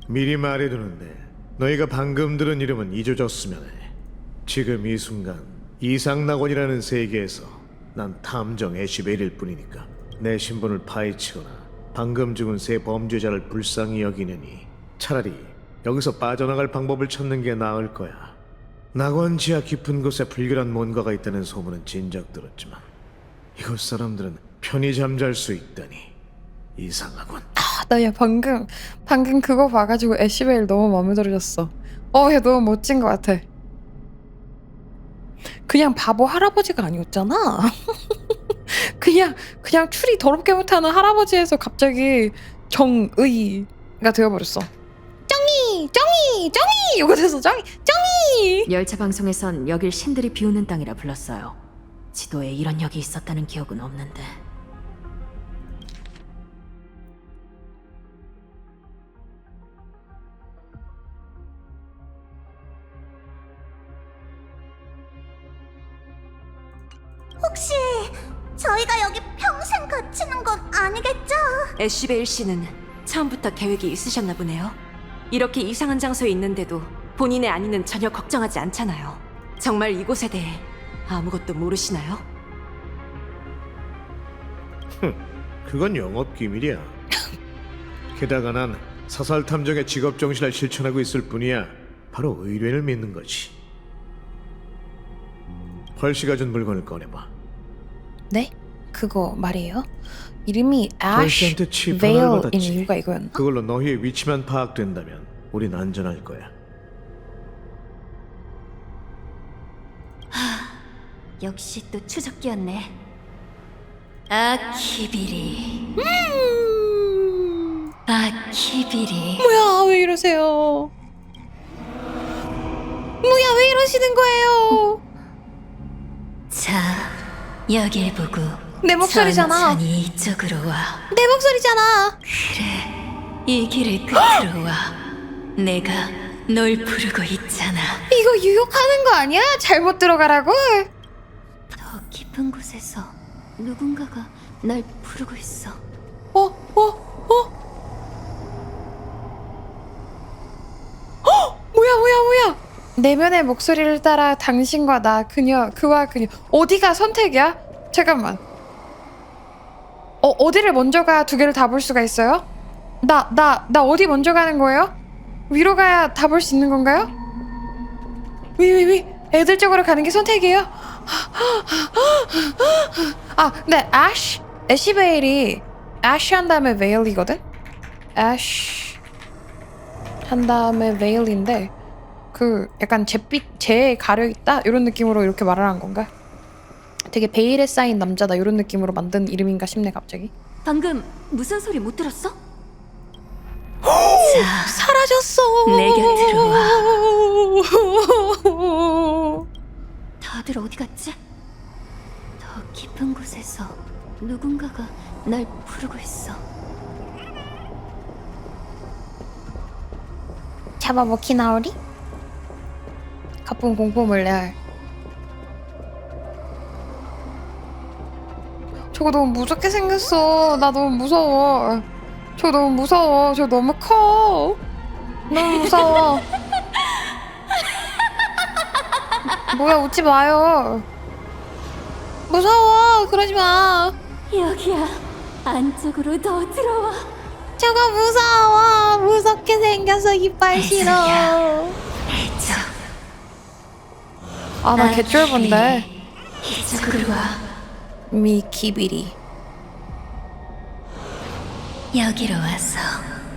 미리 말해두는데 너희가 방금 들은 이름은 잊어졌으면 해. 지금 이 순간 이상낙원이라는 세계에서 난 탐정 애쉬베일일 뿐이니까 내 신분을 파헤치거나 방금 죽은 새 범죄자를 불쌍히 여기느니 차라리 여기서 빠져나갈 방법을 찾는 게 나을 거야. 낙원 지하 깊은 곳에 불길한 뭔가가 있다는 소문은 진작 들었지만 이곳 사람들은 편히 잠잘 수 있다니 이상하군.
나야 방금 그거 봐가지고 애쉬베일 너무 마음에 들어졌어. 야, 너무 멋진 것 같아. 그냥 바보 할아버지가 아니었잖아. 그냥 추리 더럽게 못하는 할아버지에서 갑자기 정의가 되어버렸어. 정의 이거 돼서 정의.
열차 방송에선 여길 신들이 비우는 땅이라 불렀어요. 지도에 이런 역이 있었다는 기억은 없는데.
혹시 저희가 여기 평생 갇히는 건 아니겠죠?
애쉬베일 씨는 처음부터 계획이 있으셨나 보네요. 이렇게 이상한 장소에 있는데도 본인의 안위는 전혀 걱정하지 않잖아요. 정말 이곳에 대해 아무것도 모르시나요?
그건 영업 기밀이야. 게다가 난 사살 탐정의 직업 정신을 실천하고 있을 뿐이야. 바로 의뢰를 믿는 거지. 펄씨가 준 물건을 꺼내봐.
네? 그거 말이에요? 이름이 애쉬
펄씨한테 칩 하나를
베일인
받았지.
이유가 이거였나?
그걸로 너희의 위치만 파악된다면 우린 안전할 거야.
역시 또 추적기였네. 아키비리. 아키비리.
뭐야, 왜 이러세요? 뭐야, 왜 이러시는 거예요?
자, 여길 보고.
내 목소리잖아.
천천히 이쪽으로 와.
내 목소리잖아.
그래, 이 길을 끝으로 와. 내가 널 부르고 있잖아.
이거 유혹하는 거 아니야? 잘못 들어가라고?
더 깊은 곳에서 누군가가 날 부르고 있어.
뭐야? 내면의 목소리를 따라 당신과 나, 그와 그녀. 어디가 선택이야? 잠깐만. 어디를 먼저 가야 두 개를 다 볼 수가 있어요? 나 어디 먼저 가는 거예요? 위로 가야 다 볼 수 있는 건가요? 위. 애들 쪽으로 가는 게 선택이에요? 아, 근데 애쉬 베일이 애쉬 한 다음에 베일이거든? 애쉬 한 다음에 베일인데 그 약간 제 가려 있다 이런 느낌으로 이렇게 말을 한 건가? 되게 베일에 쌓인 남자다 이런 느낌으로 만든 이름인가 싶네 갑자기.
방금 무슨 소리 못 들었어?
사라졌어.
내 곁으로 와. 다들 어디 갔지? 더 깊은 곳에서 누군가가 날 부르고 있어.
잡아먹히 나오리? 가쁜 공포물레알. 저거 너무 무섭게 생겼어. 나 너무 무서워. 저거 너무 무서워. 저거 너무 커. 너무 무서워. 뭐야, 웃지 마요. 무서워. 그러지 마.
여기야. 안쪽으로 더 들어와.
저거 무서워. 무섭게 생겨서 이빨 싫어. 아, 나 개쫄본데.
이쪽으로 와.
미키비리.
여기로 와서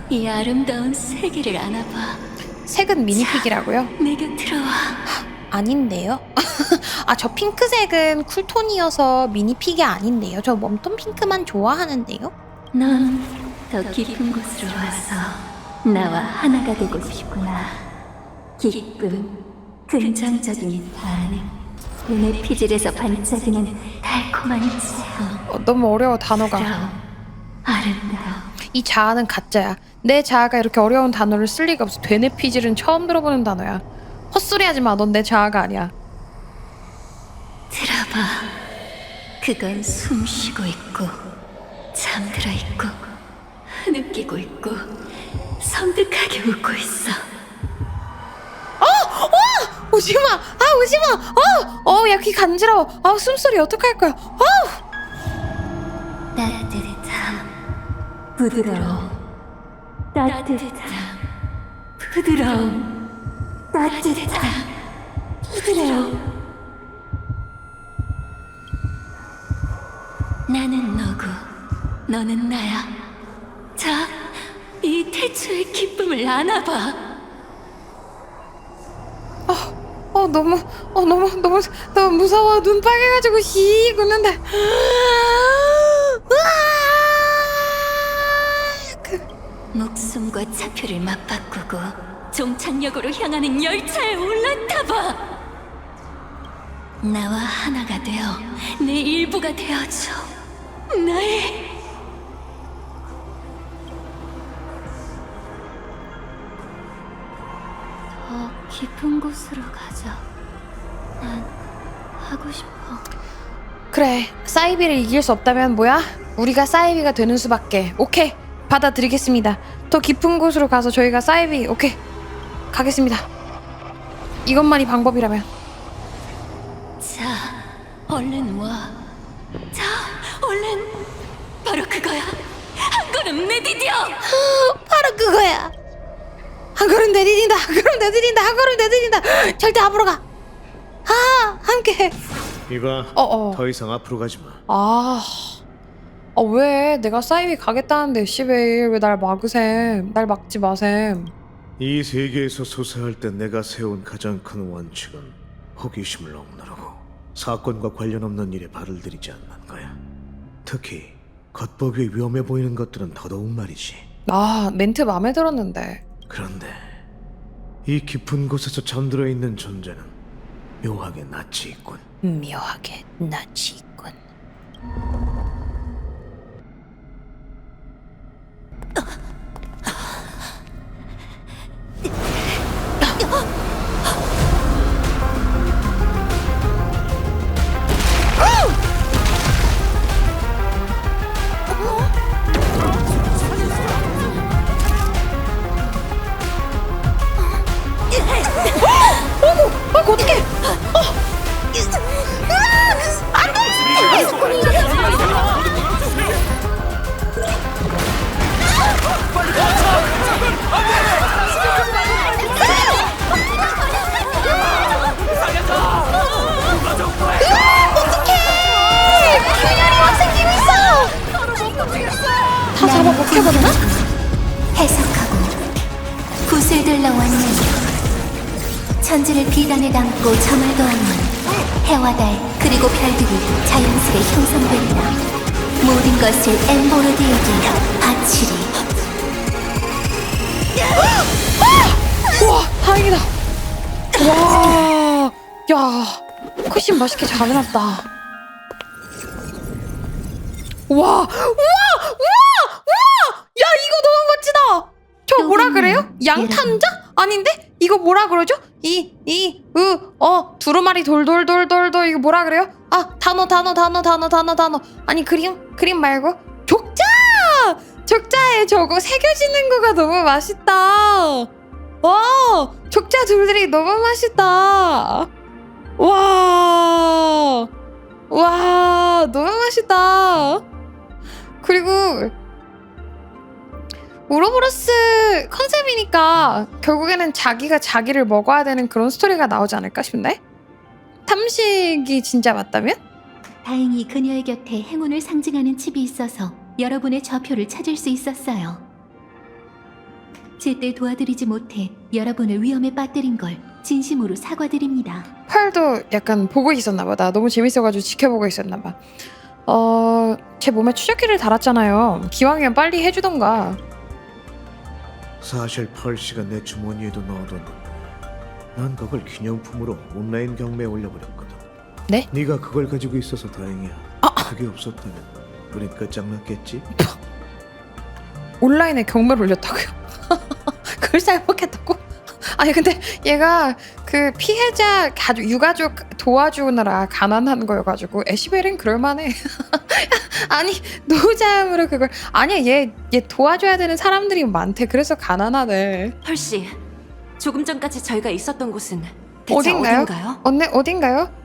이 아름다운 세계를 안아봐.
색은 미니픽이라고요?
내 곁으로 와.
아닌데요? 아, 저 핑크색은 쿨톤이어서 미니픽이 아닌데요? 저 웜톤 핑크만 좋아하는데요?
넌 더 깊은 곳으로 와서 나와 하나가 되고 싶구나. 기쁨, 긍정적인 반응, 눈의 피질에서 반짝이는 달콤한 체험.
너무 어려워 단어가.
아름다워.
이 자아는 가짜야. 내 자아가 이렇게 어려운 단어를 쓸 리가 없어. 되뇌 피질은 처음 들어보는 단어야. 헛소리 하지 마. 넌 내 자아가 아니야.
들어봐. 그건 숨 쉬고 있고 잠들어 있고 느끼고 있고 섬뜩하게 웃고 있어.
오지마. 아, 오지마. 야, 귀 간지러워. 아, 숨소리 어떡할 거야.
따뜻함, 부드러움, 따뜻함, 부드러움, 따뜻함, 부드러움. 나는 너고 너는 나야. 자, 이 태초의 기쁨을 안아봐.
너무 무서워. 눈 빨개가지고 히 웃는데.
목숨과 차표를 맞바꾸고 종착역으로 향하는 열차에 올라타봐. 나와 하나가 되어 내 일부가 되어줘. 나의 더 깊은 곳으로 가자. 난 하고 싶어.
그래, 사이비를 이길 수 없다면 뭐야? 우리가 사이비가 되는 수밖에. 오케이, 받아들이겠습니다. 더 깊은 곳으로 가서 저희가 사이비, 오케이, 가겠습니다. 이것만이 방법이라면.
자, 얼른 와. 자, 얼른. 바로 그거야. 한 걸음 내디뎌.
바로 그거야. 한 걸음 내디딘다. 한 걸음 내디딘다. 한 걸음 내디딘다. 절대 앞으로 가. 아, 함께.
이봐. 더 이상 앞으로 가지 마.
왜? 내가 사이비 가겠다는데 씨베일 왜 날 막으셈? 날 막지 마셈.
이 세계에서 소사할 때 내가 세운 가장 큰 원칙은 호기심을 억누르고 사건과 관련 없는 일에 발을 들이지 않는 거야. 특히 겉보기에 위험해 보이는 것들은 더더욱 말이지.
아, 멘트 마음에 들었는데.
그런데 이 깊은 곳에서 잠들어 있는 존재는 묘하게 낯이 있군.
묘하게 낯이 있군. 자꾸 어떡해! 안 돼! 어떡해! 균열이 원생김 있어! 다 잡아 먹혀버리나?
해석하고 붓을 들러 왔느니 천지를 비단에 담고 점을 더하면 해와 달 그리고 별들이 자연스레 형성되리라. 모든 것을 엠보르디에게 바치리.
우와 다행이다. 와, 야, 쿠신 맛있게 잘 해놨다. 우와, 우와, 우와, 우와, 야 이거 너무 멋지다. 저 뭐라 그래요? 양탄자? 아닌데? 이거 뭐라 그러죠? 두루마리 돌돌돌돌돌 이거 뭐라 그래요? 아 단어 아니 그림 말고 족자! 족자에 저거 새겨지는 거가 너무 맛있다. 와 족자 둘들이 너무 맛있다. 와 너무 맛있다. 그리고 우로보로스 컨셉이니까 결국에는 자기가 자기를 먹어야 되는 그런 스토리가 나오지 않을까 싶네? 탐식이 진짜 맞다면?
다행히 그녀의 곁에 행운을 상징하는 칩이 있어서 여러분의 좌표를 찾을 수 있었어요. 제때 도와드리지 못해 여러분을 위험에 빠뜨린 걸 진심으로 사과드립니다.
펄도 약간 보고 있었나 봐. 나 너무 재밌어가지고 지켜보고 있었나 봐. 제 몸에 추적기를 달았잖아요. 기왕이면 빨리 해주던가.
사실 펄씨가 내 주머니에도 넣어뒀는데 난 그걸 기념품으로 온라인 경매에 올려버렸거든.
네?
네가 그걸 가지고 있어서 다행이야. 그게 없었다면 우린 끝장났겠지?
온라인에 경매를 올렸다고요? 그걸 사용했다고? 아니 근데 얘가 그 피해자 유가족 도와주느라 가난한 거여가지고 애쉬벨은 그럴만해. 아니 노자함으로 그걸 아니야 얘 도와줘야 되는 사람들이 많대. 그래서 가난하대.
펄씨, 조금 전까지 저희가 있었던 곳은 대체
어딘가요?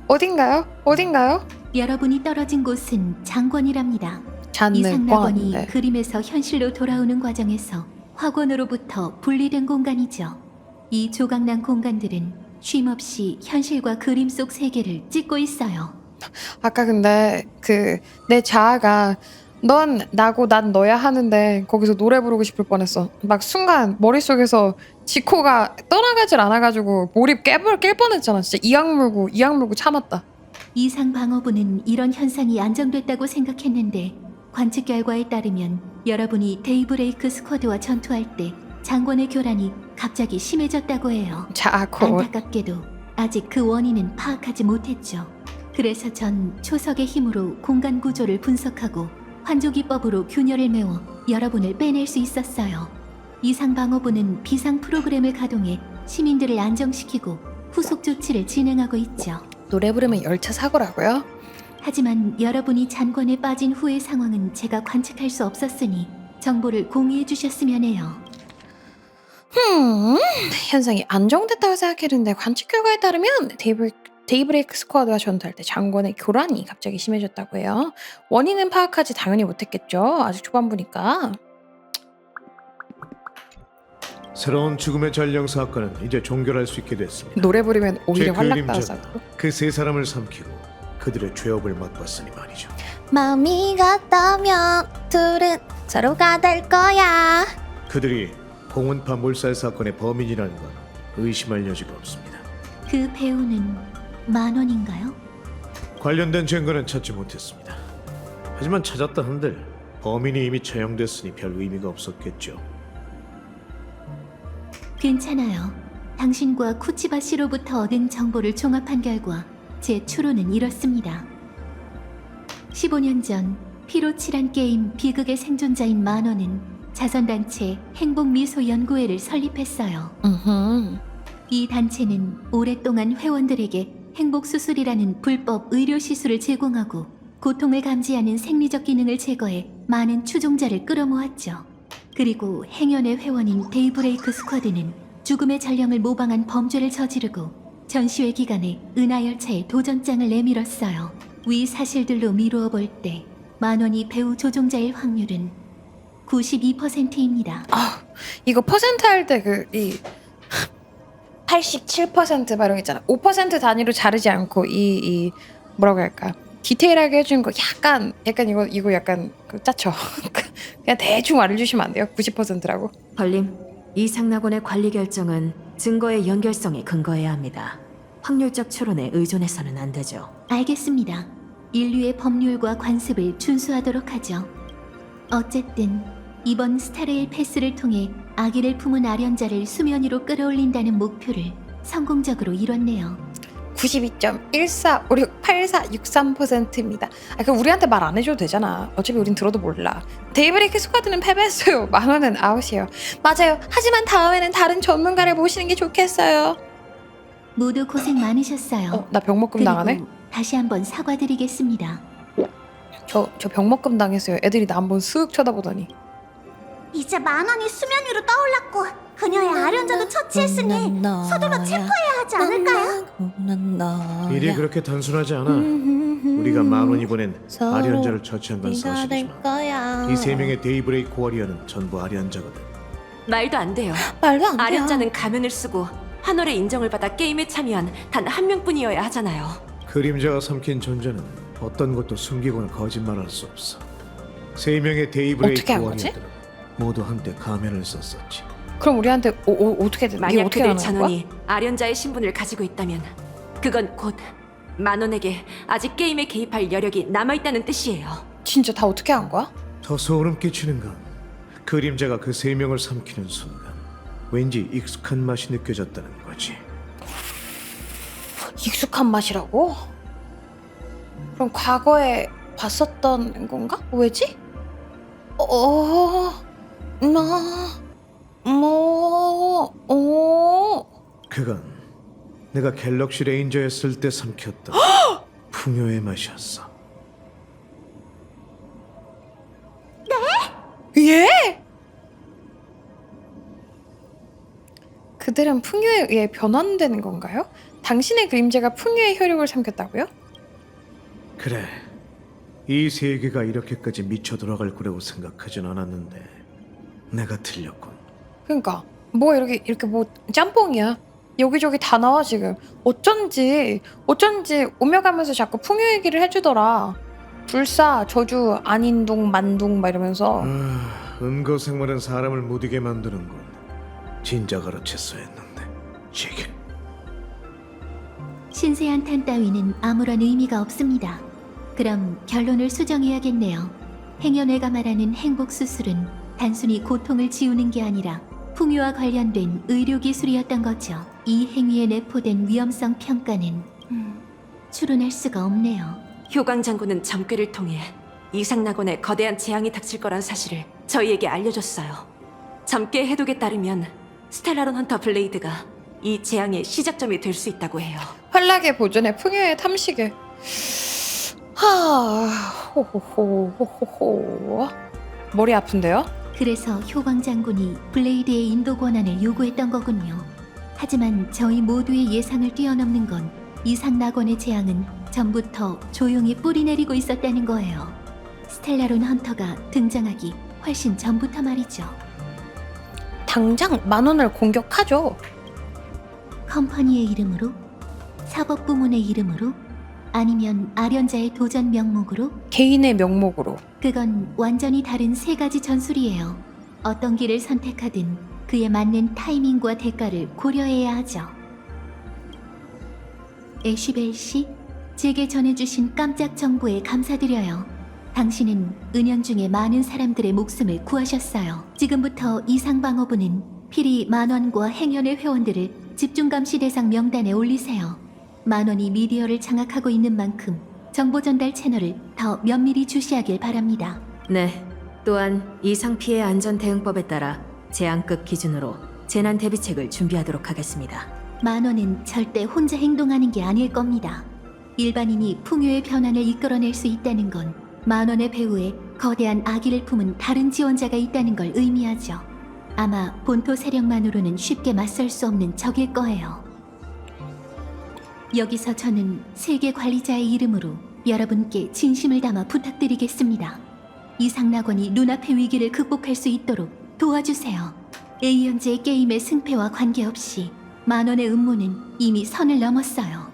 어딘가요?
어딘가요?
여러분이 떨어진 곳은 장권이랍니다.
장권,
이상낙원이
네.
그림에서 현실로 돌아오는 과정에서 화권으로부터 분리된 공간이죠. 이 조각난 공간들은 쉼없이 현실과 그림 속 세계를 찍고 있어요.
아까 근데 그 내 자아가 넌 나고 난 너야 하는데 거기서 노래 부르고 싶을 뻔했어. 막 순간 머릿속에서 지코가 떠나가질 않아가지고 몰입 깰 뻔했잖아. 진짜 이악 물고 참았다.
이상 방어부는 이런 현상이 안정됐다고 생각했는데 관측 결과에 따르면 여러분이 데이브레이크 스쿼드와 전투할 때 장권의 교란이 갑자기 심해졌다고 해요. 안타깝게도 아직 그 원인은 파악하지 못했죠. 그래서 전 초석의 힘으로 공간 구조를 분석하고 환조기법으로 균열을 메워 여러분을 빼낼 수 있었어요. 이상 방어부는 비상 프로그램을 가동해 시민들을 안정시키고 후속 조치를 진행하고 있죠.
노래 부르면 열차 사고라고요?
하지만 여러분이 잔권에 빠진 후의 상황은 제가 관측할 수 없었으니 정보를 공유해 주셨으면 해요.
현상이 안정됐다고 생각했는데 관측 결과에 따르면 데이브레이크 스쿼드가 전투할 때 장권의 교란이 갑자기 심해졌다고 해요. 원인은 파악하지 당연히 못했겠죠. 아직 초반부니까.
새로운 죽음의 전령 사건은 이제 종결할 수 있게 됐습니다.
노래 부르면 오히려
제
활락다하고.
그 세 사람을 삼키고 그들의 죄업을 맛봤으니 말이죠.
마음이 같다면 둘은 서로가 될 거야.
그들이 공원파 몰살 사건의 범인이라는 건 의심할 여지가 없습니다.
그 배우는 만원인가요?
관련된 증거는 찾지 못했습니다. 하지만 찾았다 한들 범인이 이미 처형됐으니 별 의미가 없었겠죠.
괜찮아요. 당신과 쿠치바 씨로부터 얻은 정보를 종합한 결과 제 추론은 이렇습니다. 15년 전 피로 칠한 게임 비극의 생존자인 만원은 자선단체 행복미소연구회를 설립했어요. 이 단체는 오랫동안 회원들에게 행복수술이라는 불법 의료시술을 제공하고 고통을 감지하는 생리적 기능을 제거해 많은 추종자를 끌어모았죠. 그리고 행연의 회원인 데이브레이크 스쿼드는 죽음의 전령을 모방한 범죄를 저지르고 전시회 기간에 은하열차에 도전장을 내밀었어요. 위 사실들로 미루어 볼 때 만원이 배우 조종자일 확률은 92%입니다.
이거 퍼센트 할 때 이 87% 막 이런 거 있잖아. 5% 단위로 자르지 않고 이 뭐라고 할까? 디테일하게 해준 거 약간 이거 약간 짜쳐. 그냥 대충 알려주시면 안 돼요? 90%라고.
펄림, 이상낙원의 관리 결정은 증거의 연결성에 근거해야 합니다. 확률적 추론에 의존해서는 안 되죠.
알겠습니다. 인류의 법률과 관습을 준수하도록 하죠. 어쨌든 이번 스타레일 패스를 통해 아기를 품은 아련자를 수면 위로 끌어올린다는 목표를 성공적으로 이뤘네요.
92.14568463%입니다. 그럼 우리한테 말 안 해줘도 되잖아. 어차피 우린 들어도 몰라. 데이브레이크 스쿼드는 패배했어요. 만원은 아웃이에요. 맞아요. 하지만 다음에는 다른 전문가를 모시는 게 좋겠어요.
모두 고생 많으셨어요.
나 병먹금 당하네?
그리고 다시 한번 사과드리겠습니다.
저 병먹금 당했어요. 애들이 나 한번 쓱 쳐다보더니.
이제 만원이 수면 위로 떠올랐고 그녀의 아련자도 처치했으니 서둘러 체포해야 하지 않을까요?
일이 그렇게 단순하지 않아. 우리가 만원이 보낸 아련자를 처치한 건 사실이지만 이 세 명의 데이브레이크 워리어는 전부 아련자거든.
말도 안 돼요.
말도 안 돼요.
아련자는 가면을 쓰고 환월의 인정을 받아 게임에 참여한 단 한 명뿐이어야 하잖아요.
그림자가 삼킨 존재는 어떤 것도 숨기고는 거짓말할 수 없어. 세 명의 데이브레이크
어떻게 한 거지?
워리어들은 모두 한때 가면을 썼었지.
그럼 우리한테 어떻게 돼? 이게
만약
어떻게
그들
하는 거야?
전원이 아련자의 신분을 가지고 있다면 그건 곧 만원에게 아직 게임에 개입할 여력이 남아있다는 뜻이에요.
진짜 다 어떻게 한 거야?
더 소름 끼치는 건 그림자가 그 세 명을 삼키는 순간 왠지 익숙한 맛이 느껴졌다는 거지.
익숙한 맛이라고? 그럼 과거에 봤었던 건가? 왜지?
그건 내가 갤럭시 레인저였을 때 삼켰던 풍요의 맛이었어.
예? 그들은 풍요에 의해 변환되는 건가요? 당신의 그림자가 풍요의 효력을 삼켰다고요?
그래, 이 세계가 이렇게까지 미쳐 돌아갈 거라고 생각하진 않았는데 내가 틀렸군.
그러니까 뭐 이렇게 뭐 짬뽕이야. 여기저기 다 나와 지금. 어쩐지 오며 가면서 자꾸 풍요 얘기를 해주더라. 불사, 저주, 안인둥, 만둥 막 이러면서.
은거생물은 사람을 못 이게 만드는군. 진짜 가르쳤어야 했는데. 지게.
신세 한탄 따위는 아무런 의미가 없습니다. 그럼 결론을 수정해야겠네요. 행여뇌가 말하는 행복 수술은 단순히 고통을 지우는 게 아니라 풍요와 관련된 의료기술이었던 거죠. 이 행위에 내포된 위험성 평가는 추론할 수가 없네요.
효광 장군은 점괘를 통해 이상낙원에 거대한 재앙이 닥칠 거란 사실을 저희에게 알려줬어요. 점괘 해독에 따르면 스텔라론 헌터 블레이드가 이 재앙의 시작점이 될 수 있다고 해요.
활락의 보존에 풍요의 탐식에. 호호호호호호. 머리 아픈데요?
그래서 효광 장군이 블레이드의 인도 권한을 요구했던 거군요. 하지만 저희 모두의 예상을 뛰어넘는 건 이상낙원의 재앙은 전부터 조용히 뿌리내리고 있었다는 거예요. 스텔라론 헌터가 등장하기 훨씬 전부터 말이죠.
당장 만원을 공격하죠.
컴퍼니의 이름으로? 사법부문의 이름으로? 아니면 아련자의 도전 명목으로?
개인의 명목으로.
그건 완전히 다른 세 가지 전술이에요. 어떤 길을 선택하든 그에 맞는 타이밍과 대가를 고려해야 하죠. 애쉬벨 씨, 제게 전해주신 깜짝 정보에 감사드려요. 당신은 은연중에 많은 사람들의 목숨을 구하셨어요. 지금부터 이상방어부는 필히 만원과 행연의 회원들을 집중감시 대상 명단에 올리세요. 만원이 미디어를 장악하고 있는 만큼 정보 전달 채널을 더 면밀히 주시하길 바랍니다.
네. 또한 이상 피해 안전 대응법에 따라 재앙급 기준으로 재난 대비책을 준비하도록 하겠습니다.
만원은 절대 혼자 행동하는 게 아닐 겁니다. 일반인이 풍요의 변환을 이끌어낼 수 있다는 건 만원의 배후에 거대한 아기를 품은 다른 지원자가 있다는 걸 의미하죠. 아마 본토 세력만으로는 쉽게 맞설 수 없는 적일 거예요. 여기서 저는 세계 관리자의 이름으로 여러분께 진심을 담아 부탁드리겠습니다. 이상낙원이 눈앞의 위기를 극복할 수 있도록 도와주세요. A현재의 게임의 승패와 관계없이 만원의 음모는 이미 선을 넘었어요.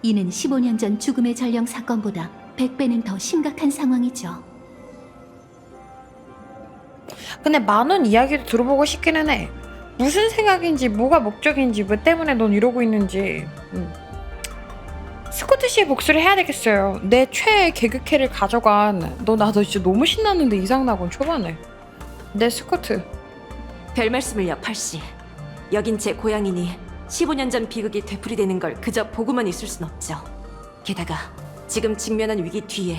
이는 15년 전 죽음의 전령 사건보다 100배는 더 심각한 상황이죠.
근데 만원 이야기도 들어보고 싶기는 해. 무슨 생각인지, 뭐가 목적인지, 왜 때문에 넌 이러고 있는지. 스코트 씨의 복수를 해야 되겠어요. 내 최애 개그캐를 가져간 나도 진짜 너무 신났는데 이상나곤 초반에. 내 스코트.
별 말씀을요, 펄씨. 여긴 제 고향이니 15년 전 비극이 되풀이되는 걸 그저 보고만 있을 순 없죠. 게다가 지금 직면한 위기 뒤에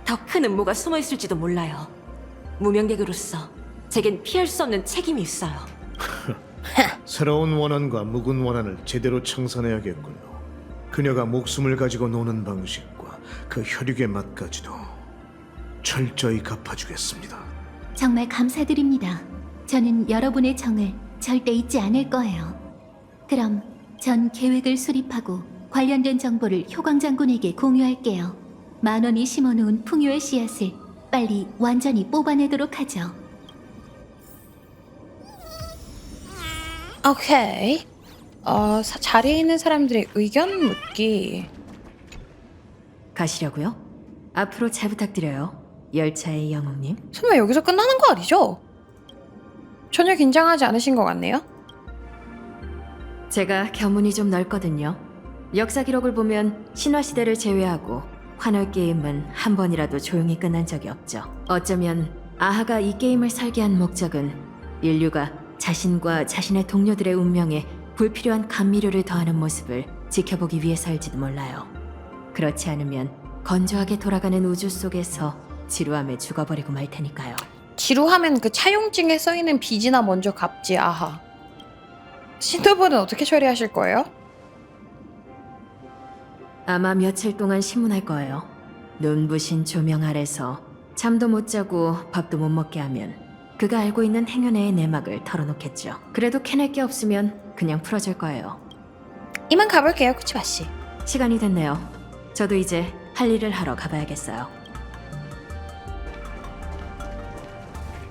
더 큰 음모가 숨어 있을지도 몰라요. 무명객으로서 제겐 피할 수 없는 책임이 있어요.
새로운 원한과 묵은 원한을 제대로 청산해야겠군요. 그녀가 목숨을 가지고 노는 방식과 그 혈육의 맛까지도 철저히 갚아주겠습니다.
정말 감사드립니다. 저는 여러분의 정을 절대 잊지 않을 거예요. 그럼 전 계획을 수립하고 관련된 정보를 효광 장군에게 공유할게요. 만원이 심어놓은 풍요의 씨앗을 빨리 완전히 뽑아내도록 하죠.
오케이. 자리에 있는 사람들의 의견 묻기.
가시려고요? 앞으로 잘 부탁드려요. 열차의 영웅님.
설마 여기서 끝나는 거 아니죠? 전혀 긴장하지 않으신 것 같네요.
제가 견문이 좀 넓거든요. 역사 기록을 보면 신화시대를 제외하고 환월 게임은 한 번이라도 조용히 끝난 적이 없죠. 어쩌면 아하가 이 게임을 설계한 목적은 인류가 자신과 자신의 동료들의 운명에 불필요한 감미료를 더하는 모습을 지켜보기 위해서일지도 몰라요. 그렇지 않으면 건조하게 돌아가는 우주 속에서 지루함에 죽어버리고 말 테니까요.
지루하면 그 차용증에 써있는 빚이나 먼저 갚지. 아하. 신도분은 어떻게 처리하실 거예요?
아마 며칠 동안 신문할 거예요. 눈부신 조명 아래서 잠도 못 자고 밥도 못 먹게 하면 그가 알고 있는 행여내의 내막을 털어놓겠죠. 그래도 캐낼 게 없으면 그냥 풀어줄 거예요.
이만 가볼게요, 쿠치바씨.
시간이 됐네요. 저도 이제 할 일을 하러 가봐야겠어요.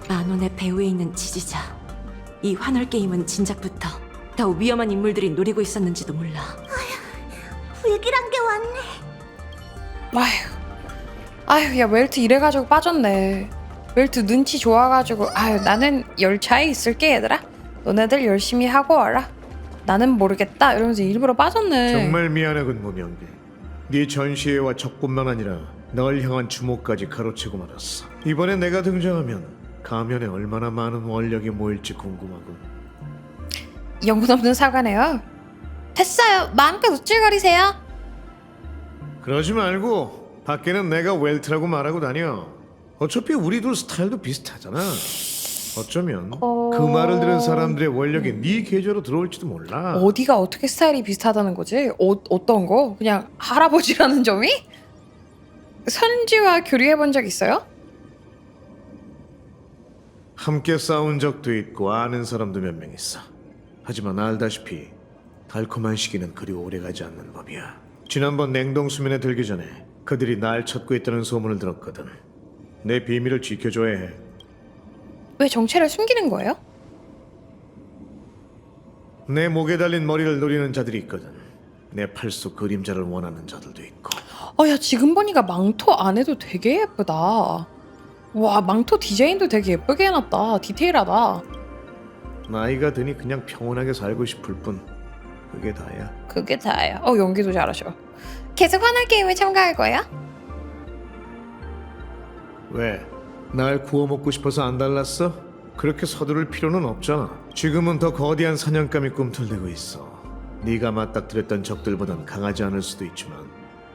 만원의 배후에 있는 지지자. 이 환월 게임은 진작부터 더 위험한 인물들이 노리고 있었는지도 몰라.
불길한 게 왔네.
아휴, 야 웰트 이래가지고 빠졌네. 웰트 눈치 좋아가지고 아휴 나는 열차에 있을게 얘들아. 너네들 열심히 하고 와라. 나는 모르겠다 이러면서 일부러 빠졌네.
정말 미안하군 무명계. 네 전시회와 적뿐만 아니라 널 향한 주목까지 가로채고 말았어. 이번에 내가 등장하면 가면에 얼마나 많은 원력이 모일지 궁금하군.
영혼 없는 사과네요. 됐어요. 마음껏 우쭐거리세요.
그러지 말고 밖에는 내가 웰트라고 말하고 다녀. 어차피 우리 둘 스타일도 비슷하잖아. 어쩌면 그 말을 들은 사람들의 원력이 네 계좌로 들어올지도 몰라.
어디가 어떻게 스타일이 비슷하다는 거지? 어떤 거? 그냥 할아버지라는 점이? 선지와 교류해본 적 있어요?
함께 싸운 적도 있고 아는 사람도 몇 명 있어. 하지만 알다시피 달콤한 시기는 그리 오래가지 않는 법이야. 지난번 냉동수면에 들기 전에 그들이 날 찾고 있다는 소문을 들었거든. 내 비밀을 지켜줘야 해.
왜 정체를 숨기는 거예요?
내 목에 달린 머리를 노리는 자들이 있거든. 내 팔 속 그림자를 원하는 자들도 있고.
야 지금 보니까 망토 안에도 되게 예쁘다. 와 망토 디자인도 되게 예쁘게 해놨다. 디테일하다.
나이가 드니 그냥 평온하게 살고 싶을 뿐. 그게 다야.
그게 다야. 연기도 잘하셔. 계속 환월 게임에 참가할 거야?
왜? 날 구워 먹고 싶어서 안 달랐어? 그렇게 서두를 필요는 없잖아. 지금은 더 거대한 사냥감이 꿈틀대고 있어. 네가 맞닥뜨렸던 적들보단 강하지 않을 수도 있지만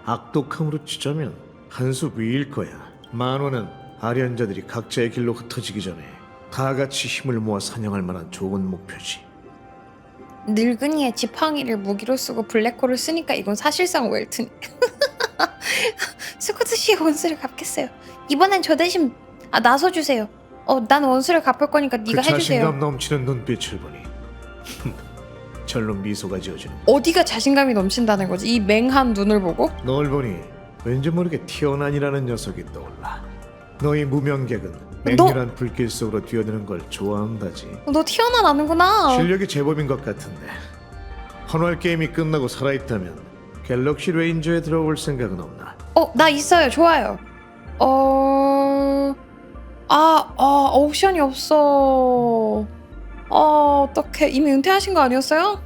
악독함으로 치자면 한 수 위일 거야. 만원은 아련자들이 각자의 길로 흩어지기 전에 다 같이 힘을 모아 사냥할 만한 좋은 목표지.
늙은이의 지팡이를 무기로 쓰고 블랙홀을 쓰니까 이건 사실상 웰튼. 스코트 씨의 원수를 갚겠어요. 이번엔 저 대신 나서주세요. 난 원수를 갚을 거니까 네가
그
해주세요.
자신감 넘치는 눈빛을 보니 절로 미소가 지어지는.
어디가 자신감이 넘친다는 거지? 이 맹한 눈을 보고?
널 보니 왠지 모르게 티어난이라는 녀석이 떠올라. 너희 무명객은 맹렬한 불길 속으로 뛰어드는 걸 좋아한다지.
너 티어난 아는구나.
실력이 제법인 것 같은데 헌활 게임이 끝나고 살아있다면 갤럭시 레인저에 들어올 생각은 없나?
나 있어요. 좋아요. 옵션이 없어. 어떡해. 이미 은퇴하신 거 아니었어요?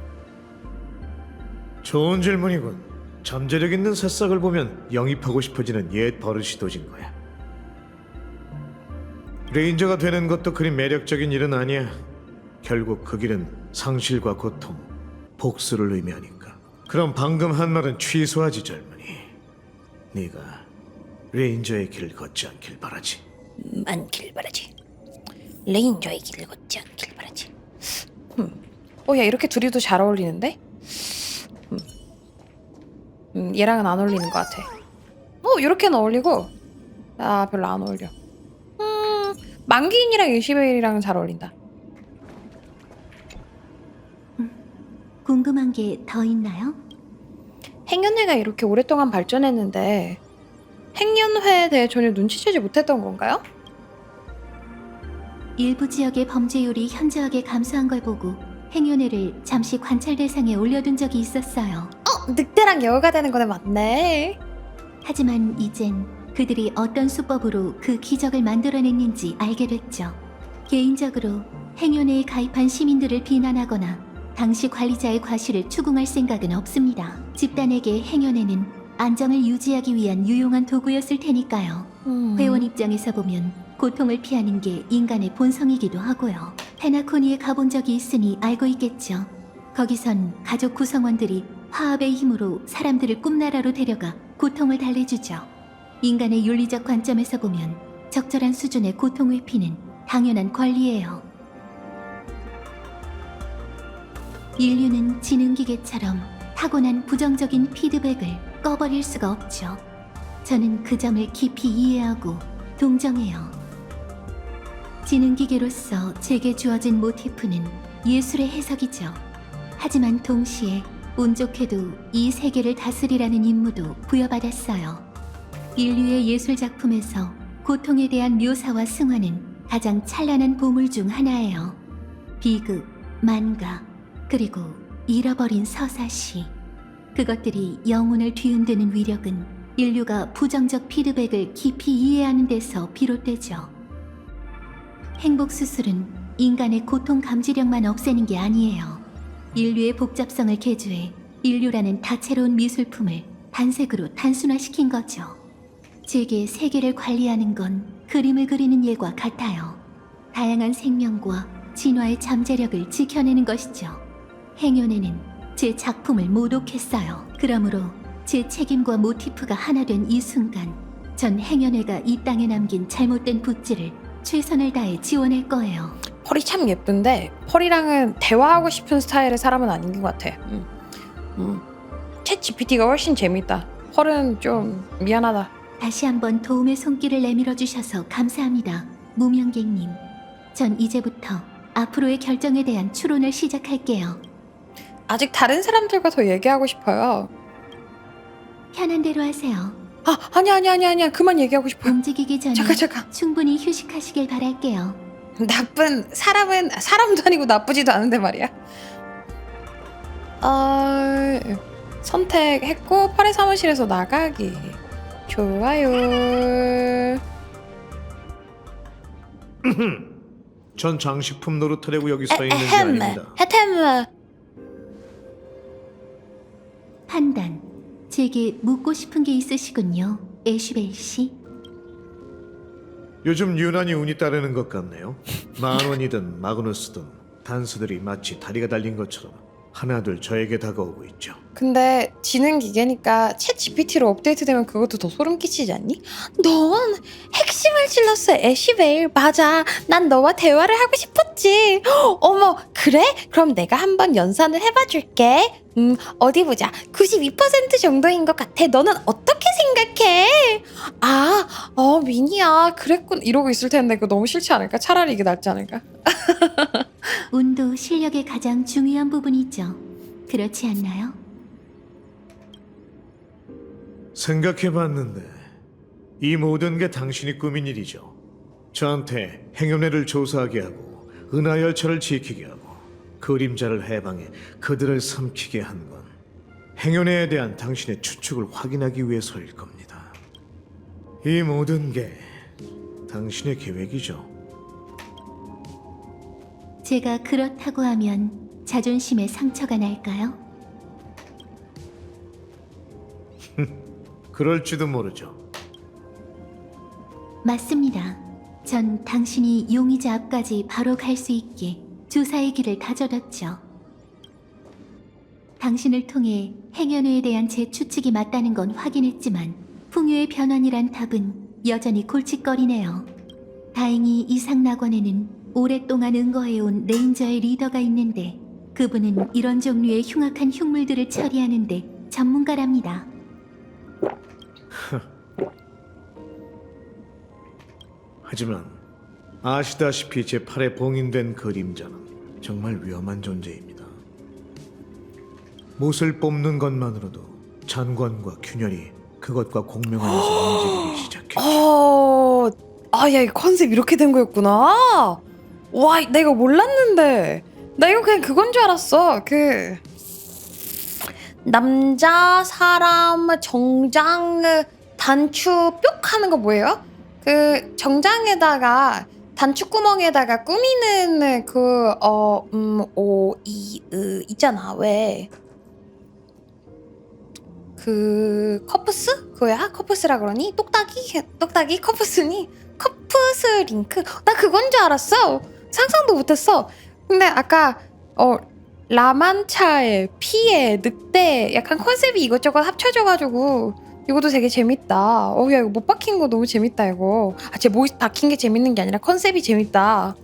좋은 질문이군. 잠재력 있는 새싹을 보면 영입하고 싶어지는 옛 버릇이 도진 거야. 레인저가 되는 것도 그리 매력적인 일은 아니야. 결국 그 길은 상실과 고통, 복수를 의미하니까. 그럼 방금 한 말은 취소하지, 젊은이. 네가 레인저의 길을 걷지 않길 바라지.
않길 바라지. 레인저의 길을 걷지 않길 바라지. 야, 이렇게 둘이도 잘 어울리는데? 얘랑은 안 어울리는 것 같아. 이렇게는 어울리고, 별로 안 어울려. 만기인이랑 이시벨이랑은 잘 어울린다.
궁금한 게 더 있나요?
행연회가 이렇게 오랫동안 발전했는데 행연회에 대해 전혀 눈치채지 못했던 건가요?
일부 지역의 범죄율이 현저하게 감소한 걸 보고 행연회를 잠시 관찰 대상에 올려둔 적이 있었어요.
늑대랑 여우가 되는 거네. 맞네.
하지만 이젠 그들이 어떤 수법으로 그 기적을 만들어냈는지 알게 됐죠. 개인적으로 행연회에 가입한 시민들을 비난하거나 당시 관리자의 과실을 추궁할 생각은 없습니다. 집단에게 행연회는 안정을 유지하기 위한 유용한 도구였을 테니까요. 회원 입장에서 보면 고통을 피하는 게 인간의 본성이기도 하고요. 페나코니에 가본 적이 있으니 알고 있겠죠. 거기선 가족 구성원들이 화합의 힘으로 사람들을 꿈나라로 데려가 고통을 달래주죠. 인간의 윤리적 관점에서 보면 적절한 수준의 고통 회피는 당연한 권리예요. 인류는 지능기계처럼 타고난 부정적인 피드백을 꺼버릴 수가 없죠. 저는 그 점을 깊이 이해하고 동정해요. 지능기계로서 제게 주어진 모티프는 예술의 해석이죠. 하지만 동시에 운 좋게도 이 세계를 다스리라는 임무도 부여받았어요. 인류의 예술 작품에서 고통에 대한 묘사와 승화는 가장 찬란한 보물 중 하나예요. 비극, 만가, 그리고 잃어버린 서사시. 그것들이 영혼을 뒤흔드는 위력은 인류가 부정적 피드백을 깊이 이해하는 데서 비롯되죠. 행복수술은 인간의 고통 감지력만 없애는 게 아니에요. 인류의 복잡성을 개조해 인류라는 다채로운 미술품을 단색으로 단순화시킨 거죠. 제게 세계를 관리하는 건 그림을 그리는 일과 같아요. 다양한 생명과 진화의 잠재력을 지켜내는 것이죠. 행연에는 제 작품을 모독했어요. 그러므로 제 책임과 모티프가 하나 된 이 순간, 전 행연회가 이 땅에 남긴 잘못된 붓질을 최선을 다해 지원할 거예요.
펄이 참 예쁜데 펄이랑은 대화하고 싶은 스타일의 사람은 아닌 것 같아. 챗 GPT가 훨씬 재밌다. 펄은 좀 미안하다.
다시 한번 도움의 손길을 내밀어 주셔서 감사합니다, 무명객님. 전 이제부터 앞으로의 결정에 대한 추론을 시작할게요.
아직 다른 사람들과 더 얘기하고 싶어요.
편한 대로 하세요.
아니야. 그만 얘기하고 싶어요.
움직이기 전에
잠깐.
충분히 휴식하시길 바랄게요.
나쁜 사람은 사람도 아니고 나쁘지도 않은데 말이야. 선택했고 8의 사무실에서 나가기. 좋아요.
전 장식품 노릇하려고 여기 서 있는 게 아닙니다.
판단. 제게 묻고 싶은 게 있으시군요, 애쉬벨 씨.
요즘 유난히 운이 따르는 것 같네요. 만원이든 마그누스든 단수들이 마치 다리가 달린 것처럼 하나둘 저에게 다가오고 있죠.
근데 지능 기계니까 챗 GPT로 업데이트되면 그것도 더 소름 끼치지 않니? 넌 핵심을 찔렀어, 애쉬벨. 맞아. 난 너와 대화를 하고 싶었지. 어머, 그래? 그럼 내가 한번 연산을 해봐줄게. 어디 보자. 92% 정도인 것 같아. 너는 어떻게 생각해? 미니야. 그랬군. 이러고 있을 텐데 그거 너무 싫지 않을까? 차라리 이게 낫지 않을까?
운도 실력의 가장 중요한 부분이죠. 그렇지 않나요?
생각해봤는데 이 모든 게 당신이 꾸민 일이죠. 저한테 행운회를 조사하게 하고 은하열차를 지키게 하고 그림자를 해방해 그들을 삼키게 한 건 행운회에 대한 당신의 추측을 확인하기 위해서일 겁니다. 이 모든 게 당신의 계획이죠.
제가 그렇다고 하면 자존심에 상처가 날까요?
그럴지도 모르죠.
맞습니다. 전 당신이 용의자 앞까지 바로 갈 수 있게 조사의 길을 다져뒀죠. 당신을 통해 행연회에 대한 제 추측이 맞다는 건 확인했지만 풍요의 변환이란 답은 여전히 골칫거리네요. 다행히 이상낙원에는 오랫동안 응거해온 레인저의 리더가 있는데 그분은 이런 종류의 흉악한 흉물들을 처리하는데 전문가랍니다.
하지만 아시다시피 제 팔에 봉인된 그림자는 정말 위험한 존재입니다. 못을 뽑는 것만으로도 잔관과 균열이 그것과 공명하면서 움직이기 시작했죠.
야, 이 컨셉 이렇게 된 거였구나. 와, 내가 몰랐는데. 나 이거 그냥 그건 줄 알았어. 그 남자 사람 정장 단추 뿅 하는 거 뭐예요? 그 정장에다가 단추 구멍에다가 꾸미는 있잖아. 왜? 그 커프스? 그거야? 커프스라 그러니? 똑딱이? 커프스니? 커프스 링크? 나 그건 줄 알았어. 상상도 못했어. 근데 아까 라만차에 피에 늑대 약간 컨셉이 이것저것 합쳐져가지고 이것도 되게 재밌다. 야, 이거 못 박힌 거 너무 재밌다 이거. 제 못 박힌 게 재밌는 게 아니라 컨셉이 재밌다.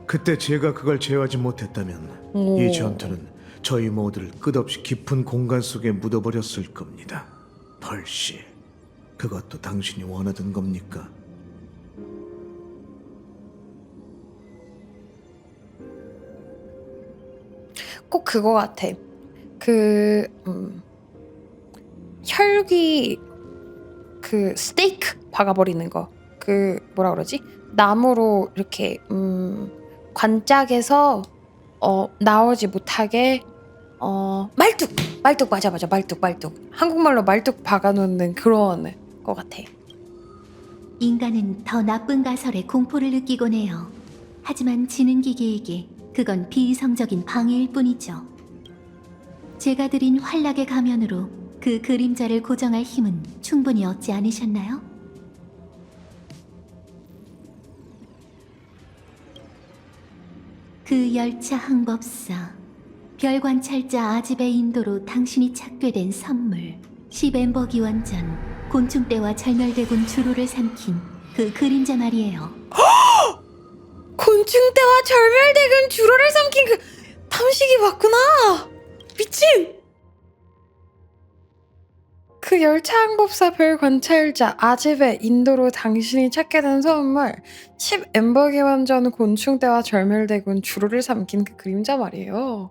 그때 제가 그걸 제어하지 못했다면 이 전투는 저희 모두를 끝없이 깊은 공간 속에 묻어버렸을 겁니다. 펄씨, 그것도 당신이 원하던 겁니까?
꼭 그거 같아. 혈귀 스테이크 박아버리는 거. 뭐라 그러지? 나무로 이렇게 관짝에서 나오지 못하게 말뚝 맞아 말뚝 한국말로 말뚝 박아놓는 그런 거 같아.
인간은 더 나쁜 가설에 공포를 느끼곤 해요. 하지만 지능기계에게 그건 비이성적인 방해일 뿐이죠. 제가 드린 환락의 가면으로 그 그림자를 고정할 힘은 충분히 얻지 않으셨나요? 그 열차 항법사, 별관찰자 아집의 인도로 당신이 찾게 된 선물, 10엠버 기원전 곤충떼와 절멸대군 주로를 삼킨 그 그림자 말이에요.
곤충떼와 절멸대군 주로를 삼킨 그 탐식이 맞구나. 미친. 그 열차 항법사 별 관찰자 아집의 인도로 당신이 찾게 된 선물 10엠버 기원전 곤충떼와 절멸대군 주로를 삼킨 그 그림자 말이에요.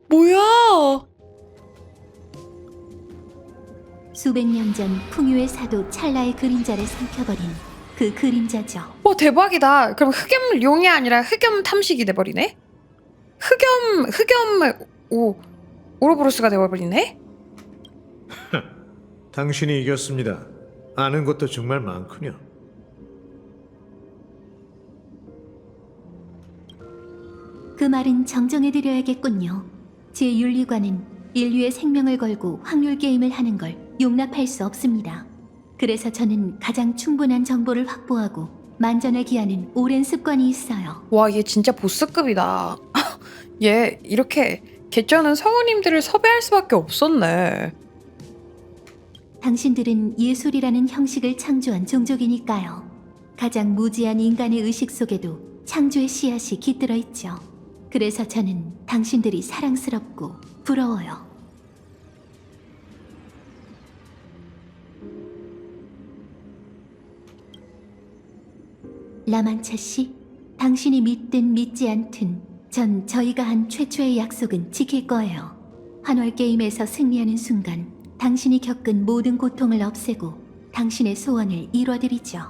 뭐야?
수백 년 전 풍요의 사도 찰나의 그림자를 삼켜버린 그 그림자죠.
와, 대박이다. 그럼 흑염 용이 아니라 흑염 탐식이 돼버리네? 흑염 오로보로스가 돼버리네?
당신이 이겼습니다. 아는 것도 정말 많군요.
그 말은 정정해드려야겠군요. 제 윤리관은 인류의 생명을 걸고 확률 게임을 하는 걸 용납할 수 없습니다. 그래서 저는 가장 충분한 정보를 확보하고 만전을 기하는 오랜 습관이 있어요.
와, 얘 진짜 보스급이다. 얘 이렇게 개쩌는 성우님들을 섭외할 수밖에 없었네.
당신들은 예술이라는 형식을 창조한 종족이니까요. 가장 무지한 인간의 의식 속에도 창조의 씨앗이 깃들어 있죠. 그래서 저는 당신들이 사랑스럽고 부러워요. 라만차 씨, 당신이 믿든 믿지 않든 전 저희가 한 최초의 약속은 지킬 거예요. 환월 게임에서 승리하는 순간 당신이 겪은 모든 고통을 없애고 당신의 소원을 이뤄드리죠.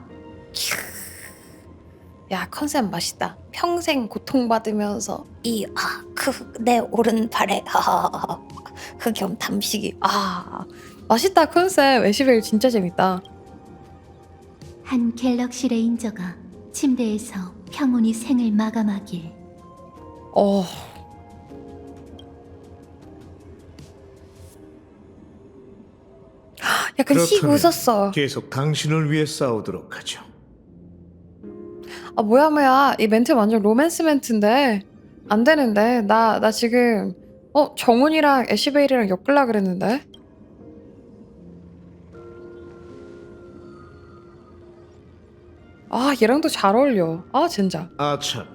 야, 컨셉 맛있다. 평생 고통받으면서 내 오른팔에 흑염 담시기. 맛있다 컨셉. 애쉬베일 진짜 재밌다.
한 갤럭시 레인저가 침대에서 평온히 생을 마감하길.
약간 씩
그렇다면
웃었어.
계속 당신을 위해 싸우도록 하죠.
뭐야. 이 멘트 완전 로맨스 멘트인데 안 되는데. 나 지금 정훈이랑 애쉬베일이랑 엮으려 그랬는데. 얘랑도 잘 어울려. 진짜.
참.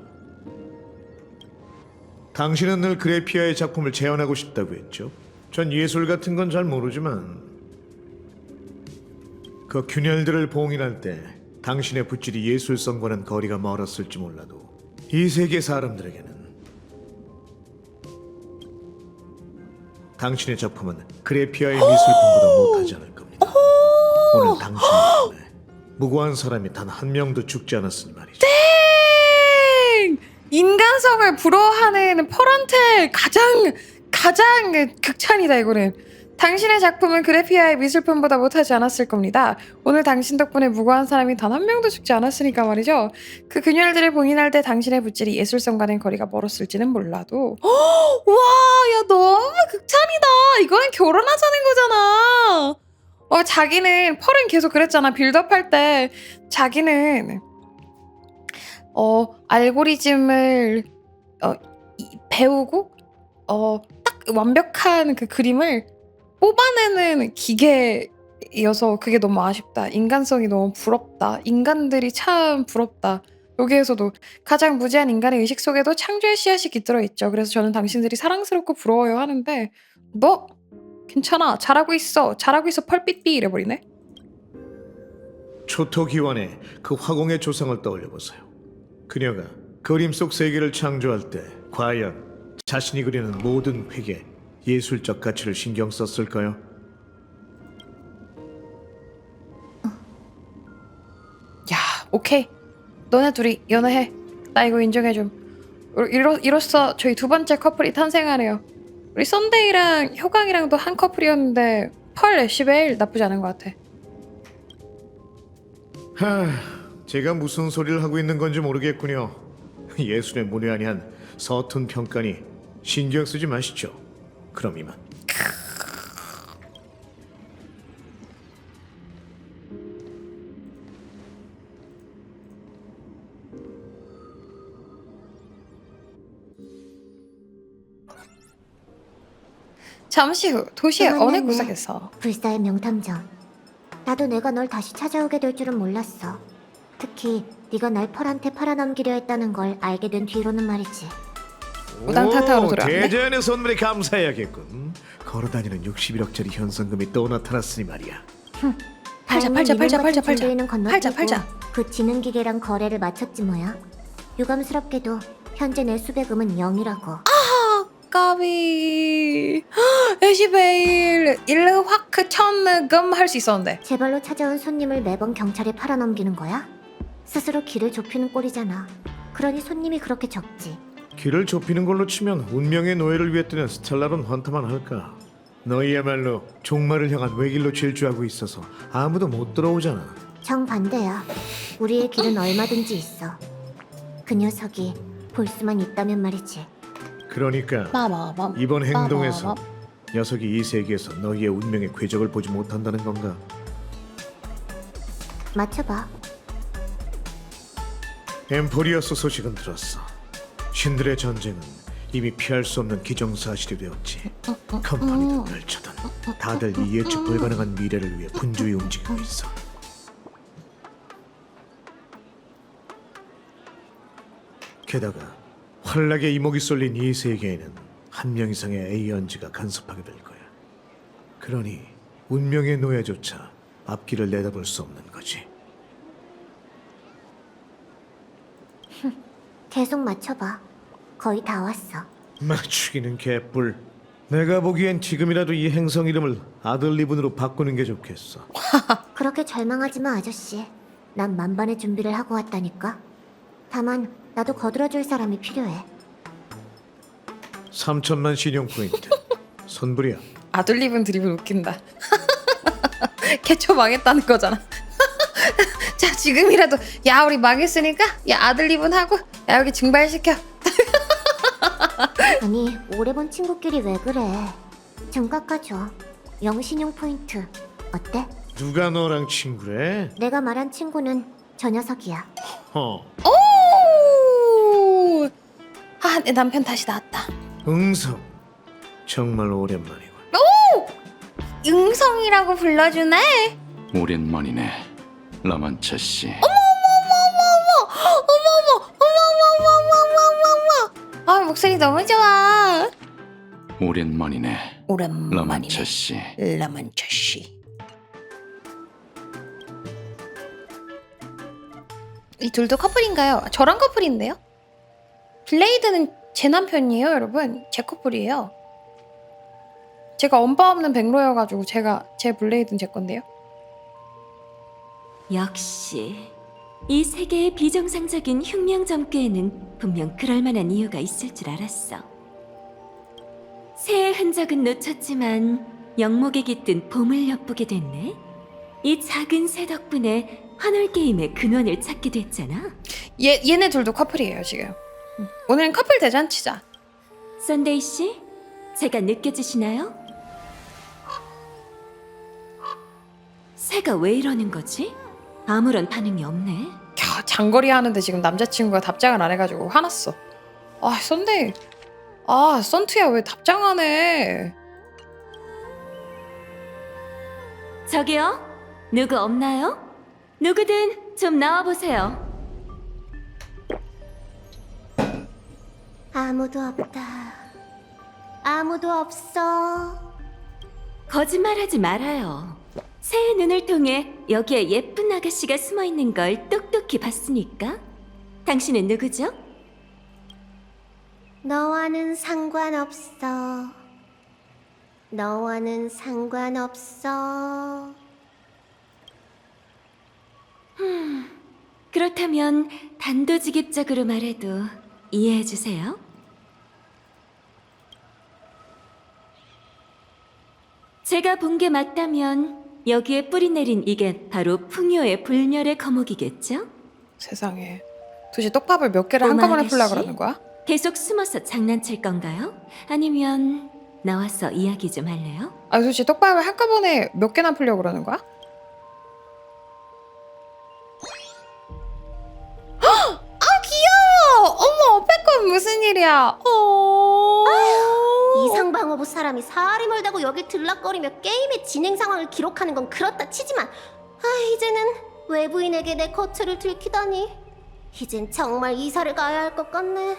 당신은 늘 그래피아의 작품을 재현하고 싶다고 했죠. 전 예술 같은 건 잘 모르지만 그 균열들을 봉인할 때 당신의 붓질이 예술성과는 거리가 멀었을지 몰라도 이 세계 사람들에게는 당신의 작품은 그래피아의 미술품보다 못하지 않을 겁니다. 오늘 당신 덕분에 무고한 사람이 단 한 명도 죽지 않았으니 말이죠.
땡! 인간성을 부러워하는 펄한테 가장 극찬이다 이거는. 당신의 작품은 그래피아의 미술품보다 못하지 않았을 겁니다. 오늘 당신 덕분에 무고한 사람이 단 한 명도 죽지 않았으니까 말이죠. 그 그녀들을 봉인할 때 당신의 붓질이 예술성과는 거리가 멀었을지는 몰라도 와, 야 너무 극찬이다. 이거는 결혼하자는 거잖아. 자기는 펄은 계속 그랬잖아. 빌드업할 때 자기는 알고리즘을 배우고 딱 완벽한 그 그림을 뽑아내는 기계여서 그게 너무 아쉽다. 인간성이 너무 부럽다. 인간들이 참 부럽다. 여기에서도 가장 무지한 인간의 의식 속에도 창조의 씨앗이 깃들어 있죠. 그래서 저는 당신들이 사랑스럽고 부러워요 하는데 너 괜찮아. 잘하고 있어 펄삐삐 이래버리네.
초토기원의 그 화공의 조상을 떠올려보세요. 그녀가 그림 속 세계를 창조할 때 과연 자신이 그리는 모든 획에 예술적 가치를 신경 썼을까요?
야, 오케이. 너네 둘이 연애해. 나 이거 인정해줌. 이로써 저희 두 번째 커플이 탄생하네요. 우리 썬데이랑 효강이랑도 한 커플이었는데 펄 애쉬베일 나쁘지 않은 것 같아.
제가 무슨 소리를 하고 있는 건지 모르겠군요. 예술의 문외한이한 서툰 평가니 신경 쓰지 마시죠. 그럼 이만.
잠시 후 도시의 어느
만났네.
구석에서
불사의 명탐정. 나도 내가 널 다시 찾아오게 될 줄은 몰랐어. 특히 네가 날 펄한테 팔아넘기려 했다는 걸 알게 된 뒤로는 말이지.
우당탕탕으로 돌아왔네.
대자연의 선물에 감사해야겠군. 걸어다니는 61억짜리 현상금이 또 나타났으니 말이야.
팔자.
그 지능기계랑 거래를 마쳤지 뭐야. 유감스럽게도 현재 내 수배금은 0이라고.
까비. 애쉬베일 일르 화크 천금 할 수 있었는데.
제발로 찾아온 손님을 매번 경찰에 팔아넘기는 거야? 스스로 길을 좁히는 꼴이잖아. 그러니 손님이 그렇게 적지.
길을 좁히는 걸로 치면 운명의 노예를 위해 뜨는 스텔라론 헌터만 할까. 너희야말로 종말을 향한 외길로 질주하고 있어서 아무도 못 들어오잖아.
정반대야. 우리의 길은 얼마든지 있어. 그 녀석이 볼 수만 있다면 말이지.
그러니까 이번 행동에서 녀석이 이 세계에서 너희의 운명의 궤적을 보지 못한다는 건가?
맞춰봐.
엠포리어스 소식은 들었어. 신들의 전쟁은 이미 피할 수 없는 기정사실이 되었지. 컴퍼니든 멸쳐든 다들 이 예측 불가능한 미래를 위해 분주히 움직이고 있어. 게다가 환락의 이목이 쏠린 이 세계에는 한 명 이상의 에이언즈가 간섭하게 될 거야. 그러니 운명의 노예조차 앞길을 내다볼 수 없는 거지.
계속 맞춰봐. 거의 다 왔어.
맞추기는 개뿔. 내가 보기엔 지금이라도 이 행성 이름을 아들리븐으로 바꾸는 게 좋겠어.
그렇게 절망하지 마, 아저씨. 난 만반의 준비를 하고 왔다니까. 다만 나도 거들어줄 사람이 필요해.
3천만 신용 포인트. 선불이야.
아들리븐 드립은 웃긴다. 개초 망했다는 거잖아. 자, 지금이라도 야 우리 망했으니까 야 아들리븐 하고 야 여기 증발시켜.
아니, 오래 본 친구끼리 왜 그래? 좀 깎아줘. 영신용 포인트. 어때?
누가 너랑 친구래?
내가 말한 친구는 저 녀석이야.
어.
오! 아, 내 남편 다시 나왔다.
응성. 정말 오랜만이고.
오! 응성이라고 불러주네.
오랜만이네, 라만차 씨.
아, 목소리 너무 좋아.
오랜만이네, 라만차 씨.
라만차 씨. 이 둘도 커플인가요? 저랑 커플인데요? 블레이드는 제 남편이에요, 여러분. 제 커플이에요. 제가 엄빠 없는 백로여가지고 제 블레이드는 제 건데요.
역시 이 세계의 비정상적인 흉명점괘에는 분명 그럴 만한 이유가 있을 줄 알았어. 새의 흔적은 놓쳤지만 영목에 깃든 봄을 엿보게 됐네. 이 작은 새 덕분에 환월 게임의 근원을 찾게 됐잖아.
얘네 둘도 커플이에요, 지금. 오늘은 커플 대잔치자.
썬데이 씨, 제가 느껴지시나요? 새가 왜 이러는 거지? 아무런 반응이 없네.
야, 장거리 하는데 지금 남자친구가 답장을 안 해가지고 화났어. 아, 썬데이. 아, 썬투야 왜 답장 안 해?
저기요, 누구 없나요? 누구든 좀 나와보세요.
아무도 없다. 아무도 없어.
거짓말하지 말아요. 새의 눈을 통해 여기에 예쁜 아가씨가 숨어 있는 걸 똑똑히 봤으니까. 당신은 누구죠?
너와는 상관없어. 너와는 상관없어.
그렇다면 단도직입적으로 말해도 이해해 주세요. 제가 본 게 맞다면 여기에 뿌리 내린 이게 바로 풍요의 불멸의 거목이겠죠?
세상에. 도대체 떡밥을 몇 개를
꼬마
한꺼번에
아가씨?
풀라 그러는 거야?
계속 숨어서 장난칠 건가요? 아니면 나와서 이야기 좀 할래요?
아, 도대체 떡밥을 한꺼번에 몇 개나 풀려고 그러는 거야? 헉! 아, 귀여워! 어머, 빼꼼 무슨 일이야?
이상방어부 사람이 사활이 멀다고 여길 들락거리며 게임의 진행 상황을 기록하는 건 그렇다 치지만 이제는 외부인에게 내 거처를 들키다니. 이젠 정말 이사를 가야 할 것 같네.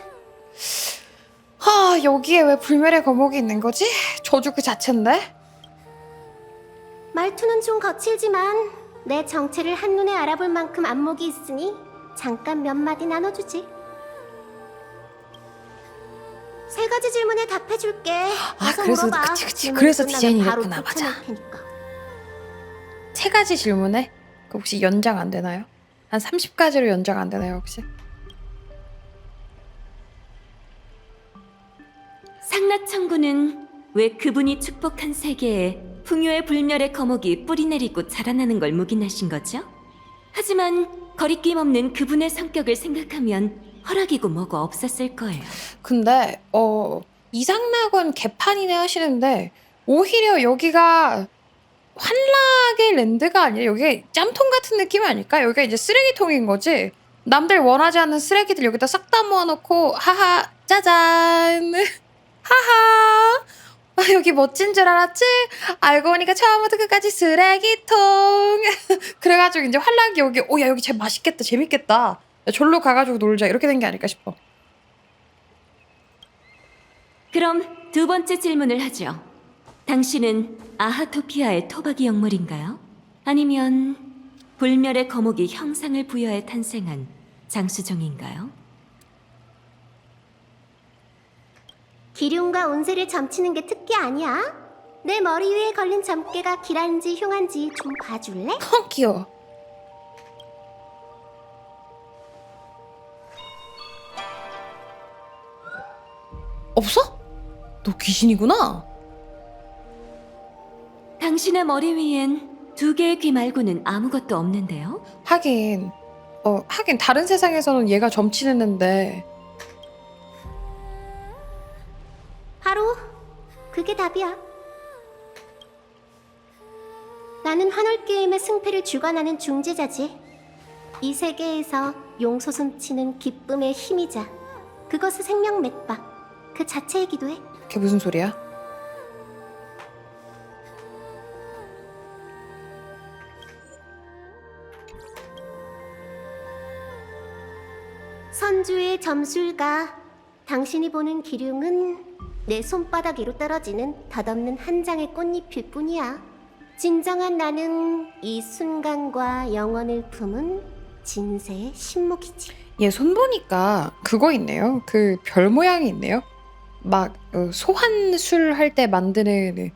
여기에 왜 불멸의 거목이 있는 거지? 저주 그 자체인데?
말투는 좀 거칠지만 내 정체를 한눈에 알아볼 만큼 안목이 있으니 잠깐 몇 마디 나눠주지. 세 가지 질문에 답해줄게. 어서
그래서
물어봐.
그치.
질문이
그래서
끝나면
디자인이
바로
이랬구나.
쫓아낼
맞아.
테니까.
세 가지 질문에? 그 혹시 연장 안 되나요? 한 30가지로 연장 안 되나요, 혹시?
상라천구는 왜 그분이 축복한 세계에 풍요의 불멸의 거목이 뿌리 내리고 자라나는 걸 묵인하신 거죠? 하지만 거리낌 없는 그분의 성격을 생각하면 허락이고 뭐고 없었을 거예요.
근데 이상낙원 개판이네 하시는데 오히려 여기가 환락의 랜드가 아니라 여기 짬통 같은 느낌이 아닐까? 여기가 이제 쓰레기통인 거지. 남들 원하지 않는 쓰레기들 여기다 싹 다 모아놓고 하하 짜잔 하하 여기 멋진 줄 알았지? 알고 보니까 처음부터 끝까지 쓰레기통. 그래가지고 이제 환락이 여기 야 여기 제일 맛있겠다 재밌겠다. 야, 절로 가가지고 놀자 이렇게 된 게 아닐까 싶어.
그럼 두 번째 질문을 하죠. 당신은 아하토피아의 토박이 영물인가요? 아니면 불멸의 거목이 형상을 부여해 탄생한 장수종인가요?
기륭과 온새를 점치는 게 특기 아니야? 내 머리 위에 걸린 점괘가 길한지 흉한지 좀 봐줄래?
귀여워. 없어? 너 귀신이구나.
당신의 머리 위엔 2개의 귀 말고는 아무것도 없는데요?
하긴 다른 세상에서는 얘가 점치는데
하루, 그게 답이야. 나는 환월 게임의 승패를 주관하는 중재자지. 이 세계에서 용솟음치는 기쁨의 힘이자 그것의 생명 맥박 그 자체이기도 해.
그게 무슨 소리야?
선주의 점술가, 당신이 보는 기륭은 내 손바닥 위로 떨어지는 덧없는 한 장의 꽃잎일 뿐이야. 진정한 나는 이 순간과 영원을 품은 진세의 신목이지.
얘 손 보니까 그거 있네요. 그 별 모양이 있네요. 막 소환술 할 때 만드는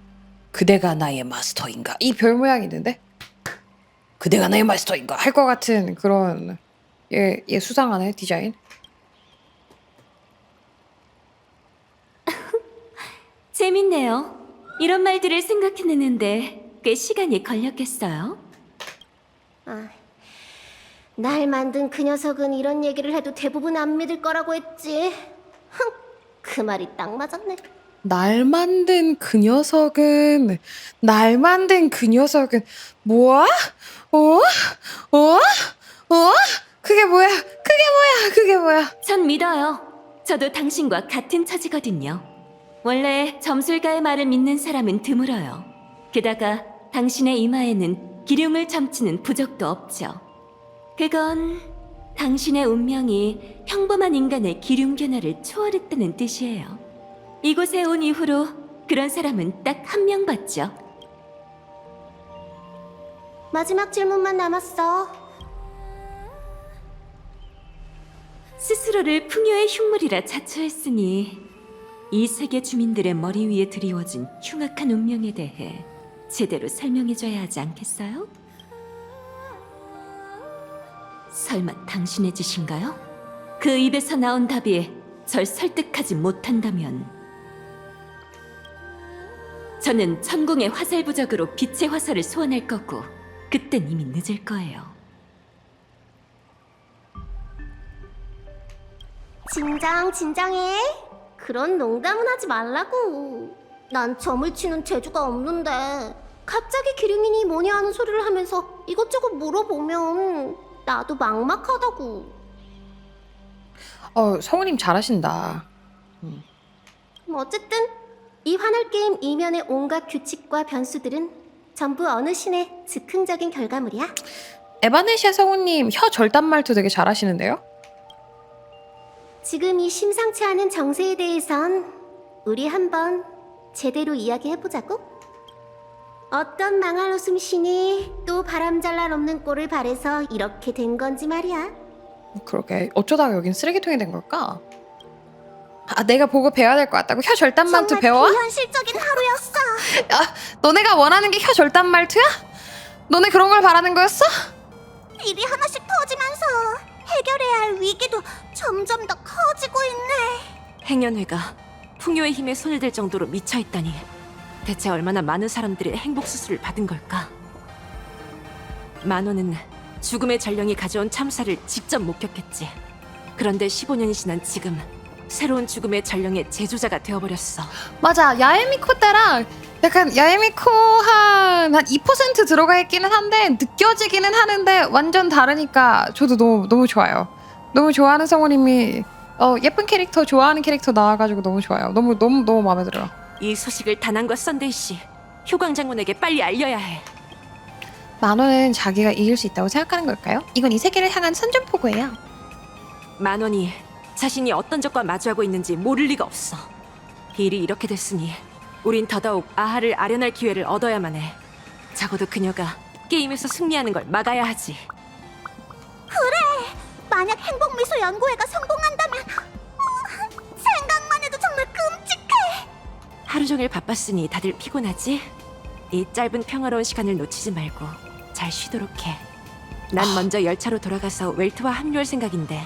그대가 나의 마스터인가 이 별 모양이 있는데 그대가 나의 마스터인가 할 것 같은 그런 얘 수상하네 디자인.
재밌네요. 이런 말들을 생각해내는데 꽤 시간이 걸렸겠어요?
날 만든 그 녀석은 이런 얘기를 해도 대부분 안 믿을 거라고 했지. 그 말이 딱 맞았네.
날 만든 그 녀석은 뭐야? 그게 뭐야?
전 믿어요. 저도 당신과 같은 처지거든요. 원래 점술가의 말을 믿는 사람은 드물어요. 게다가 당신의 이마에는 기륭을 점치는 부적도 없죠. 그건 당신의 운명이 평범한 인간의 기륭 견해를 초월했다는 뜻이에요. 이곳에 온 이후로 그런 사람은 딱 한 명 봤죠.
마지막 질문만 남았어.
스스로를 풍요의 흉물이라 자처했으니 이 세계 주민들의 머리 위에 드리워진 흉악한 운명에 대해 제대로 설명해줘야 하지 않겠어요? 설마 당신의 짓인가요? 그 입에서 나온 답이 절 설득하지 못한다면 저는 천공의 화살 부적으로 빛의 화살을 소환할 거고 그땐 이미 늦을 거예요.
진정해. 그런 농담은 하지 말라고. 난 점을 치는 재주가 없는데 갑자기 기룡이니 뭐냐 하는 소리를 하면서 이것저것 물어보면 나도 막막하다고.
성우님 잘하신다.
어쨌든 이 환월 게임 이면의 온갖 규칙과 변수들은 전부 어느 신의 즉흥적인 결과물이야.
에바네시아 성우님 혀 절단 말투 되게 잘하시는데요?
지금 이 심상치 않은 정세에 대해선 우리 한번 제대로 이야기해보자고? 어떤 망할 웃음신이 또 바람잘날 없는 꼴을 바래서 이렇게 된 건지 말이야.
그러게 어쩌다가 여긴 쓰레기통이 된 걸까? 내가 보고 배워야 될 것 같다고? 혀 절단 말투 배워?
정말 비현실적인 하루였어.
너네가 원하는 게 혀 절단 말투야? 너네 그런 걸 바라는 거였어?
일이 하나씩 터지면서 해결해야 할 위기도 점점 더 커지고 있네.
행연회가 풍요의 힘에 손을 댈 정도로 미쳐있다니 대체 얼마나 많은 사람들이 행복 수술을 받은 걸까? 만호는 죽음의 전령이 가져온 참사를 직접 목격했지. 그런데 15년이 지난 지금 새로운 죽음의 전령의 제조자가 되어버렸어.
맞아. 야에미코 때랑 약간 야에미코 한 2% 들어가 있기는 한데 느껴지기는 하는데 완전 다르니까 저도 너무 좋아요. 너무 좋아하는 성우님이 예쁜 캐릭터 좋아하는 캐릭터 나와가지고 너무 좋아요. 너무 마음에 들어요.
이 소식을 다난과 썬데이 씨, 효광 장군에게 빨리 알려야 해.
만원은 자기가 이길 수 있다고 생각하는 걸까요? 이건 이 세계를 향한 선전포고예요.
만원이 자신이 어떤 적과 마주하고 있는지 모를 리가 없어. 일이 이렇게 됐으니 우린 더더욱 아하를 아련할 기회를 얻어야만 해. 적어도 그녀가 게임에서 승리하는 걸 막아야 하지.
그래! 만약 행복미소 연구회가 성공한다면 생각만 해도 정말 끔찍해!
하루 종일 바빴으니 다들 피곤하지? 이 짧은 평화로운 시간을 놓치지 말고 잘 쉬도록 해. 난 먼저 열차로 돌아가서 웰트와 합류할 생각인데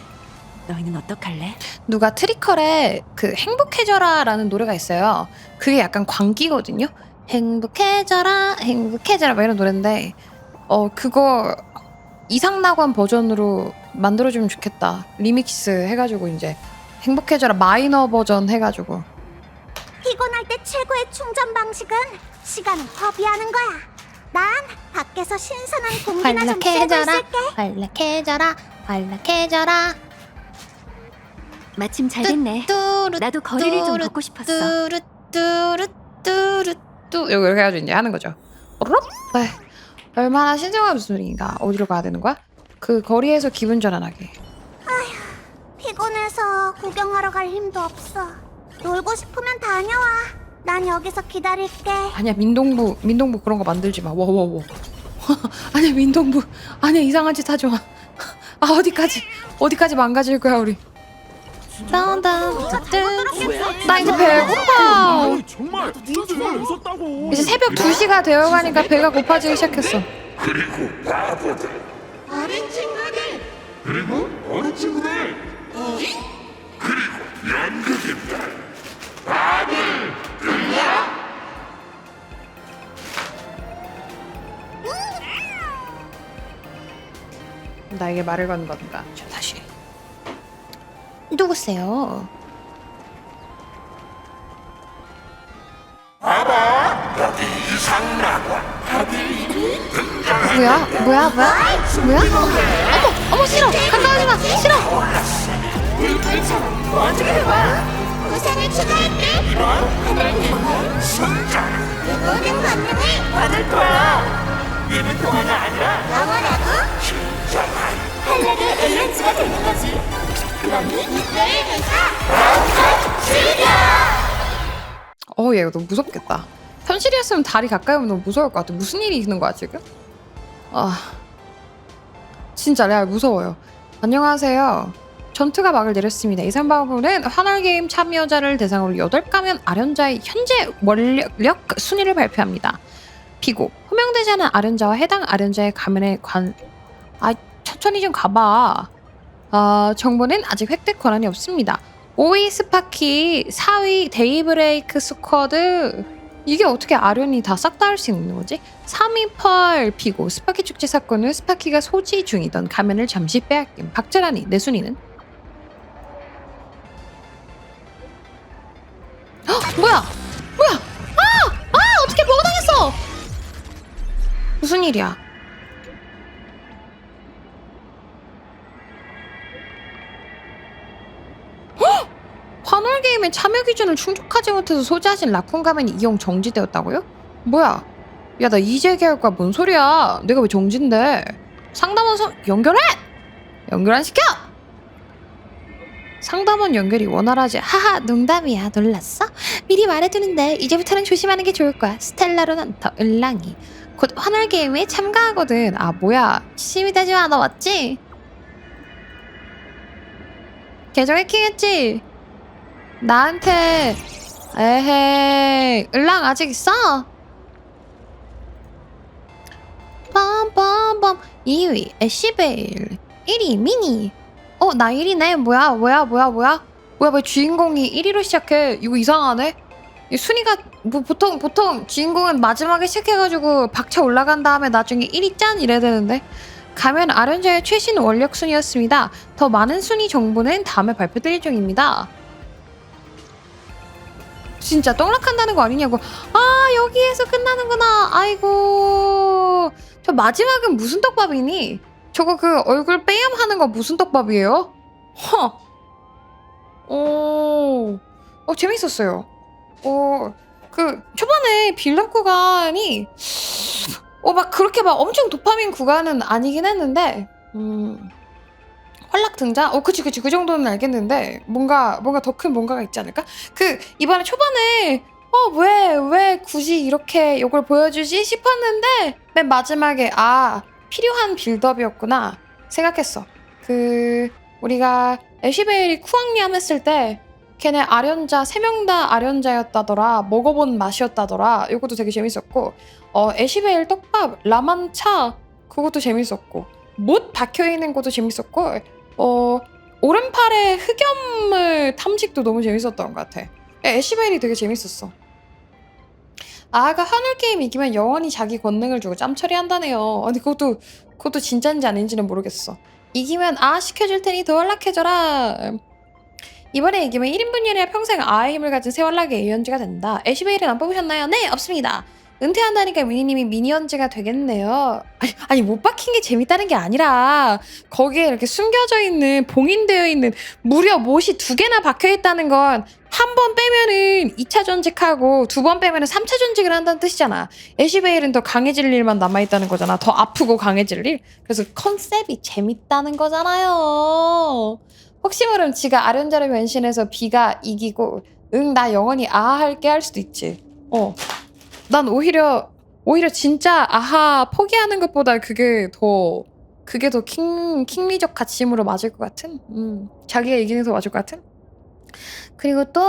너희는 어떡할래?
누가 트리컬에 그 행복해져라라는 노래가 있어요. 그게 약간 광기거든요. 행복해져라 행복해져라 막 이런 노래인데 그거 이상낙원 버전으로 만들어주면 좋겠다. 리믹스 해가지고 이제 행복해져라 마이너 버전 해가지고.
피곤할 때 최고의 충전 방식은 시간을 허비하는 거야. 난 밖에서 신선한 공기나 좀 쐬고
활락해져라
있을게.
활락해져라 활락해져라.
마침 잘 됐네. 나도 거리를 좀 걷고 싶었어.
뚜루뚜루뚜루뚜 이렇게 해가지고 이제 하는 거죠. 네. 얼마나 신중한 소리인가. 어디로 가야 되는 거야? 그 거리에서 기분 전환하게.
피곤해서 구경하러 갈 힘도 없어. 놀고 싶으면 다녀와. 난 여기서 기다릴게.
아니야 민동부 그런 거 만들지 마. 워워워. 아니야 민동부. 아니야 이상한 짓 하지 마. 아 어디까지 망가질 거야 우리. 나 이제 배고파.
정말 웃었다고.
이제 새벽 2시가 되어가니까 배가 고파지기 시작했어.
그리고 바보들. 어린 친구들. 그리고 어린 친구들. 그리고 연극인들. 다들 들려?
나에게 말을 거는 건가? 저 다시. 누구세요?
봐봐, 여기 이상낙원 아들이 등장했네.
뭐야? 어머 싫어. 가까우지 마. 싫어.
불불처럼 어떻게 해봐. 우산을 추가할게. 하늘님은
승자.
모든 권능을
받을 거야. 2분 동안이 아니라
영원하고
진정한
한락의 엘렌즈가 되는 거지. 그러니 이때를 내가 즐겨.
얘 이거 너무 무섭겠다. 현실이었으면 다리 가까이 오면 너무 무서울 것 같아. 무슨 일이 있는 거야 지금? 진짜 레알 무서워요. 안녕하세요. 전투가 막을 내렸습니다. 이상방법은 환월게임 참여자를 대상으로 8가면 아련자의 현재 원력 순위를 발표합니다. 비고 호명되지 않은 아련자와 해당 아련자의 가면에 천천히 좀 가봐. 정보는 아직 획득 권한이 없습니다. 5위 스파키, 4위 데이브레이크 스쿼드. 이게 어떻게 아련이 다 싹 다 할 수 있는 거지? 3위 펄 비고 스파키 축제 사건 후 스파키가 소지 중이던 가면을 잠시 빼앗김. 박재란이 내 순위는? 뭐야? 어떻게 뭐가 당했어? 무슨 일이야? 환월게임의 참여 기준을 충족하지 못해서 소지하신 라쿤 가면이 이용 정지되었다고요? 뭐야? 야 나 이제 계열과 뭔 소리야? 내가 왜 정지인데? 상담원 연결해! 연결 안 시켜! 상담원 연결이 원활하지. 하하 농담이야. 놀랐어? 미리 말해두는데 이제부터는 조심하는 게 좋을 거야. 스텔라로는 더 을랑이 곧 환월게임에 참가하거든. 뭐야 심이되지 마. 너 맞지? 계정 해킹했지? 나한테 에헤이 을랑 아직 있어? 빰빰빰 2위 애쉬베일 1위 미니. 나 1위네. 뭐야 왜 주인공이 1위로 시작해? 이거 이상하네. 이 순위가 뭐 보통 주인공은 마지막에 시작해가지고 박차 올라간 다음에 나중에 1위 짠 이래야 되는데. 가면 아련자의 최신 원력 순위였습니다. 더 많은 순위 정보는 다음에 발표될 예정입니다. 진짜 떡락한다는 거 아니냐고. 여기에서 끝나는구나. 아이고. 저 마지막은 무슨 떡밥이니? 저거 그 얼굴 빼염 하는 거 무슨 떡밥이에요? 재밌었어요. 그 초반에 빌런 구간이 막 그렇게 막 엄청 도파민 구간은 아니긴 했는데 활락 등장? 그치 그 정도는 알겠는데 뭔가 더 큰 뭔가가 있지 않을까? 이번에 초반에 왜 굳이 이렇게 이걸 보여주지 싶었는데 맨 마지막에 필요한 빌드업이었구나 생각했어. 우리가 애쉬베일이 쿠앙리암 했을 때 걔네 아련자 3명 다 아련자였다더라. 먹어본 맛이었다더라. 이것도 되게 재밌었고 애쉬베일 떡밥 라만차 그것도 재밌었고 못 박혀있는 것도 재밌었고 오른팔의 흑염물 탐식도 너무 재밌었던 것 같아. 애쉬베일이 되게 재밌었어. 아가 한울 게임 이기면 영원히 자기 권능을 주고 짬 처리한다네요. 근데 그것도 진짜인지 아닌지는 모르겠어. 이기면 아 시켜줄 테니 더 연락해줘라. 이번에 이기면 1인분 요리야 평생 아의 힘을 가진 새월락의 에이언즈가 된다. 애쉬베일은 안 뽑으셨나요? 네 없습니다. 은퇴한다니까 미니님이 미니언즈가 되겠네요. 아니 못 박힌 게 재밌다는 게 아니라 거기에 이렇게 숨겨져 있는 봉인되어 있는 무려 못이 2개나 박혀 있다는 건 한 번 빼면은 2차 전직하고 2번 빼면은 3차 전직을 한다는 뜻이잖아. 애쉬베일은 더 강해질 일만 남아있다는 거잖아. 더 아프고 강해질 일. 그래서 컨셉이 재밌다는 거잖아요. 혹시 모르면 지가 아련자를 변신해서 비가 이기고 응 나 영원히 아하 할게 할 수도 있지. 난 오히려 진짜 아하 포기하는 것보다 그게 더 킹리적 가침으로 맞을 것 같은? 자기가 이기는 게 더 맞을 것 같은? 그리고 또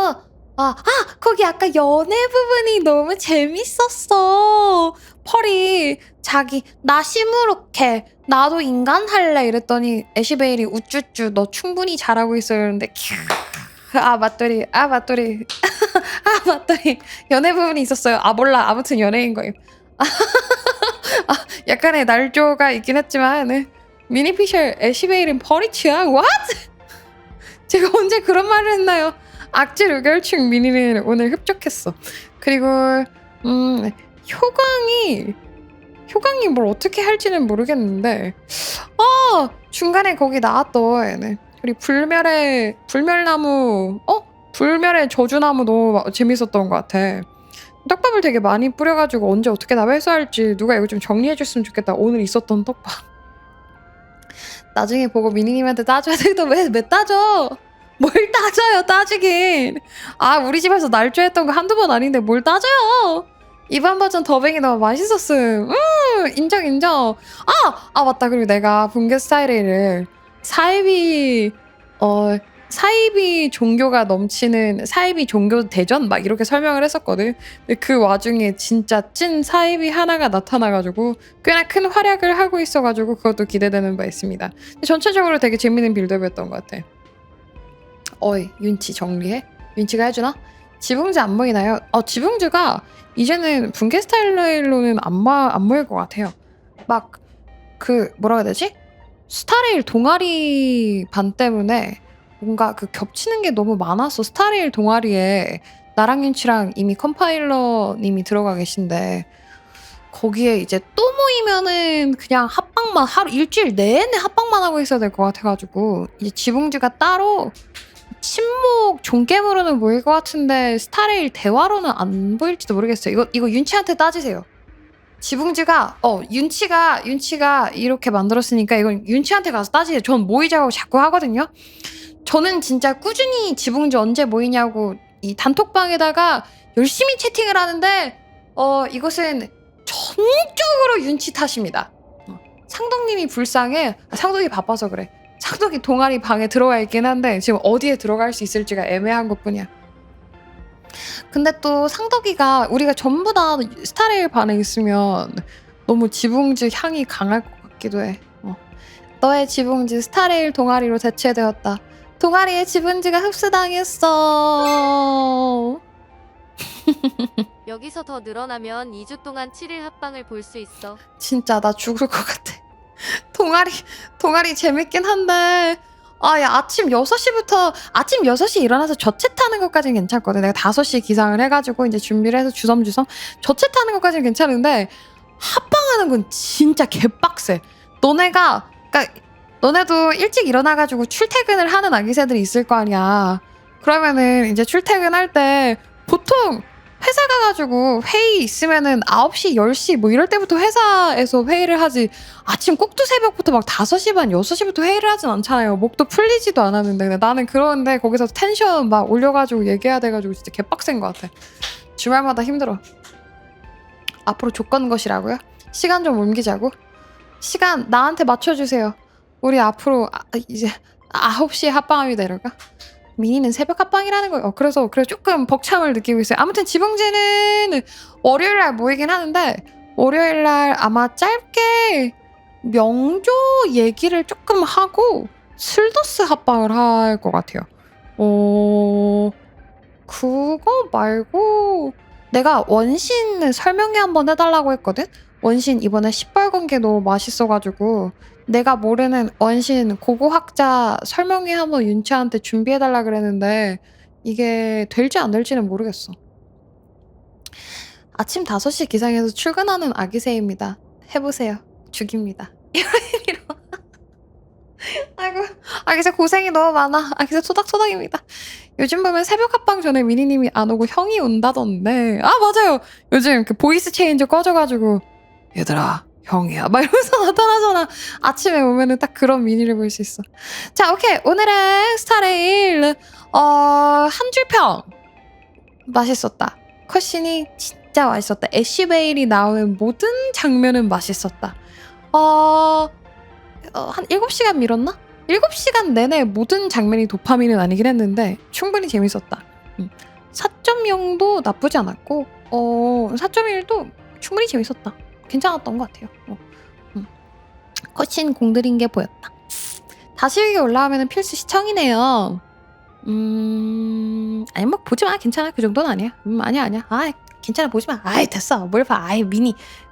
거기 아까 연애 부분이 너무 재밌었어. 펄이 자기 나 시무룩해 나도 인간 할래 이랬더니 애쉬베일이 우쭈쭈 너 충분히 잘하고 있어 이러는데 맞돌이 맞돌이 연애 부분이 있었어요. 몰라 아무튼 연애인 거예요. 약간의 날조가 있긴 했지만 미니피셜 애쉬베일은 펄이 취향? What? 제가 언제 그런 말을 했나요? 악질 의결충 미니는 오늘 흡족했어. 그리고 효광이 뭘 어떻게 할지는 모르겠는데 중간에 거기 나왔던 우리 불멸나무 불멸의 저주나무 너무 재밌었던 것 같아. 떡밥을 되게 많이 뿌려가지고 언제 어떻게 다 회수할지 누가 이거 좀 정리해줬으면 좋겠다. 오늘 있었던 떡밥 나중에 보고 미니님한테 따줘야 돼. 너 왜 따져? 뭘 따져요 따지긴. 우리 집에서 날조했던 거 한두 번 아닌데 뭘 따져요. 이번 버전 더빙이 너무 맛있었음. 인정. 맞다. 그리고 내가 붕괴 스타일을 사이비 종교가 넘치는 사이비 종교 대전 막 이렇게 설명을 했었거든. 근데 그 와중에 진짜 찐 사이비 하나가 나타나가지고 꽤나 큰 활약을 하고 있어가지고 그것도 기대되는 바 있습니다. 전체적으로 되게 재밌는 빌드업이었던 것 같아. 윤치 정리해? 윤치가 해주나? 지붕즈 안 보이나요? 지붕즈가 이제는 붕괴 스타일로는 안 보일 것 같아요. 막 뭐라고 해야 되지? 스타레일 동아리 반 때문에 뭔가 겹치는 게 너무 많았어. 스타레일 동아리에 나랑 윤치랑 이미 컴파일러님이 들어가 계신데 거기에 이제 또 모이면은 그냥 합방만 일주일 내내 합방만 하고 있어야 될 것 같아가지고 이제 지붕즈가 따로 침묵 종겜으로는 보일 것 같은데 스타레일 대화로는 안 보일지도 모르겠어요. 이거 윤치한테 따지세요. 지붕즈가 윤치가 이렇게 만들었으니까 이건 윤치한테 가서 따지세요. 전 모이자고 자꾸 하거든요. 저는 진짜 꾸준히 지붕즈 언제 모이냐고 이 단톡방에다가 열심히 채팅을 하는데 이것은 전적으로 윤치 탓입니다. 상덕님이 불쌍해. 상덕이 바빠서 그래. 상덕이 동아리 방에 들어와 있긴 한데 지금 어디에 들어갈 수 있을지가 애매한 것뿐이야. 근데 또 상덕이가 우리가 전부 다 스타레일 반에 있으면 너무 지붕즈 향이 강할 것 같기도 해. 너의 지붕즈 스타레일 동아리로 대체되었다. 동아리에 지붕즈가 흡수당했어.
여기서 더 늘어나면 2주 동안 7일 합방을 볼 수 있어.
진짜 나 죽을 것 같아. 동아리 재밌긴 한데 아침 6시 일어나서 저체 타는 것까지는 괜찮거든. 내가 5시 기상을 해가지고 이제 준비를 해서 주섬주섬 저체 타는 것까지는 괜찮은데 합방하는 건 진짜 개빡세. 너네도 일찍 일어나가지고 출퇴근을 하는 아기새들이 있을 거 아니야. 그러면은 이제 출퇴근할 때 보통 회사 가가지고 회의 있으면은 9시, 10시 뭐 이럴 때부터 회사에서 회의를 하지 아침 꼭두새벽부터 막 5시 반, 6시부터 회의를 하진 않잖아요. 목도 풀리지도 않았는데 나는 그러는데 거기서 텐션 막 올려가지고 얘기해야 돼가지고 진짜 개빡센 것 같아. 주말마다 힘들어. 앞으로 조건 것이라고요? 시간 좀 옮기자고? 시간 나한테 맞춰주세요. 우리 앞으로 이제 9시에 합방합니다 이럴까? 미니는 새벽 합방이라는 거예요. 그래서 조금 벅참을 느끼고 있어요. 아무튼 지붕진은 월요일날 모이긴 하는데 월요일날 아마 짧게 명조 얘기를 조금 하고 슬더스 합방을 할 것 같아요. 그거 말고 내가 원신 설명회 한번 해달라고 했거든? 원신 이번에 시뻘건 게 너무 맛있어가지고 내가 모르는 원신 고고학자 설명회 한번 윤채한테 준비해달라 그랬는데 이게 될지 안 될지는 모르겠어. 아침 5시 기상해서 출근하는 아기새입니다. 해보세요. 죽입니다. 이런 의미로. 아이고, 아기새 고생이 너무 많아. 아기새 토닥토닥입니다. 요즘 보면 새벽 합방 전에 미니님이 안 오고 형이 온다던데. 아, 맞아요. 요즘 그 보이스 체인저 꺼져가지고 얘들아 형이야 막 이러면서 나타나잖아. 아침에 오면은 딱 그런 미니를 볼 수 있어. 자, 오케이. 오늘의 스타레일 한 줄평 맛있었다. 컷신이 진짜 맛있었다. 애쉬베일이 나오는 모든 장면은 맛있었다. 한 7시간 밀었나? 7시간 내내 모든 장면이 도파민은 아니긴 했는데 충분히 재밌었다. 4.0도 나쁘지 않았고 4.1도 충분히 재밌었다. 괜찮았던 것 같아요. 컷신 공들인 게 보였다. 다시 여기 올라오면 필수 시청이네요. 아니 뭐 보지마. 괜찮아. 그 정도는 아니야. 아니야. 아 괜찮아. 보지마. 아이 됐어. 뭘 봐. 아이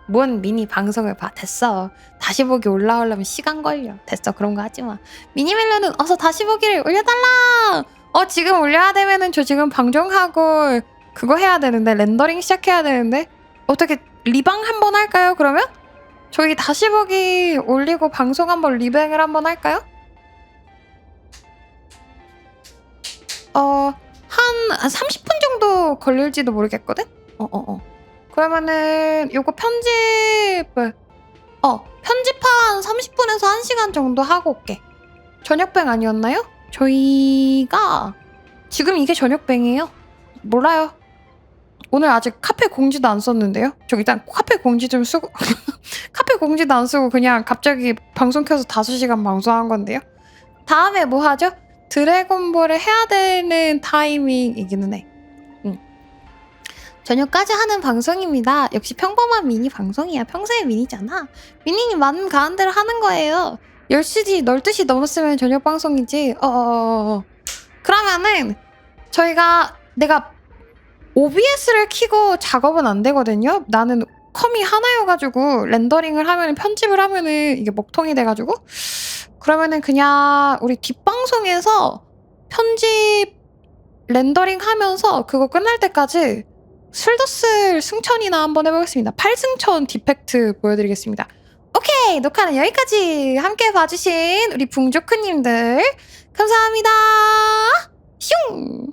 뭔 미니 방송을 봐. 됐어. 다시 보기 올라오려면 시간 걸려. 됐어. 그런 거 하지마. 미니멜로는 어서 다시 보기를 올려달라. 지금 올려야 되면은 저 지금 방송하고 그거 해야 되는데 렌더링 시작해야 되는데 어떻게 리방 한번 할까요? 그러면? 저희 다시 보기 올리고 방송 한번 리뱅을 한번 할까요? 한 30분 정도 걸릴지도 모르겠거든? 그러면은 요거 편집한 30분에서 1시간 정도 하고 올게. 저녁뱅 아니었나요? 저희가 지금 이게 저녁뱅이에요? 몰라요. 오늘 아직 카페 공지도 안 썼는데요? 저 일단 카페 공지 좀 쓰고 카페 공지도 안 쓰고 그냥 갑자기 방송 켜서 5시간 방송한 건데요? 다음에 뭐 하죠? 드래곤볼을 해야 되는 타이밍이기는 해. 저녁까지 하는 방송입니다. 역시 평범한 미니 방송이야. 평소에 미니잖아. 미니님 많은 가운데를 하는 거예요. 10시, 12시 넘었으면 저녁 방송이지. 그러면은 내가 OBS를 켜고 작업은 안 되거든요. 나는 컴이 하나여가지고 렌더링을 하면 편집을 하면은 이게 먹통이 돼가지고 그러면은 그냥 우리 뒷방송에서 편집 렌더링 하면서 그거 끝날 때까지 슬더스 승천이나 한번 해보겠습니다. 8승천 디펙트 보여드리겠습니다. 오케이! 녹화는 여기까지 함께 봐주신 우리 붕조크님들 감사합니다. 슝!